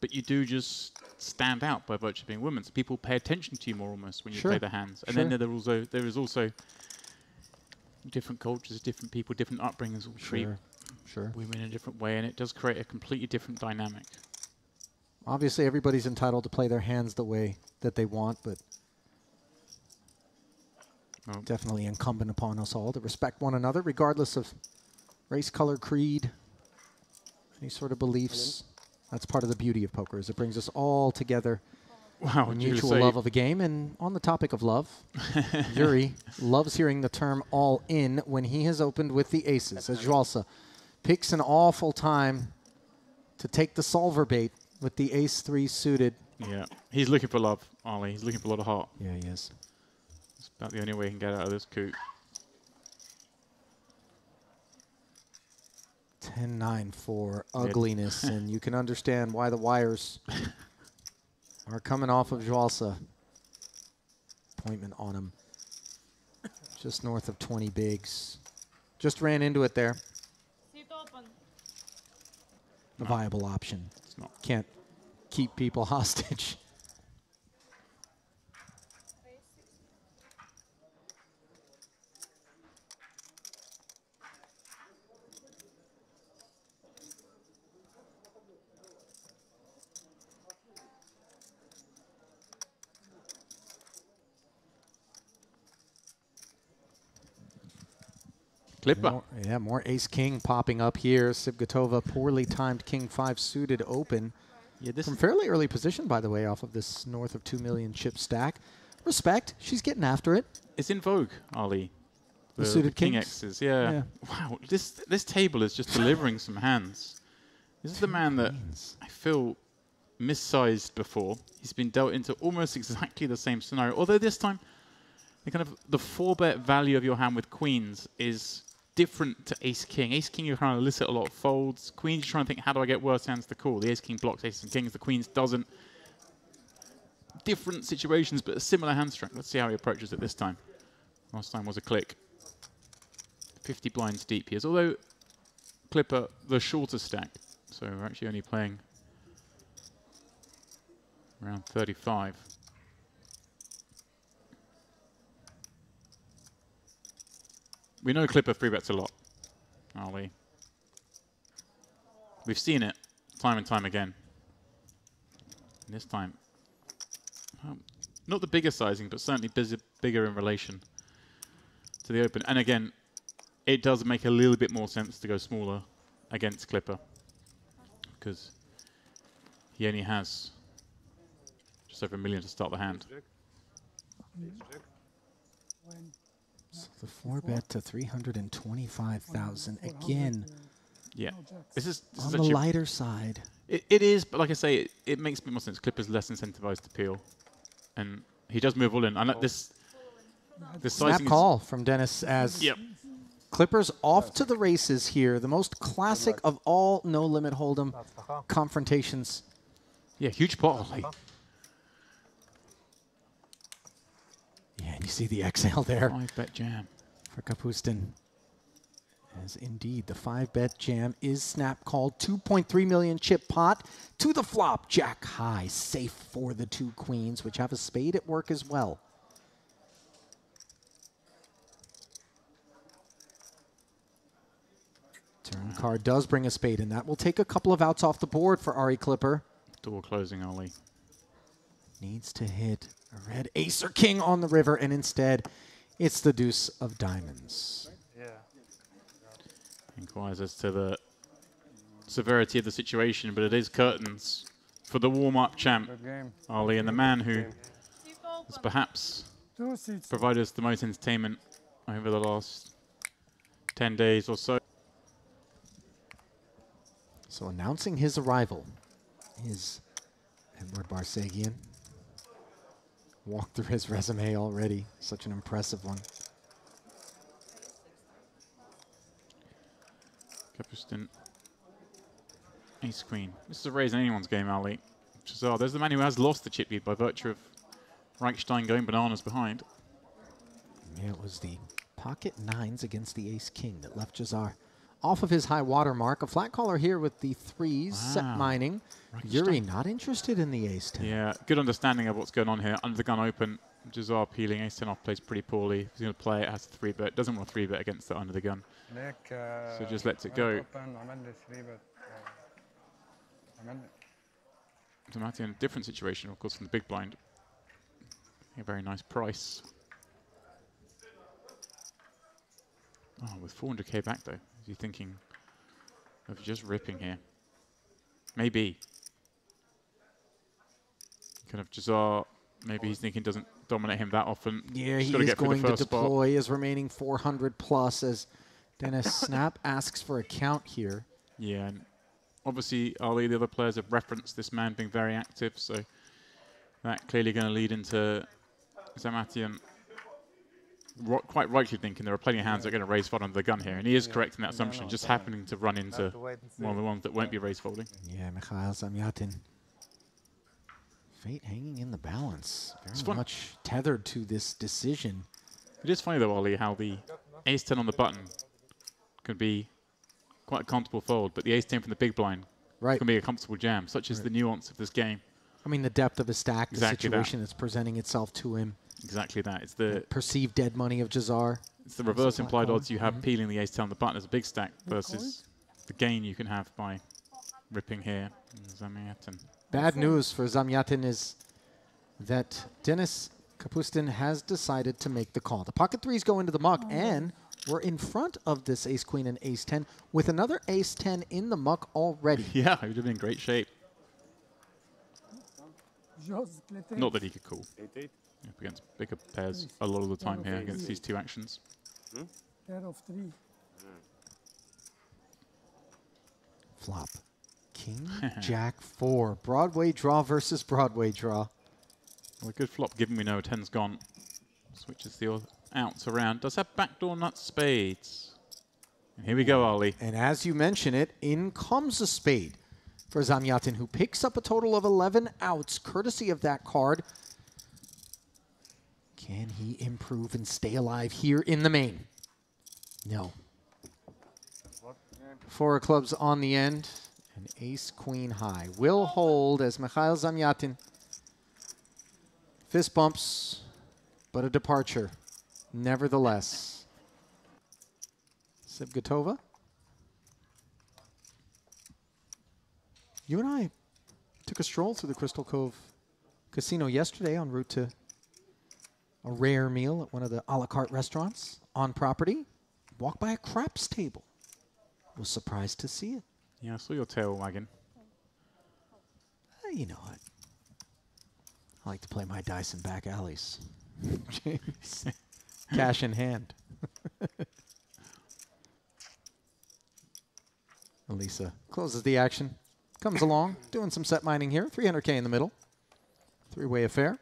But you do just stand out by virtue of being women. So people pay attention to you more almost when you play the hands. And then there is also different cultures, different people, different upbringings will treat women in a different way, and it does create a completely different dynamic. Obviously, everybody's entitled to play their hands the way that they want, but definitely incumbent upon us all to respect one another, regardless of race, color, creed, any sort of beliefs. That's part of the beauty of poker, is it brings us all together. Wow, a mutual love of a game. And on the topic of love, Yuri loves hearing the term all in when he has opened with the aces, as Joalsa picks an awful time to take the solver bait with the ace-3 suited. Yeah, he's looking for love, Ollie. He's looking for a lot of heart. Yeah, he is. It's about the only way he can get out of this coup. 10-9 for ugliness, and you can understand why the wires are coming off of Joalsa. Appointment on him. Just north of 20 bigs. Just ran into it there. Seat open. A viable option. It's not. Can't keep people hostage. Clipper. More ace-king popping up here. Sibgatova, poorly timed king-5 suited open. Yeah, this From fairly early position, by the way, off of this north of 2 million chip stack. Respect. She's getting after it. It's in vogue, Ali. The suited king kings? X's, yeah. Wow, this table is just delivering some hands. This is the man that I feel missized before. He's been dealt into almost exactly the same scenario, although this time the 4-bet value of your hand with queens is different to ace-king. Ace-king, you're trying to elicit a lot of folds. Queens, you're trying to think, how do I get worse hands to call? The ace-king blocks aces and kings. The queens doesn't. Different situations, but a similar hand strength. Let's see how he approaches it this time. Last time was a click. 50 blinds deep here. Although Clipper, the shorter stack. So we're actually only playing around 35. We know Clipper 3-bets a lot, are we? We've seen it time and time again. And this time, not the bigger sizing, but certainly bigger in relation to the open. And again, it does make a little bit more sense to go smaller against Clipper, because he only has just over 1 million to start the hand. So the 4-bet to 325,000 again. Yeah, this is on the lighter side. It is, but like I say, it makes a bit more sense. Clipper's less incentivized to peel, and he does move all in. And this Snap call from Dennis as Clippers off to the races here. The most classic of all no-limit hold'em confrontations. Yeah, huge pot. Yeah, and you see the exhale there. 5-bet jam for Kapustin. As indeed, the 5-bet jam is snap called. 2.3 million chip pot to the flop. Jack high, safe for the 2 queens, which have a spade at work as well. Turn card does bring a spade, and that will take a couple of outs off the board for Ari Clipper. Door closing, Ali. Needs to hit a red ace or king on the river, and instead, it's the deuce of diamonds. Inquires as to the severity of the situation, but it is curtains for the warm-up champ, Ali, and the man who has perhaps provided us the most entertainment over the last 10 days or so. So announcing his arrival is Edward Barsegian. Walked through his resume already. Such an impressive one. Kapustin, ace queen. This is a raise in anyone's game, Ali. Jazar, there's the man who has lost the chip lead by virtue of Reichstein going bananas behind. Yeah, it was the pocket 9s against the ace king that left Jazar off of his high water mark. A flat caller here with the 3s, set mining. Yuri not interested in the ace 10. Yeah, good understanding of what's going on here. Under the gun open, Jazar peeling, ace 10 off plays pretty poorly. If he's going to play it, has 3-bet. Doesn't want to 3-bet against it under the gun. So just lets it go. So Matty in a different situation, of course, from the big blind. A very nice price. Oh, with 400k back, though. Is he thinking of just ripping here? Maybe. Kind of Jazar, maybe he's thinking doesn't dominate him that often. Yeah, he is going to deploy his remaining 400 plus as Dennis Snap asks for a count here. Yeah, and obviously, Ali, the other players have referenced this man being very active, so that clearly going to lead into Zamatian quite rightly thinking there are plenty of hands that are going to raise fold under the gun here, and he is correct in that assumption, just happening to run into one of the ones that won't be raise folding. Yeah, Mikhail Zamyatin. Fate hanging in the balance. Very much tethered to this decision. It is funny though, Ollie, how the ace-10 on the button can be quite a comfortable fold, but the ace-10 from the big blind can be a comfortable jam. Such is the nuance of this game. I mean, the depth of his stack, Exactly the situation that's presenting itself to him. Exactly that. It's the perceived dead money of Jazar. It's the reverse implied odds you have peeling the ace-10 on the button as a big stack versus the gain you can have by ripping here. Zamyatin. Bad news for Zamyatin is that Denis Kapustin has decided to make the call. The pocket threes go into the muck, and we're in front of this ace-queen and ace-10 with another ace-10 in the muck already. Yeah, he would have been in great shape. Not that he could call. Up against bigger pairs a lot of the time here against these two actions. Pair of 3. Flop. King, Jack, 4. Broadway draw versus Broadway draw. Well, a good flop, given we know 10's gone. Switches the outs around. Does have backdoor nuts, spades. And here we go, Ollie. And as you mention it, in comes a spade for Zamyatin, who picks up a total of 11 outs, courtesy of that card. Can he improve and stay alive here in the main? No. 4 of clubs on the end. An ace-queen high. Will hold as Mikhail Zamyatin. Fist bumps, but a departure. Nevertheless. Sibgatova. You and I took a stroll through the Crystal Cove Casino yesterday en route to a rare meal at one of the a la carte restaurants on property. Walked by a craps table. Was surprised to see it. Yeah, I saw your tail wagging. You know what? I like to play my dice in back alleys. James. Cash in hand. Elisa closes the action. Comes along, doing some set mining here. 300K in the middle. 3-way affair.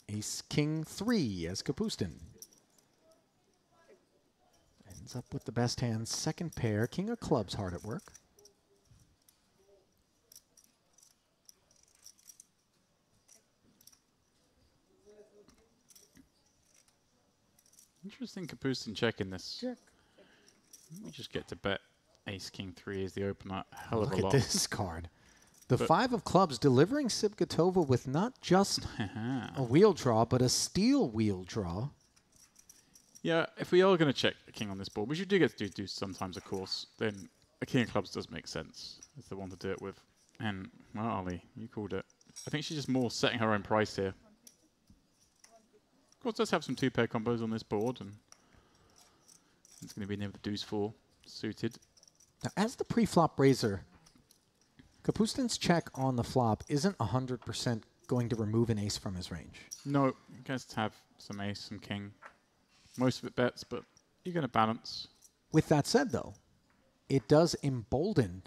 Ace, King, 3 as Kapustin. Ends up with the best hand. Second pair. King of clubs hard at work. Interesting Kapustin checking this. Check. We just get to bet ace, king, 3 is the opener. Hell of a Look lot. at this card. The 5 of clubs delivering Sibgatova with not just a wheel draw, but a steel wheel draw. Yeah, if we are going to check a king on this board, which you do get to do sometimes, of course, then a king of clubs does make sense. It's the one to do it with. And, well, Ollie, you called it. I think she's just more setting her own price here. Of course, does have some 2-pair combos on this board, and it's going to be near the deuce 4 suited. Now, as the pre-flop raiser, Kapustin's check on the flop isn't 100% going to remove an ace from his range. No, you guys have some ace, some king. Most of it bets, but you're going to balance. With that said, though, it does embolden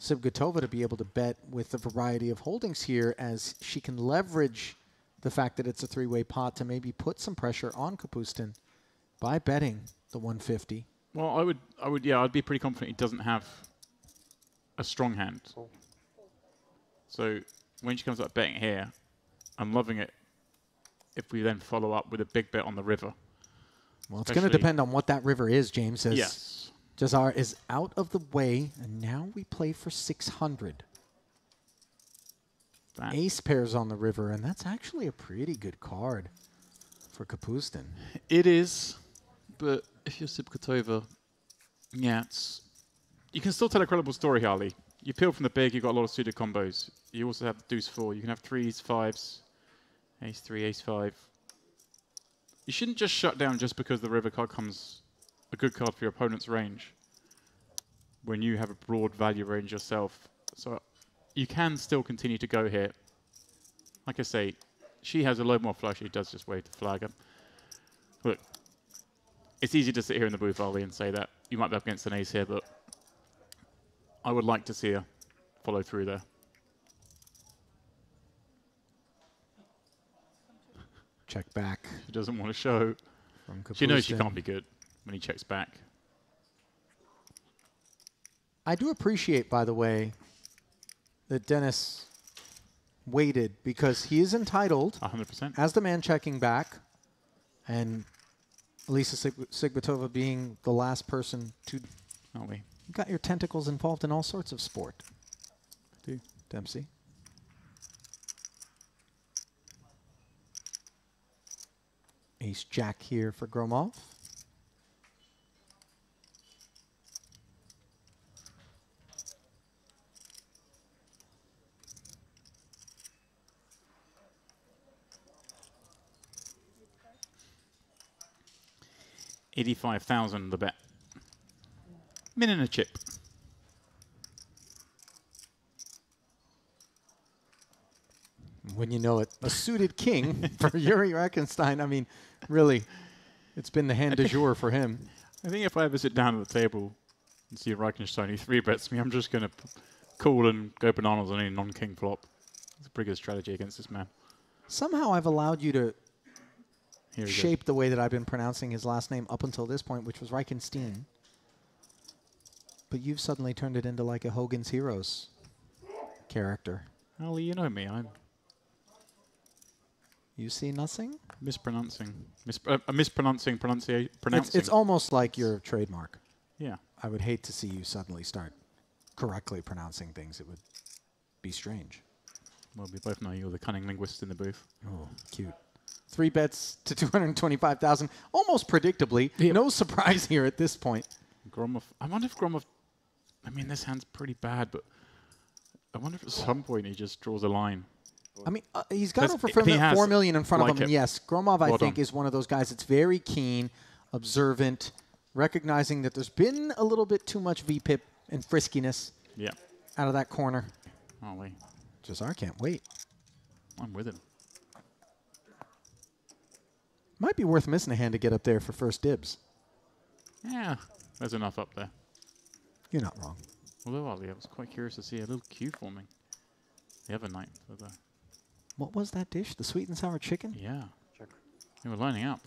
Sibgatova to be able to bet with a variety of holdings here, as she can leverage the fact that it's a 3-way pot to maybe put some pressure on Kapustin by betting the 150. Well, I'd be pretty confident he doesn't have a strong hand. So when she comes up betting here, I'm loving it if we then follow up with a big bet on the river. Well, it's going to depend on what that river is, James. As yes. Jazar is out of the way, and now we play for 600. Ace pairs on the river, and that's actually a pretty good card for Kapustin. It is, but if you're Sibgatova, yeah, you can still tell a credible story, Harley. You peel from the big, you've got a lot of suited combos. You also have deuce 4. You can have 3s, 5s, ace 3, ace 5. You shouldn't just shut down just because the river card comes a good card for your opponent's range when you have a broad value range yourself. So you can still continue to go here. Like I say, she has a load more flush. She does just wave the flag up. Look, it's easy to sit here in the booth, Ollie, and say that you might be up against an ace here, but I would like to see her follow through there. Check back. She doesn't want to show. She knows she can't be good when he checks back. I do appreciate, by the way, that Denis waited because he is entitled, 100%, as the man checking back, and Elisa Sigbatova being the last person to. Aren't we? You got your tentacles involved in all sorts of sport. I do. Dempsey. Ace Jack here for Gromov. $85,000 the bet. Min and a chip. When you know it, a suited king for Yuri Reichenstein. I mean, really, it's been the hand du jour for him. I think if I ever sit down at the table and see Reichenstein, he 3-bets me, I'm just going to call and go bananas on any non-king flop. It's a pretty good strategy against this man. Somehow I've allowed you to Here we shape the way that I've been pronouncing his last name up until this point, which was Reichenstein. But you've suddenly turned it into like a Hogan's Heroes character. Well, you know me. I'm You see nothing? mispronouncing. Mispronouncing pronouncing. It's almost like your trademark. Yeah. I would hate to see you suddenly start correctly pronouncing things. It would be strange. Well, we both know you're the cunning linguist in the booth. Oh, cute. 3 bets to 225,000, almost predictably. No surprise here at this point. Gromov. I wonder if Gromov. I mean, this hand's pretty bad, but I wonder if at some point he just draws a line. I mean, he's got over he has 4 million in front of like him. And it. yes, Gromov, I Well think, done. is one of those guys that's very keen, observant, recognizing that there's been a little bit too much VPIP and friskiness Yeah. out of that corner. Oh, wait. Jazar can't wait. I'm with him. Might be worth missing a hand to get up there for first dibs. Yeah. There's enough up there. You're not wrong. Although, oddly, I was quite curious to see a little cue forming the other night. For the What was that dish? The sweet and sour chicken? yeah. They were lining up.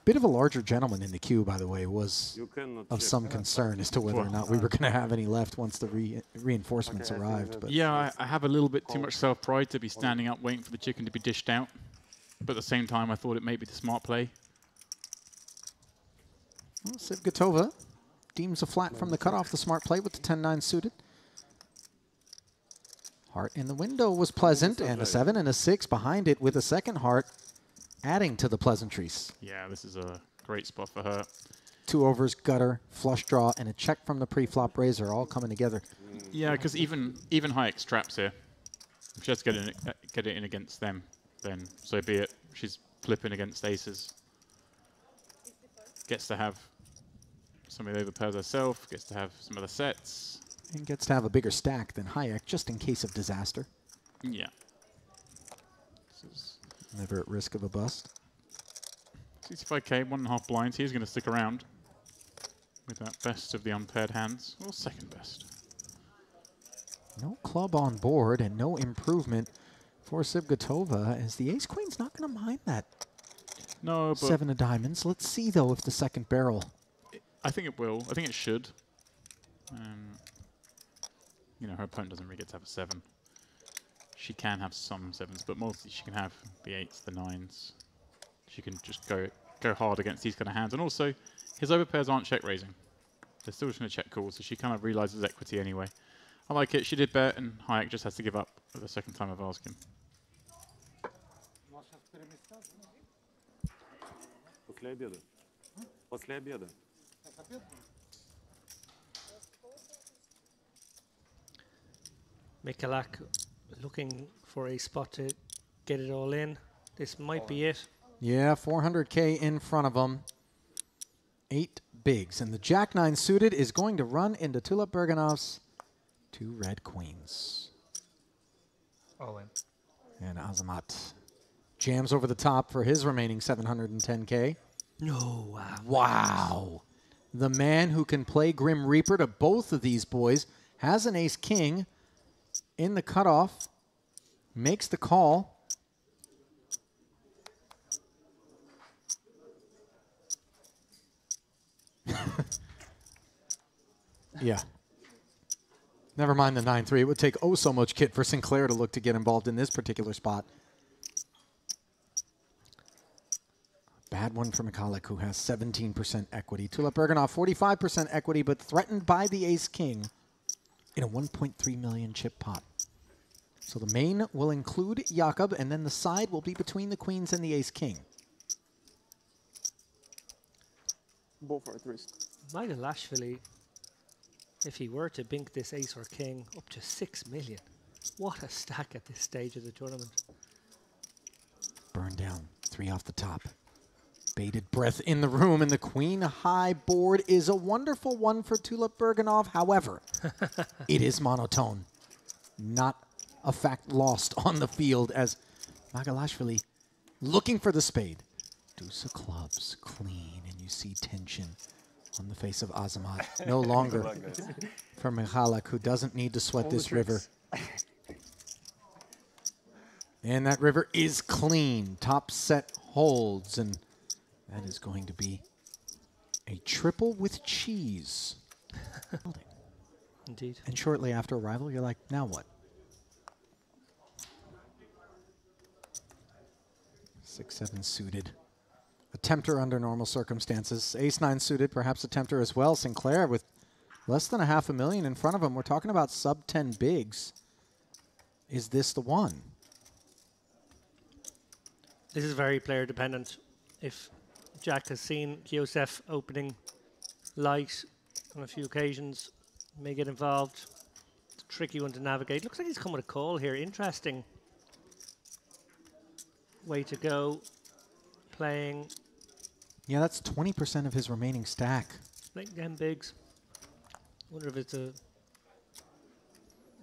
Bit of a larger gentleman in the queue, by the way, was You cannot of chip. some concern as to whether or not we were going to have any left once the reinforcements Okay, I think arrived. But Yeah, I have a little bit too much self-pride to be standing up waiting for the chicken to be dished out. But at the same time, I thought it may be the smart play. well, Sivgatova deems a flat from the cutoff, the smart play with the 10-9 suited. Heart in the window was pleasant, and a 7 and a 6 behind it with a second heart, adding to the pleasantries. Yeah, this is a great spot for her. 2 overs, gutter, flush draw, and a check from the pre-flop raiser all coming together. Yeah, because even Hayek's traps here. If she has to get it in against them, then so be it. She's flipping against aces. Gets to have some of the overpairs herself. Gets to have some of the sets. And gets to have a bigger stack than Hayek, just in case of disaster. Yeah. Never at risk of a bust. 65k, 1.5 blinds. He's going to stick around with that best of the unpaired hands, or second best. No club on board and no improvement for Sivgatova, as the ace-queen's not going to mind that. No, but 7 of diamonds. Let's see, though, if the second barrel. I think it will. I think it should. You know, her opponent doesn't really get to have a 7. She can have some 7s, but mostly she can have the 8s, the 9s. She can just go hard against these kind of hands. And also, his overpairs aren't check raising. They're still just going to check calls, so she kind of realizes equity anyway. I like it. She did bet, and Hayek just has to give up at the second time I've asked him. После обеда. После обеда. Mikulak looking for a spot to get it all in. This might be it. Yeah, 400K in front of him. 8 bigs. And the Jack-9 suited is going to run into Tulip Berganov's 2 red queens. All in. And Azamat jams over the top for his remaining 710K. No, wow. Wow. The man who can play Grim Reaper to both of these boys has an ace-king in the cutoff, makes the call. Yeah. Never mind the 9-3. It would take oh so much kit for Sinclair to look to get involved in this particular spot. Bad one for Mikalik, who has 17% equity. Tulip Bergenov, 45% equity, but threatened by the ace-king in a 1.3 million chip pot. So the main will include Jakob, and then the side will be between the queens and the ace-king. Both are at risk. Michael, if he were to bink this ace or king up to 6 million, what a stack at this stage of the tournament. Burn down, 3 off the top. Bated breath in the room, and the queen high board is a wonderful one for Tulip Bergenov. However, it is monotone. Not a fact lost on the field as Magalashvili looking for the spade. Deuce of clubs, clean, and you see tension on the face of Azamat. No longer for Michalak, who doesn't need to sweat this river. And that river is clean. Top set holds, and that is going to be a triple with cheese. Indeed. And shortly after arrival, you're like, now what? 6-7 suited. A tempter under normal circumstances. Ace-9 suited, perhaps a tempter as well. Sinclair with less than $500,000 in front of him. We're talking about sub-10 bigs. Is this the one? This is very player dependent. If Jack has seen Kiosef opening light on a few occasions, may get involved. It's a tricky one to navigate. Looks like he's come with a call here. Interesting way to go. Playing. Yeah, that's 20% of his remaining stack. Playing them bigs. Wonder if it's an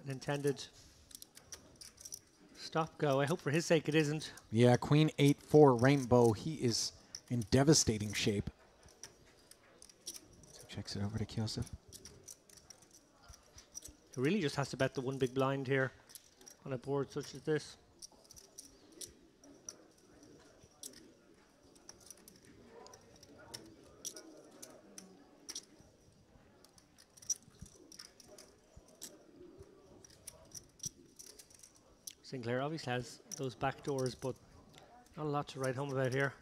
intended stop go. I hope for his sake it isn't. Yeah, Queen 8-4 Rainbow. He is in devastating shape. So checks it over to Kiosef. He really just has to bet the one big blind here on a board such as this. Sinclair obviously has those back doors, but not a lot to write home about here.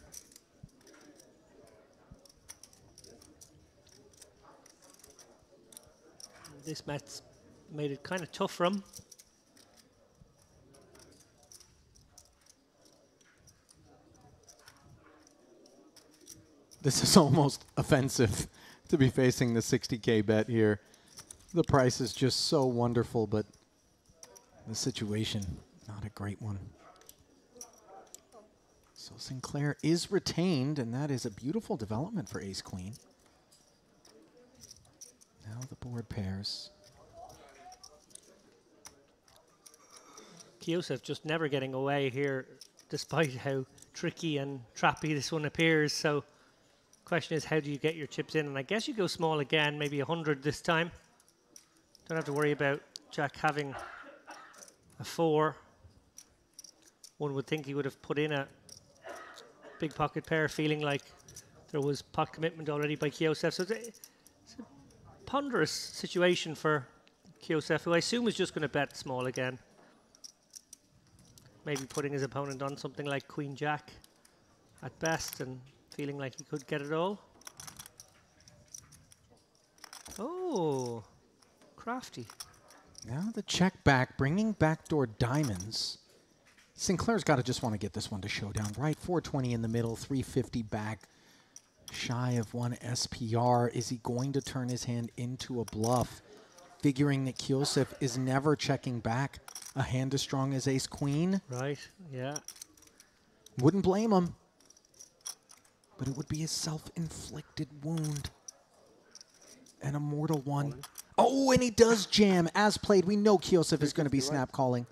This mat's made it kind of tough for him. This is almost offensive to be facing the 60K bet here. The price is just so wonderful, but the situation, not a great one. So Sinclair is retained, and that is a beautiful development for Ace-Queen. Now the board pairs. Kiosef just never getting away here, despite how tricky and trappy this one appears. So question is, how do you get your chips in? And I guess you go small again, maybe 100 this time. Don't have to worry about Jack having a 4. One would think he would have put in a big pocket pair, feeling like there was pot commitment already by Kiosef. So it's a ponderous situation for Kiosef, who I assume is just going to bet small again. Maybe putting his opponent on something like Queen Jack at best and feeling like he could get it all. Oh, crafty. Now the check back, bringing backdoor diamonds. Sinclair's got to just want to get this one to showdown, right? 420 in the middle, 350 back, shy of 1 SPR. Is he going to turn his hand into a bluff, figuring that Kiosef is never checking back a hand as strong as Ace-Queen? Right, yeah. Wouldn't blame him, but it would be a self-inflicted wound. An immortal one. Oh, and he does jam. As played, we know Kiosef is going to be snap calling.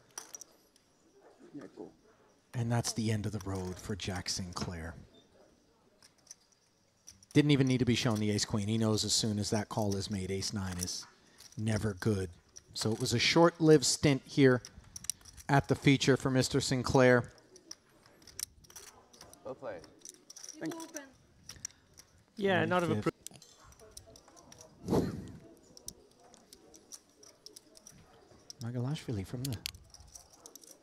And that's the end of the road for Jack Sinclair. Didn't even need to be shown the Ace-Queen. He knows as soon as that call is made, Ace-9 is never good. So it was a short-lived stint here at the feature for Mr. Sinclair. Well played. Yeah, not of a... Magalashvili from the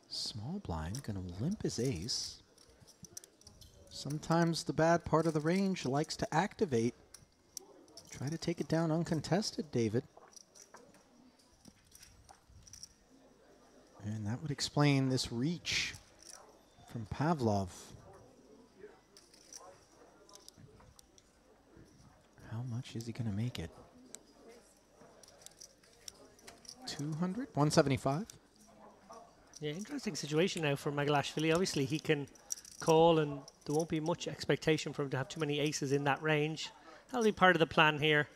small blind, going to limp his ace. Sometimes the bad part of the range likes to activate. Try to take it down uncontested, David. And that would explain this reach from Pavlov. How much is he going to make it? 200? 175? Yeah, interesting situation now for Magalashvili. Obviously, he can call, and there won't be much expectation for him to have too many aces in that range. That'll be part of the plan here.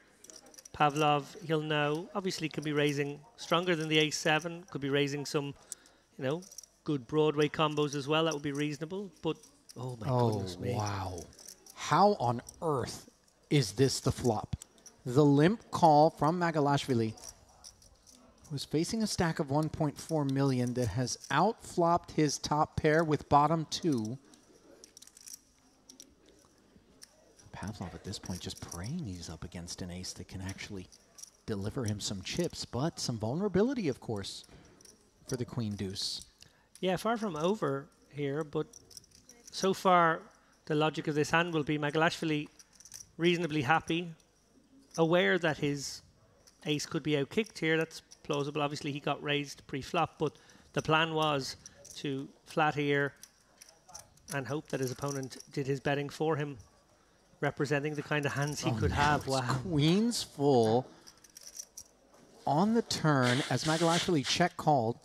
Pavlov, he'll know. Obviously, could be raising stronger than the ace-7. Could be raising some, you know, good Broadway combos as well. That would be reasonable. But, oh my goodness me. Wow. How on earth is this the flop? The limp call from Magalashvili, who's facing a stack of 1.4 million that has outflopped his top pair with bottom 2. Pavlov at this point just praying he's up against an ace that can actually deliver him some chips, but some vulnerability, of course, for the queen deuce. Yeah, far from over here, but so far the logic of this hand will be Magalashvili reasonably happy, aware that his ace could be outkicked here. That's plausible. Obviously, he got raised pre-flop, but the plan was to flat here and hope that his opponent did his betting for him, representing the kind of hands he could have. Wow. Queens full on the turn as Magalashvili check called.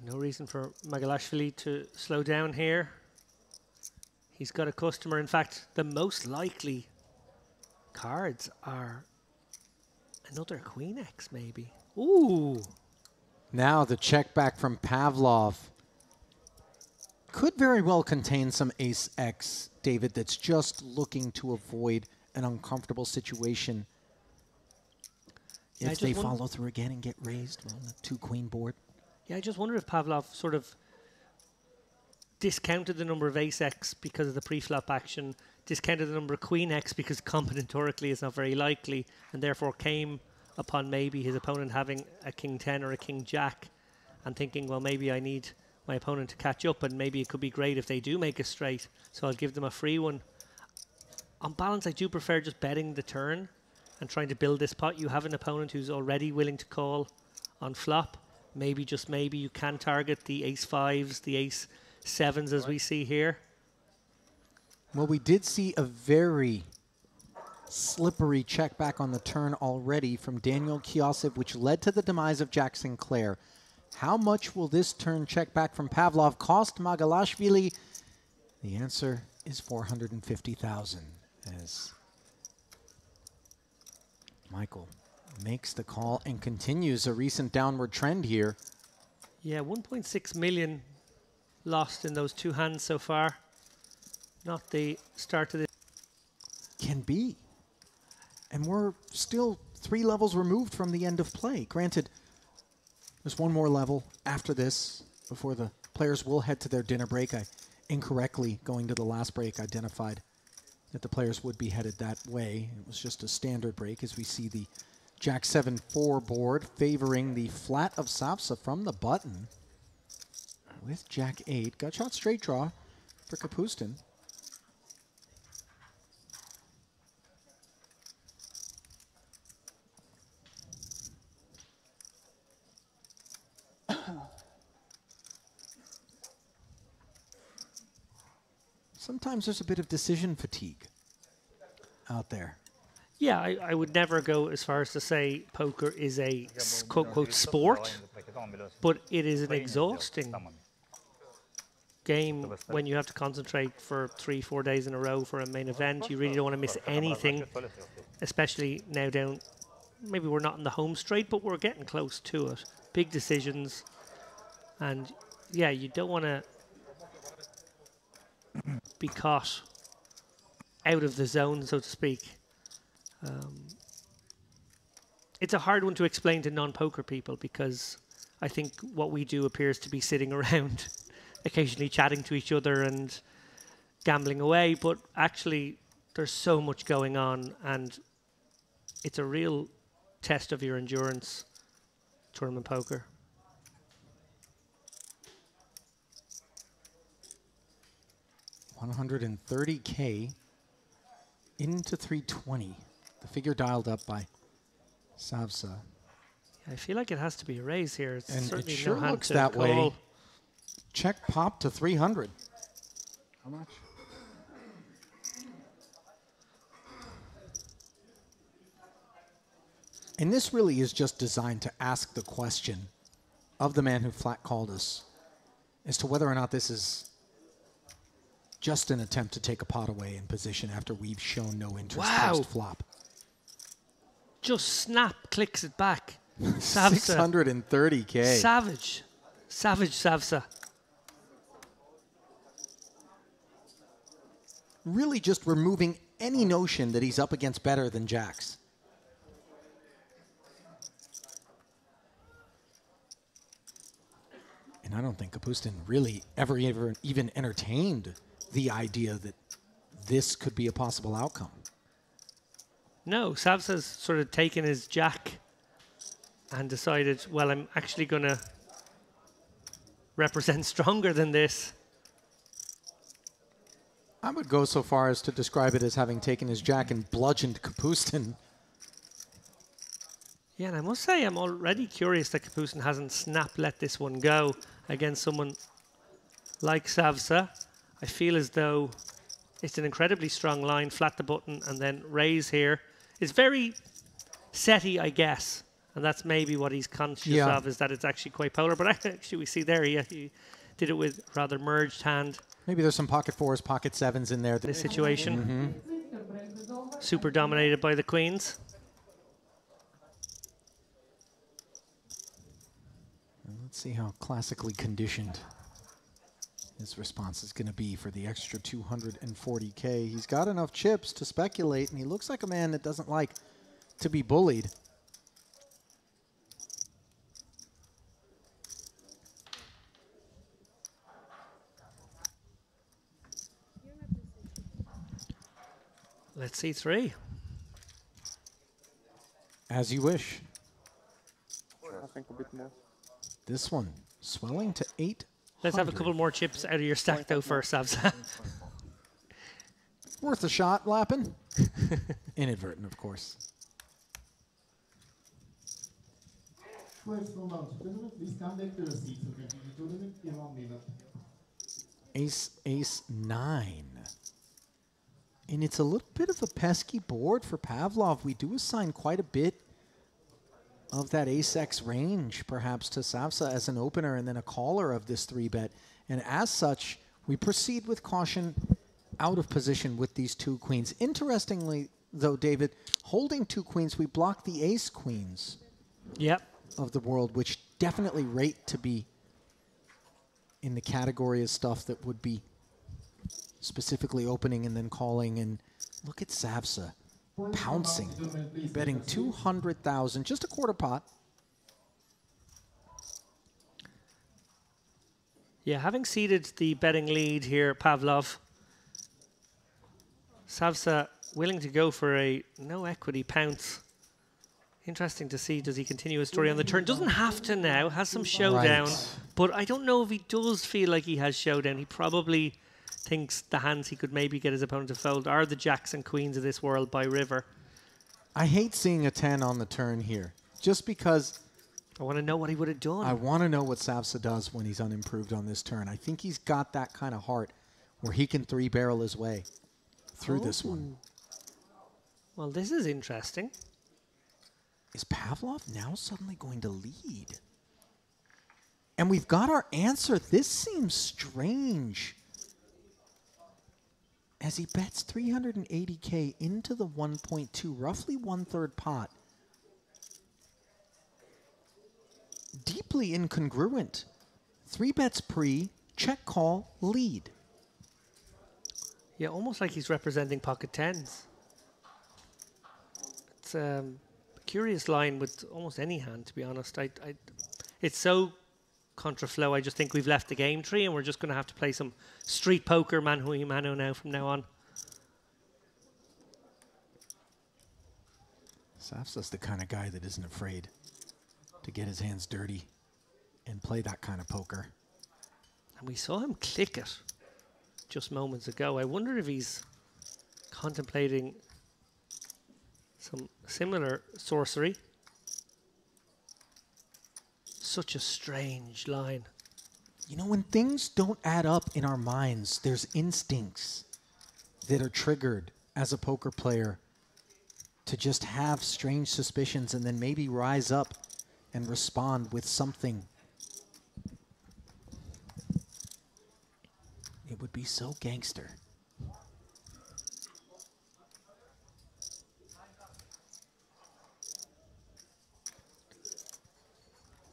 No reason for Magalashvili to slow down here. He's got a customer. In fact, the most likely cards are another Queen X, maybe. Ooh. Now the check back from Pavlov could very well contain some ace X, David, that's just looking to avoid an uncomfortable situation if they follow through again and get raised on the 2-queen board. Yeah, I just wonder if Pavlov sort of discounted the number of ace X because of the pre-flop action, discounted the number of queen X because combinatorically it's not very likely, and therefore came upon maybe his opponent having a king 10 or a king jack and thinking, well, maybe I need my opponent to catch up, and maybe it could be great if they do make a straight, so I'll give them a free one. On balance, I do prefer just betting the turn and trying to build this pot. You have an opponent who's already willing to call on flop. Maybe, just maybe, you can target the ace-5s, the ace-7s as we see here. Well, we did see a very slippery check back on the turn already from Daniel Kiosif, which led to the demise of Jack Sinclair. How much will this turn check back from Pavlov cost Magalashvili? The answer is 450,000 as Michael makes the call and continues a recent downward trend here. Yeah, 1.6 million lost in those two hands so far. Not the start of this. Can be. And we're still 3 levels removed from the end of play. Granted, there's one more level after this before the players will head to their dinner break. I incorrectly, going to the last break, identified that the players would be headed that way. It was just a standard break as we see the Jack 7-4 board favoring the flat of Sapsa from the button with Jack 8. Gut shot straight draw for Kapustin. Sometimes there's a bit of decision fatigue out there. Yeah, I would never go as far as to say poker is a quote-unquote sport, but it is an exhausting game when you have to concentrate for 3-4 days in a row for a main event. You really don't want to miss anything, especially now down. Maybe we're not in the home straight, but we're getting close to it. Big decisions. And yeah, you don't want to be caught out of the zone, so to speak. It's a hard one to explain to non-poker people because I think what we do appears to be sitting around occasionally chatting to each other and gambling away, but actually there's so much going on, and it's a real test of your endurance, tournament poker. $130K into 320. The figure dialed up by Savsa. I feel like it has to be a raise here. It's And it certainly sure no hand looks to that call. way. Check pop to 300. How much? And this really is just designed to ask the question of the man who flat called us as to whether or not this is just an attempt to take a pot away in position after we've shown no interest post-flop. Just snap, clicks it back. Savsa. 630K. Savage. Savage Savsa. Really just removing any notion that he's up against better than jacks. And I don't think Kapustin really ever even entertained the idea that this could be a possible outcome. No, Savsa's sort of taken his jack and decided, well, I'm actually going to represent stronger than this. I would go so far as to describe it as having taken his jack and bludgeoned Kapustin. Yeah, and I must say I'm already curious that Kapustin hasn't let this one go against someone like Savsa. I feel as though it's an incredibly strong line, flat the button, and then raise here. It's very setty, I guess, and that's maybe what he's conscious of, is that it's actually quite polar. But actually we see there he did it with rather merged hand. Maybe there's some pocket fours, pocket sevens in there. This situation. Super dominated by the queens. Let's see how classically conditioned his response is going to be for the extra 240K. He's got enough chips to speculate, and he looks like a man that doesn't like to be bullied. Let's see three. As you wish. I think a bit more. This one swelling to 8. Let's have a couple more chips out of your stack, though, first, Savsa. Worth a shot, Lappin. Inadvertent, of course. Ace, ace, 9. And it's a little bit of a pesky board for Pavlov. We do assign quite a bit of that ace-x range, perhaps, to Savsa as an opener and then a caller of this 3-bet. And as such, we proceed with caution out of position with these 2 queens. Interestingly, though, David, holding 2 queens, we block the ace-queens of the world, which definitely rate to be in the category of stuff that would be specifically opening and then calling. And look at Savsa. Pouncing, betting 200,000, just a quarter pot. Yeah, having ceded the betting lead here, Pavlov. Savsa willing to go for a no equity pounce. Interesting to see, does he continue his story on the turn? Doesn't have to now, has some showdown, but I don't know if he does feel like he has showdown. He probably thinks the hands he could maybe get his opponent to fold are the jacks and queens of this world by river. I hate seeing a 10 on the turn here, just because I want to know what he would have done. I want to know what Savsa does when he's unimproved on this turn. I think he's got that kind of heart where he can 3-barrel his way through this one. Well, this is interesting. Is Pavlov now suddenly going to lead? And we've got our answer. This seems strange. As he bets 380K into the 1.2, roughly 1/3 pot. Deeply incongruent. 3 bets pre, check call, lead. Yeah, almost like he's representing pocket 10s. It's a curious line with almost any hand, to be honest. It's so contra flow. I just think we've left the game tree and we're just going to have to play some street poker mano a mano now from now on. Safsa's the kind of guy that isn't afraid to get his hands dirty and play that kind of poker. And we saw him click it just moments ago. I wonder if he's contemplating some similar sorcery. Such a strange line. You know, when things don't add up in our minds, there's instincts that are triggered as a poker player to just have strange suspicions and then maybe rise up and respond with something. It would be so gangster.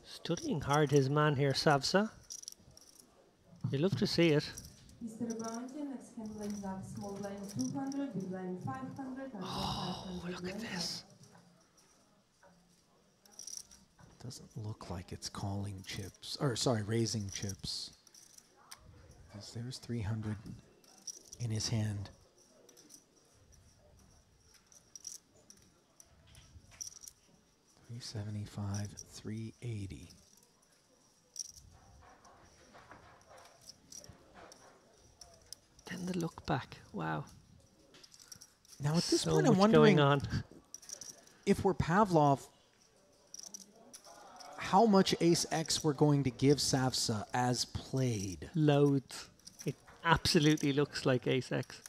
Studying hard, his man here, Savsa. You love to see it. Mr. Valentin, next hand lines up, small blind 200, big blind 500, and 500. Look at this. Doesn't look like it's calling chips, or sorry, raising chips. There's 300 in his hand. $375, $380. Then the look back. Wow. Now at this So point, I'm much wondering going on. if we're Pavlov, how much Ace X we're going to give Savsa as played. Loads. It absolutely looks like Ace X.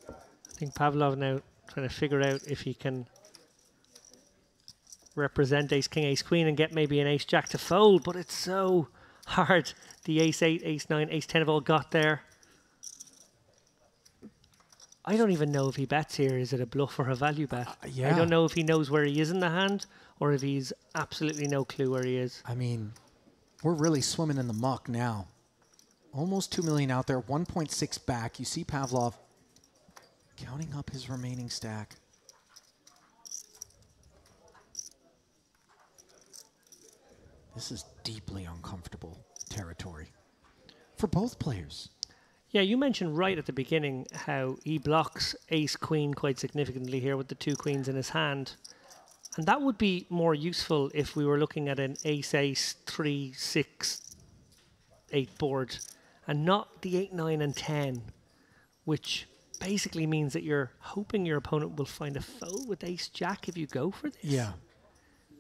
I think Pavlov now trying to figure out if he can represent Ace King, Ace Queen and get maybe an Ace Jack to fold, but it's so hard. The Ace 8, Ace 9, Ace 10 have all got there. I don't even know if he bets here. Is it a bluff or a value bet? Yeah. I don't know if he knows where he is in the hand or if he's absolutely no clue where he is. I mean, we're really swimming in the muck now. Almost 2 million out there, 1.6 back. You see Pavlov counting up his remaining stack. This is deeply uncomfortable territory for both players. Yeah, you mentioned right at the beginning how he blocks Ace Queen quite significantly here with the 2 queens in his hand. And that would be more useful if we were looking at an Ace Ace 3, 6, 8 board and not the 8, 9 and 10, which basically means that you're hoping your opponent will find a fold with Ace Jack if you go for this. Yeah.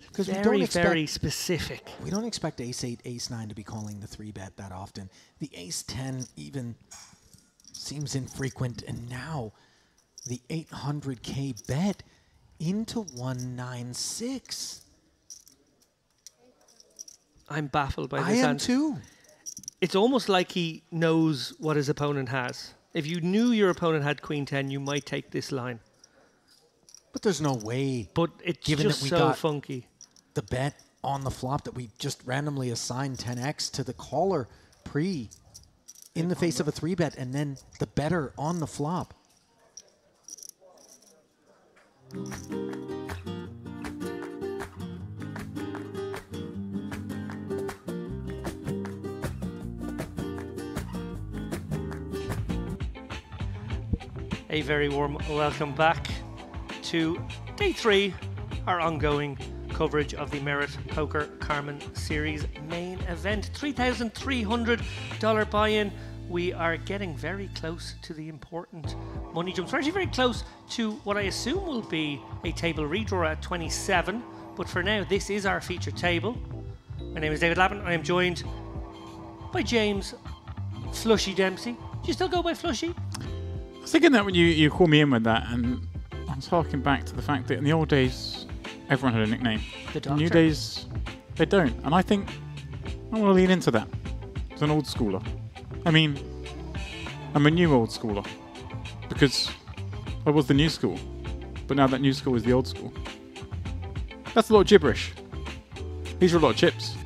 Because very specific. We don't expect Ace 8, Ace 9 to be calling the 3-bet that often. The Ace 10 even seems infrequent. And now the 800K bet into 196. I'm baffled by this. I am hand. too. It's almost like he knows what his opponent has. If you knew your opponent had Queen 10, you might take this line. But there's no way. But it's given just that we so got funky. The bet on the flop that we just randomly assigned 10x to the caller pre in the face of a 3-bet and then the better on the flop. A very warm welcome back to day 3, our ongoing coverage of the Merit Poker Carmen Series main event. $3,300 buy-in. We are getting very close to the important money jumps. We're actually very close to what I assume will be a table redraw at 27. But for now, this is our feature table. My name is David Lavin. I am joined by James Flushy Dempsey. Do you still go by Flushy? I was thinking that when you called me in with that, and I was harking back to the fact that in the old days, everyone had a nickname. The In new Doctor. days, they don't. And I think I want to lean into that. As an old schooler. I mean, I'm a new old schooler. Because I was the new school. But now that new school is the old school. That's a lot of gibberish. These are a lot of chips.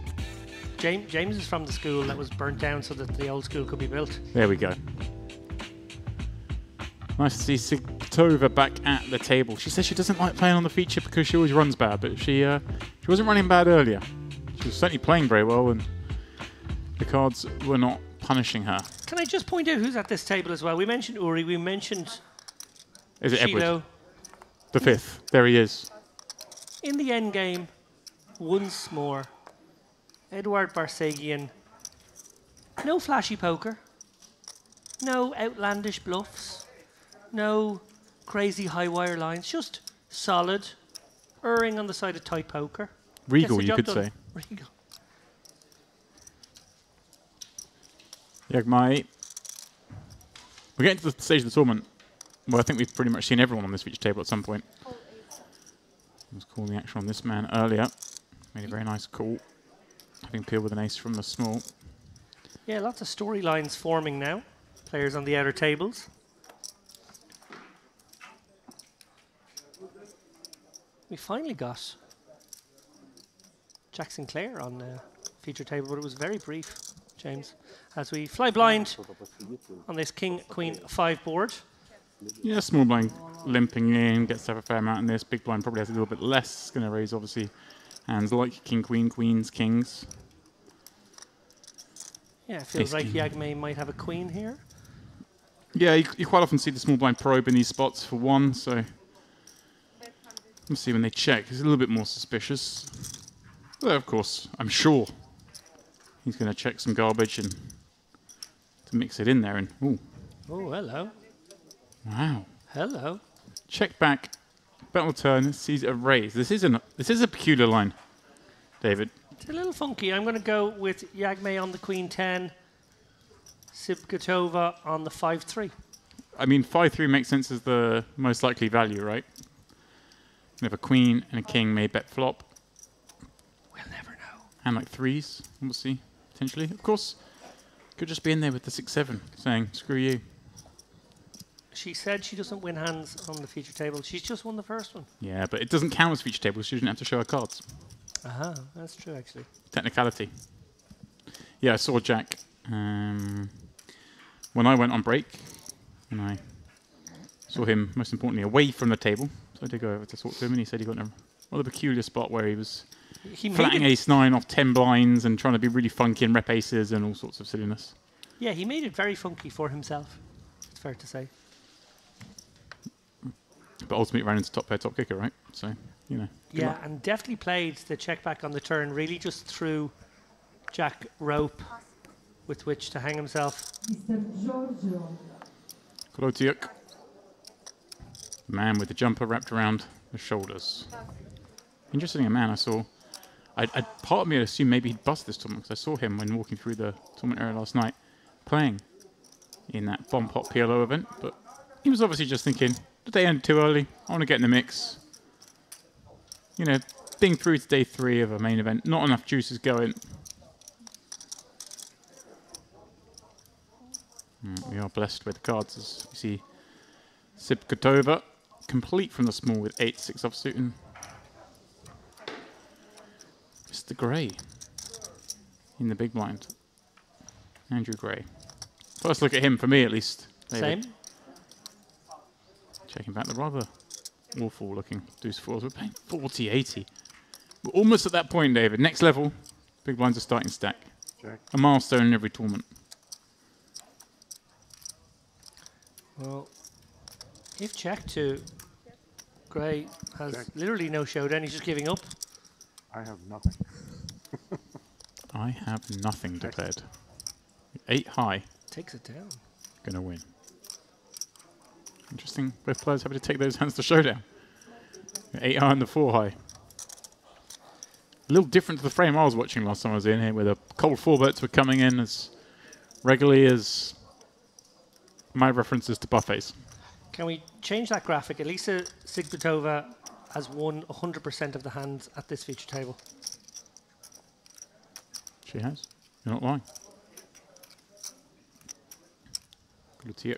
James is from the school that was burnt down so that the old school could be built. There we go. Nice to see Sigtova back at the table. She says she doesn't like playing on the feature because she always runs bad, but she wasn't running bad earlier. She was certainly playing very well, and the cards were not punishing her. Can I just point out who's at this table as well? We mentioned Uri, we mentioned Is it Edward? Shiloh. The fifth. There he is. In the end game, once more, Eduard Barsegian. No flashy poker. No outlandish bluffs. No crazy high wire lines. Just solid, erring on the side of tight poker. Regal, you could say. Regal. Jagmai. We're getting to the stage of the tournament. Well, I think we've pretty much seen everyone on this feature table at some point. I was calling the action on this man earlier. Made a very nice call. Having peeled with an ace from the small. Yeah, lots of storylines forming now. Players on the outer tables. We finally got Jack Sinclair on the feature table, but it was very brief, James. As we fly blind on this King, Queen, 5 board. Yeah, small blind limping in, gets to have a fair amount in this. Big blind probably has a little bit less. Going to raise, obviously, hands like King, Queen, Queens, Kings. Yeah, it feels like Jagme might have a queen here. Yeah, you quite often see the small blind probe in these spots for one, so we'll see when they check. It's a little bit more suspicious. Well, of course, I'm sure he's going to check some garbage and to mix it in there. And ooh, oh, hello. Wow. Hello. Check back. Bet will turn. Sees a raise. This is a peculiar line, David. It's a little funky. I'm going to go with Jagme on the Queen 10, Sibgatova on the 5-3. I mean, 5-3 makes sense as the most likely value, right? We have a queen and a king may bet flop. We'll never know. And like threes, we'll see, potentially. Of course, could just be in there with the 6-7, saying, screw you. She said she doesn't win hands on the feature table. She's just won the first one. Yeah, but it doesn't count as feature table. She doesn't have to show her cards. Aha, that's true, actually. Technicality. Yeah, I saw Jack when I went on break, and I saw him, most importantly, away from the table. So I did go over to talk to him, and he said he got in a rather peculiar spot where he was flatting ace-9 off 10 blinds and trying to be really funky and rep aces and all sorts of silliness. Yeah, he made it very funky for himself. It's fair to say. But ultimately ran into top pair, top kicker, right? So, you know. Yeah, and definitely played the check back on the turn, really just threw Jack rope with which to hang himself. Kolotiuk. Man with the jumper wrapped around the shoulders. Interesting, a man I saw. Part of me assumed maybe he'd bust this tournament because I saw him when walking through the tournament area last night playing in that bomb pop PLO event, but he was obviously just thinking, the day ended too early, I want to get in the mix. You know, being through to day 3 of a main event, not enough juices going. We are blessed with the cards, as you see. Sibgatova, complete from the small with 8-6 offsuit. And Mr. Gray in the big blind. Andrew Gray. First look at him, for me at least. David. Same. Checking back the rather awful looking deuce fours. We're playing 40-80. We're almost at that point, David. Next level, big blinds are starting to stack. Check. A milestone in every tournament. Well, if check to Gray has literally no showdown, he's just giving up. I have nothing. I have nothing declared. 8 high. Takes it down. Gonna win. Interesting. Both players having to take those hands to showdown. 8 high and the 4 high. A little different to the frame I was watching last time I was in here, where the cold 4 bets were coming in as regularly as my references to buffets. Can we change that graphic? Elisa Sigbatova has won 100% of the hands at this feature table. She has. You're not lying. Here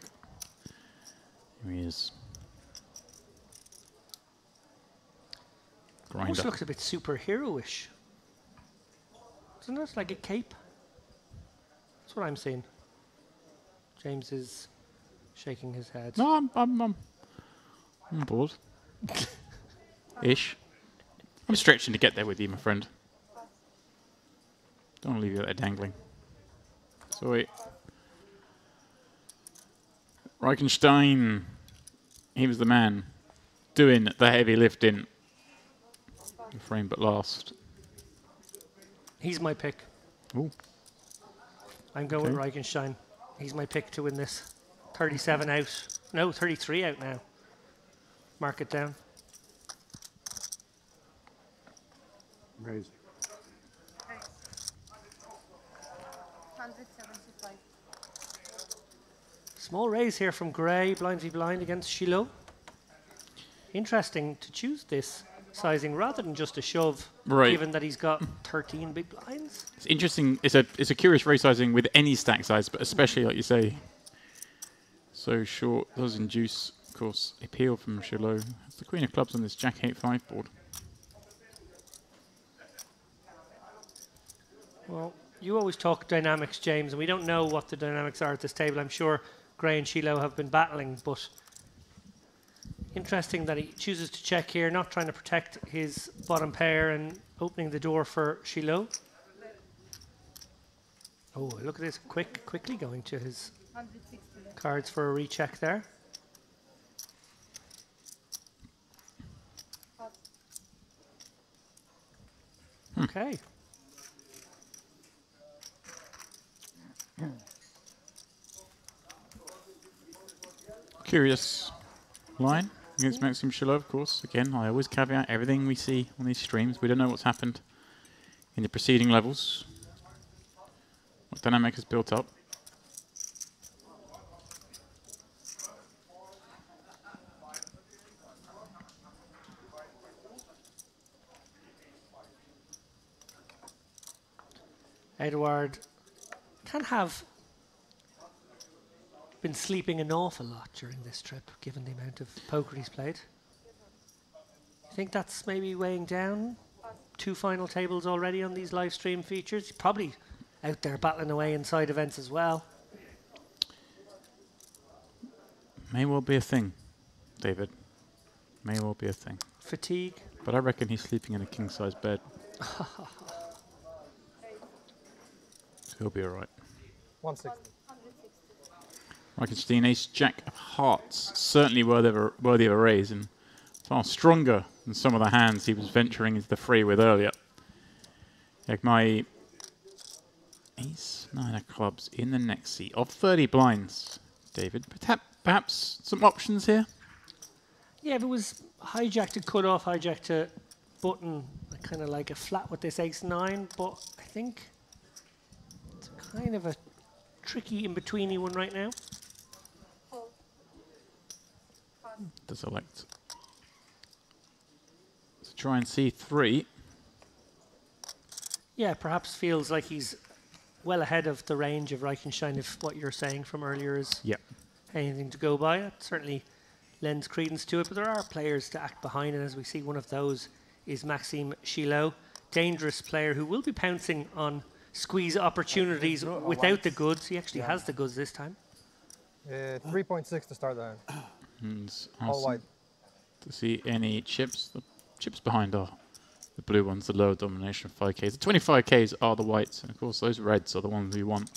he is. Grinder. Almost looks a bit superhero-ish. Doesn't it? Like a cape? That's what I'm seeing. James is shaking his head. No, I'm bored. Ish. I'm stretching to get there with you, my friend. Don't want to leave you there dangling. Sorry. Reichenstein. he was the man doing the heavy lifting. Frame but last. He's my pick. Ooh. I'm going with Reichenstein. He's my pick to win this. 37 out. No, 33 out now. Mark it down. Raise. 175. Small raise here from Gray, blind v blind against Shiloh. Interesting to choose this sizing rather than just a shove, given that he's got 13 big blinds. It's interesting. It's a curious raise sizing with any stack size, but especially, like you say, so short does induce, of course, appeal from Shiloh. It's the Queen of Clubs on this Jack 8-5 board. Well, you always talk dynamics, James, and we don't know what the dynamics are at this table. I'm sure Gray and Shiloh have been battling, but interesting that he chooses to check here, not trying to protect his bottom pair and opening the door for Shiloh. Oh, look at this, quickly going to his cards for a recheck there. Okay. Curious line against Maxime Shiloh, of course. Again, I always caveat everything we see on these streams. We don't know what's happened in the preceding levels. What dynamic has built up. Edward can have been sleeping an awful lot during this trip, given the amount of poker he's played. You think that's maybe weighing down? 2 final tables already on these live stream features. He's probably out there battling away in side events as well. May well be a thing, David. May well be a thing. Fatigue. But I reckon he's sleeping in a king-size bed. So he'll be all right. 160. Reichenstein, ace jack of hearts, certainly worthy of a raise, and far stronger than some of the hands he was venturing into the fray with earlier. Like my ace 9 of clubs in the next seat of 30 blinds, David. Perhaps some options here? Yeah, if it was hijack to cut off, hijack to button, kind of like a flat with this ace 9, but I think it's kind of a tricky in-betweeny one right now. Does elect to try and see 3. Yeah, perhaps feels like he's well ahead of the range of Reichenstein if what you're saying from earlier is anything to go by. It certainly lends credence to it, but there are players to act behind, and as we see, one of those is Maxime Shiloh, dangerous player who will be pouncing on squeeze opportunities without the goods. He actually has the goods this time. 3.6 to start the hand. All white. To see any chips. The chips behind are the blue ones, the lower domination of 5Ks. The 25Ks are the whites, and of course those reds are the ones we want.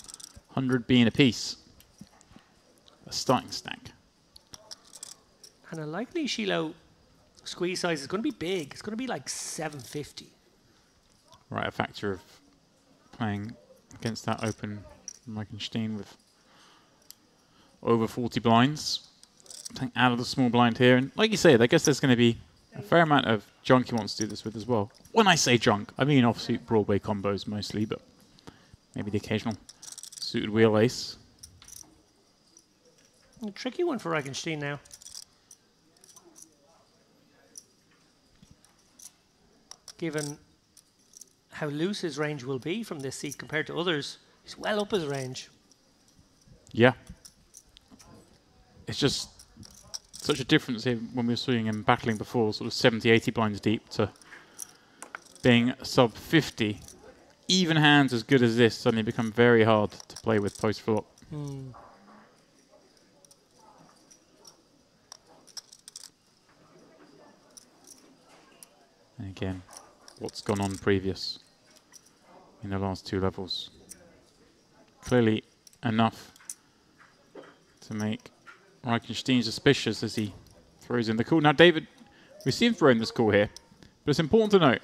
100 being a piece. A starting stack. And a likely Shiloh squeeze size is going to be big. It's going to be like 750. Right, a factor of playing against that open Reichenstein with over 40 blinds. Take out of the small blind here, and like you said, I guess there's going to be a fair amount of junk he wants to do this with as well. When I say junk, I mean offsuit Broadway combos mostly, but maybe the occasional suited wheel ace. A tricky one for Reichenstein now. Given how loose his range will be from this seat compared to others, he's well up his range. Yeah. It's just such a difference here when we were seeing him battling before, sort of 70, 80 blinds deep, to being sub 50. Even hands as good as this suddenly become very hard to play with post-flop. Mm. And again, what's gone on previous in the last 2 levels? Clearly enough to make Reichenstein suspicious as he throws in the call. Now, David, we see him throwing this call here, but it's important to note,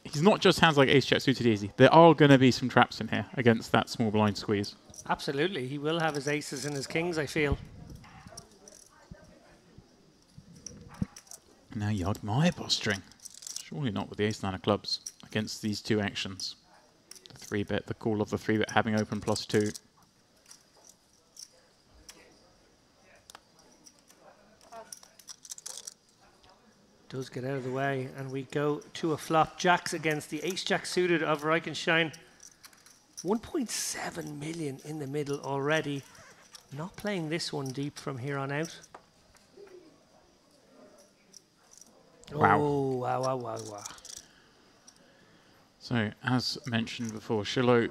he's not just hands like ace-jack suited easy. There are going to be some traps in here against that small blind squeeze. Absolutely. He will have his aces and his kings, I feel. Now you admire posturing. Surely not with the ace-9 of clubs against these two actions. The 3-bet, the call of the 3-bet having open +2. Does get out of the way, and we go to a flop. Jacks against the ace-jack suited of Reichenstein. 1.7 million in the middle already. Not playing this one deep from here on out. Wow. Oh, wow, wow, wow, wow. So, as mentioned before, Shiloh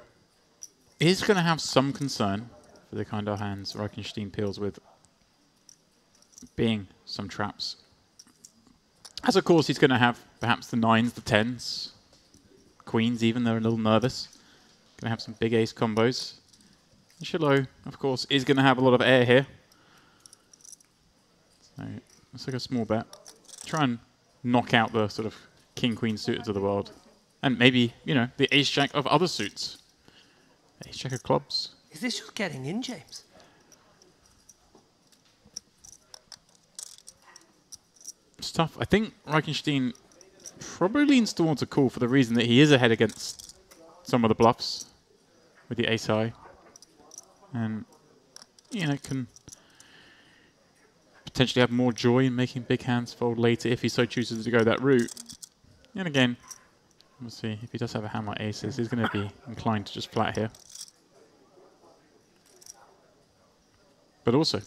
is going to have some concern for the kind of hands Reichenstein peels with being some traps. As of course, he's going to have perhaps the 9s, the 10s, queens even, they're a little nervous. Going to have some big ace combos. And Shiloh, of course, is going to have a lot of air here. So, let's take a small bet. Try and knock out the sort of king-queen suited of the world. And maybe, you know, the ace-jack of other suits. Ace-jack of clubs. Is this just getting in, James? It's tough. I think Reichenstein probably leans towards a call for the reason that he is ahead against some of the bluffs with the ace high. And, you know, can potentially have more joy in making big hands fold later if he so chooses to go that route. And again, we'll see if he does have a hand like aces, he's going to be inclined to just flat here. But also,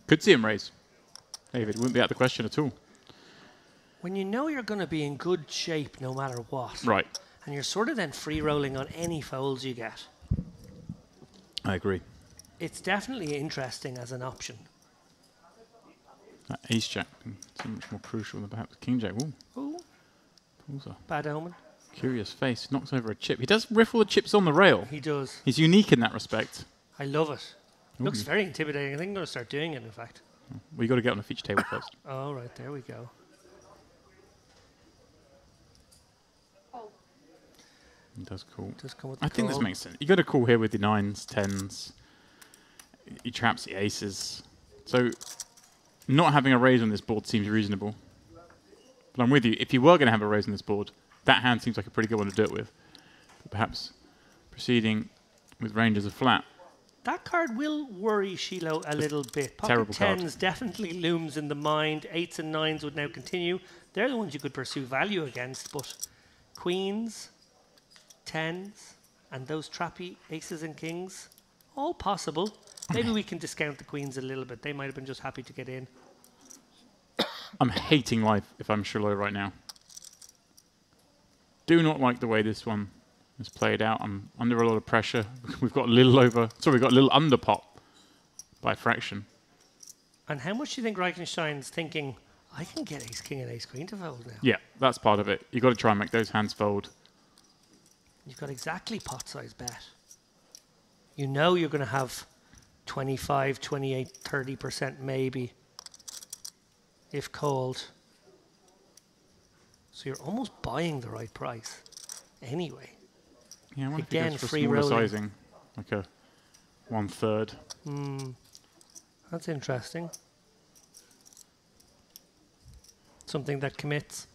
could see him raise. David, wouldn't be out of the question at all. When you know you're going to be in good shape no matter what. Right. And you're sort of then free rolling on any folds you get. I agree. It's definitely interesting as an option. That ace-jack so much more crucial than perhaps king-jack. Ooh. Ooh. Pulls a Bad omen. curious face. Knocks over a chip. He does riffle the chips on the rail. He does. He's unique in that respect. I love it. Ooh. Looks very intimidating. I think I'm going to start doing it, in fact. Well, you got to get on the feature table first. All right, there we go. He does call. Does come with the I think this call. makes sense. You got to call here with the 9s, 10s. He traps the aces. So not having a raise on this board seems reasonable. But I'm with you. If you were going to have a raise on this board, that hand seems like a pretty good one to do it with. But perhaps proceeding with range as a flat. That card will worry Shiloh a little bit. Pocket terrible card. 10s definitely looms in the mind. 8s and 9s would now continue. They're the ones you could pursue value against, but queens, 10s, and those trappy aces and kings, all possible. Maybe we can discount the queens a little bit. They might have been just happy to get in. I'm hating life if I'm Shiloh right now. Do not like the way this one is played out. I'm under a lot of pressure. We've got a little under pot by fraction. And how much do you think Reichenstein's thinking, I can get ace king and ace queen to fold now? Yeah, that's part of it. You've got to try and make those hands fold. You've got exactly pot size bet. You know you're going to have 25, 28, 30% maybe if called. So you're almost buying the right price anyway. Yeah, I wonder if he Again, goes for free smaller rolling. sizing, like a 1/3. That's interesting. Something that commits.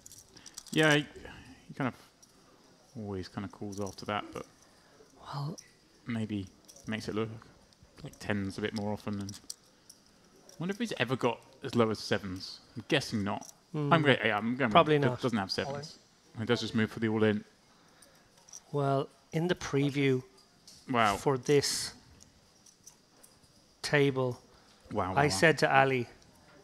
Yeah, he kind of always kind of calls after that, but well, maybe makes it look like 10s a bit more often. And I wonder if he's ever got as low as 7s. I'm guessing not. I'm going Probably with, not. Doesn't have 7s. He does just move for the all-in. Well, in the preview for this table, I said to Ali,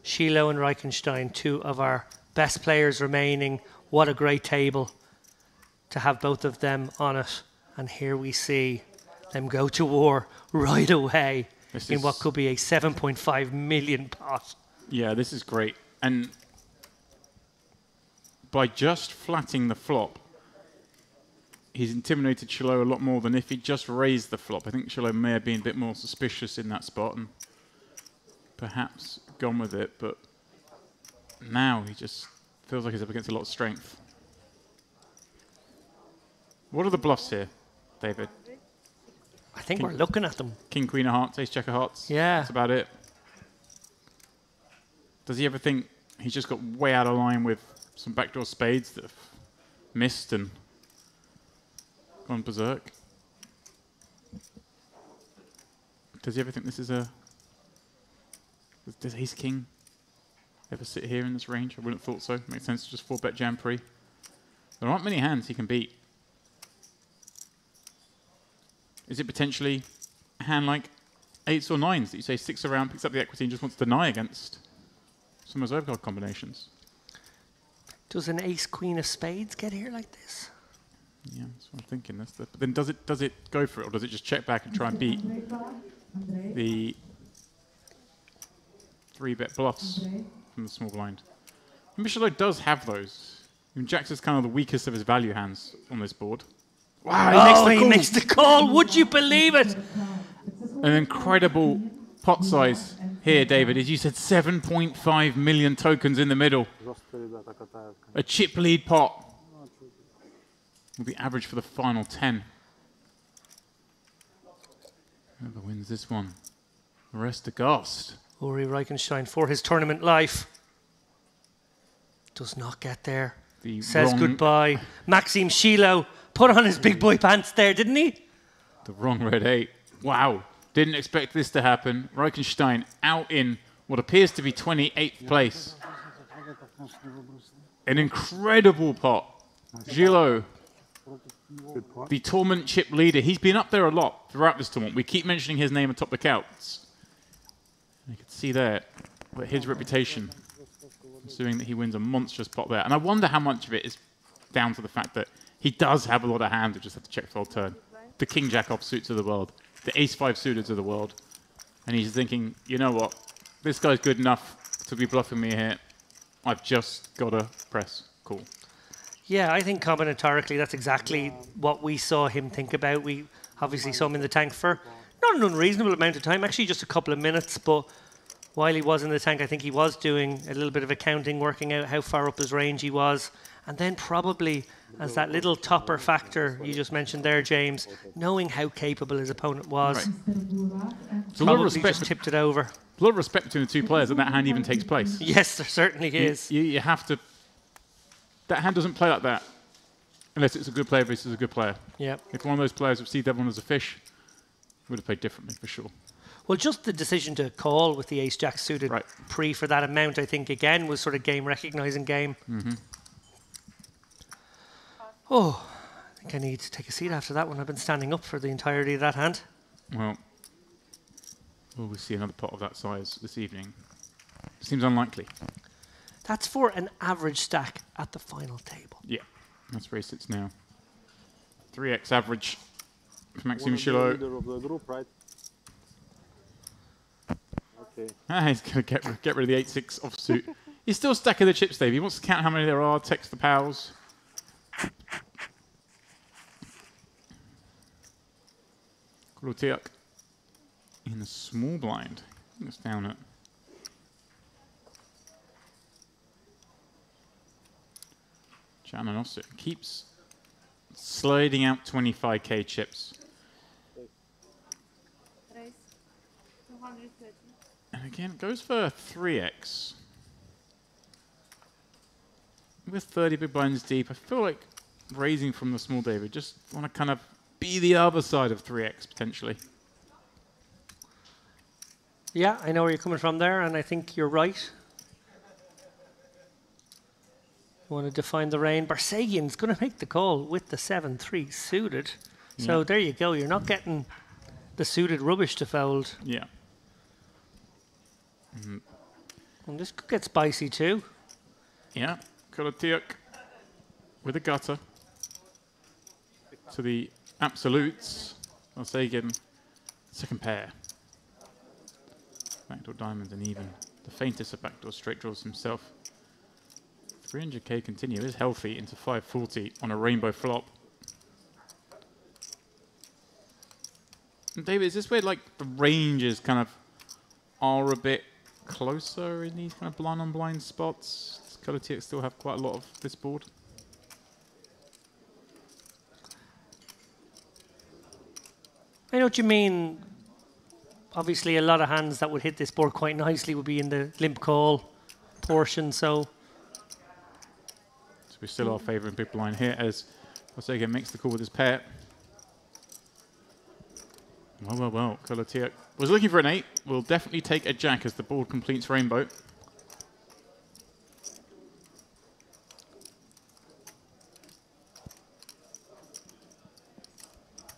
Shiloh and Reichenstein, two of our best players remaining. What a great table to have both of them on it. And here we see them go to war right away in what could be a 7.5 million pot. Yeah, this is great. And by just flatting the flop, he's intimidated Shiloh a lot more than if he just raised the flop. I think Shiloh may have been a bit more suspicious in that spot and perhaps gone with it, but now he just feels like he's up against a lot of strength. What are the bluffs here, David? I think we're looking at them. King, Queen of Hearts, Ace, Jack of Hearts. Yeah. That's about it. Does he ever think he's just got way out of line with some backdoor spades that have missed and gone berserk? Does he ever think this is a... Does Ace King ever sit here in this range? I wouldn't have thought so. Makes sense to just 4-bet jam pre. There aren't many hands he can beat. Is it potentially a hand like 8s or 9s that you say sticks around, picks up the equity and just wants to deny against some of those overcard combinations? Does an Ace Queen of Spades get here like this? Yeah, that's what I'm thinking. But then does it go for it, or does it just check back and try and beat the 3-bet bluffs from the small blind? And Michelot does have those. I mean, Jacks is kind of the weakest of his value hands on this board. Wow, he makes the call. Would you believe it? An incredible pot size here, David. As you said, 7.5 million tokens in the middle. A chip lead pot will be average for the final 10. Whoever wins this one, the rest are gassed. Uri Reichenstein for his tournament life. Does not get there. Says goodbye. Maxime Shilo put on his big boy pants there, didn't he? The wrong red 8. Wow. Didn't expect this to happen. Reichenstein out in what appears to be 28th place. An incredible pot. Gilo, the tournament chip leader. He's been up there a lot throughout this tournament. We keep mentioning his name atop the counts. You can see there his reputation, assuming that he wins a monstrous pot there. And I wonder how much of it is down to the fact that he does have a lot of hands that just have to check for turn. The King Jack offsuits of the world, the Ace 5 suited of the world. And he's thinking, you know what? This guy's good enough to be bluffing me here. I've just got to press call. Yeah, I think combinatorically that's exactly what we saw him think about. We obviously saw him in the tank for not an unreasonable amount of time, actually just a couple of minutes, but while he was in the tank, I think he was doing a little bit of accounting, working out how far up his range he was, and then probably as that little topper factor you just mentioned there, James, knowing how capable his opponent was, So a lot of respect, just tipped it over. A lot of respect between the two players, and that hand even takes place. Yes, there certainly is. You have to... That hand doesn't play like that unless it's a good player versus a good player. Yep. If one of those players received everyone as a fish, would have played differently for sure. Well, just the decision to call with the Ace-Jack suited pre for that amount, I think, again, was sort of game recognising game. Mm-hmm. Oh, I think I need to take a seat after that one. I've been standing up for the entirety of that hand. Well, will we see another pot of that size this evening? Seems unlikely. That's for an average stack at the final table. Yeah, that's where he sits now. 3x average for Maxime Chilot. Leader of the group, right? Okay. He's going to get rid of the 8-6 offsuit. He's still stacking the chips, Dave. He wants to count how many there are, text the pals. Grutiak in the small blind. I think it's down at... Jananosik keeps sliding out 25k chips. And again, goes for 3x. With 30 big blinds deep, I feel like raising from the small David. Just want to kind of be the other side of 3x, potentially. Yeah, I know where you're coming from there, and I think you're right. You want to define the rain. Barsagian's going to make the call with the 7-3 suited. So there you go. You're not getting the suited rubbish to fold. Yeah. Mm-hmm. And this could get spicy too. Yeah. Grutiak with a gutter to the absolutes. Barsagian, second pair. Backdoor diamonds and even the faintest of backdoor straight draws himself. 300k continue is healthy into 540 on a rainbow flop. And David, is this where like the ranges kind of are a bit closer in these kind of blind-on-blind spots. Does Kolotiuk still have quite a lot of this board? I know what you mean. Obviously, a lot of hands that would hit this board quite nicely would be in the limp call portion, so we still are favouring big blind here as Barsegian makes the call with his pair. Well. Kolotiuk was looking for an 8. Will definitely take a jack as the board completes rainbow.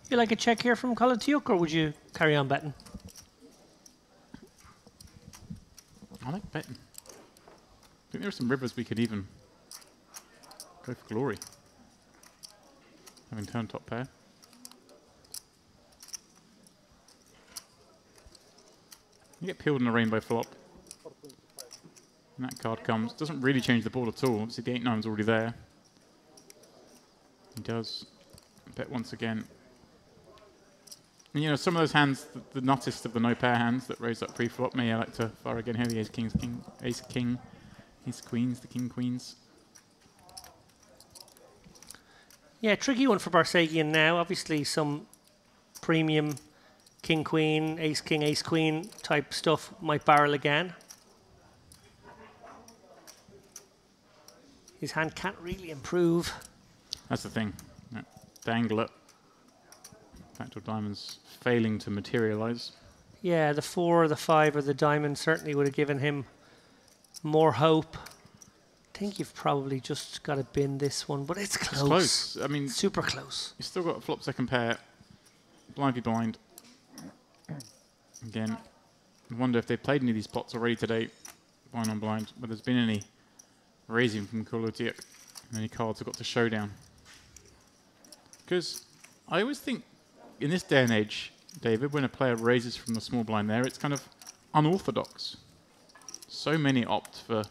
You like a check here from Kolotiuk, or would you carry on betting? I like betting. I think there are some rivers we could even go for glory. Having turn top pair. You get peeled in a rainbow flop. And that card comes. Doesn't really change the board at all. Obviously the 8-9's already there. He does bet once again. And, you know, some of those hands, the nuttest of the no pair hands that raise up pre-flop, may I like to fire again here. The ace kings, ace king, ace queens, the king queens. Yeah, tricky one for Barsegian now. Obviously some premium king queen, ace king, ace queen type stuff might barrel again. His hand can't really improve. That's the thing. Yeah. Dangle it. Backdoor diamonds failing to materialize. Yeah, the 4, the 5, or the diamond certainly would have given him more hope. I think you've probably just got to bin this one, but it's close. It's close. I mean, super close. You've still got a flop second pair. Blind v blind. Again, I wonder if they've played any of these pots already today, blind on blind, but there's been any raising from Kolotiuk. Any cards have got to showdown. Because I always think in this day and age, David, when a player raises from the small blind there, it's kind of unorthodox. So many opt for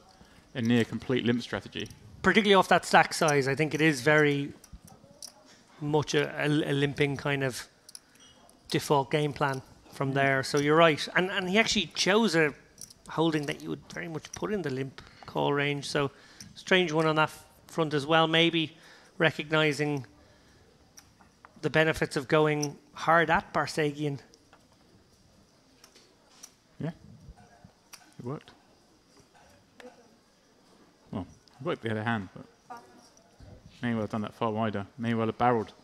a near complete limp strategy. Particularly off that stack size, I think it is very much a limping kind of default game plan from there. So you're right. And he actually chose a holding that you would very much put in the limp call range. So strange one on that front as well. Maybe recognizing the benefits of going hard at Barsegian. Yeah, it worked. Well, it worked the other hand, but may well have done that far wider. May well have barreled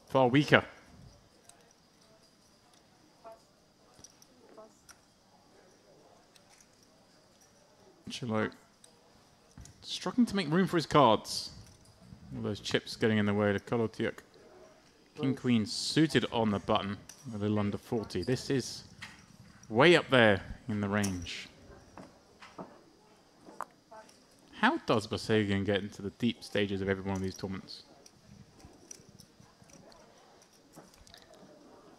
far weaker. Chilo struggling to make room for his cards. All those chips getting in the way to Kolotiuk. King Queen suited on the button, a little under 40. This is way up there in the range. How does Barsegian get into the deep stages of every one of these tournaments?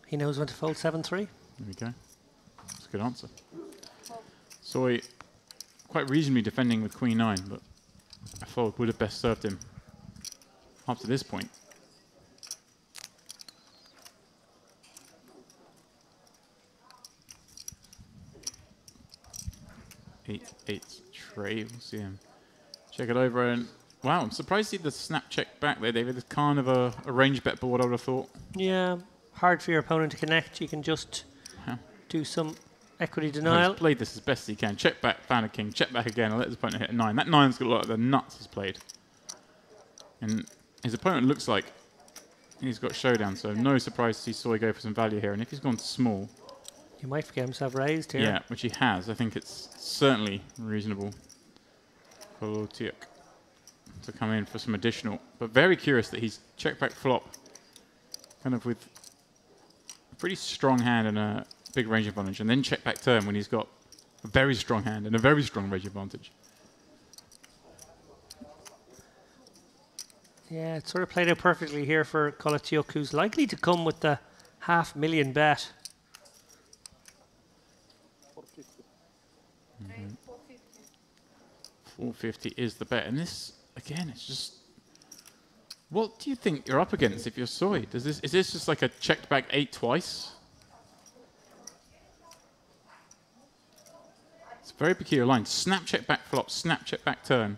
He knows when to fold 7-3. There we go. That's a good answer. Soy quite reasonably defending with Queen 9, but a fold would have best served him up to this point. 8-8 tray. We'll see him check it over. And wow, I'm surprised to see the snap check back there, David. It's kind of a range bet board, I would have thought. Yeah, hard for your opponent to connect. You can just do some equity denial. He's played this as best he can. Check back, found a king. Check back again. I'll let his opponent hit a 9. That 9's got a lot of the nuts he's played. And his opponent looks like he's got showdown, so no surprise to see Soy go for some value here. And if he's gone small, he might get himself raised here. Yeah, which he has. I think it's certainly reasonable for Kolotiuk to come in for some additional. But very curious that he's check back flop, kind of with a pretty strong hand and a big range advantage, and then check back turn when he's got a very strong hand and a very strong range advantage. Yeah, it sort of played out perfectly here for Kolotiuk, who's likely to come with the $500,000 bet. 450 is the bet, and this again, it's just. What do you think you're up against if you're Soy? Is this just like a checked back 8 twice? It's a very peculiar line. Snap check back flop, snap check back turn,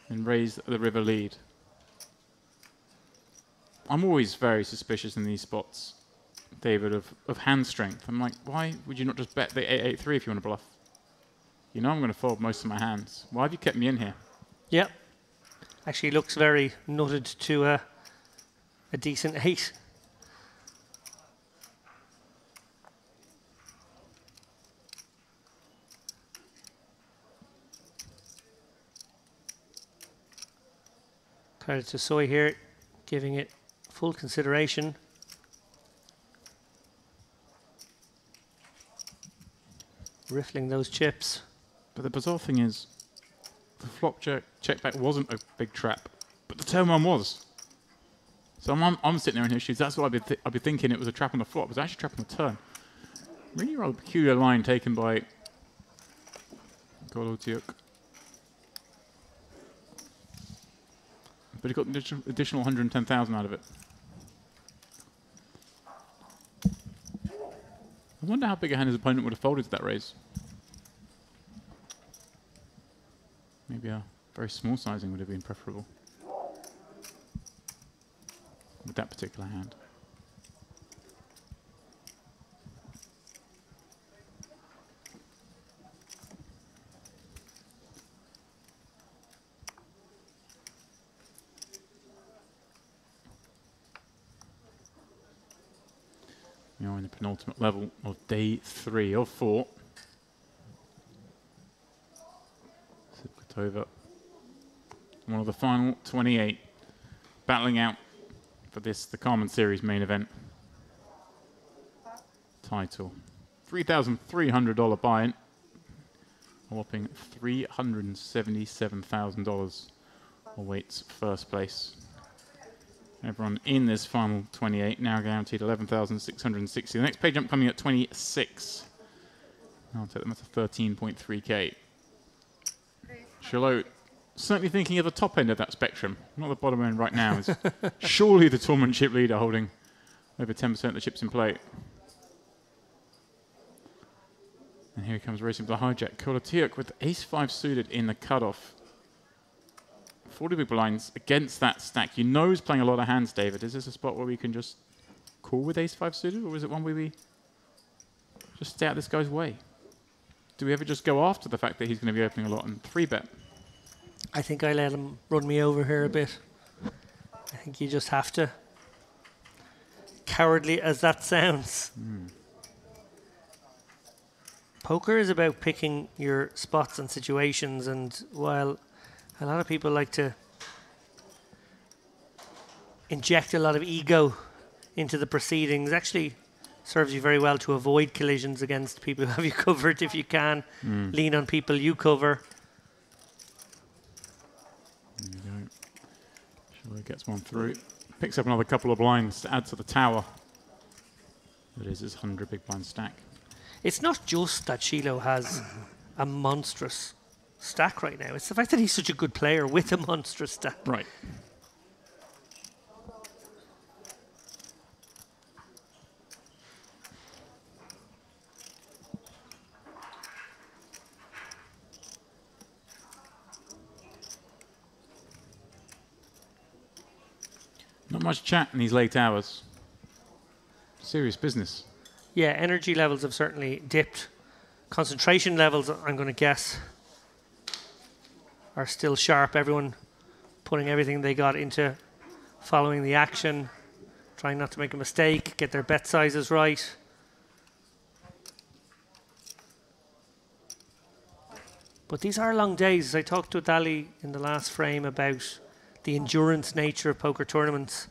and raise the river lead. I'm always very suspicious in these spots, David, of hand strength. I'm like, why would you not just bet the 8-8-3 if you want to bluff? You know I'm going to fold most of my hands. Why have you kept me in here? Yep. Actually looks very nutted to a decent 8. Credit to Soy here, giving it full consideration. Riffling those chips. But the bizarre thing is, the flop check back wasn't a big trap, but the turn one was. So I'm sitting there in his shoes. That's what I'd be thinking it was a trap on the flop. It was actually a trap on the turn. Really rather peculiar line taken by Golotiuk. But he got an additional 110,000 out of it. I wonder how big a hand his opponent would have folded to that raise. Maybe a very small sizing would have been preferable with that particular hand. We are in the penultimate level of day 3 of 4. Over one of the final 28, battling out for this, the Carmen Series main event title. $3,300 buy-in, a whopping $377,000 awaits first place. Everyone in this final 28 now guaranteed 11,660. The next pay jump coming at 26. I'll take them at 13.3k. Charlotte, certainly thinking of the top end of that spectrum, not the bottom end right now. Is surely the tournament chip leader holding over 10% of the chips in play. And here he comes racing with the hijack. Golotiuk with ace-5 suited in the cutoff. 40 big blinds against that stack. You know he's playing a lot of hands, David. Is this a spot where we can just call with ace-5 suited, or is it one where we just stay out this guy's way? Do we ever just go after the fact that he's going to be opening a lot and 3-bet? I think I let him run me over here a bit. I think you just have to. Cowardly as that sounds. Poker is about picking your spots and situations, and while a lot of people like to inject a lot of ego into the proceedings, actually serves you very well to avoid collisions against people who have you covered if you can. Lean on people you cover. There you go. Sure, gets one through. Picks up another couple of blinds to add to the tower. That is his 100 big blind stack. It's not just that Shiloh has a monstrous stack right now. It's the fact that he's such a good player with a monstrous stack. Right. Not much chat in these late hours. Serious business. Yeah, energy levels have certainly dipped. Concentration levels, I'm going to guess, are still sharp. Everyone putting everything they got into following the action, trying not to make a mistake, get their bet sizes right. But these are long days. I talked to Dali in the last frame about the endurance nature of poker tournaments.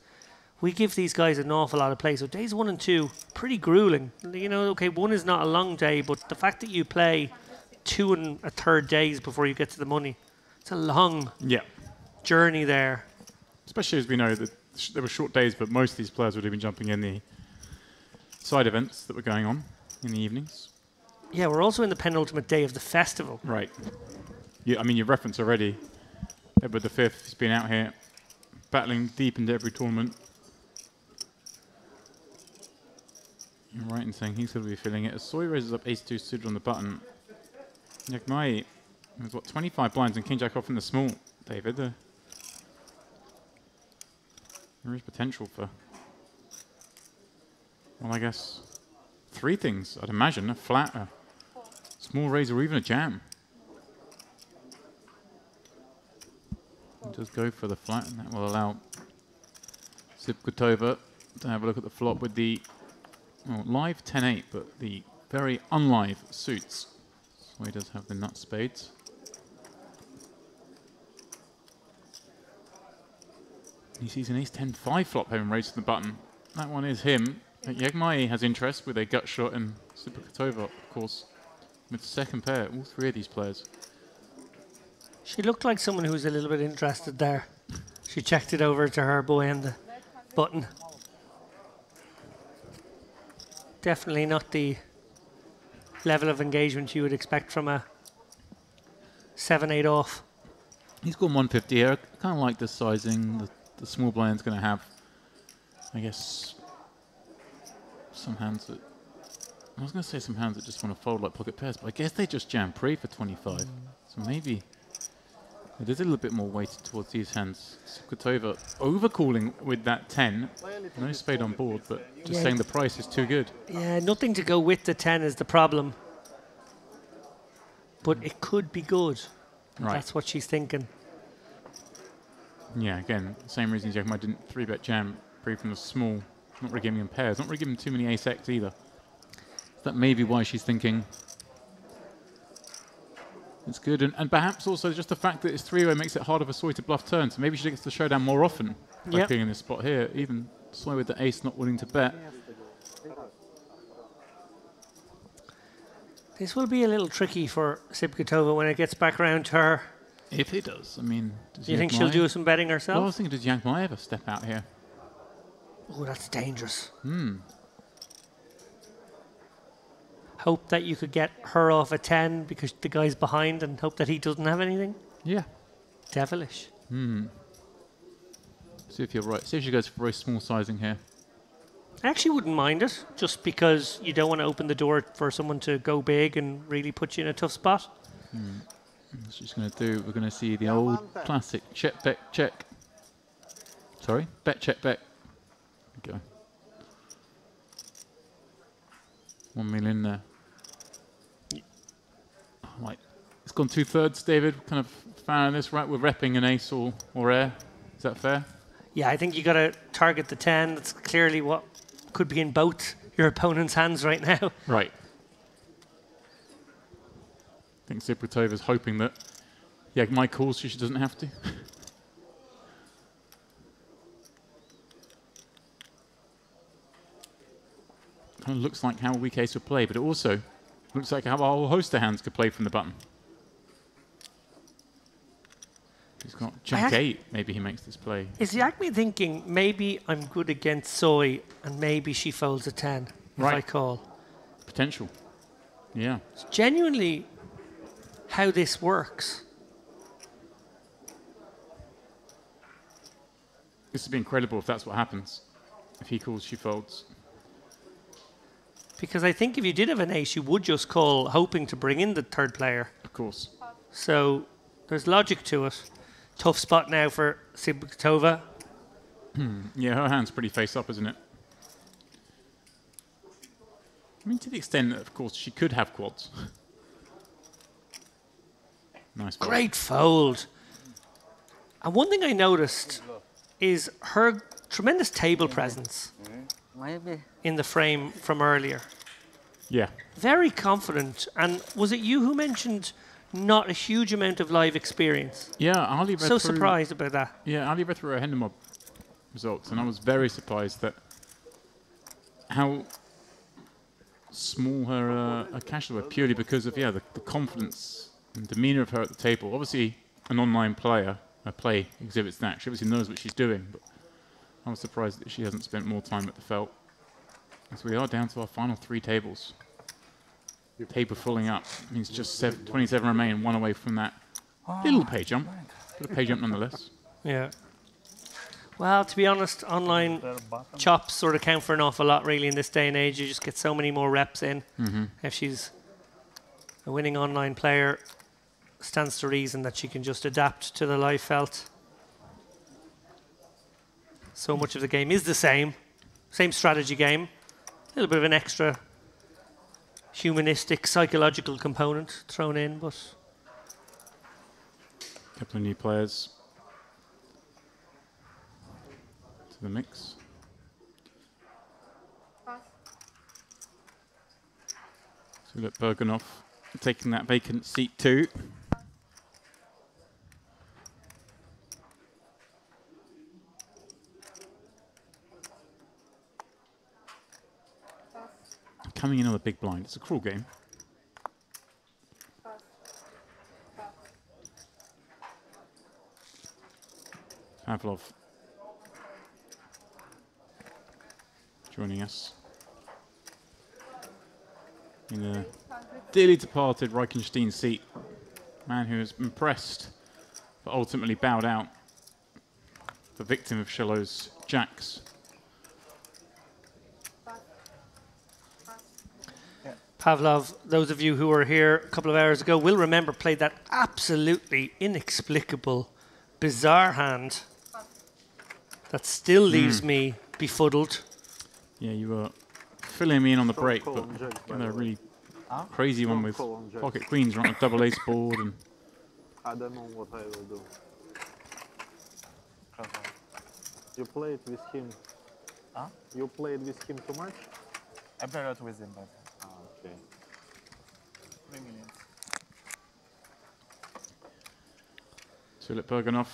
We give these guys an awful lot of play. So days 1 and 2, pretty grueling. You know, okay, 1 is not a long day, but the fact that you play 2 1/3 days before you get to the money, it's a long journey there. Especially as we know that there were short days, but most of these players would have been jumping in the side events that were going on in the evenings. Yeah, we're also in the penultimate day of the festival. Right. Yeah, I mean, you referenced already Edward V has been out here battling deep into every tournament. You're right in saying he's going to be feeling it. As Soy raises up ace-2 suited on the button, Yagmai has got 25 blinds and King Jack off in the small, David. There is potential for, well, I guess 3 things, I'd imagine. A flat, a small raise, or even a jam. Just go for the flat, and that will allow Sipkutova to have a look at the flop with the live 10-8, but the very unlive suits. So he does have the nut spades. He sees an ace-10-5 flop having raised to the button. That one is him. Yagmai has interest with a gut shot, and Sipkutova, of course, with the second pair. All 3 of these players. She looked like someone who was a little bit interested there. She checked it over to her boy and the button. Definitely not the level of engagement you would expect from a 7-8 off. He's gone 150 here. I kind of like the sizing. The small blind's going to have, I guess, some hands that... I was going to say some hands that just want to fold like pocket pairs, but I guess they just jam pre for 25. So maybe it is a little bit more weighted towards these hands. Sipkutova overcalling with that 10. No spade on board, but just saying the price is too good. Yeah, nothing to go with the 10 is the problem. But it could be good. Right. That's what she's thinking. Yeah, again, same reason Jacob didn't 3-bet jam pre from the small. Not really giving him pairs. Not really giving him too many ace-X either. So that may be why she's thinking it's good. And perhaps also just the fact that it's 3-way makes it harder for Soy to bluff turn. So maybe she gets the showdown more often by being in this spot here. Even Soy with the ace not willing to bet. This will be a little tricky for Sipkutova when it gets back around to her. If it does, I mean... Do you think she'll do some betting herself? Well, I was thinking, does Yagmai ever step out here? Oh, that's dangerous. Hmm. Hope that you could get her off a 10 because the guy's behind and hope that he doesn't have anything? Yeah. Devilish. Hmm. See if you're right. See if she goes for very small sizing here. I actually wouldn't mind it, just because you don't want to open the door for someone to go big and really put you in a tough spot. Hmm. That's what she's going to do. We're going to see the old classic check, bet, check. Sorry? Bet, check, bet. There we go. 1 million there. Right. It's gone 2/3, David. Kind of fan of this, right? We're repping an ace or air. Is that fair? Yeah, I think you got to target the 10. That's clearly what could be in both your opponent's hands right now. Right. I think Sipkutova's hoping that Yagmai calls so she doesn't have to. Kind of looks like how a weak ace would play, but it also looks like how a whole host of hands could play from the button. He's got Jack 8, maybe he makes this play. Is Yagmai thinking, maybe I'm good against Soy and maybe she folds a 10 if I call? Potential. Yeah. It's genuinely how this works. This would be incredible if that's what happens. If he calls, she folds. Because I think if you did have an ace, you would just call, hoping to bring in the third player. Of course. So there's logic to it. Tough spot now for Sipkutova. Yeah, her hand's pretty face up, isn't it? I mean, to the extent that, of course, she could have quads. Nice fold. Great fold. And one thing I noticed is her tremendous table presence in the frame from earlier. Yeah. Very confident. And was it you who mentioned not a huge amount of live experience? Yeah, Ali read so through, surprised about that. Yeah, Ali read through her Hendermob results, and I was very surprised that how small her cashes were, purely because of the confidence and demeanour of her at the table. Obviously, an online player, her play exhibits that. She obviously knows what she's doing, but I was surprised that she hasn't spent more time at the felt. As we are down to our final 3 tables. Table filling up. Means just 27 remain, 1 away from that little pay jump. But a pay jump nonetheless. Yeah. Well, to be honest, online chops sort of count for an awful lot, really, in this day and age. You just get so many more reps in. If she's A winning online player stands to reason that she can just adapt to the live felt. So much of the game is the same strategy game. A little bit of an extra humanistic, psychological component thrown in, but a couple of new players to the mix. So look, Bergenhoff taking that vacant seat too. Coming in on the big blind. It's a cruel game. Pavlov joining us in the dearly departed Reichenstein seat. Man who has impressed but ultimately bowed out. The victim of Shillow's jacks. Pavlov, those of you who were here a couple of hours ago will remember, played that absolutely inexplicable, bizarre hand that still leaves me befuddled. Yeah, you were filling me in on the break, but a really crazy one with pocket queens on a double ace board. And I don't know what I will do. You played with him. Huh? You played with him too much? I played a lot with him, but okay. 3 million. Tulip Bergenhoff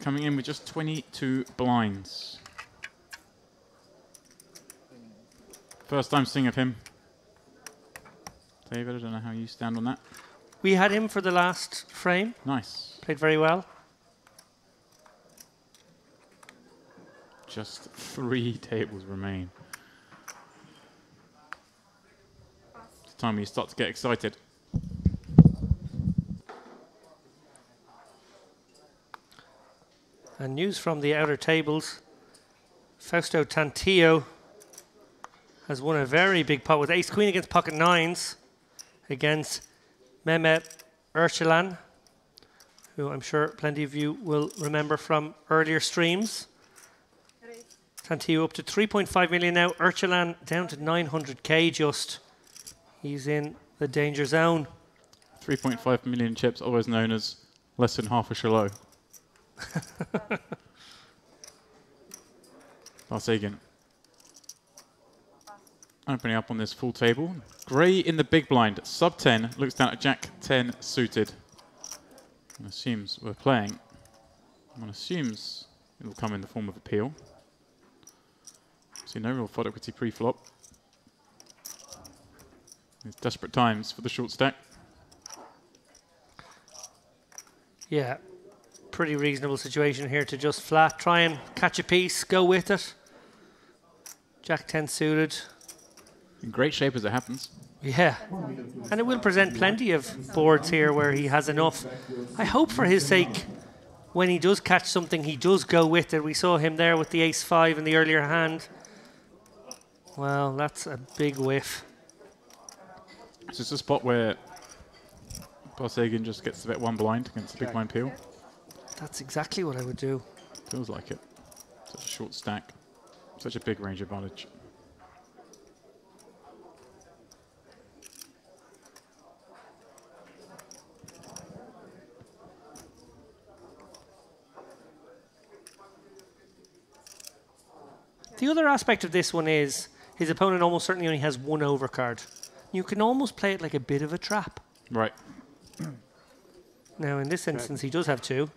coming in with just 22 blinds. First time seeing of him. David, I don't know how you stand on that. We had him for the last frame. Nice. Played very well. Just 3 tables remain. It's time you start to get excited. And news from the outer tables. Fausto Tantillo has won a very big pot with ace-queen against pocket nines against Mehmet Erçelan, who I'm sure plenty of you will remember from earlier streams. Tantillo up to 3.5 million now. Erçelan down to 900k just. He's in the danger zone. 3.5 million chips, always known as less than half a Shillot. Barsagan. Opening up on this full table. Gray in the big blind, sub 10, looks down at Jack 10 suited. And assumes we're playing. One assumes it will come in the form of a peel. See no real FOD equity pre-flop. It's desperate times for the short stack. Yeah, pretty reasonable situation here to just flat, try and catch a piece, go with it. Jack 10 suited. In great shape as it happens. Yeah, and it will present plenty of boards here where he has enough. I hope for his sake, when he does catch something, he does go with it. We saw him there with the ace-5 in the earlier hand. Well, that's a big whiff. So it's a spot where Barsagan just gets to bet one blind against a big blind peel. That's exactly what I would do. Feels like it. Such a short stack. Such a big range advantage. The other aspect of this one is his opponent almost certainly only has one overcard. You can almost play it like a bit of a trap. Right. Now, in this instance, he does have two.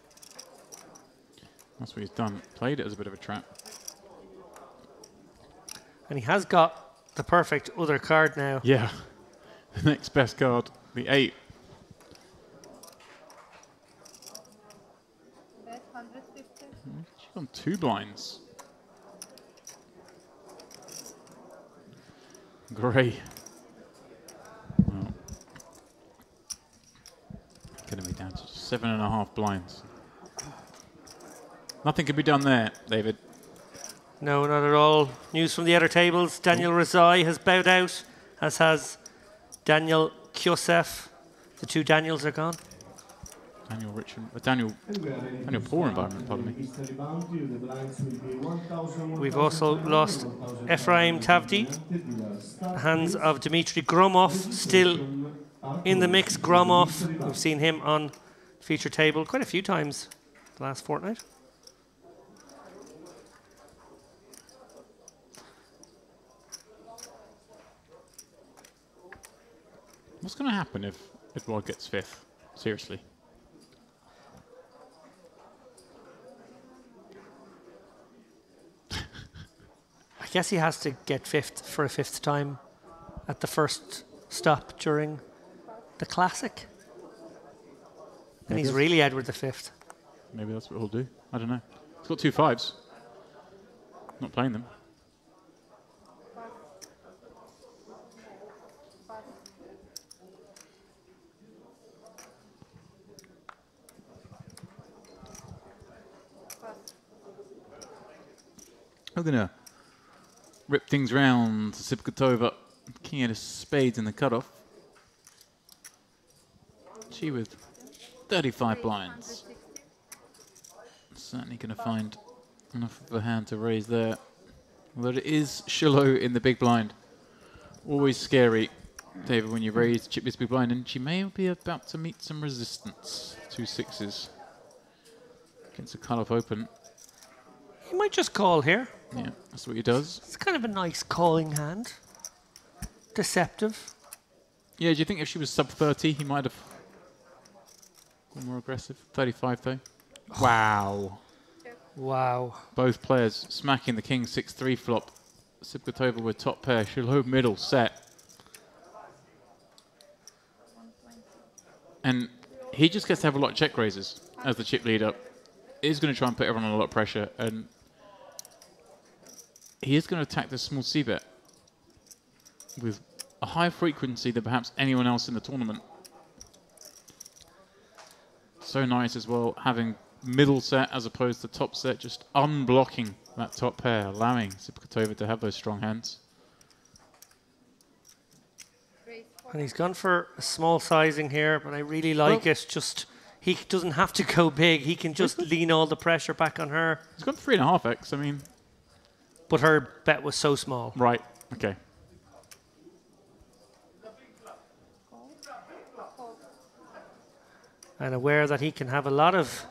That's what he's done. Played it as a bit of a trap. And he has got the perfect other card now. Yeah. The next best card, the 8. She's on 2 blinds. Great. Well, going to be down to 7.5 blinds. Nothing can be done there, David. No, not at all. News from the other tables. Daniel Razai has bowed out, as has Daniel Kyosev. The two Daniels are gone. Daniel Richard, Daniel Poor environment, pardon me. We've also lost Ephraim Tavdi. Hands of Dmitry Gromov still in the mix. Gromov, we've seen him on feature table quite a few times the last fortnight. What's going to happen if Edouard gets 5th? Seriously. I guess he has to get 5th for a 5th time at the first stop during the Classic. And he's really Edward V. Maybe that's what he'll do. I don't know. He's got 2 5s. Not playing them. We're going to rip things round to Sipkatova. King of spades in the cutoff. She with 35 blinds. Certainly going to find enough of a hand to raise there. Although it is Shiloh in the big blind. Always scary, David, when you raise chip this big blind. And she may be about to meet some resistance. 2 6s against a cutoff open. He might just call here. Yeah, that's what he does. It's kind of a nice calling hand. Deceptive. Yeah, do you think if she was sub 30, he might have gone more aggressive? 35 though. Wow. Wow. Both players smacking the king 6-3 flop. Sipkatova with top pair. Shiloh middle set. And he just gets to have a lot of check raises as the chip leader. He's going to try and put everyone on a lot of pressure. And he is going to attack this small c-bet with a higher frequency than perhaps anyone else in the tournament. So nice as well, having middle set as opposed to top set, just unblocking that top pair, allowing Sipkatova to have those strong hands. And he's gone for a small sizing here, but I really like it. Just he doesn't have to go big. He can just lean all the pressure back on her. He's gone 3.5x, I mean. But her bet was so small. Right, okay. And aware that he can have a lot of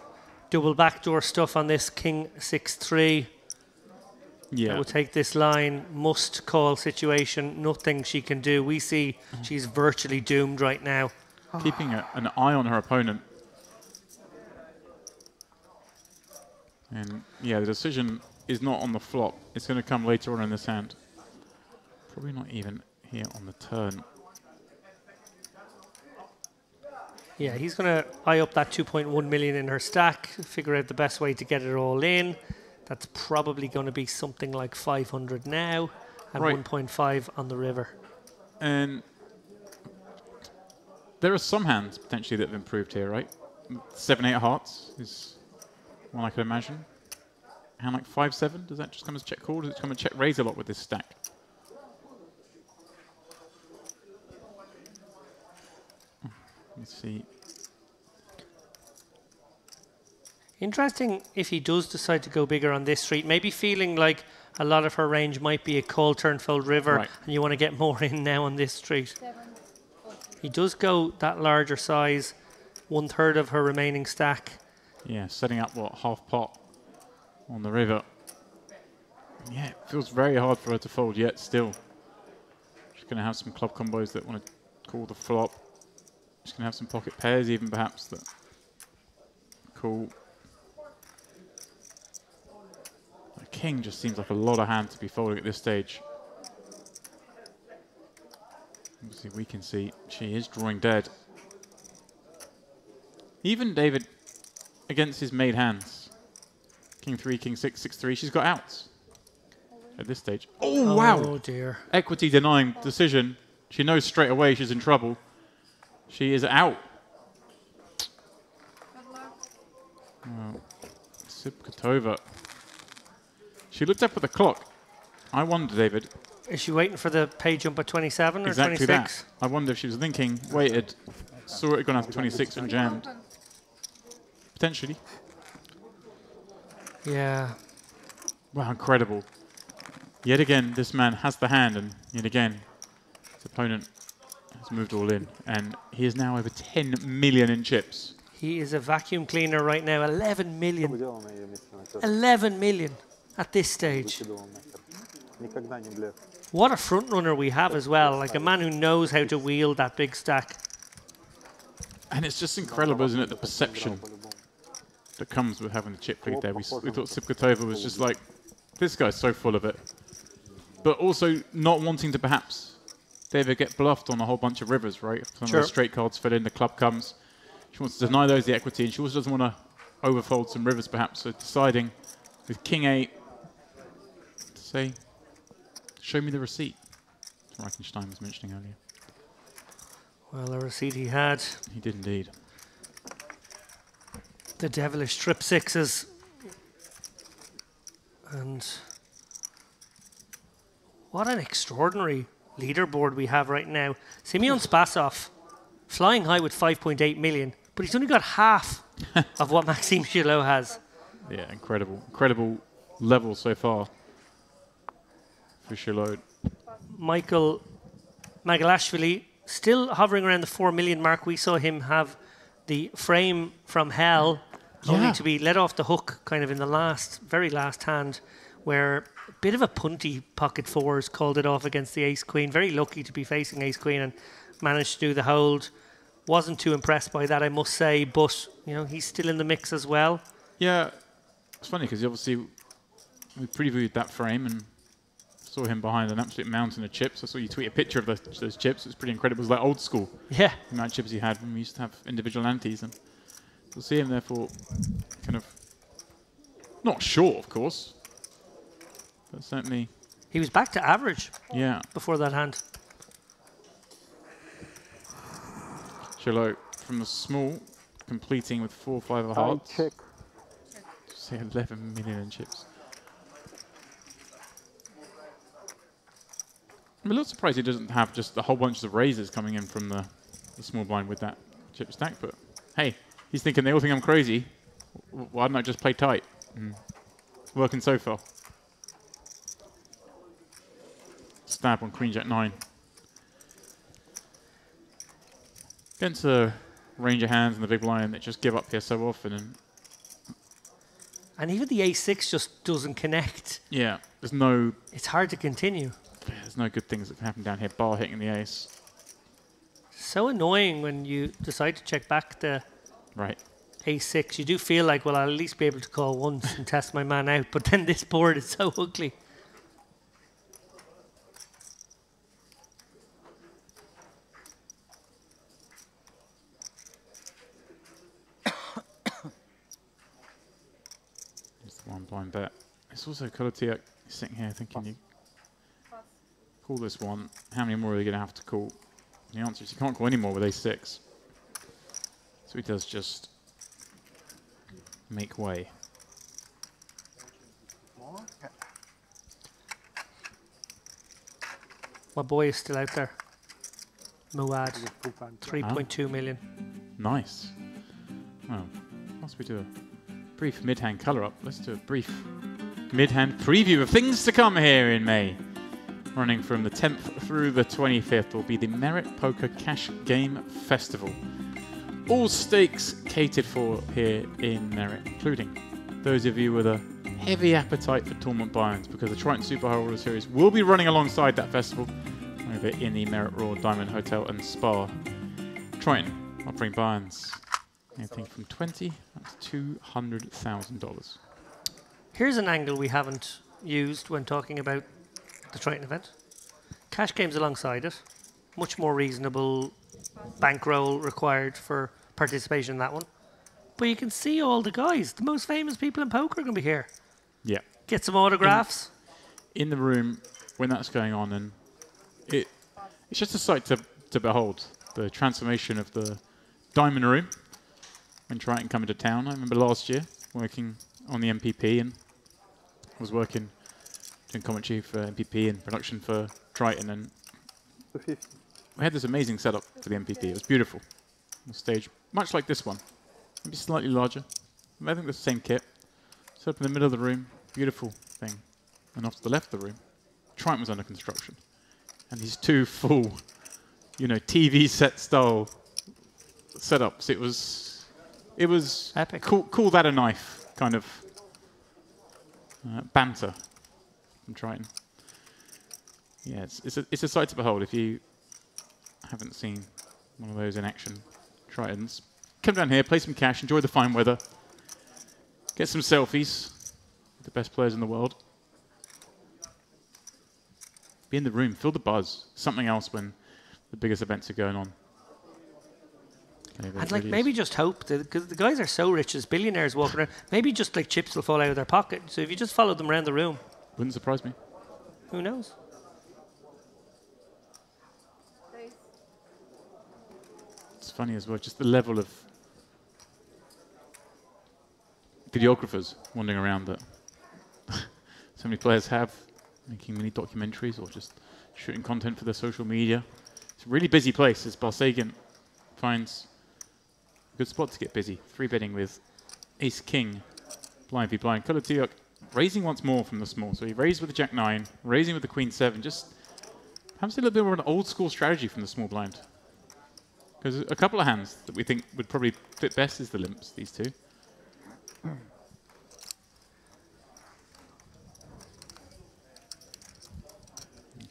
double backdoor stuff on this king 6-3. Yeah. That will take this line, must call situation, nothing she can do. We see she's virtually doomed right now. Keeping an eye on her opponent. And yeah, the decision is not on the flop. It's going to come later on in this hand. Probably not even here on the turn. Yeah, he's going to eye up that 2.1 million in her stack, figure out the best way to get it all in. That's probably going to be something like 500 now and right. 1.5 on the river. And there are some hands potentially that have improved here, right? 7-8 hearts is one I could imagine. Hand like 5-7, does that just come as check call? Does it come and check raise a lot with this stack? Let's see. Interesting if he does decide to go bigger on this street, maybe feeling like a lot of her range might be a call turn fold river, right. and you want to get more in now on this street. He does go that larger size, 1/3 of her remaining stack. Yeah, setting up what, half pot on the river. Yeah, it feels very hard for her to fold yet still. She's going to have some club combos that want to call the flop. She's going to have some pocket pairs even perhaps that call. The king just seems like a lot of hand to be folding at this stage. Obviously we can see she is drawing dead. Even David against his made hands. King 3, King 6, 6-3, she's got outs at this stage. Oh, wow. Oh, dear. Equity denying decision. She knows straight away she's in trouble. She is out. Oh, Sipkatova. She looked up at the clock. I wonder, David. Is she waiting for the pay jump at 27 or Exactly 26? that. I wonder if she was thinking, waited, saw it gone out to 26 and jammed. Potentially. Yeah. Wow, incredible. Yet again, this man has the hand, and yet again, his opponent has moved all in. And he is now over 10 million in chips. He is a vacuum cleaner right now. 11 million. 11 million at this stage. What a front runner we have as well. Like a man who knows how to wield that big stack. And it's just incredible, isn't it, the perception that comes with having the chip lead there. We thought Sipkatova was just like, this guy's so full of it. But also not wanting to perhaps David get bluffed on a whole bunch of rivers, right? Some of the straight cards fill in, the club comes. She wants to deny those the equity, and she also doesn't want to overfold some rivers perhaps. So deciding with King 8 to say, show me the receipt. Reichenstein was mentioning earlier. Well, the receipt he had. He did indeed. The devilish trip sixes. And what an extraordinary leaderboard we have right now. Simeon Spasov flying high with 5.8 million, but he's only got half of what Maxime Gillot has. Yeah, incredible. Incredible level so far for Gillot. Michael Magalashvili still hovering around the 4 million mark. We saw him have the frame from hell, only to be let off the hook kind of in the very last hand, where a bit of a punty pocket fours called it off against the ace-queen. Very lucky to be facing ace-queen and managed to do the hold. Wasn't too impressed by that, I must say, but you know, he's still in the mix as well. Yeah, it's funny because obviously we previewed that frame and saw him behind an absolute mountain of chips. I saw you tweet a picture of those chips. It's pretty incredible. It was like old school. Yeah. The amount of chips he had when we used to have individual antes. And we'll see him therefore kind of not short, of course, but certainly. He was back to average. Yeah. Before that hand. Gillot from the small, completing with 4-5 of hearts. Check. Say 11 million in chips. I'm a little surprised he doesn't have just a whole bunch of raises coming in from the small blind with that chip stack, but hey, he's thinking they all think I'm crazy. Why don't I just play tight? Working so far. Stab on Queen Jack 9. Against the ranger hands and the big blind that just give up here so often. And even the ace-6 just doesn't connect. Yeah, there's no... It's hard to continue. There's no good things that can happen down here, bar hitting the ace. So annoying when you decide to check back the ace-6. You do feel like, well, I'll at least be able to call once and test my man out. But then this board is so ugly. Just one blind bet. It's also Kolotiak sitting here thinking you call this one. How many more are you going to have to call? And the answer is you can't call any more with ace-6. So he does just make way. My boy is still out there. Muad, 3.2 million. Nice. Well, whilst we do a brief mid-hand colour up, let's do a brief mid-hand preview of things to come here in May. Running from the 10th through the 25th will be the Merit Poker Cash Game Festival. All stakes catered for here in Merit, including those of you with a heavy appetite for tournament buy-ins, because the Triton Super High Roller Series will be running alongside that festival over in the Merit Royal Diamond Hotel and Spa. Triton offering buy-ins anything from $20,000 to $200,000. Here's an angle we haven't used when talking about the Triton event. Cash games alongside it. Much more reasonable bankroll required for participation in that one. But you can see all the guys, the most famous people in poker are going to be here. Yeah. Get some autographs. In the room when that's going on, and it's just a sight to behold. The transformation of the diamond room when Triton come into town. I remember last year working on the MPP and was working doing commentary for MPP and production for Triton, and we had this amazing setup for the MPP. It was beautiful. on the stage, much like this one, maybe slightly larger. I think the same kit. Set up in the middle of the room, beautiful thing. And off to the left of the room, Triton was under construction. And these two full, you know, TV set style setups. It was epic. Call that a knife kind of banter from Triton. Yeah, it's a sight to behold. If you haven't seen one of those in action, Tritons, come down here, play some cash, enjoy the fine weather, get some selfies with the best players in the world. Be in the room, feel the buzz. Something else when the biggest events are going on. I'd like maybe just hope that, because the guys are so rich as billionaires walking around, maybe just like chips will fall out of their pocket. So if you just follow them around the room. Wouldn't surprise me. Who knows? It's funny as well, just the level of videographers wandering around that so many players have, making mini documentaries or just shooting content for their social media. It's a really busy place as Balsagan finds a good spot to get busy. 3-betting with Ace-King, blind v blind. Kolatiuk raising once more from the small. So he raised with the Jack-9, raising with the Queen-7. Just perhaps a little bit more of an old-school strategy from the small blind. Because a couple of hands that we think would probably fit best is the limps, these two.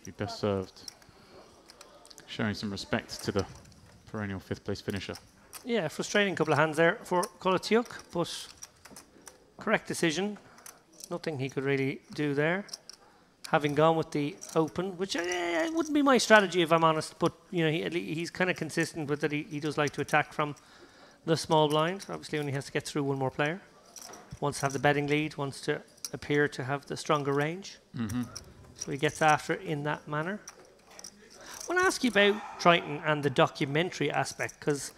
Be best served showing some respect to the perennial 5th place finisher. Yeah, frustrating couple of hands there for Kolatiuk, but correct decision. Nothing he could really do there. Having gone with the open, which wouldn't be my strategy if I'm honest, but you know he's kind of consistent with that. He does like to attack from the small blind. Obviously, only has to get through one more player. Wants to have the betting lead. Wants to appear to have the stronger range. So he gets after it in that manner. I want to ask you about Triton and the documentary aspect, because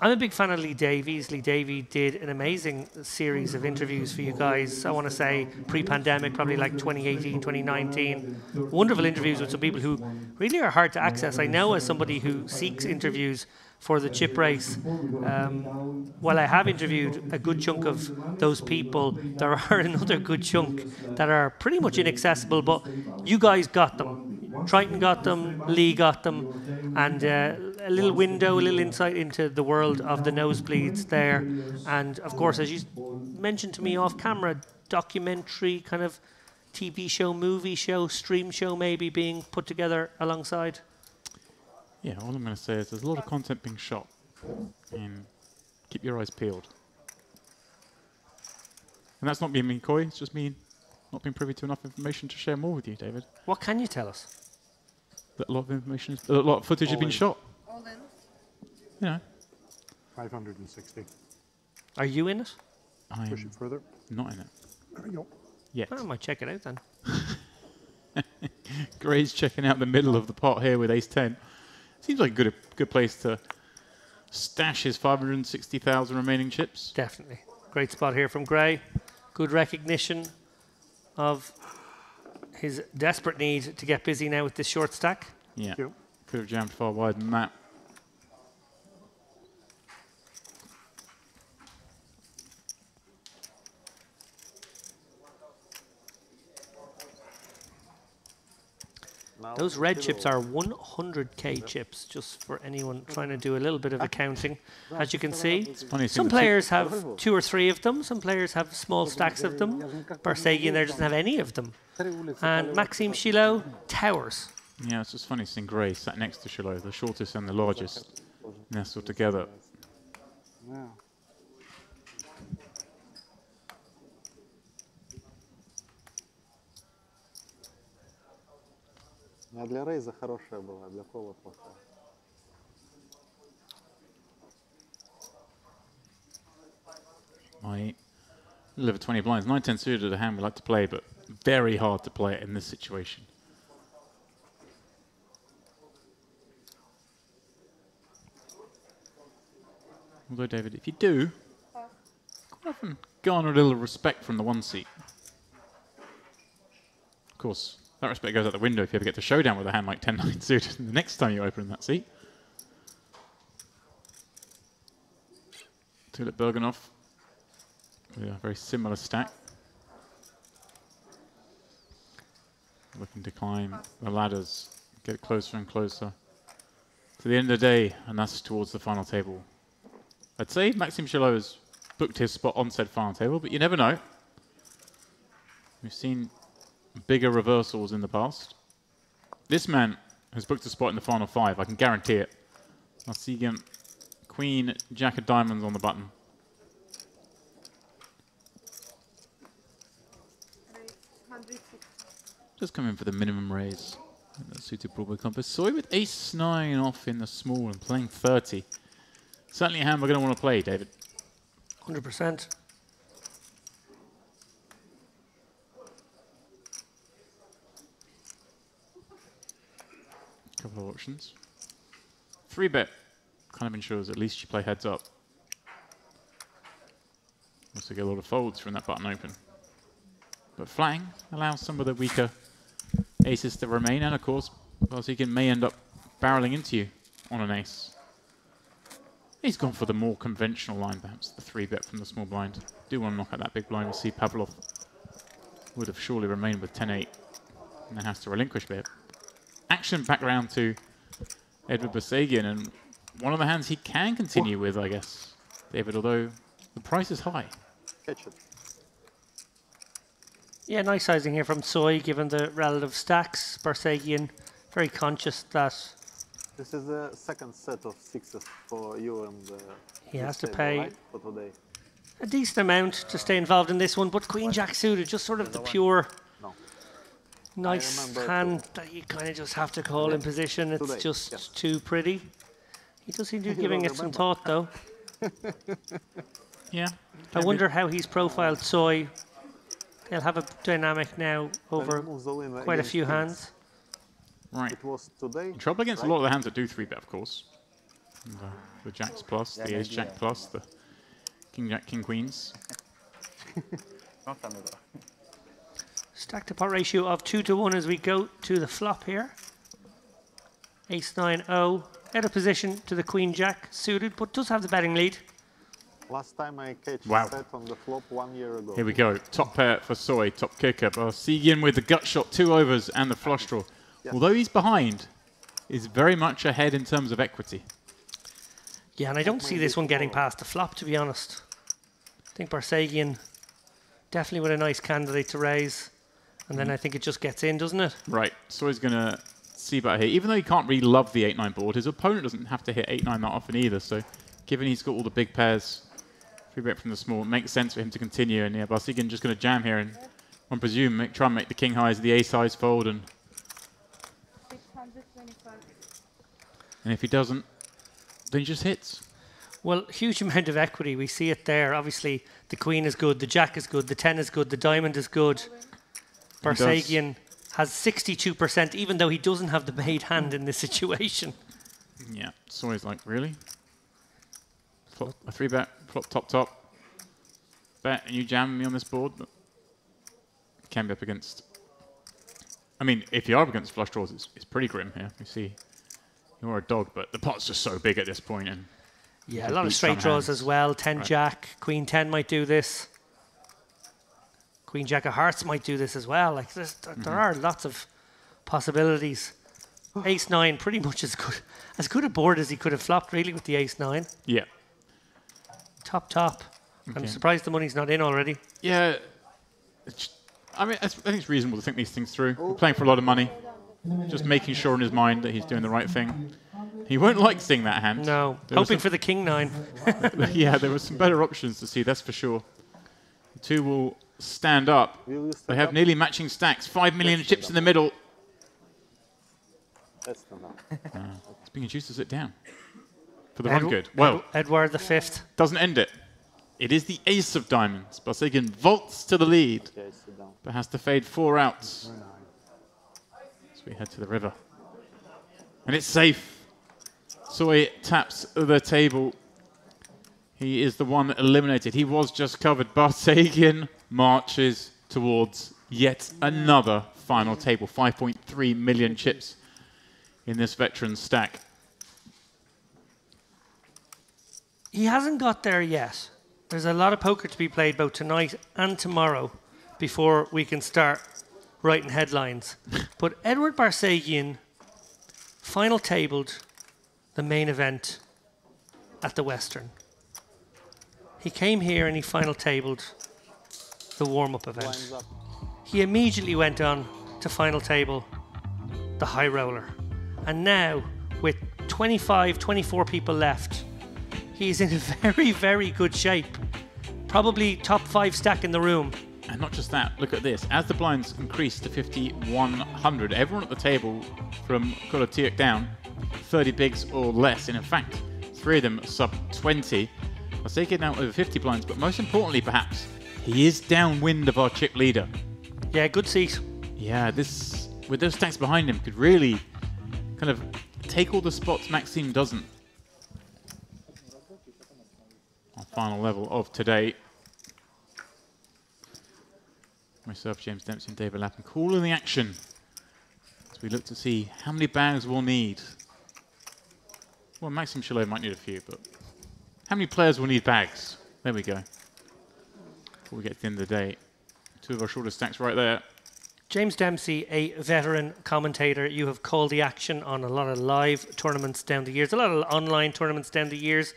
I'm a big fan of Lee Davies. Lee Davies did an amazing series of interviews for you guys, I want to say pre-pandemic, probably like 2018, 2019. Wonderful interviews with some people who really are hard to access. I know as somebody who seeks interviews for the chip race, while I have interviewed a good chunk of those people, there are another good chunk that are pretty much inaccessible, but you guys got them. Triton got them, Lee got them, and a little window, a little insight into the world of the nosebleeds there. And of course, as you mentioned to me off camera, documentary, kind of TV show, movie show, stream show maybe being put together alongside. Yeah, all I'm going to say is there's a lot of content being shot, and keep your eyes peeled. And that's not being mean coy, it's just me not being privy to enough information to share more with you, David. What can you tell us? That a lot of information, a lot of footage has been shot. All in. You know. 560. Are you in it? I'm Push it further. not in it. There we go. Yet. I might check it out then. Gray's checking out the middle of the pot here with ace-10. Seems like a good place to stash his 560,000 remaining chips. Definitely. Great spot here from Gray. Good recognition of his desperate need to get busy now with this short stack. Yeah. Could have jammed far wide than that. Those red chips are 100k chips, just for anyone trying to do a little bit of accounting. As you can see, some players have 2 or 3 of them, some players have small stacks of them. Barsagian there doesn't have any of them. And Maxime Chilot towers. Yeah, it's just funny seeing Gray sat next to Chilot, the shortest and the largest, nestled together. Yeah. А для рейза хорошая была, для кола плохая. My little over 20 blinds. 9-10 suited a hand we like to play, but very hard to play it in this situation. Although, David, if you do, quite often garner a little respect from the one seat. Of course, that respect goes out the window if you ever get to showdown with a hand like 10-9 suited the next time you open that seat. Philip Bergenhoff. Yeah, very similar stack. Looking to climb the ladders, get closer and closer to the end of the day, and that's towards the final table. I'd say Maxime Chilot has booked his spot on said final table, but you never know. We've seen bigger reversals in the past. This man has booked a spot in the final 5, I can guarantee it. I'll see him. Queen, Jack of Diamonds on the button. Just come in for the minimum raise. That's suited Broadway compass. Soy with ace-9 off in the small and playing 30. Certainly a hand we're going to want to play, David. 100%. Couple of options. 3-bet kind of ensures at least you play heads up. Also get a lot of folds from that button open. But flatting allows some of the weaker aces to remain, and of course, Barseghyan may end up barreling into you on an ace. He's gone for the more conventional line, perhaps, the 3-bet from the small blind. Do want to knock out that big blind. We see Pavlov would have surely remained with 10-8, and then has to relinquish a bit. Action back round to Edward Barseghyan, and one of the hands he can continue with, I guess, David, although the price is high. Catch it. Yeah, nice sizing here from Soy, given the relative stacks. Barseghyan very conscious that This is the second set of sixes for you and he has to table, pay right, for today. a decent amount to stay involved in this one, but Queen Jack suited, just sort of the pure nice hand that you kind of just have to call in position. It's just too pretty. He does seem to be giving it some thought, though. Yeah. I wonder how he's profiled Soy. They'll have a dynamic now over quite a few hands. Right. It was today. Trouble against a lot of the hands that do 3-bet, of course. And, the Jacks plus, the Ace Jack plus, the King Jack, King Queens. Stack to pot ratio of 2-to-1 as we go to the flop here. Ace-9-0. Out of position to the Queen Jack, suited, but does have the betting lead. Last time I catch set on the flop 1 year ago. Here we go. Top pair for Soy, top kicker. Barseghyan with the gut shot, 2 overs and the flush draw. Yes. Although he's behind, is very much ahead in terms of equity. Yeah, and I don't see this one getting past the flop, to be honest. I think Barseghyan definitely with a nice candidate to raise. And then I think it just gets in, doesn't it? Right. Soy's going to see about here. Even though he can't really love the 8-9 board, his opponent doesn't have to hit 8-9 that often either. So given he's got all the big pairs, 3-bet from the small, it makes sense for him to continue. And yeah, Barseghyan just going to jam here and, I presume, try and make the king highs, the ace highs fold. And if he doesn't, then he just hits. Well, huge amount of equity. We see it there. Obviously, the queen is good, the jack is good, the 10 is good, the diamond is good. Barseghyan has 62%, even though he doesn't have the made hand in this situation. Yeah, it's always like, really? Flop, a 3-bet, flop, top. Bet, and you jam me on this board, but can be up against. I mean, if you are up against flush draws, it's pretty grim here. You see, you're a dog, but the pot's just so big at this point, and yeah, a lot of straight draws as well. 10 Jack, Queen 10 might do this. Queen Jack of Hearts might do this as well. Like there are lots of possibilities. Ace 9, pretty much as good a board as he could have flopped really with the Ace 9. Yeah. Top. Okay. I'm surprised the money's not in already. Yeah. I mean, I think it's reasonable to think these things through. We're playing for a lot of money. Just making sure in his mind that he's doing the right thing. He won't like seeing that hand. No. Hoping for the King 9. Yeah, there were some better options to see, that's for sure. The two will stand up. They have nearly matching stacks. 5 million chips in the middle. That's not It's being induced to sit down. For the run good. Well, Edward the 5th. Doesn't end it. It is the ace of diamonds. Barseghyan vaults to the lead, but has to fade 4 outs. So we head to the river. And it's safe. Soy taps the table. He is the one eliminated. He was just covered. Barseghyan marches towards yet another final table. 5.3 million chips in this veteran stack. He hasn't got there yet. There's a lot of poker to be played both tonight and tomorrow before we can start writing headlines. But Edward Barsegian final tabled the main event at the Western. He came here and he final tabled the warm-up event. He immediately went on to final table the high roller. And now, with 25, 24 people left, he's in a very, very good shape. Probably top 5 stack in the room. And not just that, look at this. As the blinds increase to 5,100, everyone at the table from Kolotiuk down, 30 bigs or less. And in fact, 3 of them are sub 20. I'll say it now over 50 blinds, but most importantly, perhaps, he is downwind of our chip leader. Yeah, good seat. Yeah, this, with those stacks behind him, could really kind of take all the spots Maxime doesn't. Our final level of today. Myself, James Dempsey and David Lapham calling the action as we look to see how many bags we'll need. Well, Maxime Chilot might need a few, but how many players will need bags? There we go. Before we get to the end of the day. 2 of our shortest stacks right there. James Dempsey, a veteran commentator. You have called the action on a lot of live tournaments down the years, a lot of online tournaments down the years.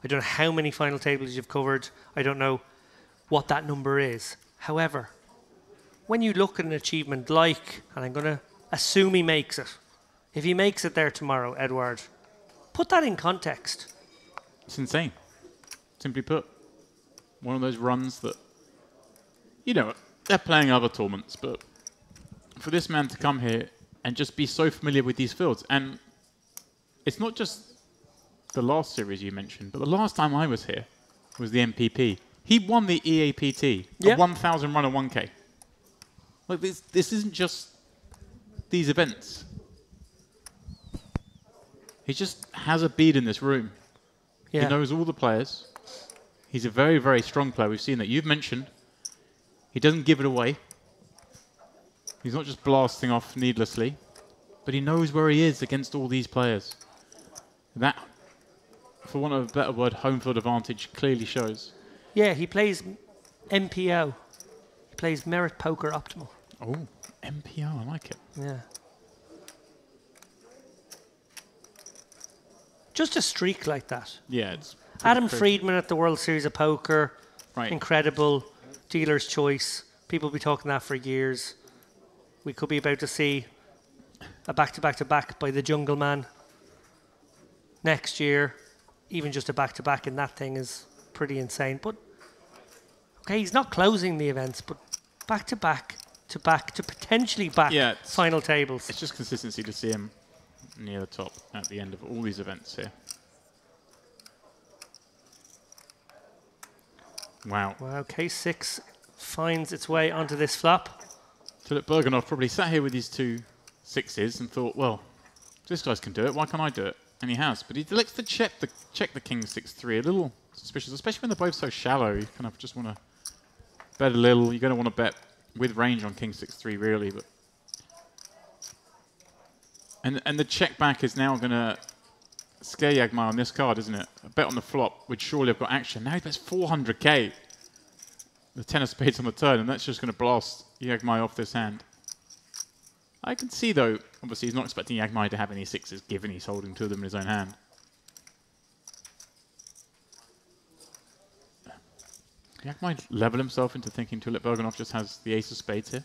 I don't know how many final tables you've covered. I don't know what that number is. However, when you look at an achievement like, and I'm going to assume he makes it, if he makes it there tomorrow, Edward, put that in context. It's insane. Simply put, one of those runs that, you know, they're playing other tournaments, but for this man to come here and just be so familiar with these fields, and it's not just the last series you mentioned, but the last time I was here was the MPP. He won the EAPT, a 1,000 runner 1K. Like this isn't just these events. He just has a bead in this room. Yeah. He knows all the players. He's a very, very strong player. We've seen that. You've mentioned he doesn't give it away. He's not just blasting off needlessly, but he knows where he is against all these players. That, for want of a better word, home field advantage clearly shows. Yeah, he plays MPO. He plays Merit Poker Optimal. Oh, MPO, I like it. Yeah. Just a streak like that. Yeah, it's Adam crazy. Friedman at the World Series of Poker. Right. Incredible. Dealer's choice. People will be talking that for years. We could be about to see a back-to-back-to-back by the Jungle Man next year. Even just a back-to-back in that thing is pretty insane. But, okay, he's not closing the events, but back-to-back to potentially back final tables. It's just consistency to see him near the top at the end of all these events here. Wow. Wow, K6 finds its way onto this flop. Philip Bergenhoff probably sat here with his 2 6s and thought, well, this guy can do it, why can't I do it? And he has. But he elects to check the King 6-3. A little suspicious, especially when they're both so shallow. You kind of just want to bet a little. You're going to want to bet with range on King 6-3, really. But and the check back is now going to scare Yagmai on this card, isn't it? A bet on the flop would surely have got action. Now he bets 400k. The 10 of spades on the turn, and that's just going to blast Yagmai off this hand. I can see, though, obviously he's not expecting Yagmai to have any 6s, given he's holding 2 of them in his own hand. Yagmai level himself into thinking Tulip Bergenhoff just has the ace of spades here.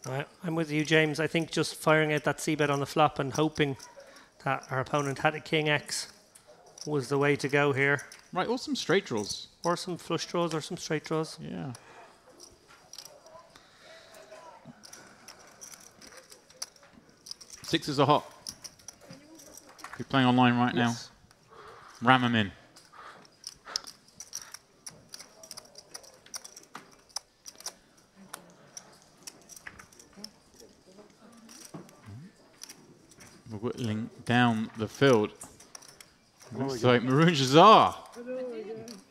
Right, I'm with you, James. I think just firing out that c-bet on the flop and hoping that our opponent had a King X was the way to go here. Right, or some straight draws. Or some flush draws or some straight draws. Yeah. Sixes are hot. If you're playing online right now, ram them in. We're whittling down the field. Looks like Maroon Jazar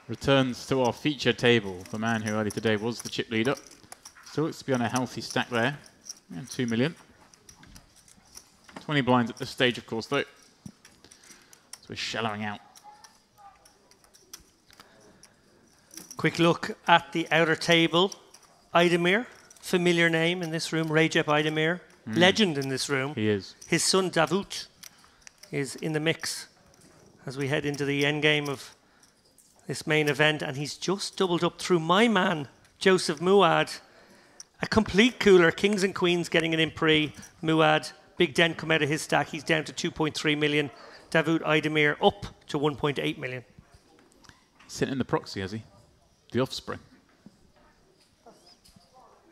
returns to our feature table. The man who earlier today was the chip leader. Still looks to be on a healthy stack there. And 2 million. 20 blinds at this stage, of course, though. So we're shallowing out. Quick look at the outer table. Idemir, familiar name in this room. Recep Idemir, legend in this room. He is. His son Davut is in the mix as we head into the end game of this main event, and he's just doubled up through my man, Joseph Muad. A complete cooler, kings and queens getting an impri. Muad, big dent come out of his stack. He's down to 2.3 million. Davut Idemir up to 1.8 million. Sitting in the proxy, has he? The offspring.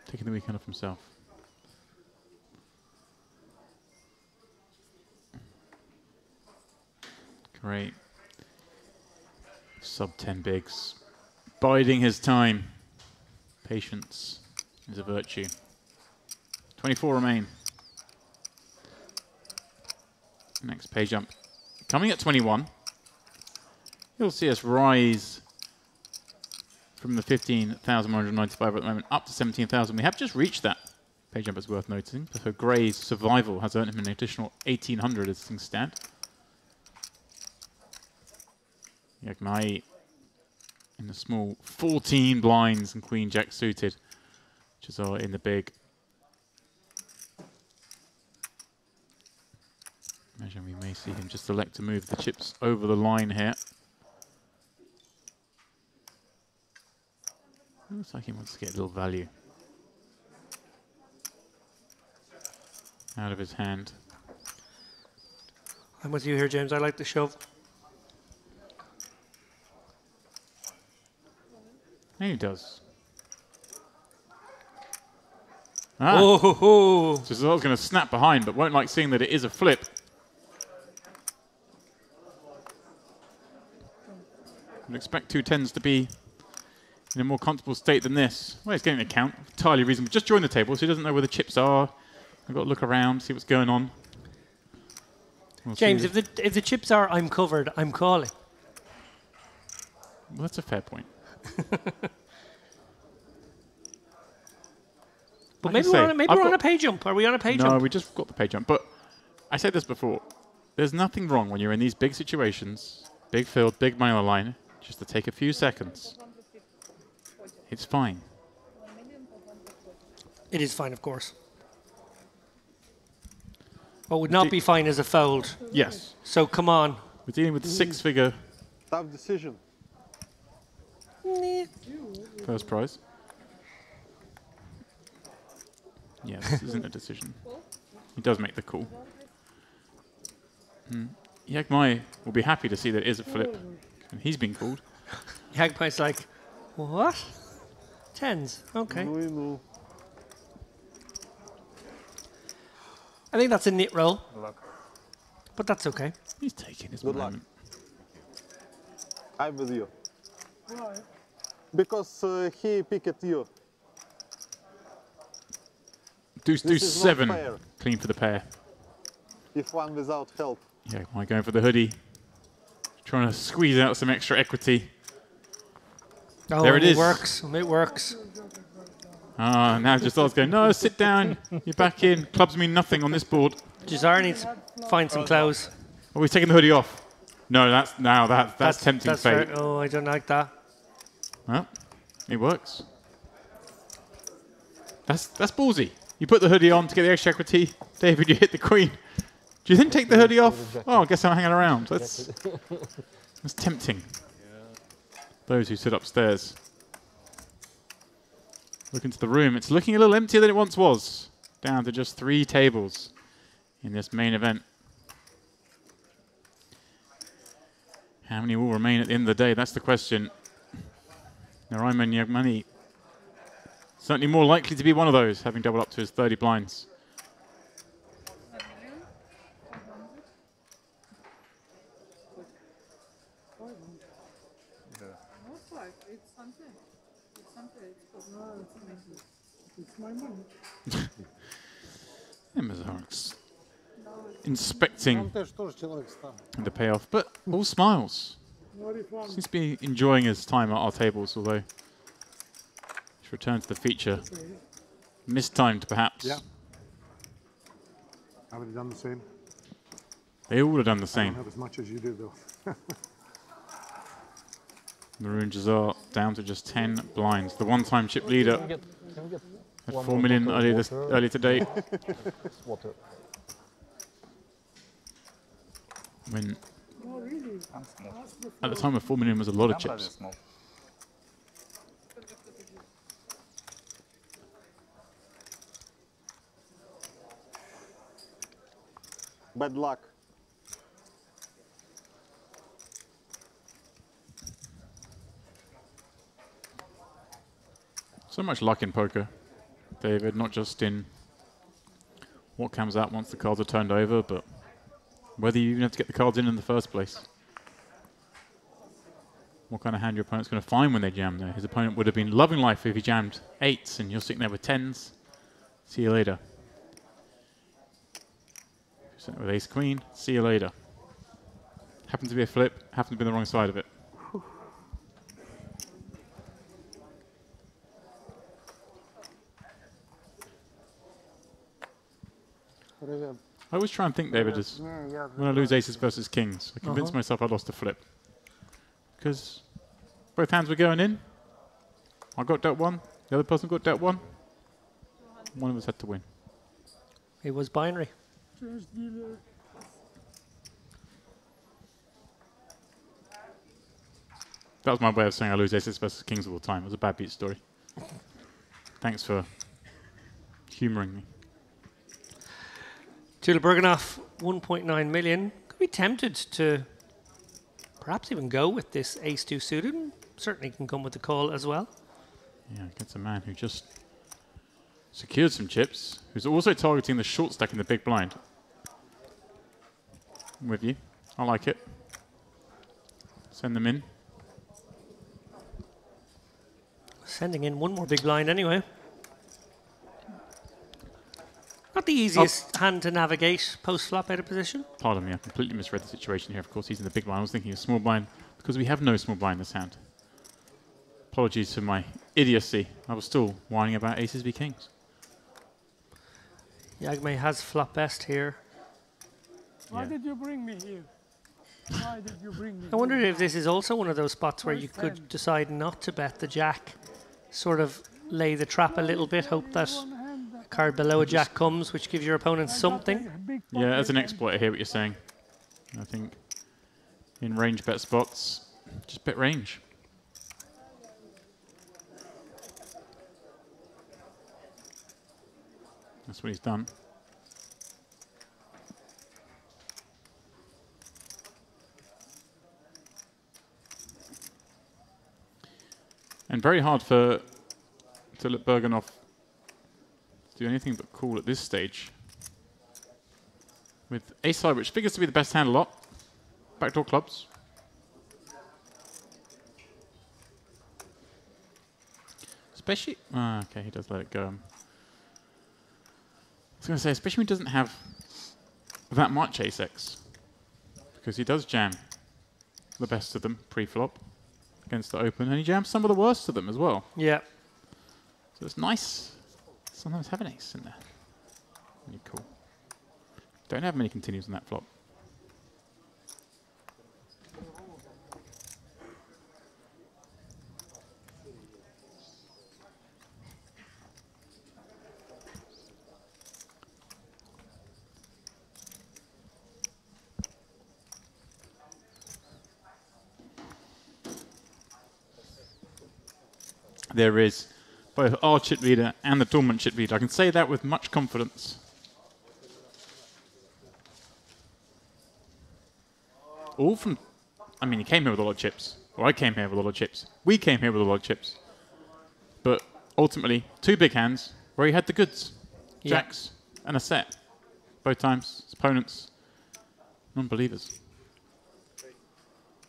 Taking the weekend off himself. Great. Sub 10 bigs. Biding his time. Patience is a virtue. 24 remain. Next pay jump. Coming at 21. You'll see us rise from the 15,195 at the moment up to 17,000. We have just reached that. Pay jump is worth noticing. So Gray's survival has earned him an additional 1,800 as things stand. Yagmai in the small 14 blinds and Queen Jack suited, which is all in the big. Imagine we may see him just elect to move the chips over the line here. Looks like he wants to get a little value out of his hand. I'm with you here, James. I like the shove. He does. Ah. Oh, ho, ho. So I was going to snap behind, but won't like seeing that it is a flip. I'd expect 2 10s to be in a more comfortable state than this. Well, he's getting a count. Entirely reasonable. Just joined the table, so he doesn't know where the chips are. I've got to look around, see what's going on. We'll James, if the chips are I'm covered, I'm calling. Well, that's a fair point. But maybe we're on a pay jump. Are we on a pay jump? No, we just got the pay jump. But I said this before. There's nothing wrong when you're in these big situations, big field, big money on the line, just to take a few seconds. It's fine. It is fine, of course. What would not be fine is a fold. Yes. So come on. We're dealing with 6-figure. Tough decision. First prize. Yeah, this isn't a decision. He does make the call. Yagmai will be happy to see that it is a flip. And he's been called. Yagmai's like, what? 10s, okay. I think that's a nit roll. But that's okay. He's taking his Good moment. luck. I'm with you. Why? Because he picked you. Deuce, This deuce, is not 7. fair. Clean for the pair. If one without help. Yagmai going for the hoodie. Trying to squeeze out some extra equity. Oh, there it is. It works. It works. Ah, now Jazar's going, no, sit down. You're back in. Clubs mean nothing on this board. Jazar needs to find some clothes. Oh, he's taking the hoodie off. No, that's tempting fate. Fair. Oh, I don't like that. Well, it works. That's ballsy. You put the hoodie on to get the extra equity. David, you hit the queen. Do you then take the hoodie off? Oh, I guess I'm hanging around. That's tempting. Those who sit upstairs. Look into the room. It's looking a little emptier than it once was. Down to just 3 tables in this main event. How many will remain at the end of the day? That's the question. Naraimon Yagmani certainly more likely to be one of those, having doubled up to his 30 blinds. It's my money. Mazarks inspecting the payoff, but all smiles. Seems to be enjoying his time at our tables, although let's return to the feature. Mistimed, perhaps. Yeah. I would have done the same. They all would have done the I same. don't have as much as you do, though. The Rangers are down to just 10 blinds. The one-time chip leader Can we get at one 4 more million bottle of water? earlier today. Water. When Oh, really? at the time of 4 million was a lot of chips. Bad luck. So much luck in poker, David, not just in what comes out once the cards are turned over, but whether you even have to get the cards in the first place. What kind of hand your opponent's going to find when they jam there. His opponent would have been loving life if he jammed 8s and you're sitting there with 10s. See you later. You're sitting there with ace-queen. See you later. Happened to be a flip. Happened to be on the wrong side of it. I always try and think, David, as when I lose aces versus kings, I convince myself I lost a flip. Because both hands were going in. I got dealt 1. The other person got dealt 1. One of us had to win. It was binary. That was my way of saying I lose aces versus kings all the time. It was a bad beat story. Thanks for humouring me. Tula Berganoff, 1.9 million. Could be tempted to perhaps even go with this ace-2 suited. Certainly can come with the call as well. Yeah, against a man who just secured some chips, who's also targeting the short stack in the big blind. I'm with you. I like it. Send them in. Sending in one more big blind anyway. Not the easiest hand to navigate post-flop out of position. Pardon me, I completely misread the situation here. Of course, he's in the big blind. I was thinking of small blind because we have no small blind in this hand. Apologies for my idiocy. I was still whining about aces v kings. Jagme has flop best here. Why did you bring me here? Why did you bring me I wondered here? if this is also one of those spots where you could decide not to bet the jack, sort of lay the trap a little bit, hope that a card below a jack comes, which gives your opponent something. Yeah, as an exploit, I hear what you're saying. I think in range bet spots, just bet range. That's what he's done. And very hard for Tula Berganoff to do anything but call at this stage. With ace high, which figures to be the best hand a lot. Backdoor clubs. Especially, okay, he does let it go. I was going to say, especially when he doesn't have that much ace-x. Because he does jam the best of them pre-flop against the open, and he jams some of the worst of them as well. Yeah. So it's nice sometimes have an ace in there. Really cool. Don't have many continues on that flop. There is both our chip leader and the tournament chip leader. I can say that with much confidence. All from, I mean, he came here with a lot of chips. Or I came here with a lot of chips. We came here with a lot of chips. But ultimately, 2 big hands where he had the goods. Jacks and a set. Both times, his opponents, non-believers.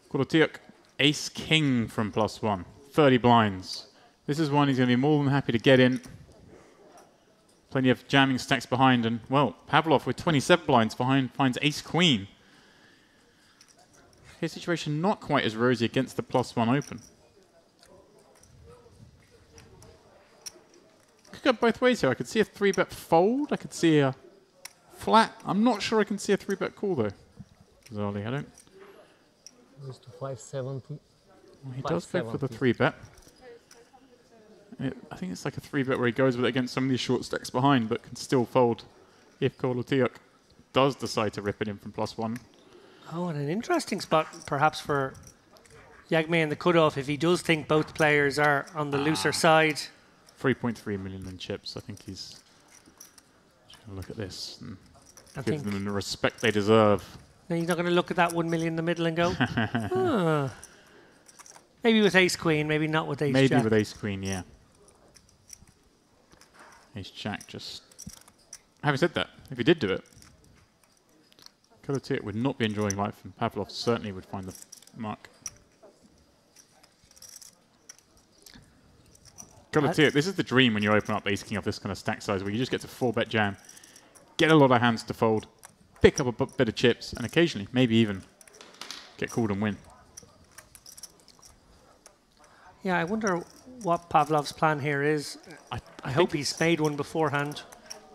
Kolotiuk, ace-king from +1. 30 blinds. This is one he's going to be more than happy to get in. Plenty of jamming stacks behind. And, well, Pavlov with 27 blinds behind finds ace-queen. His situation not quite as rosy against the +1 open. Could go both ways here. I could see a 3-bet fold. I could see a flat. I'm not sure I can see a 3-bet call, though. Bizarrely, I don't. Goes to 570. Well, he does go for the 3-bet. I think it's like a 3-bet where he goes with it against some of these short stacks behind, but can still fold if Kolotiuk does decide to rip it in from +1. Oh, and an interesting spot perhaps for Jagme in the cutoff if he does think both players are on the looser side. 3.3 million in chips. I think he's just going to look at this and give them the respect they deserve. No, he's not going to look at that 1 million in the middle and go, ah. Maybe with ace queen, maybe not with ace jack. Maybe with ace queen, yeah. Ace jack just... Having said that, if he did do it, Kolotiuk would not be enjoying life, and Pavlov certainly would find the mark. Kolotiuk, this is the dream when you open up ace king of this kind of stack size, where you just get to 4-bet jam, get a lot of hands to fold, pick up a bit of chips, and occasionally, maybe even, get called and win. Yeah, I wonder what Pavlov's plan here is. I hope he's made one beforehand.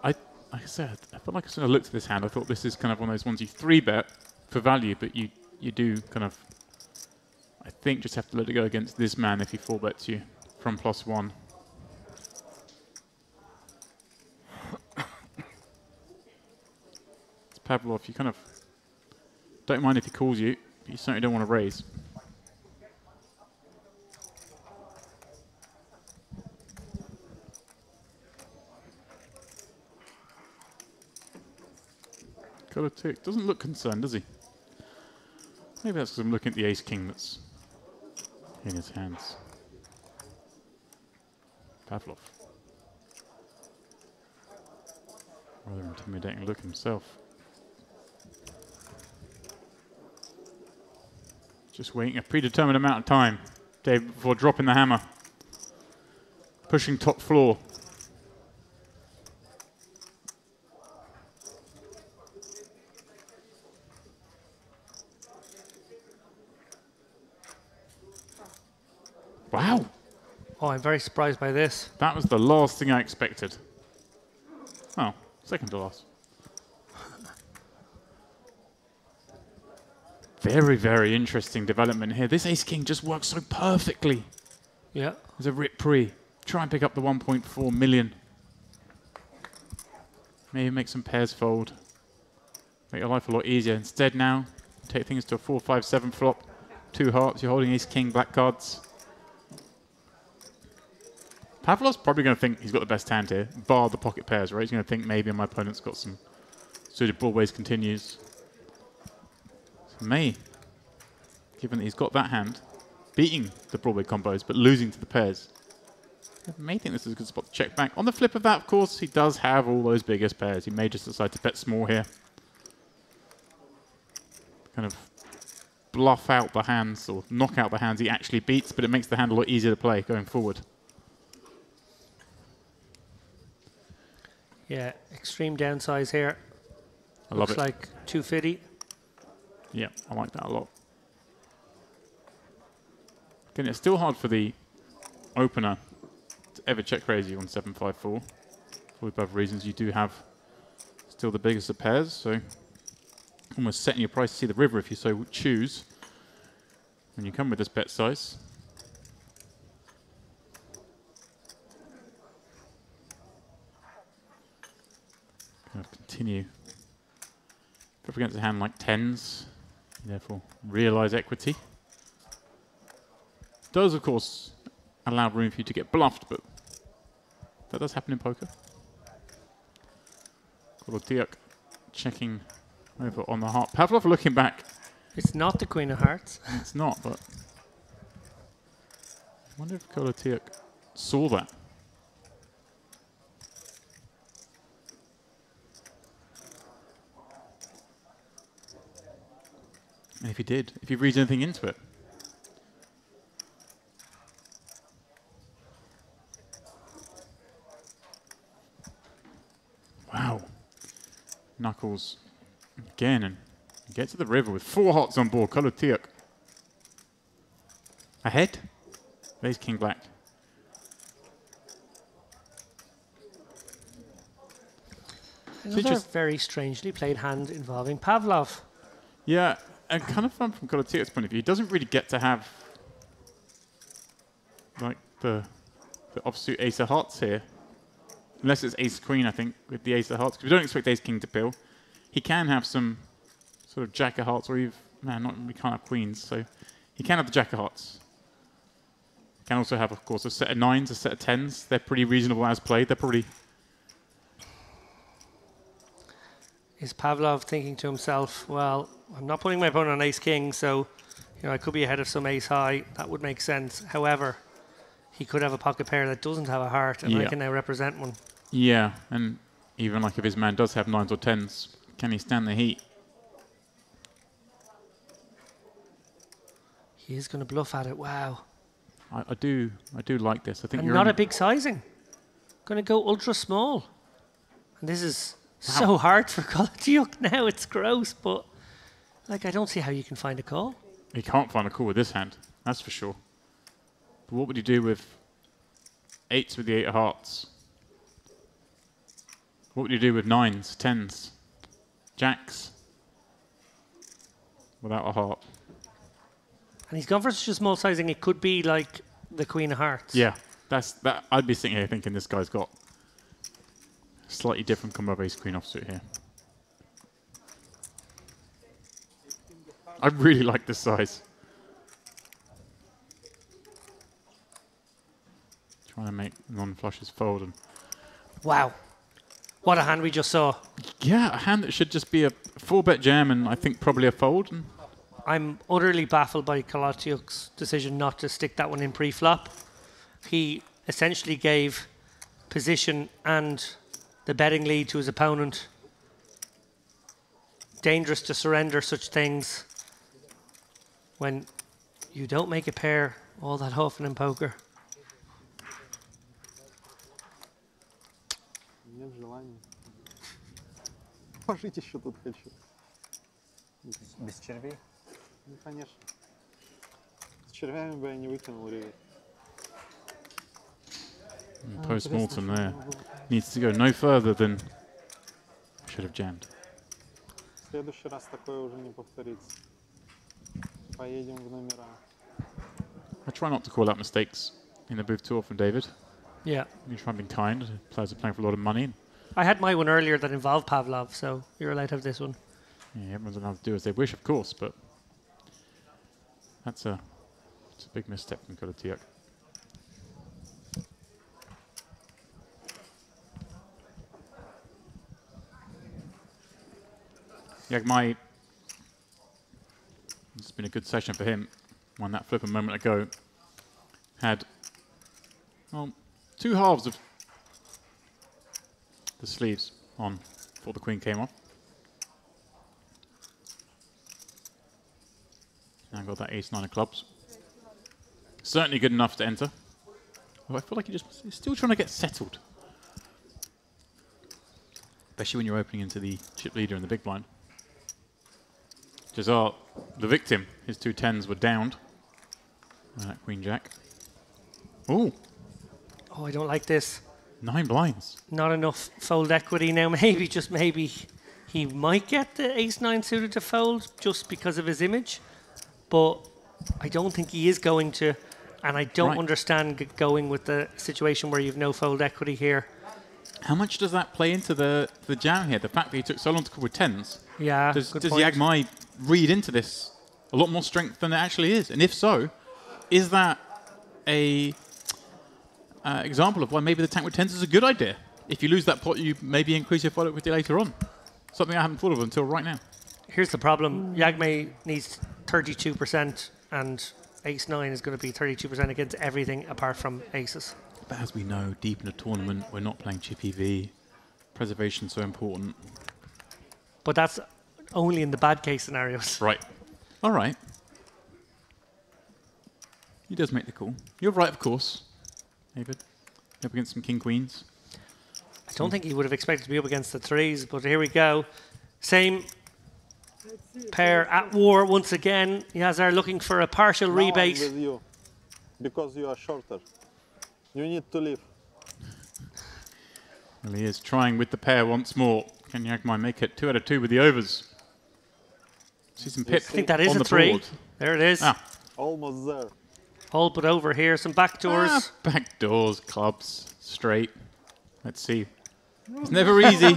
Like I said, I felt like as soon as I looked at this hand, I thought this is kind of one of those ones you 3-bet for value, but you do kind of, I think, just have to let it go against this man if he 4-bets you from +1. It's Pavlov, you kind of don't mind if he calls you, but you certainly don't want to raise. Kolotiuk doesn't look concerned, does he? Maybe that's because I'm looking at the ace-king that's in his hands. Pavlov. Rather intimidating look himself. Just waiting a predetermined amount of time, Dave, before dropping the hammer. Pushing top floor. Wow. Oh, I'm very surprised by this. That was the last thing I expected. Oh, second to last. Very, very interesting development here. This ace-king just works so perfectly. Yeah. As a rip pre. Try and pick up the 1.4 million. Maybe make some pairs fold. Make your life a lot easier. Instead now, take things to a 4-5-7 flop. 2 hearts, you're holding ace-king, black cards. Pavlov's probably going to think he's got the best hand here, bar the pocket pairs, right? He's going to think maybe my opponent's got some suited broadways continues. So May, given that he's got that hand, beating the Broadway combos, but losing to the pairs, may think this is a good spot to check back. On the flip of that, of course, he does have all those biggest pairs. He may just decide to bet small here. Kind of bluff out the hands, or knock out the hands he actually beats, but it makes the hand a lot easier to play going forward. Yeah, extreme downsize here. I love it. Looks like 250. Yeah, I like that a lot. Again, it's still hard for the opener to ever check raise you on 7-5-4. For the above reasons, you do have still the biggest of pairs, so almost setting your price to see the river if you so choose. When you come with this bet size. Kind of continue. Up against a hand like tens, therefore realize equity. Does, of course, allow room for you to get bluffed, but that does happen in poker. Kolotiuk checking over on the heart. Pavlov looking back. It's not the Queen of Hearts. It's not, but I wonder if Kolotiuk saw that. And if he did, if he reads anything into it. Wow. Knuckles again, and get to the river with 4 hearts on board. Kolotiuk ahead. There's King Black. Another very strangely played hand involving Pavlov. Yeah, and kind of fun from Kolotiuk's point of view. He doesn't really get to have like the offsuit ace of hearts here. Unless it's ace queen, I think, with the ace of hearts. Because we don't expect ace king to pill. He can have some sort of jack of hearts, or even, we can't have queens, so he can have the jack of hearts. Can also have, of course, a set of 9s, a set of 10s. They're pretty reasonable as played. They're probably... Is Pavlov thinking to himself, well, I'm not putting my opponent on ace-king, so I could be ahead of some ace-high. That would make sense. However, he could have a pocket pair that doesn't have a heart, and I can now represent one. Yeah, and even like if his man does have 9s or 10s, can he stand the heat? He is going to bluff at it. Wow. I do like this. I think and you're not a big sizing. Going to go ultra small. And this is so hard for Kovalchuk now. It's gross, but I don't see how you can find a call. He can't find a call with this hand, that's for sure. But what would he do with 8s with the 8 of hearts? What would you do with 9s, 10s, jacks without a heart? And he's gone for such a small sizing, it could be like the queen of hearts. Yeah, that. I'd be sitting here thinking this guy's got a slightly different combo of ace queen offsuit here. I really like this size. Trying to make non-flushes fold. And wow. What a hand we just saw. Yeah, a hand that should just be a 4-bet jam and I think probably a fold. And I'm utterly baffled by Kovalchuk's decision not to stick that one in pre-flop. He essentially gave position and the betting lead to his opponent. Dangerous to surrender such things when you don't make a pair all that often in poker. Нет желания. Пожить еще тут хочу. Без червей? Ну, конечно. С червями бы я не выкинул ревет. Post-mortem there. Needs to go no further than should have jammed. В следующий раз такое уже не повторится. Поедем в номера. I try not to call out mistakes in the booth too often, David. Yeah. You try and be kind. Players are playing for a lot of money. I had my one earlier that involved Pavlov, so you're allowed to have this one. Yeah, everyone's allowed to do as they wish, of course, but it's a big misstep from Kovalchuk. Yagmai, it's been a good session for him. Won that flip a moment ago. Had, well, 2 halves of the sleeves on before the queen came off. Now got that ace-9 of clubs. Certainly good enough to enter. Although I feel like he's still trying to get settled. Especially when you're opening into the chip leader in the big blind. Jazar, the victim, his 2 10s were downed. That queen jack. Ooh. Oh, I don't like this. 9 blinds. Not enough fold equity now. Maybe, just maybe, he might get the ace-9 suited to fold just because of his image. But I don't think he is going to. And I don't understand going with the situation where you've no fold equity here. How much does that play into the jam here? The fact that he took so long to call with 10s. Yeah, Does Yagmai read into this a lot more strength than it actually is? And if so, is that a example of why maybe the tank with 10s is a good idea? If you lose that pot, you maybe increase your fold equity later on. Something I haven't thought of until right now. Here's the problem. Yagmai needs 32% and ace-9 is going to be 32% against everything apart from aces. But as we know, deep in a tournament, we're not playing chip EV. Preservation's so important. But that's only in the bad case scenarios. Right. All right. He does make the call. You're right, of course, David. Up against some king queens. I don't think he would have expected to be up against the 3s, but here we go. Same pair at war once again. Yazar looking for a partial rebate. I'm with you because you are shorter. You need to leave. Well, he is trying with the pair once more. Can Yagmai make it 2 out of 2 with the overs? See some pips. I think that is on a the 3. board. There it is. Ah. Almost there. All but over here. Some back doors. Back doors, clubs, straight. Let's see. It's never easy.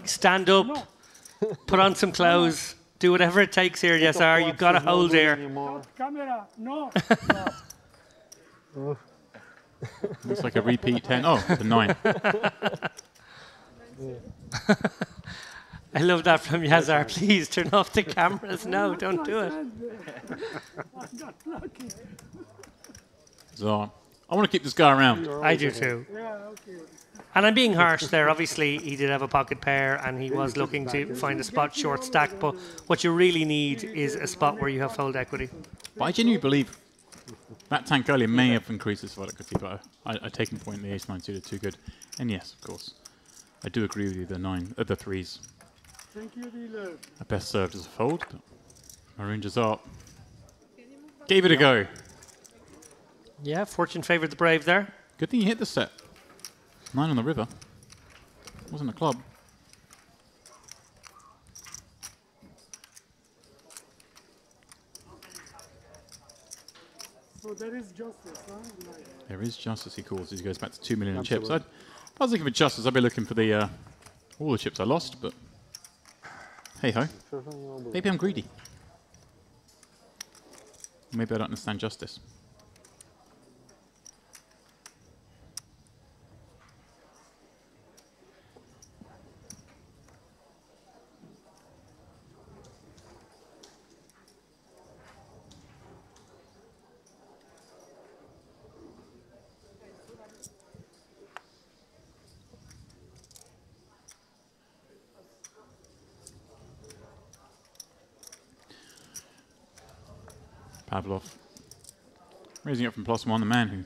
Stand up. Put on some clothes. Do whatever it takes here, Yasar. You've got to hold here. Camera, no. Looks like a repeat 10. Oh, the 9. I love that from Yazar. Please turn off the cameras. No, don't do it. So, I want to keep this guy around. I do too. And I'm being harsh there. Obviously, he did have a pocket pair and he was looking to find a spot short stack. But what you really need is a spot where you have fold equity. But I genuinely believe that tank earlier may have increased his fold equity, but I take in point the ace-9 suited too good. And yes, of course, I do agree with you, the threes Thank you, dealer. are best served as a fold, but Maroon Jazart gave it a go. Yeah, fortune favoured the brave there. Good thing you hit the set. 9 on the river. Wasn't a club. So there is justice, huh? There is justice, he calls, as he goes back to 2 million in chips. If I was looking for justice, I'd be looking for the all the chips I lost, but hey ho. Maybe I'm greedy. Maybe I don't understand justice. Pavlov raising up from +1, the man who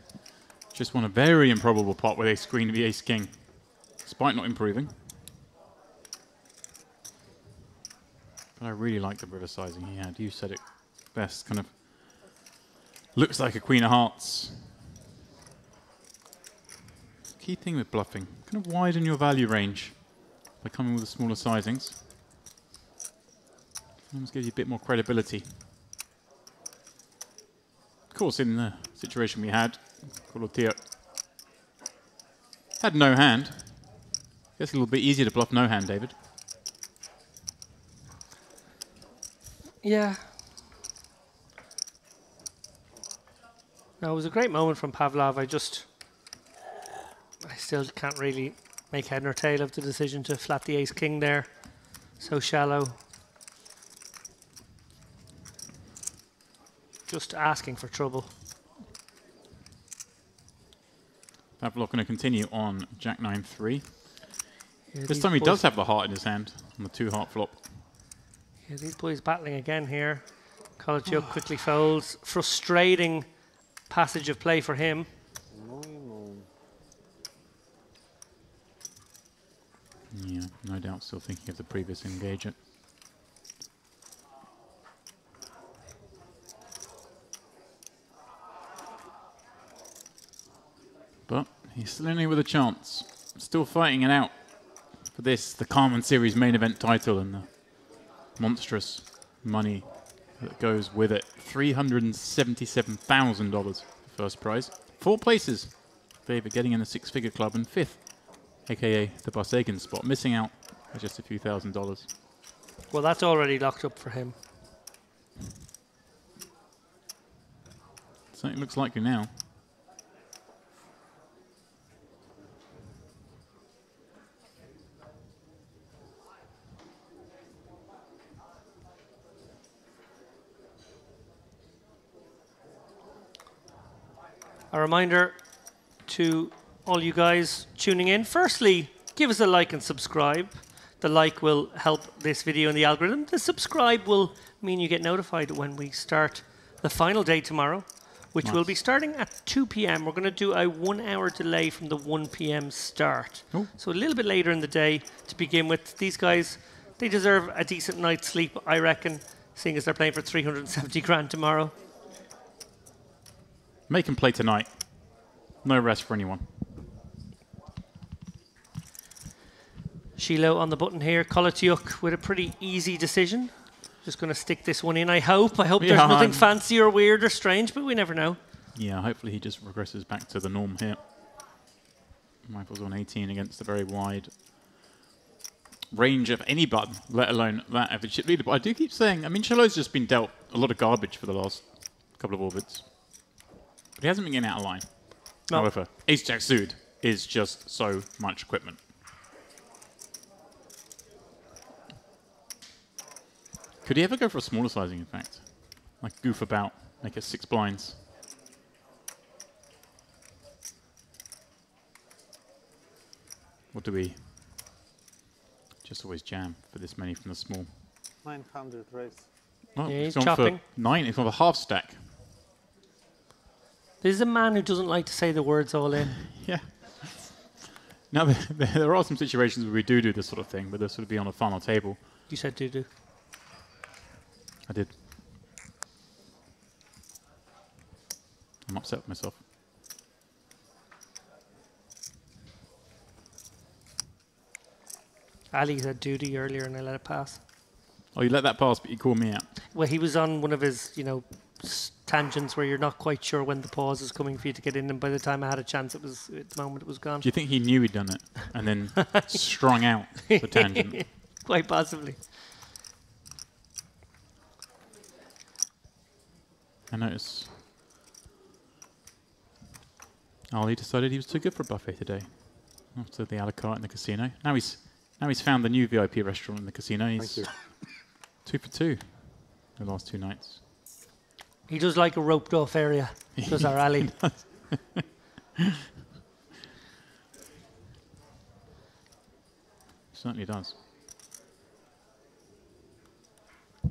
just won a very improbable pot with ace queen of the ace king, despite not improving. But I really like the river sizing he had. You said it best. Kind of looks like a queen of hearts. Key thing with bluffing, kind of widen your value range by coming with the smaller sizings. Almost gives you a bit more credibility. Of course, in the situation we had, Colotia had no hand. Guess a little bit easier to bluff no hand, David. Yeah. No, it was a great moment from Pavlov. I still can't really make head nor tail of the decision to flat the ace king there. So shallow. Just asking for trouble. Pavlov going to continue on Jack 9-3. Yeah, this time he does have the heart in his hand on the 2-heart flop. Yeah, these boys battling again here. Kovalchuk quickly folds. Frustrating passage of play for him. Yeah, no doubt still thinking of the previous engagement. But he's still in here with a chance. Still fighting it out for this, the Carmen Series main event title and the monstrous money that goes with it. $377,000 first prize. 4 places. David getting in the 6-figure club and 5th, aka the Barsagan spot, missing out by just a few $1,000s. Well, that's already locked up for him. Certainly looks likely now. A reminder to all you guys tuning in. Firstly, give us a like and subscribe. The like will help this video in the algorithm. The subscribe will mean you get notified when we start the final day tomorrow, which will be starting at 2 p.m. We're going to do a 1-hour delay from the 1 p.m. start. So a little bit later in the day to begin with. These guys, they deserve a decent night's sleep, I reckon, seeing as they're playing for 370 grand tomorrow. Make him play tonight. No rest for anyone. Shiloh on the button here. Kovalchuk with a pretty easy decision. Just going to stick this one in, I hope. I hope Yeah, there's nothing fancy or weird or strange, but we never know. Yeah, hopefully he just regresses back to the norm here. Michael's on 18 against a very wide range of any button, let alone that of a chip leader. But I do keep saying, I mean, Shalow's just been dealt a lot of garbage for the last couple of orbits. But he hasn't been getting out of line. No. However, Ace Jack Suited is just so much equipment. Could he ever go for a smaller sizing, in fact? Like goof about, make it 6 blinds. Or do we just always jam for this many from the small? 900 raise. Oh, Yeah, he's gone chopping. for 9, it's on a half stack. This is a man who doesn't like to say the words all in. Yeah. Now, there are some situations where we do this sort of thing, but this would be on a final table. You said do. I did. I'm upset with myself. Ali said duty earlier and I let it pass. Oh, you let that pass, but you called me out. Well, he was on one of his, tangents where you're not quite sure when the pause is coming for you to get in, and by the time I had a chance, at the moment it was gone. Do you think he knew he'd done it and then strung out the tangent? Quite possibly. I notice. Ali decided he was too good for a buffet today. After the a la carte in the casino. Now he's found the new VIP restaurant in the casino. He's 2 for 2 the last 2 nights. He does like a roped off area, does our Ali. Certainly does. I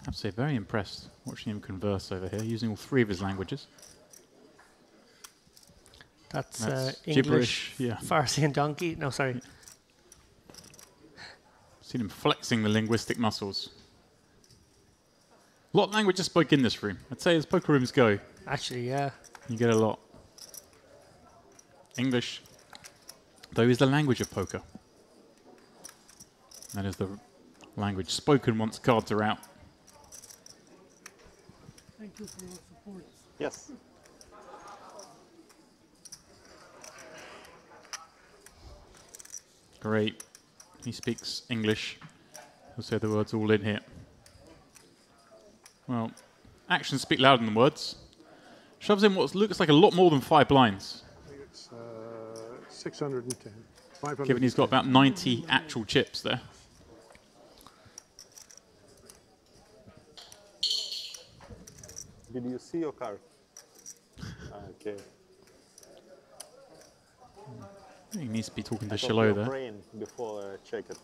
have to say, very impressed watching him converse over here, using all 3 of his languages. That's gibberish, English, yeah. Farsi and donkey. No, sorry. Seen him flexing the linguistic muscles. A lot of languages spoke in this room. I'd say as poker rooms go. Actually, yeah. You get a lot. English, though, is the language of poker. That is the language spoken once cards are out. Thank you for your support. Yes. Great. He speaks English. He'll say the words all in here. Well, actions speak louder than words. Shoves in what looks like a lot more than 5 blinds. I think it's 610. 500. Given he's got about 90 actual chips there. Did you see your card? Okay. He needs to be talking to I thought Shallow you were there. praying before I check it.